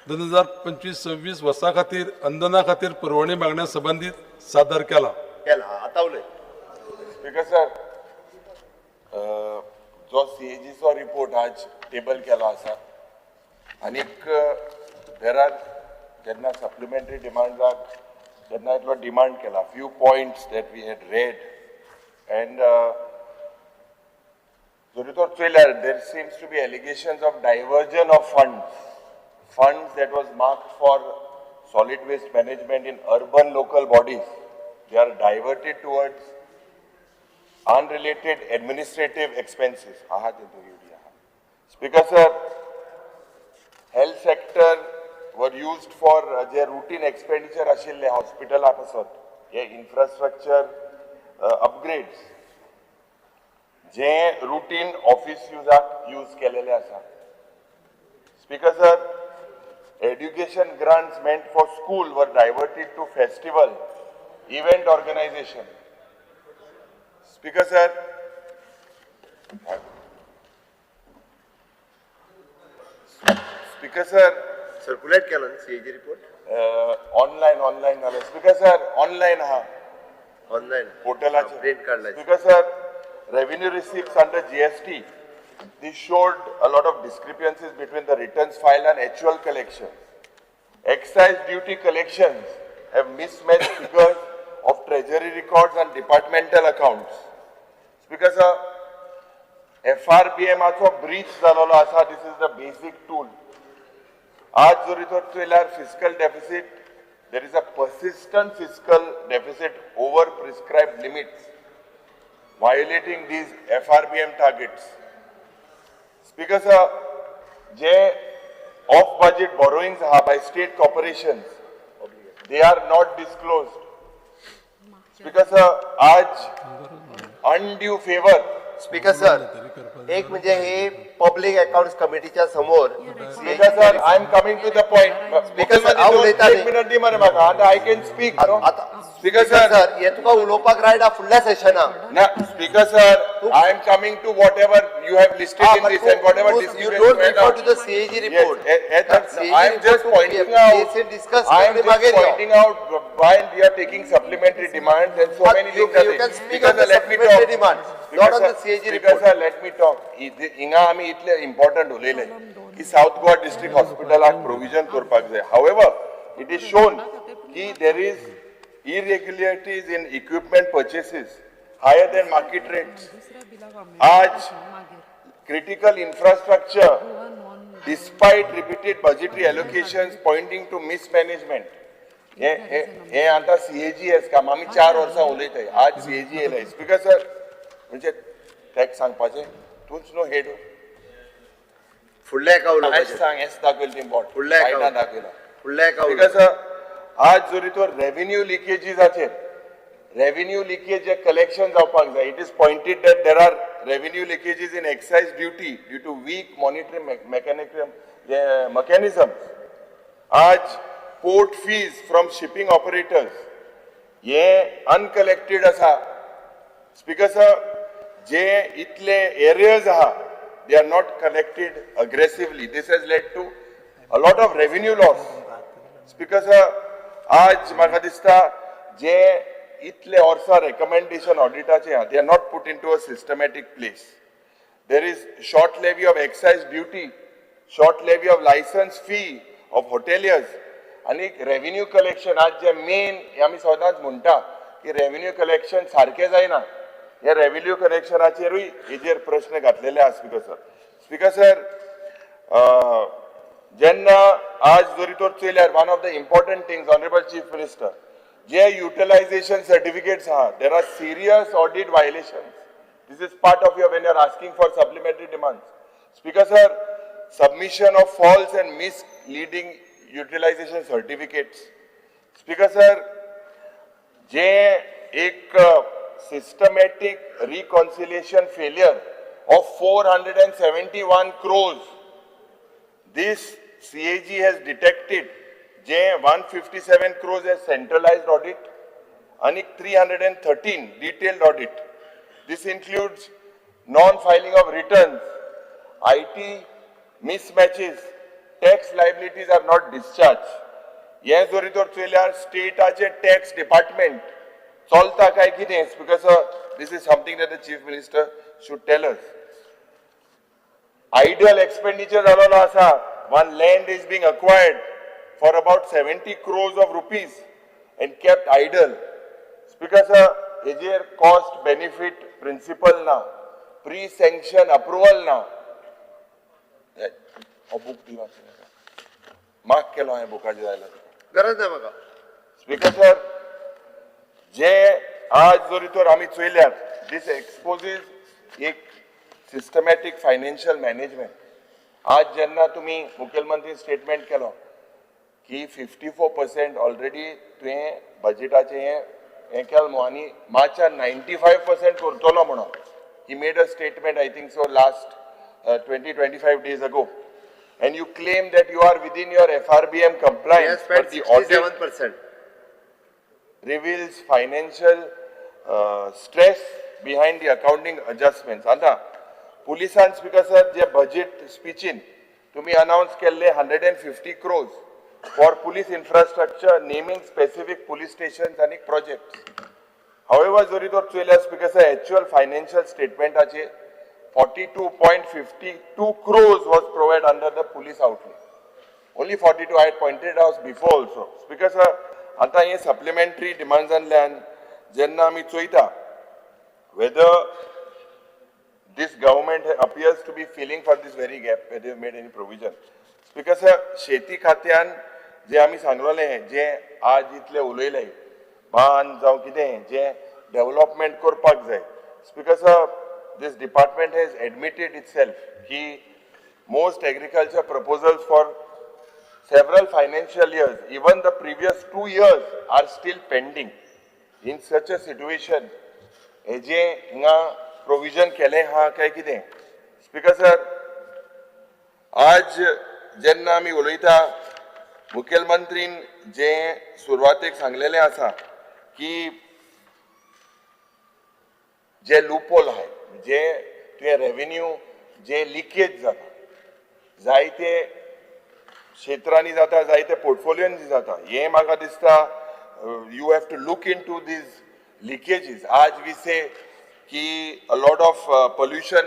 2025-26 वर्सा खातीर अनुदाना खातीर पुरवणी मागण्या संबंदीत सादर केला आता उलय स्पीकर सर जो सीएजीचो रिपोर्ट आज टेबल केलो आसा आनीक देर आर जेन्ना सप्लिमेंटरी डिमांड्साक जेन्ना इतलो डिमांड केला few points that we had read and जरी तो चोयल्यार there seems to be allegations of diversion of funds that was marked for solid waste management in urban local bodies, they are diverted towards unrelated administrative expenses. Speaker sir, health sector were used for their routine expenditure ashille hospital apasot ye infrastructure upgrades je routine office use kelele asa. Speaker sir, education grants meant for school were diverted to festival, event organization. Speaker sir, circulate केलं CAG report. Online. Speaker sir, online portal print काढलाय. Speaker sir, revenue receipts under GST. This showed a lot of discrepancies between the returns filed and actual collections. Excise duty collections have mismatched figures of treasury records and departmental accounts. Speaker sir, FRBM also breach झालेलो आसा. This is the basic tool. आज जरी तो चोयल्यार fiscal deficit, there is a persistent fiscal deficit over prescribed limits, violating these FRBM targets. Speaker sir, जे off-budget borrowings by state corporations, they are not disclosed. Speaker sir, आज undue favor. Speaker sir, एक म्हणजे हे पब्लिक अकाउंट्स कमिटीच्या समोर. Speaker sir, I am coming to the point. Speaker sir, हांव उलयता एक मिनिट दी मरे म्हाका and I can speak. Speaker sir, हे तुका उलोवपाक रायट फुडल्या सेशनाक. No, Speaker sir, I am coming to whatever you have listed in this and whatever you don't refer to the CAG report. I am just pointing out. I am just pointing out why we are taking supplementary demands and so many things. You can speak on the supplementary demands, not on the CAG Speaker report. sir, let me talk. हिंगा आमी इतले important उलयले की साउथ गोवा डिस्ट्रिक्ट हॉस्पिटलाक प्रोविजन करपाक जाय. However, it is shown that there is irregularities in equipment purchases higher than market rates. आज critical infrastructure, despite repeated budgetary allocations pointing to mismanagement, हे आता CAGS काम आम्ही 4 वर्सां उलयताय, आज CAG येयलाय. स्पीकर सर, म्हणजे टॅक्स सांगपाचें तूंच न्हू हेड. फुडल्या एका उलोवपाचें. सांग हेच दाखयलें तें बोर्ड. फुडल्या एका दाखयला. फुडल्या एका स्पीकर सर, आज जोरी तो रेव्हेन्यू लिकेजीसाचेर revenue leakage collection जावपाक जाय. It is pointed that there are revenue leakages in excise duty due to weak monitoring mechanisms. आज port fees from shipping operators ये uncollected आसा. Speaker sir, जे इतले areas आहा, they are not collected aggressively. This has led to a lot of revenue loss. Speaker sir, आज म्हाका दिसता जे इतले वर्सा recommendation auditaचे they are not put into a systematic place. There is short levy of excise duty, short levy of license fee of hoteliers, आणि revenue collection आज जे main आम्ही सदांच म्हणटा की revenue collection सारखे जायना. या revenue collectionाचेरूय हेजेर प्रश्न घातलेले आसा. स्पीकर सर, स्पीकर सर, जेन्ना आज जोरी तोर चयल्यार one of the important things, honorable chief minister, जे utilization certificates are, there are serious audit violations. This is part of your when you are asking for supplementary demands. Speaker sir, submission of false and misleading utilization certificates. Speaker sir, जे एक systematic reconciliation failure of 471 crores. This CAG has detected जे 157 crores as centralized audit and 313 detailed audit. This includes non-filing of returns, IT mismatches, tax liabilities are not discharged. Yes, जोरीतोर चोयल्यार स्टेटाचे tax department चलता काय कितें? Because this is something that the chief minister should tell us. Idle expenditure जालोलो आसा. One land is being acquired for about 70 crores of rupees and kept idle. Speaker sir, hejer cost benefit principle na, pre-sanction approval na. book diwa mark केलो हांवें बुकाचेर जायला. गरज ना म्हाका. स्पीकर सर, जे आज जोरी तोर आमी चोयल्यार, this exposes एक systematic financial management. आज जेन्ना तुमी मुखेलमंत्री स्टेटमेंट केलो की 54% ऑलरेडी तुवें बजेटाचे हें केलें न्हू आनी मार्चान 95% करतलो म्हणून. He made a statement I think so last 20-25 days ago. And you claim that you are within your FRBM compliance, but the audit 67% reveals financial stress behind the accounting adjustments. Anta, polisan speaker sir, je budget speech in, तुम्ही announce केले 150 crores for police infrastructure, naming specific police stations and projects. However, जोरी तोर चोयल्या speaker sir, actual financial statement आचे 42.52 crores was provided under the police outlay. Only 42, I had pointed out before also. Speaker sir, आता हे supplementary demands आणल्यान जेन्ना आमी Choyta whether this government appears to be filling for this very gap, whether they have made any provision. Speaker sir, शेती खात्यान जे आमी सांगलोले जे आज इतले उलयले बांद जावं कितें जे डेव्हलपमेंट करपाक जाय. Speaker sir, this department has admitted itself that most agriculture proposals for several financial years, even the previous 2 years, are still pending. In such a situation, जे हिंगा provision केले हा काय कितें? Speaker sir, आज जेन्ना आमी उलयता मुखेलमंत्रीन जे सुरवातेक सांगलेले आसा की जे लूपहोल आहाय, जे तुवें रेव्हेन्यू जे लिकेज जाता जायते क्षेत्रांनी जाता, जायते पोर्टफोलियोनी जाता, हे म्हाका दिसता you have to look into these leakages. आज वी से की a lot of pollution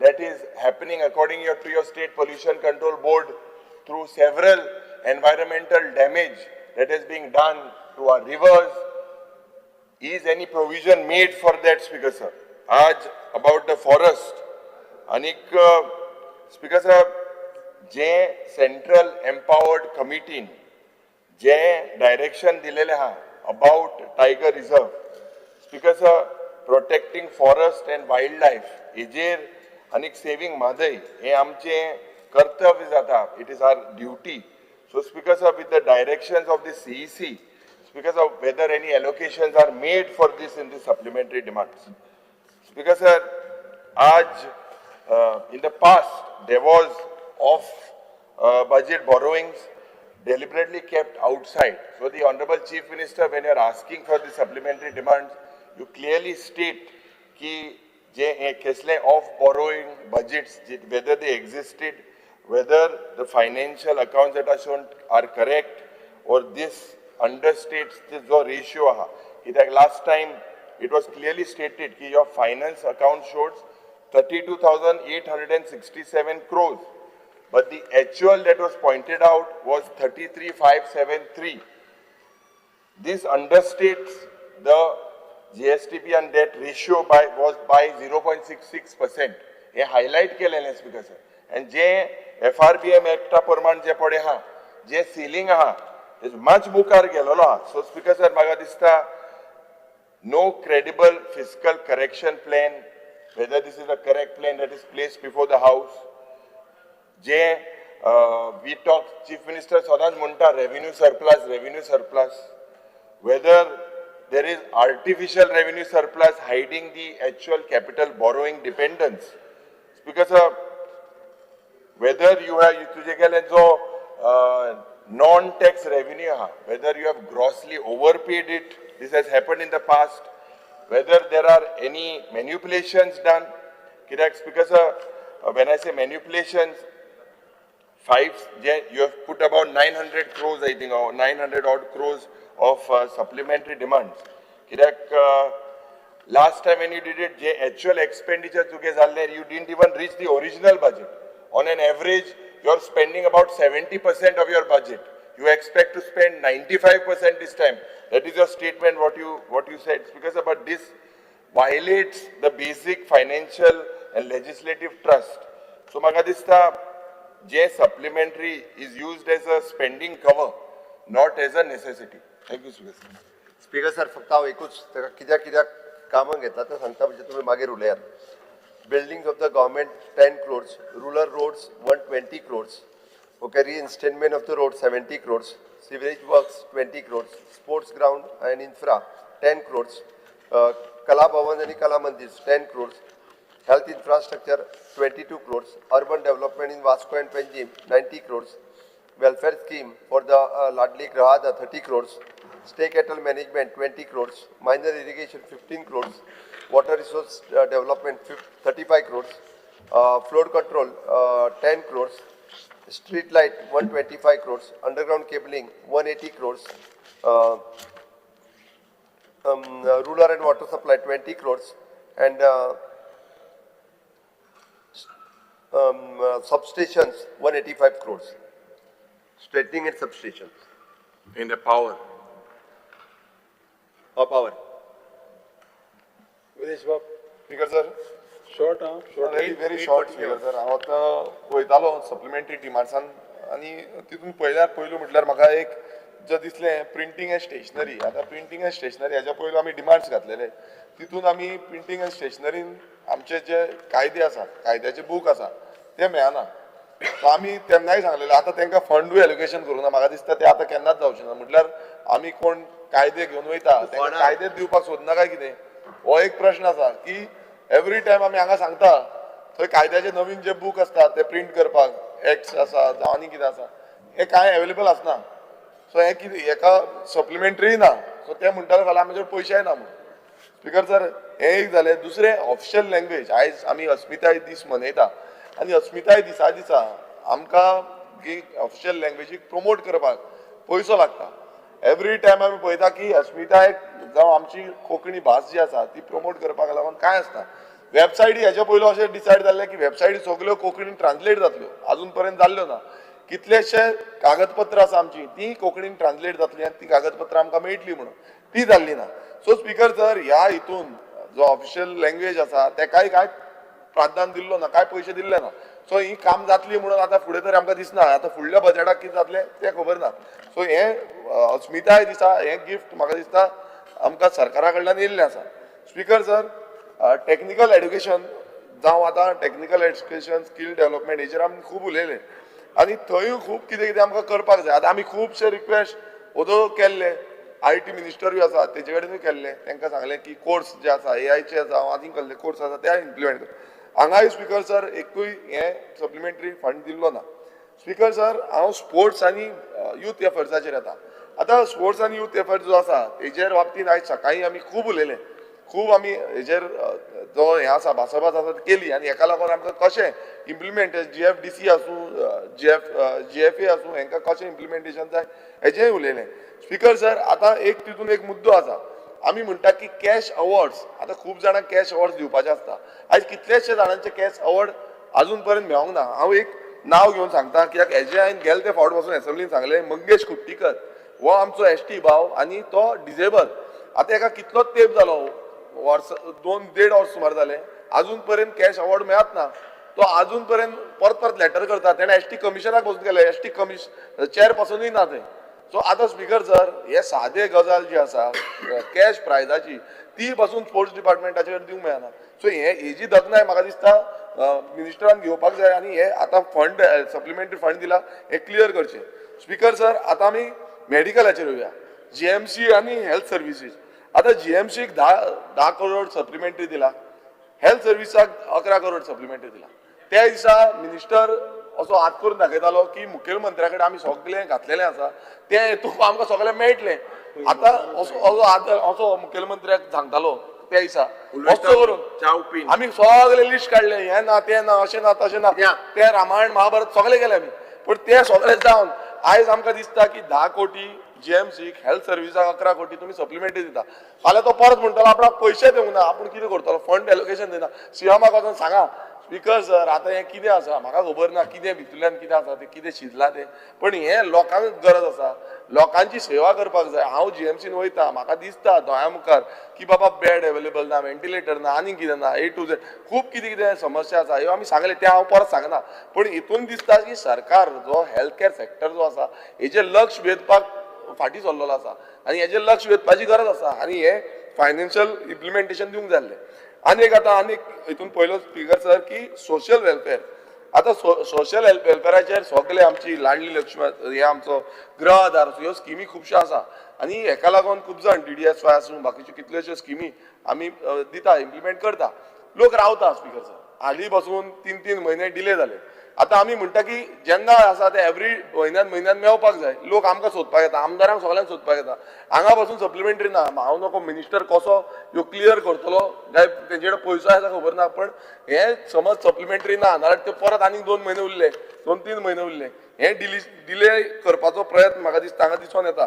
that is happening according to your state pollution control board through several environmental damage that is being done to our rivers. Is any provision made for that, Speaker sir? Aj about the forest. Anik Speaker sir, जे central empowered committee जे direction दिलेले हा about tiger reserve. Speaker sir, protecting forest and wildlife. हेजेर anik saving madai हे आमचे कर्तव्य जाता. It is our duty. So Speaker sir, with the directions of the CEC, Speaker sir, whether any allocations are made for this in the supplementary demands. Speaker sir, in the past there was off budget borrowings deliberately kept outside. So the Honorable Chief Minister, when you are asking for the supplementary demands, you clearly state कि जे कसले off borrowing budgets, whether they existed, whether the financial accounts that are shown are correct, or this understates the ratio aha. Last time it was clearly stated that your finance account shows 32,867 crores, but the actual that was pointed out was 33,573. This understates the GSTP and debt ratio was by 0.66%. हे highlight केलेले Speaker sir. And जे FRBM Act प्रमाण जे पडे हा, जे ceiling हा, is much मुखार गेलेलो हा. So Speaker sir, म्हाका दिसता no credible fiscal correction plan, whether this is the correct plan that is placed before the House. जे we talk, Chief Minister सदांच म्हणटा revenue surplus, whether there is artificial revenue surplus hiding the actual capital borrowing dependence. Because whether you have non-tax revenue, whether you have grossly overpaid it, this has happened in the past, whether there are any manipulations done. Because when I say manipulations, you have put about 900 crores, I think, or 900 odd crores of supplementary demands. Last time when you did it, actual expenditure you didn't even reach the original budget. On an average, you're spending about 70% of your budget. You expect to spend 95% this time. That is your statement, what you said. Because about this violates the basic financial and legislative trust. So Magadista, supplementary is used as a spending cover, not as a necessity. Thank you, Speaker. Speaker sir फक्त हांव एकूच कित्याक कित्याक कामां घेतला तें सांगता म्हणजे तुमी मागीर उलयात. Buildings of the government 10 crores, rural roads 120 crores, okay, reinstatement of the road 70 crores, sewage works 20 crores, sports ground and infra 10 crores, Kala Bhavan and Kala Mandirs 10 crores, health infrastructure 22 crores, urban development in Vasco and Panjim 90 crores, welfare scheme for the Ladli Grahada 30 crores, stake cattle management 20 crores, minor irrigation 15 crores, water resource development 35 crores, flood control 10 crores, street light 125 crores, underground cabling 180 crores, rural and water supply 20 crores, and substations 185 crores. Straightening and substations. In the power. Power. Speaker sir, short, very short speaker sir. हांव आतां पळयतालो सप्लिमेंटरी डिमांड्सान आनी तितून पयलो म्हटल्यार म्हाका एक जे दिसलें प्रिंटींग एंड स्टेशनरी. आतां प्रिंटींग एंड स्टेशनरी हाच्या पयलो आमी डिमांड्स घातलेले. तितून आमी प्रिंटींग एंड स्टेशनरीन आमचे जे कायदे आसा, कायद्याचे बूक आसा ते मेळना. सो आमी तेन्नाय सांगलेले आतां तांकां फंडूय एलोकेशन करूं ना. म्हाका दिसता ते आतां केन्नाच जावचें ना. म्हटल्यार आमी कोण कायदे घेवन वयता तांकां कायदे दिवपाक सोदना काय कितें, हो एक प्रश्न आसा की एवरी टायम आमी हांगा सांगता थंय कायद्याचे नवीन जे बूक आसता ते प्रिंट करपाक एक्ट्स आसा जावं आनी कितें आसा हें कांय अवेलेबल आसना. सो हें कितें हेका सप्लिमेंटरी ना. सो ते म्हणटाले फाल्यां आमचे पयशेय ना म्हणून. स्पिकर सर हें एक जालें. दुसरें ऑफिशियल लँग्वेज. आयज आमी अस्मिताय दीस मनयता आनी अस्मिताय दिसा आमकां ऑफिशियल लँग्वेजीक प्रमोट करपाक पयसो लागता. एवरी टायम आमी पळयता की अस्मिताय जावं आमची कोंकणी भास जी आसा ती प्रमोट करपाक लागून कांय आसना. वेबसायटी हेच्या पयलो अशें डिसायड जाल्लें की वेबसायटी सगल्यो कोंकणीन ट्रान्सलेट जातल्यो. आजून पर्यंत जाल्ल्यो ना. कितलेशे कागदपत्र आसा आमची ती कोंकणीन ट्रान्सलेट जातली आनी ती कागदपत्र आमकां मेळटली म्हणून ती जाल्ली ना. सो स्पीकर सर ह्या हितून जो ऑफिशियल लँग्वेज आसा तेकाय कांय प्राधान्य दिल्लो ना, कांय पयशे दिल्ले ना. सो ही काम जातली म्हणून आतां फुडें तरी आमकां दिसना. आतां फुडल्या बजेटाक कितें जातलें तें खबर ना. सो हे अस्मिताय दिसा हे गिफ्ट म्हाका दिसता आमकां सरकारा कडल्यान येयल्लें आसा. स्पीकर सर टॅक्निकल एड्युकेशन जावं आतां टॅक्निकल एड्युकेशन स्कील डेव्हलपमेंट हेचेर आमी खूब उलयले आनी थंयूय खूब कितें कितें आमकां करपाक जाय. आतां आमी खुबशे रिक्वेस्ट ओदो केल्ले IT मिनिस्टरूय आसा तेजे कडेनूय केल्ले तांकां सांगलें की कोर्स जे आसा AIचे जावं आनीक कसले कोर्स आसा ते इम्प्लिमेंट कर. हांगाय स्पीकर सर एकूय हे सप्लिमेंटरी फंड दिल्लो ना. स्पीकर सर हांव स्पोर्ट्स आनी यूथ एफर्ट्साचेर येता. आतां स्पोर्ट्स आनी यूथ एफर्ट्स जो आसा तेजेर बाबतींत आयज सकाळीं आमी खूब उलयले, खूब आमी हेजेर जो हे आसा भासाभास आसा ती केली आनी हेका लागून आमकां कशें इम्प्लिमेंट GFDC आसूं GFA आसूं हांकां कशें इम्प्लिमेंटेशन जाय हेजेंय उलयलें. स्पीकर सर आतां एक तितून एक मुद्दो आसा. आमी म्हणटा की कॅश अवॉर्ड्स आतां खूब जाणांक कॅश अवॉर्ड्स दिवपाचे आसता. आयज कितलेशे जाणांचे कॅश अवॉर्ड आजून पर्यंत मेळोंक ना. हांव एक नांव घेवन सांगता कित्याक हेजे हांवें गेले ते फावट पासून एसेंब्लीन सांगलें. मंगेश कुट्टीकर हो आमचो ST भाव आनी तो डिजेबल. आतां हेका कितलोच तेंप जालो, वर्स 2-1.5 वर्स सुमार जाले, आजून पर्यंत कॅश अवॉर्ड मेळत ना. तो आजून पर्यंत परत लेटर करता. ताणें ST कमिशनाक वचून गेले, ST कमिशन चॅर पासूनय ना थंय. सो आतां स्पीकर सर हे सादे गजाल जी आसा कॅश प्रायजाची ती पासून स्पोर्ट्स डिपार्टमेंटाचेर दिवंक मेळना. सो हेजी दखनाय म्हाका दिसता मिनिस्टरान घेवपाक जाय आनी हे आतां फंड सप्लिमेंटरी फंड दिला हे क्लियर करचें. स्पीकर सर आतां आमी मेडिकलाचेर येवया. GMC आनी हेल्थ सर्विसीस. आतां GMCक 10 करोड सप्लिमेंटरी दिला, हेल्थ सर्विसाक 11 करोड सप्लिमेंटरी दिला. त्या दिसा मिनिस्टर असो हात करून दाखयतालो की मुखेलमंत्र्या कडेन आमी सगळें घातलेलें आसा तें हेतून आमकां सगळें मेळटलें. आतां असो मुखेलमंत्र्याक सांगतालो त्या दिसा असो करून आमी सगळें लिस्ट काडलें, हें ना तें ना अशें ना तशें ना, तें रामायण महाभारत सगळें केलें आमी. पूण तें सगळें जावन आयज आमकां दिसता की 10 कोटी GMCक हेल्थ सर्विसाक 11 कोटी तुमी सप्लिमेंटरी दिता. फाल्यां तो परत म्हणटलो आपणाक पयशे दिवंक ना, आपूण कितें करतलो, फंड एलोकेशन दिना. सीएमाक वचून सांगा स्पीकर सर आतां हें कितें आसा म्हाका खबर ना कितें भितरल्यान कितें आसा तें कितें शिजलां तें, पण हें लोकांक गरज आसा, लोकांची सेवा करपाक जाय. हांव GMCन वयता, म्हाका दिसता दोळ्या मुखार की बाबा बेड अवेलेबल ना, व्हेंटिलेटर ना, आनी कितें ना, A to Z खूब कितें कितें समस्या आसा ह्यो आमी सांगले तें हांव परत सांगना. पण हितून दिसता की सरकार जो हेल्थ कॅर सेक्टर जो आसा हेजेर लक्ष वेधपाक फाटीं सरलेलो आसा आनी हेजेर लक्ष वेधपाची गरज आसा आनी हे फायनान्शियल इम्प्लिमेंटेशन दिवंक जाय आसलें. आनीक हितून पयलो स्पीकर सर की सोशल वेलफेअर. आतां सोशल वेलफेअराचेर सगळे आमची लाडली लक्ष्मी हे आमचो गृह आधार ह्यो स्किमी खुबश्यो आसा आनी हेका लागून खूब जाण TDSY आसूं बाकीच्यो कितल्योश्यो स्किमी आमी दिता, इम्प्लिमेंट करता. लोक रावता स्पीकर सर. हालीं पासून 3-3 म्हयने डिले जाले. आतां आमी म्हणटा की जेन्ना आसा ते एवरी म्हयन्यान मेळपाक जाय. लोक आमकां सोदपाक येता, आमदारांक सगळ्यांक सोदपाक येता. हांगा पासून सप्लिमेंटरी ना. हांव नको मिनिस्टर कसो ह्यो क्लियर करतलो काय तेंचे कडेन पयसो आसा खबर ना, पण हे समज सप्लिमेंटरी ना नाल्यार ते परत आनीक 2 म्हयने उरले, 2-3 म्हयने उरले. हे डिले करपाचो प्रयत्न म्हाका दिसता हांगा दिसून येता.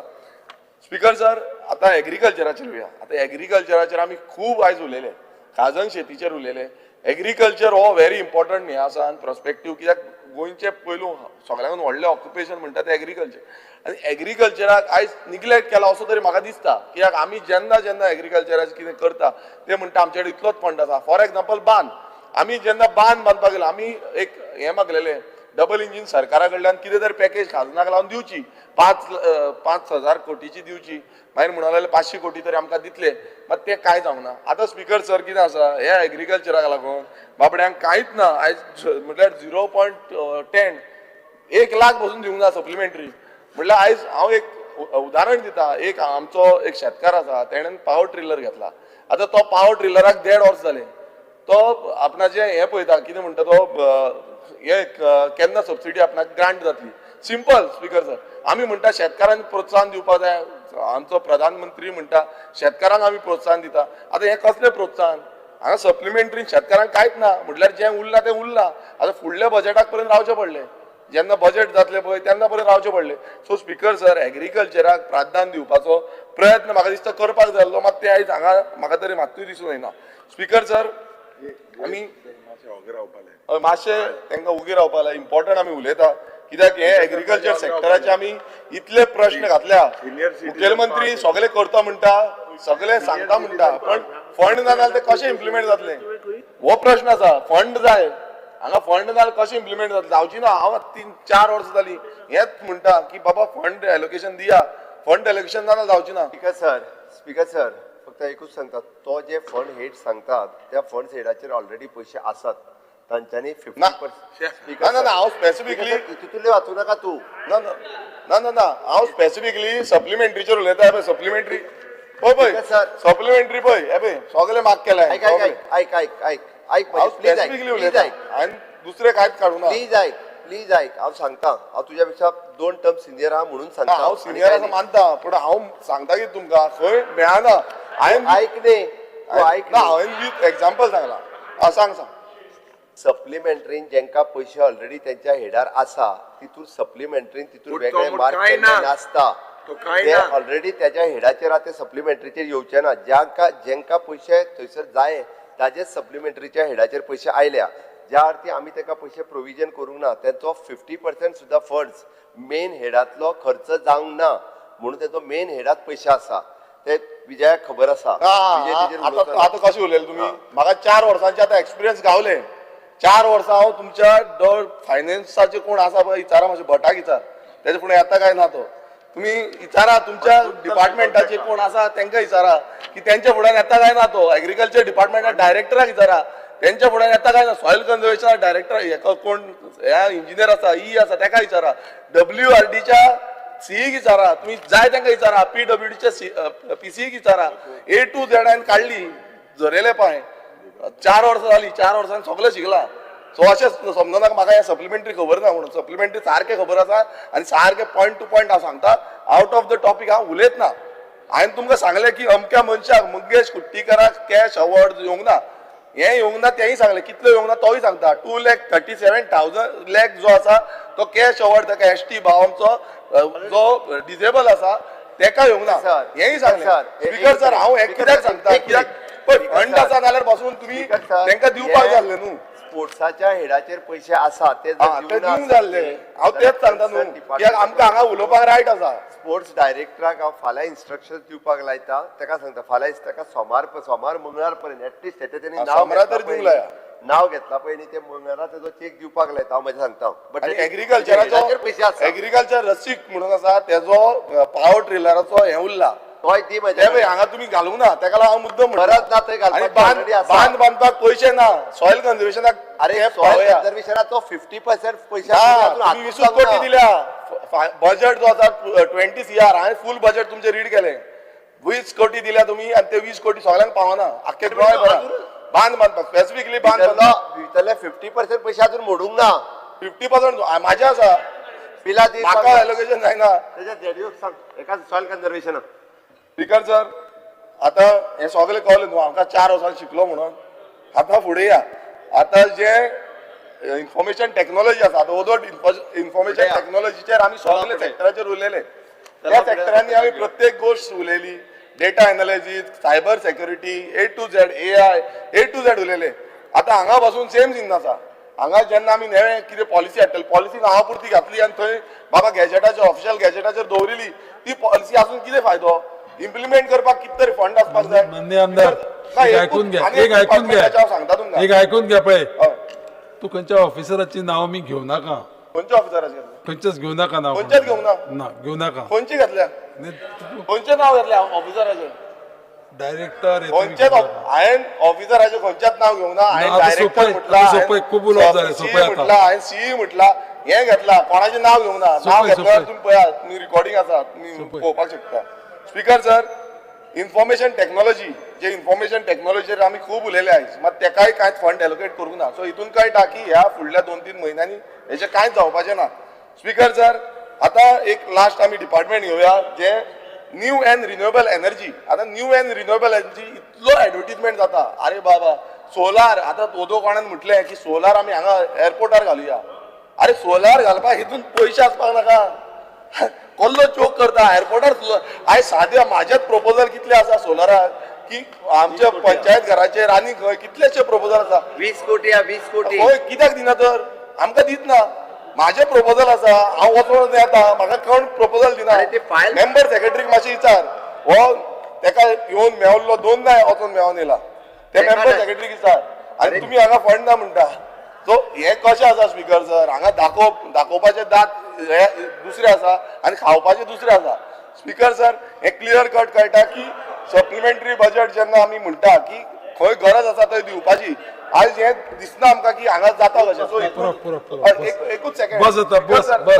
स्पीकर सर आतां एग्रीकल्चराचेर येवया. आतां एग्रीकल्चराचेर आमी खूब आयज उलयले, खाजन शेतीचेर उलयले. एग्रीकल्चर हो व्हेरी इम्पॉर्टंट हें आसा आनी प्रॉस्पेक्टीव, कित्याक गोंयचें पयलू सगळ्यांकून व्हडलें ऑक्युपेशन म्हणटा तें एग्रीकल्चर. आनी एग्रीकल्चराक आयज निग्लेक्ट केला असो तरी म्हाका दिसता. कित्याक आमी जेन्ना एग्रीकल्चराचें कितें करता ते म्हणटा आमचे कडेन इतलोच फंड आसा. फॉर एग्जाम्पल बांद. आमी जेन्ना बांद बांदपाक गेले आमी एक हें मागलेलें डबल इंजीन सरकारा कडल्यान कितें तरी पॅकेज खाजनाक लावन दिवची, 5,000 कोटीची दिवची. मागीर म्हणलें 500 कोटी तरी आमकां दितले, मात तें कांय जावंक ना. आतां स्पीकर सर कितें आसा ह्या एग्रीकल्चराक लागून बाबड्यांक कांयच ना. आयज म्हटल्यार 0.10 1 लाख पासून दिवंक ना सप्लिमेंटरी. म्हटल्यार आयज हांव एक उदाहरण दिता. एक आमचो एक शेतकार आसा, तेणेन पावर ट्रिलर घेतला. आतां तो पावर ट्रिलराक 1.5 वर्स जाले. तो आपणाचें हें पळयता कितें म्हणटा तो हे केन्ना सबसिडी आपणाक ग्रांट जातली. Simple speaker sir. आमी म्हणटा शेतकारांक प्रोत्साहन दिवपाक जाय. आमचो प्रधानमंत्री म्हणटा शेतकारांक आमी प्रोत्साहन दिता. आतां हें कसलें प्रोत्साहन? हांगा सप्लिमेंटरीन शेतकारांक कांयच ना. म्हटल्यार जें उरलां तें उरलां. आतां फुडल्या बजेटाक पर्यंत रावचें पडलें. जेन्ना बजेट जातलें पळय तेन्ना पर्यंत रावचें पडलें. सो स्पीकर सर एग्रीकल्चराक प्राधान्य दिवपाचो प्रयत्न म्हाका दिसता करपाक जाय आसलो, मात तें आयज हांगा म्हाका तरी मात्तूय दिसून येना. स्पीकर सर आमी मातशें तांकां उगी रावपा जाय इम्पॉर्टंट आमी उलयता कित्याक हे एग्रीकल्चर सेक्टराचे आमी इतले प्रश्न घातल्या मुखेलमंत्री सगळे करता म्हणटा सगळे सांगता म्हणटा पण फंड ना जाल्यार ते कशें इम्प्लिमेंट जातले हो प्रश्न आसा फंड जाय हांगा फंड ना कशें इम्प्लिमेंट जातले जावची ना हांव 3-4 वर्सां जालीं हेच म्हणटा की बाबा फंड एलोकेशन दिया फंड एलोकेशन ना जावची ना स्पीकर सर फक्त एकूच सांगतात तो जे फंड हेड सांगतात त्या फंड हेडाचेर ऑलरेडी पयशे आसात तांच्यांनी 50% ना हांव स्पेसिफिकली तितूंतले वाचूं नाका तूं ना हांव स्पेसिफिकली सप्लिमेंटरीचेर उलयता पळय सप्लिमेंटरी पळय सप्लिमेंटरी पळय हे पळय सगळे मार्क केलाय हांव स्पेसिफिकली उलयता हांवें दुसरे कांयच काडूं ना प्लीज आयक हांव सांगता हांव तुज्या पेक्षा 2 टर्म सिनियर आहा म्हणून सांगता हांव सिनियर आसा मानता पूण हांव सांगता की तुमकां खंय मेळना हांवें आयक न्ही हांवें एग्जाम्पल सांगला सांग सप्लिमेंटरीन जेंका पयशे ऑलरेडी त्यांच्या हेडार आसा तितून सप्लिमेंटरीन तितून वेगळे मार्क केल्ले नासता ते ऑलरेडी त्याच्या हेडाचेर ते सप्लिमेंटरीचेर येवचे ना जेंका पयशे थंयसर जाय ताजे सप्लिमेंटरीच्या हेडाचेर पयशे आयल्या ज्या अर्थी आमी ताका पयशे प्रोविजन करूंक ना तेंचो 50% सुद्दां फंड्स मेन हेडांतलो खर्च जावंक ना म्हणून तेचो मेन हेडात पयशे आसा ते विजयाक खबर आसा आतां कशें उलयले तुमी म्हाका 4 वर्सांचे आतां एक्सपिरियन्स गावले 4 वर्सां हांव तुमच्या फायनान्साचे कोण आसा पळय विचारा मातशें भटाक विचार तेजे फुडें येता काय ना तो तुम्ही विचारा तुमच्या डिपार्टमेंटाचे कोण आसा तांकां विचारा की त्यांच्या फुड्यान येता काय ना तो एग्रीकल्चर डिपार्टमेंटा डायरेक्टराक विचारा त्यांच्या फुड्यान येता काय ना सॉयल कन्जर्वेशन डायरेक्टर हेका कोण इंजिनियर आसा आसा ताका विचारा WRDच्या सीईक विचारा तुम्ही जाय तांकां विचारा PWDच्या PCक विचारा A to Z हांवें काडली झरेले पांय 4 वर्सां जाली 4 वर्सांनी सगळें शिकला सो अशें समजना म्हाका हे सप्लिमेंटरी खबर ना म्हणून सप्लिमेंटरी सारकें खबर आसा आनी सारकें पॉयंट टू पॉयंट हांव सांगता आउट ऑफ द टॉपीक हांव उलयत ना हांवें तुमकां सांगलें की अमक्या मनशाक मुगेश कुट्टीकराक कॅश अवॉर्ड येवंक ना हें येवंक ना तेंय सांगलें कितलो येवंक ना तोय सांगता 2,37,000 लॅक जो आसा तो कॅश अवॉर्ड ताका ST भावांचो जो डिसेबल आसा तेका येवंक ना हेंय सांगलें स्पीकर सर हांव हें कित्याक सांगता कित्याक पळय फंड आसा जाल्यार बसून तुमी तांकां दिवपाक जाल्लें न्हू स्पोर्ट्साच्या हेडाचेर पयशे आसा ते दिवंक जाल्ले हांव तेच सांगता न्हू कित्याक आमकां हांगा उलोवपाक रायट आसा स्पोर्ट्स डायरेक्टराक हांव फाल्यां इन्स्ट्रक्शन दिवपाक लायता ताका सांगता फाल्यां ताका सोमार मंगळार पर्यंत एटलिस्ट तेणी नांव घेतला पळय न्ही ते मंगळारा तेजो चेक दिवपाक लायता हांव मागीर सांगता बट एग्रीकल्चराचो पयशे आसा एग्रीकल्चर रसीक म्हणून आसा तेजो पावर ट्रेलराचो हें उरला तोय ती म्हणजे हांगा तुम्ही घालूंक ना ताका लागून हांव मुद्दम म्हणटा बांद बांदपाक पयशे ना सॉयल कन्जर्वेशनाक अरे सॉयल कन्जर्वेशनाचो 50% पयशे 20 कोटी दिल्या बजेट जो आसा 20 CR हांवें फूल बजेट तुमचें रीड केलें 20 कोटी दिल्या तुमी आनी ते 20 कोटी सगळ्यांक पावना आख्खे गोंय बांद बांदपाक स्पेसिफिकली बांद भितरले 50% पयशे अजून मोडूंक ना 50% म्हाजे आसा पिला म्हाका एलोकेशन जायना तेज्या जेडीओक सांग एका सॉयल कन्जर्वेशन स्पीकर सर आता हे सगळे कळले न्हू हांकां 4 वर्सांनी शिकलो म्हणून आता फुडें या आता जे इन्फॉर्मेशन टेक्नॉलॉजी आसा आतां ओदोड इन्फॉर्मेशन टेक्नॉलॉजीचेर आमी सगळे सेक्टराचेर उलयले त्या सेक्टरांनी आमी प्रत्येक गोष्ट उलयली data analysis cyber security A to Z AI A to Z उलयले आता हांगा बसून सेम सीन आसा हांगा जेन्ना आमी नवे कितें पॉलिसी हाडटले पॉलिसी नांवा पुरती घातली आनी थंय बाबा गॅजेटाचेर ऑफिशियल गॅजेटाचेर दवरिली ती पॉलिसी आसून कितें फायदो इम्प्लिमेंट करपाक कितें तरी फंड आसपाक जाय माननीय आमदार एक ऐकून घ्या पळय तू खंयच्या ऑफिसराची नांव मी घेवं नाका खंयच्या ऑफिसराची खंयचेच घेवं नाका नांव खंयचेच घेवंक ना घेवं नाका खंयची घातल्या खंयचें नांव घातल्या ऑफिसराचें डायरेक्टर खंयचेच हांवें ऑफिसराचें खंयचेच नांव घेवंक ना हांवें डायरेक्टर म्हटला खूब उलोवप जालें सोपय म्हटला हांवें CE म्हटला हें घेतला कोणाचें नांव घेवंक ना नांव घेतल्यार तुमी पळयात तुमी रिकॉर्डिंग आसा तुमी पळोवपाक शकता स्पीकर सर इन्फॉर्मेशन टेक्नॉलॉजी जे इन्फॉर्मेशन टेक्नॉलॉजीचेर आमी खूब उलयले आयज मात तेकाय कांयच फंड एलोकेट करूंक ना सो हितून कळटा की ह्या फुडल्या 2-3 म्हयन्यांनी हेचें कांयच जावपाचें ना स्पीकर सर आतां एक लास्ट आमी डिपार्टमेंट घेवया जे न्यू एंड रिन्युएबल एनर्जी आतां न्यू एंड रिन्युएबल एनर्जी इतलो एडवर्टीजमेंट जाता आरे बाबा सोलार आतां दोदो कोणान म्हटलें की सोलार आमी हांगा एअरपोर्टार घालुया अरे सोलार घालपाक हितून पयशे आसपाक नाका कसलो चोक करता एअरपोर्टार आयज साद्या म्हाजेच प्रपोजल कितले आसा सोलाराक की आमच्या पंचायत घराचेर आनी खंय कितलेशे प्रपोजल आसा 20 कोटी 20 कोटी खंय कित्याक दिना तर आमकां दितना माझे प्रपोजल आसा हांव वचून येता म्हाका कोण प्रपोजल दिना मेंबर सेक्रेटरीक मातशें विचार हो तेका येवन मेवल्लो 2दां वचून मेळोन येयला ते मेंबर सेक्रेटरीक विचार आनी तुमी हांगा फंड ना म्हणटा सो हे कशें आसा स्पिकर सर हांगा दाखोवपाचे दात हे दुसरे आसा आनी खावपाचे दुसरे आसा स्पिकर सर हे क्लियर कट कळटा की सप्लिमेंटरी बजेट जेन्ना आमी म्हणटा की खंय गरज आसा थंय दिवपाची आयज हे दिसना आमकां की हांगा जाता कशें सो एकूच सेकंड बस जाता, बस, बस.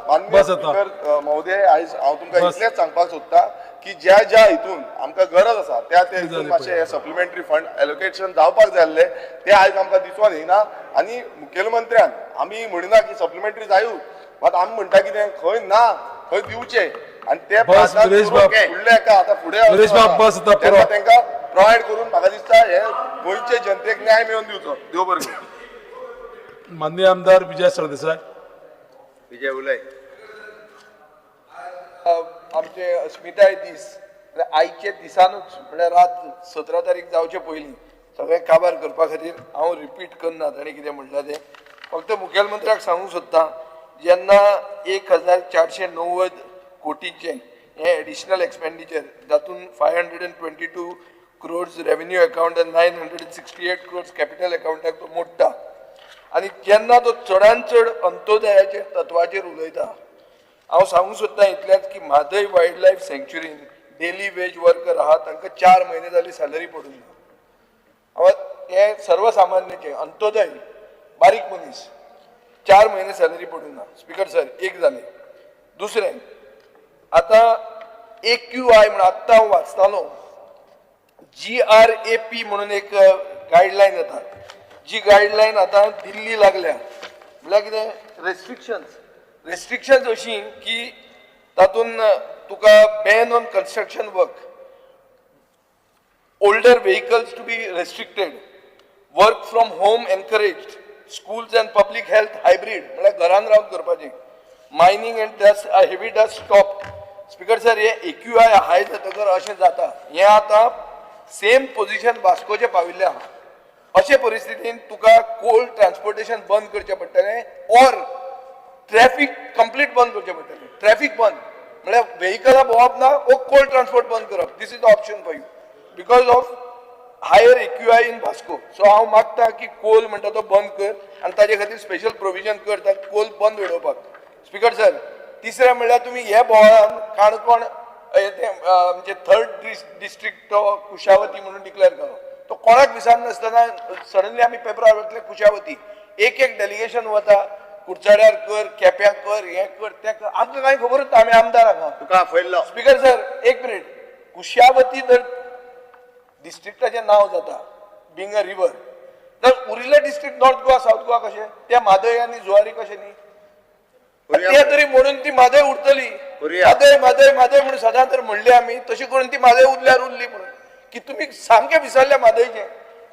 माननीय बस जाता. स्पिकर महोदय आयज हांव तुमकां बस. इतलेंच सांगपाक सोदता की ज्या ज्या हितून आमकां गरज आसा त्या हितून मातशें हे सप्लिमेंटरी फंड एलोकेशन जावपाक जाय आसलें ते आयज आमकां दिसून येयना आनी मुखेलमंत्र्यान आमी म्हणना की सप्लिमेंटरी जायूच मात आमी म्हणटा कितें खंय ना खंय दिवचे आनी ते बस, सुरेश बाब. फुडले हेका आतां फुडें सुरेश बाब, बस जाता, पुरो. तांकां प्रोवायड करून म्हाका दिसता हे गोंयचे जनतेक न्याय मेळोवन दिवचो देव बरें करूं. माननीय आमदार विजय सरदेसाय. विजय उलय आमचे अस्मिताय दीस आयचे दिसानूच म्हळ्यार रात 17 तारीख जावचे पयलीं सगळे काबार करपा खातीर हांव रिपीट करना ताणें कितें म्हणलां तें फक्त मुखेलमंत्र्याक सांगूंक सोदतां जेन्ना 1490 कोटीचे हे एडिशनल एक्सपेंडिचर जातून 522 crores रेव्हेन्यू अकाउंट आनी 968 crores कॅपिटल अकाउंटाक तो मोडटा आनी जेन्ना तो चडांत चड अंत्योदयाच्या तत्वाचेर उलयता हांव सांगूंक सोदतां इतलेंच की म्हादय वायल्ड लायफ सँच्युरीन डेली वेज वर्कर आहात तांकां 4 म्हयने जाली सॅलरी पडूंक ना हे सर्वसामान्याचे अंत्योदय बारीक मनीस 4 म्हयने सॅलरी पडूंक ना स्पिकर सर एक जालें दुसरें आतां AQI म्हणून आत्तां हांव वाचतालो GRAP म्हणून एक गायडलायन येता जी गायडलायन आतां दिल्ली लागल्या म्हळ्यार कितें रेस्ट्रिक्शन्स अशी की तातूंत तुका ban on construction work older vehicles to be restricted, work from home encouraged, schools and public health hybrid, म्हळ्यार घरान रावन करपाचें, mining and dust, heavy dust stopped. Speaker sir हे AQI हाय जातकर अशें जाता हें आतां सेम पोजिशन वास्कोचे पाविल्लें आहा अशे परिस्थितीन तुका कोल्ड ट्रान्सपोर्टेशन बंद करचें पडटलें और ट्रॅफिक कंप्लीट बंद करचें पडटलें ट्रॅफिक बंद म्हळ्यार व्हेहिकलां भोंवप ना वो कोल्ड ट्रान्सपोर्ट बंद करप this is the option for you because of higher AQI इन वास्को सो हांव मागता की कोल म्हणटा तो बंद कर आनी ताजे खातीर स्पेशल प्रोविजन कर ताका कोल बंद उडोवपाक स्पीकर सर तिसरें म्हणल्यार तुमी हे बोवाळान काणकोण म्हणजे 3rd डिस्ट्रिक्ट तो कुशावती म्हणून डिक्लेअर केलो तो कोणाक विचारनासतना सडनली आमी पेपरार वाचले कुशावती एक डेलिगेशन वता कुडचड्यार कर केप्यां कर हें कर तें कर आमकां कांय खबरच ना आमी आमदार हांगा तुका फैल्लो स्पीकर सर एक मिनिट कुशावती जर डिस्ट्रिक्टाचें नांव जाता बिंग अ रिवर तर उरिल्ले district north Goa south Goa कशें त्या म्हादय आनी जुवारी कशें न्ही ते तरी म्हणून ती म्हादय उरतली म्हादय म्हादय म्हादय म्हणून सदां तर म्हणले आमी तशें करून ती म्हादय उरल्यार उरली म्हणून की तुमी सामकें विसरल्या म्हादयचें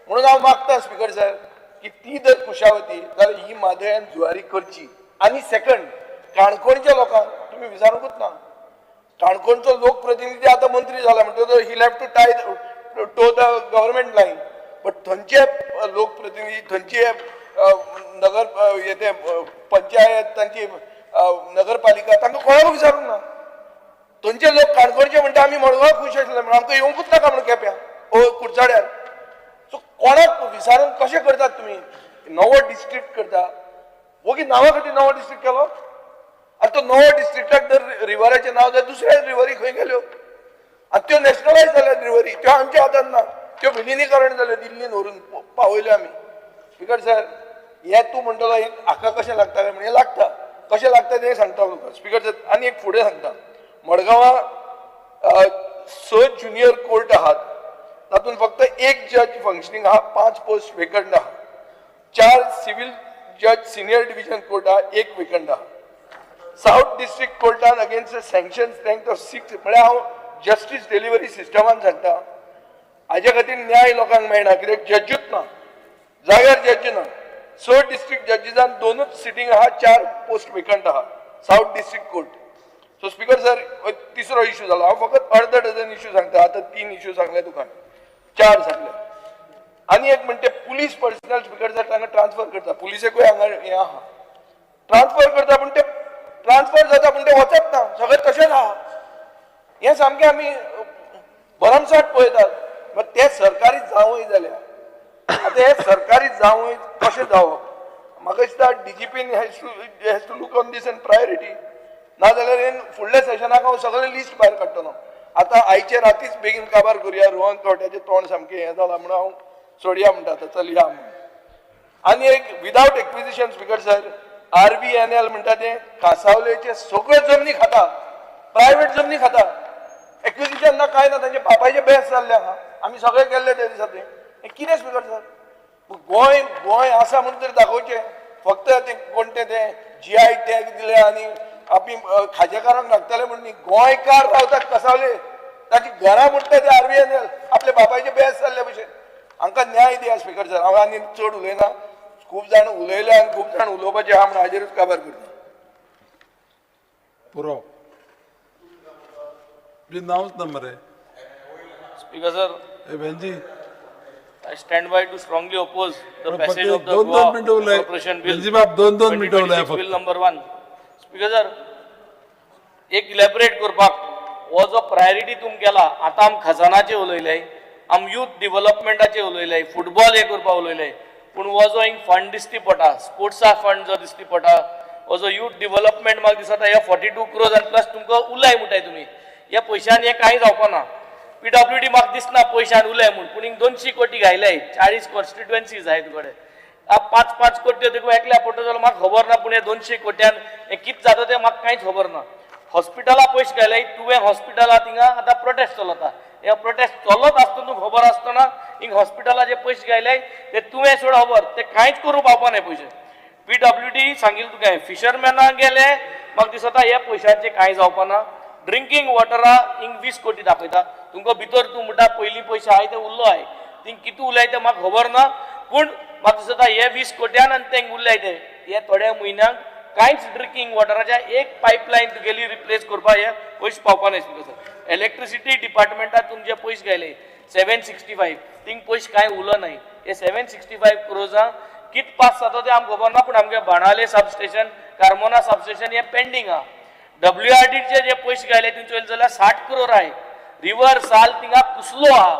म्हणून हांव मागता स्पीकर सर की ती जर कुशावती जाल्यार ही म्हादय आनी जुवारी करची आनी सेकंड काणकोणच्या लोकांक तुमी विचारूंकूच ना काणकोणचो लोकप्रतिनिधी आतां मंत्री जाला म्हणटकच he have to tie to the government line but थंयचे लोकप्रतिनिधी थंयचे नगर येते पंचायत तांची नगरपालिका तांकां कोणाक विचारूंक ना थंयचे लोक काणकोणचे म्हणटा आमी मडगांव खुश आसले म्हणून आमकां येवंकूच नाका म्हणून केप्यां ओ कुडचड्यार सो कोणाक विचारून कशें करतात तुमी नवो डिस्ट्रिक्ट करता ओगी नांवा खातीर नवो डिस्ट्रिक्ट केलो आनी तो नवो डिस्ट्रिक्टाक जर रिवराचें नांव जाल्यार दुसऱ्या रिवरी खंय गेल्यो आनी त्यो नॅशनलायज जाल्या रिवरी त्यो आमच्या हातांत ना त्यो विलिनीकरण जाल्यो दिल्लीन व्हरून पावयल्यो आमी स्पीकर सर हे तूं म्हणटलो हाका कशें लागता काय म्हणून हें लागता कशें लागता तें सांगता तुका स्पीकर सर आनी एक फुडें सांगता मडगांवां 6 ज्युनियर कोर्ट आहात तातूंत फक्त एक जज फंक्शनींग आहा 5 पोस्ट वेकंट आहा 4 सिव्हिल जज सिनियर डिव्हिजन कोर्ट आहा 1 वेकंट आहा साऊथ डिस्ट्रिक्ट कोर्टान अगेन्स्ट सँक्शन स्ट्रेंथ ऑफ 6 म्हळ्यार हांव जस्टीस डिलिव्हरी सिस्टमान सांगता हाजे खातीर न्याय लोकांक मेळना कित्याक जजूच ना जाग्यार जज ना 6 डिस्ट्रिक्ट जजीसान 2च सिटींग आहा 4 पोस्ट वेकंट आहा south district court so speaker sir तिसरो इश्यू जाला हांव फकत अर्ध डझन इश्यू सांगता आतां 3 इश्यू सांगले तुका 4 जातले आनी एक म्हणते पुलीस पर्सनल स्पीकर तांकां ट्रान्सफर करता पुलिसेकूय हांगा हें आहा ट्रान्सफर करता पूण ते ट्रान्सफर जाता पूण ते वचत ना सगळें तशेंच आहा हें सामकें आमी भरमसाट पळयतात मात ते सरकारी जावंय जाल्यार आतां हे सरकारी जावंय कशें जावप म्हाका दिसता DGPन has to look on this an priority नाजाल्यार फुडल्या सेशनाक हांव सगळें लिस्ट भायर काडटलो आतां आयचे रातीच बेगीन काबार करुया रोहन कवट्याचें तोंड सामकें हें जालां म्हणून हांव सोडया म्हणटा आतां चल या म्हणून आनी एक without acquisition speaker sir RVNL म्हणटा तें कांसावलेचे सगळ्यो जमनी खाता प्रायव्हेट जमनी खाता एक्विजिशन ना कांय ना तांचे बापायचे बेस जाल्ले आहा आमी सगळे गेल्ले ते दिसा हें कितें स्पीकर सर गोंय आसा म्हणून तरी दाखोवचें फक्त ते कोण ते GI टॅग दिले आनी आमी खाजेकारांक लागतले म्हणून न्ही गोंयकार रावतात कसावले ताची घरां म्हणटा ते RVNL आपले बापायचे बेस जाल्ले भशेन हांकां न्याय दिया स्पीकर सर हांव आनी चड उलयना खूब जाण उलयले आनी खूब जाण उलोवपाचे आहा म्हणून हाजेरूच काबार करता पुरो नांवच ना मरे speaker sir Venzy I stand by to strongly oppose the passage of the दोन Goa मिनटं उलय Corporation Bill. वेंजी बाब दोन मिनटं उलय 2026 फक्त Bill number 1. Speaker sir, एक इलॅबोरेट करपाक हो जो प्रायोरिटी तुम केला आतां आम खजानाचे उलयले आम यूथ डेव्हलपमेंटाचे उलयले फुटबॉल हे करपाक उलयले पूण हो जो हिंग फंड दिसती पडटा स्पोर्ट्सा फंड जो दिसती पडटा हो जो यूथ डेव्हलपमेंट म्हाका दिसता हे 42 crores आनी प्लस तुमकां उलाय म्हणटाय तुमी ह्या पयशांनी हे कांय जावपा ना PWD म्हाका दिसना पयशान उलय म्हूण पूण हिंग 200 कोटी घायल्याय 40 कॉन्स्टिट्युएन्सीज आहाय तुकडे 5 कोटी देखून एकल्या पडटा जाल्यार म्हाका खबर ना पूण हे 200 कोट्यान हे कितें जाता तें म्हाका कांयच खबर ना हॉस्पिटला पयशे घायल्याय तुवें हॉस्पिटला थिंगा आतां प्रोटेस्ट चलता हे प्रोटेस्ट चलत आसतना तुका खबर आसतना हिंग हॉस्पिटलाचे पयशे घायल्याय ते तुवें सोड खबर ते कांयच करूं पावपा नाय पयशे PWD सांगिल्लें तुका फिशरमॅनाक गेले म्हाका दिसता हे पयशांचे कांय जावपा ना ड्रिंकींग वॉटरा हिंग 20 कोटी दाखयता तुमकां भितर तूं म्हणटा पयलीं पयशे आहाय ते उरलो आहाय थिंग कितू उरलाय ते म्हाका खबर ना पूण म्हाका दिसता हे 20 कोट्यान आनी तेंग उरलाय ते हे थोड्या म्हयन्यांक कांयच ड्रिंकींग वॉटराच्या एक पायपलायन तुगेली रिप्लेस करपाक हे पयशे पावपा नाय सर इलेक्ट्रिसिटी डिपार्टमेंटात तुमचे पयशे घायले 765 थिंग पयशे कांय उरलो नाय हे 765 क्रोजां कित पास जाता ते आमकां खबर ना पूण आमगे बाणावले सबस्टेशन कार्मोना सबस्टेशन हे पेंडींग आहा WRD चे जे पयशे घायले तिंचे जाल्यार 60 crore आहाय रिवर साल थिंगा कुसलो आहा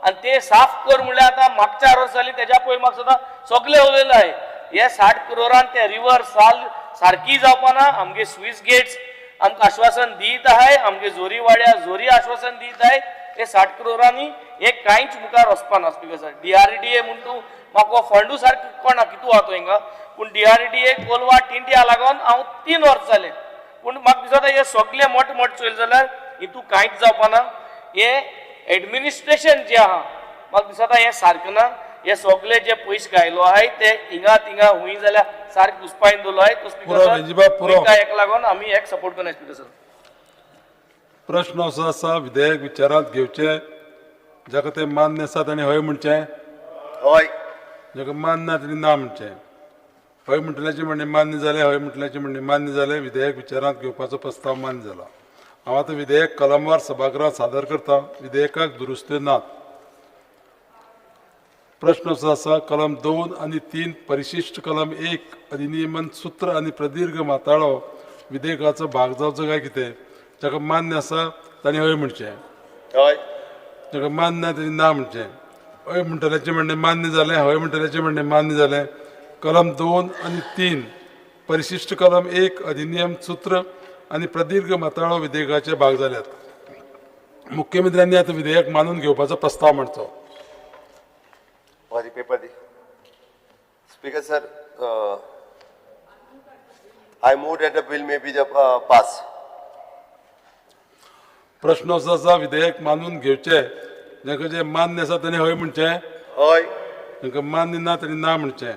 आनी ते साफ कर म्हणल्यार आतां मागच्या 4 वर्सांनी तेज्या पयलीं म्हाका सुद्दां सगळे उलयले आहाय हे 60 crore ते रिवर साल सारकी जावपा ना आमगे स्विस गेट्स आमकां आश्वासन दीत आहाय आमगे जोरी वाड्या जोरी आश्वासन दीत आहाय हे 60 crore हे कांयच मुखार वचपा ना स्पीकर सर DRDA म्हूण तूं म्हाका फंडू सारकें कोणा कितू आहा तो हिंगा पूण DRDA कोलवा टिंड्या लागोन हांव 3 वर्सां जालें पूण म्हाका दिसता हे सगळे मोठ चोयल जाल्यार हितू कांयच जावपा ना हे एडमिनिस्ट्रेशन जे आहा म्हाका दिसता हे सारकें ना हे सगळे जे पयशे घायलो आहाय ते हिंगा थिंगा हुंय जाल्यार सारकें उसपायन दवरलो आहाय तो स्पीकर हेका लागोन आमी एक सपोर्ट करना स्पीकर सर प्रश्न असो आसा विधेयक विचारांत घेवचे जाका ते मान्य आसा ताणें हय म्हणचें हय जाका मान्य ना ताणें ना म्हणचें हय म्हटल्याचें म्हणणें मान्य जालें हय म्हटल्याचें म्हणणें मान्य जालें विधेयक विचारांत घेवपाचो प्रस्ताव मान्य जाला हांव आतां विधेयक कलमवार सभागृहांत सादर करता विधेयकाक दुरुस्त्यो नात प्रश्न असो आसा कलम 2 आनी 3 परिशिश्ट कलम 1 अधिनियमन सूत्र आनी प्रदीर्घ माताळो विधेयकाचो भाग जावचो काय कितें जाका मान्य आसा ताणें हय म्हणचें हय जाका मान्य ना ताणें ना म्हणचें हय म्हणटल्याचें म्हणणें मान्य जालें हय म्हणटल्याचें म्हणणें मान्य जालें कलम 2 आनी 3 परिशिश्ट कलम 1 अधिनियम सूत्र आनी प्रदीर्घ माताळो विधेयकाचे भाग जाल्यात मुख्यमंत्र्यांनी आतां विधेयक मानून घेवपाचो प्रस्ताव मांडचो पेपर दी speaker sir I move that the bill may be passed. प्रश्न असो आसा विधेयक मानून घेवचे जाका जे मान्य आसा ताणें हय म्हणचें हय जाका मान्य ना ताणें ना म्हणचें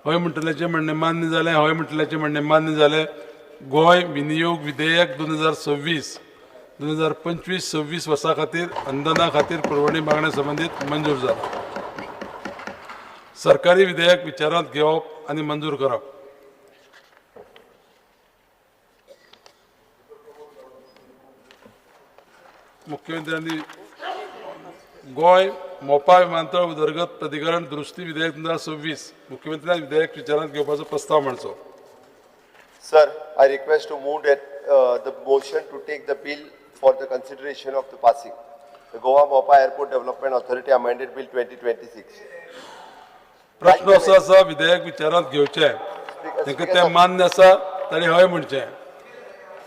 हय म्हणटल्याचें म्हणणें मान्य जालें हय म्हणटल्याचें म्हणणें मान्य जालें गोंय विनियोग विधेयक 2026 वर्सा खातीर अनुदाना खातीर पुरवणी मागण्या संबंदीत मंजूर जाला सरकारी विधेयक विचारांत घेवप आनी मंजूर करप मुख्यमंत्र्यांनी गोय मोपा विमानतळ उदरगत प्राधिकरण दुरुस्ती विधेयक 2026 मुख्यमंत्र्यान विधेयक विचारांत घेवपाचो प्रस्ताव मांडचो. Sir, I request to move that the motion to take the bill for the consideration of the passing. The Goa Mopa Airport Development Authority amended bill 2026. प्रश्न असो आसा विधेयक विचारांत घेवचें तांकां तें मान्य आसा ताणी हय म्हणचें.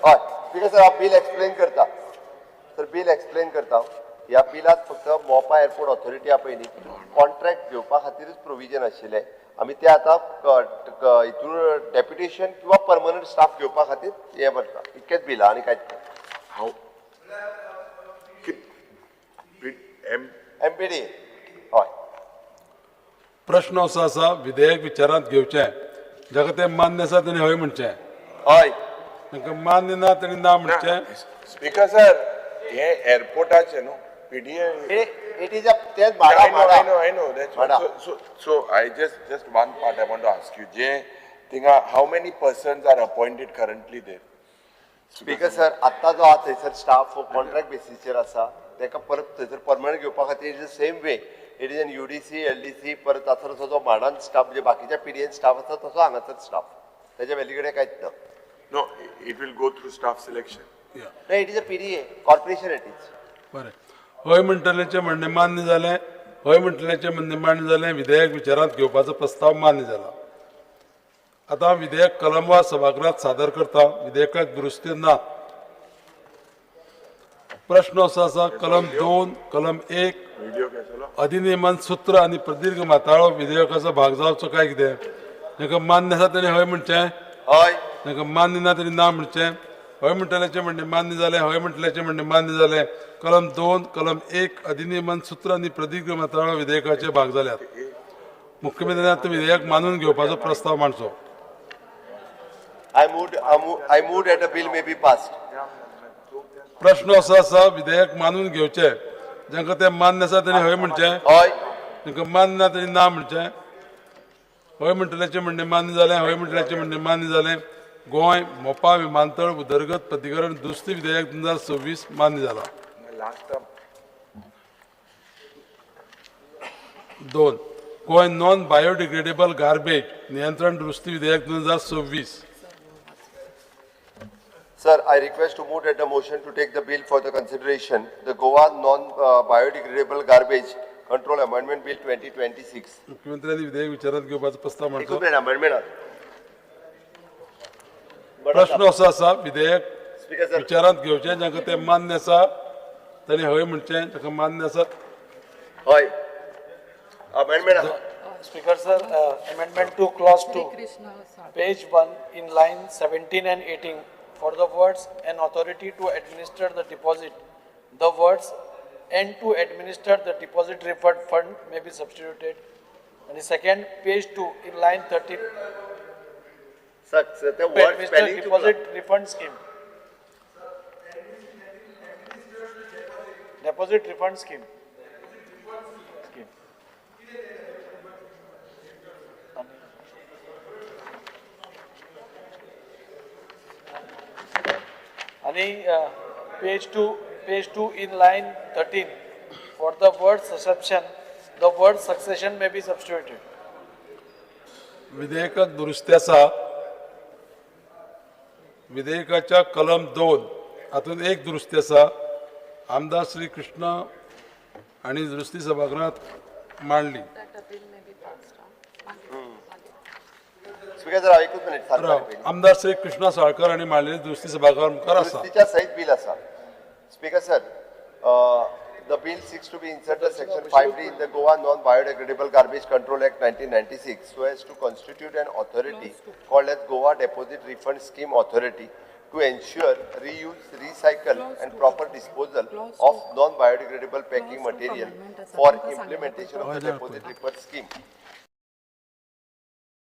हय ठीक सर हांव बिल एक्सप्लेन करता. सर बिल एक्सप्लेन करता. ह्या बिलात फक्त मोपा एअरपोर्ट ऑथॉरिटी हा पयली कॉन्ट्रॅक्ट घेवपा खातीरच प्रोविजन आशिल्लें. आमी ते आतां हितून डेप्युटेशन किंवा परमनंट स्टाफ घेवपा खातीर हें करता. इतकेंच बिल आनी कांयच ना. How? MPD हय. प्रश्न असो आसा विधेयक विचारांत घेवचें जाका तें मान्य आसा ताणी हय म्हणचें. हय. तांकां मान्य ना ताणी ना म्हणचें. Speaker sir, हे एअरपोर्टाचे न्हू PDA. It is a तेच भाडा I know. That's what. So I just one part I want to ask you. जे थिंगा how many persons are appointed currently there? Speaker sir आत्ता जो आहा थंयसर स्टाफ कॉन्ट्रॅक्ट बेसिसचेर आसा ताका परत थंयसर परमनंट घेवपा खातीर it is the same way. It is an UDC LDC परत हांगासर जो म्हाडान स्टाफ जे बाकीच्या PDN स्टाफ आसा तसो हांगासर स्टाफ तेच्या वेलीकडे कांयच ना. No, it will go through staff selection. No, it is a PDA corporation it is. बरें हय म्हणटलेचें म्हणणें मान्य जालें. हय म्हणटलेचें म्हणणें मान्य जालें. विधेयक विचारांत घेवपाचो प्रस्ताव मान्य जाला. आतां विधेयक कलमवार सभागृहात सादर करता. विधेयकाक दुरुस्ती ना. प्रश्न असो आसा कलम 2 कलम 1 अधिनियमान सूत्र आनी प्रदीर्घ माताळो विधेयकाचो भाग जावचो काय कितें. तांकां मान्य आसा ताणी हय म्हणचें. हय. तांकां मान्य ना ताणी ना म्हणचें. हय म्हणटलेचें म्हणणें मान्य जालें. हय म्हणटलेचें म्हणणें मान्य जालें. कलम 2 कलम 1 अधिनियमान सूत्र आनी प्रदीर्घ माताळो विधेयकाचे भाग जाल्यात. मुख्यमंत्र्यान आतां विधेयक मानून घेवपाचो प्रस्ताव मांडचो. I moved that the bill may be passed. प्रश्न असो आसा विधेयक मानून घेवचें जांकां तें मान्य आसा ताणी हय म्हणचें. हय. तांकां मान्य ना ताणी ना म्हणचें. हय म्हणटलेचें म्हणणें मान्य जालें. हय म्हणटलेचें म्हणणें मान्य जालें. गोंय मोपा विमानतळ उदरगत प्राधिकरण दुरुस्ती विधेयक 2026 मान्य जाला. 2 गोंय नॉन बायोडिग्रेडेबल गार्बेज नियंत्रण दुरुस्ती विधेयक 2026. Sir, I request to move that the motion to take the bill for the consideration, the Goa non-biodegradable garbage control amendment bill 2026. मुख्यमंत्र्यांनी विधेयक विचारांत घेवपाचो प्रस्ताव मांडचो. amendment. प्रश्न असो आसा विधेयक विचारांत घेवचें जांकां तें मान्य आसा ताणी हय म्हणचें. जाका मान्य आसा हय. Amendment. Speaker sir, amendment to clause 2, page 1 in line 17 and 18. For the words "an authority to administer the deposit," the words "and to administer the deposit refund fund" may be substituted. And the second, page 2 in line 13. Sir, the To word administer spelling deposit refund scheme. Deposit refund scheme. Ani page 2 in line 13. For the word succession, the word succession may be substituted. विधेयकाक दुरुस्ती आसा. विधेयकाच्या कलम 2 हातून एक दुरुस्ती आसा. आमदार श्री कृष्ण हांणी दुरुस्ती सभागृहात मांडली. Speaker sir, एकूच मिनिट. आमदार श्री कृष्णा साळकर हांणी मांडलेली दुरुस्ती सभागृहात मुखार आसा. दुरुस्तीच्या सहित बिल आसा. Speaker sir, the bill seeks to be inserted section 5D in the Goa Non-Biodegradable Garbage Control Act 1996 so as to constitute an authority called as Goa Deposit Refund Scheme Authority to ensure reuse, recycle and proper disposal of non-biodegradable packing material for implementation of the deposit refund scheme.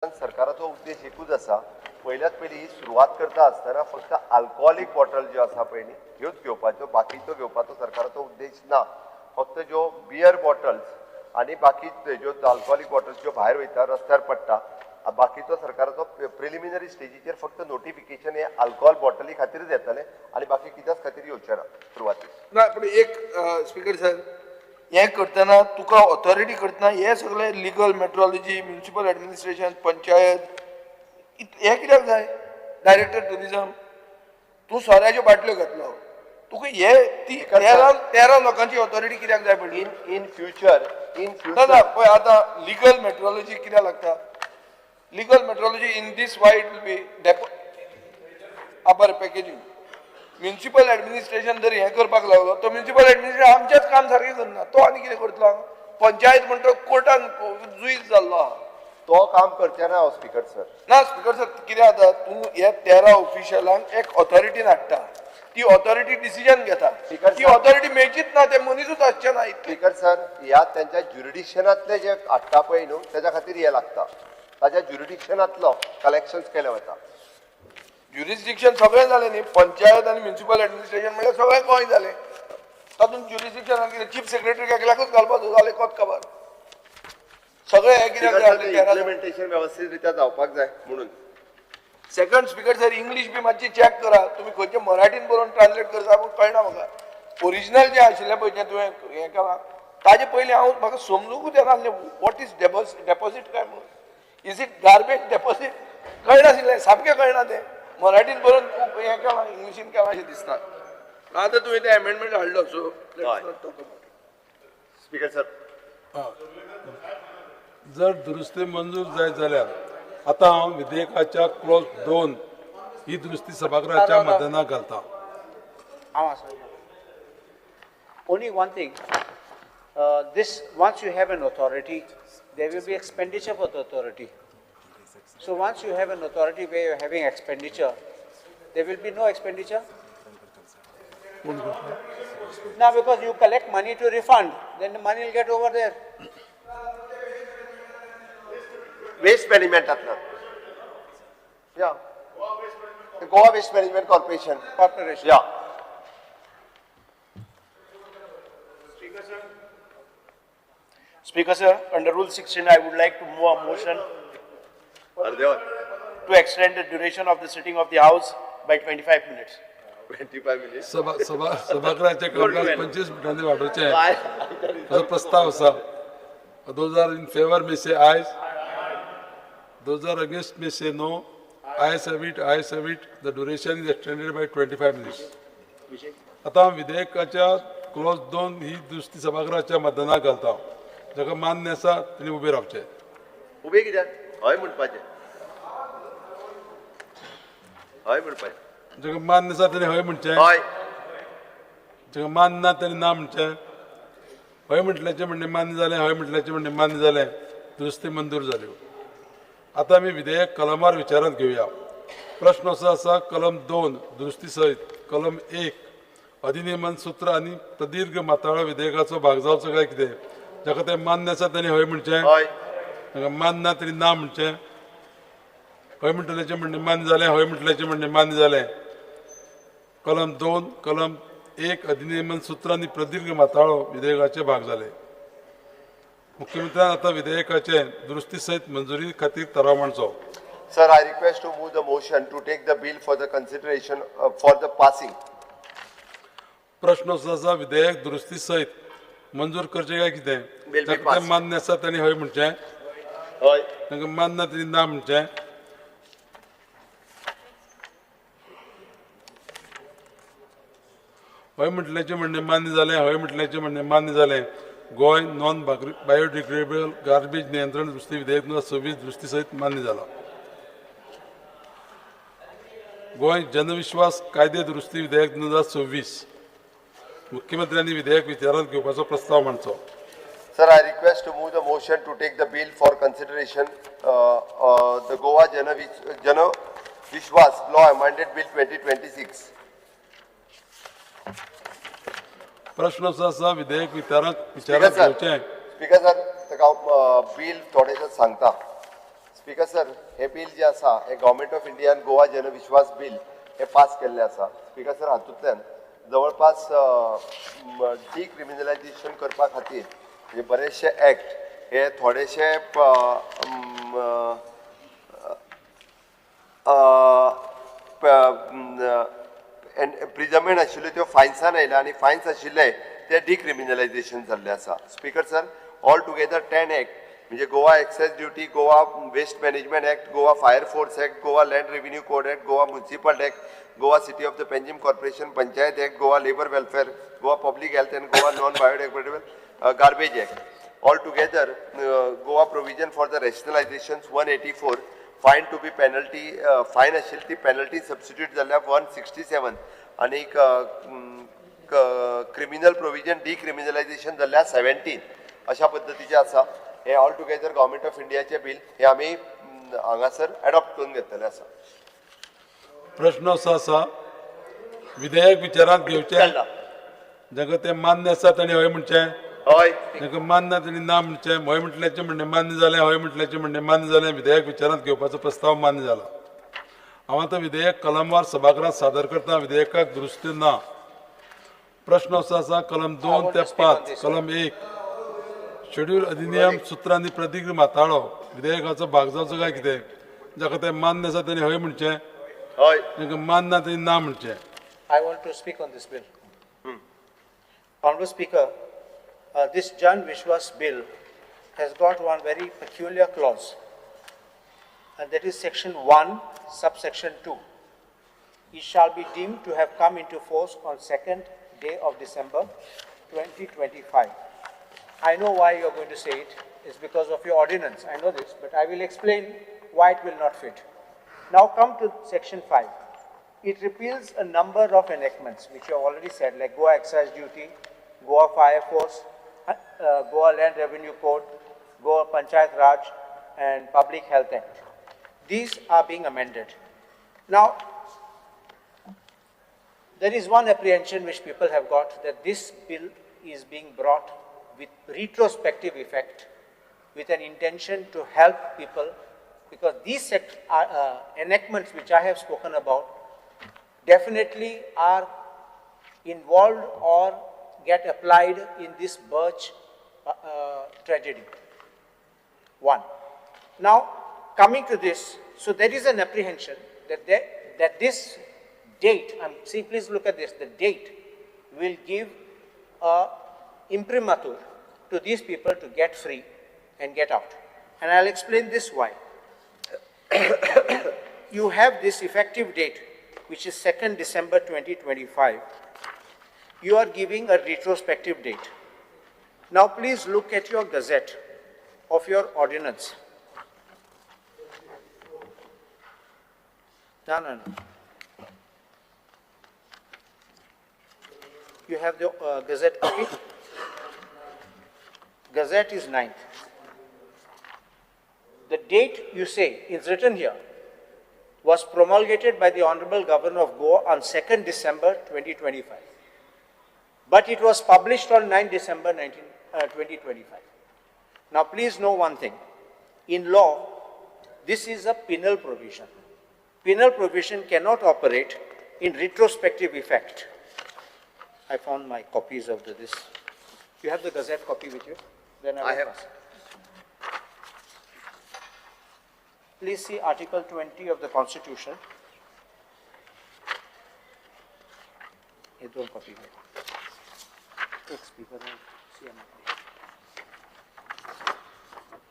सरकाराचो उद्देश एकूच आसा. पहिल्यात पयली ही सुरवात करता आसतना फक्त अल्कोहोलिक बॉटल ज्यो आसा पळय ह्योच घेवपाच्यो बाकीच्यो घेवपाचो सरकाराचो उद्देश ना. फक्त ज्यो बियर बॉटल्स आनी बाकी ज्यो अल्कोहोलिक बॉटल्स ज्यो भायर वयता रस्त्यार पडटा बाकीचो सरकाराचो प्रिलिमिनरी स्टेजीचेर फक्त नोटिफिकेशन हे अल्कोहोल बॉटली खातीरच येतले आनी बाकी कित्याच खातीर येवचे ना सुरवातीक. ना पण एक स्पीकर सर हे करतना तुका ऑथॉरिटी करतना हे सगळे legal metrology municipal administration panchayat हे कित्याक जाय डायरेक्टर टुरिझम तूं सोऱ्याच्यो बाटल्यो घातलो तुका हे 13 लोकांची ऑथॉरिटी कित्याक जाय पडली इन फ्युचर ना पळय आतां लिगल मेट्रोलॉजी कित्याक लागता legal metrology in this why it will be upper packaging municipal administration जर हें करपाक लागलो तो म्युनिसिपल ऍडमिनिस्ट्रेशन आमचेच काम सारकें करना तो आनी कितें करतलो पंचायत म्हणटा कोर्टान जुईज जाल्लो आहा तो काम करचे ना स्पीकर सर ना स्पीकर सर कितें जाता तूं हे 13 ऑफिशियलांक एक ऑथॉरिटीन हाडटा ती ऑथॉरिटी डिसिजन घेता ती ऑथॉरिटी मेळचीच ना ते मनीसूच आसचे ना स्पीकर सर ह्या त्यांच्या ज्युरिडिक्शनातले जे हाडटा पळय न्हू त्याच्या खातीर हे लागता ताच्या ज्युरिडिक्शनातलो कलेक्शन्स केले वता ज्युरिस्डिक्शन सगळें जालें न्ही पंचायत आनी म्युनिसिपल ऍडमिनिस्ट्रेशन म्हणल्यार सगळें गोंय जालें तातूंत ज्युरिस्डिक्शनाक कितें चीफ सेक्रेटरी एकल्याकूच घालपाचो जालें कोत खबर सगळे हे कित्याक इम्प्लिमेंटेशन व्यवस्थीत रित्या जावपाक जाय म्हणून सेकंड स्पीकर सर इंग्लीश बी मातशी चॅक करा तुमी खंयचे मराठीन बरोवन ट्रान्सलेट करता पूण कळना म्हाका ओरिजिनल जे आशिल्लें पळय जें तुवें हें केलां ताजे पयलीं हांव म्हाका समजूंकूच येनासलें वॉट इज डेपॉझीट काय म्हणून इज इट गार्बेज डेपॉझीट कळनाशिल्लें सामकें कळना तें मराठीन बरोवन खूब हें केलां इंग्लिशीन केलां अशें दिसता आतां तुवें ते एमेंडमेंट हाडलो सो स्पीकर सर जर दुरुस्ती मंजूर जाय जाल्यार आतां हांव विधेयकाच्या क्लॉज 2 ही दुरुस्ती सभागृहाच्या मतदानाक घालता. Only one thing, this, once you have an authority, there will be expenditure for the authority. So once you have an authority where you're having expenditure, there will be no expenditure. Now because you collect money to refund, then the money will get over there. Waste मॅनेजमेंटांतल्यान या गोवा वेस्ट मॅनेजमेंट कॉर्पोरेशन या Speaker sir, under Rule 16, I would like to move a motion to extend the duration of the sitting of the House by 25 minutes. 25 minutes. सभागृहाचे कामकाज 25 मिनिटांनी वाडोवचे असो प्रस्ताव आसा. Those are in favor may say ayes. Those are against may say no. Ayes have it, ayes have it. The duration is extended by 25 minutes. आता विधेयकाच्या क्लॉज 2 ही दुरुस्ती सभागृहाच्या मतदानाक घालता. जाका मान्य आसा ताणी उबे रावचे. उबे कित्याक हय म्हणपाचें हय म्हणपाचें जाका मान्य आसा ताणी हय म्हणचें हय जाका मान्य ना ताणी ना म्हणचें. हय म्हटल्याचें म्हणणें मान्य जालें हय म्हटल्याचें म्हणणें मान्य जालें दुरुस्ती मंजूर जाल्यो. आता आमी विधेयक कलमार विचारांत घेवया. प्रश्न असो आसा कलम 2 दुरुस्ती सयत कलम 1 अधिनियमान सूत्र आनी प्रदीर्घ माताळो विधेयकाचो भाग जावचो काय कितें जाका तें मान्य आसा ताणी हय म्हणचें जाका मान्य ना ताणी ना म्हणचें. हय म्हणटल्याचें म्हणणें मान्य जालें हय म्हटल्याचें म्हणणें मान्य जालें. कलम 2 कलम 1 अधिनियमान सूत्र आनी प्रदीर्घ माताळो विधेयकाचे भाग जाले. मुख्यमंत्र्यान आता विधेयकाचे दुरुस्ती सहित मंजुरी खातीर ठराव मांडचो. Sir, I request to move the motion to take the bill for the consideration for the passing. प्रश्न असो आसा विधेयक दुरुस्ती सहित मंजूर करचे काय कितें जाका तें मान्य आसा ताणी हय म्हणचें हय तांकां मान्य ना ताणी ना म्हणचें. हय म्हटल्याचें म्हणणें मान्य जालें हय म्हटल्याचें म्हणणें मान्य जालें. गोंय नॉन बायोडिग्रेडेबल गार्बेज नियंत्रण दुरुस्ती विधेयक 2026 दुरुस्ती सहित मान्य जाला. गोंय जनविश्वास कायदे दुरुस्ती विधेयक 2026 मुख्यमंत्र्यांनी विधेयक विचारांत घेवपाचो प्रस्ताव मांडचो. Sir, I request to move the motion to take the bill for consideration, the Goa Jana Vishwas Law Amended Bill 2026. प्रश्न असो आसा विधेयक विचारांत घेवचें. स्पीकर सर ताका बिल थोडेशें सांगता. स्पीकर सर हे बिल जे आसा हे गव्हर्मेंट ऑफ इंडियान गोवा जन विश्वास बिल हे पास केल्लें आसा. स्पीकर सर हातूंतल्यान जवळपास डिक्रिमिनलायजेशन करपा खातीर हे बरेचशे ऍक्ट हे थोडेशे प्रिजमेंट आशिल्ल्यो त्यो फायन्सान आयल्या आनी फायन्स आशिल्ले ते डिक्रिमिनलायझेशन जाल्लें आसा. Speaker sir, all together 10 act म्हणजे Goa excise duty, Goa waste management act, Goa fire force act, Goa land revenue code act, Goa municipal act, Goa city of the Panjim corporation panchayat act, Goa labour welfare, Goa public health and Goa non biodegradable garbage act. All together, Goa provision for the rationalizations 184, fine to be penalty, fine असेल ती penalty substitute जाल्यार 167 आणि criminal provision decriminalization जाल्यार 17 अशा पद्धतीचे आसा. हे ऑल टुगेदर गव्हर्नमेंट ऑफ इंडियाचे बिल हे आमी हांगासर अडॉप्ट करून घेतलेले आसा. प्रश्न असो आसा, विधेयक विचारांत घेवचे जाका ते मान्य आसा ताणी हय म्हणचे, हय ताका मान्य ताणी ना म्हणचे, हय म्हटल्याचे म्हणणे मान्य जालें, हय म्हटल्याचे म्हणणे मान्य जालें. विधेयक विचारांत घेवपाचो प्रस्ताव मान्य जाला. हांव आतां विधेयक कलमवार सभागृहांत सादर करता. विधेयकाक दुरुस्ती ना. प्रश्न असो आसा, कलम 2 ते 5, कलम 1 शेड्यूल अधिनियम सुत्रांनी प्रतिक्रिया माताळो विधेयकाचो भाग जावचो काय कितें? जाका ते मान्य आसा ताणी हय म्हणचे, हय ताका मान्य ना ताणी ना म्हणचे. I want to speak on this bill. Honorable Speaker, this Jan Vishwas bill has got one very peculiar clause, and that is section 1, subsection 2. It shall be deemed to have come into force on 2nd day of December 2025. I know why you are going to say it. It's because of your ordinance. I know this, but I will explain why it will not fit. Now come to section 5. It repeals a number of enactments, which you have already said, like Goa Excise Duty, Goa Fire Force, Goa Land Revenue Code, Goa Panchayat Raj, and Public Health Act. These are being amended. Now, there is one apprehension which people have got, that this bill is being brought with retrospective effect, with an intention to help people, because these enactments which I have spoken about definitely are involved or get applied in this Birch tragedy. One. Now, coming to this, so there is an apprehension that this date, see, please look at this, the date will give a imprimatur to these people to get free and get out. And I'll explain this why. You have this effective date, which is 2nd December 2025. You are giving a retrospective date. Now please look at your gazette of your ordinance. No. You have the gazette copy. Gazette is 9th. The date you say is written here was promulgated by the Honorable Governor of Goa on 2nd December 2025. But it was published on 9 December 2025. Now please know one thing. In law, this is a penal provision. Penal provision cannot operate in retrospective effect. I found my copies of this. You have the Gazette copy with you? Then I have. Pass. Please see Article 20 of the Constitution. Copy.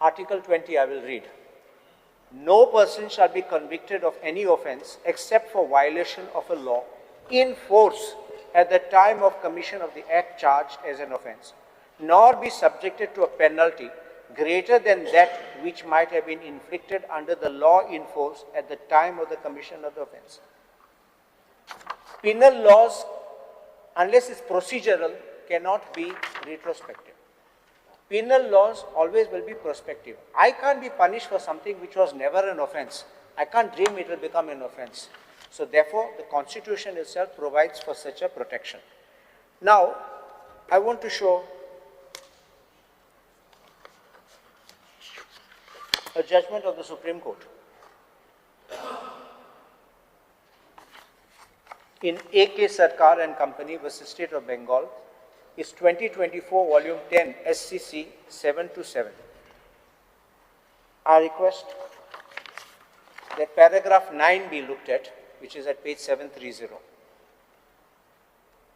Article 20 I will read. No person shall be convicted of any offence except for violation of a law in force at the time of commission of the act charged as an offence, nor be subjected to a penalty greater than that which might have been inflicted under the law in force at the time of the commission of the offence. Penal laws, unless it's procedural, cannot be retrospective. Penal laws always will be prospective. I can't be punished for something which was never an offence. I can't dream it will become an offence. So therefore, the Constitution itself provides for such a protection. Now, I want to show a judgment of the Supreme Court. In A.K. Sarkar and Company versus State of Bengal, is 2024 volume 10 SCC 727. I request that paragraph 9 be looked at, which is at page 730.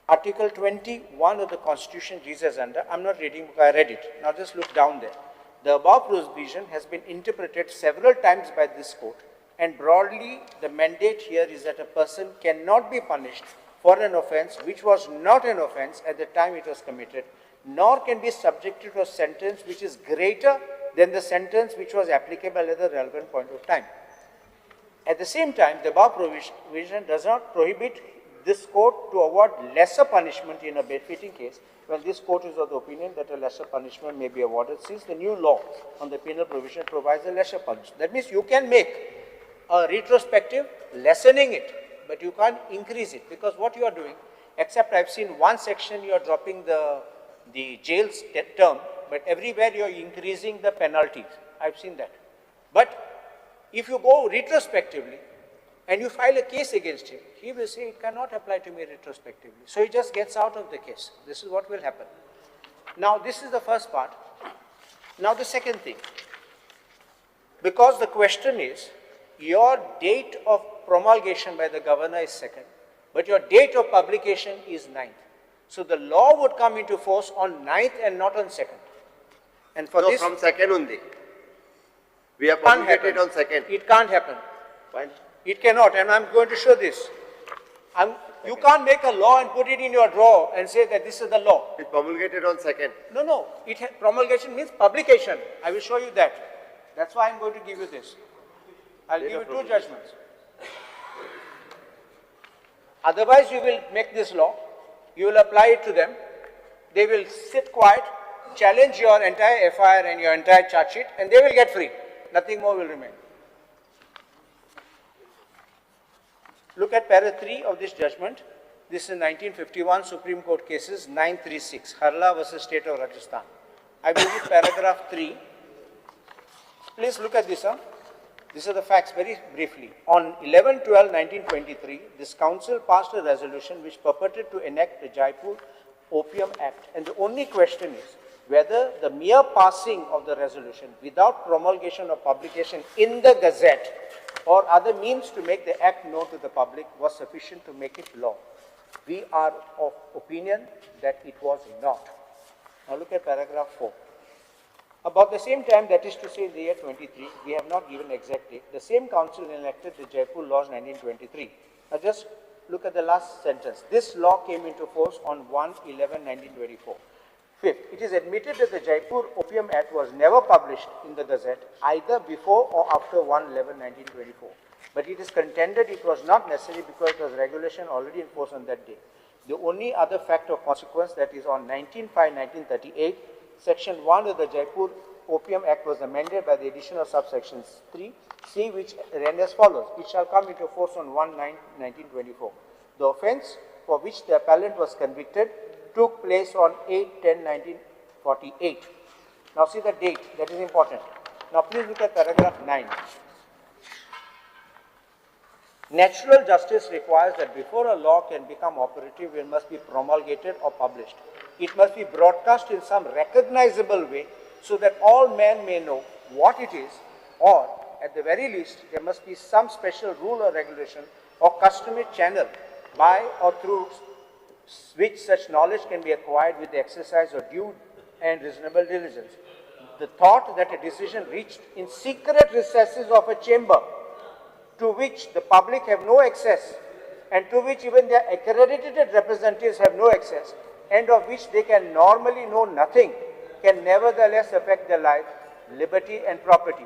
Article 21 of the Constitution reads as under, I'm not reading, I read it. Now just look down there. The above provision has been interpreted several times by this court, and broadly the mandate here is that a person cannot be punished for an offense which was not an offense at the time it was committed, nor can be subjected to a sentence which is greater than the sentence which was applicable at the relevant point of time. At the same time, the above provision does not prohibit this court to award lesser punishment in a befitting case, when this court is of the opinion that a lesser punishment may be awarded, since the new law on the penal provision provides a lesser punishment. That means you can make a retrospective lessening it, but you can't increase it, because what you are doing, except I've seen one section you are dropping the jail term, but everywhere you are increasing the penalties. I've seen that. But if you go retrospectively and you file a case against him, he will say it cannot apply to me retrospectively. So he just gets out of the case. This is what will happen. Now this is the first part. Now the second thing, because the question is, your date of promulgation by the governor is 2nd, but your date of publication is 9th. So the law would come into force on 9th and not on 2nd. And for this, from 2nd only. We have promulgated on 2nd. It can't happen. Fine. It cannot, and I'm going to show this. You can't make a law and put it in your drawer and say that this is the law. It's promulgated on 2nd. No. Promulgation means publication. I will show you that. That's why I'm going to give you this. I'll give you 2 judgments. Otherwise, you will make this law. You will apply it to them. They will sit quiet, challenge your entire FIR and your entire charge sheet, and they will get free. Nothing more will remain. Look at para 3 of this judgment. This is 1951 Supreme Court cases 936, Harla versus State of Rajasthan. I will read paragraph 3. Please look at this. These are the facts very briefly. On 11/12/1923, this council passed a resolution which purported to enact the Jaipur Opium Act. And the only question is whether the mere passing of the resolution without promulgation or publication in the Gazette or other means to make the act known to the public was sufficient to make it law. We are of opinion that it was not. Now look at paragraph 4. About the same time, that is to say in the year 23, we have not given exact date, the same council enacted the Jaipur laws 1923. Now just look at the last sentence. This law came into force on 1/11/1924. Fifth, it is admitted that the Jaipur Opium Act was never published in the Gazette either before or after 1/11/1924. But it is contended it was not necessary because it was regulation already in force on that day. The only other fact of consequence, that is on 19/5/1938, Section 1 of the Jaipur Opium Act was amended by the addition of subsections 3C, which ran as follows. It shall come into force on 1/9/1924. The offence for which the appellant was convicted took place on 8/10/1948. Now see the date, that is important. Now please look at paragraph 9. Natural justice requires that before a law can become operative, it must be promulgated or published. It must be broadcast in some recognizable way so that all men may know what it is, or at the very least, there must be some special rule or regulation or customary channel by or through which such knowledge can be acquired with the exercise of due and reasonable diligence. The thought that a decision reached in secret recesses of a chamber to which the public have no access and to which even their accredited representatives have no access and of which they can normally know nothing, can nevertheless affect their life, liberty and property.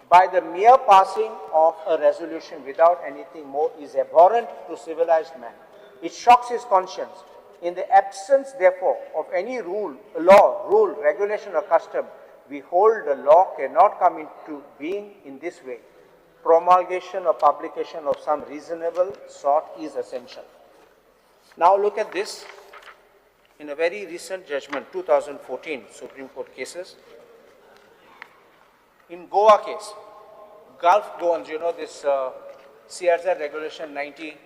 By the mere passing of a resolution without anything more is abhorrent to civilized man. It shocks his conscience. In the absence, therefore, of any rule, regulation or custom, we hold the law cannot come into being in this way. Promulgation or publication of some reasonable sort is essential. Now look at this. In a very recent judgment, 2014 Supreme Court cases, in Goa case, Gulf Goans, you know this CRZ regulation 90.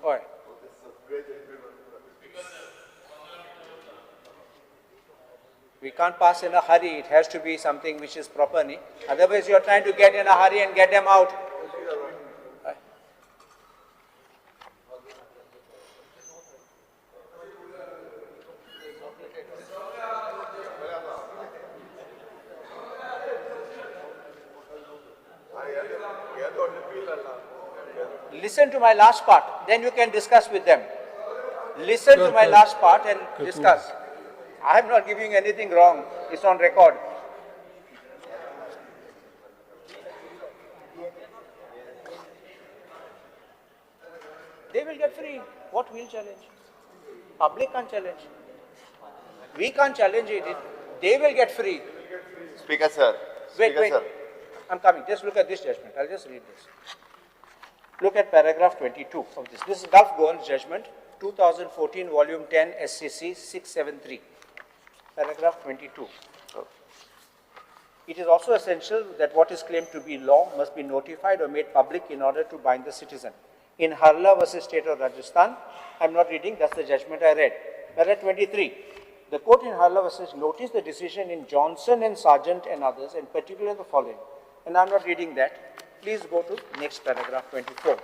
All right. We can't pass in a hurry. It has to be something which is proper. Otherwise, you are trying to get in a hurry and get them out. Listen to my last part, then you can discuss with them. Listen to my last part and discuss. I am not giving anything wrong, it's on record. They will get free. What will challenge? Public can't challenge. We can't challenge it. They will get free. Speaker sir. Wait, Speaker wait. sir. I'm coming. Just look at this judgment. I'll just read this. Look at paragraph 22 of this. This is Gulf Goan's judgment, 2014, volume 10, SCC 673. Paragraph 22. It is also essential that what is claimed to be law must be notified or made public in order to bind the citizen. In Harla versus State of Rajasthan, I'm not reading, that's the judgment I read. Paragraph 23. The court in Harla versus noticed the decision in Johnson and Sargent and others, and particularly the following. And I'm not reading that. Please go to next paragraph 24.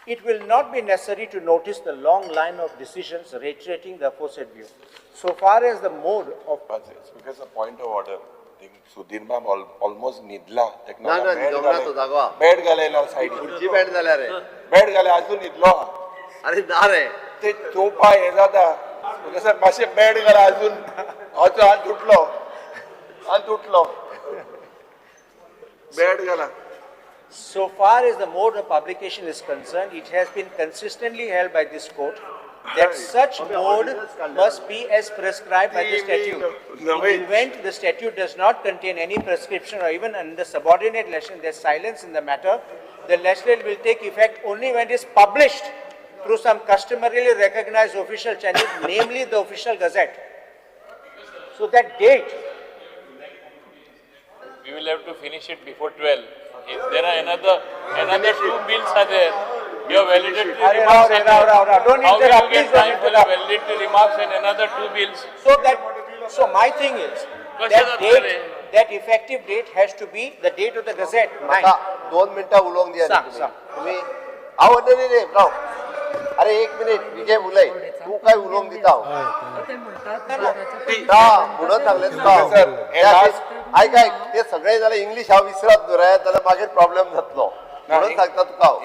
It will not be necessary to notice the long line of decisions reiterating the aforesaid view. So far as the mode of... Because a point of order. Sudhir ma'am almost nidla. ना ना निदोंगना तो जागवा. Bed galayla side. खुर्ची bed झाल्या रे. Bed galay अजून nidlo. अरे ना रे. ते चोपा हे जाता. कसं मासे bed galay अजून. आन तुटलो. Bed galay. So far as the mode of publication is concerned, it has been consistently held by this court that such mode must be as prescribed by the statute. In the event the statute does not contain any prescription or even under subordinate legislation, there is silence in the matter, the legislation will take effect only when it is published through some customarily recognized official channel, namely the official gazette. So that date. We will have to finish it before 12. If there are another two bills are there, your validatory remarks are there. Don't How will interrupt, you get please don't time for the interrupt. validatory remarks and another two bills? So my thing is, that effective date has to be the date of the Gazette. आता 2 मिनिटं उलोवंक दिया न्ही तुम्ही. तुम्ही आवड नाही रे राव. अरे 1 मिनिट विजय उलय. तू काय उलोवंक दिता हांव. ना म्हणून सांगले तुका. ऐक ते सगळे जाल्यार इंग्लीश हांव विसरत न्हू रे जाल्यार मागीर प्रॉब्लेम जातलो. म्हणून सांगता तुका हांव.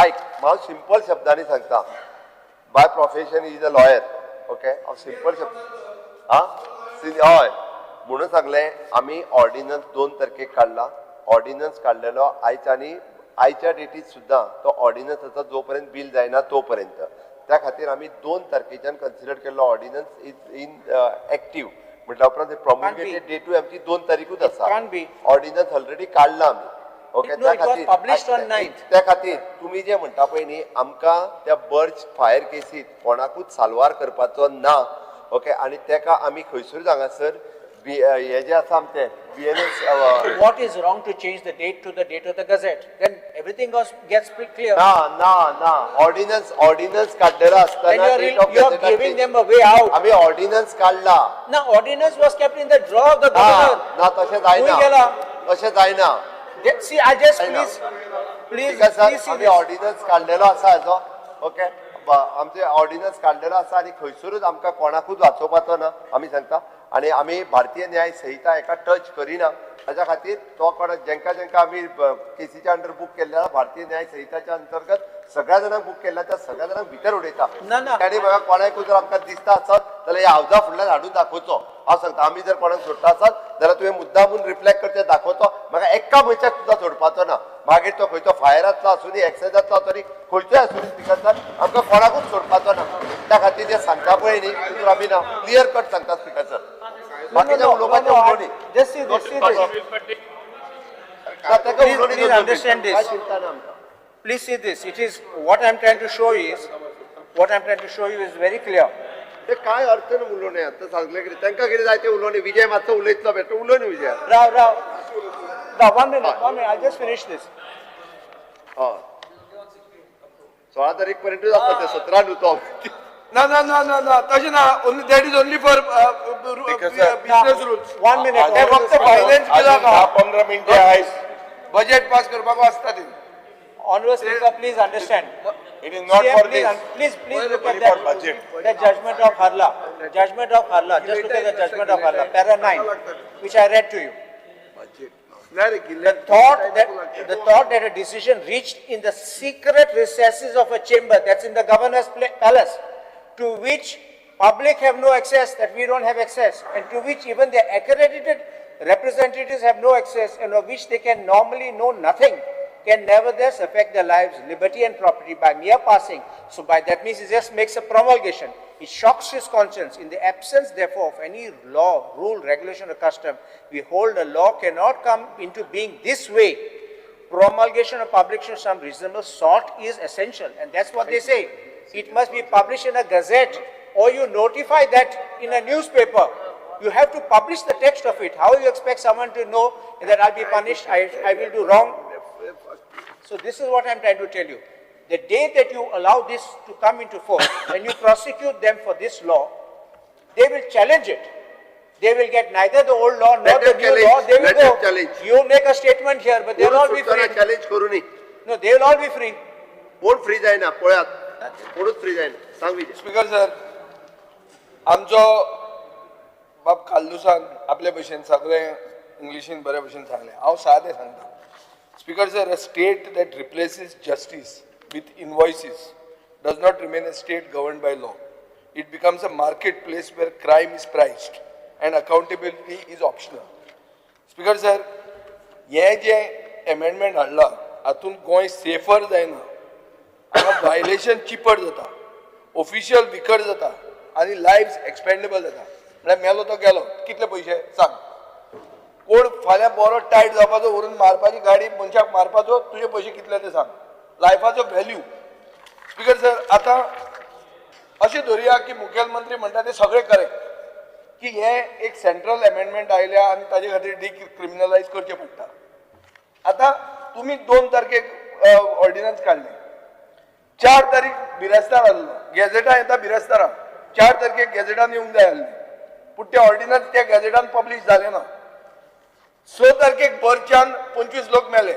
ऐक हांव सिंपल शब्दांनी सांगता. By profession is a lawyer. Okay हांव सिंपल शब्द हय म्हणून सांगले आम्ही ऑर्डिनन्स 2 तारखेक काढला. ऑर्डिनन्स काढलेलो आयच्या डेटीत सुद्धा तो ऑर्डिनन्स आसा जोपर्यंत बिल जायना तोपर्यंत. त्या खातीर आम्ही 2 तारखेच्यान कन्सिडर केल्लो ऑर्डिनन्स इज इन एक्टीव. म्हटल्या उपरांत प्रोमुलगेटेड डेटूय आमची 2 तारीखूच आसा. ऑर्डिनन्स ऑलरेडी काढला आमी. ओके त्या खातीर तुम्ही जे म्हणटा पळय न्ही आमकां त्या बर्ज फायर केसीत कोणाकूच साल्वार करपाचो ना. ओके आणि तेका आमी खंयसरूच हांगासर हे जे आसा आमचे BNS. What is wrong to change the date to the date of the Gazette? Then everything gets pretty clear. ना ऑर्डिनन्स काढलेला असताना you are giving them a way out. आम्ही ऑर्डिनन्स काढला. Now ordinance was kept in the drawer of the governor. ना तशें जायना. तशें जायना. See, I just please आम्ही ऑर्डिनन्स काढलेलो आसा हेजो. ओके आमचे ऑर्डिनन्स काढलेलो आसा आणि खंयसरूच आमकां कोणाकूच वाचोवपाचो ना आमी सांगता. आणि आम्ही भारतीय न्याय संहिता एका टच करिना. ताच्या खातीर तो कोणाक जेंका आमी केसीच्या अंडर बूक केल्ल्या भारतीय न्याय संहिताच्या अंतर्गत सगळ्या जाणांक बूक केल्ल्या त्या सगळ्या जाणांक भितर उडयता. आनी म्हाका कोणाकूय जर आमकां दिसता आसत जाल्यार ह्या हावजा फुडल्यान हाडून दाखोवचो. हांव सांगता आमी जर कोणाक सोडटा आसत जाल्यार तुवें मुद्दामून रिफ्लेक्ट करचें दाखोवचो. म्हाका एका मनशाक सुद्दां सोडपाचो ना. मागीर तो खंयचो फायरांतलो आसूं दी एक्सायजांतलो आसूं खंयचोय आसूं दी स्पिकर सर आमकां कोणाकूच सोडपाचो ना. त्या खातीर जे सांगता पळय न्ही तितून आमी ना क्लियर कट सांगता स्पिकर सर. बाकीच्या उलोवपाचें उलोवनी. Please understand this. Please see this. It is what I am trying to show is very clear. ते काय अर्थ न उलोवणे आतां सांगले कितें तांकां कितें जाय तें उलोवनी. विजय मातसो उलयतलो बेटा उलोवनी विजय. Rav, 1 minute. I'll just finish this. 16 तारीख पर्यंत आसता ते 17 न्हू तो. No. तशें ना. Only that is only for business rules. 1 minute. ते फक्त फायनान्स केला का? 15 मिनिटे आहेत. बजेट पास करपाक वाचता ते. Honorable Speaker, please understand. It is not for this. Please look at that. The judgment of Harla. Just look at the judgment of Harla. Para 9, which I read to you. The thought that a decision reached in the secret recesses of a chamber that's in the governor's palace, to which public have no access, that we don't have access, and to which even their accredited representatives have no access, and of which they can normally know nothing, can nevertheless affect their lives, liberty and property by mere passing. So by that means it just makes a promulgation. It shocks his conscience. In the absence, therefore, of any law, rule, regulation or custom, we hold a law cannot come into being this way. Promulgation or publication of some reasonable sort is essential, and that's what they say. It must be published in a gazette, or you notify that in a newspaper. You have to publish the text of it. How you expect someone to know that I'll be punished, I will do wrong? So this is what I'm trying to tell you. The day that you allow this to come into force and you prosecute them for this law, they will challenge it. They will get neither the old law nor the new law. They will go, you make a statement here, but they will all be free. Challenge करू नये. No, they will all be free. कोण फ्री जायना पळयात कोणूच फ्री जायना. सांग विजय. स्पीकर सर, आमचो बाब काल्लुसान आपले भशेन सगळे इंग्लिशीन बरे भशेन सांगले. हांव सादें सांगता. Speaker sir, a state that replaces justice with invoices does not remain a state governed by law. It becomes a marketplace where crime is priced and accountability is optional. Speaker sir, हे जे amendment हाडला हातून गोंय सेफर जायना, हांगा वायलेशन चिपड जाता, ऑफिशियल विकट जाता आनी लायव्स एक्सपेंडेबल जाता. म्हळ्यार मेलो तो गेलो, कितले पयशे सांग. कोण फाल्यां बरो टायट जावपाचो व्हरून मारपाची गाडी मनशाक मारपाचो, तुजे पयशे कितले ते सांग. लायफाचो व्हॅल्यू. स्पीकर सर, आतां अशें धरुया की मुखेलमंत्री म्हणटा ते सगळे करेक्ट, की हे एक सेंट्रल अमेंडमेंट आयल्या आनी ताजे खातीर डिक्रिमिनलायज करचें पडटा. आतां तुमी 2 तारखेक ऑर्डिनन्स काडले, 4 तारीख बिरेस्तार आहलो, गॅझेटां येता बिरेस्तारां, 4 तारखेक गॅझेटान येवंक जाय आहलें, पूण ते ऑर्डिनन्स त्या गॅझेटान पब्लीश जाले ना. 6 तारखेक बरच्यान 25 लोक मेले.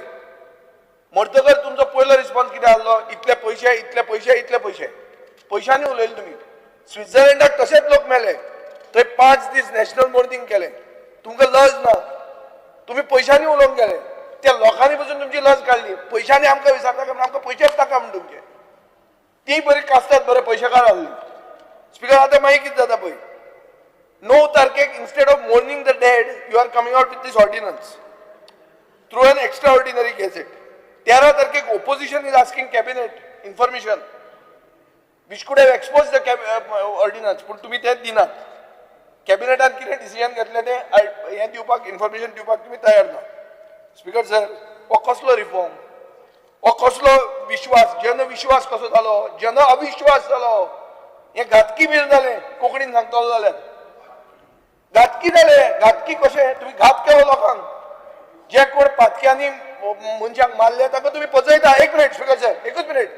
मरतकर तुमचो पयलो रिस्पॉन्स कितें आहलो? इतले पयशे, इतले पयशे, इतले पयशे. पयशांनी उलयले तुमी. स्वित्झर्लंडाक तशेच लोक मेले, थंय 5 दीस नॅशनल मॉर्निंग केले. तुमकां लज ना, तुमी पयशांनी उलोवंक गेले. त्या लोकांनी पसून तुमची लज काडली. पयशांनी आमकां विचारता काय आमकां पयशेच नाका म्हण तुमचे. ती बरी कास्तात बरे पयशेकार आहली. स्पीकर, आतां मागीर कितें जाता पळय, 9 तारखेक instead of mourning the dead, you are coming out with this ordinance through an extraordinary gazette. 13 तारखेक opposition is asking cabinet information which could have exposed the ordinance, पूण तुमी तें दिनात. कॅबिनेटान कितें डिसिजन घेतलें तें हें दिवपाक, इन्फॉर्मेशन दिवपाक तुमी तयार ना. स्पीकर सर, हो कसलो रिफॉर्म? हो कसलो विश्वास? जनविश्वास कसो जालो? जन अविश्वास जालो. हें घातकी बील जालें, कोंकणीन सांगतलो जाल्यार. घातकी जाले. घातकी कशें? तुमी घात केलो लोकांक. जे कोण पातक्यांनी मनशाक मारले ताका तुमी पचयता. 1 मिनिट स्पीकर सर, 1 मिनिट.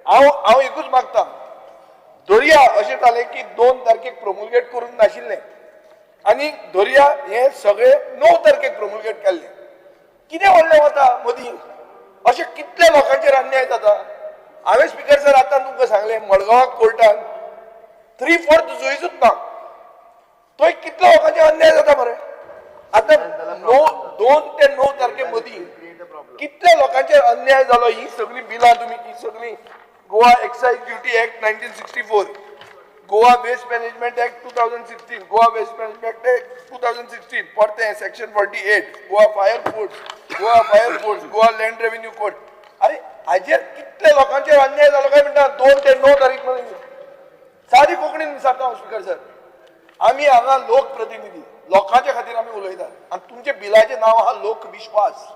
हांव एकूच मागता, धोरिया अशें जालें की 2 तारखेक प्रोमुलगेट करून नाशिल्लें आनी धोरिया हे सगळे 9 तारखेक प्रोमुलगेट केल्ले. कितें व्हडलें वता मदीं? अशें कितले लोकांचेर अन्याय जाता? हांवें स्पीकर सर आतां तुमकां सांगलें, मडगांवां कोर्टान 3/4 जुईजूच ना. थंय कितले लोकांचे अन्याय जाता मरे. आतां 2 ते 9 तारखे मदीं कितले लोकांचेर अन्याय जालो. ही सगळी बिलां तुमी, ही सगळी Goa excise duty act 1964, Goa waste management act 2016, Goa waste management act 2016 परते section 48, Goa fire force, Goa land revenue code. अरे हाजेर कितले लोकांचेर अन्याय जालो काय म्हणटा. 2 ते 9 तारीख मदीं सादी कोंकणीन विचारता हांव स्पीकर सर. आमी हांगा लोकप्रतिनिधी, लोकांच्या खातीर आमी उलयतात आनी तुमचे बिलाचें नांव आहा लोकविश्वास.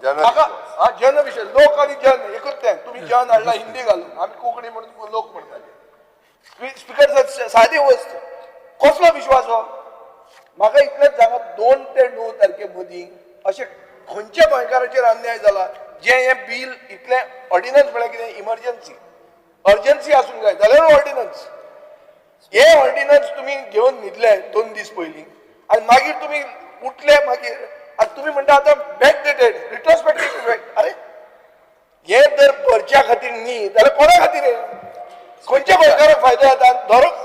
जनविश्वास. लोक आनी जन एकूच तें. तुमी जन हाडला हिंदी घालून, आमी कोंकणी म्हणून लोक म्हणटाले. स्पीकर सर, सादी वस्त, कसलो विश्वास हो? म्हाका इतलेंच सांगा, 2 ते 9 तारखे मदीं अशें खंयच्या गोंयकाराचेर अन्याय जाला जे हें बिल इतलें ऑर्डिनन्स म्हळ्यार कितें? इमर्जन्सी, अर्जन्सी आसूंक जाय जाल्यार ऑर्डिनन्स. हे ऑर्डिनन्स तुम्ही घेऊन न्हिदले 2 दीस पयलीं आनी मागीर तुम्ही उठले. मागीर आनी तुम्ही म्हणटा आतां बॅकडेटेड, रिट्रोस्पेक्टिव्ह इफेक्ट. अरे हे जर भरच्या खातीर न्ही जाल्यार कोणा खातीर? खंयच्या गोंयकाराक फायदो जाता?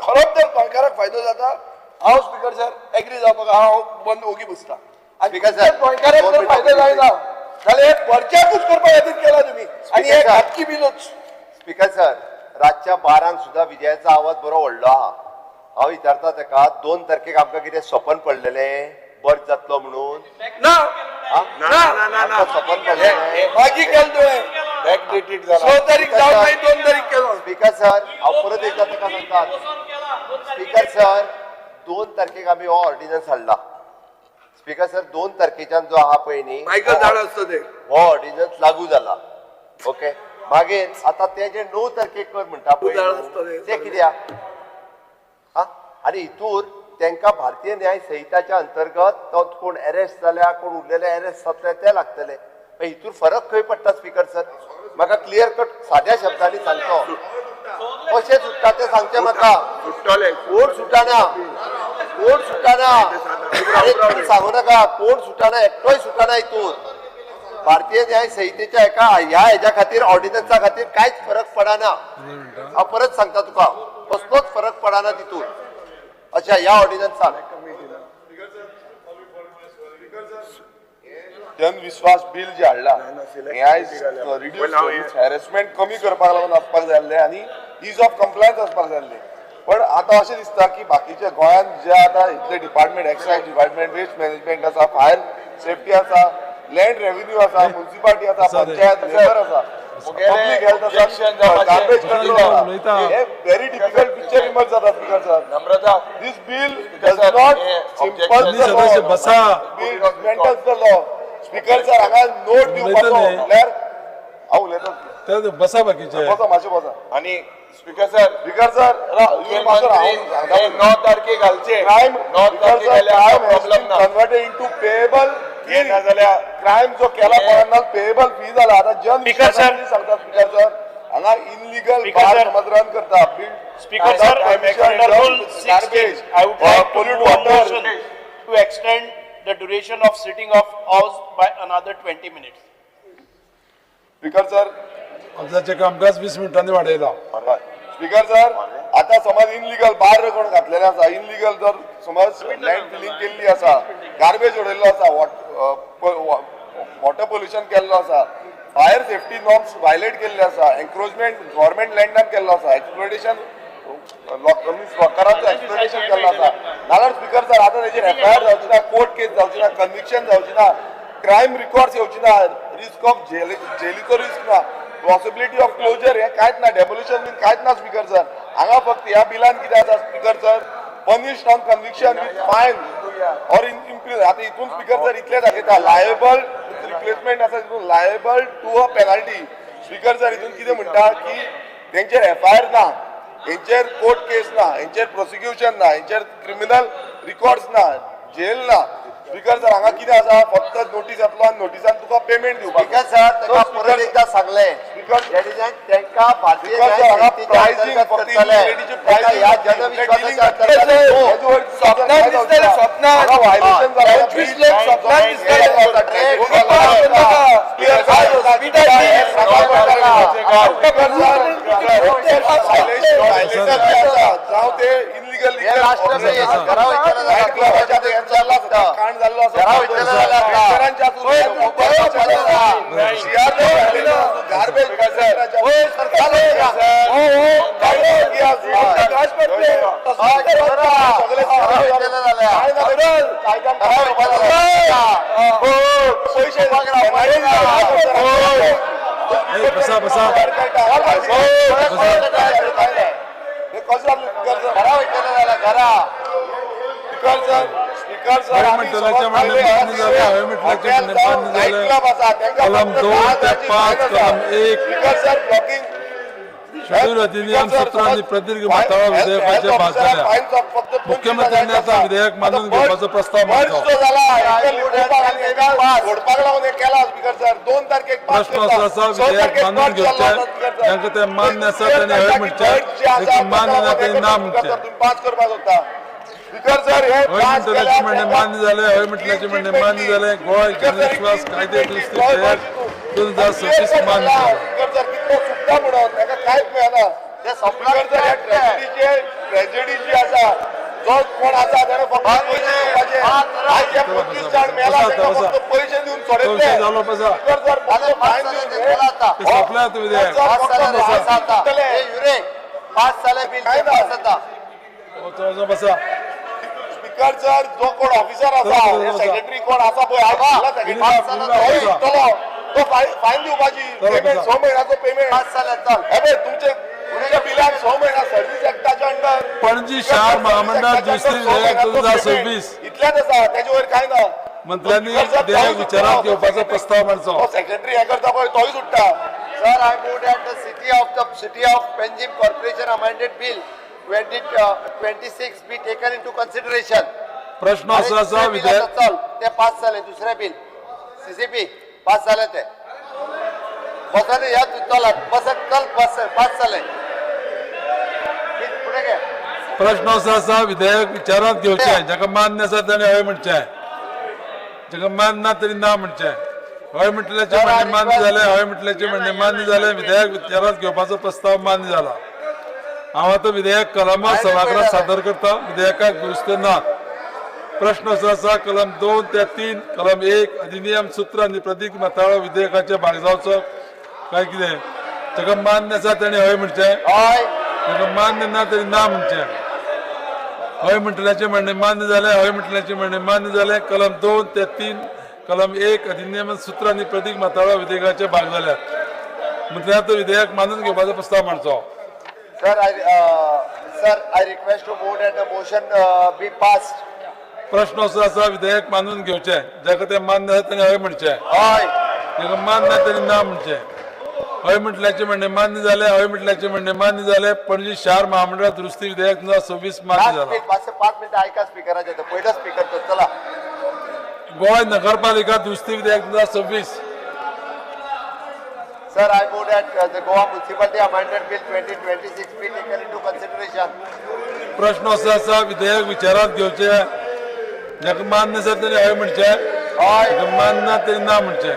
खरोच जर गोंयकाराक फायदो जाता, हांव स्पीकर सर एग्री जावपाक हांव बंद ओगी बसता. स्पीकर साहेब, गोंयकारांक दोन जर मिनिटं फायदो जायना जाल्यार हे परच्याकूच करपा खातीर केला तुमी आनी हे स्पीकर साहेब. खाजगी बिलूच. स्पीकर सर, रातच्या 12 सुद्धा विजयाचा आवाज बरो व्हडलो आहा. हांव विचारता ताका 2 तारखेक आमकां कितें स्वप्न पडलेलें बर्थ जातलो म्हणून? ना हा? आमकां स्वप्न पडलेलें. मागीर केलें तुवें Backdated 6 तारीख जावन मागीर 2 तारीख केलो. स्पीकर सर, हांव परत एकदा ताका सांगता. स्पीकर सर, 2 तारखेक आमी हो ऑर्डिनन्स हाडला. स्पीकर सर, 2 तारखेच्यान जो आहा पळय न्ही, मायकल धाड आसता ते. हो ऑर्डिनन्स लागू जाला. ओके, मागीर आता ते जे 9 तारखेक कर म्हणटा पळय ते कित्याक? हा, आनी हितूर तांकां भारतीय न्याय संहिताच्या अंतर्गत तो कोण अरेस्ट जाल्या कोण उरलेले अरेस्ट जातले ते लागतले. हितूर फरक खंय पडटा स्पीकर सर? म्हाका क्लियर कट साद्या शब्दांनी सांगतो. कशें सुट्टा ते सांगचे म्हाका. कोण सुटाना, कोण सुटाना, तुमी सांगू नाका. कोण सुटाना, एकटोय सुटाना हितूर. भारतीय न्याय संहितेच्या ह्या हेच्या खातीर ऑर्डिनन्सा खातीर कांयच फरक पडना. हांव परत सांगता तुका, कसलोच फरक पडना तितूर अशा ह्या ऑर्डिनन्साक. जनविश्वास बिल जे हाडला हॅरेसमेंट कमी करपाक लागून आसपाक जाय आसलें आनी इज ऑफ कंप्लायन्स आसपाक जाय आसलें. पण आता अशें दिसता की बाकीच्या गोंयांत जे आता इतले department, excise department, waste management आसा, फायर सेफ्टी आसा, लँड रेव्हेन्यू आसा, म्युनिसिपालिटी आसा, पंचायत, लेबर आसा, पब्लीक हेल्थ आसा, गार्बेज कंट्रोल आसा, हे व्हेरी डिफिकल्ट पिक्चर इमर्ज जाता speaker sir. Namrata, this bill does not simple the law. बसा. Bill dismantles the law. Speaker sir हांगा नोट दिवपाचो म्हटल्यार हांव उलयता. बसा बाकीचे. बसा मातशें बसा. आणि स्पीकर सर, स्पीकर सर, मुख्यमंत्री 9 तारखेक घालचे. क्रायम 9 तारखेक घाल्यार प्रॉब्लेम ना. कन्वर्टेड इंटू पेएबल फी नाजाल्यार क्रायम जो केला कोणाक पेएबल फी जाला. आता जन सांगता स्पीकर सर हांगा इनलिगल बार समज रन करता. Speaker sir, under Rule 16, I would like to move a motion to extend the duration of sitting of House by another 20 minutes. Speaker sir, हाऊसाचे कामकाज 20 मिनिटांनी वाडयला. स्पीकर सर, आता समज इनलिगल बार कोण घातलेले आसा, इनलिगल जर समज लँड फिलिंग केल्ली आसा, गार्बेज उडयल्लो आसा, वॉटर पोल्युशन केल्लो आसा, फायर सेफ्टी नॉर्म्स वायलेट केल्ले आसा, एन्क्रोचमेंट गव्हर्मेंट लँडान केल्लो आसा, एक्सप्लोटेशन लोकांचो एक्सप्लोटेशन केल्लो आसा, नाल्यार स्पीकर सर आता तेजेर एफआयआर जावची ना, कोर्ट केस जावची ना, कन्विक्शन जावची ना, क्रायम रिकॉर्ड्स येवची ना, रिस्क ऑफ जेलीचो रिस्क ना, पॉसिबिलिटी ऑफ क्लोजर हे कांयच ना, डेमोलिशन बीन कांयच ना स्पीकर सर. हांगा फक्त ह्या बिलान कितें आसा speaker sir, punished on conviction with फायन ऑर इम्प्रिजन. आता हितून स्पीकर सर इतले दाखयता लायबल रिप्लेसमेंट आसा तितून liable to a penalty. Speaker sir हितून कितें म्हणटा की तेंचेर एफआयआर ना, हेंचेर कोर्ट केस ना, हेंचेर प्रोसिक्युशन ना, हेंचेर क्रिमिनल रिकॉर्ड्स ना, जेल ना. स्पीकर सर हांगा कितें आसा फक्त नोटीस येतलो आनी नोटिसान तुका पेमेंट दिवपाक. स्पीकर सर, ताका परत एकदा सांगलें तांकां भारतीय न्याय संहितेच्या अंतर्गत करतले. ताका ह्या जनविश्वासाच्या अंतर्गत स्वप्नात दिसतले, स्वप्नात. व्हायलेशन जालें. 25 लोक स्वप्नात दिसतले. जावं ते इनलिगल बसा बसा. कलम 2 ते 5 कलम 1 शेड्यूल अधिनियम 17 आणि प्रदीर्घ महत्त्वा विधेयकाचे भाग झाल्या. मुख्यमंत्र्यांनी आता विधेयक मानून घेवपाचो प्रस्ताव मांडलो. प्रश्न असो आसा विधेयक मानून घेवचे, तांकां ते मान्य आसा त्यांनी हय म्हणचे, मान्य ना ते ना म्हणचे. हय म्हणटल्याचे म्हणणे मान्य झाले, हय म्हटल्याचे म्हणणे मान्य झाले. गोंय जनविश्वास कायदे दुरुस्ती विधेयक 2026 मान्य कांयच मेळना. ट्रॅजेडी जी आसा जो कोण आसा ताणें फक्त चला, पंचवीस बसा, जाण मेला बसा, ताका बसा. फक्त पैसे दिवन तो सोडले विषय झालो बसा फायन दिवन ते संपला आता विधेयक पास झाले बिल काय ना? पास आता तो बसा स्पीकर सर जो कोण ऑफिसर आसा चला, चला. सेक्रेटरी कोण आसा पळय हांव तो फायन दिवपाची चला, पेमेंट बसा. 6 महिन्याचो पेमेंट पास झाले चल हे पळय तुमच्या बिलाक 6 महिना सर्व्हिस एक्टाच्या अंडर पणजी शहर महामंडळ दुसरी विधेयक 2026 इतल्याच आसा त्याच्या वयर काय ना मंत्र्यांनी विधेयक विचारात घेवपाचो प्रस्ताव मांडचो तो सेक्रेटरी हे करता पळय तोय सुट्टा Sir, I move that the city of Panjim Corporation amended bill 2026 be taken into consideration. प्रश्न आणि असो दुसरे असा bill विधेयक आता चल ते पास झाले दुसरे बिल CCP पास झाले ते बसाने या चल बसत चल पास झाले पुढे घे प्रश्न असो असा विधेयक विचारात घेवचे जाका मान्य आसा ताणें हय म्हणचें जाका मान्य ना तरी ना म्हणचें हय म्हटल्याचे म्हणणे मान्य झाले हय म्हटल्याचे म्हणणे मान्य झाले विधेयक विचारात घेवपाचो प्रस्ताव मान्य जाला हांव आतां विधेयक कलमां सभागृहात सादर करता विधेयकाक दुरुस्ती ना प्रश्न असो आसा कलम 2 ते 3 कलम 1 अधिनियम सूत्र आनी प्रतीक माथाळो विधेयकाचे भाग जावचो काय कितें जाका मान्य आसा ताणें हय म्हणचें जाका मान्य ना तरी ना म्हणचें हय म्हटल्याचे म्हणणे मान्य झाले हय म्हटल्याचे म्हणणे मान्य झाले कलम 2 ते 3 कलम 1 अधिनियम सूत्र आनी प्रतीक माथाळो विधेयकाचे भाग जाल्यात मंत्र्यान तो विधेयक मानून घेवपाचो प्रस्ताव मांडचो Sir, I request to move that the motion be passed. प्रश्न असो आसा विधेयक मानून घेवचे जाका ते मान्य आसा ताणें हय म्हणचें हय जाका मान्य ना तरी ना म्हणचें हय म्हटल्याचे म्हणणे मान्य झाले हय म्हटल्याचे म्हणणे मान्य झाले पणजी शहर महामंडळ दुरुस्ती विधेयक 2026 मान्य झाला 5 मिनिटं ऐका स्पीकराचे पहिलं स्पीकर तो चला गोवा नगरपालिका दुरुस्ती विधेयक 2026 Sir, I move that the Goa Municipality Amendment Bill 2026 be taken into consideration. प्रश्न असो आसा विधेयक विचारात घेवचे जाका मान्य आसा ताणें हय म्हणचें जाका मान्य ना तरी ना म्हणचें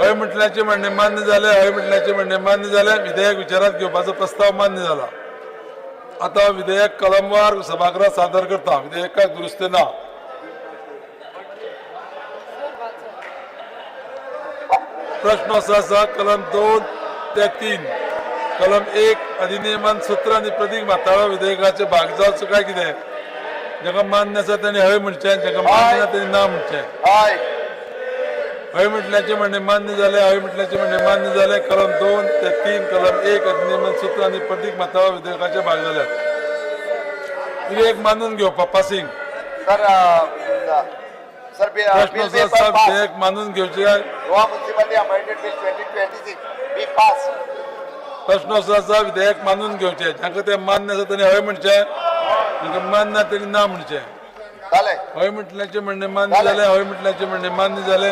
हय म्हटल्याचे म्हणणे मान्य झाले हय म्हटल्याचे म्हणणे मान्य झाले विधेयक विचारात घेवपाचो प्रस्ताव मान्य जाला आता विधेयक कलमवार सभागृहात सादर करता विधेयकाक दुरुस्ती ना प्रश्न असो आसा कलम 2 ते 3 कलम 1 अधिनियमान सूत्र आनी प्रतीक माथाळो विधेयकाचे भाग जावचो काय कितें जाका मान्य आसा ताणें हय म्हणचें जाका मान्य ना ताणें ना म्हणचें हय म्हटल्याचे म्हणणे मान्य झाले हय म्हटल्याचे म्हणणे मान्य झाले कलम 2 ते 3 कलम 1 अधिनियमान सूत्र आनी प्रतीक माथाळो विधेयकाचे भाग जाल्यात विधेयक मानून घेवपा पासिंग Sir, प्रश्न असो आसा विधेयक मानून घेवचे Goa Municipality Amendment Bill 2026 be passed. प्रश्न असो आसा विधेयक मानून घेवचे जाका ते मान्य आसा ताणें हय म्हणचें जाका मान्य ना तरी ना म्हणचें झाले हय म्हटल्याचे म्हणणे मान्य झाले हय म्हटल्याचे म्हणणे मान्य झाले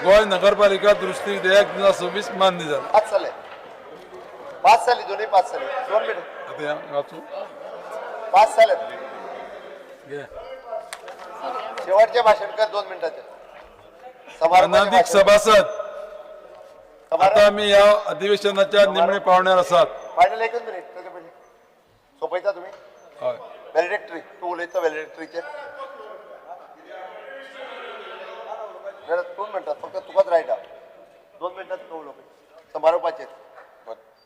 गोंय नगरपालिका दुरुस्ती विधेयक 2026 मान्य झालं पास झाली दोन्ही पास झाली 2 मिनिट आता या वाचू पास झाले घे शेवटचे भाषण कर 2 मिनिटाचे अनाधिक सभासद आता आम्ही या अधिवेशनाच्या निमणे पावण्यार आसात फायनल 1 मिनिट त्याच्या पहिले सोपयता तुम्ही हय व्हॅलिडेटरी तू उलयता व्हॅलिडेटरीचे 2 मिनिटात फक्त तुकाच रायट हा 2 मिनिटात तू उलोवप समारोपाचे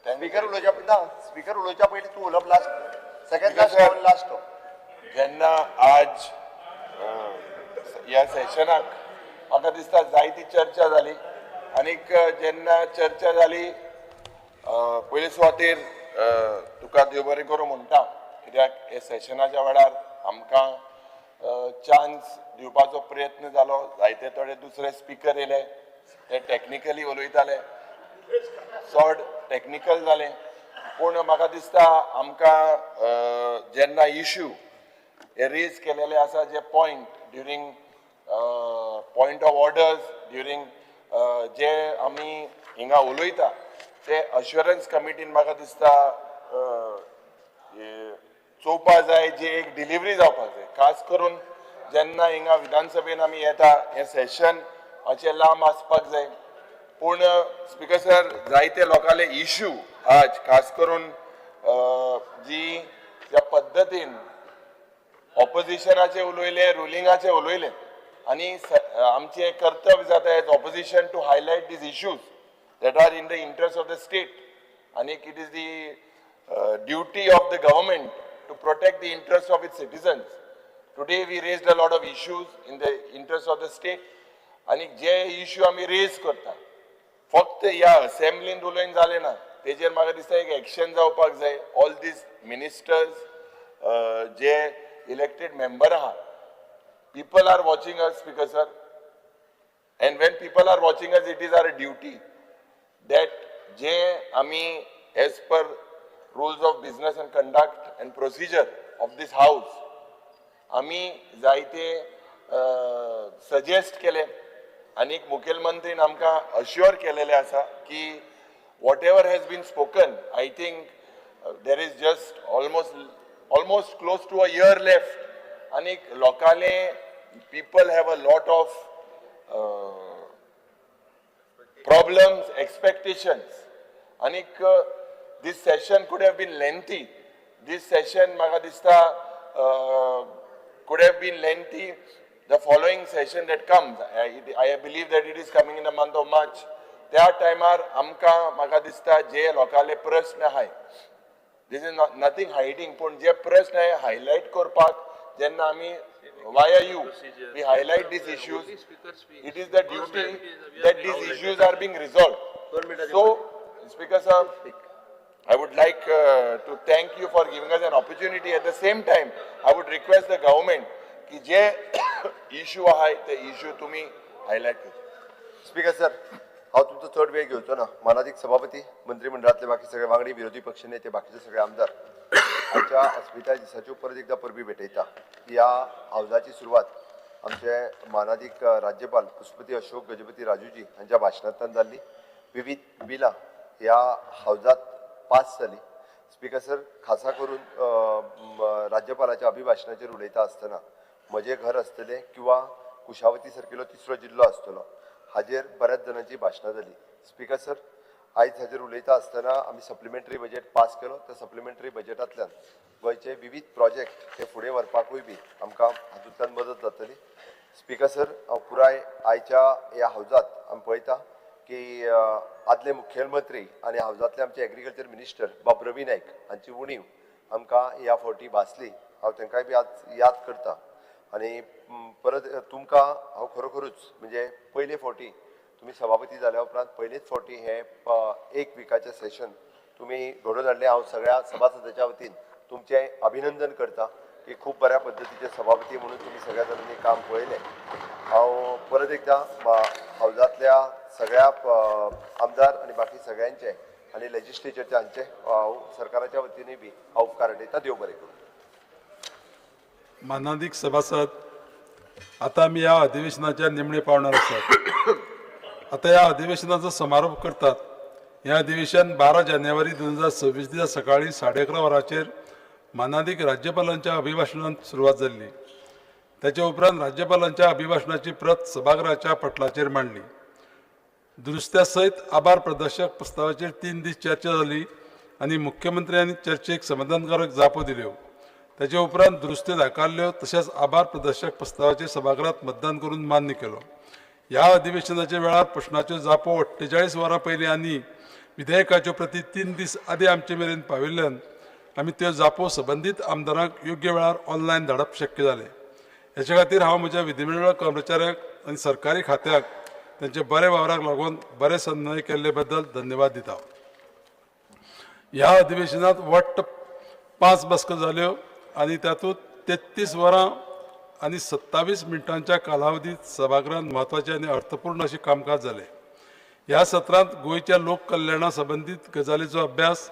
स्पीकर उलोवच्या ना स्पीकर उलोवच्या पयलीं तू उलोवप लास्ट सेकंड लास्ट जेन्ना आज ह्या सेशनाक म्हाका दिसता जायती चर्चा जाली आनीक जेन्ना चर्चा जाली पयले सुवातेर तुका देव बरें करूं म्हणटा कित्याक हे सेशनाच्या वेळार आमकां चान्स दिवपाचो प्रयत्न जालो जायते थोडे दुसरे स्पीकर येयले ते टॅक्निकली उलयताले चड टॅक्निकल जालें पूण म्हाका दिसता आमकां जेन्ना इश्यू हे रेज केलेले आसा जे point during point of orders during जे आमी हिंगा उलयता ते अश्युरन्स कमिटीन म्हाका दिसता चोवपा जाय जी एक डिलिव्हरी जावपाक जाय खास करून जेन्ना हिंगा विधानसभेन आमी येता हें सेशन अशें लांब आसपाक जाय पूण स्पीकर सर जायते लोकांले इश्यू आज खास करून जी ज्या पद्दतीन ऑपोजिशनाचे उलयले रुलिंगाचे उलयले आणि आमचे कर्तव्य जाता as opposition to highlight these issues that are in the interest of the state. And it is the duty of the government to protect the interests of its citizens. Today we raised a lot of issues in the interest of the state. आणि जे इश्यू आम्ही रेज करता फक्त ह्या असेंब्लीन उलोवन जालें ना, तेजेर म्हाका दिसता एक एक्शन जावपाक जाय. ऑल दीस मिनिस्टर्स जे इलेक्टेड मेंबर आहा, people are watching us, Speaker sir, and when people are watching us, it is our duty that जे आम्ही as per rules of business and conduct and procedure of this house आम्ही जायते सजेस्ट केले आणि मुखेलमंत्रीन आमकां अश्योर केलेले आसा की whatever has been spoken, I think there is just almost close to a year left. आणि लोकांले people have a lot of problems, expectations. And this session could have been lengthy. This session, म्हाका दिसता, could have been lengthy. The following session that comes, I believe that it is coming in the month of March. त्या टायमार आमकां म्हाका दिसता जे लोकांले प्रश्न आहाय, this is nothing hiding, पण जे प्रश्न आहे हायलाइट करपाक जेन्ना आमी via you we highlight these issues, it is the duty that these issues are being resolved. So Speaker sir, I would like to thank you for giving us an opportunity. At the same time I would request the government की जे issue आहे ते issue तुम्ही highlight करा. स्पीकर सर, हांव तुमचो चड वेळ घेवचो ना. मानाधिक सभापती, मंत्रिमंडळातले बाकी सगळे वांगडी, विरोधी पक्ष नेते, बाकीचे सगळे आमदार आमच्या अस्मिताय दिसाची परत एकदा परबी भेटयता. ह्या हावजाची सुरवात आमचे मानाधिक राज्यपाल पुष्पती अशोक गजपती राजूजी हांच्या भाशणांतल्यान जाल्ली. विविध बिलां ह्या हावजात पास जाली. स्पीकर सर, खासा करून राज्यपालाच्या अभिभाशणाचेर उलयता आसतना म्हजें घर आसतलें किंवा कुशावती सारकेलो तिसरो जिल्लो आसतलो हाजेर बऱ्याच जाणांची भाशणां जाली. स्पीकर सर, आयज हाजेर उलयता आसतना आमी सप्लिमेंटरी बजेट पास केलो. त्या सप्लिमेंटरी बजेटांतल्यान गोंयचे विविध प्रोजेक्ट ते फुडें व्हरपाकूय बी आमकां हातूंतल्यान मदत जातली. स्पीकर सर, हांव पुराय आयच्या ह्या हावजात आमी पळयता की आदले मुखेलमंत्री आनी हावजांतले आमचे एग्रीकल्चर मिनिस्टर बाब रवी नायक हांची उणीव आमकां ह्या फावटी भासली. हांव तांकांय बी आज याद करता. आनी परत तुमकां हांव खरोखरूच म्हणजे पयले फावटी तुमी सभापती जाल्या उपरांत पयलेच फावटी हे एक विकाचें सेशन तुमी घडोवन हाडलें. हांव सगळ्या सभासदांच्या वतीन तुमचें अभिनंदन करता की खूब बऱ्या पद्दतीचे सभापती म्हणून तुमी सगळ्या जाणांनी काम पळयलें. हांव परत एकदा हावजांतल्या सगळ्या आमदार आनी बाकी सगळ्यांचे आनी लेजिस्लेचरचे हांचे हांव सरकाराच्या वतीनय बी हांव उपकार आडयता. देव बरें करूं. मानाधिक सभासद, आता आमी ह्या अधिवेशनाच्या निमणे पावणार आसात. आता ह्या अधिवेशनाचो समारोप करतात. हें अधिवेशन 12 जानेवारी 2026 दिसा सकाळी 11:30 वरांचेर मानाधिक राज्यपालांच्या अभिभाशणान सुरवात जाल्ली. त्याच्या उपरांत राज्यपालांच्या अभिभाशणाची प्रत सभागृहाच्या पटलाचेर मांडली. दुरुस्त्या सयत आभार प्रदर्शक प्रस्तावाचेर 3 दीस चर्चा जाली आनी मुख्यमंत्र्यांनी चर्चेक समाधानकारक जापो दिल्यो. त्याच्या उपरांत दुरुस्त्यो नाकारल्यो तशेंच आभार प्रदर्शक प्रस्तावाचेर सभागृहात मतदान करून मान्य केलो. ह्या अधिवेशनाच्या वेळार प्रश्नाच्यो जापो 48 वरां पयलीं आनी विधेयकाच्यो प्रती 3 दीस आदी आमचे मेरेन पाविल्ल्यान आमी त्यो जापो संबंदीत आमदारांक योग्य वेळार ऑनलायन धाडप शक्य जालें. हेचे खातीर हांव म्हज्या विधिमंडळ कर्मचाऱ्यांक आनी सरकारी खात्याक तांचे बरे वावराक लागून बरे सन्माय केल्ले बद्दल धन्यवाद दिता. ह्या अधिवेशनात वट्ट 5 बसका जाल्यो आनी तातूंत 33 वरां आनी 27 मिनटांच्या कालावधीत सभागृहांत म्हत्वाचे आनी अर्थपूर्ण अशें कामकाज जालें. ह्या सत्रांत गोंयच्या लोक कल्याणा संबंदीत गजालीचो अभ्यास,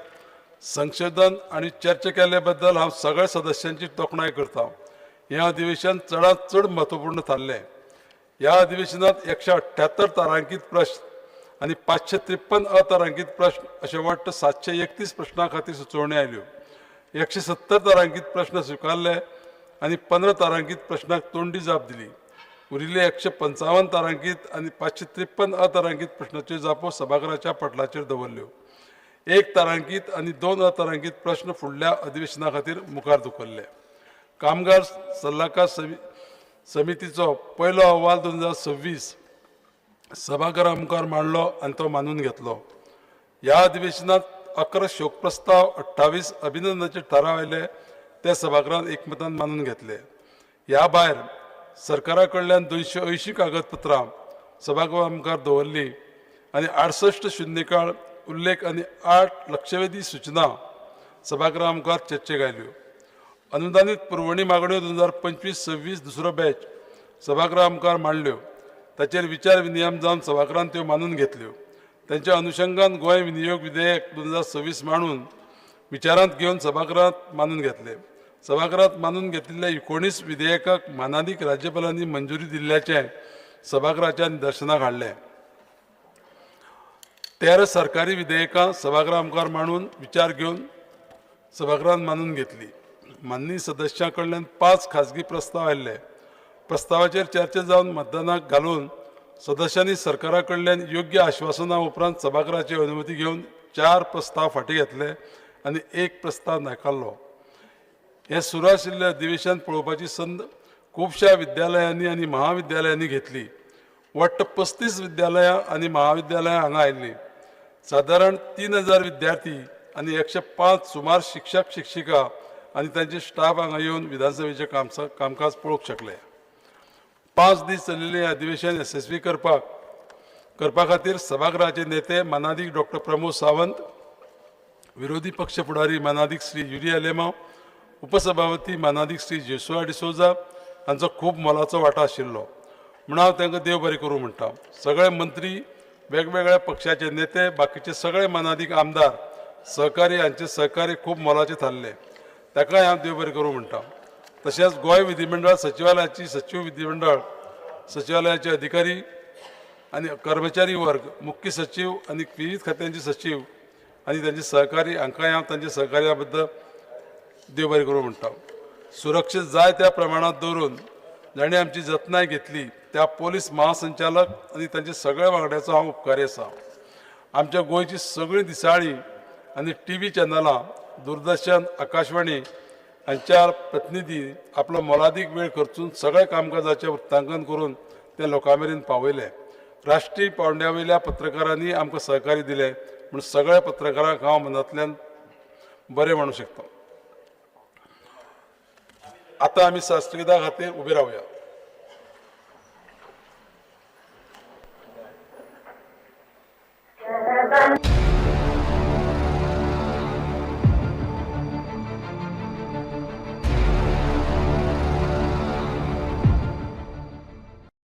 संशोधन आनी चर्चा केल्ले बद्दल हांव सगळ्या सदस्यांची तोखणाय करतां. हें अधिवेशन चडांत चड म्हत्वपूर्ण थारलें. ह्या अधिवेशनात 178 तारांकीत प्रश्न आनी 553 अतारांकीत प्रश्न अशे वट्ट 731 प्रश्नां खातीर सुचोवण्यो आयल्यो. 170 तारांकीत प्रश्न स्विकारले आनी 15 तारांकीत प्रश्नाक तोंडी जाप दिली. उरिल्ले 155 तारांकीत आनी 553 अतारांकीत प्रश्नाच्यो जापो सभागृहाच्या पटलाचेर दवरल्यो. 1 तारांकीत आनी 2 अतारांकीत प्रश्न फुडल्या अधिवेशना खातीर मुखार धुकल्ले. कामगार सल्लागार समितीचो पयलो अहवाल 2026 सभाघरा मुखार मांडलो आनी तो मानून घेतलो. ह्या अधिवेशनात 11 शोक प्रस्ताव, 28 अभिनंदनाचे थाराव आयले ते सभागृहान एकमतान मानून घेतले. ह्या भायर सरकारा कडल्यान 280 कागदपत्रां सभागृहा मुखार दवरली आनी 68 शुन्यकाळ उल्लेख आनी 8 लक्षवेधी सूचना सभागृहा मुखार चर्चेक आयल्यो. अनुदानीत पुरवणी मागण्यो 2025-26 दुसरो बॅच सभागृहा मुखार मांडल्यो. ताचेर विचार विनिमय जावन सभागृहान त्यो मानून घेतल्यो. त्यांच्या अनुषंगान गोंय विनियोग विधेयक 2026 मांडून विचारांत घेवन सभागृहात मानून घेतले. सभागृहात मानून घेतिल्ल्या 19 विधेयकाक मानादीक राज्यपालांनी मंजुरी दिल्ल्याचे सभागृहाच्या निदर्शनाक हाडले. 13 सरकारी विधेयकां सभागृहा मुखार मांडून विचार घेवन सभागृहान मानून घेतली. माननीय सदस्यां कडल्यान 5 खाजगी प्रस्ताव आयिल्ले. प्रस्तावाचेर चर्चा जावन मतदानाक घालून सदस्यांनी सरकारा कडल्यान योग्य आश्वासना उपरांत सभागृहाची अनुमती घेवन 4 प्रस्ताव फाटीं घेतले आनी 1 प्रस्ताव नाकारलो. हे सुरू आशिल्ले अधिवेशन पळोवपाची संद खुबश्या विद्यालयांनी आनी महाविद्यालयांनी घेतली. वट्ट 35 विद्यालयां आनी महाविद्यालयां हांगा आयिल्लीं. सादारण 3000 विद्यार्थी आनी 105 सुमार शिक्षक शिक्षिका आनी तांचे स्टाफ हांगा येवन विधानसभेचें कामकाज पळोवंक शकले. 5 दीस चलिल्लें हें अधिवेशन यशस्वी करपा खातीर सभागृहाचे नेते मानादीक डॉक्टर प्रमोद सावंत, विरोधी पक्ष फुडारी मानादीक श्री युरिया लेमाव, उपसभापती मानादीक श्री जेसुआ डिसोजा हांचो खूब मोलाचो वांटो आशिल्लो म्हूण हांव तांकां देव बरें करूं म्हणटा. सगळे मंत्री, वेगवेगळ्या पक्षाचे नेते, बाकीचे सगळे मानादीक आमदार, सहकारी हांचे सहकार्य खूब मोलाचे थारले. ताकाय हांव देव बरें करूं म्हणटा. तशेंच गोंय विधिमंडळ सचिवालयाची सचिव विधिमंडळ सचिवालयाचे अधिकारी आनी कर्मचारी वर्ग, मुख्य सचिव आनी विविध खात्यांचे सचिव आनी तांचे सहकारी हांकांय हांव तांच्या सहकार्या बद्दल देव बरें करूं म्हणटा. सुरक्षीत जाय त्या प्रमाणात दवरून जाणीं आमची जतनाय घेतली त्या पोलीस महासंचालक आनी तांचे सगळ्या वांगड्याचो हांव उपकारी आसा. आमच्या गोंयची सगळीं दिसाळीं आनी टीव्ही चॅनलां, दूरदर्शन, आकाशवाणी हांच्या प्रतिनिधी आपलो मोलादीक वेळ खर्चून सगळ्या कामकाजाचें वृत्तांकन करून ते लोकां मेरेन पावयले. राष्ट्रीय पावंड्या वयल्या पत्रकारांनी आमकां सहकार्य दिलें म्हूण सगळ्या पत्रकारांक हांव मनांतल्यान बरें म्हणूंक शकता. आतां आमी शास्त्रगीता खातीर उबे रावया.